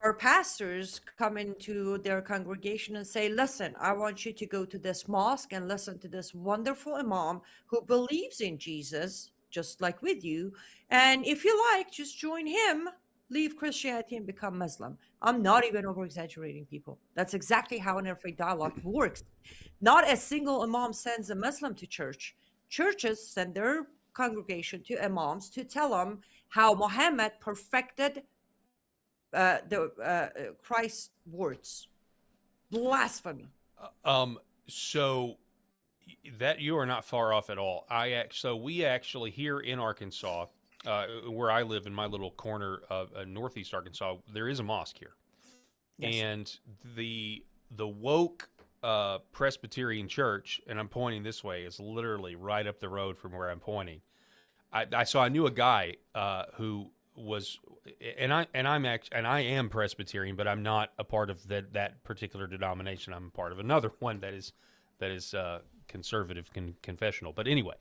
where pastors come into their congregation and say, listen, I want you to go to this mosque and listen to this wonderful imam who believes in Jesus, just like with you. And if you like, just join him, leave Christianity and become Muslim. I'm not even over-exaggerating, people. That's exactly how an interfaith dialogue works. Not a single imam sends a Muslim to church. Churches send their congregation to imams to tell them how Muhammad perfected Christ's words. Blasphemy. So that you are not far off at all. So we actually here in Arkansas, where I live in my little corner of northeast Arkansas, there is a mosque here. Yes. And the woke Presbyterian church, and I'm pointing this way, is literally right up the road from where I'm pointing. I knew a guy who was, and I am Presbyterian, but I'm not a part of that particular denomination. I'm a part of another one that is conservative confessional. But anyway,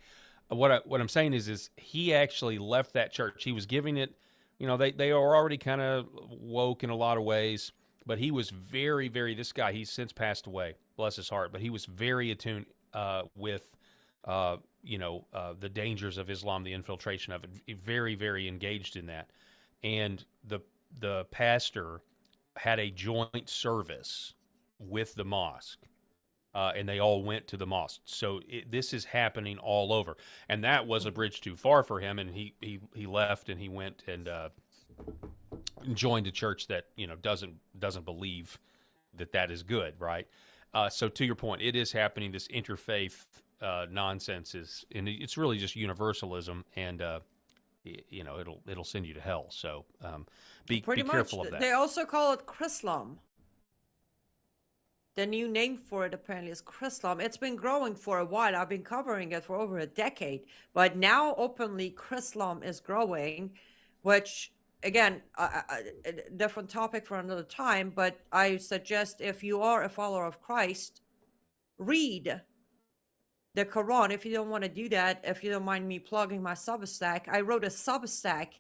what I'm saying is he actually left that church. He was giving it, they are already kind of woke in a lot of ways, but he was very, very, this guy, he's since passed away, bless his heart, but he was very attuned with the dangers of Islam, the infiltration of it, very, very engaged in that. And the pastor had a joint service with the mosque, and they all went to the mosque. So this is happening all over. And that was a bridge too far for him, and he left and he went and joined a church that doesn't believe that is good, right? So to your point, it is happening. This interfaith nonsense and it's really just universalism, and it'll send you to hell. So be careful of that. They also call it Chrislam. The new name for it apparently is Chrislam. It's been growing for a while. I've been covering it for over a decade, but now openly Chrislam is growing, which again, a different topic for another time, but I suggest if you are a follower of Christ, read the Quran. If you don't want to do that, if you don't mind me plugging my Substack, I wrote a Substack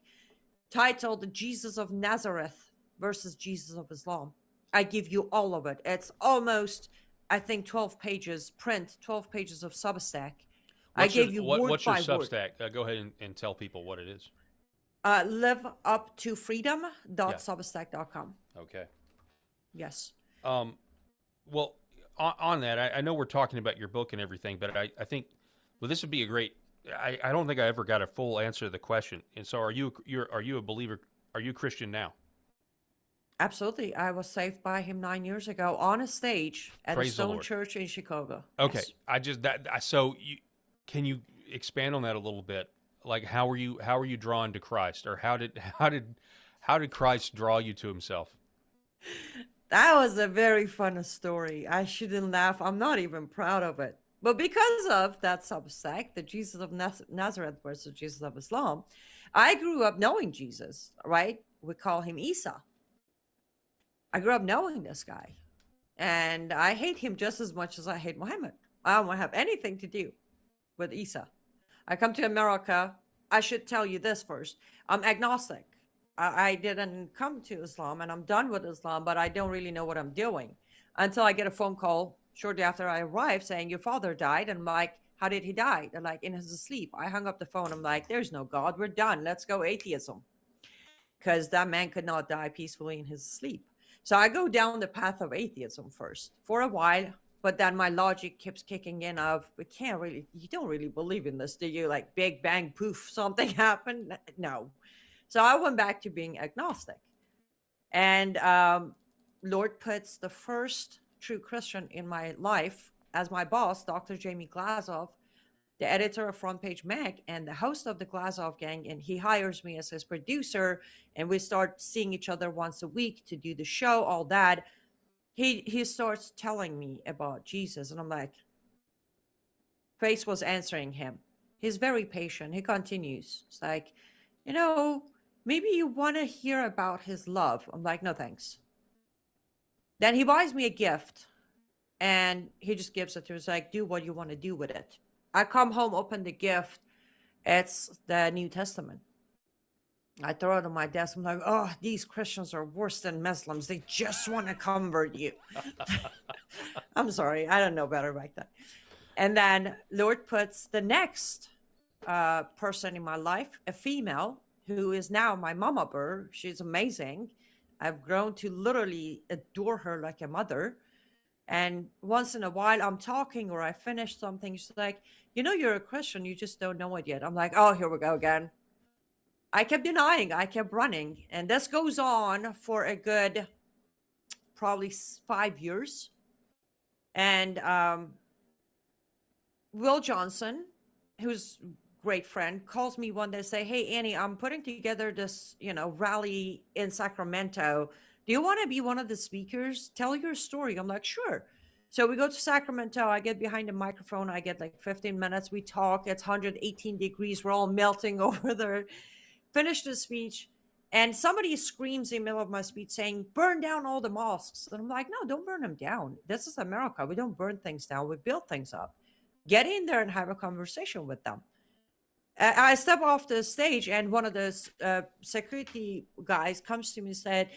titled Jesus of Nazareth versus Jesus of Islam. I give you all of it. It's almost, I think, 12 pages, print, 12 pages of Substack. I gave you word what's your by word. Substack? Go ahead and tell people what it is. liveuptofreedom.substack.com. Okay. Yes. Well, on that, I know we're talking about your book and everything, but I think, well, this would be a great. I don't think I ever got a full answer to the question. And so, are you a believer? Are you Christian now? Absolutely. I was saved by him 9 years ago on a stage at Praise a the Stone Lord. Church in Chicago. Okay. Yes. Can you expand on that a little bit? Like, how were you drawn to Christ, or how did Christ draw you to Himself? That was a very fun story. I shouldn't laugh. I'm not even proud of it. But because of that Substack, the Jesus of Nazareth versus Jesus of Islam, I grew up knowing Jesus, right? We call him Isa. I grew up knowing this guy. And I hate him just as much as I hate Muhammad. I don't want to have anything to do with Isa. I come to America. I should tell you this first. I'm agnostic. I didn't come to Islam, and I'm done with Islam, but I don't really know what I'm doing until I get a phone call shortly after I arrive saying, your father died. And I'm like, how did he die? They're like, in his sleep. I hung up the phone. I'm like, there's no God. We're done. Let's go atheism. Because that man could not die peacefully in his sleep. So I go down the path of atheism first for a while, but then my logic keeps kicking in of, you don't really believe in this, do you? Like big bang, poof, something happened? No. So I went back to being agnostic. And Lord puts the first true Christian in my life as my boss, Dr. Jamie Glazov, the editor of Front Page Mag and the host of the Glazov Gang. And he hires me as his producer. And we start seeing each other once a week to do the show, all that. He starts telling me about Jesus. And I'm like, Face was answering him. He's very patient. He continues. It's like, maybe you want to hear about his love. I'm like, no, thanks. Then he buys me a gift and he just gives it to me. He's like, do what you want to do with it. I come home, open the gift. It's the New Testament. I throw it on my desk. I'm like, oh, these Christians are worse than Muslims. They just want to convert you. I'm sorry. I don't know better back then. And then Lord puts the next person in my life, a female, who is now my mama bear. She's amazing. I've grown to literally adore her like a mother. And once in a while I'm talking or I finish something. She's like, you're a Christian. You just don't know it yet. I'm like, oh, here we go again. I kept denying. I kept running. And this goes on for a good probably 5 years. And Will Johnson, who's great friend, calls me one day and say, hey, Annie, I'm putting together this, rally in Sacramento. Do you want to be one of the speakers? Tell your story. I'm like, sure. So we go to Sacramento. I get behind the microphone. I get like 15 minutes. We talk. It's 118 degrees. We're all melting over there. Finish the speech. And somebody screams in the middle of my speech saying, burn down all the mosques. And I'm like, no, don't burn them down. This is America. We don't burn things down. We build things up. Get in there and have a conversation with them. I step off the stage and one of the security guys comes to me and said,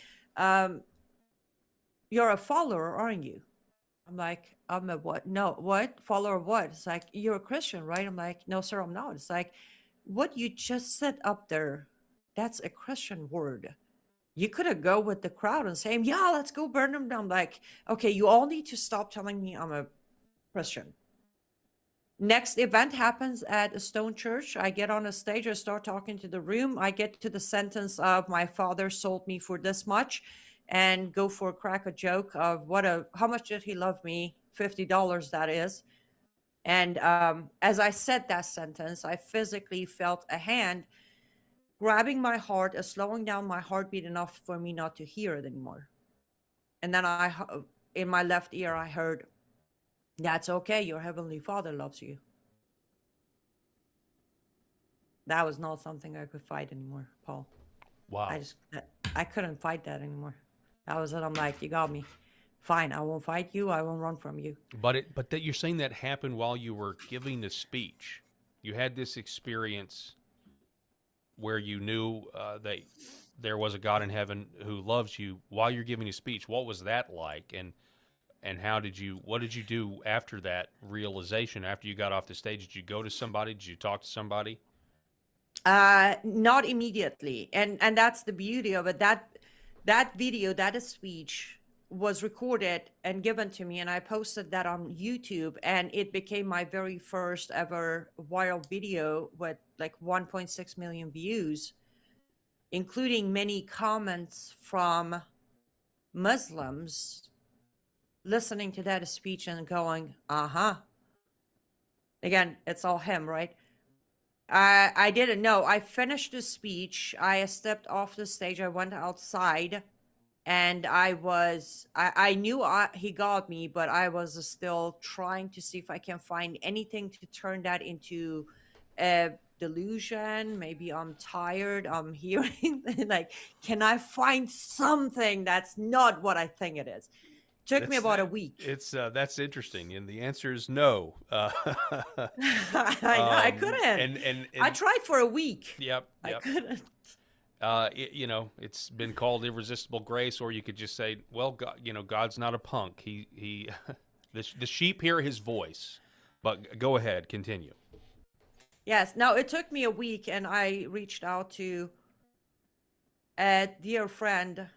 you're a follower, aren't you? I'm like, I'm a what? No, what? Follower of what? It's like, you're a Christian, right? I'm like, no, sir, I'm not. It's like, what you just said up there, that's a Christian word. You could have go with the crowd and say, yeah, let's go burn them down. I'm like, okay, you all need to stop telling me I'm a Christian. Next event happens at a Stone Church. I get on a stage, I start talking to the room. I get to the sentence of my father sold me for this much and go for a crack a joke of how much did he love me? $50, that is. And as I said that sentence, I physically felt a hand grabbing my heart, slowing down my heartbeat enough for me not to hear it anymore. And then in my left ear, I heard, that's okay. Your Heavenly Father loves you. That was not something I could fight anymore, Paul. Wow. I couldn't fight that anymore. That was it. I'm like, you got me. Fine, I won't fight you. I won't run from you. But that you're saying that happened while you were giving the speech. You had this experience where you knew that there was a God in heaven who loves you while you're giving a speech. What was that like? And what did you do after that realization? After you got off the stage, did you go to somebody? Did you talk to somebody? Not immediately, and that's the beauty of it. That video, that speech, was recorded and given to me, and I posted that on YouTube, and it became my very first ever viral video with like 1.6 million views, including many comments from Muslims listening to that speech and going, again, it's all him, right? I didn't know. I finished the speech. I stepped off the stage. I went outside, and I knew he got me, but I was still trying to see if I can find anything to turn that into a delusion. Maybe I'm tired. I'm hearing, like, can I find something that's not what I think it is? Took me about a week. It's that's interesting, and the answer is no. I couldn't. And I tried for a week. Yep. I couldn't. It's been called irresistible grace, or you could just say, well, God, God's not a punk. He the sheep hear his voice. But go ahead, continue. Yes. Now, it took me a week, and I reached out to a dear friend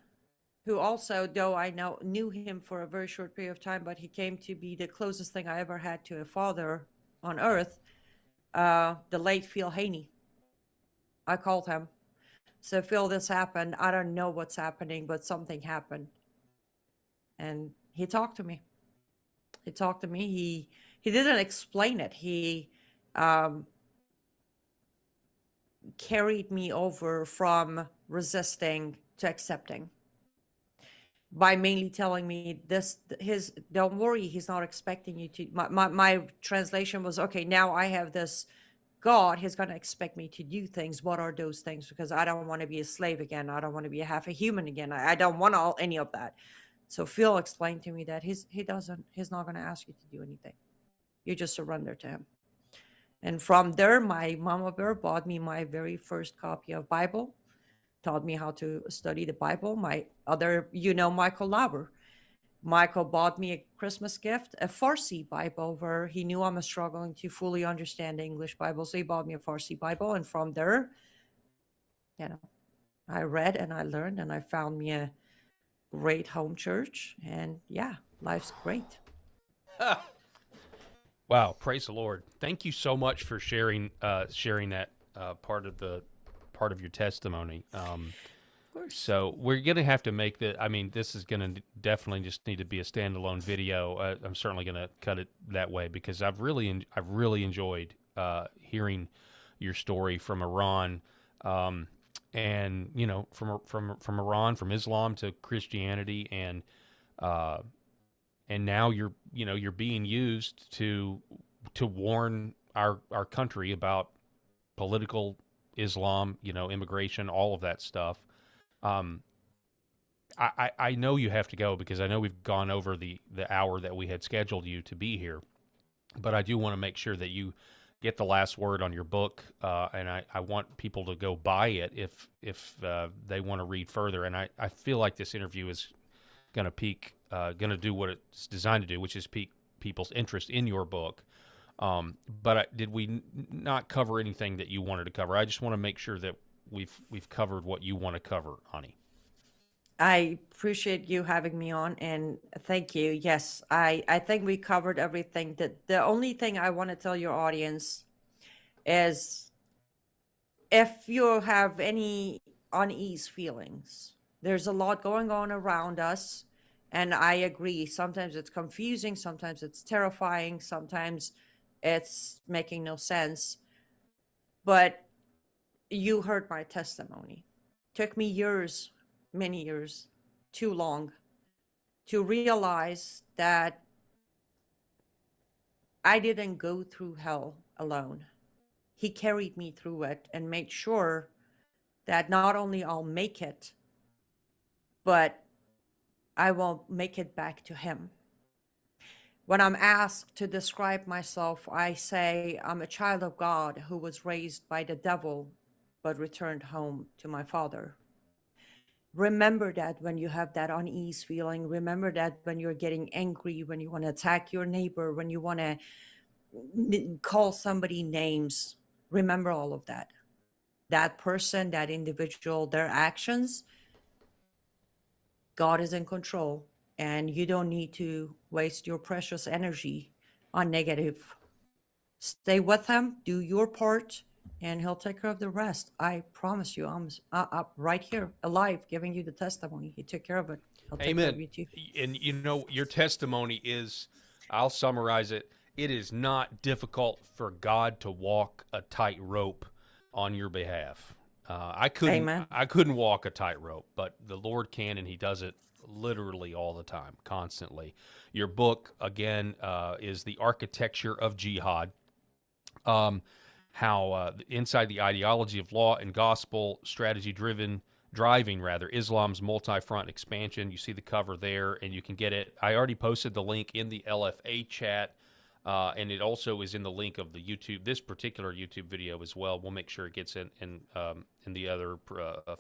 who also, though I knew him for a very short period of time, but he came to be the closest thing I ever had to a father on earth, the late Phil Haney. I called him. So, Phil, this happened. I don't know what's happening, but something happened. And he talked to me. He talked to me. He didn't explain it. He carried me over from resisting to accepting by mainly telling me don't worry, he's not expecting you to. My translation was, okay, now I have this God, he's going to expect me to do things. What are those things? Because I don't want to be a slave again. I don't want to be half a human again. I don't want any of that. So Phil explained to me that he's not going to ask you to do anything. You just surrender to him. And from there, my mama bear bought me my very first copy of Bible, taught me how to study the Bible. My other, Michael Lauber. Michael bought me a Christmas gift, a Farsi Bible, where he knew I'm struggling to fully understand the English Bible. So he bought me a Farsi Bible. And from there, I read and I learned, and I found me a great home church. And yeah, life's great. Wow, praise the Lord! Thank you so much for sharing that part of your testimony. So we're going to have to make this is going to definitely just need to be a standalone video. I'm certainly going to cut it that way because I've really enjoyed hearing your story from Iran, and from Iran, from Islam to Christianity, and now you're being used to warn our country about political Islam, immigration, all of that stuff. I know you have to go because I know we've gone over the hour that we had scheduled you to be here, but I do want to make sure that you get the last word on your book, and I want people to go buy it if they want to read further. And I feel like this interview is going to do what it's designed to do, which is pique people's interest in your book. But did we not cover anything that you wanted to cover? I just want to make sure that we've covered what you want to cover, Ani. I appreciate you having me on, and thank you. Yes, I think we covered everything. The only thing I want to tell your audience is if you have any unease feelings, there's a lot going on around us, and I agree. Sometimes it's confusing, sometimes it's terrifying, sometimes it's making no sense. But you heard my testimony. Took me years, many years, too long, to realize that I didn't go through hell alone. He carried me through it and made sure that not only I'll make it, but I will make it back to him. When I'm asked to describe myself, I say I'm a child of God who was raised by the devil, but returned home to my father. Remember that when you have that unease feeling. Remember that when you're getting angry, when you want to attack your neighbor, when you want to call somebody names. Remember all of that. That person, that individual, their actions, God is in control, and you don't need to waste your precious energy on negative. Stay with him, do your part, and he'll take care of the rest. I promise you, I'm right here, alive, giving you the testimony. He took care of it. He'll take care of Amen. you too. And you know, your testimony is, I'll summarize it. It is not difficult for God to walk a tightrope on your behalf. I couldn't walk a tightrope, but the Lord can, and He does it literally all the time, constantly. Your book, again, is The Architecture of Jihad. How inside the ideology of law and gospel, driving Islam's multi-front expansion. You see the cover there, and you can get it. I already posted the link in the LFA chat, and it also is in the link of the YouTube, this particular YouTube video as well. We'll make sure it gets in the other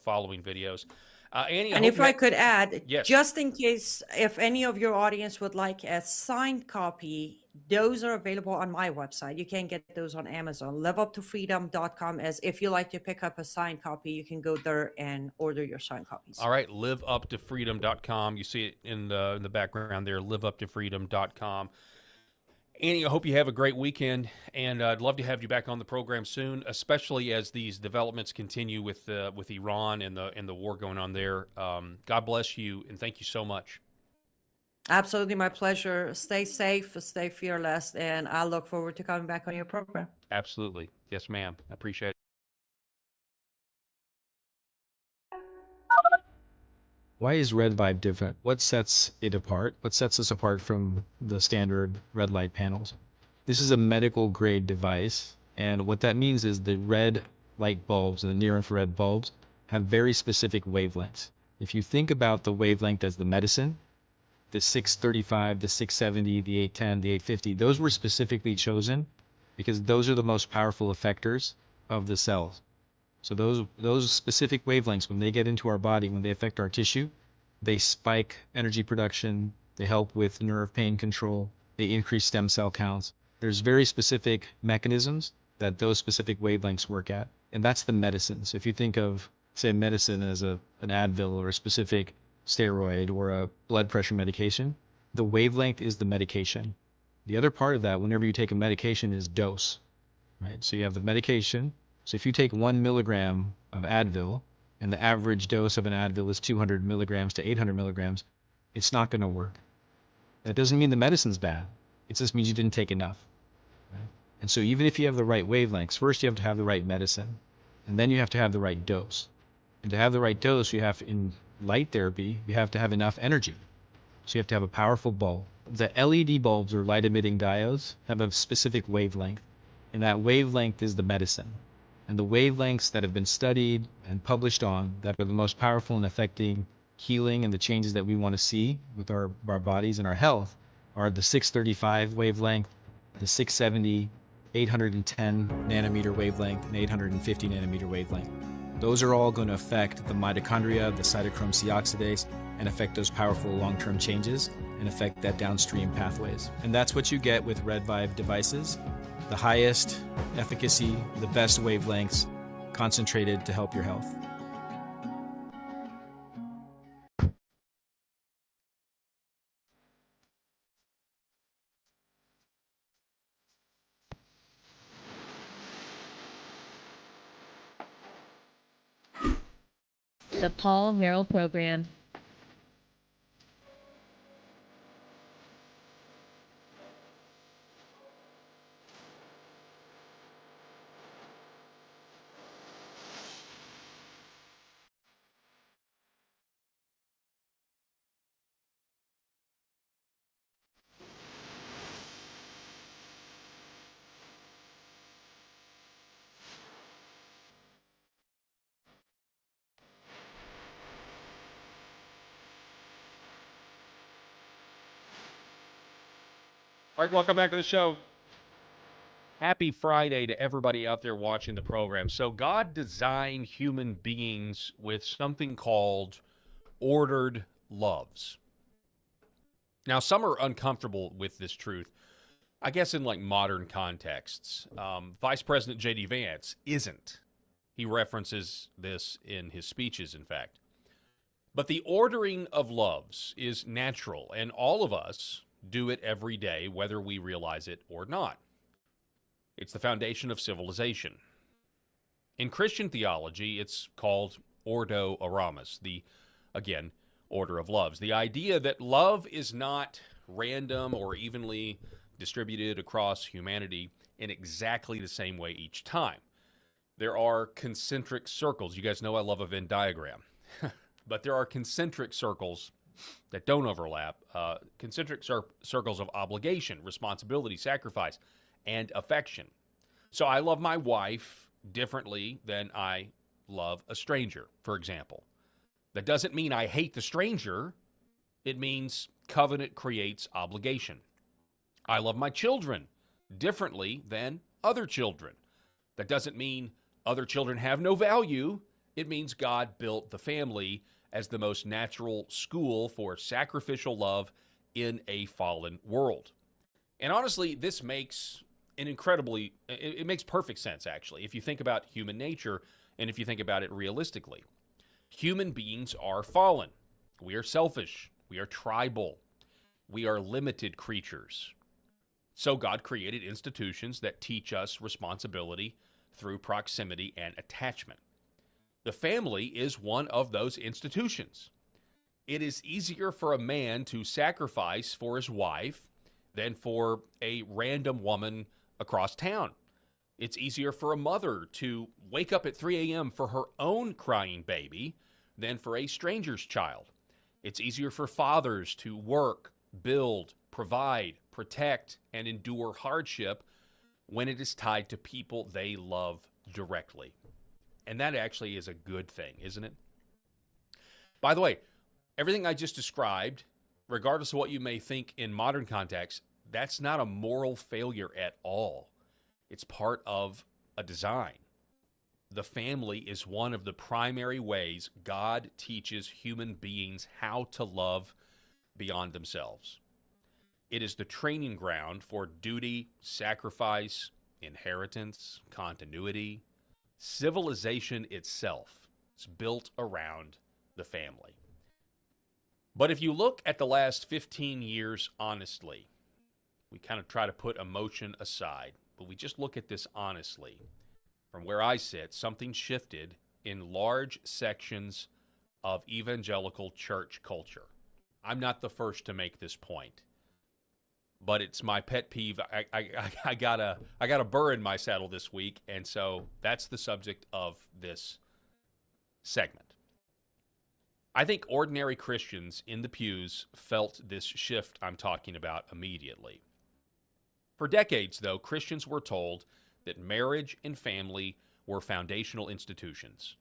following videos. Annie, And if I could add, yes. just in case, if any of your audience would like a signed copy, those are available on my website. You can get those on Amazon, liveuptofreedom.com. As if you like to pick up a signed copy, you can go there and order your signed copies. All right, liveuptofreedom.com. You see it in the background there, liveuptofreedom.com. Annie, I hope you have a great weekend, and I'd love to have you back on the program soon, especially as these developments continue with Iran and the war going on there. God bless you, and thank you so much. Absolutely, my pleasure. Stay safe, stay fearless, and I look forward to coming back on your program. Absolutely. Yes, ma'am. I appreciate it. Why is Red Vibe different? What sets it apart? What sets us apart from the standard red light panels? This is a medical grade device, and what that means is the red light bulbs and the near infrared bulbs have very specific wavelengths. If you think about the wavelength as the medicine, the 635, the 670, the 810, the 850, those were specifically chosen because those are the most powerful effectors of the cells. So those specific wavelengths, when they get into our body, when they affect our tissue, they spike energy production, they help with nerve pain control, they increase stem cell counts. There's very specific mechanisms that those specific wavelengths work at, and that's the medicine. So if you think of, say, medicine as an Advil or a specific steroid or a blood pressure medication, the wavelength is the medication. The other part of that, whenever you take a medication, is dose, right? So you have the medication. So if you take 1 milligram of Advil, and the average dose of an Advil is 200 milligrams to 800 milligrams, it's not going to work. That doesn't mean the medicine's bad. It just means you didn't take enough. Right? And so even if you have the right wavelengths, first you have to have the right medicine, and then you have to have the right dose. And to have the right dose, you have, in light therapy, you have to have enough energy. So you have to have a powerful bulb. The LED bulbs, or light emitting diodes, have a specific wavelength, and that wavelength is the medicine. And the wavelengths that have been studied and published on that are the most powerful in affecting healing and the changes that we want to see with our bodies and our health are the 635 wavelength, the 670, 810 nanometer wavelength, and 850 nanometer wavelength. Those are all going to affect the mitochondria, the cytochrome C oxidase, and affect those powerful long-term changes and affect that downstream pathways. And that's what you get with Red Vibe devices. The highest efficacy, the best wavelengths, concentrated to help your health. The Paul Herrell Program. All right, welcome back to the show. Happy Friday to everybody out there watching the program. So God designed human beings with something called ordered loves. Now, some are uncomfortable with this truth, I guess in like modern contexts. Vice President J.D. Vance isn't. He references this in his speeches, in fact. But the ordering of loves is natural, and all of us do it every day, whether we realize it or not. It's the foundation of civilization. In Christian theology, it's called Ordo Aramus, the, again, order of loves. The idea that love is not random or evenly distributed across humanity in exactly the same way each time. There are concentric circles. You guys know I love a Venn diagram. But there are concentric circles that don't overlap, concentric circles of obligation, responsibility, sacrifice, and affection. So I love my wife differently than I love a stranger, for example. That doesn't mean I hate the stranger. It means covenant creates obligation. I love my children differently than other children. That doesn't mean other children have no value. It means God built the family as the most natural school for sacrificial love in a fallen world. And honestly, this makes it makes perfect sense, actually, if you think about human nature and if you think about it realistically. Human beings are fallen. We are selfish. We are tribal. We are limited creatures. So God created institutions that teach us responsibility through proximity and attachment. The family is one of those institutions. It is easier for a man to sacrifice for his wife than for a random woman across town. It's easier for a mother to wake up at 3 a.m. for her own crying baby than for a stranger's child. It's easier for fathers to work, build, provide, protect, and endure hardship when it is tied to people they love directly. And that actually is a good thing, isn't it? By the way, everything I just described, regardless of what you may think in modern context, that's not a moral failure at all. It's part of a design. The family is one of the primary ways God teaches human beings how to love beyond themselves. It is the training ground for duty, sacrifice, inheritance, continuity. Civilization itself is built around the family. But if you look at the last 15 years honestly, we kind of try to put emotion aside, but we just look at this honestly. From where I sit, something shifted in large sections of evangelical church culture. I'm not the first to make this point, but it's my pet peeve. I got a burr in my saddle this week, and so that's the subject of this segment. I think ordinary Christians in the pews felt this shift I'm talking about immediately. For decades, though, Christians were told that marriage and family were foundational institutions.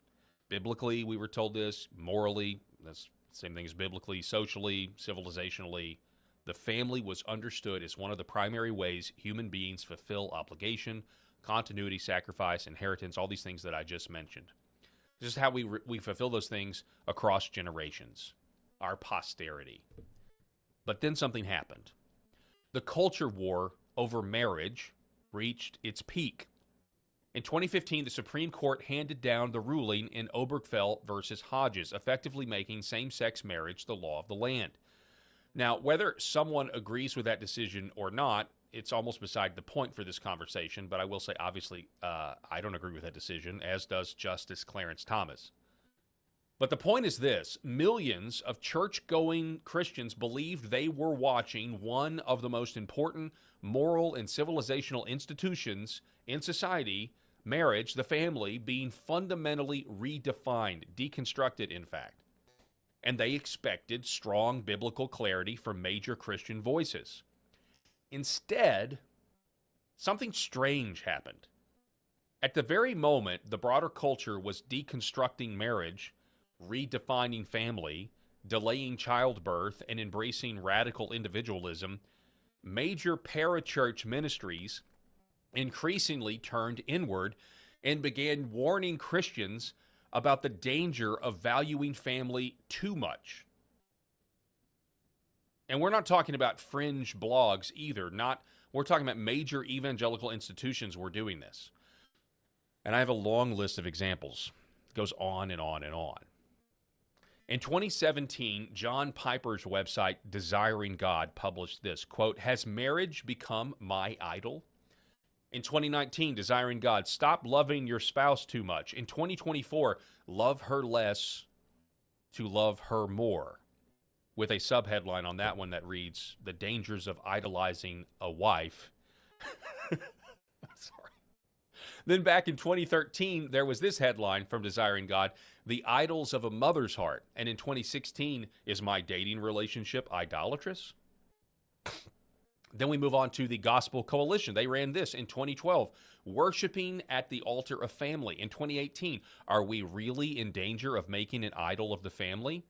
Biblically, we were told this. Morally, that's the same thing as biblically. Socially, civilizationally, the family was understood as one of the primary ways human beings fulfill obligation, continuity, sacrifice, inheritance, all these things that I just mentioned. This is how we fulfill those things across generations, our posterity. But then something happened. The culture war over marriage reached its peak. In 2015, the Supreme Court handed down the ruling in Obergefell versus Hodges, effectively making same-sex marriage the law of the land. Now, whether someone agrees with that decision or not, it's almost beside the point for this conversation, but I will say, obviously, I don't agree with that decision, as does Justice Clarence Thomas. But the point is this: millions of church-going Christians believed they were watching one of the most important moral and civilizational institutions in society, marriage, the family, being fundamentally redefined, deconstructed, in fact. And they expected strong biblical clarity from major Christian voices. Instead, something strange happened. At the very moment the broader culture was deconstructing marriage, redefining family, delaying childbirth, and embracing radical individualism, major parachurch ministries increasingly turned inward and began warning Christians about the danger of valuing family too much. And we're not talking about fringe blogs either. We're talking about major evangelical institutions were doing this. And I have a long list of examples. It goes on and on and on. In 2017, John Piper's website, Desiring God, published this, quote, "Has marriage become my idol?" In 2019, Desiring God, "Stop loving your spouse too much." In 2024, "Love her less to love her more," with a subheadline on that one that reads, "The Dangers of Idolizing a Wife." Sorry. Then back in 2013, there was this headline from Desiring God, "The Idols of a Mother's Heart." And in 2016, "Is my dating relationship idolatrous?" Then we move on to the Gospel Coalition. They ran this in 2012, "Worshiping at the Altar of Family." In 2018, "Are we really in danger of making an idol of the family?"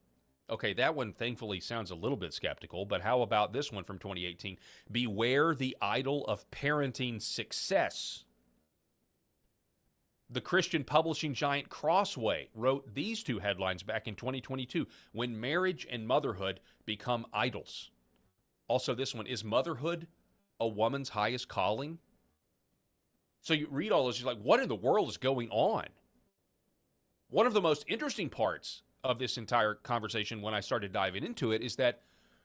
Okay, that one thankfully sounds a little bit skeptical, but how about this one from 2018? "Beware the idol of parenting success." The Christian publishing giant Crossway wrote these two headlines back in 2022, "When Marriage and Motherhood Become Idols." Also this one, "Is motherhood a woman's highest calling?" So you read all those, you're like, what in the world is going on? One of the most interesting parts of this entire conversation when I started diving into it is that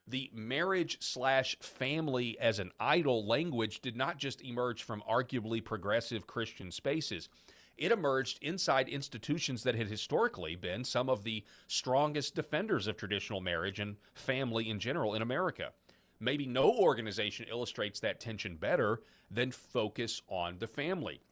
the marriage/family as an idol language did not just emerge from arguably progressive Christian spaces. It emerged inside institutions that had historically been some of the strongest defenders of traditional marriage and family in general in America. Maybe no organization illustrates that tension better than Focus on the Family.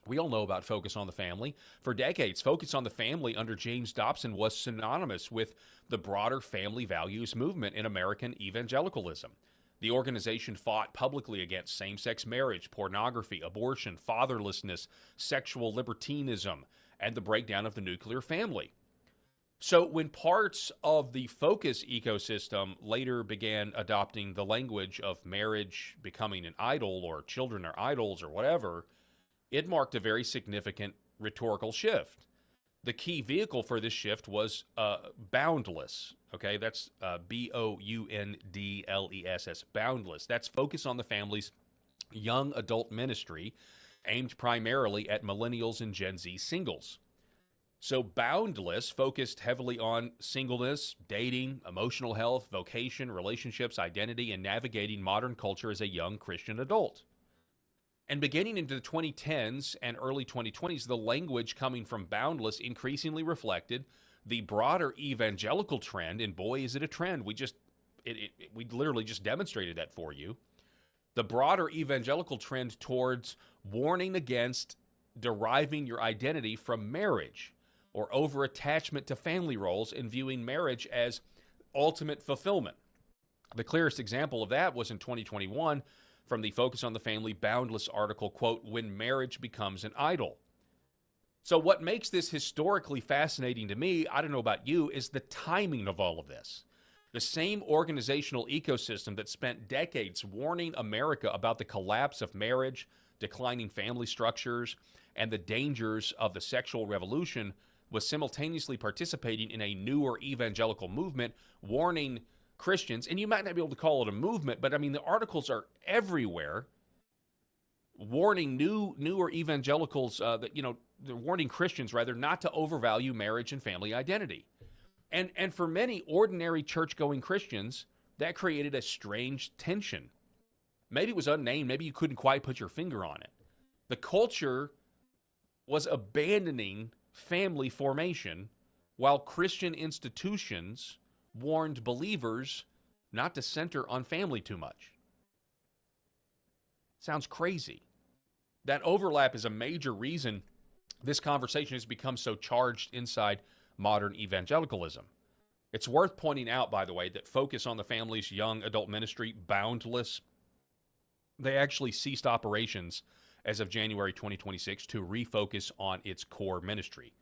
We all know about Focus on the Family. For decades, Focus on the Family under James Dobson was synonymous with the broader family values movement in American evangelicalism. The organization fought publicly against same-sex marriage, pornography, abortion, fatherlessness, sexual libertinism, and the breakdown of the nuclear family. So when parts of the Focus ecosystem later began adopting the language of marriage becoming an idol or children are idols or whatever, it marked a very significant rhetorical shift. The key vehicle for this shift was Boundless. Okay, that's Boundless, Boundless. That's Focus on the Family's young adult ministry aimed primarily at millennials and Gen Z singles. So Boundless focused heavily on singleness, dating, emotional health, vocation, relationships, identity, and navigating modern culture as a young Christian adult. And beginning into the 2010s and early 2020s, the language coming from Boundless increasingly reflected the broader evangelical trend, and boy, is it a trend. We literally just demonstrated that for you. The broader evangelical trend towards warning against deriving your identity from marriage or over-attachment to family roles and viewing marriage as ultimate fulfillment. The clearest example of that was in 2021 from the Focus on the Family Boundless article, quote, "When Marriage Becomes an Idol." So what makes this historically fascinating to me, I don't know about you, is the timing of all of this. The same organizational ecosystem that spent decades warning America about the collapse of marriage, declining family structures, and the dangers of the sexual revolution was simultaneously participating in a newer evangelical movement, warning Christians, and you might not be able to call it a movement, but I mean, the articles are everywhere, warning newer evangelicals, they're warning Christians, rather, not to overvalue marriage and family identity. And for many ordinary church-going Christians, that created a strange tension. Maybe it was unnamed, maybe you couldn't quite put your finger on it. The culture was abandoning family formation while Christian institutions warned believers not to center on family too much. Sounds crazy. That overlap is a major reason this conversation has become so charged inside modern evangelicalism. It's worth pointing out, by the way, that Focus on the Family's young adult ministry, Boundless, they actually ceased operations as of January 2026 to refocus on its core ministry.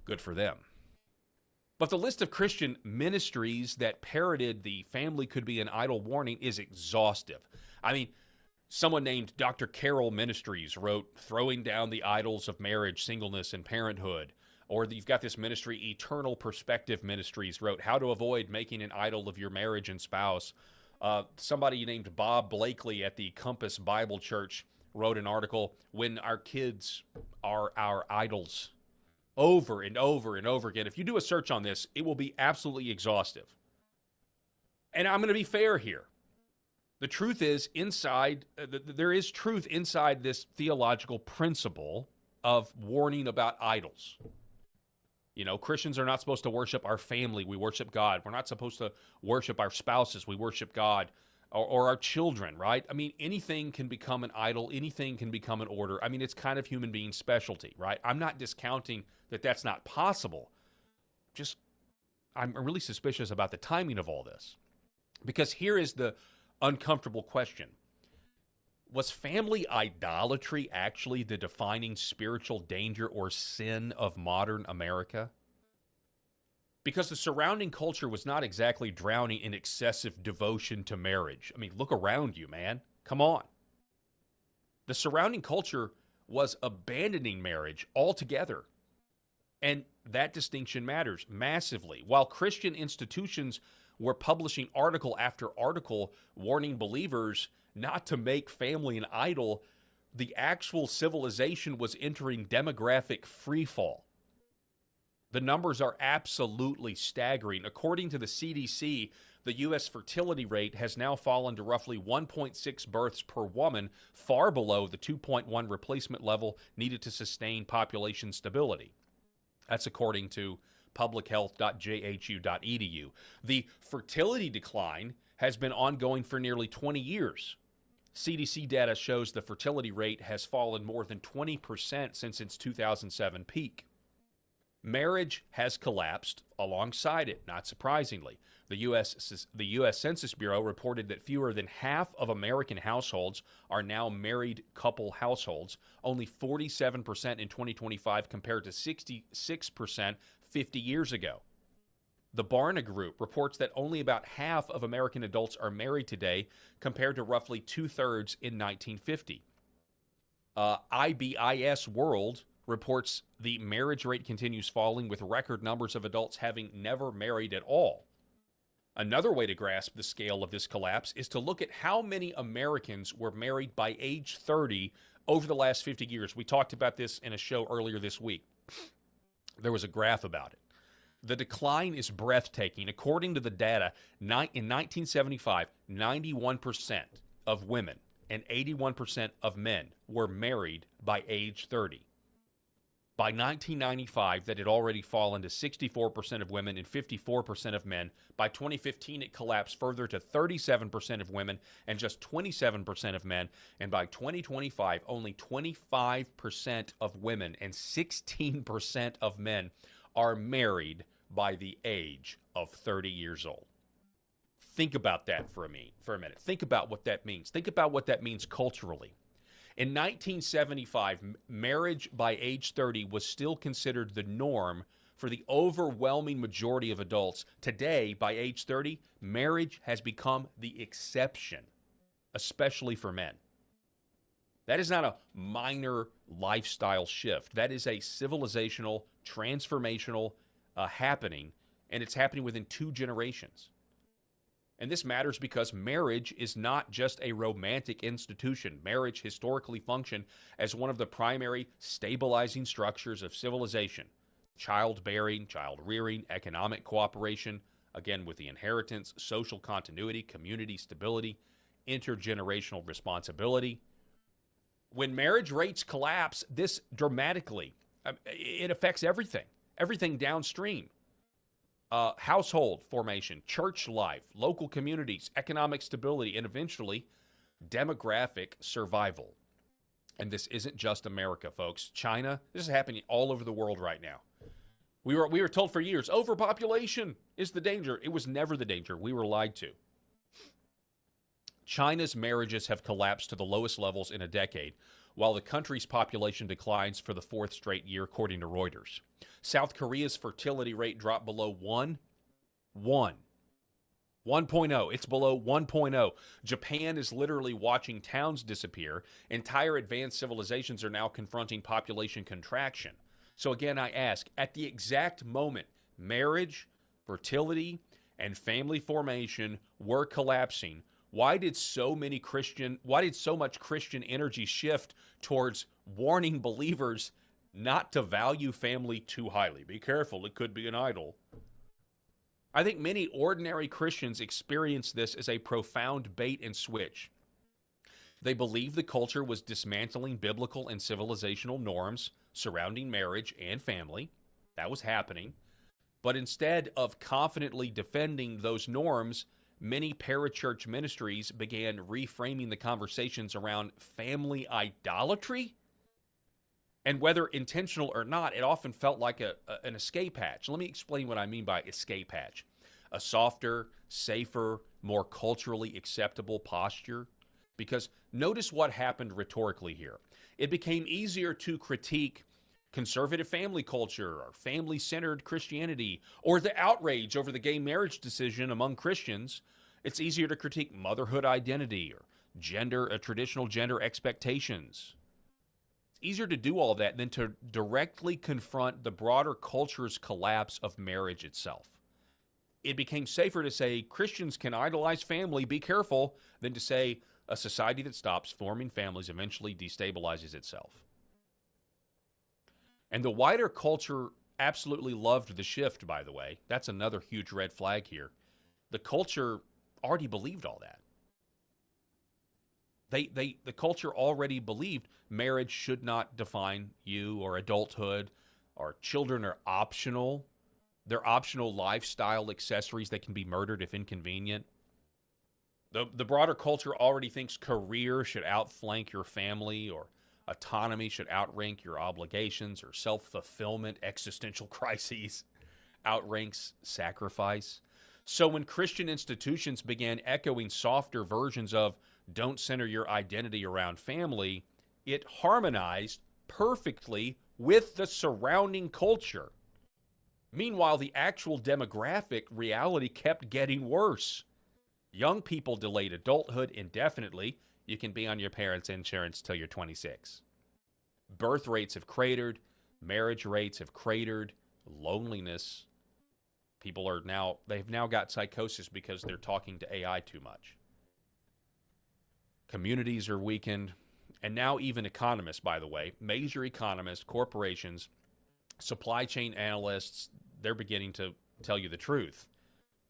Good for them. But the list of Christian ministries that parroted the family could be an idol warning is exhaustive. I mean, someone named Dr. Carroll Ministries wrote, Throwing Down the Idols of Marriage, Singleness, and Parenthood. Or you've got this ministry, Eternal Perspective Ministries, wrote, How to Avoid Making an Idol of Your Marriage and Spouse. Somebody named Bob Blakely at the Compass Bible Church wrote an article, When Our Kids Are Our Idols. Over and over and over again. If you do a search on this, it will be absolutely exhaustive. And I'm going to be fair here. The truth is there is truth inside this theological principle of warning about idols. You know, Christians are not supposed to worship our family. We worship God. We're not supposed to worship our spouses. We worship God. Or our children, right? I mean, anything can become an idol. Anything can become an order. I mean, it's kind of human being specialty, right? I'm not discounting that that's not possible. Just, I'm really suspicious about the timing of all this. Because here is the uncomfortable question. Was family idolatry actually the defining spiritual danger or sin of modern America? Because the surrounding culture was not exactly drowning in excessive devotion to marriage. I mean, look around you, man. Come on. The surrounding culture was abandoning marriage altogether. And that distinction matters massively. While Christian institutions were publishing article after article warning believers not to make family an idol, the actual civilization was entering demographic freefall. The numbers are absolutely staggering. According to the CDC, the U.S. fertility rate has now fallen to roughly 1.6 births per woman, far below the 2.1 replacement level needed to sustain population stability. That's according to publichealth.jhu.edu. The fertility decline has been ongoing for nearly 20 years. CDC data shows the fertility rate has fallen more than 20% since its 2007 peak. Marriage has collapsed alongside it, not surprisingly. The U.S. Census Bureau reported that fewer than half of American households are now married couple households, only 47% in 2025 compared to 66% 50 years ago. The Barna Group reports that only about half of American adults are married today compared to roughly two-thirds in 1950. IBIS World reports the marriage rate continues falling, with record numbers of adults having never married at all. Another way to grasp the scale of this collapse is to look at how many Americans were married by age 30 over the last 50 years. We talked about this in a show earlier this week. There was a graph about it. The decline is breathtaking. According to the data, in 1975, 91% of women and 81% of men were married by age 30. By 1995, that had already fallen to 64% of women and 54% of men. By 2015, it collapsed further to 37% of women and just 27% of men. And by 2025, only 25% of women and 16% of men are married by the age of 30 years old. Think about that for a minute. Think about what that means. Think about what that means culturally. In 1975, marriage by age 30 was still considered the norm for the overwhelming majority of adults. Today, by age 30, marriage has become the exception, especially for men. That is not a minor lifestyle shift. That is a civilizational, transformational happening, and it's happening within 2 generations. And this matters because marriage is not just a romantic institution. Marriage historically functioned as one of the primary stabilizing structures of civilization. Childbearing, child rearing, economic cooperation, again with the inheritance, social continuity, community stability, intergenerational responsibility. When marriage rates collapse, this dramatically, it affects everything downstream. Household formation, church life, local communities, economic stability, and eventually demographic survival. And this isn't just America, folks. China, this is happening all over the world right now. We were told for years, overpopulation is the danger. It was never the danger. We were lied to. China's marriages have collapsed to the lowest levels in a decade, while the country's population declines for the fourth straight year, according to Reuters. South Korea's fertility rate dropped below 1.0. It's below 1.0. Japan is literally watching towns disappear. Entire advanced civilizations are now confronting population contraction. So again, I ask, at the exact moment marriage, fertility, and family formation were collapsing, why did so much Christian energy shift towards warning believers not to value family too highly? Be careful, it could be an idol. I think many ordinary Christians experience this as a profound bait and switch. They believed the culture was dismantling biblical and civilizational norms surrounding marriage and family. That was happening. But instead of confidently defending those norms, many parachurch ministries began reframing the conversations around family idolatry. And whether intentional or not, it often felt like an escape hatch. Let me explain what I mean by escape hatch. A softer, safer, more culturally acceptable posture. Because notice what happened rhetorically here. It became easier to critique conservative family culture or family-centered Christianity or the outrage over the gay marriage decision among Christians. It's easier to critique motherhood identity or traditional gender expectations. It's easier to do all that than to directly confront the broader culture's collapse of marriage itself. It became safer to say Christians can idolize family, be careful, than to say a society that stops forming families eventually destabilizes itself. And the wider culture absolutely loved the shift, by the way. That's another huge red flag here. The culture already believed all that. The culture already believed marriage should not define you or adulthood, or children are optional. They're optional lifestyle accessories that can be murdered if inconvenient. The broader culture already thinks career should outflank your family, or autonomy should outrank your obligations, or self-fulfillment, existential crises outranks sacrifice. So when Christian institutions began echoing softer versions of don't center your identity around family, it harmonized perfectly with the surrounding culture. Meanwhile, the actual demographic reality kept getting worse. Young people delayed adulthood indefinitely. You can be on your parents' insurance till you're 26. Birth rates have cratered. Marriage rates have cratered. Loneliness. They've now got psychosis because they're talking to AI too much. Communities are weakened. And now even economists, by the way, major economists, corporations, supply chain analysts, they're beginning to tell you the truth.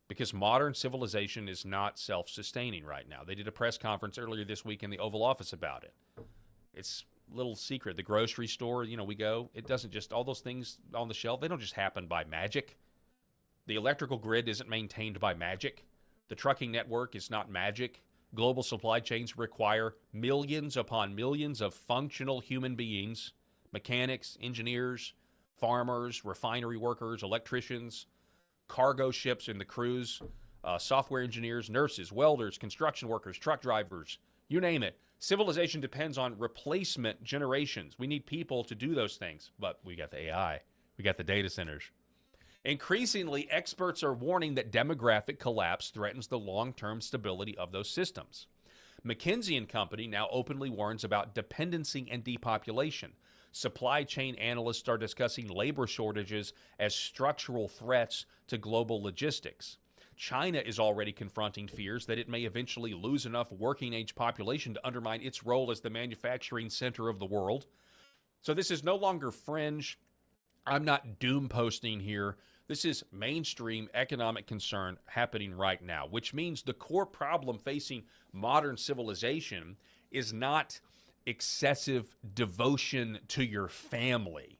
Because modern civilization is not self-sustaining right now. They did a press conference earlier this week in the Oval Office about it. It's a little secret. The grocery store, we go, it doesn't just, all those things on the shelf, they don't just happen by magic. The electrical grid isn't maintained by magic. The trucking network is not magic. Global supply chains require millions upon millions of functional human beings, mechanics, engineers, farmers, refinery workers, electricians, cargo ships and the crews, software engineers, nurses, welders, construction workers, truck drivers, you name it. Civilization depends on replacement generations. We need people to do those things, but we got the AI. We got the data centers. Increasingly, experts are warning that demographic collapse threatens the long-term stability of those systems. McKinsey & Company now openly warns about dependency and depopulation. Supply chain analysts are discussing labor shortages as structural threats to global logistics. China is already confronting fears that it may eventually lose enough working-age population to undermine its role as the manufacturing center of the world. So this is no longer fringe. I'm not doom posting here. This is mainstream economic concern happening right now, which means the core problem facing modern civilization is not excessive devotion to your family.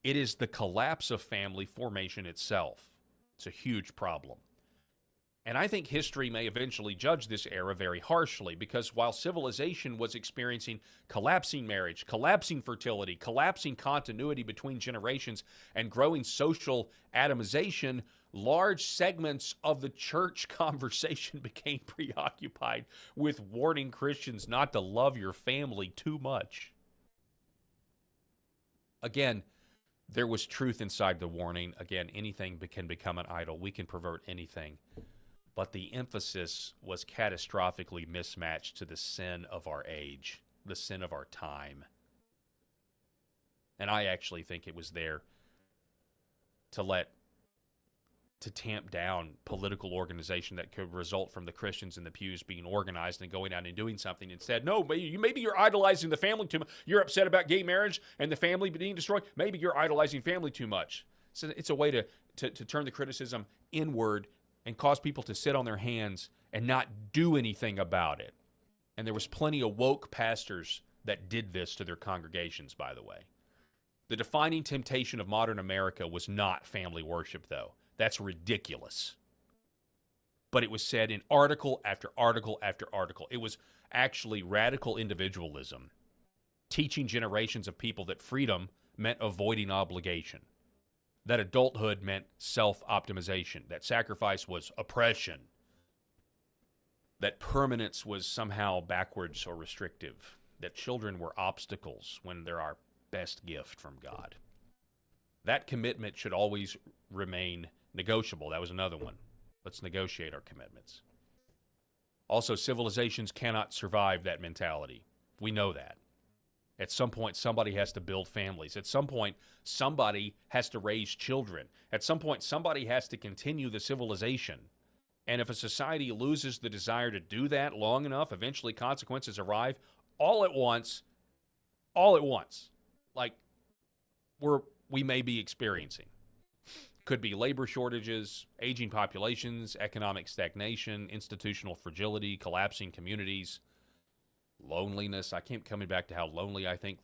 It is the collapse of family formation itself. It's a huge problem. And I think history may eventually judge this era very harshly, because while civilization was experiencing collapsing marriage, collapsing fertility, collapsing continuity between generations, and growing social atomization, large segments of the church conversation became preoccupied with warning Christians not to love your family too much. Again, there was truth inside the warning. Again, anything can become an idol. We can pervert anything. But the emphasis was catastrophically mismatched to the sin of our age, the sin of our time. And I actually think it was there to tamp down political organization that could result from the Christians in the pews being organized and going out and doing something. Instead, no, maybe you're idolizing the family too much. You're upset about gay marriage and the family being destroyed. Maybe you're idolizing family too much. So it's a way to turn the criticism inward and cause people to sit on their hands and not do anything about it. And there was plenty of woke pastors that did this to their congregations, by the way. The defining temptation of modern America was not family worship, though. That's ridiculous. But it was said in article after article after article. It was actually radical individualism, teaching generations of people that freedom meant avoiding obligation, that adulthood meant self-optimization, that sacrifice was oppression, that permanence was somehow backwards or restrictive, that children were obstacles when they're our best gift from God. That commitment should always remain negotiable. That was another one. Let's negotiate our commitments. Also, civilizations cannot survive that mentality. We know that. At some point, somebody has to build families. At some point, somebody has to raise children. At some point, somebody has to continue the civilization. And if a society loses the desire to do that long enough, eventually consequences arrive all at once, like we may be experiencing. Could be labor shortages, aging populations, economic stagnation, institutional fragility, collapsing communities, loneliness. I keep coming back to how lonely I think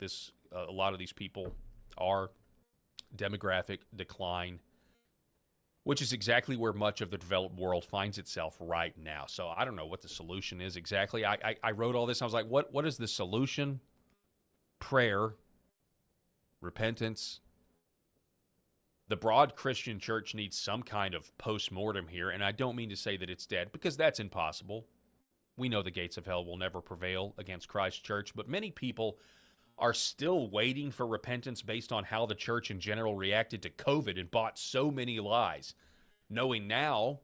a lot of these people are. Demographic decline, which is exactly where much of the developed world finds itself right now. So I don't know what the solution is exactly. I wrote all this. I was like, what is the solution? Prayer, repentance. The broad Christian church needs some kind of post-mortem here, and I don't mean to say that it's dead, because that's impossible. We know the gates of hell will never prevail against Christ's church, but many people are still waiting for repentance based on how the church in general reacted to COVID and bought so many lies. Knowing now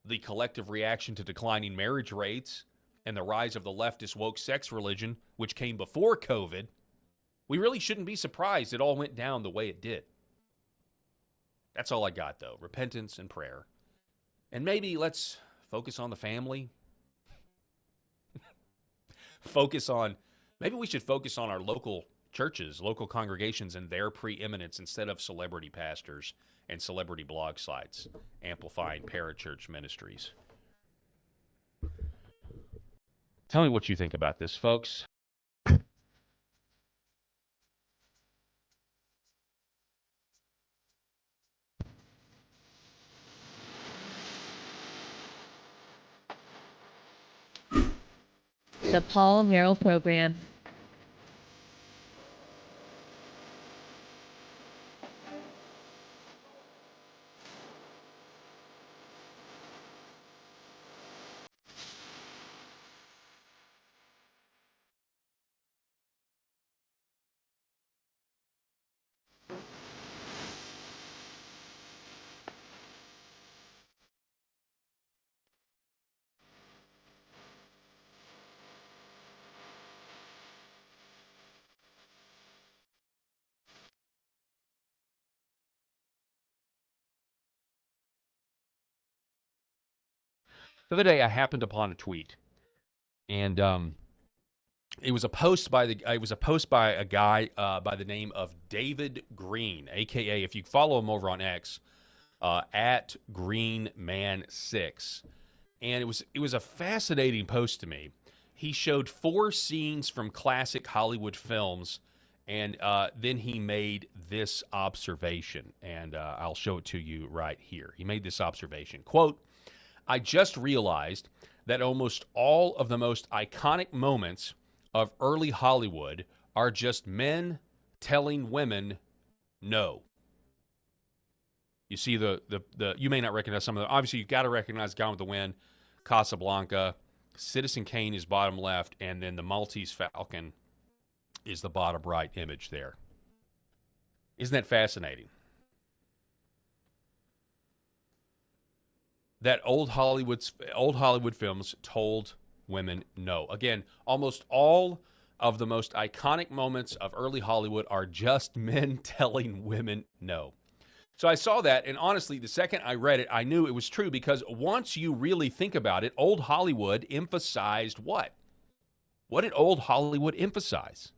the collective reaction to declining marriage rates and the rise of the leftist woke sex religion, which came before COVID, we really shouldn't be surprised it all went down the way it did. That's all I got, though. Repentance and prayer. And maybe let's focus on the family. Maybe we should focus on our local churches, local congregations, and their preeminence instead of celebrity pastors and celebrity blog sites amplifying parachurch ministries. Tell me what you think about this, folks. The Paul Herrell Program. The other day, I happened upon a tweet, and it was a post by a guy by the name of David Green, aka, if you follow him over on X, at GreenMan6, and it was a fascinating post to me. He showed 4 scenes from classic Hollywood films, and then he made this observation, and I'll show it to you right here. He made this observation, quote, "I just realized that almost all of the most iconic moments of early Hollywood are just men telling women no." You see the you may not recognize some of the, obviously you got to recognize Gone with the Wind, Casablanca, Citizen Kane is bottom left, and then the Maltese Falcon is the bottom right image there. Isn't that fascinating? That old Hollywood films told women no. Again, almost all of the most iconic moments of early Hollywood are just men telling women no. So I saw that, and honestly, the second I read it, I knew it was true, because once you really think about it, old Hollywood emphasized what? What did old Hollywood emphasize?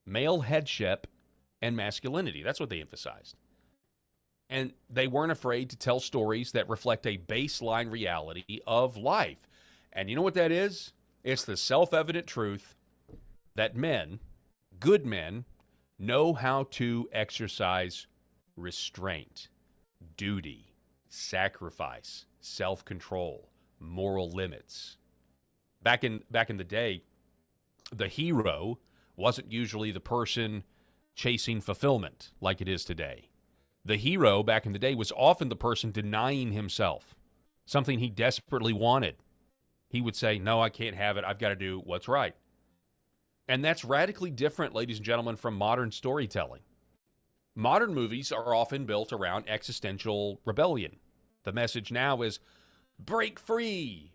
Male headship and masculinity. That's what they emphasized. And they weren't afraid to tell stories that reflect a baseline reality of life. And you know what that is? It's the self-evident truth that men, good men, know how to exercise restraint, duty, sacrifice, self-control, moral limits. Back in the day, the hero wasn't usually the person chasing fulfillment like it is today. The hero back in the day was often the person denying himself something he desperately wanted. He would say, no, I can't have it. I've got to do what's right. And that's radically different, ladies and gentlemen, from modern storytelling. Modern movies are often built around existential rebellion. The message now is break free,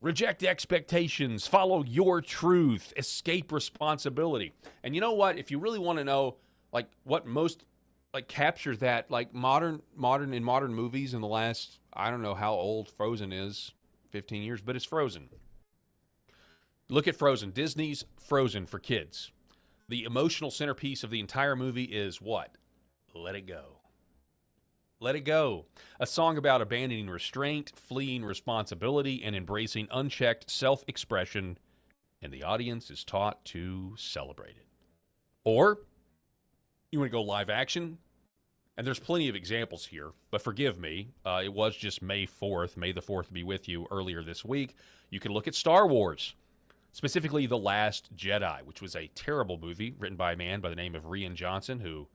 reject expectations, follow your truth, escape responsibility. And you know what? If you really want to know, like, what most captures that, like modern movies in the last, I don't know how old Frozen is, 15 years, but it's Frozen. Look at Frozen. Disney's Frozen for kids. The emotional centerpiece of the entire movie is what? Let it go. Let it go. A song about abandoning restraint, fleeing responsibility, and embracing unchecked self-expression, and the audience is taught to celebrate it. Or you want to go live action? And there's plenty of examples here, but forgive me, it was just May 4th. May the 4th be with you earlier this week. You can look at Star Wars, specifically The Last Jedi, which was a terrible movie written by a man by the name of Rian Johnson, who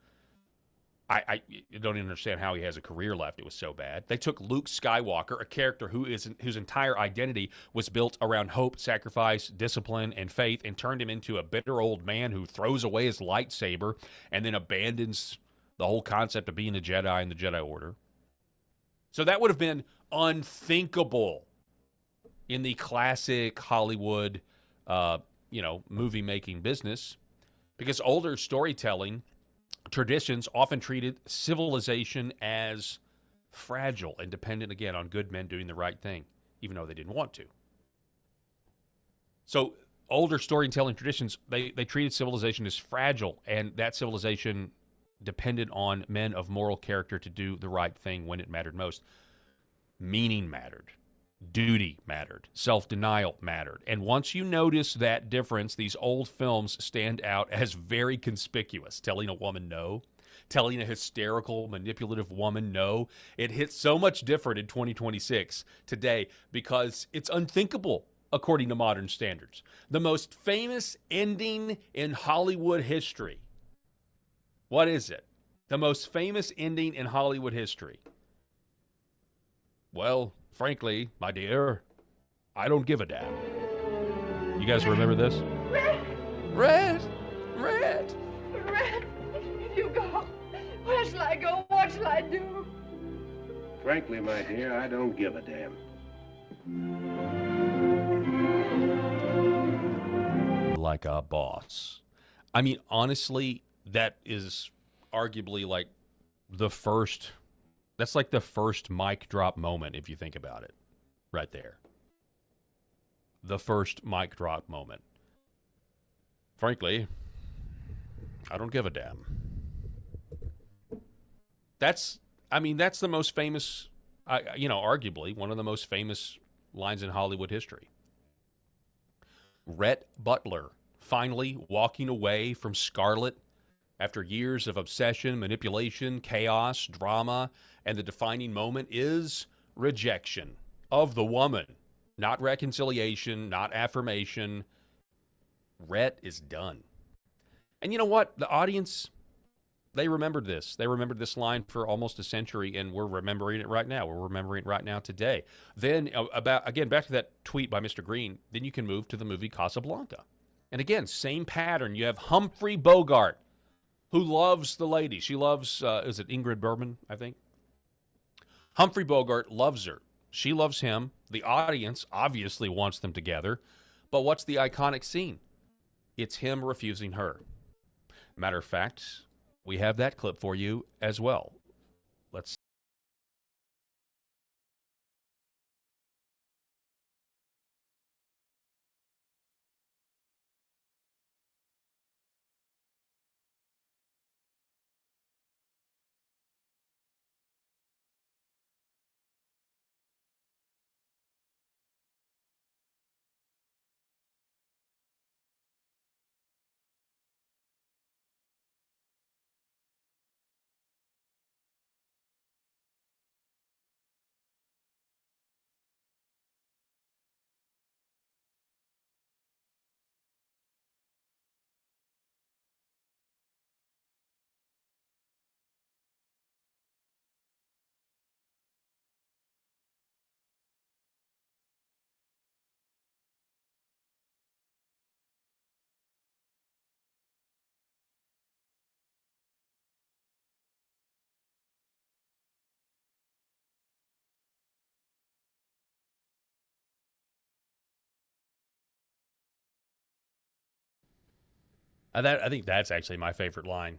I don't even understand how he has a career left. It was so bad. They took Luke Skywalker, a character whose entire identity was built around hope, sacrifice, discipline, and faith, and turned him into a bitter old man who throws away his lightsaber and then abandons the whole concept of being a Jedi in the Jedi Order. So that would have been unthinkable in the classic Hollywood, movie-making business, because older storytelling traditions often treated civilization as fragile and dependent, again, on good men doing the right thing, even though they didn't want to. So older storytelling traditions, they treated civilization as fragile, and that civilization depended on men of moral character to do the right thing when it mattered most. Meaning mattered. Duty mattered. Self-denial mattered. And once you notice that difference, these old films stand out as very conspicuous. Telling a woman no, telling a hysterical, manipulative woman no. It hits so much different in 2026 today because it's unthinkable according to modern standards. The most famous ending in Hollywood history. What is it? The most famous ending in Hollywood history. Well, frankly, my dear, I don't give a damn. You guys remember this? Red! Red! You go. Where shall I go? What shall I do? Frankly, my dear, I don't give a damn. Like a boss. I mean, honestly, that is arguably like the first... That's like the first mic drop moment, if you think about it, right there. The first mic drop moment. Frankly, I don't give a damn. That's the most famous, arguably one of the most famous lines in Hollywood history. Rhett Butler finally walking away from Scarlett after years of obsession, manipulation, chaos, drama, and the defining moment is rejection of the woman. Not reconciliation, not affirmation. Rhett is done. And you know what? The audience, They remembered this. They remembered this line for almost a century, and we're remembering it right now. We're remembering it right now today. Then, again, back to that tweet by Mr. Green, then you can move to the movie Casablanca. And again, same pattern. You have Humphrey Bogart, who loves the lady. She loves, is it Ingrid Bergman, I think? Humphrey Bogart loves her. She loves him. The audience obviously wants them together. But what's the iconic scene? It's him refusing her. Matter of fact, we have that clip for you as well. Let's. I think that's actually my favorite line.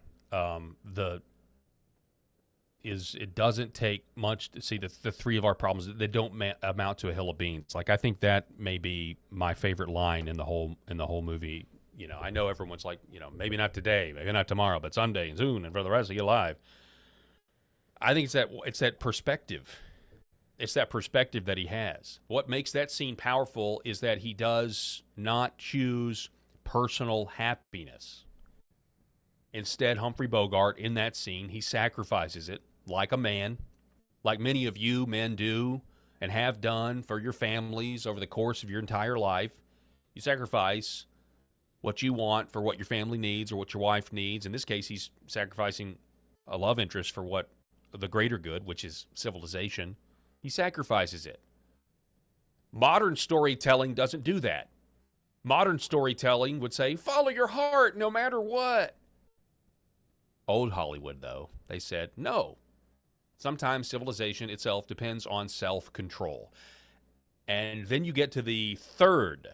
It doesn't take much to see the three of our problems. They don't amount to a hill of beans. Like, I think that may be my favorite line in the whole movie. You know, I know everyone's like, you know, maybe not today, maybe not tomorrow, but someday and soon and for the rest of your life. I think it's that perspective. It's that perspective that he has. What makes that scene powerful is that he does not choose personal happiness. Instead, Humphrey Bogart, in that scene, he sacrifices it like a man, like many of you men do and have done for your families over the course of your entire life. You sacrifice what you want for what your family needs or what your wife needs. In this case, he's sacrificing a love interest for what the greater good, which is civilization. He sacrifices it. Modern storytelling doesn't do that. Modern storytelling would say, follow your heart no matter what. Old Hollywood, though, they said, no. Sometimes civilization itself depends on self-control. And then you get to the third,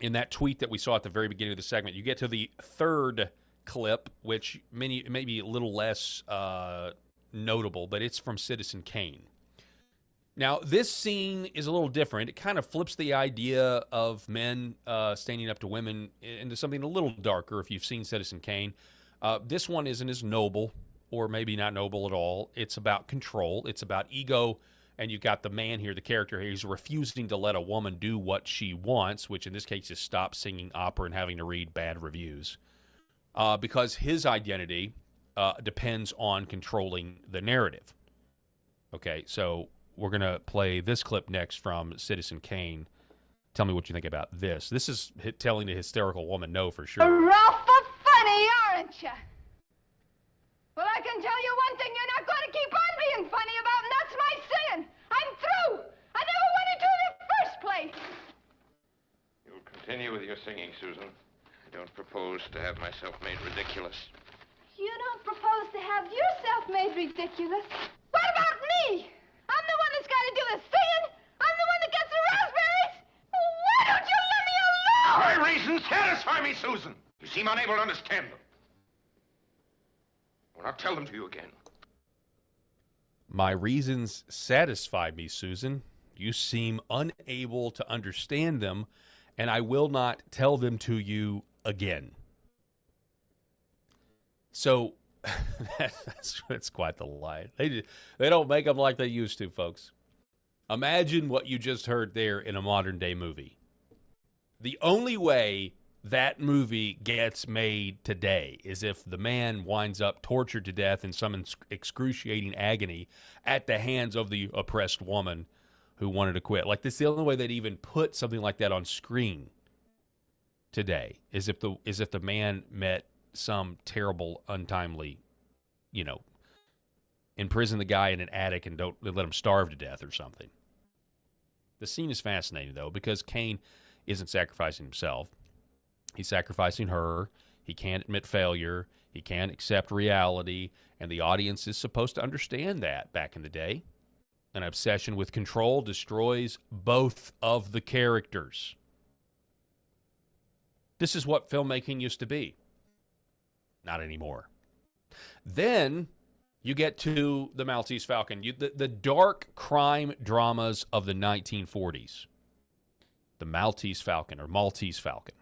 in that tweet that we saw at the very beginning of the segment, you get to the third clip, which may be a little less notable, but it's from Citizen Kane. Now, this scene is a little different. It kind of flips the idea of men standing up to women into something a little darker, if you've seen Citizen Kane. This one isn't as noble, or maybe not noble at all. It's about control. It's about ego. And you've got the man here, the character here, he's refusing to let a woman do what she wants, which in this case is stop singing opera and having to read bad reviews. Because his identity depends on controlling the narrative. Okay, so we're going to play this clip next from Citizen Kane. Tell me what you think about this. This is telling the hysterical woman no for sure. Awful funny, aren't you? Well, I can tell you one thing you're not going to keep on being funny about, and that's my singing. I'm through. I never wanted to in the first place. You'll continue with your singing, Susan. I don't propose to have myself made ridiculous. You don't propose to have yourself made ridiculous. What about me? I'm the one that's got to do the singing. I'm the one that gets the raspberries. Why don't you let me alone? My reasons satisfy me, Susan. You seem unable to understand them. Well, I'll tell them to you again. My reasons satisfy me, Susan. You seem unable to understand them, and I will not tell them to you again. So that's quite the line. They don't make them like they used to, folks. Imagine what you just heard there in a modern day movie. The only way that movie gets made today is if the man winds up tortured to death in some excruciating agony at the hands of the oppressed woman who wanted to quit. Like, this is the only way they'd even put something like that on screen today, is if the man met some terrible, untimely imprison the guy in an attic and don't let him starve to death or something. The scene is fascinating, though, because Cain isn't sacrificing himself. He's sacrificing her. He can't admit failure. He can't accept reality. And the audience is supposed to understand that back in the day. An obsession with control destroys both of the characters. This is what filmmaking used to be. Not anymore. Then you get to the Maltese Falcon, the dark crime dramas of the 1940s. The Maltese Falcon or Maltese Falcon.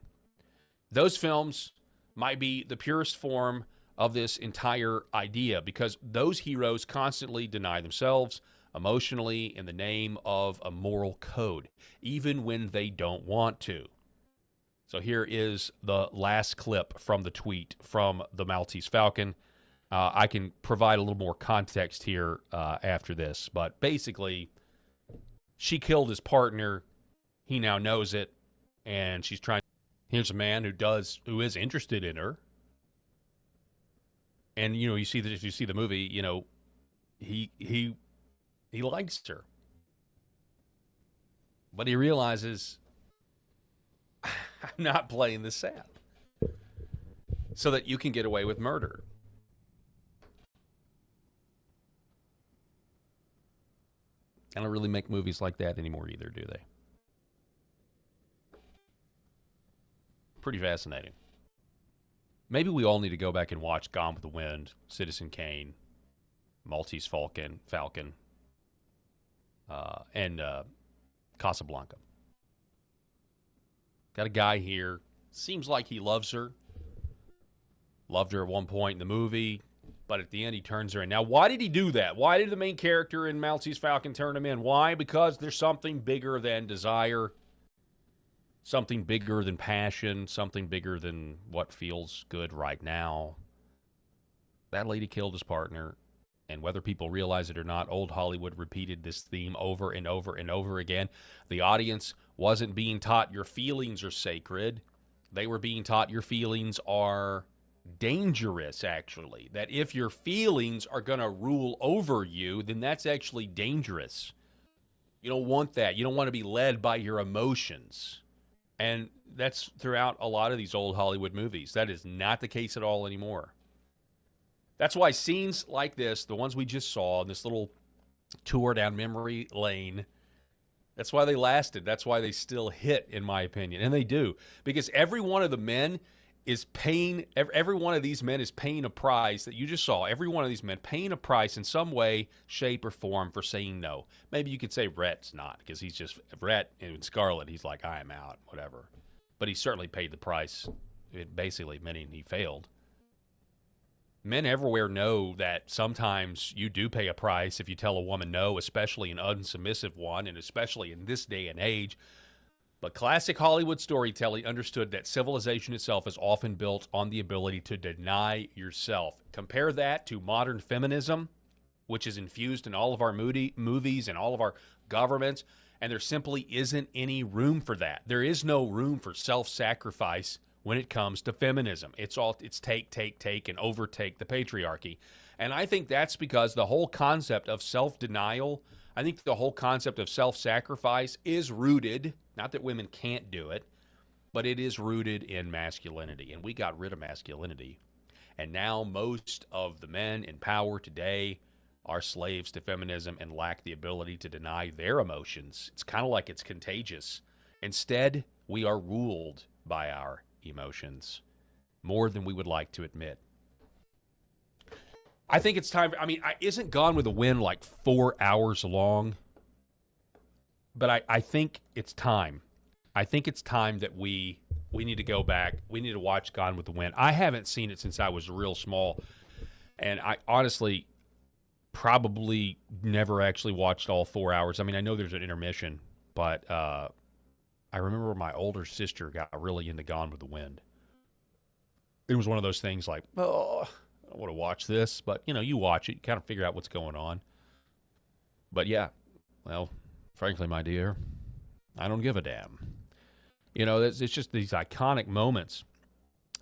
Those films might be the purest form of this entire idea because those heroes constantly deny themselves emotionally in the name of a moral code, even when they don't want to. So here is the last clip from the tweet from the Maltese Falcon. I can provide a little more context here after this, but basically, she killed his partner. He now knows it, and she's trying. Here's a man who is interested in her, and you see that if you see the movie, he likes her, but he realizes I'm not playing this out so that you can get away with murder. I don't really make movies like that anymore either, do they? Pretty fascinating. Maybe we all need to go back and watch Gone with the Wind, Citizen Kane, Maltese Falcon, and Casablanca. Got a guy here. Seems like he loves her. Loved her at one point in the movie, but at the end he turns her in. Now, why did he do that? Why did the main character in Maltese Falcon turn him in? Why? Because there's something bigger than desire, something bigger than passion, something bigger than what feels good right now. That lady killed his partner, and whether people realize it or not, old Hollywood repeated this theme over and over and over again. The audience wasn't being taught your feelings are sacred. They were being taught your feelings are dangerous, actually. That if your feelings are going to rule over you, then that's actually dangerous. You don't want that. You don't want to be led by your emotions. And that's throughout a lot of these old Hollywood movies. That is not the case at all anymore. That's why scenes like this, the ones we just saw, this little tour down memory lane, that's why they lasted. That's why they still hit, in my opinion. And they do. Because every one of the men is paying, every one of these men is paying a price that you just saw. Every one of these men paying a price in some way, shape, or form for saying no. Maybe you could say Rhett's not, because he's just, Rhett and Scarlett, he's like, I am out, whatever. But he certainly paid the price, it basically meaning he failed. Men everywhere know that sometimes you do pay a price if you tell a woman no, especially an unsubmissive one, and especially in this day and age. But classic Hollywood storytelling understood that civilization itself is often built on the ability to deny yourself. Compare that to modern feminism, which is infused in all of our movies and all of our governments, and there simply isn't any room for that. There is no room for self-sacrifice when it comes to feminism. It's take, and overtake the patriarchy. And I think that's because the whole concept of self-denial, I think the whole concept of self-sacrifice is rooted, not that women can't do it, but it is rooted in masculinity. And we got rid of masculinity. And now most of the men in power today are slaves to feminism and lack the ability to deny their emotions. It's kind of like it's contagious. Instead, we are ruled by our emotions more than we would like to admit. I think it's time. Isn't Gone with the Wind like 4 hours long? But I think it's time. I think it's time that we need to go back. We need to watch Gone with the Wind. I haven't seen it since I was real small. And I honestly probably never actually watched all 4 hours. I mean, I know there's an intermission, but I remember my older sister got really into Gone with the Wind. It was one of those things like, oh, I don't want to watch this, but you watch it, you kind of figure out what's going on. But yeah, well, frankly, my dear, I don't give a damn. It's just these iconic moments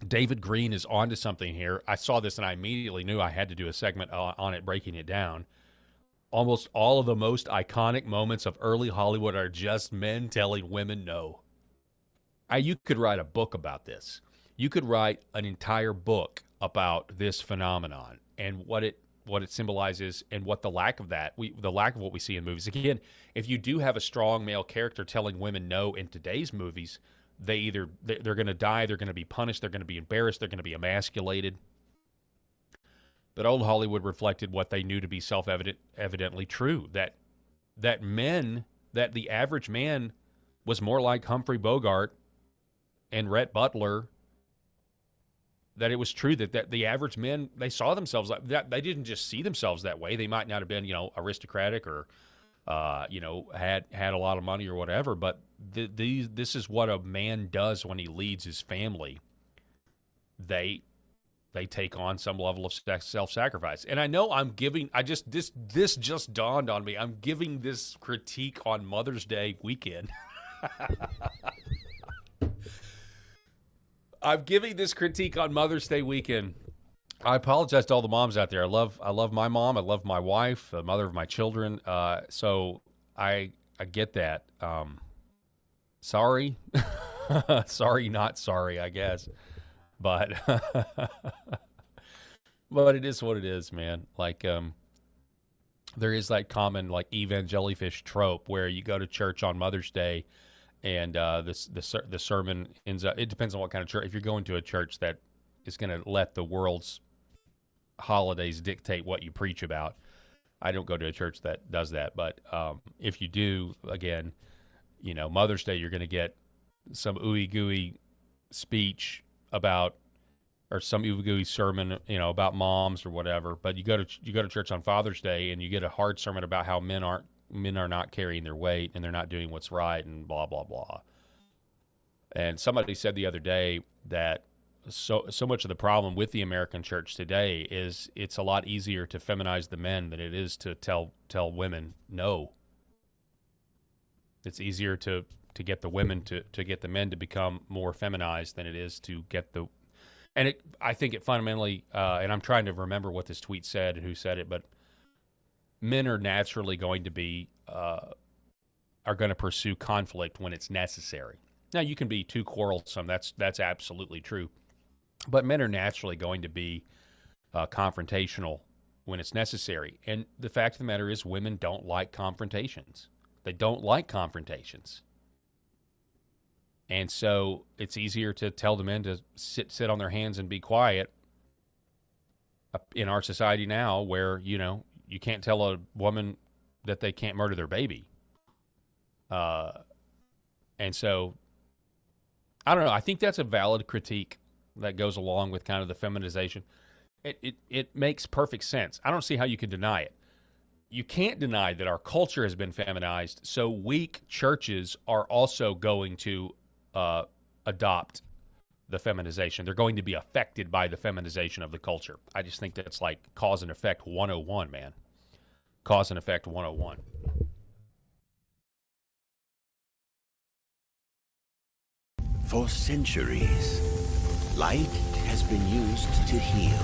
David Green is onto something here. I saw this and I immediately knew I had to do a segment on it, breaking it down. Almost all of the most iconic moments of early Hollywood are just men telling women no. You could write a book about this. You could write an entire book about this phenomenon and what it symbolizes and what the lack of that, the lack of what we see in movies. Again, if you do have a strong male character telling women no in today's movies, they're going to die, they're going to be punished, they're going to be embarrassed, they're going to be emasculated. But old Hollywood reflected what they knew to be evidently true, that the average man was more like Humphrey Bogart and Rhett Butler, that it was true that the average men, they saw themselves like that. They didn't just see themselves that way. They might not have been, aristocratic or, had a lot of money or whatever, but this is what a man does when he leads his family. They take on some level of self-sacrifice. And I know this just dawned on me. I'm giving this critique on Mother's Day weekend. I'm giving this critique on Mother's Day weekend. I apologize to all the moms out there. I love my mom. I love my wife, the mother of my children. So I get that. Sorry. Sorry, not sorry, I guess. But but it is what it is, man. Like there is that common like evangelifish trope where you go to church on Mother's Day and the sermon ends up, it depends on what kind of church. If you're going to a church that is going to let the world's holidays dictate what you preach about, I don't go to a church that does that. But if you do, again, Mother's Day, you're going to get some ooey gooey speech about, or some ooey gooey sermon, about moms or whatever. But you go to church on Father's Day and you get a hard sermon about how men are not carrying their weight and they're not doing what's right and blah blah blah. And somebody said the other day that so much of the problem with the American church today is it's a lot easier to feminize the men than it is to tell women no. It's easier to get the women to get the men to become more feminized than it is to get the, and I think it fundamentally, and I'm trying to remember what this tweet said and who said it, but men are naturally going to be, are going to pursue conflict when it's necessary. Now, you can be too quarrelsome. That's absolutely true. But men are naturally going to be confrontational when it's necessary. And the fact of the matter is women don't like confrontations. They don't like confrontations. And so it's easier to tell the men to sit on their hands and be quiet in our society now where, you can't tell a woman that they can't murder their baby. And so, I don't know. I think that's a valid critique that goes along with kind of the feminization. It makes perfect sense. I don't see how you can deny it. You can't deny that our culture has been feminized, so weak churches are also going to adopt the feminization. They're going to be affected by the feminization of the culture. I just think that's like cause and effect 101, man. Cause and effect 101. For centuries, light has been used to heal.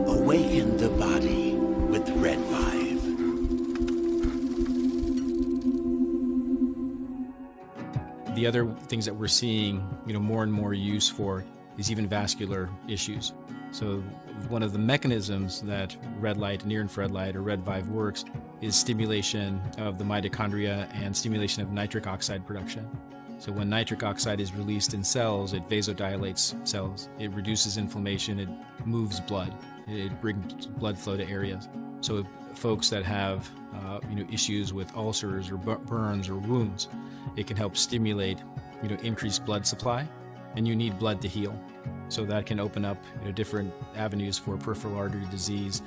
Awaken the body with Red 5. The other things that we're seeing, more and more use for is even vascular issues. So one of the mechanisms that red light, near-infrared light, or Red 5 works is stimulation of the mitochondria and stimulation of nitric oxide production. So when nitric oxide is released in cells, it vasodilates cells. It reduces inflammation. It moves blood. It brings blood flow to areas. So folks that have issues with ulcers or burns or wounds, it can help stimulate increased blood supply, and you need blood to heal. So that can open up different avenues for peripheral artery disease,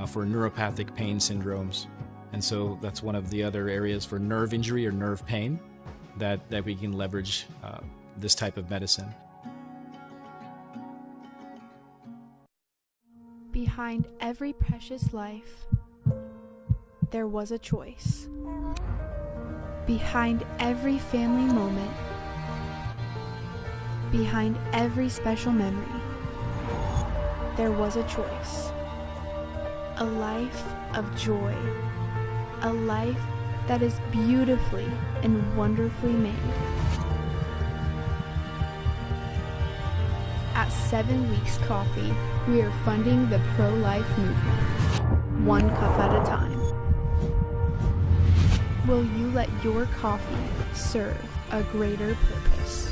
for neuropathic pain syndromes. And so that's one of the other areas for nerve injury or nerve pain that we can leverage this type of medicine. Behind every precious life, there was a choice. Behind every family moment, behind every special memory, there was a choice. A life of joy. A life that is beautifully and wonderfully made. At 7 Weeks Coffee, we are funding the pro-life movement, one cup at a time. Will you let your coffee serve a greater purpose?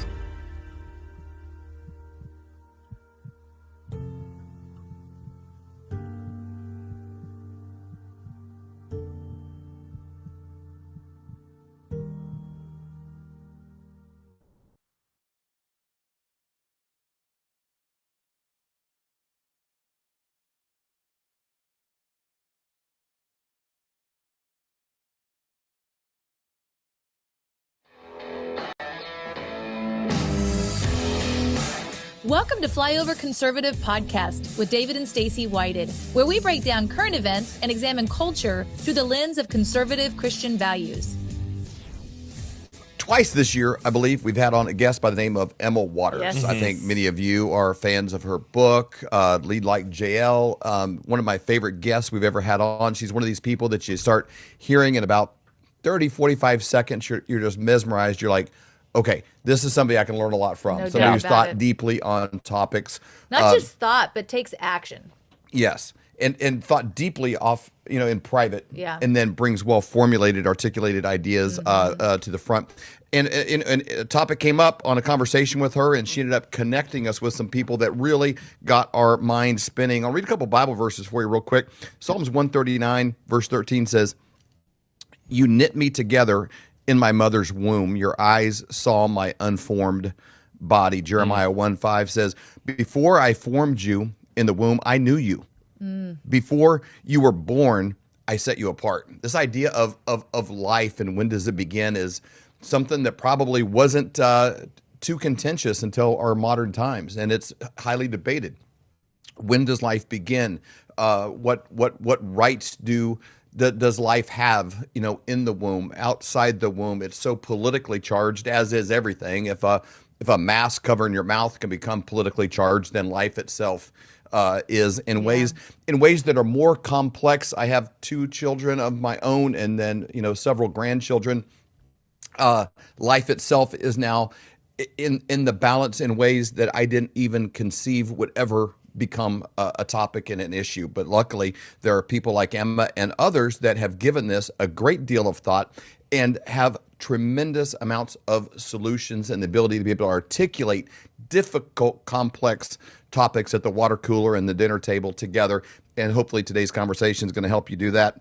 Welcome to Flyover Conservative Podcast with David and Stacy Whited, where we break down current events and examine culture through the lens of conservative Christian values. Twice this year, I believe, we've had on a guest by the name of Emma Waters. Yes. I think many of you are fans of her book, Lead Like JL. One of my favorite guests we've ever had on. She's one of these people that you start hearing in about 30, 45 seconds. You're just mesmerized. You're like, okay, this is somebody I can learn a lot from. No Somebody doubt who's about thought it. deeply on topics. Not just thought, but takes action. Yes. And thought deeply off, in private. Yeah. And then brings well-formulated, articulated ideas to the front. And a topic came up on a conversation with her, and she ended up connecting us with some people that really got our minds spinning. I'll read a couple Bible verses for you real quick. Psalms 139, verse 13 says, "You knit me together in my mother's womb. Your eyes saw my unformed body." Jeremiah 1:5 says, "Before I formed you in the womb, I knew you. Before you were born, I set you apart." This idea of life and when does it begin is something that probably wasn't too contentious until our modern times, and it's highly debated. When does life begin? What rights does life have, in the womb, outside the womb? It's so politically charged, as is everything. If a mask covering your mouth can become politically charged, then life itself is in ways that are more complex. I have 2 children of my own, and then several grandchildren. Life itself is now in the balance in ways that I didn't even conceive would ever become a topic and an issue. But luckily, there are people like Emma and others that have given this a great deal of thought and have tremendous amounts of solutions and the ability to be able to articulate difficult, complex topics at the water cooler and the dinner table together. And hopefully today's conversation is going to help you do that.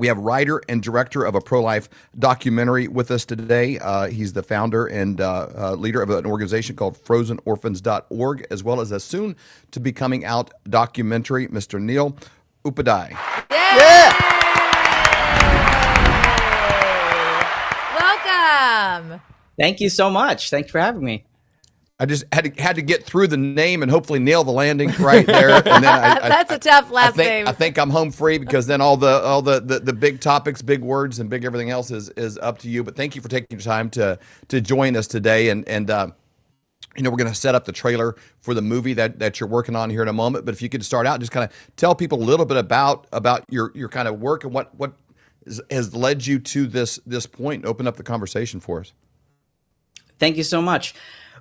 We have writer and director of a pro-life documentary with us today. He's the founder and leader of an organization called FrozenOrphans.org, as well as a soon-to-be coming out documentary, Mr. Neil Upadhyay. Welcome. Thank you so much. Thanks for having me. I just had to get through the name and hopefully nail the landing right there. And then That's a tough last name. I think I'm home free because then all the big topics, big words, and big everything else is up to you. But thank you for taking your time to join us today. And we're going to set up the trailer for the movie that you're working on here in a moment. But if you could start out, just kind of tell people a little bit about your kind of work and what has led you to this point, and open up the conversation for us. Thank you so much.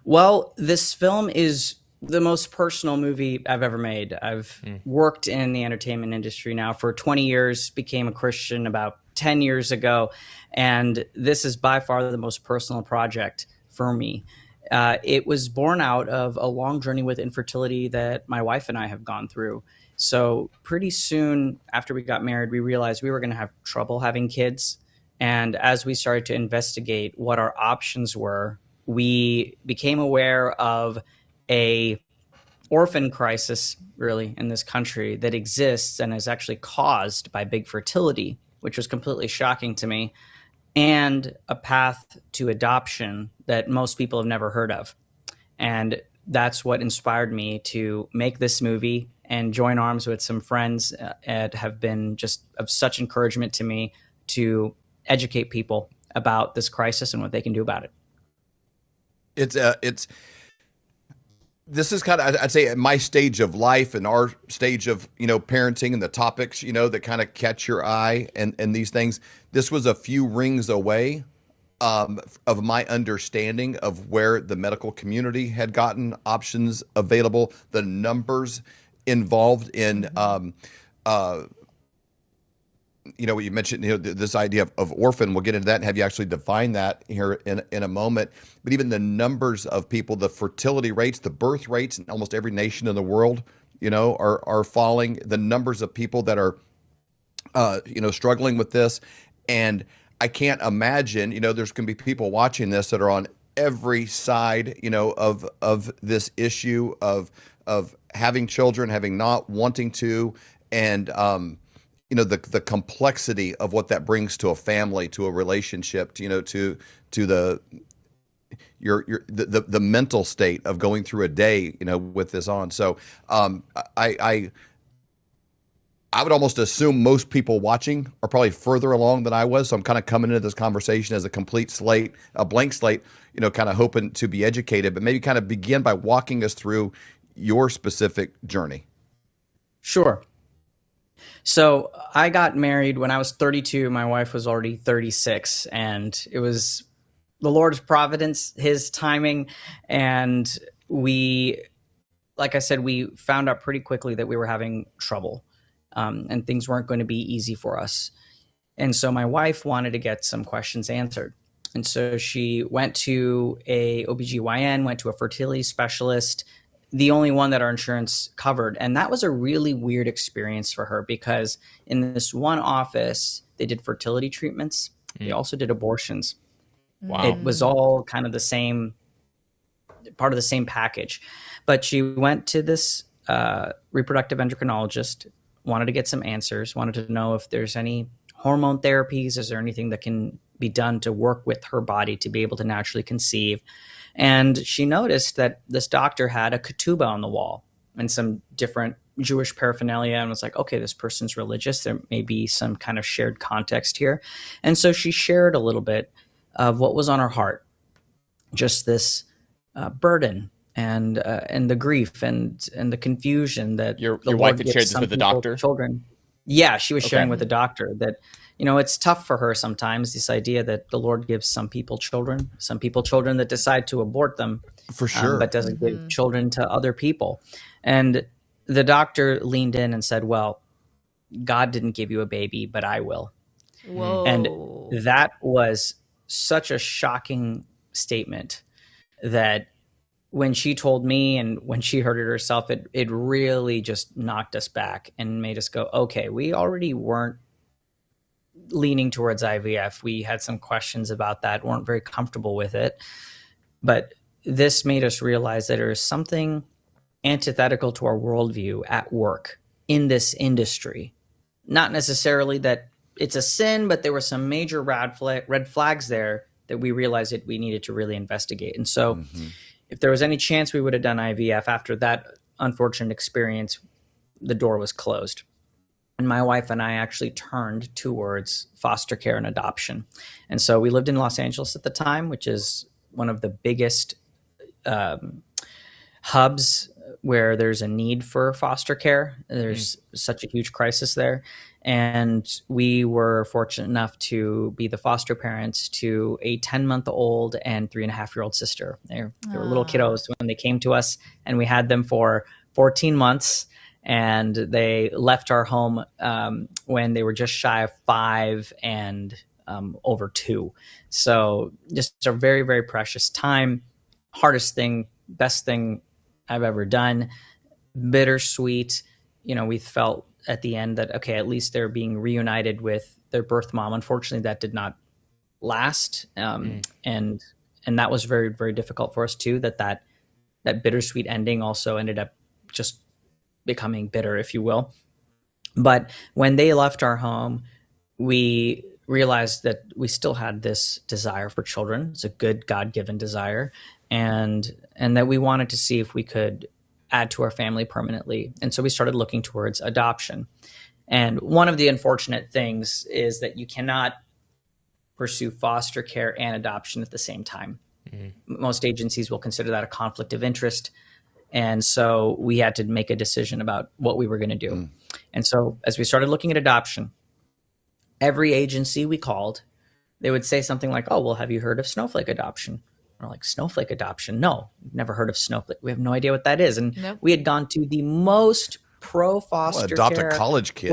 Well, this film is the most personal movie I've ever made. I've worked in the entertainment industry now for 20 years, became a Christian about 10 years ago, and this is by far the most personal project for me. It was born out of a long journey with infertility that my wife and I have gone through. So pretty soon after we got married, we realized we were going to have trouble having kids. And as we started to investigate what our options were, we became aware of a orphan crisis, really, in this country that exists and is actually caused by big fertility, which was completely shocking to me, and a path to adoption that most people have never heard of. And that's what inspired me to make this movie and join arms with some friends that have been just of such encouragement to me to educate people about this crisis and what they can do about it. This is kind of, I'd say, at my stage of life and our stage of, parenting and the topics, that kind of catch your eye and these things. This was a few rings away of my understanding of where the medical community had gotten options available, the numbers involved in, you mentioned this idea of orphan. We'll get into that and have you actually define that here in a moment. But even the numbers of people, the fertility rates, the birth rates in almost every nation in the world, are falling. The numbers of people that are, struggling with this, and I can't imagine, there's going to be people watching this that are on every side, of this issue of having children, having not wanting to, and the complexity of what that brings to a family, to a relationship, to the mental state of going through a day, with this on. So I would almost assume most people watching are probably further along than I was. So I'm kind of coming into this conversation as a complete slate, a blank slate, kind of hoping to be educated, but maybe kind of begin by walking us through your specific journey. Sure. So I got married when I was 32. My wife was already 36, and it was the Lord's providence, his timing. And we, like I said, we found out pretty quickly that we were having trouble, and things weren't going to be easy for us. And so my wife wanted to get some questions answered. And so she went to a OBGYN, went to a fertility specialist, the only one that our insurance covered. And that was a really weird experience for her, because in this one office, they did fertility treatments. They also did abortions. Wow. It was all kind of the same, part of the same package. But she went to this reproductive endocrinologist, wanted to get some answers, wanted to know if there's any hormone therapies, is there anything that can be done to work with her body to be able to naturally conceive. And she noticed that this doctor had a ketubah on the wall and some different Jewish paraphernalia, and was like, okay, this person's religious. There may be some kind of shared context here. And so she shared a little bit of what was on her heart, just this burden and the grief and the confusion that your wife had shared this with the doctor? Children. Yeah, she was sharing with the doctor that, it's tough for her sometimes, this idea that the Lord gives some people children that decide to abort them. For sure. But doesn't give children to other people. And the doctor leaned in and said, well, God didn't give you a baby, but I will. Whoa. And that was such a shocking statement that when she told me and when she heard it herself, it really just knocked us back and made us go, okay, we already weren't leaning towards IVF. We had some questions about that, weren't very comfortable with it. But this made us realize that there is something antithetical to our worldview at work in this industry. Not necessarily that it's a sin, but there were some major red flags there that we realized that we needed to really investigate. And so if there was any chance we would have done IVF after that unfortunate experience, the door was closed. And my wife and I actually turned towards foster care and adoption. And so we lived in Los Angeles at the time, which is one of the biggest hubs where there's a need for foster care. There's such a huge crisis there. And we were fortunate enough to be the foster parents to a 10-month-old and 3.5-year-old sister. They were little kiddos when they came to us, and we had them for 14 months. And they left our home when they were just shy of 5 and over 2. So just a very, very precious time. Hardest thing, best thing I've ever done. Bittersweet. We felt at the end that, okay, at least they're being reunited with their birth mom. Unfortunately, that did not last. And that was very, very difficult for us too, that bittersweet ending also ended up just becoming bitter, if you will. But when they left our home, we realized that we still had this desire for children. It's a good God-given desire. And that we wanted to see if we could add to our family permanently. And so we started looking towards adoption. And one of the unfortunate things is that you cannot pursue foster care and adoption at the same time. Most agencies will consider that a conflict of interest. And so we had to make a decision about what we were going to do. And so as we started looking at adoption, every agency we called, they would say something like, oh, well, have you heard of snowflake adoption? We're like, snowflake adoption? No, never heard of snowflake. We have no idea what that is. And Nope. we had gone to the most pro foster Well, adopt care, a college kid.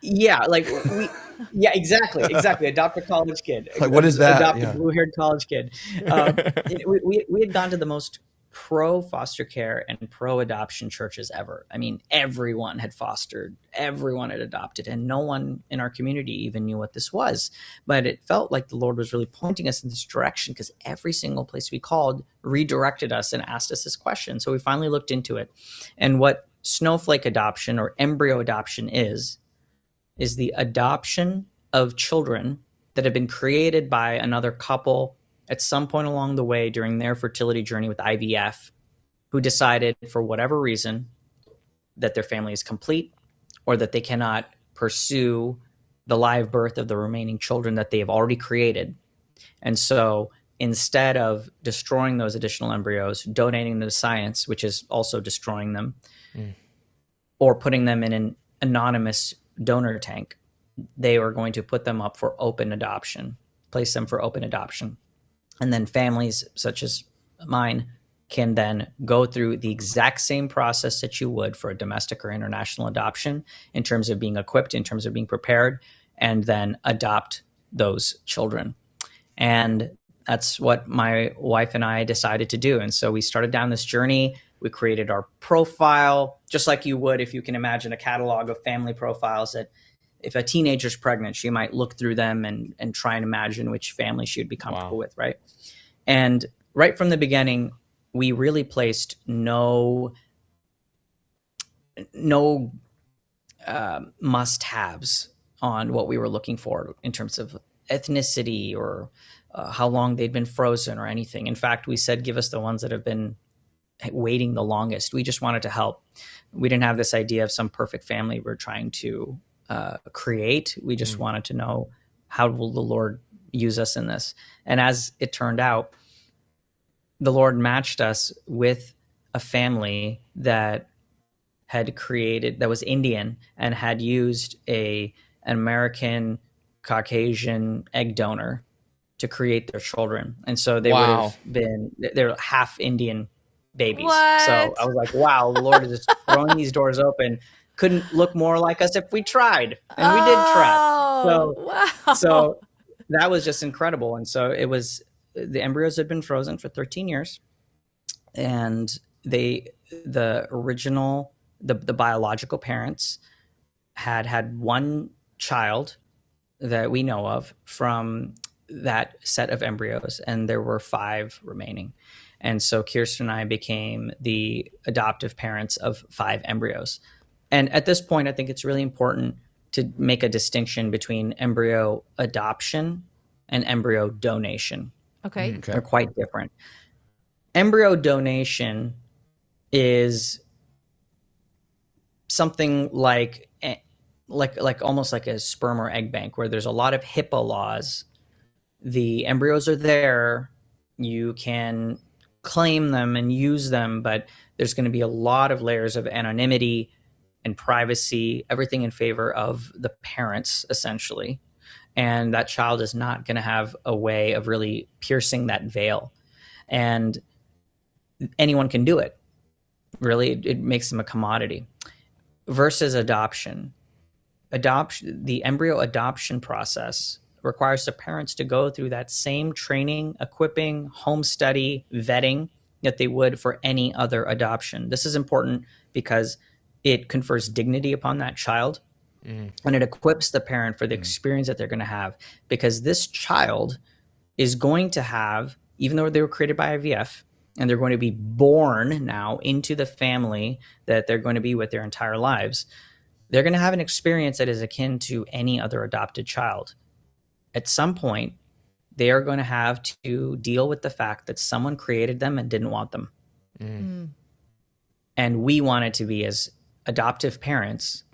Exactly. Adopt a college kid. Like, what is that? Adopt Yeah. a blue-haired college kid. We had gone to the most pro foster care and pro adoption churches ever. I mean, everyone had fostered, everyone had adopted, and no one in our community even knew what this was. But it felt like the Lord was really pointing us in this direction, because every single place we called redirected us and asked us this question. So we finally looked into it. And what snowflake adoption or embryo adoption is the adoption of children that have been created by another couple at some point along the way during their fertility journey with IVF, who decided for whatever reason that their family is complete, or that they cannot pursue the live birth of the remaining children that they have already created. And so instead of destroying those additional embryos, donating them to science, which is also destroying them, or putting them in an anonymous donor tank, they are going to put them up for open adoption, place them for open adoption. And then families such as mine can then go through the exact same process that you would for a domestic or international adoption, in terms of being equipped, in terms of being prepared, and then adopt those children. And that's what my wife and I decided to do. And so we started down this journey. We created our profile, just like you would if you can imagine a catalog of family profiles, that if a teenager's pregnant, she might look through them and try and imagine which family she would be comfortable with, right? And right from the beginning, we really placed no must-haves on what we were looking for in terms of ethnicity or how long they'd been frozen or anything. In fact, we said, give us the ones that have been waiting the longest. We just wanted to help. We didn't have this idea of some perfect family we're trying to create. We just wanted to know, how will the Lord use us in this? And as it turned out, the Lord matched us with a family that had created, that was Indian, and had used an American Caucasian egg donor to create their children. And so they would have been, they're half Indian babies. What? So I was like, wow, the Lord is just throwing these doors open. Couldn't look more like us if we tried. And we did try. So that was just incredible. And so it was, the embryos had been frozen for 13 years. And the original, the biological parents had one child that we know of from that set of embryos, and there were 5 remaining. And so Kirsten and I became the adoptive parents of 5 embryos. And at this point, I think it's really important to make a distinction between embryo adoption and embryo donation. Okay. They're quite different. Embryo donation is something like almost like a sperm or egg bank, where there's a lot of HIPAA laws. The embryos are there, you can claim them and use them, but there's going to be a lot of layers of anonymity and privacy, everything in favor of the parents, essentially. And that child is not going to have a way of really piercing that veil. And anyone can do it. Really, it makes them a commodity. Versus adoption. The embryo adoption process requires the parents to go through that same training, equipping, home study, vetting that they would for any other adoption. This is important because it confers dignity upon that child, and it equips the parent for the experience that they're going to have, because this child is going to have, even though they were created by IVF, and they're going to be born now into the family that they're going to be with their entire lives, they're going to have an experience that is akin to any other adopted child. At some point, they are going to have to deal with the fact that someone created them and didn't want them. And we wanted to be, as adoptive parents,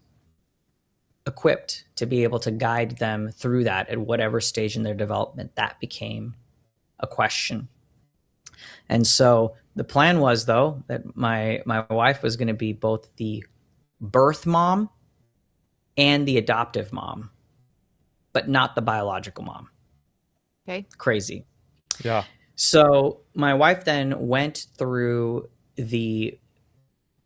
equipped to be able to guide them through that at whatever stage in their development that became a question. And so the plan was, though, that my wife was going to be both the birth mom and the adoptive mom, but not the biological mom. Okay. Crazy. Yeah. So my wife then went through the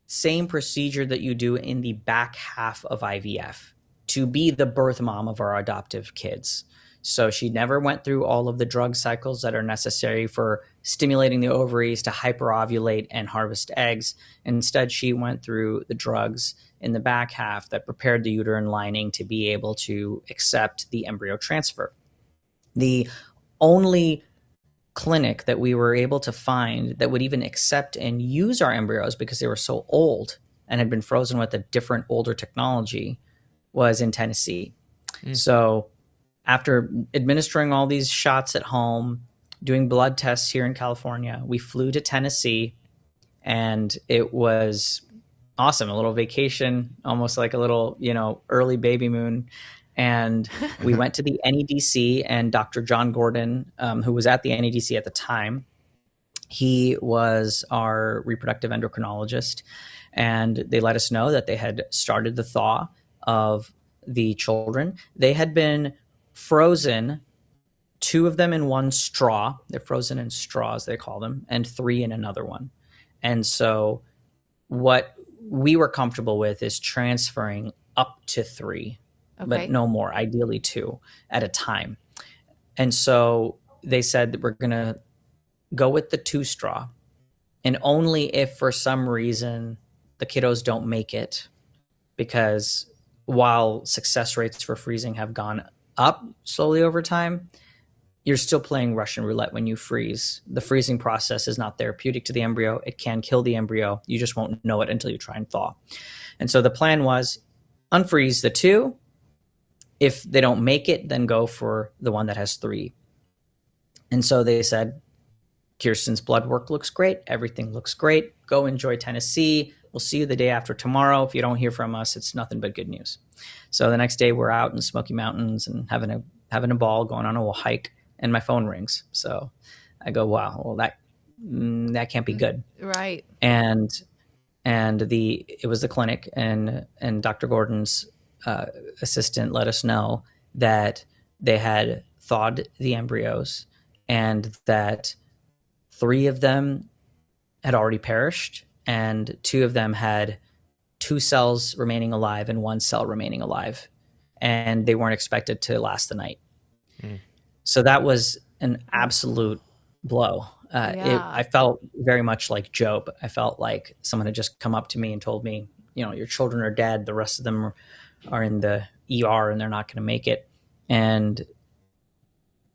same procedure that you do in the back half of IVF to be the birth mom of our adoptive kids. So she never went through all of the drug cycles that are necessary for stimulating the ovaries to hyperovulate and harvest eggs. Instead, she went through the drugs in the back half that prepared the uterine lining to be able to accept the embryo transfer. The only clinic that we were able to find that would even accept and use our embryos, because they were so old and had been frozen with a different older technology, was in Tennessee. So after administering all these shots at home, doing blood tests here in California, we flew to Tennessee, and it was awesome. A little vacation, almost like a little, early baby moon. And we went to the NEDC, and Dr. John Gordon, who was at the NEDC at the time, he was our reproductive endocrinologist. And they let us know that they had started the thaw of the children. They had been frozen, 2 of them in one straw. They're frozen in straws, they call them, and 3 in another one. And so what we were comfortable with is transferring up to 3. Okay. But no more, ideally 2 at a time. And so they said that we're going to go with the 2 straw. And only if for some reason the kiddos don't make it, because while success rates for freezing have gone up slowly over time, you're still playing Russian roulette when you freeze. The freezing process is not therapeutic to the embryo. It can kill the embryo. You just won't know it until you try and thaw. And so the plan was unfreeze the 2. If they don't make it, then go for the one that has 3. And so they said, Kirsten's blood work looks great. Everything looks great. Go enjoy Tennessee. We'll see you the day after tomorrow. If you don't hear from us, it's nothing but good news. So the next day we're out in Smoky Mountains and having a ball, going on a hike, and my phone rings. So I go, wow, well that can't be good. Right. And it was the clinic, and Dr. Gordon's assistant let us know that they had thawed the embryos and that 3 of them had already perished, and 2 of them had 2 cells remaining alive and 1 cell remaining alive, and they weren't expected to last the night. So that was an absolute blow. I felt very much like Job. I felt like someone had just come up to me and told me, your children are dead. The rest of them are in the ER and they're not going to make it. And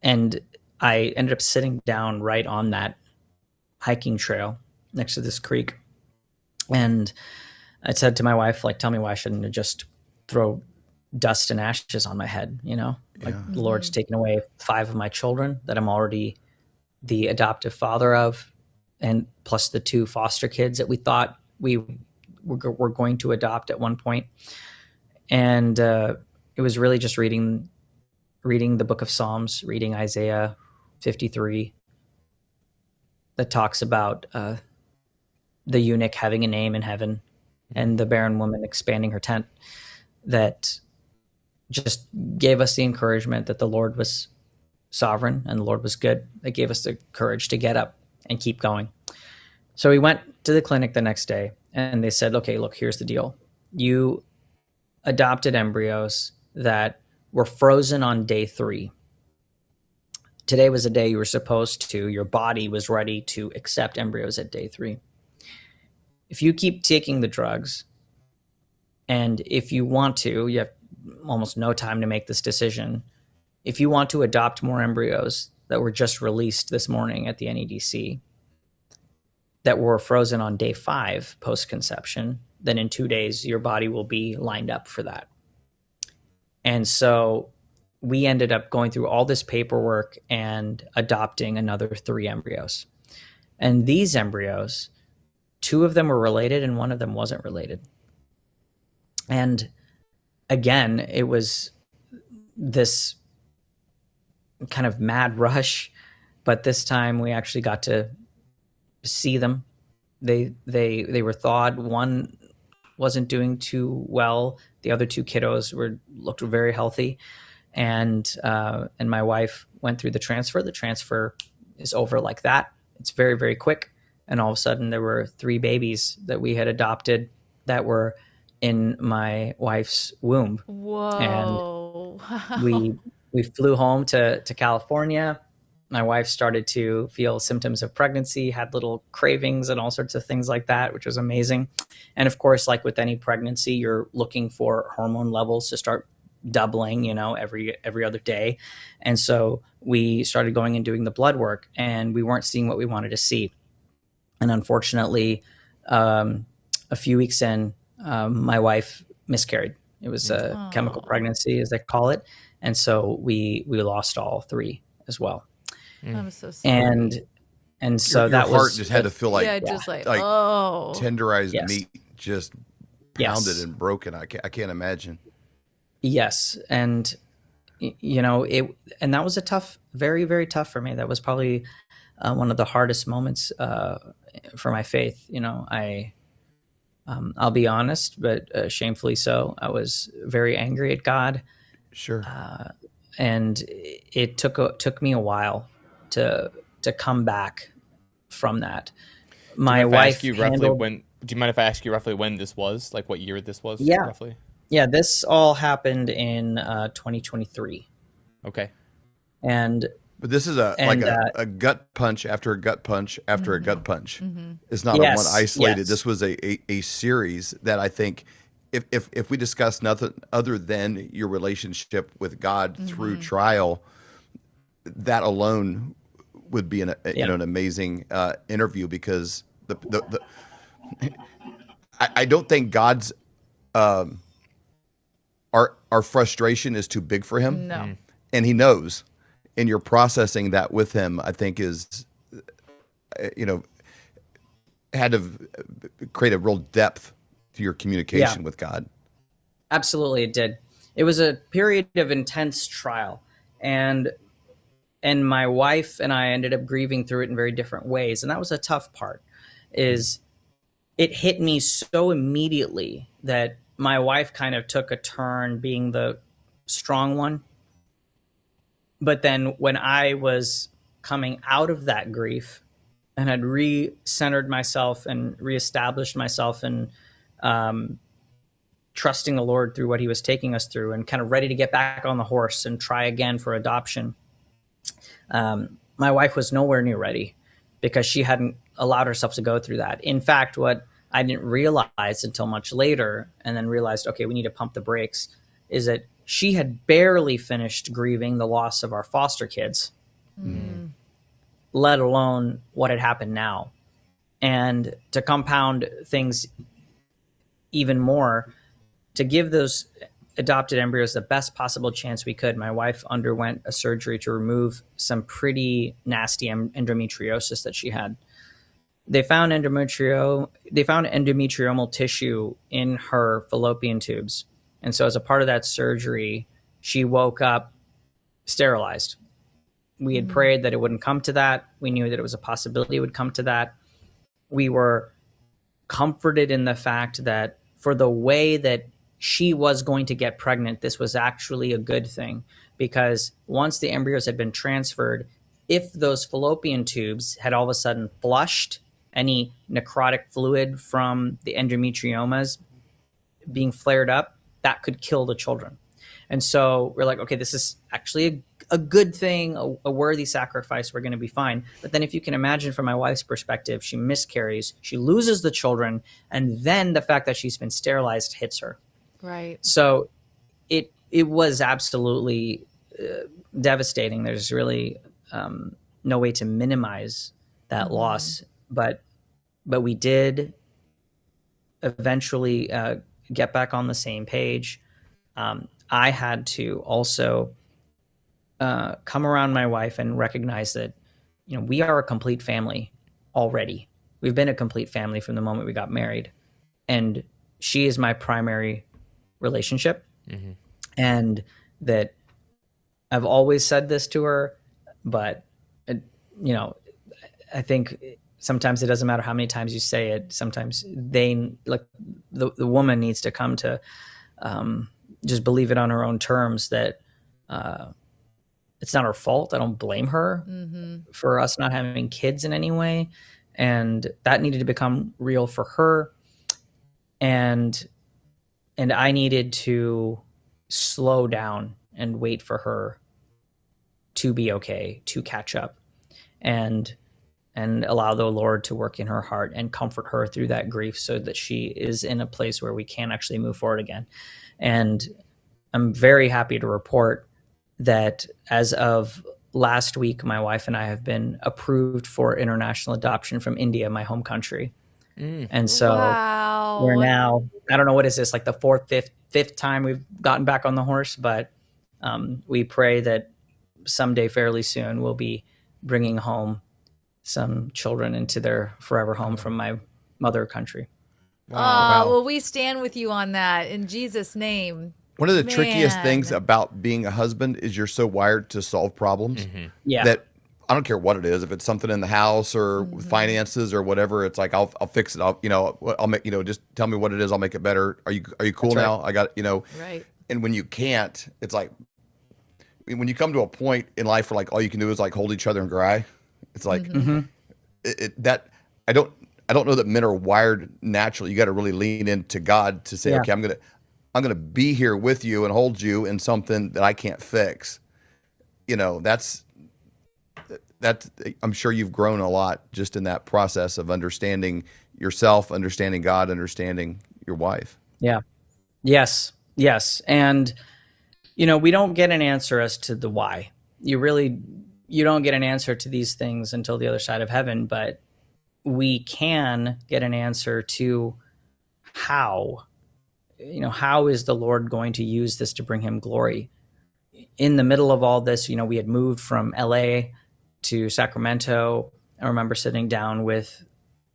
I ended up sitting down right on that hiking trail next to this creek. And I said to my wife, tell me why I shouldn't have just throw dust and ashes on my head, the Lord's taken away 5 of my children that I'm already the adoptive father of, and plus the 2 foster kids that we thought we were going to adopt at one point. And it was really just reading the book of Psalms, reading Isaiah 53 that talks about the eunuch having a name in heaven and the barren woman expanding her tent, that just gave us the encouragement that the Lord was sovereign and the Lord was good. That gave us the courage to get up and keep going. So we went to the clinic the next day, and they said, okay, look, here's the deal. You adopted embryos that were frozen on day 3. Today was the day you were supposed to, your body was ready to accept embryos at day 3. If you keep taking the drugs, and if you want to, you have almost no time to make this decision. If you want to adopt more embryos that were just released this morning at the NEDC that were frozen on day 5 post-conception, then in 2 days, your body will be lined up for that. And so we ended up going through all this paperwork and adopting another 3 embryos. And these embryos, 2 of them were related and 1 of them wasn't related. And again, it was this kind of mad rush, but this time we actually got to see them. They were thawed. One wasn't doing too well. The other two kiddos looked very healthy, and my wife went through the transfer. The transfer is over like that. It's very, very quick. And all of a sudden there were 3 babies that we had adopted that were in my wife's womb. Whoa. And we flew home to California. My wife started to feel symptoms of pregnancy, had little cravings and all sorts of things like that, which was amazing. And of course, like with any pregnancy, you're looking for hormone levels to start doubling, every other day. And so we started going and doing the blood work, and we weren't seeing what we wanted to see. And unfortunately, a few weeks in, my wife miscarried. It was a chemical pregnancy, as they call it. And so we lost all 3 as well. I'm so sorry. And so your that heart was just had to feel like, just oh, tenderized Yes. meat, just Yes. pounded and broken. I can't imagine. Yes. And, and that was a tough, very, very tough for me. That was probably one of the hardest moments for my faith. I'll be honest, but shamefully so. I was very angry at God. Sure. And it took me a while to come back from that. My wife do you mind if I ask you roughly when this was? Like what year this was? Yeah. Roughly? Yeah, this all happened in 2023. Okay. But this is a gut punch after a gut punch after a gut punch. It's not a one isolated. Yes. This was a series that I think if we discuss nothing other than your relationship with God through trial, that alone would be an amazing interview, because I don't think God's our frustration is too big for him. No. And he knows. And you're processing that with him, I think, is, had to create a real depth to your communication with God. Absolutely, it did. It was a period of intense trial, and my wife and I ended up grieving through it in very different ways, and that was a tough part. Is it hit me so immediately that my wife kind of took a turn being the strong one. But then when I was coming out of that grief and had re-centered myself and reestablished myself and trusting the Lord through what he was taking us through and kind of ready to get back on the horse and try again for adoption, my wife was nowhere near ready because she hadn't allowed herself to go through that. In fact, what I didn't realize until much later, and then realized, okay, we need to pump the brakes, is that she had barely finished grieving the loss of our foster kids, let alone what had happened now. And to compound things even more, to give those adopted embryos the best possible chance we could, my wife underwent a surgery to remove some pretty nasty endometriosis that she had. They found endometriomal tissue in her fallopian tubes. And so as a part of that surgery, she woke up sterilized. We had prayed that it wouldn't come to that. We knew that it was a possibility it would come to that. We were comforted in the fact that for the way that she was going to get pregnant, this was actually a good thing, because once the embryos had been transferred, if those fallopian tubes had all of a sudden flushed any necrotic fluid from the endometriomas being flared up, that could kill the children. And so we're like, okay, this is actually a good thing, a worthy sacrifice. We're going to be fine. But then if you can imagine from my wife's perspective, she miscarries, she loses the children, and then the fact that she's been sterilized hits her. Right. So it was absolutely devastating. There's really no way to minimize that loss. But we did eventually get back on the same page. I had to also come around my wife and recognize that, we are a complete family already. We've been a complete family from the moment we got married, and she is my primary relationship. And that I've always said this to her, but you know, I think sometimes it doesn't matter how many times you say it. Sometimes they, like, the woman needs to come to just believe it on her own terms, that it's not her fault. I don't blame her for us not having kids in any way. And that needed to become real for her. And I needed to slow down and wait for her to be okay, to catch up, and allow the Lord to work in her heart and comfort her through that grief, so that she is in a place where we can actually move forward again. And I'm very happy to report that as of last week, my wife and I have been approved for international adoption from India, my home country. And so we're now, I don't know, what is this, like the fourth, fifth time we've gotten back on the horse, but we pray that someday fairly soon we'll be bringing home some children into their forever home from my mother country. Well, we stand with you on that in Jesus' name. One of the trickiest things about being a husband is you're so wired to solve problems Yeah. that I don't care what it is. If it's something in the house or finances or whatever, it's like, I'll fix it. I'll make, just tell me what it is. I'll make it better. Are you cool That's right. now? I got, Right. And when you can't, it's like, when you come to a point in life where like all you can do is like hold each other and cry, it's like that. I don't know that men are wired naturally. You got to really lean into God to say, okay, I'm gonna be here with you and hold you in something that I can't fix. That's I'm sure you've grown a lot just in that process of understanding yourself, understanding God, understanding your wife. Yeah. Yes. And, we don't get an answer as to the why. You don't get an answer to these things until the other side of heaven, but we can get an answer to how. How is the Lord going to use this to bring him glory? In the middle of all this, we had moved from LA to Sacramento. I remember sitting down with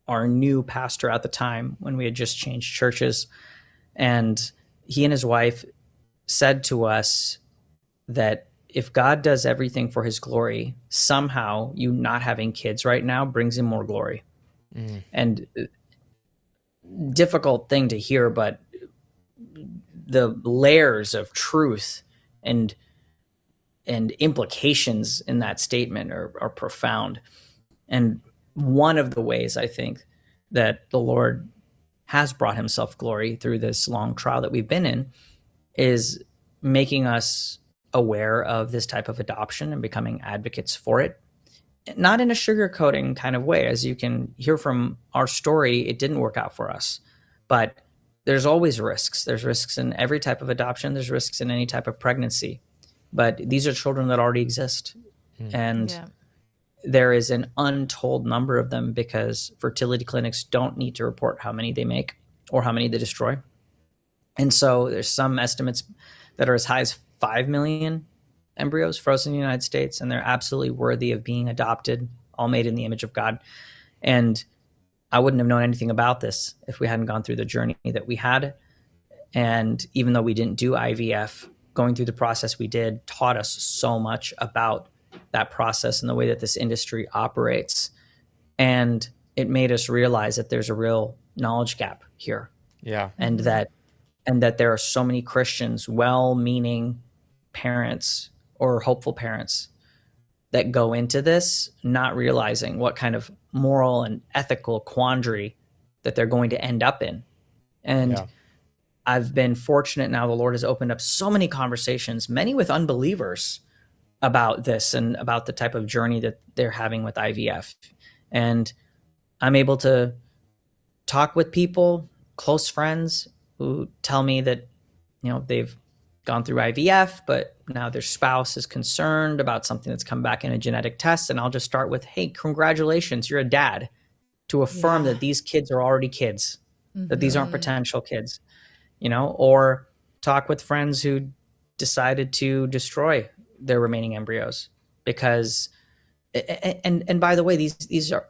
our new pastor at the time when we had just changed churches. And he and his wife said to us that if God does everything for his glory, somehow you not having kids right now brings him more glory. And difficult thing to hear, but the layers of truth and implications in that statement are profound. And one of the ways I think that the Lord has brought himself glory through this long trial that we've been in is making us aware of this type of adoption and becoming advocates for it. Not in a sugarcoating kind of way. As you can hear from our story, it didn't work out for us. But there's always risks. There's risks in every type of adoption. There's risks in any type of pregnancy. But these are children that already exist. And there is an untold number of them because fertility clinics don't need to report how many they make or how many they destroy. And so there's some estimates that are as high as 5 million embryos frozen in the United States, and they're absolutely worthy of being adopted, all made in the image of God. And I wouldn't have known anything about this if we hadn't gone through the journey that we had. And even though we didn't do IVF, going through the process we did taught us so much about that process and the way that this industry operates. And it made us realize that there's a real knowledge gap here. Yeah. And that there are so many Christians, well-meaning parents or hopeful parents that go into this not realizing what kind of moral and ethical quandary that they're going to end up in. And I've been fortunate now. The Lord has opened up so many conversations, many with unbelievers, about this and about the type of journey that they're having with IVF. And I'm able to talk with people, close friends, who tell me that, they've gone through IVF, but now their spouse is concerned about something that's come back in a genetic test. And I'll just start with, hey, congratulations, you're a dad, to affirm that these kids are already kids, that these aren't potential kids, or talk with friends who decided to destroy their remaining embryos because, and by the way, these are,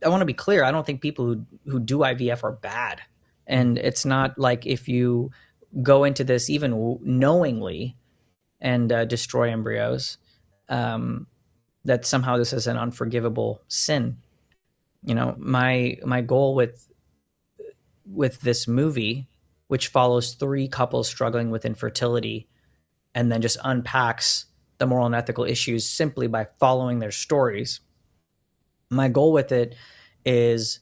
I want to be clear. I don't think people who do IVF are bad. And it's not like if you go into this even knowingly and destroy embryos, that somehow this is an unforgivable sin. You know, my goal with this movie, which follows 3 couples struggling with infertility and then just unpacks the moral and ethical issues simply by following their stories. My goal with it is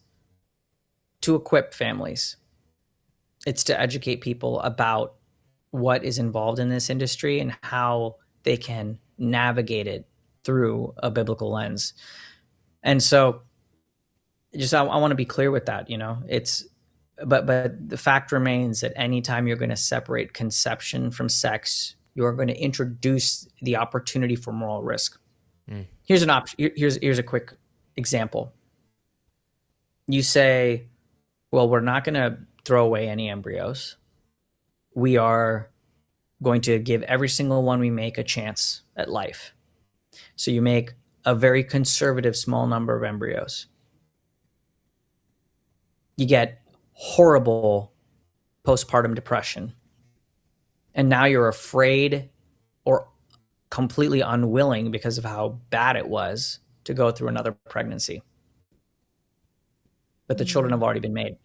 to equip families. It's to educate people about what is involved in this industry and how they can navigate it through a biblical lens. And so just I want to be clear with that, you know. But the fact remains that anytime you're going to separate conception from sex, you're going to introduce the opportunity for moral risk. Here's an option. Here's a quick example. You say, well, we're not going to throw away any embryos. We are going to give every single one we make a chance at life. So you make a very conservative small number of embryos. You get horrible postpartum depression. And now you're afraid or completely unwilling because of how bad it was to go through another pregnancy. But the children have already been made.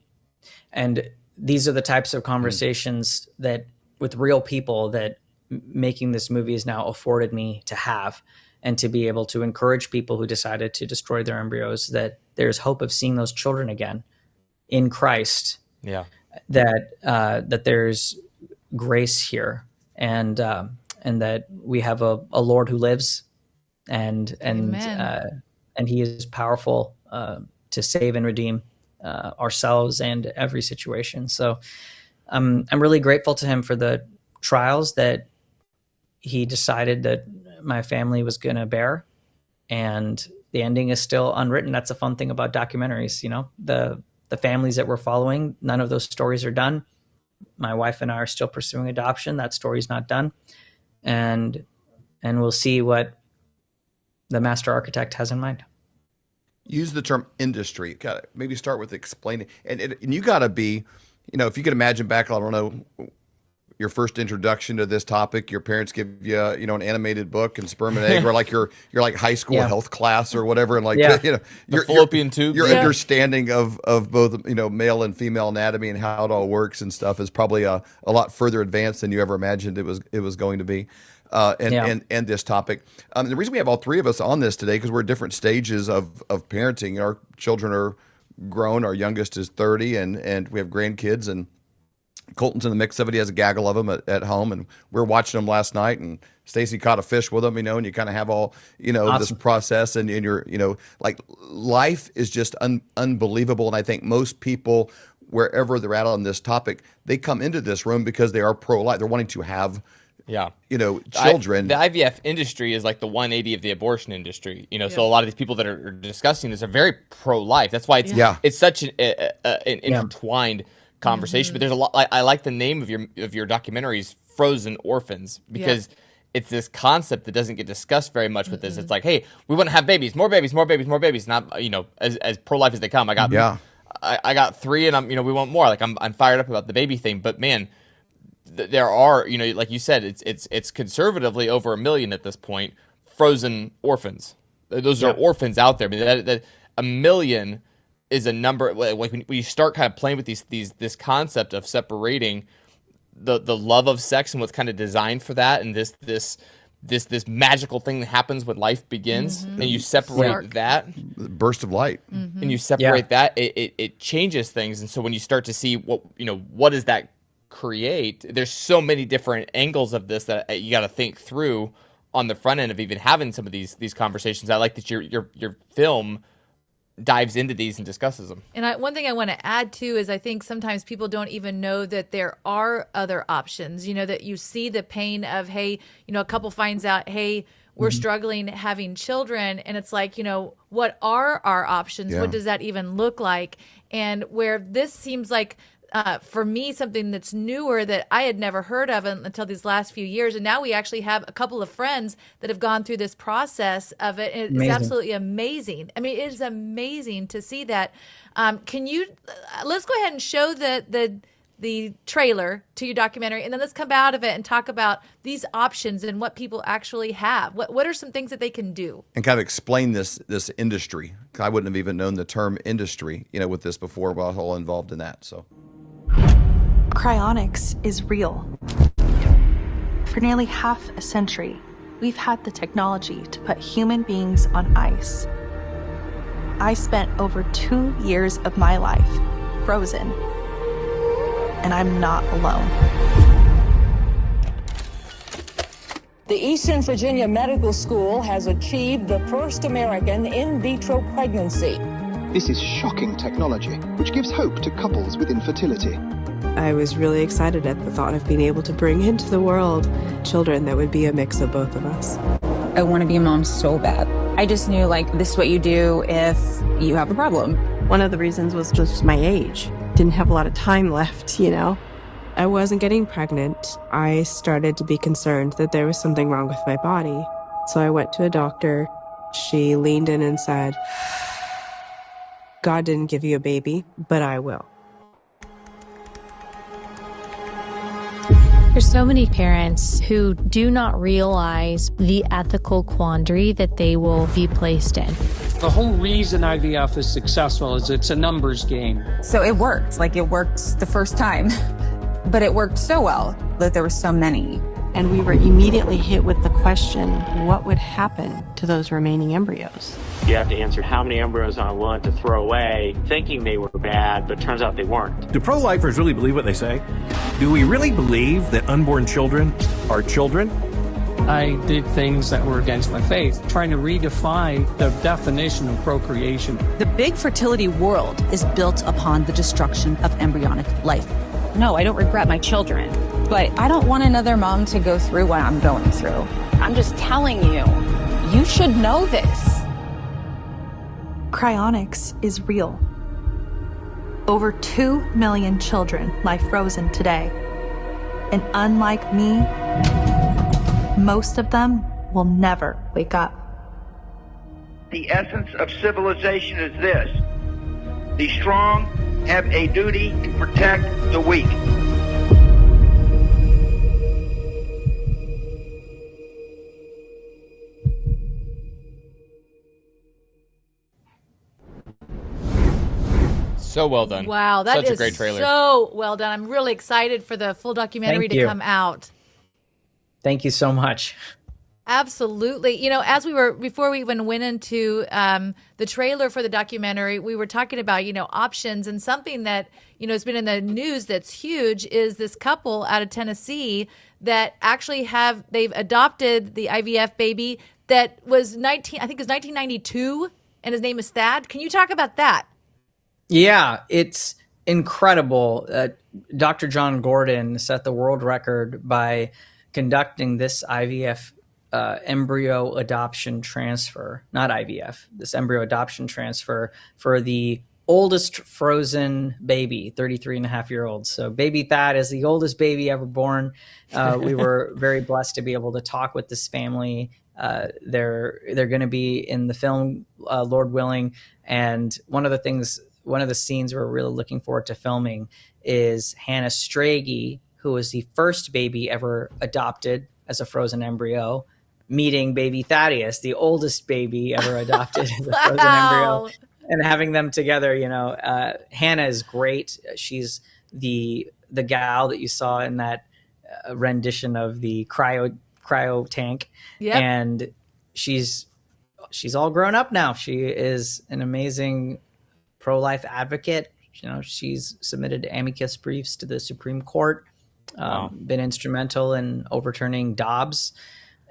And these are the types of conversations that with real people that making this movie has now afforded me to have, and to be able to encourage people who decided to destroy their embryos that there's hope of seeing those children again in Christ. Yeah. That there's grace here, and that we have a Lord who lives, and he is powerful to save and redeem ourselves and every situation. So I'm really grateful to him for the trials that he decided that my family was going to bear, and the ending is still unwritten. That's a fun thing about documentaries, you know, the families that we're following, none of those stories are done. My wife and I are still pursuing adoption. That story's not done. And we'll see what the master architect has in mind. Use the term industry. Got to maybe start with explaining. And you got to be, you know, if you could imagine back, I don't know, your first introduction to this topic, your parents give you, you know, an animated book and sperm and egg, or like your like high school health class or whatever, and like you know, your fallopian tube. Your understanding of both, you know, male and female anatomy and how it all works and stuff is probably a lot further advanced than you ever imagined it was going to be. And this topic. The reason we have all 3 of us on this today, because we're at different stages of parenting. Our children are grown. Our youngest is 30, and we have grandkids, and Colton's in the mix of it. He has a gaggle of them at home, and we were watching them last night, and Stacy caught a fish with them, you know, and you kind of have all, you know, awesome. This process, and you're, you know, like life is just unbelievable. And I think most people, wherever they're at on this topic, they come into this room because they are pro-life. They're wanting to have, you know, children. The IVF industry is like the 180 of the abortion industry, you know. So a lot of these people that are discussing this are very pro-life. That's why it's such an intertwined conversation. But there's a lot. I like the name of your documentaries, Frozen Orphans, because it's this concept that doesn't get discussed very much with this. It's like, hey, we want to have babies, more babies, more babies, more babies. Not, you know, as pro-life as they come. I got 3, and we want more. Like I'm fired up about the baby thing. But man, there are, you know, like you said, it's conservatively over 1 million at this point. Frozen orphans. Those are orphans out there. I mean, that 1 million is a number. Like when you start kind of playing with this concept of separating the love of sex and what's kind of designed for that, and this magical thing that happens when life begins, and you separate that burst of light, and you separate that, it changes things. And so when you start to see what does that create, there's so many different angles of this that you got to think through on the front end of even having some of these conversations. I like that your film dives into these and discusses them. And one thing I want to add too is I think sometimes people don't even know that there are other options, you know, that you see the pain of, hey, you know, a couple finds out, hey, we're struggling having children, and it's like, you know, what are our options? What does that even look like? And where this seems like for me, something that's newer that I had never heard of until these last few years. And now we actually have a couple of friends that have gone through this process of it. And it's absolutely amazing. I mean, it is amazing to see that. Can you, let's go ahead and show the the trailer to your documentary, and then let's come out of it and talk about these options and what people actually have. What are some things that they can do? And kind of explain this industry. I wouldn't have even known the term industry, with this before, but I was all involved in that. So, cryonics is real. For nearly half a century, we've had the technology to put human beings on ice. I spent over 2 years of my life frozen, and I'm not alone. The Eastern Virginia Medical School has achieved the first American in vitro pregnancy. This is shocking technology, which gives hope to couples with infertility. I was really excited at the thought of being able to bring into the world children that would be a mix of both of us. I want to be a mom so bad. I just knew, this is what you do if you have a problem. One of the reasons was just my age. Didn't have a lot of time left, I wasn't getting pregnant. I started to be concerned that there was something wrong with my body. So I went to a doctor. She leaned in and said, "God didn't give you a baby, but I will." There's so many parents who do not realize the ethical quandary that they will be placed in. The whole reason IVF is successful is it's a numbers game. So it worked. It worked the first time. But it worked so well that there were so many. And we were immediately hit with the question, what would happen to those remaining embryos? You have to answer how many embryos I'm willing to throw away, thinking they were bad, but turns out they weren't. Do pro-lifers really believe what they say? Do we really believe that unborn children are children? I did things that were against my faith, trying to redefine the definition of procreation. The big fertility world is built upon the destruction of embryonic life. No, I don't regret my children, but I don't want another mom to go through what I'm going through. I'm just telling you, you should know this. Cryonics is real. Over 2 million children lie frozen today. And unlike me, most of them will never wake up. The essence of civilization is this: the strong have a duty to protect the weak. So well done. Wow, that Such is a great trailer. So well done. I'm really excited for the full documentary Thank to you. come out. Thank you so much. Absolutely. Before we even went into the trailer for the documentary, we were talking about, options, and something that, has been in the news that's huge is this couple out of Tennessee that actually they've adopted the IVF baby that was 1992, and his name is Thad. Can you talk about that? Yeah, it's incredible. Dr. John Gordon set the world record by conducting this IVF embryo adoption transfer, not IVF, this embryo adoption transfer for the oldest frozen baby, 33-and-a-half-year-old. So baby Thad is the oldest baby ever born. We were very blessed to be able to talk with this family. They're going to be in the film, Lord willing. And one of the scenes we're really looking forward to filming is Hannah Strage, who was the first baby ever adopted as a frozen embryo, meeting baby Thaddeus, the oldest baby ever adopted as a frozen embryo, and having them together. Hannah is great. She's the gal that you saw in that rendition of the cryo tank. Yep. And she's all grown up now. She is an amazing pro-life advocate. She's submitted amicus briefs to the Supreme Court, been instrumental in overturning Dobbs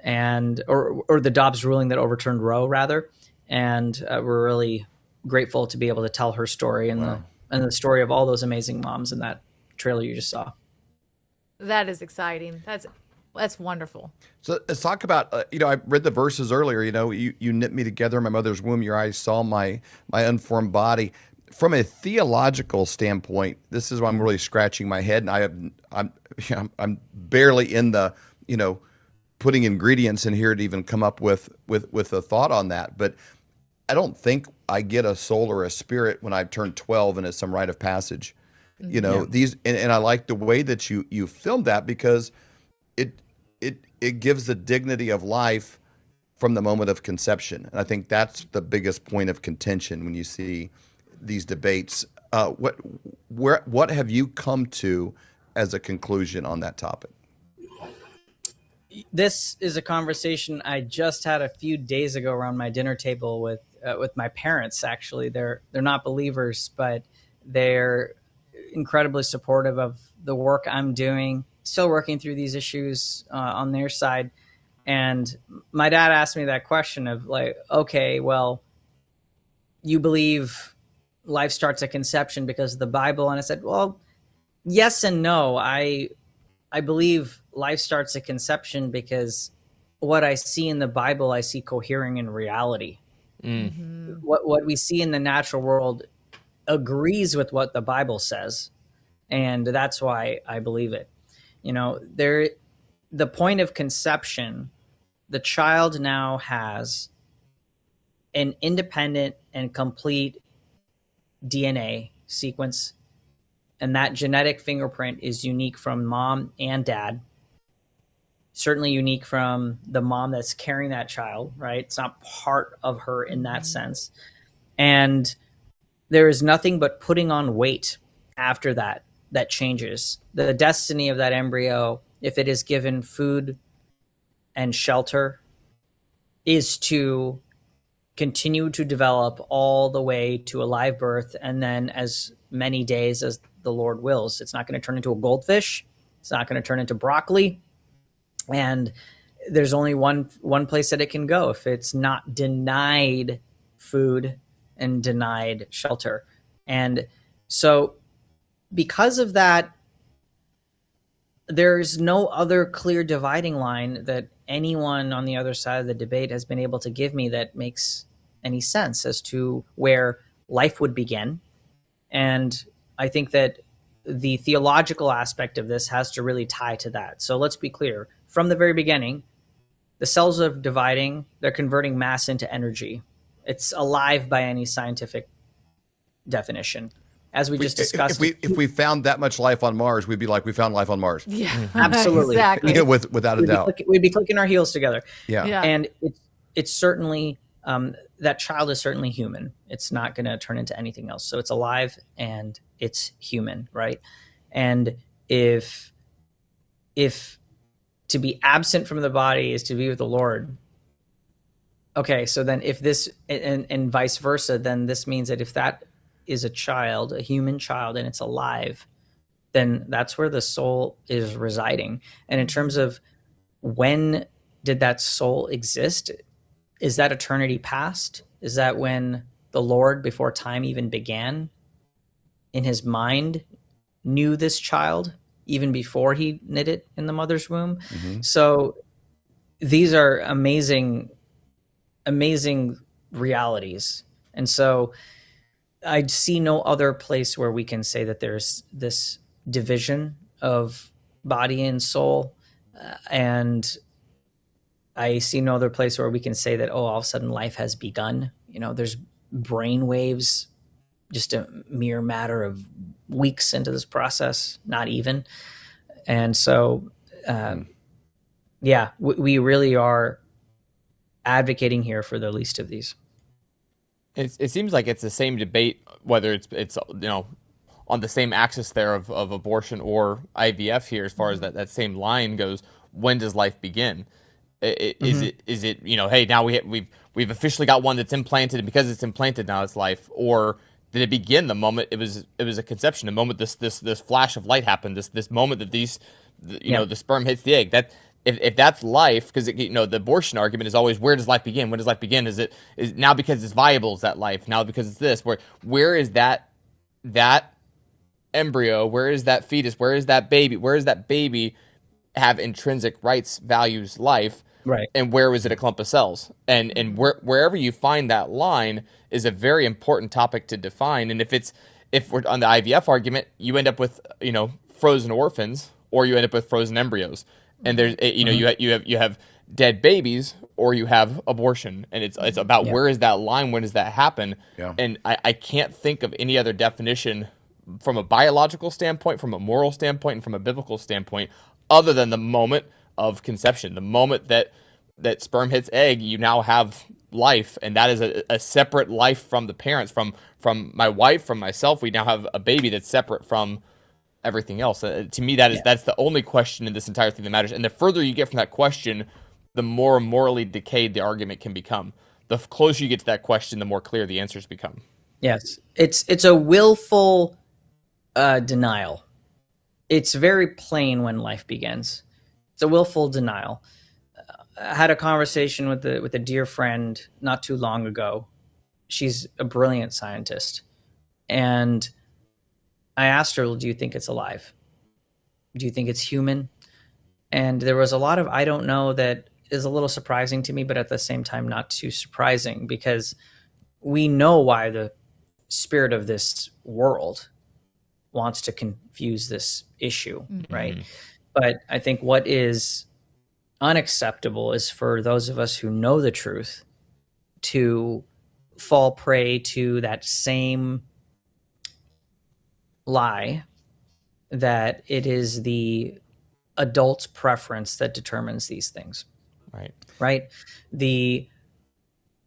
or the Dobbs ruling that overturned Roe, rather. And we're really grateful to be able to tell her story and the story of all those amazing moms in that trailer you just saw. That is exciting. That's wonderful. So let's talk about, I read the verses earlier, you knit me together in my mother's womb, your eyes saw my unformed body. From a theological standpoint, this is why I'm really scratching my head, and I'm barely in the, putting ingredients in here to even come up with a thought on that. But I don't think I get a soul or a spirit when I turn 12 and it's some rite of passage. You know, these, and I like the way that you filmed that, because it gives the dignity of life from the moment of conception. And I think that's the biggest point of contention when you see these debates. What have you come to as a conclusion on that topic? This is a conversation I just had a few days ago around my dinner table with my parents. Actually, they're not believers, but they're incredibly supportive of the work I'm doing. Still working through these issues on their side. And my dad asked me that question of like, okay, well, you believe life starts at conception because of the Bible? And I said, well, yes and no. I believe life starts at conception because what I see in the Bible, I see cohering in reality. Mm-hmm. What we see in the natural world agrees with what the Bible says. And that's why I believe it. You know, the point of conception, the child now has an independent and complete DNA sequence, and that genetic fingerprint is unique from mom and dad. Certainly unique from the mom that's carrying that child, right? It's not part of her in that sense. And there is nothing but putting on weight after that changes. The destiny of that embryo, if it is given food and shelter, is to continue to develop all the way to a live birth, and then as many days as the Lord wills. It's not going to turn into a goldfish. It's not going to turn into broccoli. And there's only one place that it can go if it's not denied food and denied shelter. And so because of that, there's no other clear dividing line that anyone on the other side of the debate has been able to give me that makes any sense as to where life would begin. And I think that the theological aspect of this has to really tie to that. So let's be clear. From the very beginning, the cells are dividing, they're converting mass into energy. It's alive by any scientific definition. As we just discussed. If we found that much life on Mars, we'd be like, we found life on Mars. Yeah, absolutely. Exactly. Yeah, without a doubt. We'd be clicking our heels together. Yeah. And it's certainly, that child is certainly human. It's not going to turn into anything else. So it's alive and it's human, right? And if to be absent from the body is to be with the Lord, okay, so then if this, and vice versa, then this means that if that is a child, a human child, and it's alive, then that's where the soul is residing. And in terms of when did that soul exist, is that eternity past? Is that when the Lord, before time even began, in his mind knew this child even before he knit it in the mother's womb? Mm-hmm. So these are amazing realities. And so I see no other place where we can say that there's this division of body and soul. And I see no other place where we can say that, oh, all of a sudden life has begun. You know, there's brain waves, just a mere matter of weeks into this process, not even. And so, we really are advocating here for the least of these. It seems like it's the same debate, whether it's on the same axis there of abortion or IVF here, as far as that same line goes. When does life begin? Is it hey, now we've officially got one that's implanted, and because it's implanted now it's life, or did it begin the moment it was a conception, the moment this flash of light happened, this moment that the sperm hits the egg? That if that's life, because the abortion argument is always, where does life begin? When does life begin? Is now because it's viable, is that life? Now because it's this? Where is that embryo? Where is that fetus? Where is that baby? Where is that baby have intrinsic rights, values, life? Right. And where was it a clump of cells? And wherever you find that line is a very important topic to define. And if we're on the IVF argument, you end up with frozen orphans, or you end up with frozen embryos. And there's you have dead babies, or you have abortion, and it's about where is that line? When does that happen? Yeah. And I can't think of any other definition from a biological standpoint, from a moral standpoint, and from a biblical standpoint, other than the moment of conception. The moment that sperm hits egg, you now have life, and that is a separate life from the parents, from my wife, from myself. We now have a baby that's separate from everything else. To me, that's the only question in this entire thing that matters. And the further you get from that question, the more morally decayed the argument can become. The closer you get to that question, the more clear the answers become. Yes, it's a willful denial. It's very plain when life begins. It's a willful denial. I had a conversation with a dear friend not too long ago. She's a brilliant scientist, and I asked her, well, do you think it's alive? Do you think it's human? And there was a lot of I don't know that is a little surprising to me, but at the same time not too surprising, because we know why the spirit of this world wants to confuse this issue, right? But I think what is unacceptable is for those of us who know the truth to fall prey to that same lie that it is the adult's preference that determines these things. Right.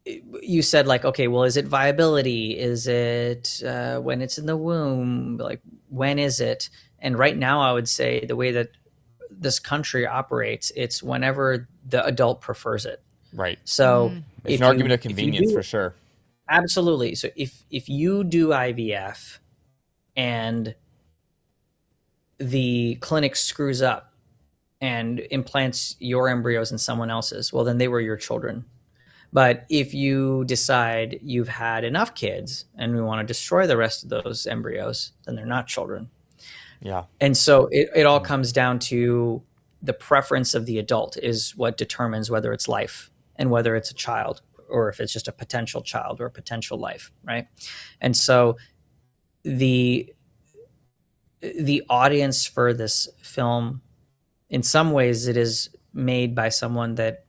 You said, like, okay, well, is it viability? Is it when it's in the womb? Like, when is it? And right now, I would say the way that this country operates, it's whenever the adult prefers it. Right. So it's an argument of convenience for sure. Absolutely. So if you do IVF and the clinic screws up and implants your embryos in someone else's, well, then they were your children. But if you decide you've had enough kids and we want to destroy the rest of those embryos, then they're not children. Yeah. And so it all comes down to the preference of the adult is what determines whether it's life and whether it's a child, or if it's just a potential child or a potential life, right? And so the audience for this film, in some ways, it is made by someone that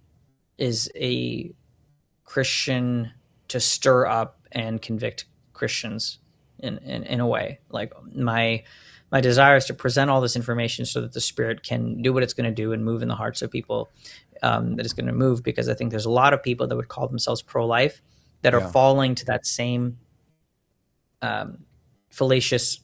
is a Christian to stir up and convict Christians in a way. Like my desire is to present all this information so that the Spirit can do what it's going to do and move in the hearts of people that it's going to move, because I think there's a lot of people that would call themselves pro-life that are falling to that same fallacious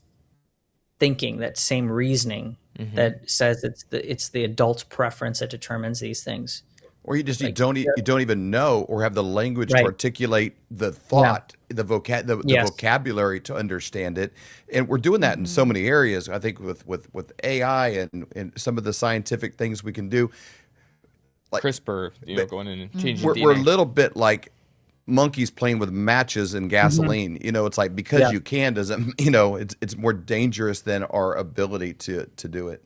thinking, that same reasoning that says it's the adult's preference that determines these things. Or you just you don't even know or have the language to articulate the thought, the vocabulary to understand it. And we're doing that in so many areas. I think with AI and some of the scientific things we can do, like CRISPR, going in and changing we're DNA. a little bit like monkeys playing with matches and gasoline. It's like because you can doesn't it's more dangerous than our ability to do it.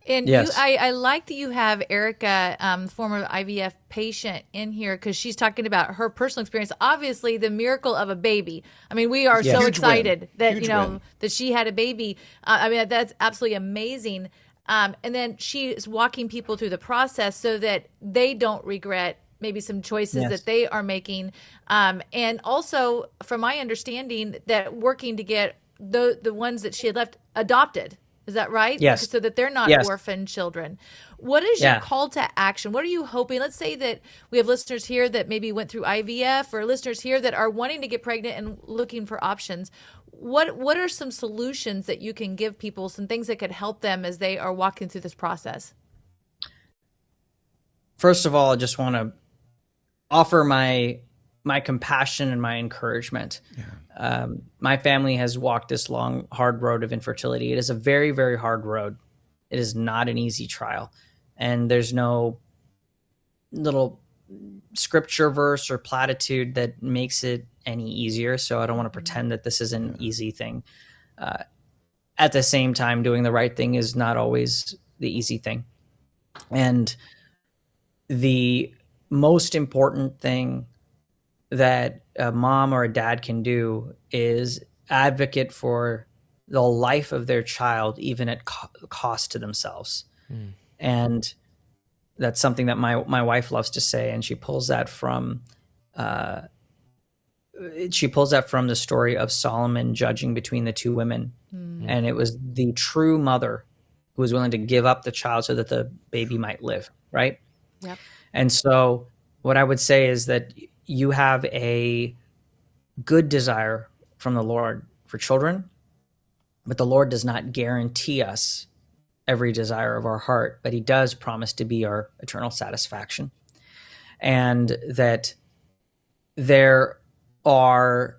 And I like that you have Erica, former IVF patient, in here, because she's talking about her personal experience. Obviously, the miracle of a baby. I mean, we are so excited that that she had a baby. I mean, that's absolutely amazing. And then she is walking people through the process so that they don't regret maybe some choices that they are making. And also, from my understanding, that working to get the ones that she had left adopted. Is that right? Yes. So that they're not orphan children. What is your call to action? What are you hoping? Let's say that we have listeners here that maybe went through IVF, or listeners here that are wanting to get pregnant and looking for options. What are some solutions that you can give people, some things that could help them as they are walking through this process? First of all, I just want to offer my compassion and my encouragement. My family has walked this long, hard road of infertility. It is a very, very hard road. It is not an easy trial. And there's no little scripture verse or platitude that makes it any easier. So I don't want to pretend that this is an easy thing. At the same time, doing the right thing is not always the easy thing. And the most important thing that a mom or a dad can do is advocate for the life of their child, even at cost to themselves. And that's something that my wife loves to say, and she pulls that from she pulls that from the story of Solomon judging between the two women. And it was the true mother who was willing to give up the child so that the baby might live, right? Yep. And so what I would say is that you have a good desire from the Lord for children, but the Lord does not guarantee us every desire of our heart, but he does promise to be our eternal satisfaction. And that there are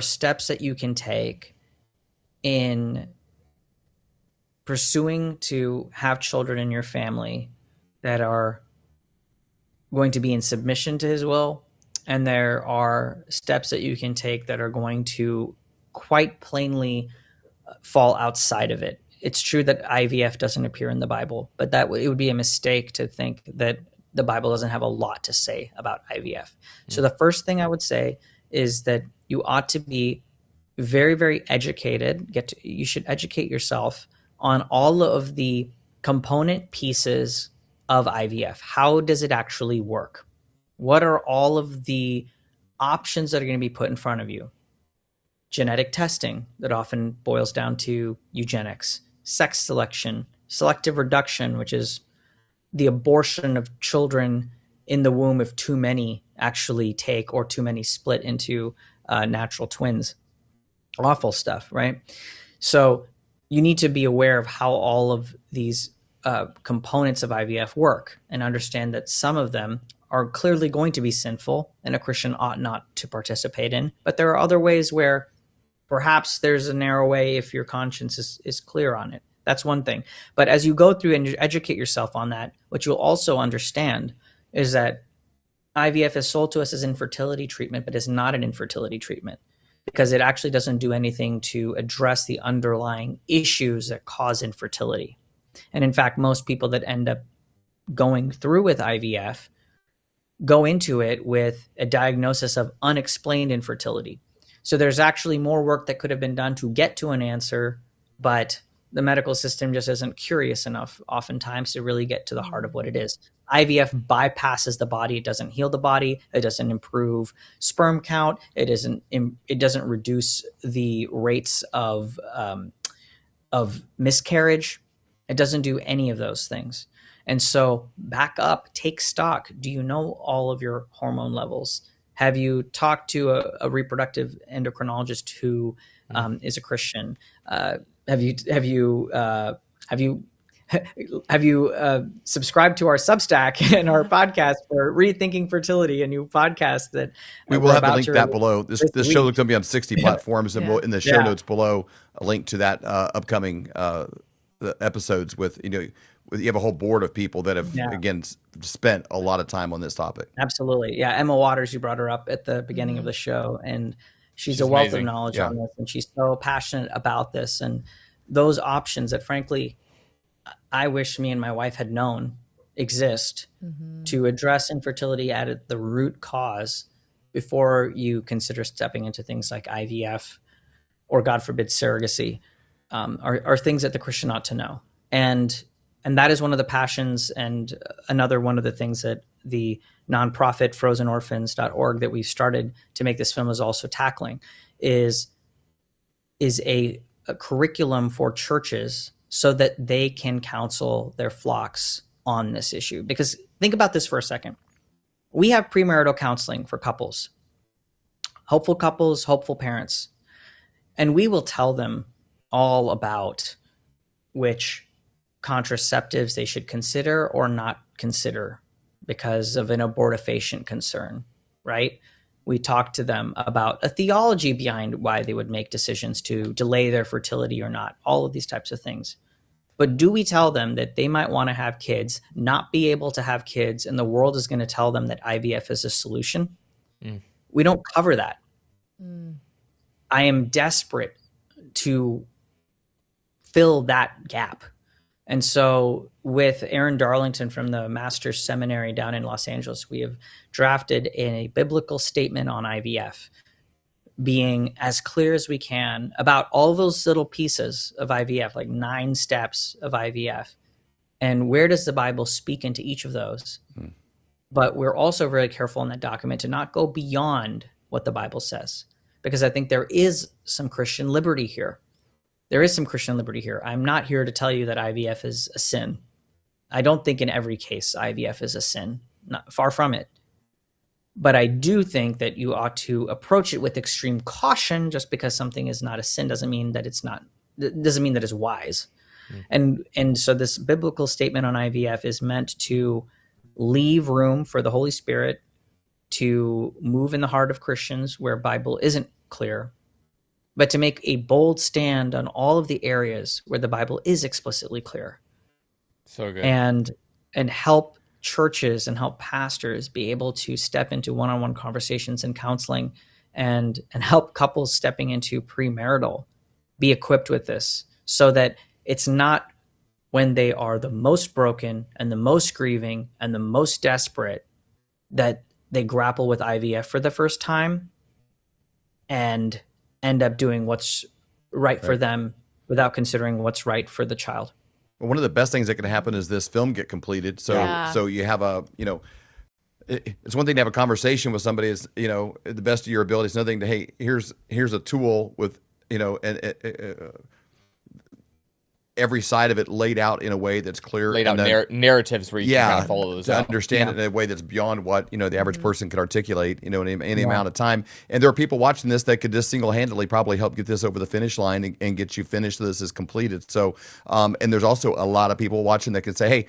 steps that you can take in pursuing to have children in your family that are going to be in submission to his will, and there are steps that you can take that are going to quite plainly fall outside of it. It's true that IVF doesn't appear in the Bible, but it would be a mistake to think that the Bible doesn't have a lot to say about IVF. So the first thing I would say is that you ought to be very, very educated. You should educate yourself on all of the component pieces of IVF. How does it actually work? What are all of the options that are going to be put in front of you? Genetic testing that often boils down to eugenics, sex selection, selective reduction, which is the abortion of children in the womb if too many actually take or too many split into natural twins. Awful stuff, right? So you need to be aware of how all of these components of IVF work and understand that some of them are clearly going to be sinful and a Christian ought not to participate in. But there are other ways where perhaps there's a narrow way if your conscience is clear on it. That's one thing. But as you go through and you educate yourself on that, what you'll also understand is that IVF is sold to us as infertility treatment, but it's not an infertility treatment because it actually doesn't do anything to address the underlying issues that cause infertility. And in fact, most people that end up going through with IVF go into it with a diagnosis of unexplained infertility. So there's actually more work that could have been done to get to an answer, but the medical system just isn't curious enough oftentimes to really get to the heart of what it is. IVF bypasses the body. It doesn't heal the body. It doesn't improve sperm count. It doesn't reduce the rates of miscarriage. It doesn't do any of those things. And so back up, take stock. Do you know all of your hormone levels? Have you talked to a reproductive endocrinologist who is a Christian? Have you subscribed to our Substack and our podcast for Rethinking Fertility, a new podcast that we will have a link that below. This show is going to be on 60 platforms, and we'll in the show notes below a link to that upcoming the episodes with you have a whole board of people that have again spent a lot of time on this topic. Absolutely, yeah. Emma Waters, you brought her up at the beginning of the show, and she's a wealth amazing. Of knowledge on this, and she's so passionate about this and those options that, frankly, I wish me and my wife had known exist to address infertility at the root cause before you consider stepping into things like IVF or, God forbid, surrogacy, are things that the Christian ought to know. And that is one of the passions, and another one of the things that the nonprofit frozenorphans.org that we've started to make this film is also tackling is a curriculum for churches so that they can counsel their flocks on this issue. Because think about this for a second. We have premarital counseling for couples, hopeful parents, and we will tell them all about which contraceptives they should consider or not consider because of an abortifacient concern, right? We talk to them about a theology behind why they would make decisions to delay their fertility or not, all of these types of things. But do we tell them that they might want to have kids, not be able to have kids, and the world is going to tell them that IVF is a solution? We don't cover that. I am desperate to fill that gap. And so with Aaron Darlington from the Master's Seminary down in Los Angeles, we have drafted a biblical statement on IVF, being as clear as we can about all those little pieces of IVF, like 9 steps of IVF. And where does the Bible speak into each of those? But we're also very careful in that document to not go beyond what the Bible says, because I think there is some Christian liberty here. There is some Christian liberty here. I'm not here to tell you that IVF is a sin. I don't think in every case IVF is a sin. Not far from it. But I do think that you ought to approach it with extreme caution. Just because something is not a sin doesn't mean that it's not. Doesn't mean that it's wise. And so this biblical statement on IVF is meant to leave room for the Holy Spirit to move in the heart of Christians where Bible isn't clear, but to make a bold stand on all of the areas where the Bible is explicitly clear. So good. And help churches and help pastors be able to step into one-on-one conversations and counseling, and help couples stepping into premarital be equipped with this, so that it's not when they are the most broken and the most grieving and the most desperate that they grapple with IVF for the first time and end up doing what's right for them without considering what's right for the child. Well, one of the best things that can happen is this film get completed. So you have it's one thing to have a conversation with somebody, is, the best of your ability. It's another thing to, hey, here's a tool with, every side of it laid out in a way that's clear. Laid out narratives where you can kind of follow those to out. understand it in a way that's beyond what, the average person could articulate, in any amount of time. And there are people watching this that could just single-handedly probably help get this over the finish line and get you finished. This is completed. So, and there's also a lot of people watching that can say, hey,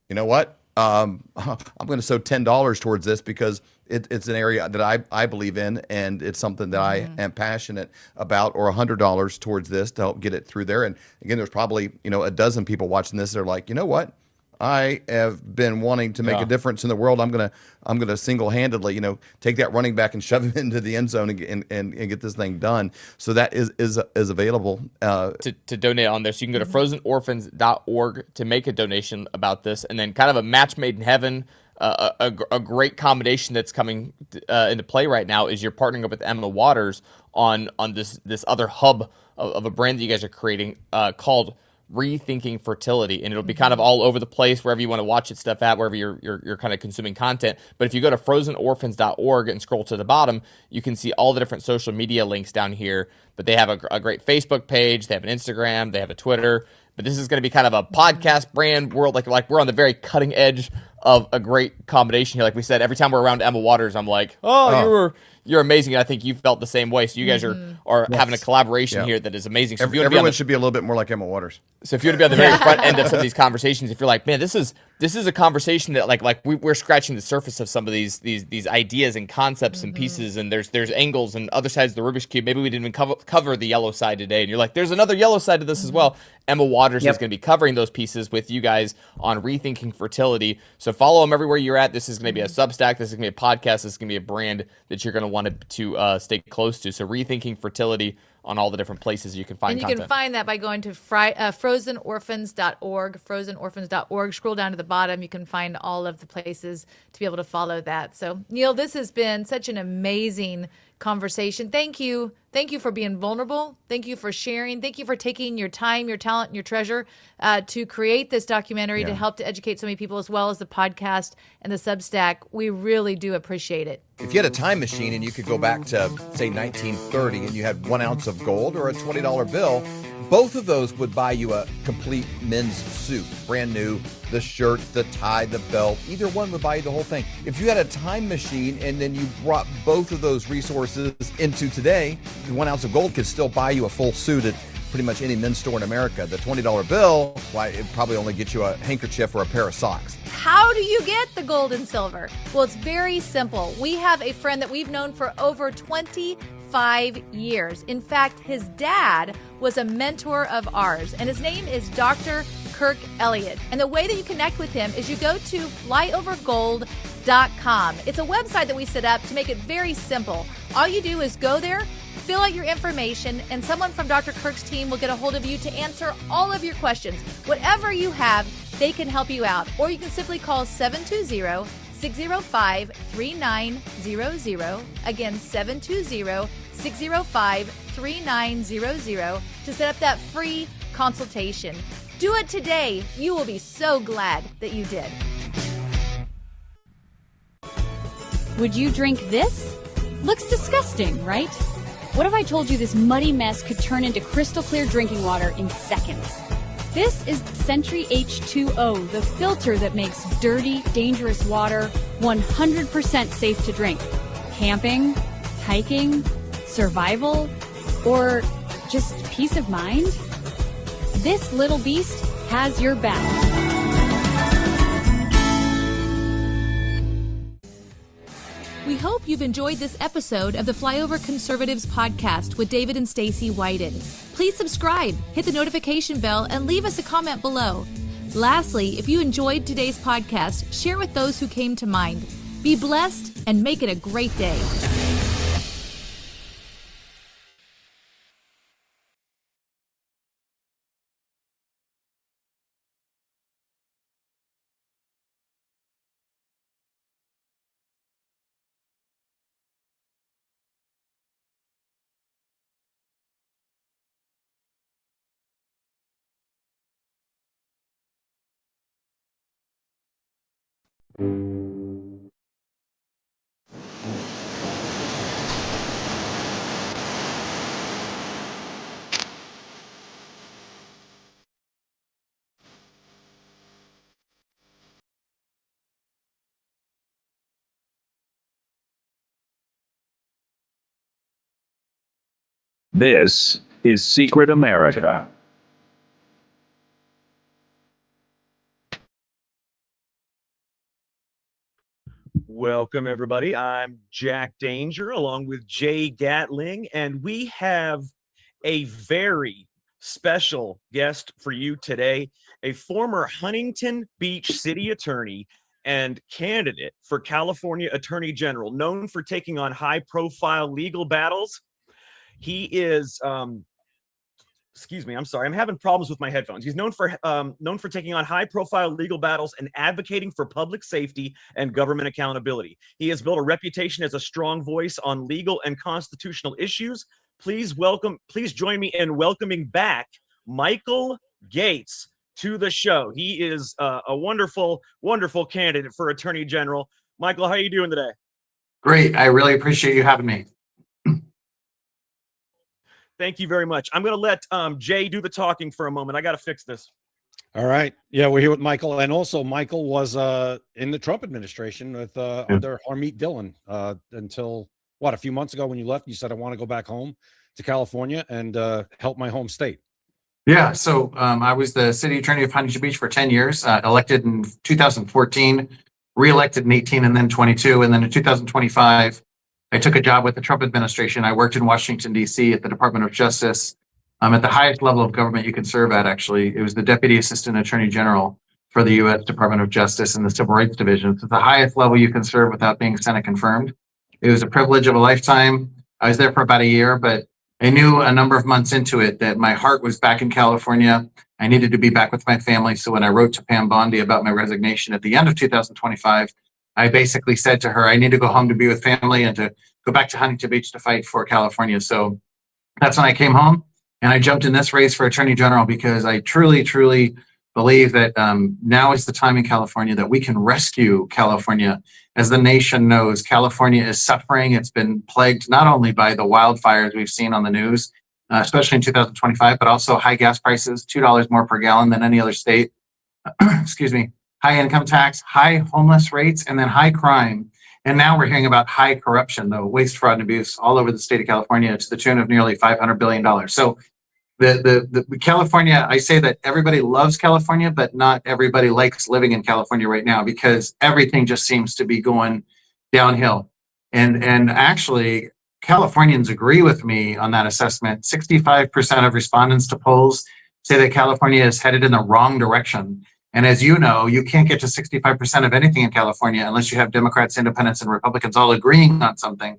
you know what? I'm going to sow $10 towards this because it's an area that I believe in, and it's something that I am passionate about, or $100 towards this to help get it through there. And again, there's probably, a dozen people watching this that are like, you know what? I have been wanting to make a difference in the world. I'm gonna single-handedly, take that running back and shove him into the end zone and get this thing done. So that is available to donate on there. So you can go to frozenorphans.org to make a donation about this, and then kind of a match made in heaven. A great combination that's coming into play right now is you're partnering up with Emma Waters on this other hub of a brand that you guys are creating called Rethinking Fertility, and it'll be kind of all over the place wherever you want to watch it stuff at, wherever you're kind of consuming content. But if you go to frozenorphans.org and scroll to the bottom, you can see all the different social media links down here. But they have a great Facebook page, they have an Instagram, they have a Twitter. But this is going to be kind of a podcast brand world, like we're on the very cutting edge of a great combination here. Like we said, every time we're around Emma Waters, I'm like, you're amazing. And I think you felt the same way. So you guys are having a collaboration here that is amazing. So everyone should be a little bit more like Emma Waters. So if you want to be on the very front end of some of these conversations, if you're like, man, this is a conversation that like we're scratching the surface of some of these ideas and concepts and pieces, and there's angles and other sides of the Rubik's Cube. Maybe we didn't even cover the yellow side today, and you're like, there's another yellow side to this as well. Emma Waters is going to be covering those pieces with you guys on Rethinking Fertility. So follow them everywhere you're at. This is going to be a Substack. This is going to be a podcast. This is going to be a brand that you're going to want to stay close to. So Rethinking Fertility on all the different places you can find content. And you can find that by going to frozenorphans.org, frozenorphans.org. Scroll down to the bottom. You can find all of the places to be able to follow that. So, Neil, this has been such an amazing conversation. Thank you. Thank you for being vulnerable. Thank you for sharing. Thank you for taking your time, your talent, and your treasure to create this documentary to help to educate so many people, as well as the podcast and the Substack. We really do appreciate it. If you had a time machine and you could go back to, say, 1930, and you had 1 ounce of gold or a $20 bill, both of those would buy you a complete men's suit, brand new, the shirt, the tie, the belt. Either one would buy you the whole thing. If you had a time machine and then you brought both of those resources into today, 1 ounce of gold could still buy you a full suit at pretty much any men's store in America. The $20 bill, it probably only gets you a handkerchief or a pair of socks. How do you get the gold and silver? Well, it's very simple. We have a friend that we've known for over 25 years. In fact, his dad was a mentor of ours, and his name is Dr. Kirk Elliott. And the way that you connect with him is you go to flyovergold.com. It's a website that we set up to make it very simple. All you do is go there, fill out your information, and someone from Dr. Kirk's team will get a hold of you to answer all of your questions. Whatever you have, they can help you out. Or you can simply call 720-605-3900. Again, 720-605-3900 to set up that free consultation. Do it today. You will be so glad that you did. Would you drink this? Looks disgusting, right? What if I told you this muddy mess could turn into crystal clear drinking water in seconds? This is Sentry H2O, the filter that makes dirty, dangerous water 100% safe to drink. Camping, hiking, survival, or just peace of mind? This little beast has your back. We hope you've enjoyed this episode of the Flyover Conservatives podcast with David and Stacy Whited. Please subscribe, hit the notification bell, and leave us a comment below. Lastly, if you enjoyed today's podcast, share with those who came to mind. Be blessed and make it a great day. This is Secret America. Welcome, everybody. I'm Jack Danger along with Jay Gatling, and we have a very special guest for you today, a former Huntington Beach city attorney and candidate for California Attorney General, known for taking on high-profile legal battles. He is excuse me, I'm sorry, I'm having problems with my headphones. He's known for taking on high-profile legal battles and advocating for public safety and government accountability. He has built a reputation as a strong voice on legal and constitutional issues. Please join me in welcoming back Michael Gates to the show. He is a wonderful, wonderful candidate for Attorney General. Michael, how are you doing today? Great. I really appreciate you having me. Thank you very much. I'm going to let Jay do the talking for a moment. I got to fix this. All right. Yeah, we're here with Michael. And also, Michael was in the Trump administration with under Harmeet Dillon until, a few months ago when you left, you said, I want to go back home to California and help my home state. Yeah. So I was the city attorney of Huntington Beach for 10 years, elected in 2014, reelected in 18 and then 22. And then in 2025, I took a job with the Trump administration. I worked in Washington, D.C. at the Department of Justice. At the highest level of government you can serve at, actually. It was the Deputy Assistant Attorney General for the U.S. Department of Justice in the Civil Rights Division. So it's the highest level you can serve without being Senate confirmed. It was a privilege of a lifetime. I was there for about a year, but I knew a number of months into it that my heart was back in California. I needed to be back with my family. So when I wrote to Pam Bondi about my resignation at the end of 2025, I basically said to her, I need to go home to be with family and to go back to Huntington Beach to fight for California. So that's when I came home and I jumped in this race for Attorney General because I truly, truly believe that now is the time in California that we can rescue California. As the nation knows, California is suffering. It's been plagued not only by the wildfires we've seen on the news, especially in 2025, but also high gas prices, $2 more per gallon than any other state. Excuse me. High income tax, high homeless rates, and then high crime. And now we're hearing about high corruption, though, waste, fraud, and abuse all over the state of California to the tune of nearly $500 billion. So the California, I say that everybody loves California, but not everybody likes living in California right now because everything just seems to be going downhill. And actually, Californians agree with me on that assessment. 65% of respondents to polls say that California is headed in the wrong direction. And as you know, you can't get to 65% of anything in California unless you have Democrats, Independents, and Republicans all agreeing on something.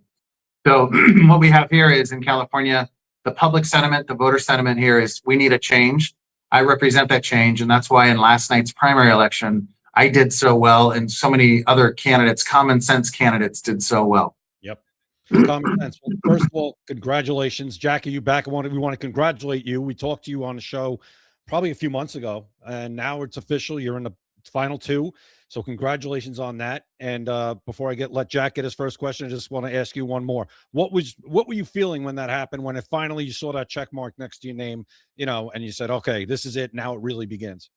So what we have here is in California, the public sentiment, the voter sentiment here is we need a change. I represent that change. And that's why in last night's primary election, I did so well. And so many other candidates, common sense candidates, did so well. Yep. Common sense. Well, first of all, congratulations. Jackie, you back. We want to congratulate you. We talked to you on the show probably a few months ago, and now it's official. You're in the final two. So congratulations on that. And before I let Jack get his first question, I just want to ask you one more. What were you feeling when that happened, when it finally you saw that check mark next to your name, and you said, okay, this is it. Now it really begins.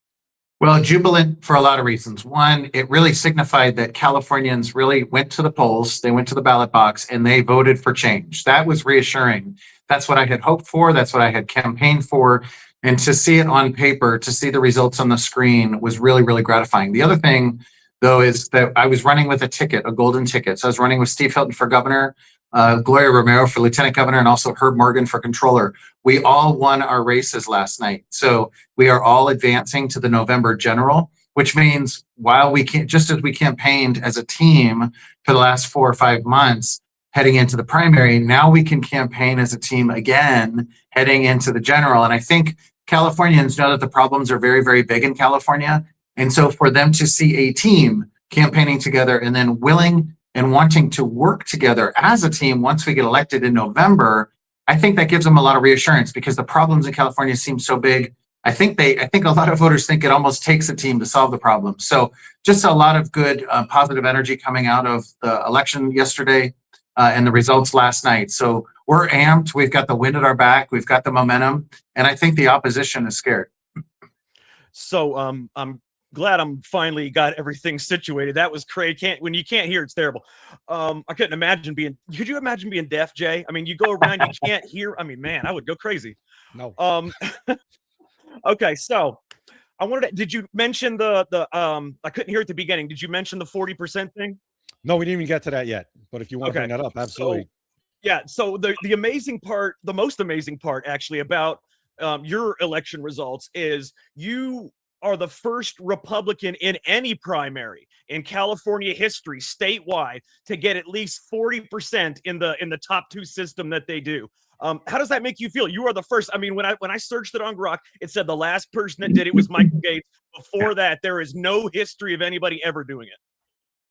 Well, jubilant for a lot of reasons. One, it really signified that Californians really went to the polls, they went to the ballot box, and they voted for change. That was reassuring. That's what I had hoped for. That's what I had campaigned for. And to see it on paper, to see the results on the screen was really, really gratifying. The other thing, though, is that I was running with a golden ticket. So I was running with Steve Hilton for governor, Gloria Romero for lieutenant governor, and also Herb Morgan for controller. We all won our races last night. So we are all advancing to the November general, which means while we can't, just as we campaigned as a team for the last 4 or 5 months heading into the primary, now we can campaign as a team again heading into the general. And I think Californians know that the problems are very, very big in California. And so for them to see a team campaigning together and then willing and wanting to work together as a team once we get elected in November, I think that gives them a lot of reassurance, because the problems in California seem so big. I think a lot of voters think it almost takes a team to solve the problem. So just a lot of good positive energy coming out of the election yesterday and the results last night. So we're amped. We've got the wind at our back. We've got the momentum. And I think the opposition is scared. So I'm glad I'm finally got everything situated. That was crazy. When you can't hear, it's terrible. I couldn't imagine could you imagine being deaf, Jay? I mean, you go around, you can't hear. I mean, man, I would go crazy. No. Okay. So did you mention I couldn't hear at the beginning. Did you mention the 40% thing? No, we didn't even get to that yet. But if you want to bring that up, absolutely. So the amazing part, the most amazing part actually about your election results is you are the first Republican in any primary in California history statewide to get at least 40% in the top 2 system that they do. How does that make you feel? You are the first. I mean, when I searched it on Grok, it said the last person that did it was Michael Gates. Before that, there is no history of anybody ever doing it.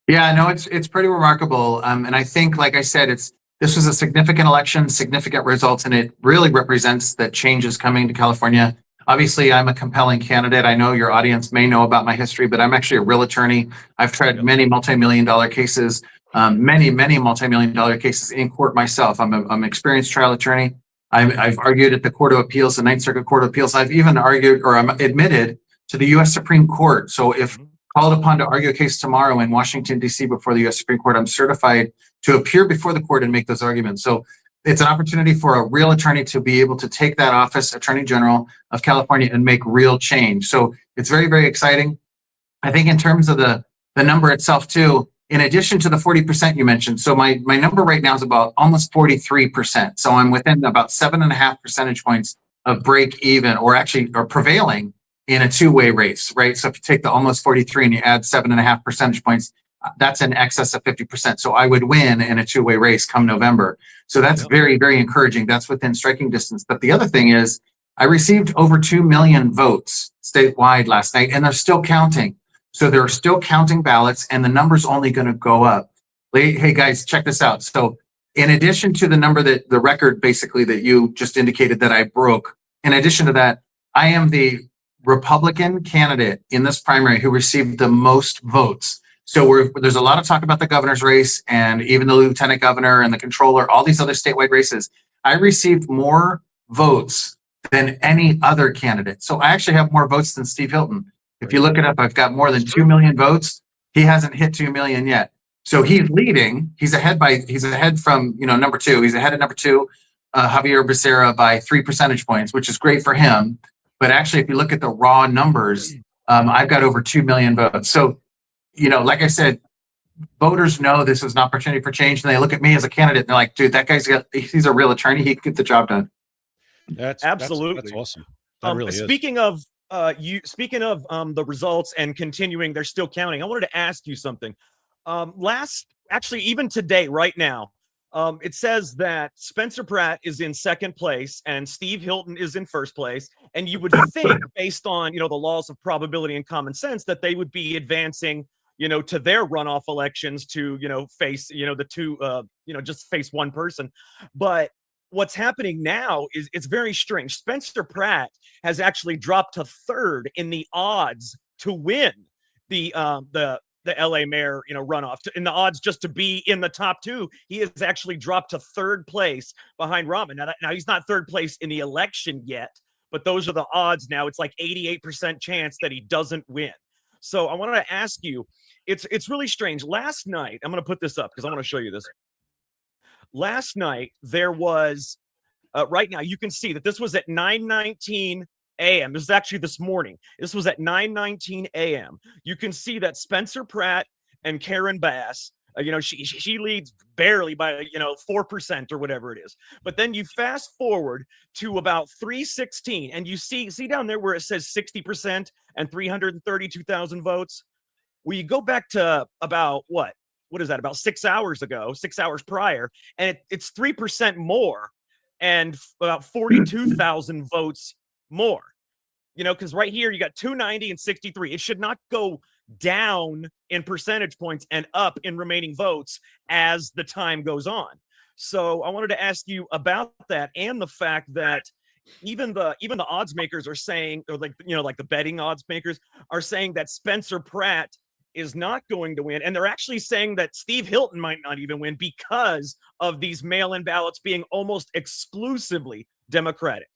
Yeah, no, it's pretty remarkable. And I think, like I said, this was a significant election, significant results, and it really represents that change is coming to California. Obviously, I'm a compelling candidate. I know your audience may know about my history, but I'm actually a real attorney. I've tried many multi-million-dollar cases, many multi-million-dollar cases in court myself. I'm an experienced trial attorney. I've argued at the Court of Appeals, the Ninth Circuit Court of Appeals. I've even argued, or I'm admitted to the U.S. Supreme Court. So if called upon to argue a case tomorrow in Washington, D.C. before the U.S. Supreme Court, I'm certified to appear before the court and make those arguments. So it's an opportunity for a real attorney to be able to take that office, Attorney General of California, and make real change. So it's very, very exciting. I think in terms of the number itself too, in addition to the 40% you mentioned, so my number right now is about almost 43%. So I'm within about 7.5 percentage points of break even, or prevailing in a 2-way race, right? So if you take the almost 43 and you add 7.5 percentage points, that's in excess of 50%. So I would win in a 2-way race come November. So that's very, very encouraging. That's within striking distance. But the other thing is, I received over 2 million votes statewide last night, and they're still counting. So they're still counting ballots, and the number's only going to go up. Hey guys, check this out. So in addition to the number the record basically that you just indicated that I broke, in addition to that, I am the Republican candidate in this primary who received the most votes. So there's a lot of talk about the governor's race and even the lieutenant governor and the controller, all these other statewide races. I received more votes than any other candidate. So I actually have more votes than Steve Hilton. If you look it up, I've got more than 2 million votes. He hasn't hit 2 million yet. So he's leading. He's ahead from, number 2. He's ahead of number 2, Javier Becerra, by 3 percentage points, which is great for him. But actually, if you look at the raw numbers, I've got over 2 million votes. So, like I said, voters know this is an opportunity for change, and they look at me as a candidate and they're like, dude, that he's a real attorney. He can get the job done. That's absolutely. That's awesome. That really speaking is. of the results and continuing, they're still counting. I wanted to ask you something. Even today, right now, it says that Spencer Pratt is in second place and Steve Hilton is in first place. And you would think, based on, the laws of probability and common sense, that they would be advancing, to their runoff elections to, face, the two, just face one person. But what's happening now is it's very strange. Spencer Pratt has actually dropped to third in the odds to win the the LA mayor, runoff in the odds just to be in the top 2. He has actually dropped to 3rd place behind Rahman. Now he's not 3rd place in the election yet, but those are the odds now. It's like 88% chance that he doesn't win. So I wanted to ask you, it's really strange. Last night, I'm going to put this up because I want to show you this. Last night, there was, right now, you can see that this was at 9:19 a.m. This is actually this morning. This was at 9:19 a.m. You can see that Spencer Pratt and Karen Bass, she leads barely by 4% or whatever it is. But then you fast forward to about 3:16, and you see down there where it says 60% and 332,000 votes. Well, you go back to about what is that? About 6 hours ago, 6 hours prior, and it's 3% more, and about 42,000 votes more, because right here you got 290 and 63. It should not go down in percentage points and up in remaining votes as the time goes on. So I wanted to ask you about that, and the fact that even the odds makers are saying, or like the betting odds makers are saying that Spencer Pratt is not going to win, and they're actually saying that Steve Hilton might not even win because of these mail-in ballots being almost exclusively Democratic.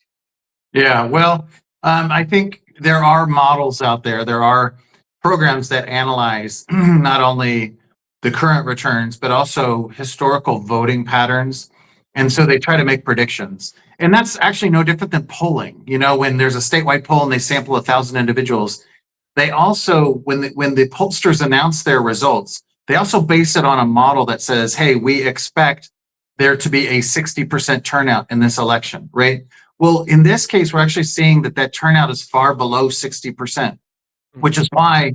Yeah, well, I think there are models out there. There are programs that analyze not only the current returns, but also historical voting patterns. And so they try to make predictions. And that's actually no different than polling. When there's a statewide poll and they sample 1,000 individuals, they also, when the pollsters announce their results, they also base it on a model that says, hey, we expect there to be a 60% turnout in this election, right? Well, in this case, we're actually seeing that turnout is far below 60%, which is why,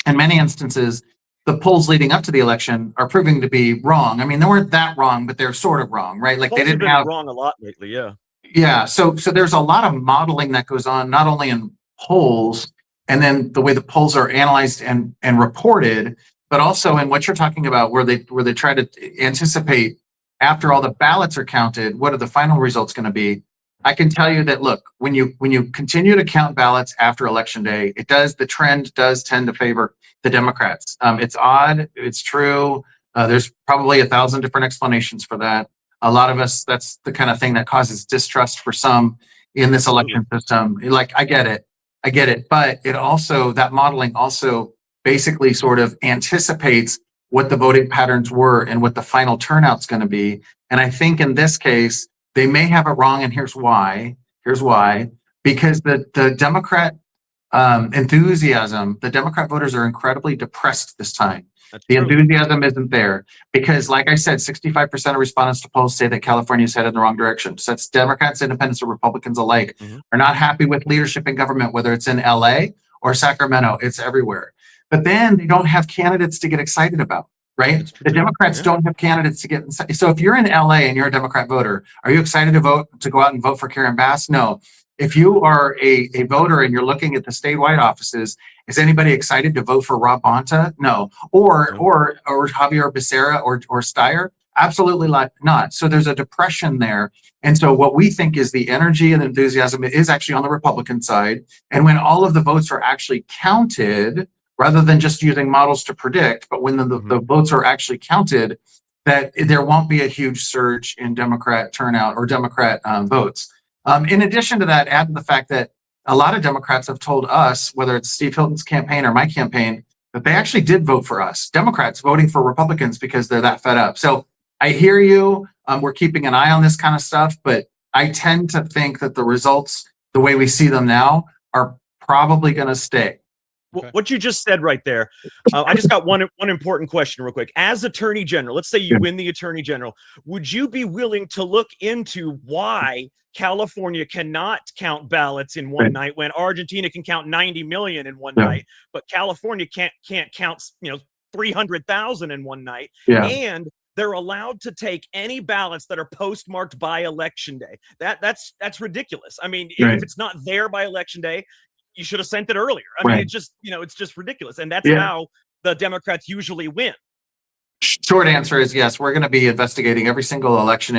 in many instances, the polls leading up to the election are proving to be wrong. I mean, they weren't that wrong, but they're sort of wrong, right? Like, polls they didn't have been wrong a lot lately, yeah. Yeah, so there's a lot of modeling that goes on, not only in polls and then the way the polls are analyzed and reported, but also in what you're talking about, where they try to anticipate after all the ballots are counted, what are the final results going to be? I can tell you that, look, when you continue to count ballots after Election Day, the trend does tend to favor the Democrats. It's odd, it's true. There's probably 1,000 different explanations for that. A lot of us, that's the kind of thing that causes distrust for some in this election system. Like, I get it, but that modeling also basically sort of anticipates what the voting patterns were and what the final turnout's going to be. And I think in this case, they may have it wrong, and here's why. Because the Democrat enthusiasm, the Democrat voters are incredibly depressed this time. The enthusiasm isn't there because, like I said, 65% of respondents to polls say that California is headed in the wrong direction. So that's Democrats, independents, or Republicans alike are not happy with leadership in government, whether it's in LA or Sacramento. It's everywhere. But then they don't have candidates to get excited about, right? The Democrats don't have candidates to get excited. So if you're in LA and you're a Democrat voter, are you excited to go out and vote for Karen Bass? No. If you are a voter and you're looking at the statewide offices, is anybody excited to vote for Rob Bonta? No. Or Javier Becerra or Steyer? Absolutely not. So there's a depression there. And so what we think is the energy and enthusiasm is actually on the Republican side. And when all of the votes are actually counted, rather than just using models to predict, but when the votes are actually counted, that there won't be a huge surge in Democrat turnout or Democrat votes. In addition to that, add the fact that a lot of Democrats have told us, whether it's Steve Hilton's campaign or my campaign, that they actually did vote for us. Democrats voting for Republicans because they're that fed up. So I hear you. We're keeping an eye on this kind of stuff, but I tend to think that the results, the way we see them now, are probably going to stay. Okay. What you just said right there, I just got one important question real quick. As Attorney General, let's say you win the Attorney General, would you be willing to look into why California cannot count ballots in one night when Argentina can count 90 million in one night, but California can't count 300,000 in one night? And they're allowed to take any ballots that are postmarked by Election Day. That's ridiculous. I mean, if it's not there by Election Day, you should have sent it earlier. I mean, it's just ridiculous. And that's how the Democrats usually win. Short answer is yes. We're going to be investigating every single election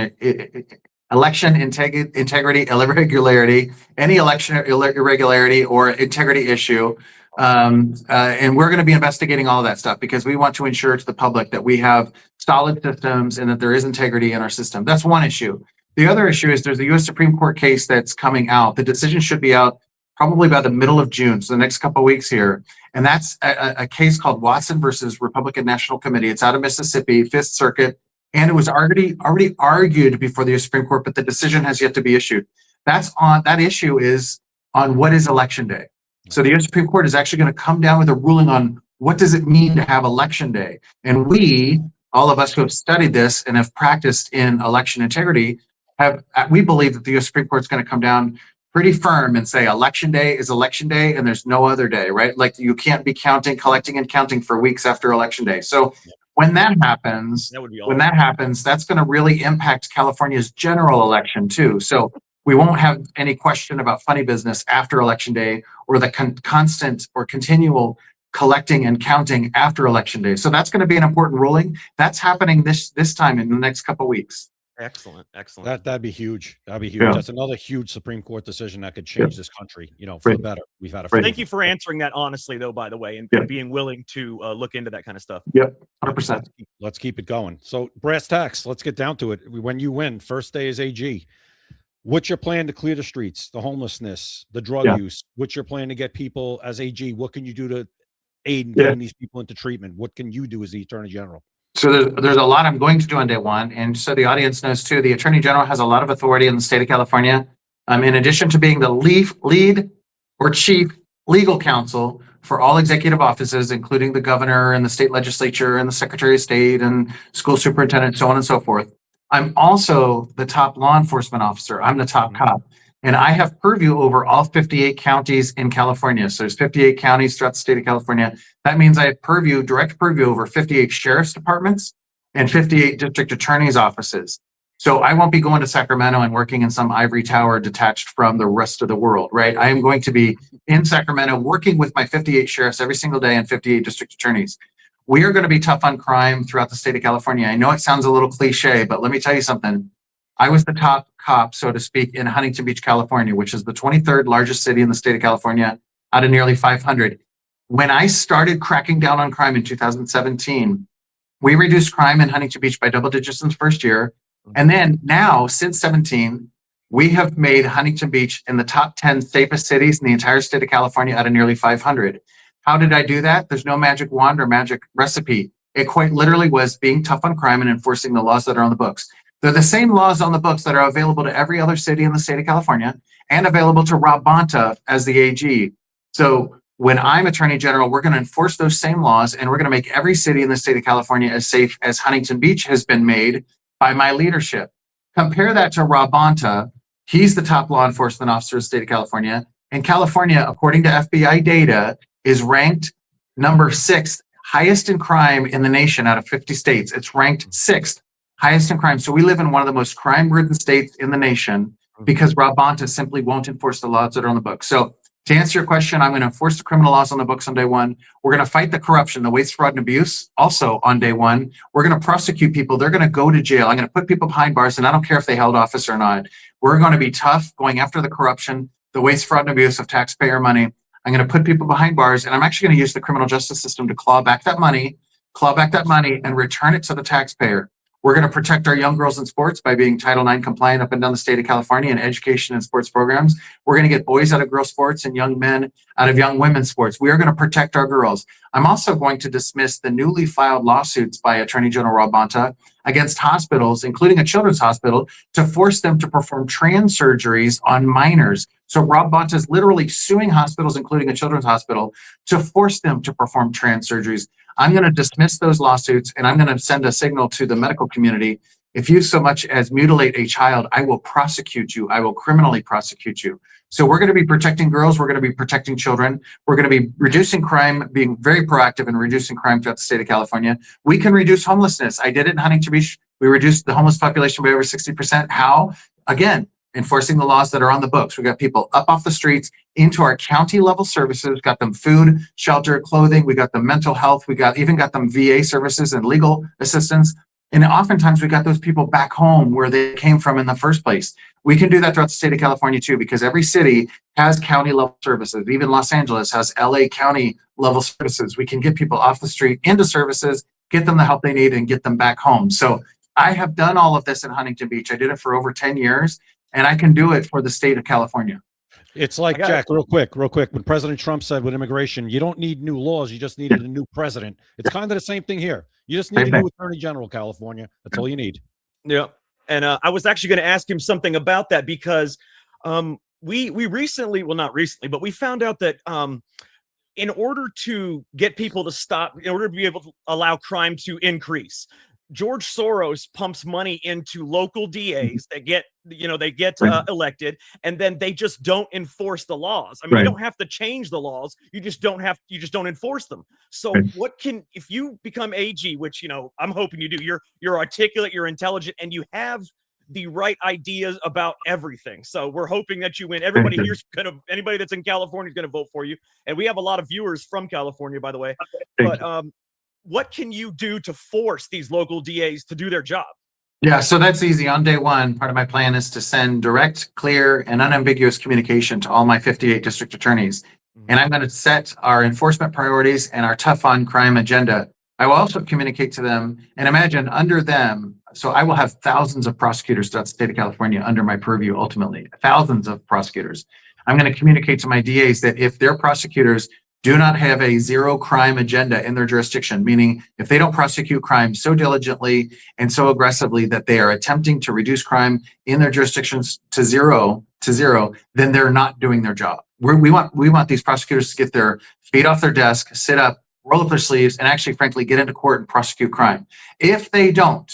integrity irregularity, any election irregularity or integrity issue. And we're going to be investigating all of that stuff because we want to ensure to the public that we have solid systems and that there is integrity in our system. That's one issue. The other issue is there's a U.S. Supreme Court case that's coming out. The decision should be out probably by the middle of June, so the next couple of weeks here. And that's a case called Watson versus Republican National Committee. It's out of Mississippi, Fifth Circuit, and it was already argued before the U.S. Supreme Court, but the decision has yet to be issued. That issue is on what is Election Day. So the U.S. Supreme Court is actually going to come down with a ruling on what does it mean to have Election Day. And we, all of us who have studied this and have practiced in election integrity, we believe that the U.S. Supreme Court is going to come down pretty firm and say Election Day is Election Day and there's no other day, right? Like you can't be collecting and counting for weeks after Election Day. So when that happens, that's going to really impact California's general election too. So we won't have any question about funny business after Election Day or the constant or continual collecting and counting after Election Day. So that's going to be an important ruling. That's happening this time in the next couple of weeks. Excellent. That'd be huge. That'd be huge. Yeah. That's another huge Supreme Court decision that could change this country, for the better. We've had a Thank you for answering that honestly, though, by the way, and being willing to look into that kind of stuff. Yep, 100%. Let's keep it going. So brass tacks, let's get down to it. When you win, first day as AG, what's your plan to clear the streets, the homelessness, the drug use? What's your plan to get people as AG? What can you do to aid in getting these people into treatment? What can you do as the Attorney General? So there's a lot I'm going to do on day one. And so the audience knows too, the Attorney General has a lot of authority in the state of California. In addition to being the lead or chief legal counsel for all executive offices, including the governor and the state legislature and the Secretary of State and school superintendent, so on and so forth. I'm also the top law enforcement officer. I'm the top cop. And I have purview over all 58 counties in California. So there's 58 counties throughout the state of California. That means I have direct purview over 58 sheriff's departments and 58 district attorney's offices. So I won't be going to Sacramento and working in some ivory tower detached from the rest of the world, right? I am going to be in Sacramento working with my 58 sheriffs every single day and 58 district attorneys. We are going to be tough on crime throughout the state of California. I know it sounds a little cliche, but let me tell you something. I was the top cop, so to speak, in Huntington Beach, California, which is the 23rd largest city in the state of California, out of nearly 500. When I started cracking down on crime in 2017, we reduced crime in Huntington Beach by double digits in the first year. And then now, since 17, we have made Huntington Beach in the top 10 safest cities in the entire state of California out of nearly 500. How did I do that? There's no magic wand or magic recipe. It quite literally was being tough on crime and enforcing the laws that are on the books. They're the same laws on the books that are available to every other city in the state of California and available to Rob Bonta as the AG. So when I'm Attorney General, we're going to enforce those same laws and we're going to make every city in the state of California as safe as Huntington Beach has been made by my leadership. Compare that to Rob Bonta. He's the top law enforcement officer of the state of California. And California, according to FBI data, is ranked number 6th highest in crime in the nation out of 50 states. It's ranked 6th highest in crime. So we live in one of the most crime-ridden states in the nation because Rob Bonta simply won't enforce the laws that are on the books. So to answer your question, I'm going to enforce the criminal laws on the books on day one. We're going to fight the corruption, the waste, fraud, and abuse also on day one. We're going to prosecute people. They're going to go to jail. I'm going to put people behind bars, and I don't care if they held office or not. We're going to be tough going after the corruption, the waste, fraud, and abuse of taxpayer money. I'm going to put people behind bars, and I'm actually going to use the criminal justice system to claw back that money, and return it to the taxpayer. We're going to protect our young girls in sports by being Title IX compliant up and down the state of California in education and sports programs. We're going to get boys out of girls sports and young men out of young women's sports. We are going to protect our girls. I'm also going to dismiss the newly filed lawsuits by Attorney General Rob Bonta against hospitals, including a children's hospital, to force them to perform trans surgeries on minors. So Rob Bonta is literally suing hospitals, including a children's hospital, to force them to perform trans surgeries. I'm going to dismiss those lawsuits, and I'm going to send a signal to the medical community. If you so much as mutilate a child, I will prosecute you. I will criminally prosecute you. So we're going to be protecting girls. We're going to be protecting children. We're going to be reducing crime, being very proactive in reducing crime throughout the state of California. We can reduce homelessness. I did it in Huntington Beach. We reduced the homeless population by over 60%. How? Again, enforcing the laws that are on the books. We got people up off the streets into our county level services, got them food, shelter, clothing. We got them mental health. We even got them VA services and legal assistance. And oftentimes we got those people back home where they came from in the first place. We can do that throughout the state of California too, because every city has county level services. Even Los Angeles has LA county level services. We can get people off the street into services, get them the help they need, and get them back home. So I have done all of this in Huntington Beach. I did it for over 10 years, and I can do it for the state of California. It's like, Jack, real quick. When President Trump said with immigration, you don't need new laws, you just needed a new president. It's kind of the same thing here. You just need a new attorney general, California. That's all you need. Yeah. And I was actually going to ask him something about that because we recently, well, not recently, but we found out that in order to get people to stop, in order to be able to allow crime to increase, George Soros pumps money into local DAs that get, elected, and then they just don't enforce the laws. I mean, you don't have to change the laws. You just don't enforce them. So if you become AG, which, I'm hoping you do, you're articulate, you're intelligent, and you have the right ideas about everything. So we're hoping that you win. Everybody here's anybody that's in California is going to vote for you. And we have a lot of viewers from California, by the way. But what can you do to force these local DAs to do their job? Yeah, so that's easy. On day one, part of my plan is to send direct, clear, and unambiguous communication to all my 58 district attorneys. And I'm going to set our enforcement priorities and our tough on crime agenda. I will also communicate to them, and imagine under them, so I will have thousands of prosecutors throughout the state of California under my purview, ultimately, thousands of prosecutors. I'm going to communicate to my DAs that if their prosecutors do not have a zero crime agenda in their jurisdiction, meaning if they don't prosecute crime so diligently and so aggressively that they are attempting to reduce crime in their jurisdictions to zero, then they're not doing their job. We want these prosecutors to get their feet off their desk, sit up, roll up their sleeves, and actually, frankly, get into court and prosecute crime. If they don't,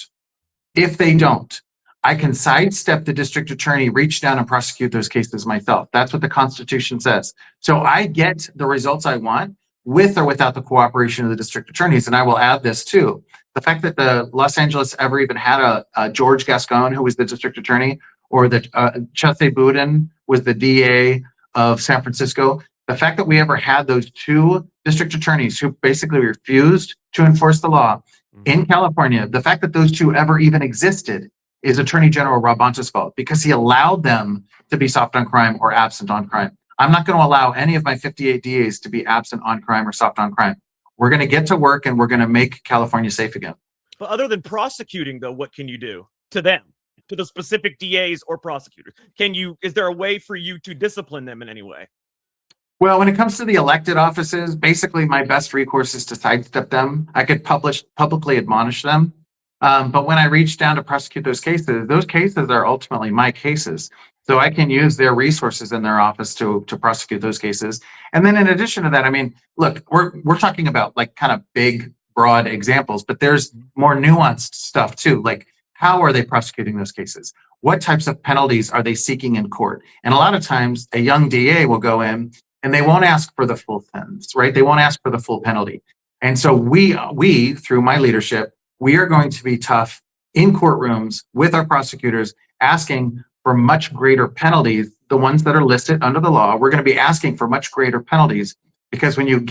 I can sidestep the district attorney, reach down and prosecute those cases myself. That's what the Constitution says. So I get the results I want with or without the cooperation of the district attorneys. And I will add this too. The fact that the Los Angeles ever even had a George Gascon, who was the district attorney, or that Chelsea Boudin was the DA of San Francisco. The fact that we ever had those two district attorneys who basically refused to enforce the law in California, the fact that those two ever even existed is Attorney General Rob Bonta's fault, because he allowed them to be soft on crime or absent on crime. I'm not going to allow any of my 58 DAs to be absent on crime or soft on crime. We're going to get to work and we're going to make California safe again. But other than prosecuting, though, what can you do to them, to the specific DAs or prosecutors? Is there a way for you to discipline them in any way? Well, when it comes to the elected offices, basically my best recourse is to sidestep them. I could publicly admonish them. But when I reach down to prosecute those cases are ultimately my cases. So I can use their resources in their office to prosecute those cases. And then in addition to that, I mean, look, we're talking about like kind of big, broad examples, but there's more nuanced stuff too. Like, how are they prosecuting those cases? What types of penalties are they seeking in court? And a lot of times a young DA will go in and they won't ask for the full sentence, right? They won't ask for the full penalty. And so we through my leadership, we are going to be tough in courtrooms with our prosecutors, asking for much greater penalties, the ones that are listed under the law. We're going to be asking for much greater penalties, because when you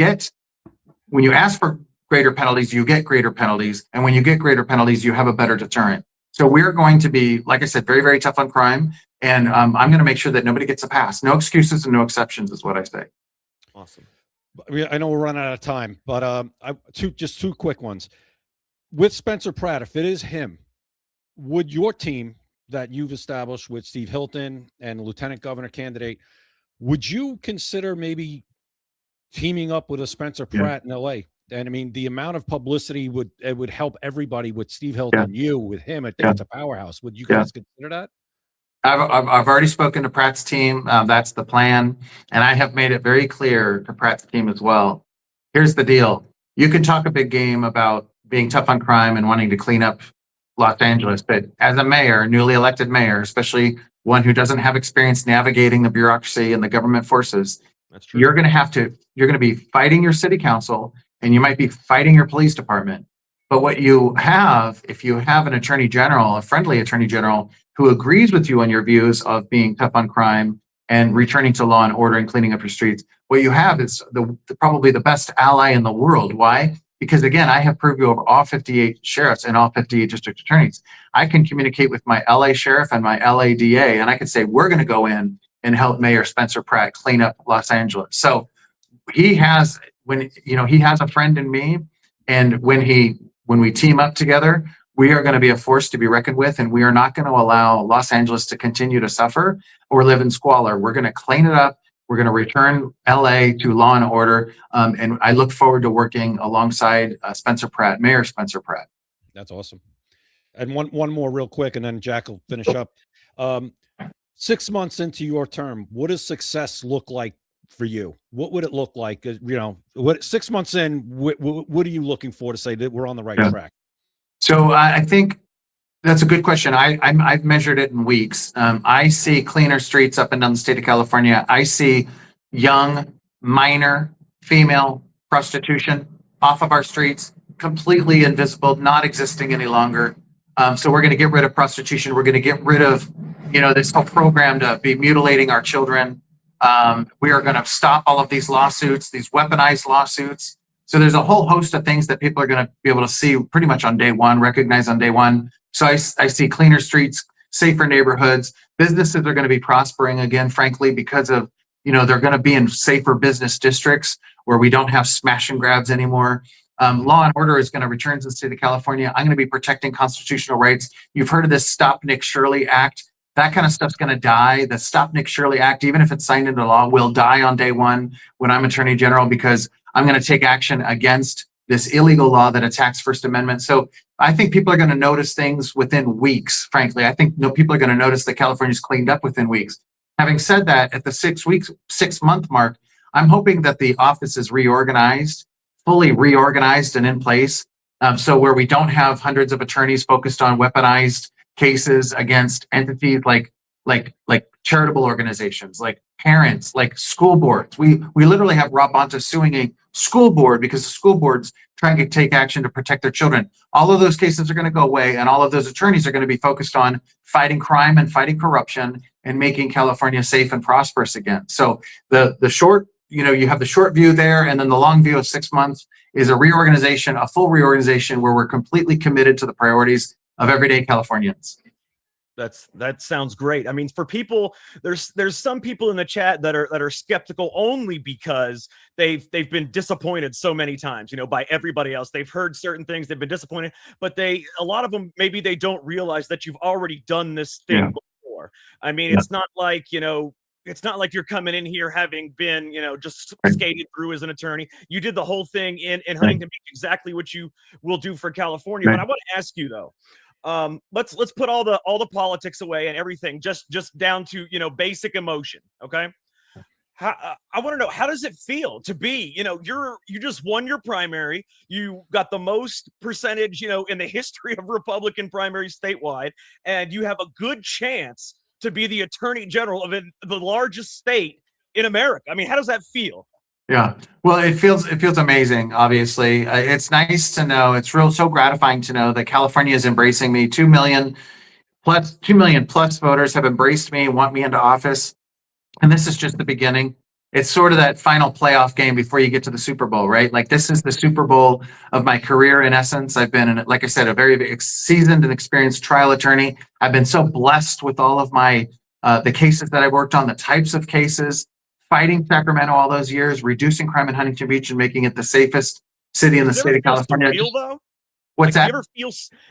ask for greater penalties, you get greater penalties. And when you get greater penalties, you have a better deterrent. So we're going to be, like I said, very, very tough on crime. And I'm going to make sure that nobody gets a pass. No excuses and no exceptions is what I say. Awesome. I know we're running out of time, but just two quick ones. With Spencer Pratt, if it is him, would your team that you've established with Steve Hilton and the lieutenant governor candidate, would you consider maybe teaming up with a Spencer Pratt in LA? And I mean, the amount of publicity would help everybody with Steve Hilton, you with him. I think it's a powerhouse. Would you guys consider that? I've already spoken to Pratt's team. That's the plan. And I have made it very clear to Pratt's team as well. Here's the deal. You can talk a big game about being tough on crime and wanting to clean up Los Angeles, but as a mayor, newly elected mayor, especially one who doesn't have experience navigating the bureaucracy and the government forces, you're going to be fighting your city council, and you might be fighting your police department. But what you have, if you have an attorney general, a friendly attorney general who agrees with you on your views of being tough on crime and returning to law and order and cleaning up your streets, what you have is probably the best ally in the world. Why? because again, I have purview over all 58 sheriffs and all 58 district attorneys. I can communicate with my LA sheriff and my LA DA, and I can say, we're going to go in and help Mayor Spencer Pratt clean up Los Angeles. So he has, he has a friend in me, and when we team up together, we are going to be a force to be reckoned with, and we are not going to allow Los Angeles to continue to suffer or live in squalor. We're going to clean it up. We're going to return LA to law and order. And I look forward to working alongside Spencer Pratt, Mayor Spencer Pratt. That's awesome. And one more real quick, and then Jack will finish up. 6 months into your term, what does success look like for you? What would it look like? 6 months in, what are you looking for to say that we're on the right track? So I think that's a good question. I've measured it in weeks. I see cleaner streets up and down the state of California. I see young, minor, female prostitution off of our streets, completely invisible, not existing any longer. So we're going to get rid of prostitution. We're going to get rid of, this whole program to be mutilating our children. We are going to stop all of these lawsuits, these weaponized lawsuits. So there's a whole host of things that people are going to be able to see pretty much on day one, recognize on day one. So I see cleaner streets, safer neighborhoods. Businesses are going to be prospering again, frankly, because of, they're going to be in safer business districts where we don't have smash and grabs anymore. Law and order is going to return to the state of California. I'm going to be protecting constitutional rights. You've heard of this Stop Nick Shirley Act. That kind of stuff's going to die. The Stop Nick Shirley Act, even if it's signed into law, will die on day one when I'm Attorney General, because I'm going to take action against this illegal law that attacks First Amendment. So I think people are going to notice things within weeks, frankly. I think people are going to notice that California's cleaned up within weeks. Having said that, at the 6 month mark, I'm hoping that the office is reorganized, fully reorganized and in place. So where we don't have hundreds of attorneys focused on weaponized cases against entities like charitable organizations, like parents, like school boards. We literally have Rob Bonta suing a school board because the school board's trying to take action to protect their children. All of those cases are going to go away, and all of those attorneys are going to be focused on fighting crime and fighting corruption and making California safe and prosperous again. So the short, you have the short view there, and then the long view of 6 months is a reorganization, a full reorganization where we're completely committed to the priorities of everyday Californians. That sounds great. I mean, for people, there's some people in the chat that are skeptical only because they've been disappointed so many times, by everybody else. They've heard certain things, they've been disappointed, but a lot of them, maybe they don't realize that you've already done this thing before. I mean, it's not like, it's not like you're coming in here having been, just skated through as an attorney. You did the whole thing in Huntington Beach, exactly what you will do for California. But I want to ask you though, let's put all the politics away and everything, just down to basic emotion. Okay, I want to know, how does it feel to be, you just won your primary, you got the most percentage in the history of Republican primaries statewide, and you have a good chance to be the Attorney General of the largest state in America. I mean, how does that feel? Yeah, well, it feels amazing. Obviously, it's nice to know. It's so gratifying to know that California is embracing me. 2 million plus voters have embraced me, want me into office, and this is just the beginning. It's sort of that final playoff game before you get to the Super Bowl, right? Like, this is the Super Bowl of my career. In essence, I've been, like I said, a very seasoned and experienced trial attorney. I've been so blessed with all of my the cases that I worked on, the types of cases. Fighting Sacramento all those years, reducing crime in Huntington Beach and making it the safest city in the state of California. Surreal, though? What's that? Do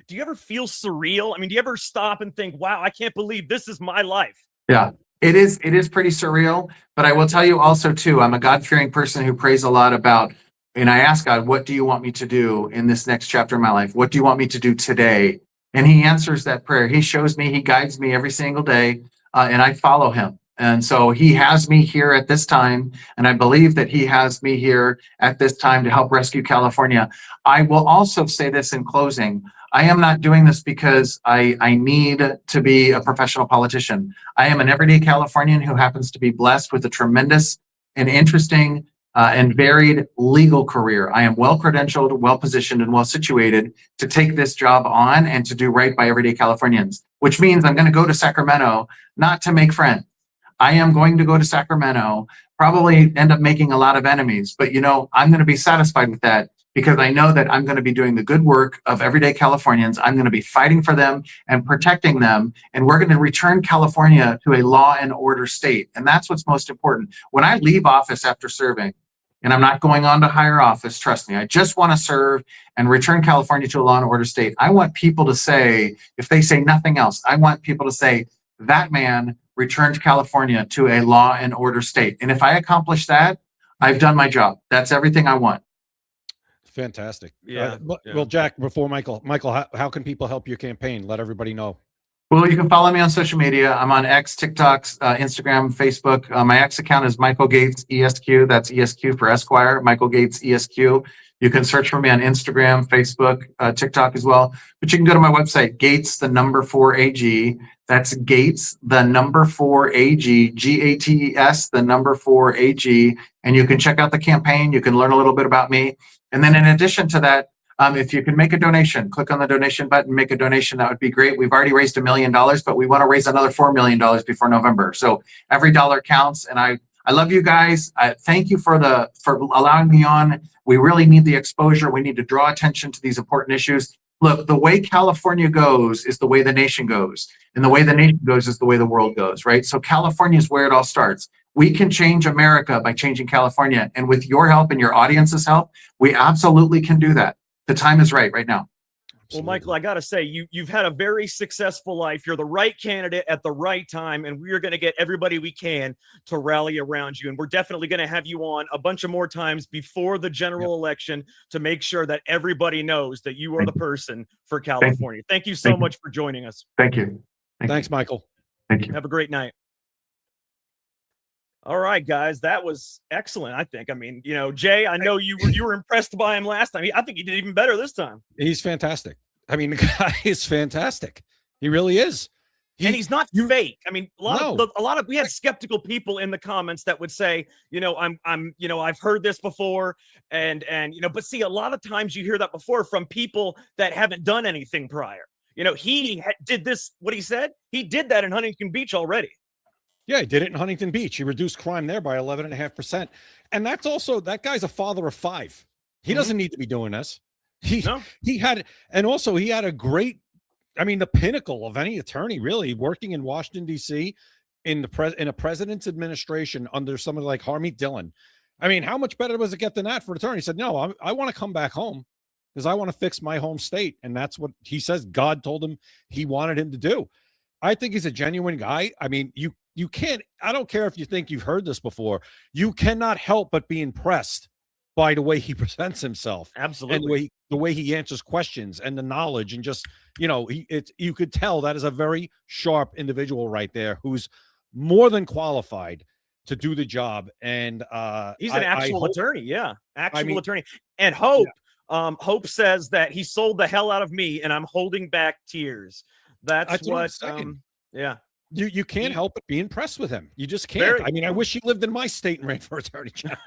you ever feel surreal? I mean, do you ever stop and think, wow, I can't believe this is my life? Yeah, it is pretty surreal. But I will tell you also, too, I'm a God-fearing person who prays a lot about, and I ask God, what do you want me to do in this next chapter of my life? What do you want me to do today? And he answers that prayer. He shows me, he guides me every single day, and I follow him. And so he has me here at this time, and I believe that he has me here at this time to help rescue California. I will also say this in closing. I am not doing this because I need to be a professional politician. I am an everyday Californian who happens to be blessed with a tremendous and interesting and varied legal career. I am well-credentialed, well-positioned, and well-situated to take this job on and to do right by everyday Californians, which means I'm going to go to Sacramento not to make friends. I am going to go to Sacramento, probably end up making a lot of enemies, but I'm going to be satisfied with that because I know that I'm going to be doing the good work of everyday Californians. I'm going to be fighting for them and protecting them. And we're going to return California to a law and order state. And that's what's most important. When I leave office after serving, and I'm not going on to higher office, trust me, I just want to serve and return California to a law and order state. I want people to say, if they say nothing else, I want people to say, that man returned California to a law and order state. And if I accomplish that, I've done my job. That's everything I want. Fantastic. Yeah. Well, Jack, before Michael, how can people help your campaign? Let everybody know. Well, you can follow me on social media. I'm on X, TikTok, Instagram, Facebook. My X account is Michael Gates ESQ. That's ESQ for Esquire, Michael Gates ESQ. You can search for me on Instagram, Facebook, TikTok as well. But you can go to my website, Gates, the number 4AG. That's Gates, the number 4AG, GATES, the number 4AG. And you can check out the campaign. You can learn a little bit about me. And then in addition to that, if you can make a donation, click on the donation button, make a donation, that would be great. We've already raised $1 million, but we want to raise another $4 million before November. So every dollar counts. And I love you guys. Thank you for allowing me on. We really need the exposure. We need to draw attention to these important issues. Look, the way California goes is the way the nation goes. And the way the nation goes is the way the world goes, right? So California is where it all starts. We can change America by changing California. And with your help and your audience's help, we absolutely can do that. The time is right now. Well, Michael, I got to say, you've had a very successful life. You're the right candidate at the right time, and we are going to get everybody we can to rally around you. And we're definitely going to have you on a bunch of more times before the general election to make sure that everybody knows that you are the person for California. Thank you so much for joining us. Thank you. Thanks, Michael. Thank you. Have a great night. All right, guys, that was excellent. I think. I mean, Jay, I know you were impressed by him last time. I think he did even better this time. He's fantastic. I mean, the guy is fantastic. He really is. And he's not fake. I mean, a lot of we had skeptical people in the comments that would say, I've heard this before, and but see, a lot of times you hear that before from people that haven't done anything prior. He did this. What he said, he did that in Huntington Beach already. Yeah, he did it in Huntington Beach. He reduced crime there by 11.5%. And that's also, that guy's a father of 5. He doesn't need to be doing this. He had a great, the pinnacle of any attorney, really, working in Washington, D.C. in a president's administration under someone like Harmeet Dillon. I mean, how much better was it get than that for an attorney? He said, no, I want to come back home because I want to fix my home state. And that's what he says God told him he wanted him to do. I think he's a genuine guy. I mean, you can't, I don't care if you think you've heard this before, you cannot help but be impressed by the way he presents himself. Absolutely. And the way he answers questions and the knowledge, and just, you could tell that is a very sharp individual right there who's more than qualified to do the job. And he's an actual attorney. Yeah. Attorney. And Hope says that he sold the hell out of me and I'm holding back tears. That's what yeah. You can't help but be impressed with him. You just can't. I wish he lived in my state and ran for attorney general.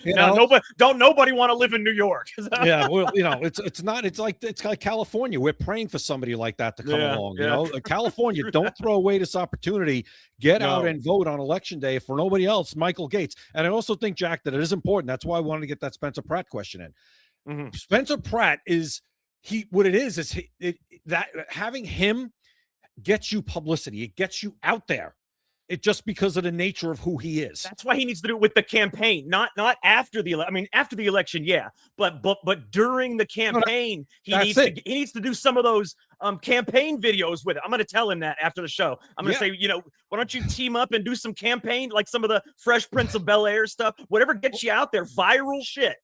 Nobody want to live in New York. Yeah, well, it's like California. We're praying for somebody like that to come along. California, don't throw away this opportunity. Get out and vote on election day. For nobody else, Michael Gates. And I also think, Jack, that it is important. That's why I wanted to get that Spencer Pratt question in. Mm-hmm. Spencer Pratt is that having him gets you publicity. It gets you out there. It just because of the nature of who he is. That's why he needs to do it with the campaign, not after the election. I mean, after the election, yeah, but during the campaign, he needs to do some of those campaign videos with it. I'm going to tell him that after the show. I'm going to say, why don't you team up and do some campaign, like some of the Fresh Prince of Bel-Air stuff, whatever gets you out there, viral shit.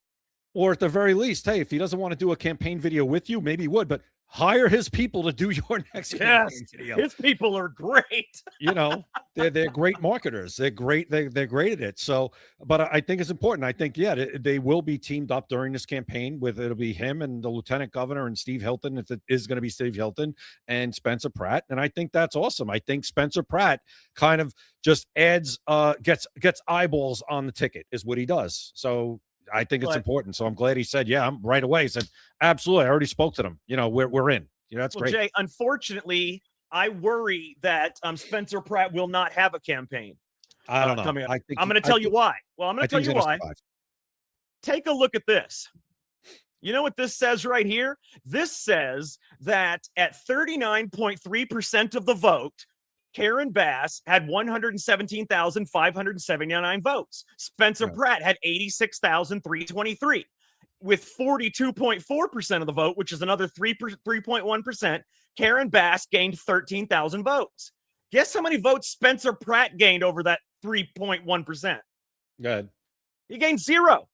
Or at the very least, hey, if he doesn't want to do a campaign video with you, maybe he would, but hire his people to do your next campaign video. His people are great. They're great marketers. They're great. They're great at it. So, but I think it's important. I think, they will be teamed up during this campaign it'll be him and the lieutenant governor and Steve Hilton, if it is going to be Steve Hilton, and Spencer Pratt. And I think that's awesome. I think Spencer Pratt kind of just adds, gets eyeballs on the ticket is what he does. So I think it's important. So I'm glad he said, I'm right away. He said, absolutely. I already spoke to them. We're in. That's great. Jay, unfortunately, I worry that Spencer Pratt will not have a campaign. I don't know. Coming up. I'm going to tell you why. Well, I'm going to tell you why. Take a look at this. You know what this says right here? This says that at 39.3% of the vote, Karen Bass had 117,579 votes. Spencer Pratt had 86,323. With 42.4% of the vote, which is another 3.1%, Karen Bass gained 13,000 votes. Guess how many votes Spencer Pratt gained over that 3.1%? Good. He gained 0.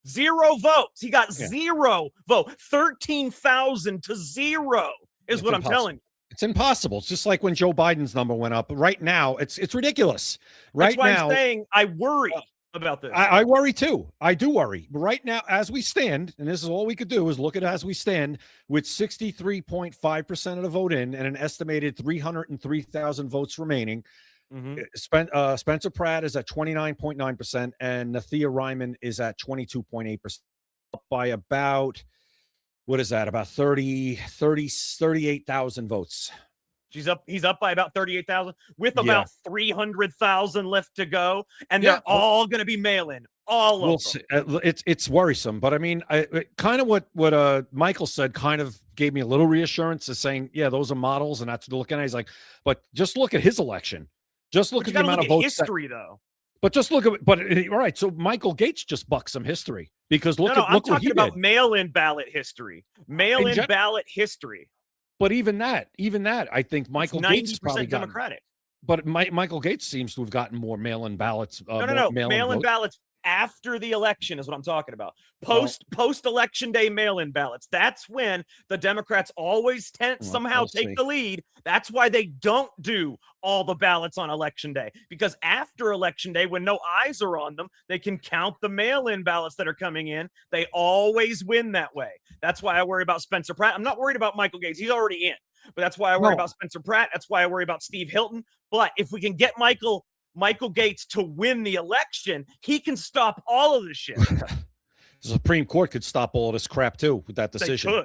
0 votes. He got 0 vote. 13,000 to 0 is what I'm telling you. It's impossible. It's just like when Joe Biden's number went up. Right now, it's ridiculous. Right now, now, I'm saying I worry about this. I worry too. I do worry. But right now, as we stand, and this is all we could do is look at as we stand with 63.5% of the vote in and an estimated 303,000 votes remaining. Spencer Pratt is at 29.9% and Nathia Ryman is at 22.8%, up by about, what is that? About 38,000 votes. He's up by about 38,000 with about 300,000 left to go. And they're all going to be mail-in. All of them. It's worrisome. But I mean, kind of what Michael said kind of gave me a little reassurance of saying, yeah, those are models. And that's looking at, he's like, but just look at his election. Just look at the amount of votes. History, though. But just look at, all right. So Michael Gates just bucked some history because look I'm what talking he about did. mail-in ballot history. Mail-in ballot history. But even that, I think Michael Gates probably Democratic. But Michael Gates seems to have gotten more mail-in ballots. No. Mail-in ballots after the election is what I'm talking about. Post-election day mail-in ballots. That's when the Democrats always somehow take the lead. That's why they don't do all the ballots on election day. Because after election day, when no eyes are on them, they can count the mail-in ballots that are coming in. They always win that way. That's why I worry about Spencer Pratt. I'm not worried about Michael Gates. He's already in. But that's why I worry about Spencer Pratt. That's why I worry about Steve Hilton. But if we can get Michael Gates to win the election, he can stop all of this shit. The Supreme Court could stop all of this crap too with that decision.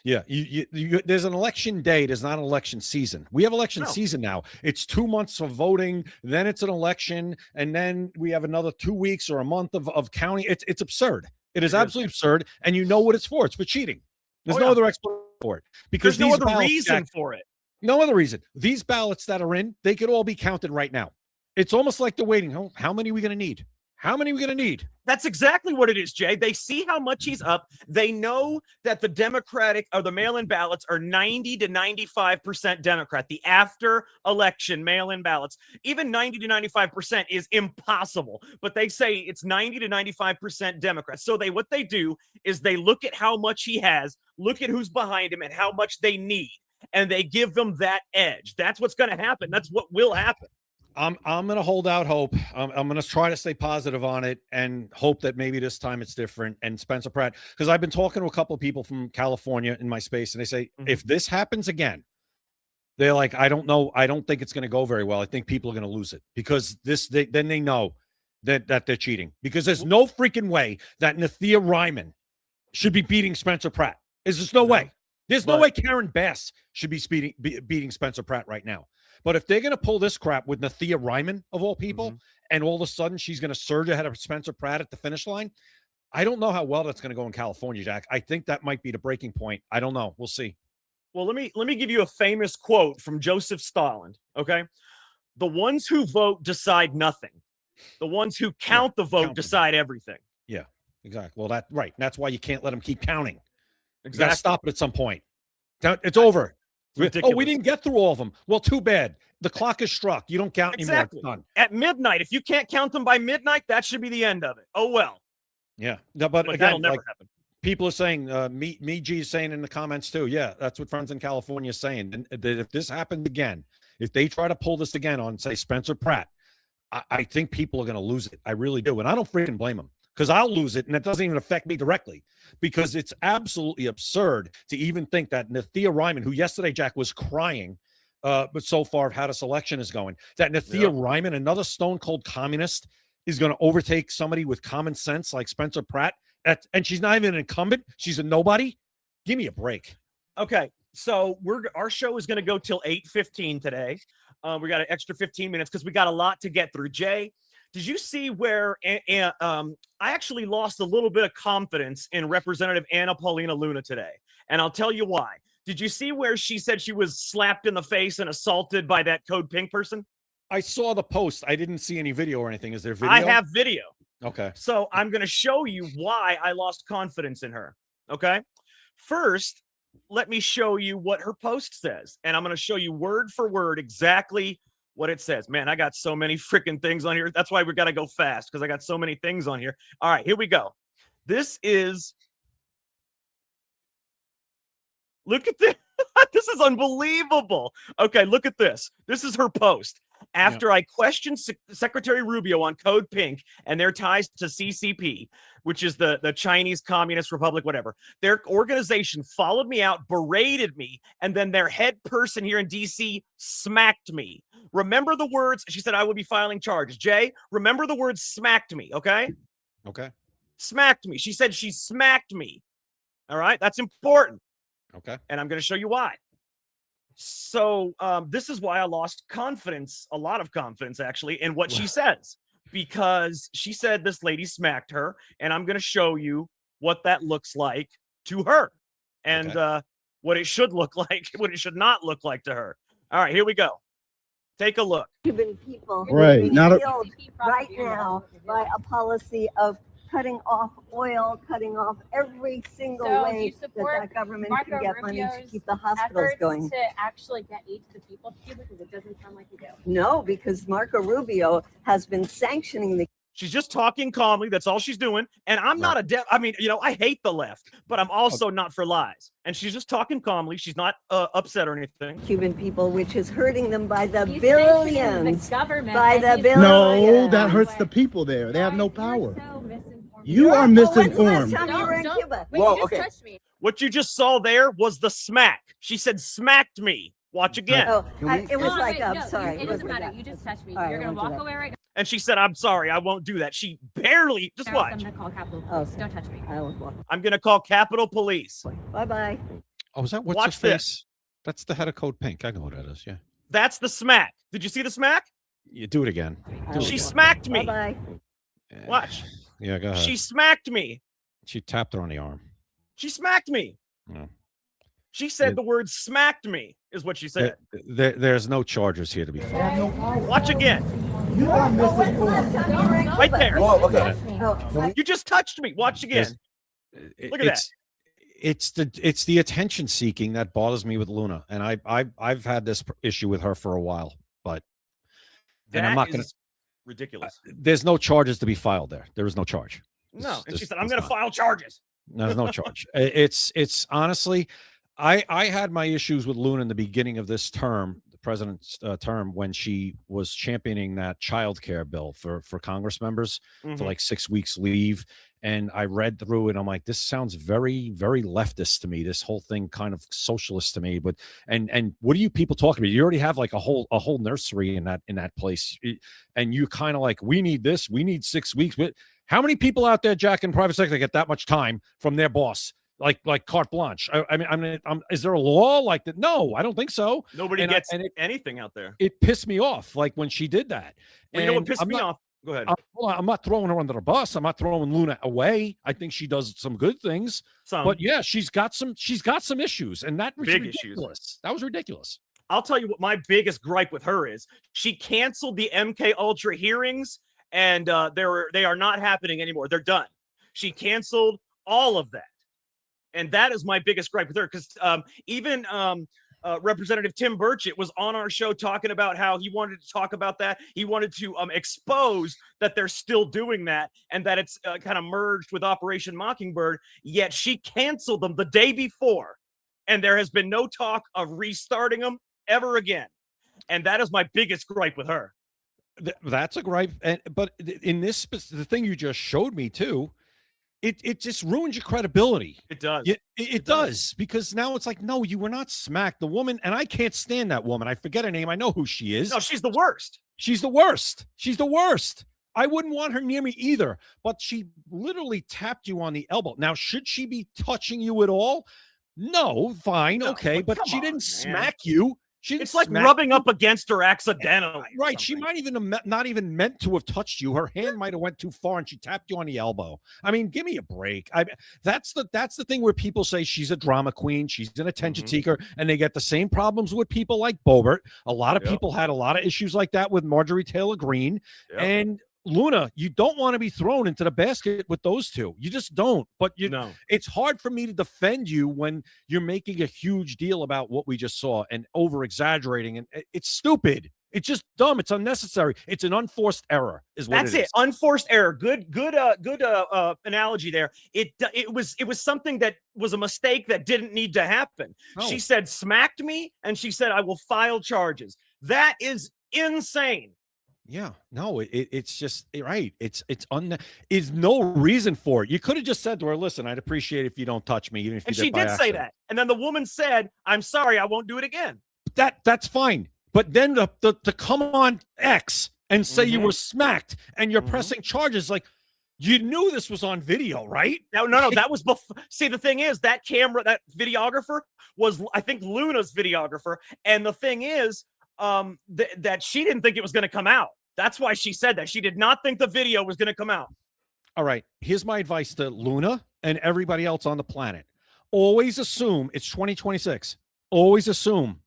Yeah. There's an election day. There's not an election season. We have election season now. It's 2 months of voting. Then it's an election. And then we have another 2 weeks or a month of counting. It's absurd. It is absolutely absurd. And you know what it's for. It's for cheating. There's no other explanation for it. Because there's no other reason for it. No other reason. These ballots that are in, they could all be counted right now. It's almost like they're waiting. How many are we going to need? How many are we going to need? That's exactly what it is, Jay. They see how much he's up. They know that the Democratic or the mail-in ballots are 90 to 95% Democrat. The after-election mail-in ballots, even 90 to 95% is impossible. But they say it's 90 to 95% Democrat. So what they do is they look at how much he has, look at who's behind him, and how much they need, and they give them that edge. That's what's going to happen. That's what will happen. I'm going to hold out hope. I'm going to try to stay positive on it and hope that maybe this time it's different. And Spencer Pratt, because I've been talking to a couple of people from California in my space, and they say, if this happens again, they're like, I don't know. I don't think it's going to go very well. I think people are going to lose it because then they know that they're cheating, because there's no freaking way that Nathia Ryman should be beating Spencer Pratt. There's just no way. There's no way Karen Bass should be beating Spencer Pratt right now. But if they're going to pull this crap with Nathia Ryman, of all people, and all of a sudden she's going to surge ahead of Spencer Pratt at the finish line, I don't know how well that's going to go in California, Jack. I think that might be the breaking point. I don't know. We'll see. Well, let me give you a famous quote from Joseph Stalin, okay? The ones who vote decide nothing. The ones who count the vote decide everything. Yeah, exactly. Well, that's why you can't let them keep counting. Exactly. You got to stop it at some point. It's over. Ridiculous. Oh, we didn't get through all of them. Well, too bad. The clock is struck. You don't count anymore. It's done. At midnight. If you can't count them by midnight, that should be the end of it. Oh, well. Yeah. No, but again, that'll never happen. People are saying, G is saying in the comments too. Yeah, that's what friends in California are saying. And if this happens again, if they try to pull this again on, say, Spencer Pratt, I think people are going to lose it. I really do. And I don't freaking blame them, because I'll lose it, and it doesn't even affect me directly, because it's absolutely absurd to even think that Nathia Ryman, who yesterday, Jack, was crying, but so far of how this election is going, that Nathia Ryman, another stone-cold communist, is going to overtake somebody with common sense like Spencer Pratt, and she's not even an incumbent. She's a nobody. Give me a break. Okay, so our show is going to go till 8:15 today. We got an extra 15 minutes because we got a lot to get through. Jay, Did you see where I actually lost a little bit of confidence in Representative Anna Paulina Luna today? And I'll tell you why. Did you see where she said she was slapped in the face and assaulted by that Code Pink person? I saw the post. I didn't see any video or anything. Is there video? I have video. Okay. So I'm going to show you why I lost confidence in her. Okay. First, let me show you what her post says. And I'm going to show you word for word exactly what it says. Man, I got so many freaking things on here. That's why we got to go fast, because I got so many things on here. All right, here we go. This is, look at this. This is unbelievable. Okay, look at this. This is her post. After I questioned Secretary Rubio on Code Pink and their ties to CCP, which is the Chinese Communist Republic, whatever, their organization followed me out, berated me, and then their head person here in D.C. smacked me. Remember the words? She said, I will be filing charges. Jay, remember the words smacked me, okay? Okay. Smacked me. She said she smacked me. All right? That's important. Okay. And I'm going to show you why. So this is why I lost confidence, a lot of confidence, actually, in what she says, because she said this lady smacked her, and I'm going to show you what that looks like to her and what it should look like, what it should not look like to her. All right, here we go. Take a look. Cuban people right killed right now by a policy of cutting off oil, cutting off every single way that government can get money to keep the hospitals going. To actually get aid to the people of Cuba, because it doesn't sound like you do. No, because Marco Rubio has been sanctioning the. She's just talking calmly. That's all she's doing. And I'm not I mean, I hate the left, but I'm also not for lies. And she's just talking calmly. She's not upset or anything. Cuban people, which is hurting them by the billions. The government by the billions. No, that hurts the people there. They have no power. You are misinformed. Whoa, okay. What you just saw there was the smack. She said smacked me. Watch again. Oh, it was like, I'm sorry. It doesn't matter. You just touched me. You're going to walk away right now. And she said, I'm sorry, I won't do that. She barely, just watch. I'm going to call Capitol Police. Don't touch me. I'm going to call Capitol Police. Bye-bye. Oh, is that what's Watch her this. face? That's the head of Code Pink. I know who that is, yeah. That's the smack. Did you see the smack? You do it again. She smacked me. Bye-bye. Watch. Yeah, go ahead. She smacked me. She tapped her on the arm. She smacked me. No. She said the word smacked me, is what she said. There's no charges here to be filed. Watch again. You are misinformed. Right there. Whoa, okay. You just touched me. Watch again. Look at that. It's the attention seeking that bothers me with Luna, and I've had this issue with her for a while, but and I'm not going to. Ridiculous. There's no charges to be filed there. There is no charge. No, and she said, I'm going to file charges. There's no charge. It's honestly, I had my issues with Luna in the beginning of this term, the president's term, when she was championing that child care bill for Congress members for like 6 weeks leave. And I read through it. I'm like, this sounds very, very leftist to me. This whole thing kind of socialist to me. But and what are you people talking about? You already have like a whole nursery in that place, and you kind of like, we need this. We need 6 weeks. But how many people out there, Jack, in private sector get that much time from their boss? Like carte blanche. I mean, is there a law like that? No, I don't think so. Nobody gets anything out there. It pissed me off, like when she did that. Well, you know what pissed me off? Go ahead. I'm not throwing her under the bus. I'm not throwing Luna away. I think she does some good things. But yeah, she's got some issues, and that was ridiculous. Issues. That was ridiculous. I'll tell you what my biggest gripe with her is. She canceled the MK Ultra hearings, and they are not happening anymore. They're done. She canceled all of that. And that is my biggest gripe with her, because even Representative Tim Burchett was on our show talking about how he wanted to talk about that. He wanted to expose that they're still doing that and that it's kind of merged with Operation Mockingbird, yet she canceled them the day before. And there has been no talk of restarting them ever again. And that is my biggest gripe with her. That's a gripe. But in this, the thing you just showed me too, it just ruins your credibility. It does. It does, because now it's like, no, you were not smacked. The woman, and I can't stand that woman. I forget her name. I know who she is. No, she's the worst. She's the worst. She's the worst. I wouldn't want her near me either. But she literally tapped you on the elbow. Now, should she be touching you at all? No, fine, okay, but she didn't smack you. It's like rubbing up against her accidentally. Right. She might even have not even meant to have touched you. Her hand might have went too far and she tapped you on the elbow. I mean, give me a break. That's the thing where people say she's a drama queen. She's an attention seeker. And they get the same problems with people like Bobert. A lot of people had a lot of issues like that with Marjorie Taylor Greene. And Luna, you don't want to be thrown into the basket with those two. You just don't. But it's hard for me to defend you when you're making a huge deal about what we just saw and over exaggerating. And it's stupid. It's just dumb. It's unnecessary. It's an unforced error. That's it. Unforced error. Good analogy there. It was something that was a mistake that didn't need to happen. She said smacked me, and she said I will file charges. That is insane. Yeah, no, it's just right. It's no reason for it. You could have just said to her, "Listen, I'd appreciate it if you don't touch me." Even if and you she did say that, and then the woman said, "I'm sorry, I won't do it again." That's fine, but then to come on X and say you were smacked and you're pressing charges, like you knew this was on video, right? No, that was before. See, the thing is, that videographer was, I think, Luna's videographer, and the thing is, that she didn't think it was going to come out. That's why she said that. She did not think the video was going to come out. All right. Here's my advice to Luna and everybody else on the planet. Always assume it's 2026. Always assume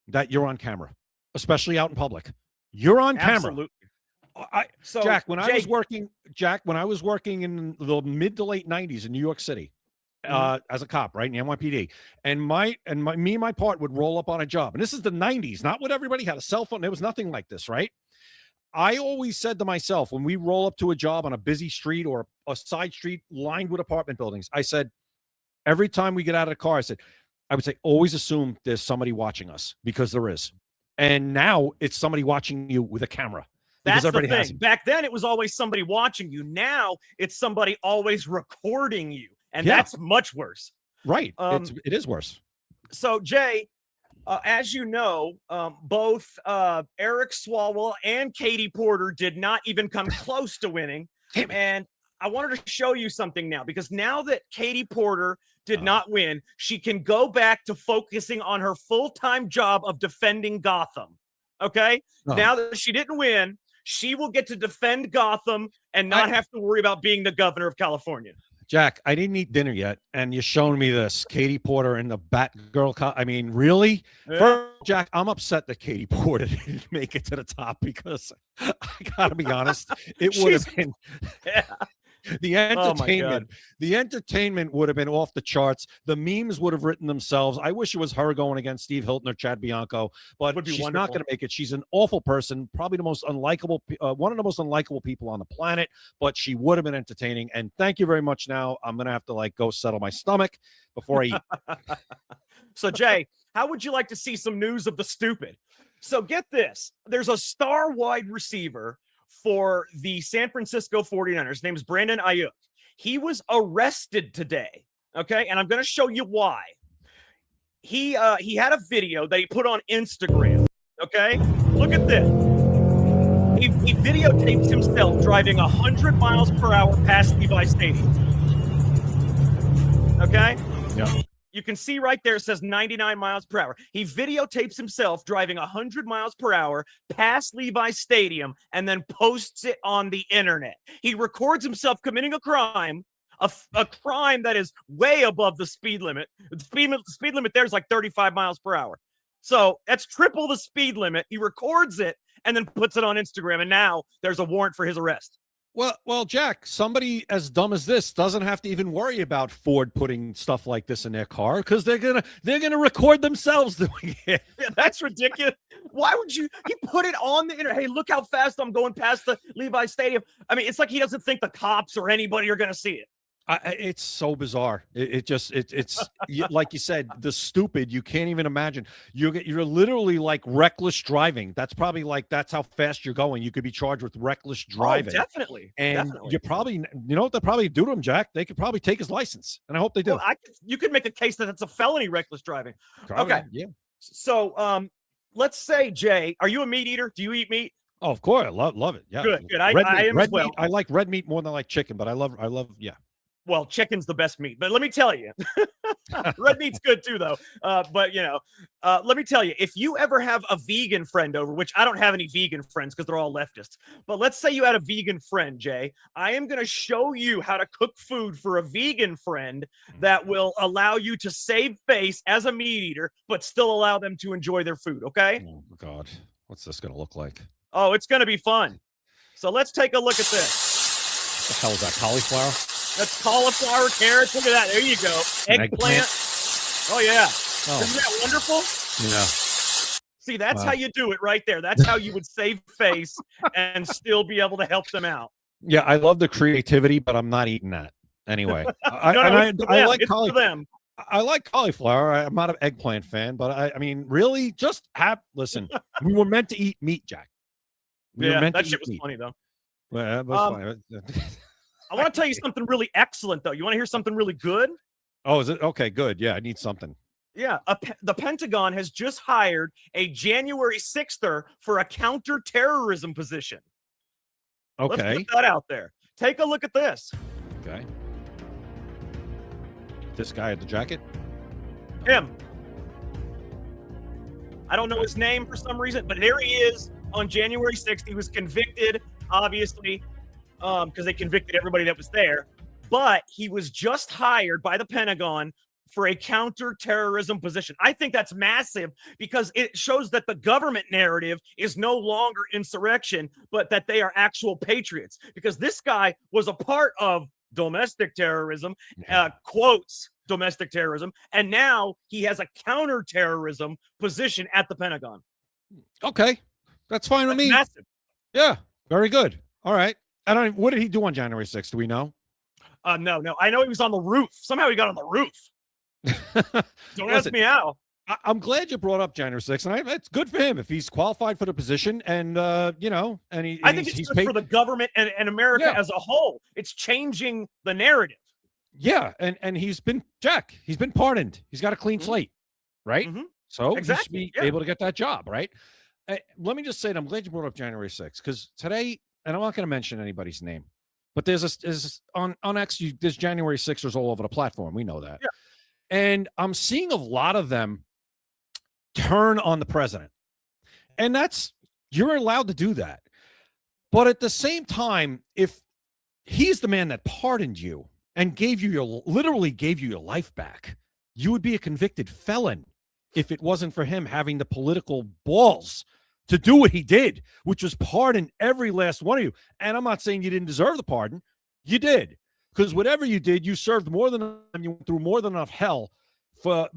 that you're on camera, especially out in public. You're on camera. Jack, when I was working in the mid to late 90s in New York City, as a cop, right, in the NYPD, and me and my part would roll up on a job, and this is the 90s, not what everybody had a cell phone. There was nothing like this, right? I always said to myself, when we roll up to a job on a busy street or a side street lined with apartment buildings, I said, every time we get out of the car, I would say, always assume there's somebody watching us, because there is. And now it's somebody watching you with a camera. That's the thing. Back then, it was always somebody watching you. Now it's somebody always recording you. And that's much worse. Right. It is worse. So, Jay, as you know, both Eric Swalwell and Katie Porter did not even come close to winning. And I wanted to show you something now, because now that Katie Porter did not win, she can go back to focusing on her full-time job of defending Gotham. Okay? Now that she didn't win, she will get to defend Gotham and not have to worry about being the governor of California. Jack, I didn't eat dinner yet, and you're showing me this Katie Porter and the Batgirl. I mean, really? Yeah. First, Jack, I'm upset that Katie Porter didn't make it to the top, because I gotta be honest, it would have been the entertainment would have been off the charts. The memes would have written themselves. I wish it was her going against Steve Hilton or Chad Bianco, but she's not going to make it. She's an awful person, probably the most unlikable, one of the most unlikable people on the planet, but she would have been entertaining. And thank you very much. Now I'm going to have to go settle my stomach before I eat. So, Jay, how would you like to see some news of the stupid? So get this. There's a star wide receiver for the San Francisco 49ers. His name is Brandon Ayuk. He was arrested today, okay? And I'm going to show you why. He had a video that he put on Instagram, okay? Look at this. He videotaped himself driving 100 miles per hour past Levi Stadium, okay? Yeah. You can see right there, it says 99 miles per hour. He videotapes himself driving 100 miles per hour past Levi Stadium and then posts it on the internet. He records himself committing a crime, a crime that is way above the speed limit. The speed limit there is like 35 miles per hour. So that's triple the speed limit. He records it and then puts it on Instagram, and now there's a warrant for his arrest. Well, Jack, somebody as dumb as this doesn't have to even worry about Ford putting stuff like this in their car, because they're gonna record themselves doing it. Yeah, that's ridiculous. Why would you? He put it on the internet. Hey, look how fast I'm going past the Levi Stadium. I mean, it's like he doesn't think the cops or anybody are gonna see it. It's so bizarre. It's like you said, the stupid. You can't even imagine. You're literally like reckless driving. That's how fast you're going. You could be charged with reckless driving. Oh, definitely. And you probably, you know what they'll probably do to him, Jack? They could probably take his license, and I hope they do. Well, you could make a case that it's a felony, reckless driving. Probably, okay. Yeah. So, let's say, Jay, are you a meat eater? Do you eat meat? Oh, of course, I love it. Yeah. Good. I am as well. Meat, I like red meat more than I like chicken, but I love. Yeah. Well, chicken's the best meat, but let me tell you, red meat's good too, though. But let me tell you, if you ever have a vegan friend over, which I don't have any vegan friends because they're all leftists, but let's say you had a vegan friend, Jay, I am going to show you how to cook food for a vegan friend that will allow you to save face as a meat eater, but still allow them to enjoy their food. Okay? Oh God, what's this going to look like? Oh, it's going to be fun. So let's take a look at this. What the hell is that? Cauliflower? That's cauliflower, carrots. Look at that. There you go. Eggplant. Oh, yeah. Oh. Isn't that wonderful? Yeah. See, that's Wow. how you do it right there. That's how you would save face and still be able to help them out. Yeah, I love the creativity, but I'm not eating that anyway. I like cauliflower. I like cauliflower. I'm not an eggplant fan, but I mean, really, just listen. We were meant to eat meat, Jack. That shit was funny though. Well, that was fine. I want to tell you something really excellent though. You want to hear something really good? Oh, is it? Okay, good. Yeah, I need something. Yeah, the Pentagon has just hired a January 6ther for a counterterrorism position. Okay. Let's put that out there. Take a look at this. Okay. This guy at the jacket? Him. I don't know his name for some reason, but there he is on January 6th. He was convicted, obviously, because they convicted everybody that was there. But he was just hired by the Pentagon for a counterterrorism position. I think that's massive because it shows that the government narrative is no longer insurrection, but that they are actual patriots. Because this guy was a part of domestic terrorism, quotes domestic terrorism, and now he has a counterterrorism position at the Pentagon. Okay, that's fine with me. Massive. Yeah, very good. All right. What did he do on January 6th? Do we know? No. I know he was on the roof. Somehow he got on the roof. Don't ask me how. I'm glad you brought up January 6th, and it's good for him if he's qualified for the position, and I think it's good for the government and America as a whole. It's changing the narrative. Yeah, and he's been pardoned. He's got a clean slate, right? So he should be able to get that job, right? Let me just say that I'm glad you brought up January 6th because today, and I'm not going to mention anybody's name, but there's on X, there's January 6ers all over the platform. We know that. Yeah. And I'm seeing a lot of them turn on the president. And you're allowed to do that. But at the same time, if he's the man that pardoned you and literally gave you your life back, you would be a convicted felon if it wasn't for him having the political balls to do what he did, which was pardon every last one of you. And I'm not saying you didn't deserve the pardon. You did. Because whatever you did, you served more than enough, you went through more than enough hell but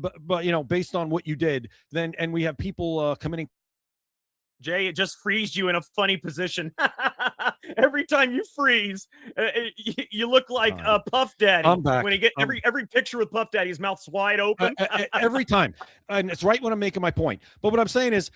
based on what you did. And we have people committing. Jay, it just frees you in a funny position. Every time you freeze, you look like Puff Daddy. I'm back. When you get every picture with Puff Daddy, his mouth's wide open. Every time. And it's right when I'm making my point. But what I'm saying is,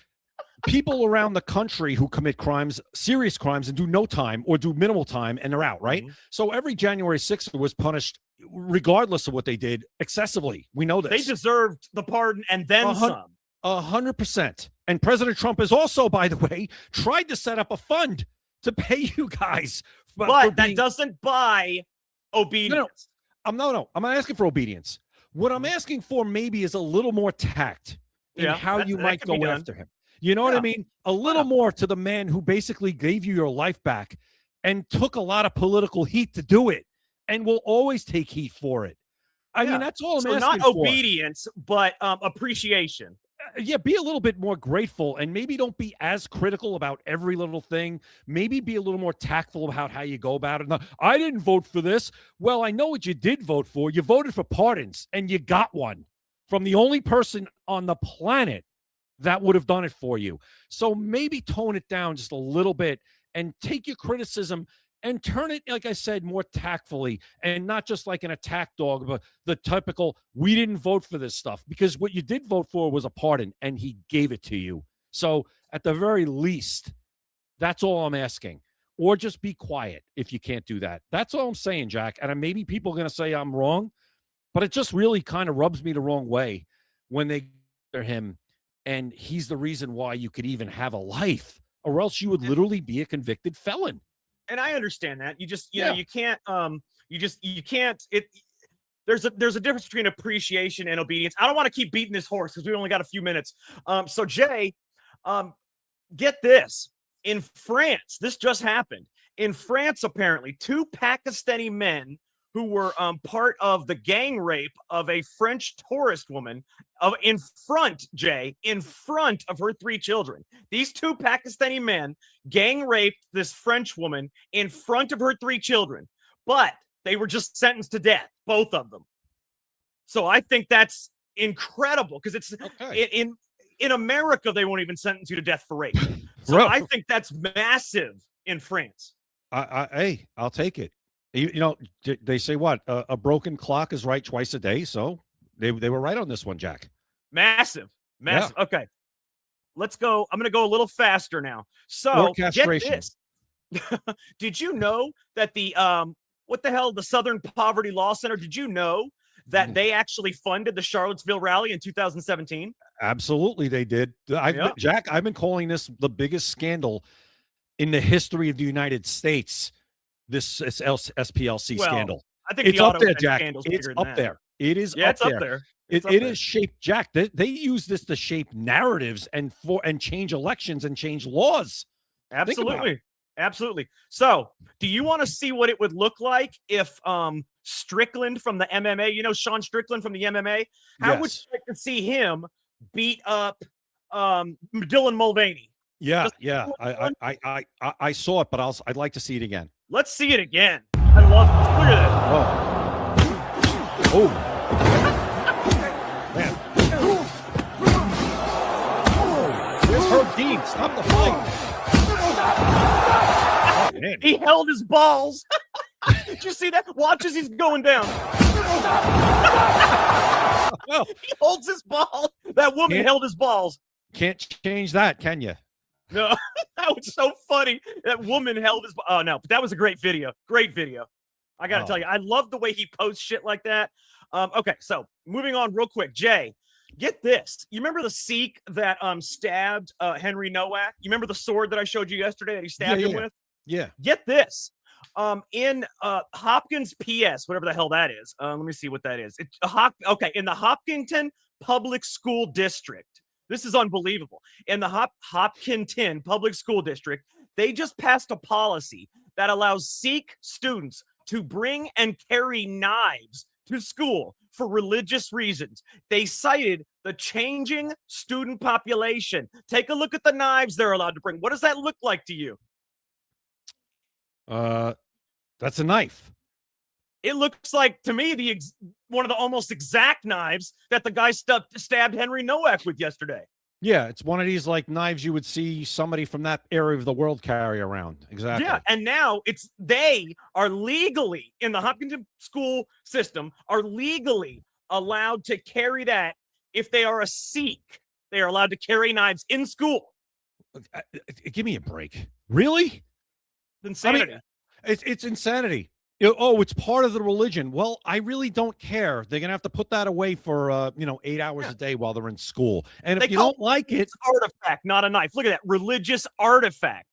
people around the country who commit crimes, serious crimes, and do no time or do minimal time, and they're out, right? So every January 6th was punished, regardless of what they did, excessively. We know this. They deserved the pardon and then some. 100%. And President Trump has also, by the way, tried to set up a fund to pay you guys. But that doesn't buy obedience. No. I'm not asking for obedience. What I'm asking for maybe is a little more tact in how you might go after him. You know what I mean? A little more to the man who basically gave you your life back and took a lot of political heat to do it and will always take heat for it. I mean, that's all I'm asking for. So not obedience, but appreciation. Be a little bit more grateful and maybe don't be as critical about every little thing. Maybe be a little more tactful about how you go about it. Now, I didn't vote for this. Well, I know what you did vote for. You voted for pardons and you got one from the only person on the planet that would have done it for you. So maybe tone it down just a little bit and take your criticism and turn it, like I said, more tactfully and not just like an attack dog, but the typical, we didn't vote for this stuff, because what you did vote for was a pardon and he gave it to you. So at the very least, that's all I'm asking. Or just be quiet if you can't do that. That's all I'm saying, Jack. And maybe people are going to say I'm wrong, but it just really kind of rubs me the wrong way when they hear him. And he's the reason why you could even have a life, or else you would literally be a convicted felon. And I understand that. You just, you know, you can't, you can't, there's a difference between appreciation and obedience. I don't want to keep beating this horse because we only got a few minutes. So Jay, get this. In France, this just happened. In France, apparently, 2 Pakistani men who were part of the gang rape of a French tourist woman in front of her 3 children. These 2 Pakistani men gang raped this French woman in front of her 3 children, but they were just sentenced to death, both of them. So I think that's incredible because it's in America, they won't even sentence you to death for rape. So I think that's massive in France. Hey, I'll take it. You know, they say what? A broken clock is right twice a day. So they were right on this one, Jack. Massive. Yeah. Okay. Let's go. I'm going to go a little faster now. So get this. Did you know that the Southern Poverty Law Center, did you know that they actually funded the Charlottesville rally in 2017? Absolutely, they did. Jack, I've been calling this the biggest scandal in the history of the United States. This SPLC scandal. I think it's up there, Jack. It's up there. It is up there. It is shaped, Jack. They use this to shape narratives and change elections and change laws. Absolutely. Absolutely. So, do you want to see what it would look like if Strickland from the MMA, you know Sean Strickland from the MMA, how would you like to see him beat up Dylan Mulvaney? Yeah. I saw it, but I'd like to see it again. Let's see it again. I love it. Look at that. Oh. Man. Where's Herb Dean? Stop the fight. He held his balls. Did you see that? Watch as he's going down. He holds his ball. That woman held his balls. Can't change that, can you? No, that was so funny. That woman held his. Oh no, but that was a great video. Great video. I got to tell you, I love the way he posts shit like that. Okay, so moving on real quick, Jay. Get this. You remember the Sikh that stabbed Henry Nowak? You remember the sword that I showed you yesterday that he stabbed him with? Yeah. Get this. In Hopkins PS, whatever the hell that is. Let me see what that is. In the Hopkinton Public School District. This is unbelievable. In the Hopkinton Public School District, they just passed a policy that allows Sikh students to bring and carry knives to school for religious reasons. They cited the changing student population. Take a look at the knives they're allowed to bring. What does that look like to you? That's a knife. It looks like, to me, one of the almost exact knives that the guy stabbed Henry Nowak with yesterday. Yeah, it's one of these like knives you would see somebody from that area of the world carry around. Exactly. Yeah, and now they are legally, in the Hopkinton school system, are legally allowed to carry that if they are a Sikh. They are allowed to carry knives in school. Give me a break. Really? Insanity. I mean, it's insanity. It's part of the religion. Well, I really don't care. They're going to have to put that away for, 8 hours a day while they're in school. And if you don't like it. It's artifact, not a knife. Look at that. Religious artifact.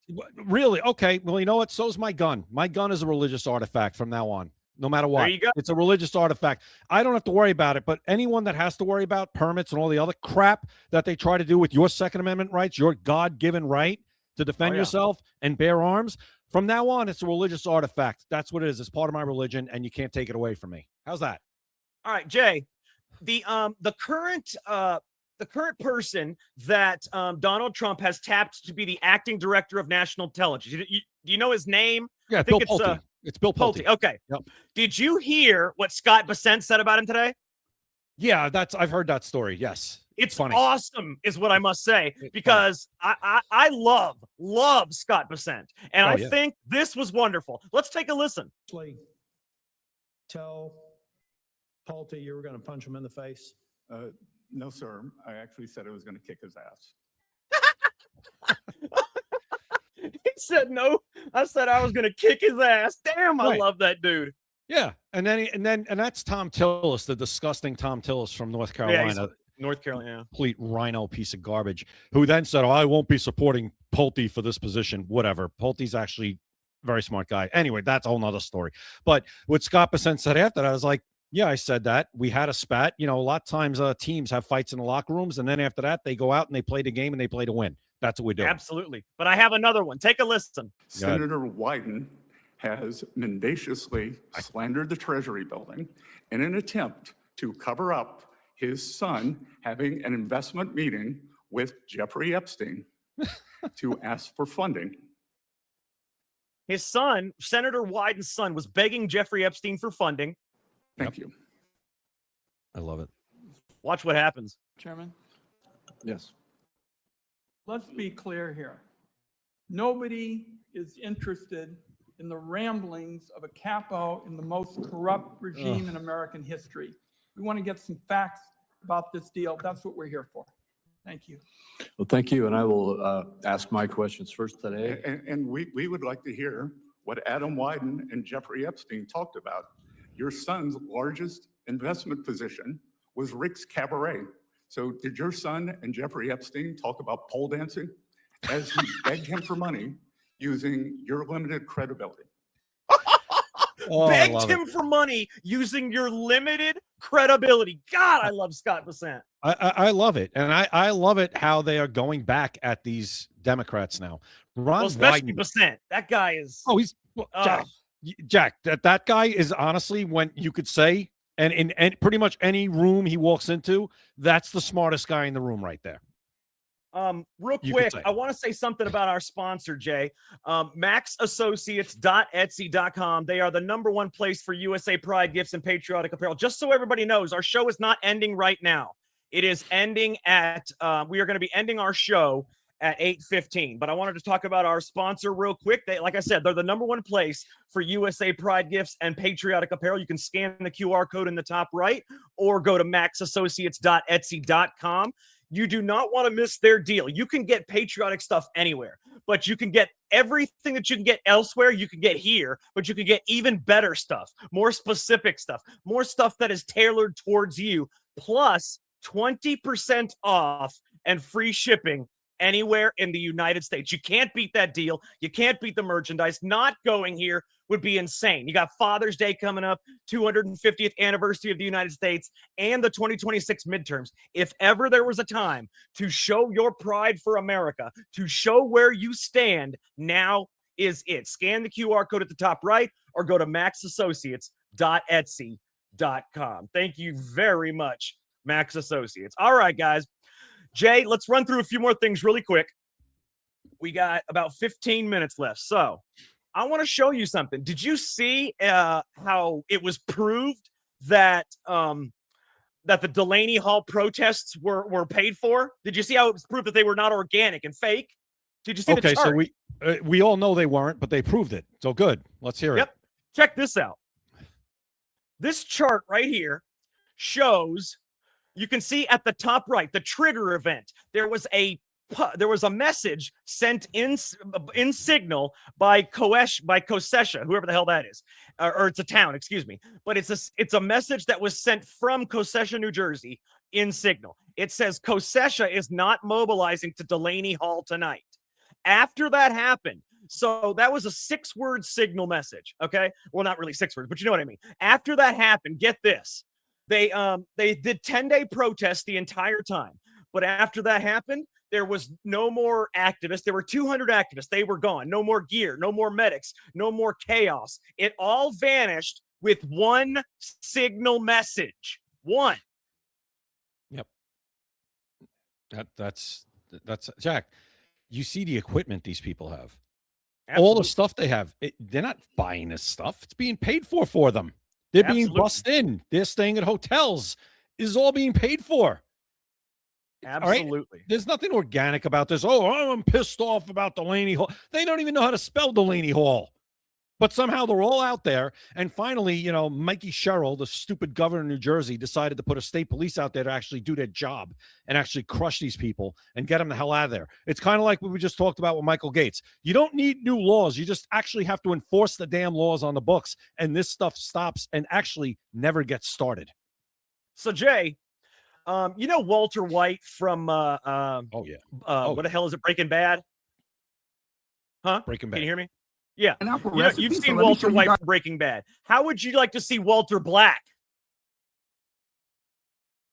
Really? Okay. Well, you know what? So's my gun. My gun is a religious artifact from now on. No matter what. There you go. It's a religious artifact. I don't have to worry about it, but anyone that has to worry about permits and all the other crap that they try to do with your Second Amendment rights, your God-given right to defend yourself and bear arms, from now on, it's a religious artifact. That's what it is. It's part of my religion, and you can't take it away from me. How's that? All right, Jay. The current person that Donald Trump has tapped to be the acting director of national intelligence. Do you know his name? Yeah, Bill Pulte. It's Bill Pulte. Okay. Yep. Did you hear what Scott Bessent said about him today? Yeah, I've heard that story. Yes. It's funny. Awesome is what I must say, because I love Scott Bessent, and I think this was wonderful. Let's take a listen. Tell Pulte you were going to punch him in the face? No, sir. I actually said I was going to kick his ass. He said no. I said I was going to kick his ass. Damn, I love that dude. Yeah, and that's Tom Tillis, the disgusting Tom Tillis from North Carolina. Yeah, North Carolina, complete rhino piece of garbage, who then said, "Oh, I won't be supporting Pulte for this position." Whatever. Pulte's actually very smart guy. Anyway, that's a whole nother story. But what Scott Bessent said after that, I was like, yeah, I said that. We had a spat. You know, a lot of times teams have fights in the locker rooms, and then after that, they go out and they play the game and they play to win. That's what we do. Absolutely. But I have another one. Take a listen. Senator Wyden has mendaciously slandered the Treasury building in an attempt to cover up his son having an investment meeting with Jeffrey Epstein to ask for funding. His son, Senator Wyden's son, was begging Jeffrey Epstein for funding. Thank you. I love it. Watch what happens. Chairman? Yes. Let's be clear here. Nobody is interested in the ramblings of a capo in the most corrupt regime in American history. We want to get some facts about this deal. That's what we're here for. Thank you. Well, thank you. And I will ask my questions first today. And we would like to hear what Adam Wyden and Jeffrey Epstein talked about. Your son's largest investment position was Rick's Cabaret. So did your son and Jeffrey Epstein talk about pole dancing as you begged him for money using your limited credibility? Begged him for money using your limited credibility. God, I love Scott Bessent. I love it. And I love it how they are going back at these Democrats now. Ron especially Wyden, Bessent. That guy is. Oh, he's Jack. That guy is honestly, when you could say, and in pretty much any room he walks into, that's the smartest guy in the room right there. Real quick, I want to say something about our sponsor, Jay. MaxAssociates.etsy.com. They are the #1 place for USA Pride gifts and patriotic apparel. Just so everybody knows, our show is not ending right now. It is ending at, we are going to be ending our show at 8:15. But I wanted to talk about our sponsor real quick. They, like I said, they're the #1 place for USA Pride gifts and patriotic apparel. You can scan the QR code in the top right or go to maxassociates.etsy.com. You do not want to miss their deal. You can get patriotic stuff anywhere, but you can get everything that you can get elsewhere. You can get here, but you can get even better stuff, more specific stuff, more stuff that is tailored towards you, plus 20% off and free shipping anywhere in the United States. You can't beat that deal. You can't beat the merchandise. Not going here would be insane. You got Father's Day coming up, 250th anniversary of the United States, and the 2026 midterms. If ever there was a time to show your pride for America, to show where you stand, now is it. Scan the QR code at the top right or go to maxassociates.etsy.com. Thank you very much, Max Associates. All right, guys. Jay, let's run through a few more things really quick. We got about 15 minutes left. So I want to show you something. Did you see how it was proved that that the Delaney Hall protests were paid for? Did you see how it was proved that they were not organic and fake? Did you see the chart? So we all know they weren't, but they proved it. So good. Let's hear it. Check this out. This chart right here shows. You can see at the top right, the trigger event. There was a message sent in Signal by Kosesha, whoever the hell that is, or it's a town, excuse me. But it's a message that was sent from Kosesha, New Jersey, in Signal. It says Kosesha is not mobilizing to Delaney Hall tonight. After that happened, so that was a 6-word Signal message. Okay, well, not really 6 words, but you know what I mean. After that happened, get this. They did 10-day protests the entire time. But after that happened, there was no more activists. There were 200 activists. They were gone. No more gear, no more medics, no more chaos. It all vanished with one Signal message. One. Yep. That's Jack. You see the equipment these people have. Absolutely. All the stuff they have. They're not buying this stuff. It's being paid for them. They're being bussed in. They're staying at hotels. This is all being paid for. Absolutely. Right? There's nothing organic about this. Oh, I'm pissed off about Delaney Hall. They don't even know how to spell Delaney Hall. But somehow they're all out there. And finally, you know, Mikey Sherrell, the stupid governor of New Jersey, decided to put a state police out there to actually do their job and actually crush these people and get them the hell out of there. It's kind of like what we just talked about with Michael Gates. You don't need new laws. You just actually have to enforce the damn laws on the books. And this stuff stops and actually never gets started. So, Jay, you know Walter White from what the hell is it, Breaking Bad? Huh? Breaking Bad. Can you hear me? Yeah. You've seen Walter White from Breaking Bad. How would you like to see Walter Black?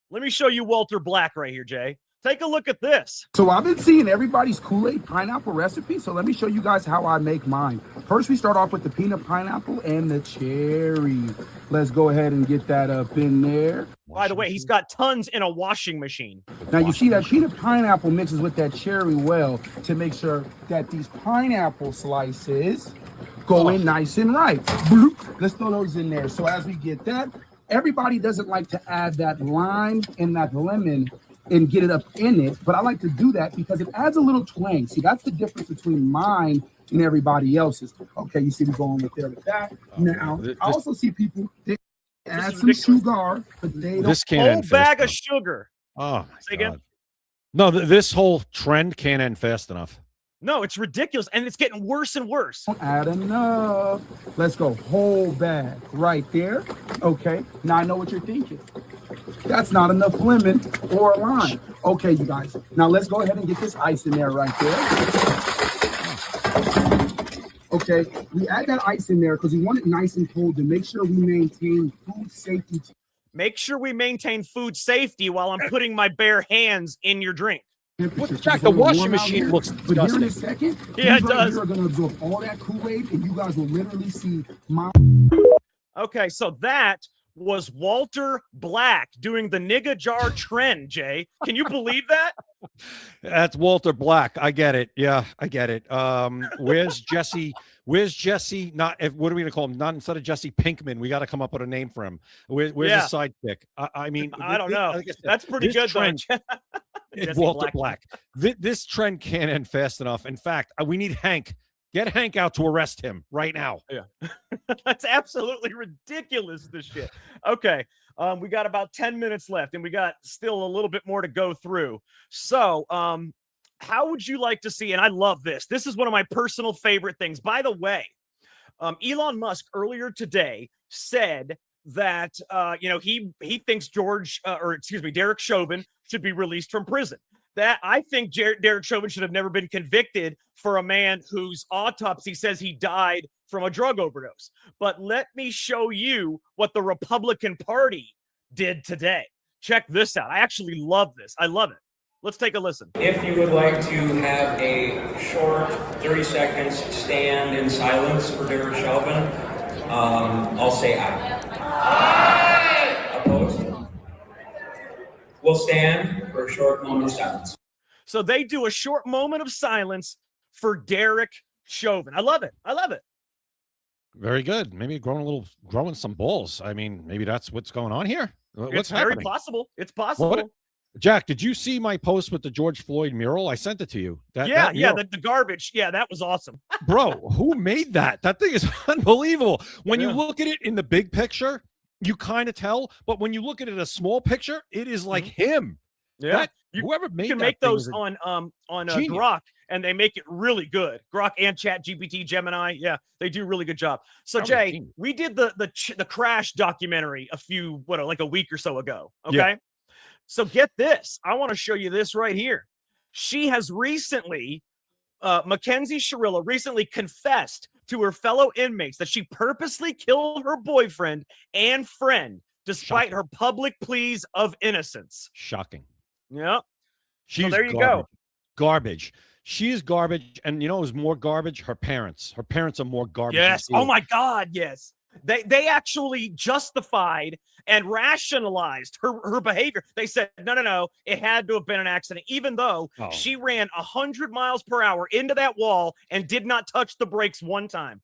Let me show you Walter Black right here, Jay. Take a look at this. So I've been seeing everybody's Kool-Aid pineapple recipe. So let me show you guys how I make mine. First, we start off with the peanut pineapple and the cherry. Let's go ahead and get that up in there. By the way, he's got tons in a washing machine. Now you see that peanut pineapple mixes with that cherry well to make sure that these pineapple slices go in nice and right. Bloop. Let's throw those in there. So as we get that, everybody doesn't like to add that lime and that lemon and get it up in it, but I like to do that because it adds a little twang. See, that's the difference between mine and everybody else's. Okay, you see me going with there with that. Now, I also see people add some sugar, but they don't. This can't whole bag of sugar. Oh, my Say again? God. No, this whole trend can't end fast enough. No, it's ridiculous, and it's getting worse and worse. Don't add enough. Let's go whole bag right there. Okay, now I know what you're thinking. That's not enough lemon or lime. Okay, you guys. Now let's go ahead and get this ice in there right there. Okay, we add that ice in there because we want it nice and cold to make sure we maintain food safety. Make sure we maintain food safety while I'm putting my bare hands in your drink. Jack, the washing machine looks But here in a second, Yeah, it these right does. here are going to absorb all that Kool-Aid, and you guys will literally see my. Okay, so that was Walter Black doing the nigga jar trend, Jay. Can you believe that? That's Walter Black. I get it. Yeah, I get it. Where's Jesse? Where's Jesse? Not what are we gonna call him? Not instead of Jesse Pinkman. We got to come up with a name for him. Where's Yeah. his sidekick? I mean, I don't know. like I said, That's pretty this good, trend- though. It's Jesse Walter Black. This trend can't end fast enough. In fact, we need Hank. Get Hank out to arrest him right now. Yeah. That's absolutely ridiculous, this shit. Okay. We got about 10 minutes left, and we got still a little bit more to go through. So, how would you like to see, and I love this. This is one of my personal favorite things. By the way, Elon Musk earlier today said that, he thinks Derek Chauvin should be released from prison. That I think Derek Chauvin should have never been convicted for a man whose autopsy says he died from a drug overdose. But let me show you what the Republican Party did today. Check this out. I actually love this. I love it. Let's take a listen. If you would like to have a short 30 seconds stand in silence for Derek Chauvin, I'll say aye. Aye! Opposed? We'll stand for a short moment of silence. So they do a short moment of silence for Derek Chauvin. I love it. I love it. Very good. Maybe growing some balls. I mean, maybe that's what's going on here. What's It's very happening? possible. It's possible. Jack, did you see my post with the George Floyd mural? I sent it to you. That mural. The garbage. Yeah, that was awesome. Bro, who made that? That thing is unbelievable. When you look at it in the big picture, you kind of tell, but when you look at it in a small picture, it is like him. Yeah, whoever made you can that make thing those is a on genius. Grok, and they make it really good. Grok and Chat GPT, Gemini, yeah, they do a really good job. So That was a Jay, genius. we did the Crash documentary a week or so ago. Okay, Yeah. so get this. I want to show you this right here. She has recently, Mackenzie Shirilla recently confessed to her fellow inmates that she purposely killed her boyfriend and friend despite her public pleas of innocence. Shocking. Yeah. She's there you garbage. go. Garbage. She's garbage. And you know who's more garbage? Her parents. Her parents are more garbage. Yes. than she Oh is. my God. Yes. They actually justified and rationalized her behavior. They said, no, it had to have been an accident, even though she ran 100 miles per hour into that wall and did not touch the brakes one time.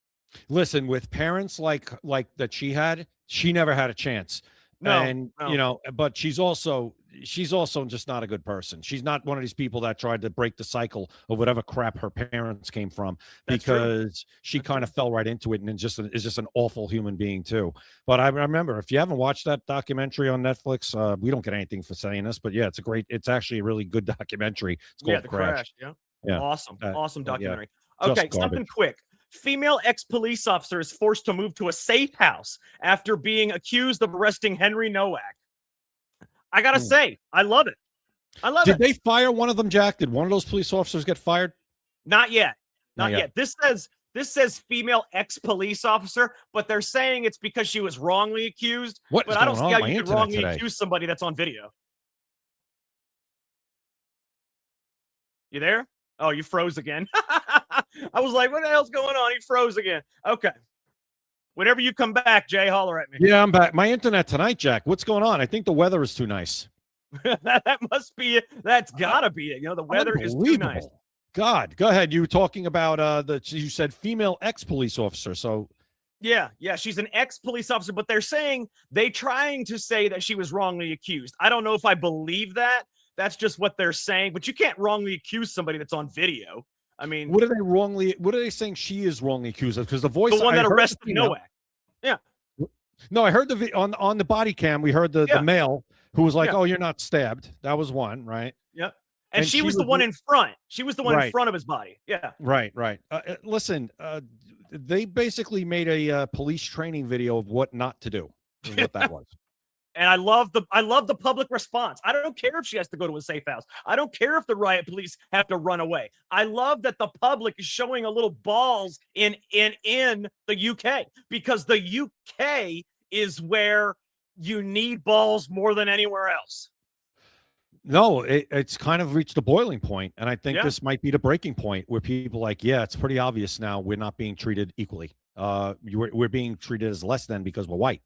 Listen, with parents like that she had, she never had a chance. No, and no. but she's also just not a good person. She's not one of these people that tried to break the cycle of whatever crap her parents came from, That's true. because she kind of fell right into it and is just an awful human being too. But I remember, if you haven't watched that documentary on Netflix, we don't get anything for saying this, but yeah, it's actually a really good documentary. It's called The Crash. Yeah. Awesome yeah, documentary. just Okay, something garbage. quick. Female ex-police officer is forced to move to a safe house after being accused of arresting Henry Nowak. I gotta say, I love it. I love Did it. they fire one of them, Jack? Did one of those police officers get fired? Not yet. Not Not yet. This says This says female ex-police officer, but they're saying it's because she was wrongly accused. What but is I don't going see on how with my you could internet wrongly today? accuse somebody that's on video. You there? Oh, you froze again. I was like, what the hell's going on? He froze again. Okay. Whenever you come back, Jay, holler at me. Yeah, I'm back. My internet tonight, Jack. What's going on? I think the weather is too nice. That must be it. That's gotta be it. You know, the weather is too nice. God, go ahead. You were talking about you said female ex-police officer. So yeah, she's an ex-police officer, but they're saying trying to say that she was wrongly accused. I don't know if I believe that. That's just what they're saying, but you can't wrongly accuse somebody that's on video. I mean, what are they saying she is wrongly accused of? Because the voice, the one that arrested the Nowak. Yeah. No, I heard on the body cam. We heard the male who was like, "Oh, you're not stabbed." That was one, right? Yep. And she was the one in front. She was the one in front of his body. Yeah. Right. Listen, they basically made a police training video of what not to do. Is what that was. And I love the public response. I don't care if she has to go to a safe house. I don't care if the riot police have to run away. I love that the public is showing a little balls in the UK, because the UK is where you need balls more than anywhere else. No, it's kind of reached the boiling point, and I think this might be the breaking point where people are like, yeah, it's pretty obvious now we're not being treated equally. We're being treated as less than because we're white,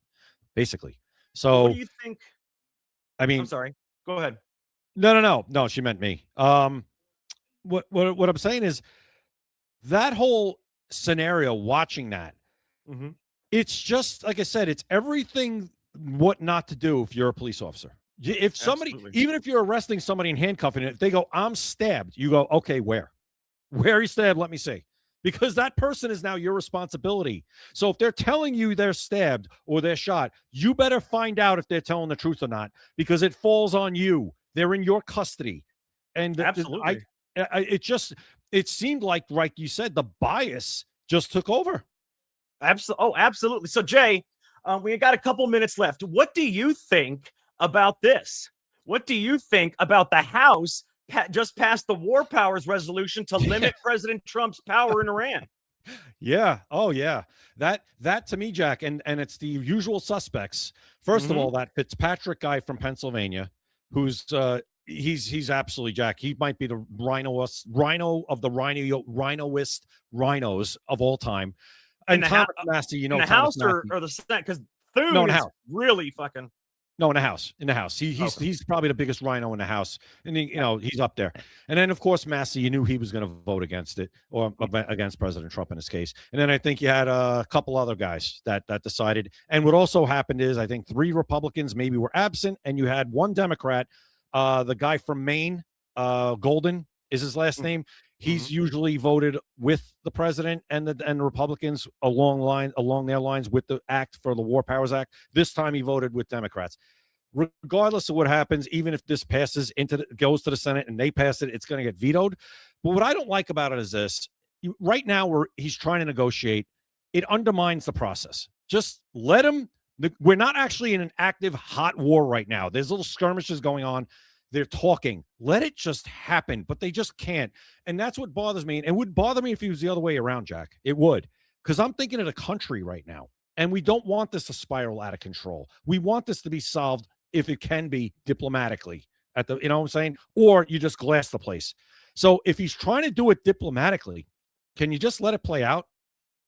basically. So what do you think? I mean, I'm sorry. Go ahead. No. She meant me. What I'm saying is that whole scenario. Watching that, it's just like I said. It's everything what not to do if you're a police officer. If somebody, even if you're arresting somebody and handcuffing it, if they go, "I'm stabbed," you go, "Okay, where are you stabbed? Let me see." Because that person is now your responsibility. So if they're telling you they're stabbed or they're shot, you better find out if they're telling the truth or not, because it falls on you. They're in your custody. And absolutely, it seemed like you said, the bias just took over. Absolutely. So Jay, we got a couple minutes left. What do you think about this? What do you think about the House just passed the war powers resolution to limit President Trump's power in Iran? Yeah. Oh, yeah. That to me, Jack, and it's the usual suspects. First of all, that Fitzpatrick guy from Pennsylvania, who's he's absolutely, Jack. He might be the rhino of the rhinoist rhinos of all time. And Thomas Massey, you know, in the House or the Senate, because Thune is really fucking. No, in the House. In the House. He's probably the biggest rhino in the House. And he's up there. And then, of course, Massey, you knew he was going to vote against it, or against President Trump in this case. And then I think you had a couple other guys that decided. And what also happened is I think 3 Republicans maybe were absent, and you had 1 Democrat, the guy from Maine, Golden is his last name. He's usually voted with the president and the Republicans along their lines with the act for the War Powers Act. This time he voted with Democrats. Regardless of what happens, even if this passes goes to the Senate and they pass it, it's going to get vetoed. But what I don't like about it is this: right now he's trying to negotiate. It undermines the process. Just let him. We're not actually in an active hot war right now. There's little skirmishes going on. They're talking. Let it just happen, but they just can't. And that's what bothers me. And it would bother me if he was the other way around, Jack. It would. Because I'm thinking of the country right now. And we don't want this to spiral out of control. We want this to be solved, if it can be, diplomatically. You know what I'm saying? Or you just glass the place. So if he's trying to do it diplomatically, can you just let it play out?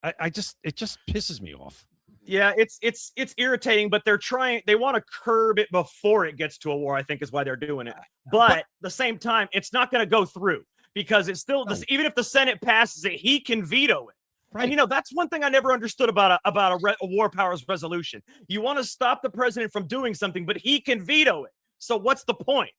It just pisses me off. Yeah, it's irritating, but they want to curb it before it gets to a war, I think is why they're doing it. But at the same time, it's not going to go through, because it's still even if the Senate passes it, he can veto it. Right. And that's one thing I never understood about a war powers resolution. You want to stop the president from doing something, but he can veto it. So what's the point?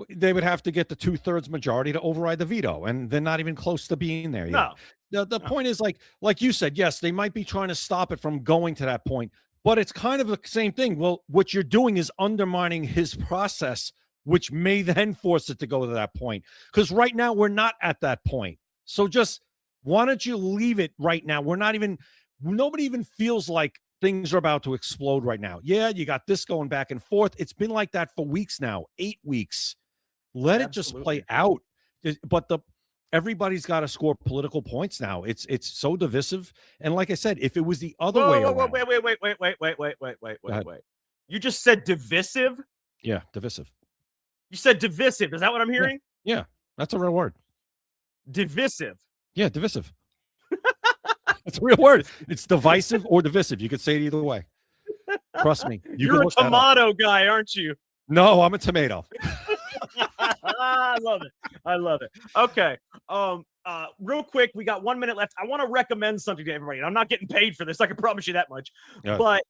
They would have to get the 2/3 majority to override the veto, and they're not even close to being there yet. The point is, like you said, yes, they might be trying to stop it from going to that point, but it's kind of the same thing. Well, what you're doing is undermining his process, which may then force it to go to that point. Because right now we're not at that point. So just why don't you leave it right now? Nobody even feels like things are about to explode right now. Yeah, you got this going back and forth. It's been like that for weeks now, 8 weeks. Let it just play out. But everybody's got to score political points now. It's so divisive. And like I said, if it was the other way around. Wait. You just said divisive? Yeah, divisive. You said divisive. Is that what I'm hearing? Yeah, that's a real word. Divisive. Yeah, divisive. It's a real word. It's divisive or divisive. You could say it either way. Trust me. You're a tomato guy, aren't you? No, I'm a tomato. I love it. Okay. Real quick, we got 1 minute left. I want to recommend something to everybody. And I'm not getting paid for this. I can promise you that much. Yeah. But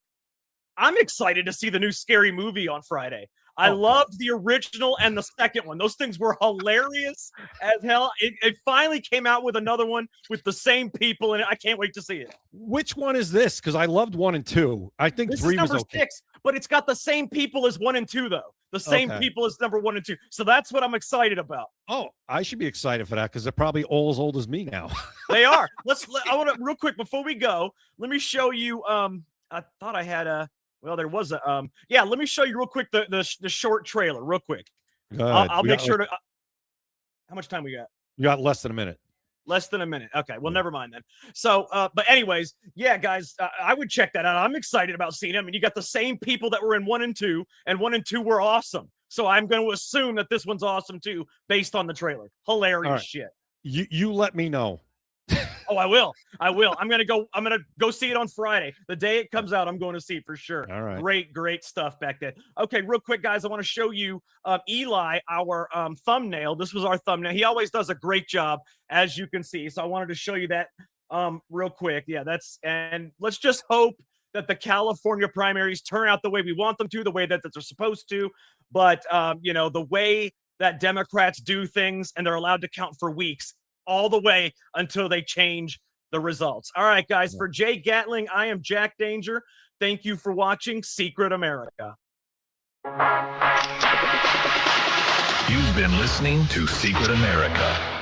I'm excited to see the new Scary Movie on Friday. I loved the original and the second one. Those things were hilarious as hell. It finally came out with another one with the same people in it. I can't wait to see it. Which one is this? Because I loved 1 and 2. I think This 3 is was number okay. 6, but it's got the same people as 1 and 2, though. The same people as number 1 and 2. So that's what I'm excited about. Oh, I should be excited for that because they're probably all as old as me now. They are. I want to real quick before we go. Let me show you. I thought I had a. Well, there was a. Yeah, let me show you real quick the short trailer, real quick. I'll make sure to. How much time we got? You got less than a minute. Less than a minute. Okay, well, never mind then. So, but anyways, yeah, guys, I would check that out. I'm excited about seeing them. And you got the same people that were in 1 and 2, and 1 and 2 were awesome. So I'm going to assume that this one's awesome too, based on the trailer. Hilarious shit. You let me know. Oh, I will. I'm gonna go see it on Friday. The day it comes out, I'm going to see it for sure. All right. Great stuff back then. Okay, real quick, guys, I want to show you Eli, our thumbnail. This was our thumbnail. He always does a great job, as you can see. So I wanted to show you that real quick. Yeah, and let's just hope that the California primaries turn out the way we want them to, the way that they're supposed to. But the way that Democrats do things, and they're allowed to count for weeks, all the way until they change the results. All right, guys, for Jay Gatling, I am Jack Danger. Thank you for watching Secret America. You've been listening to Secret America.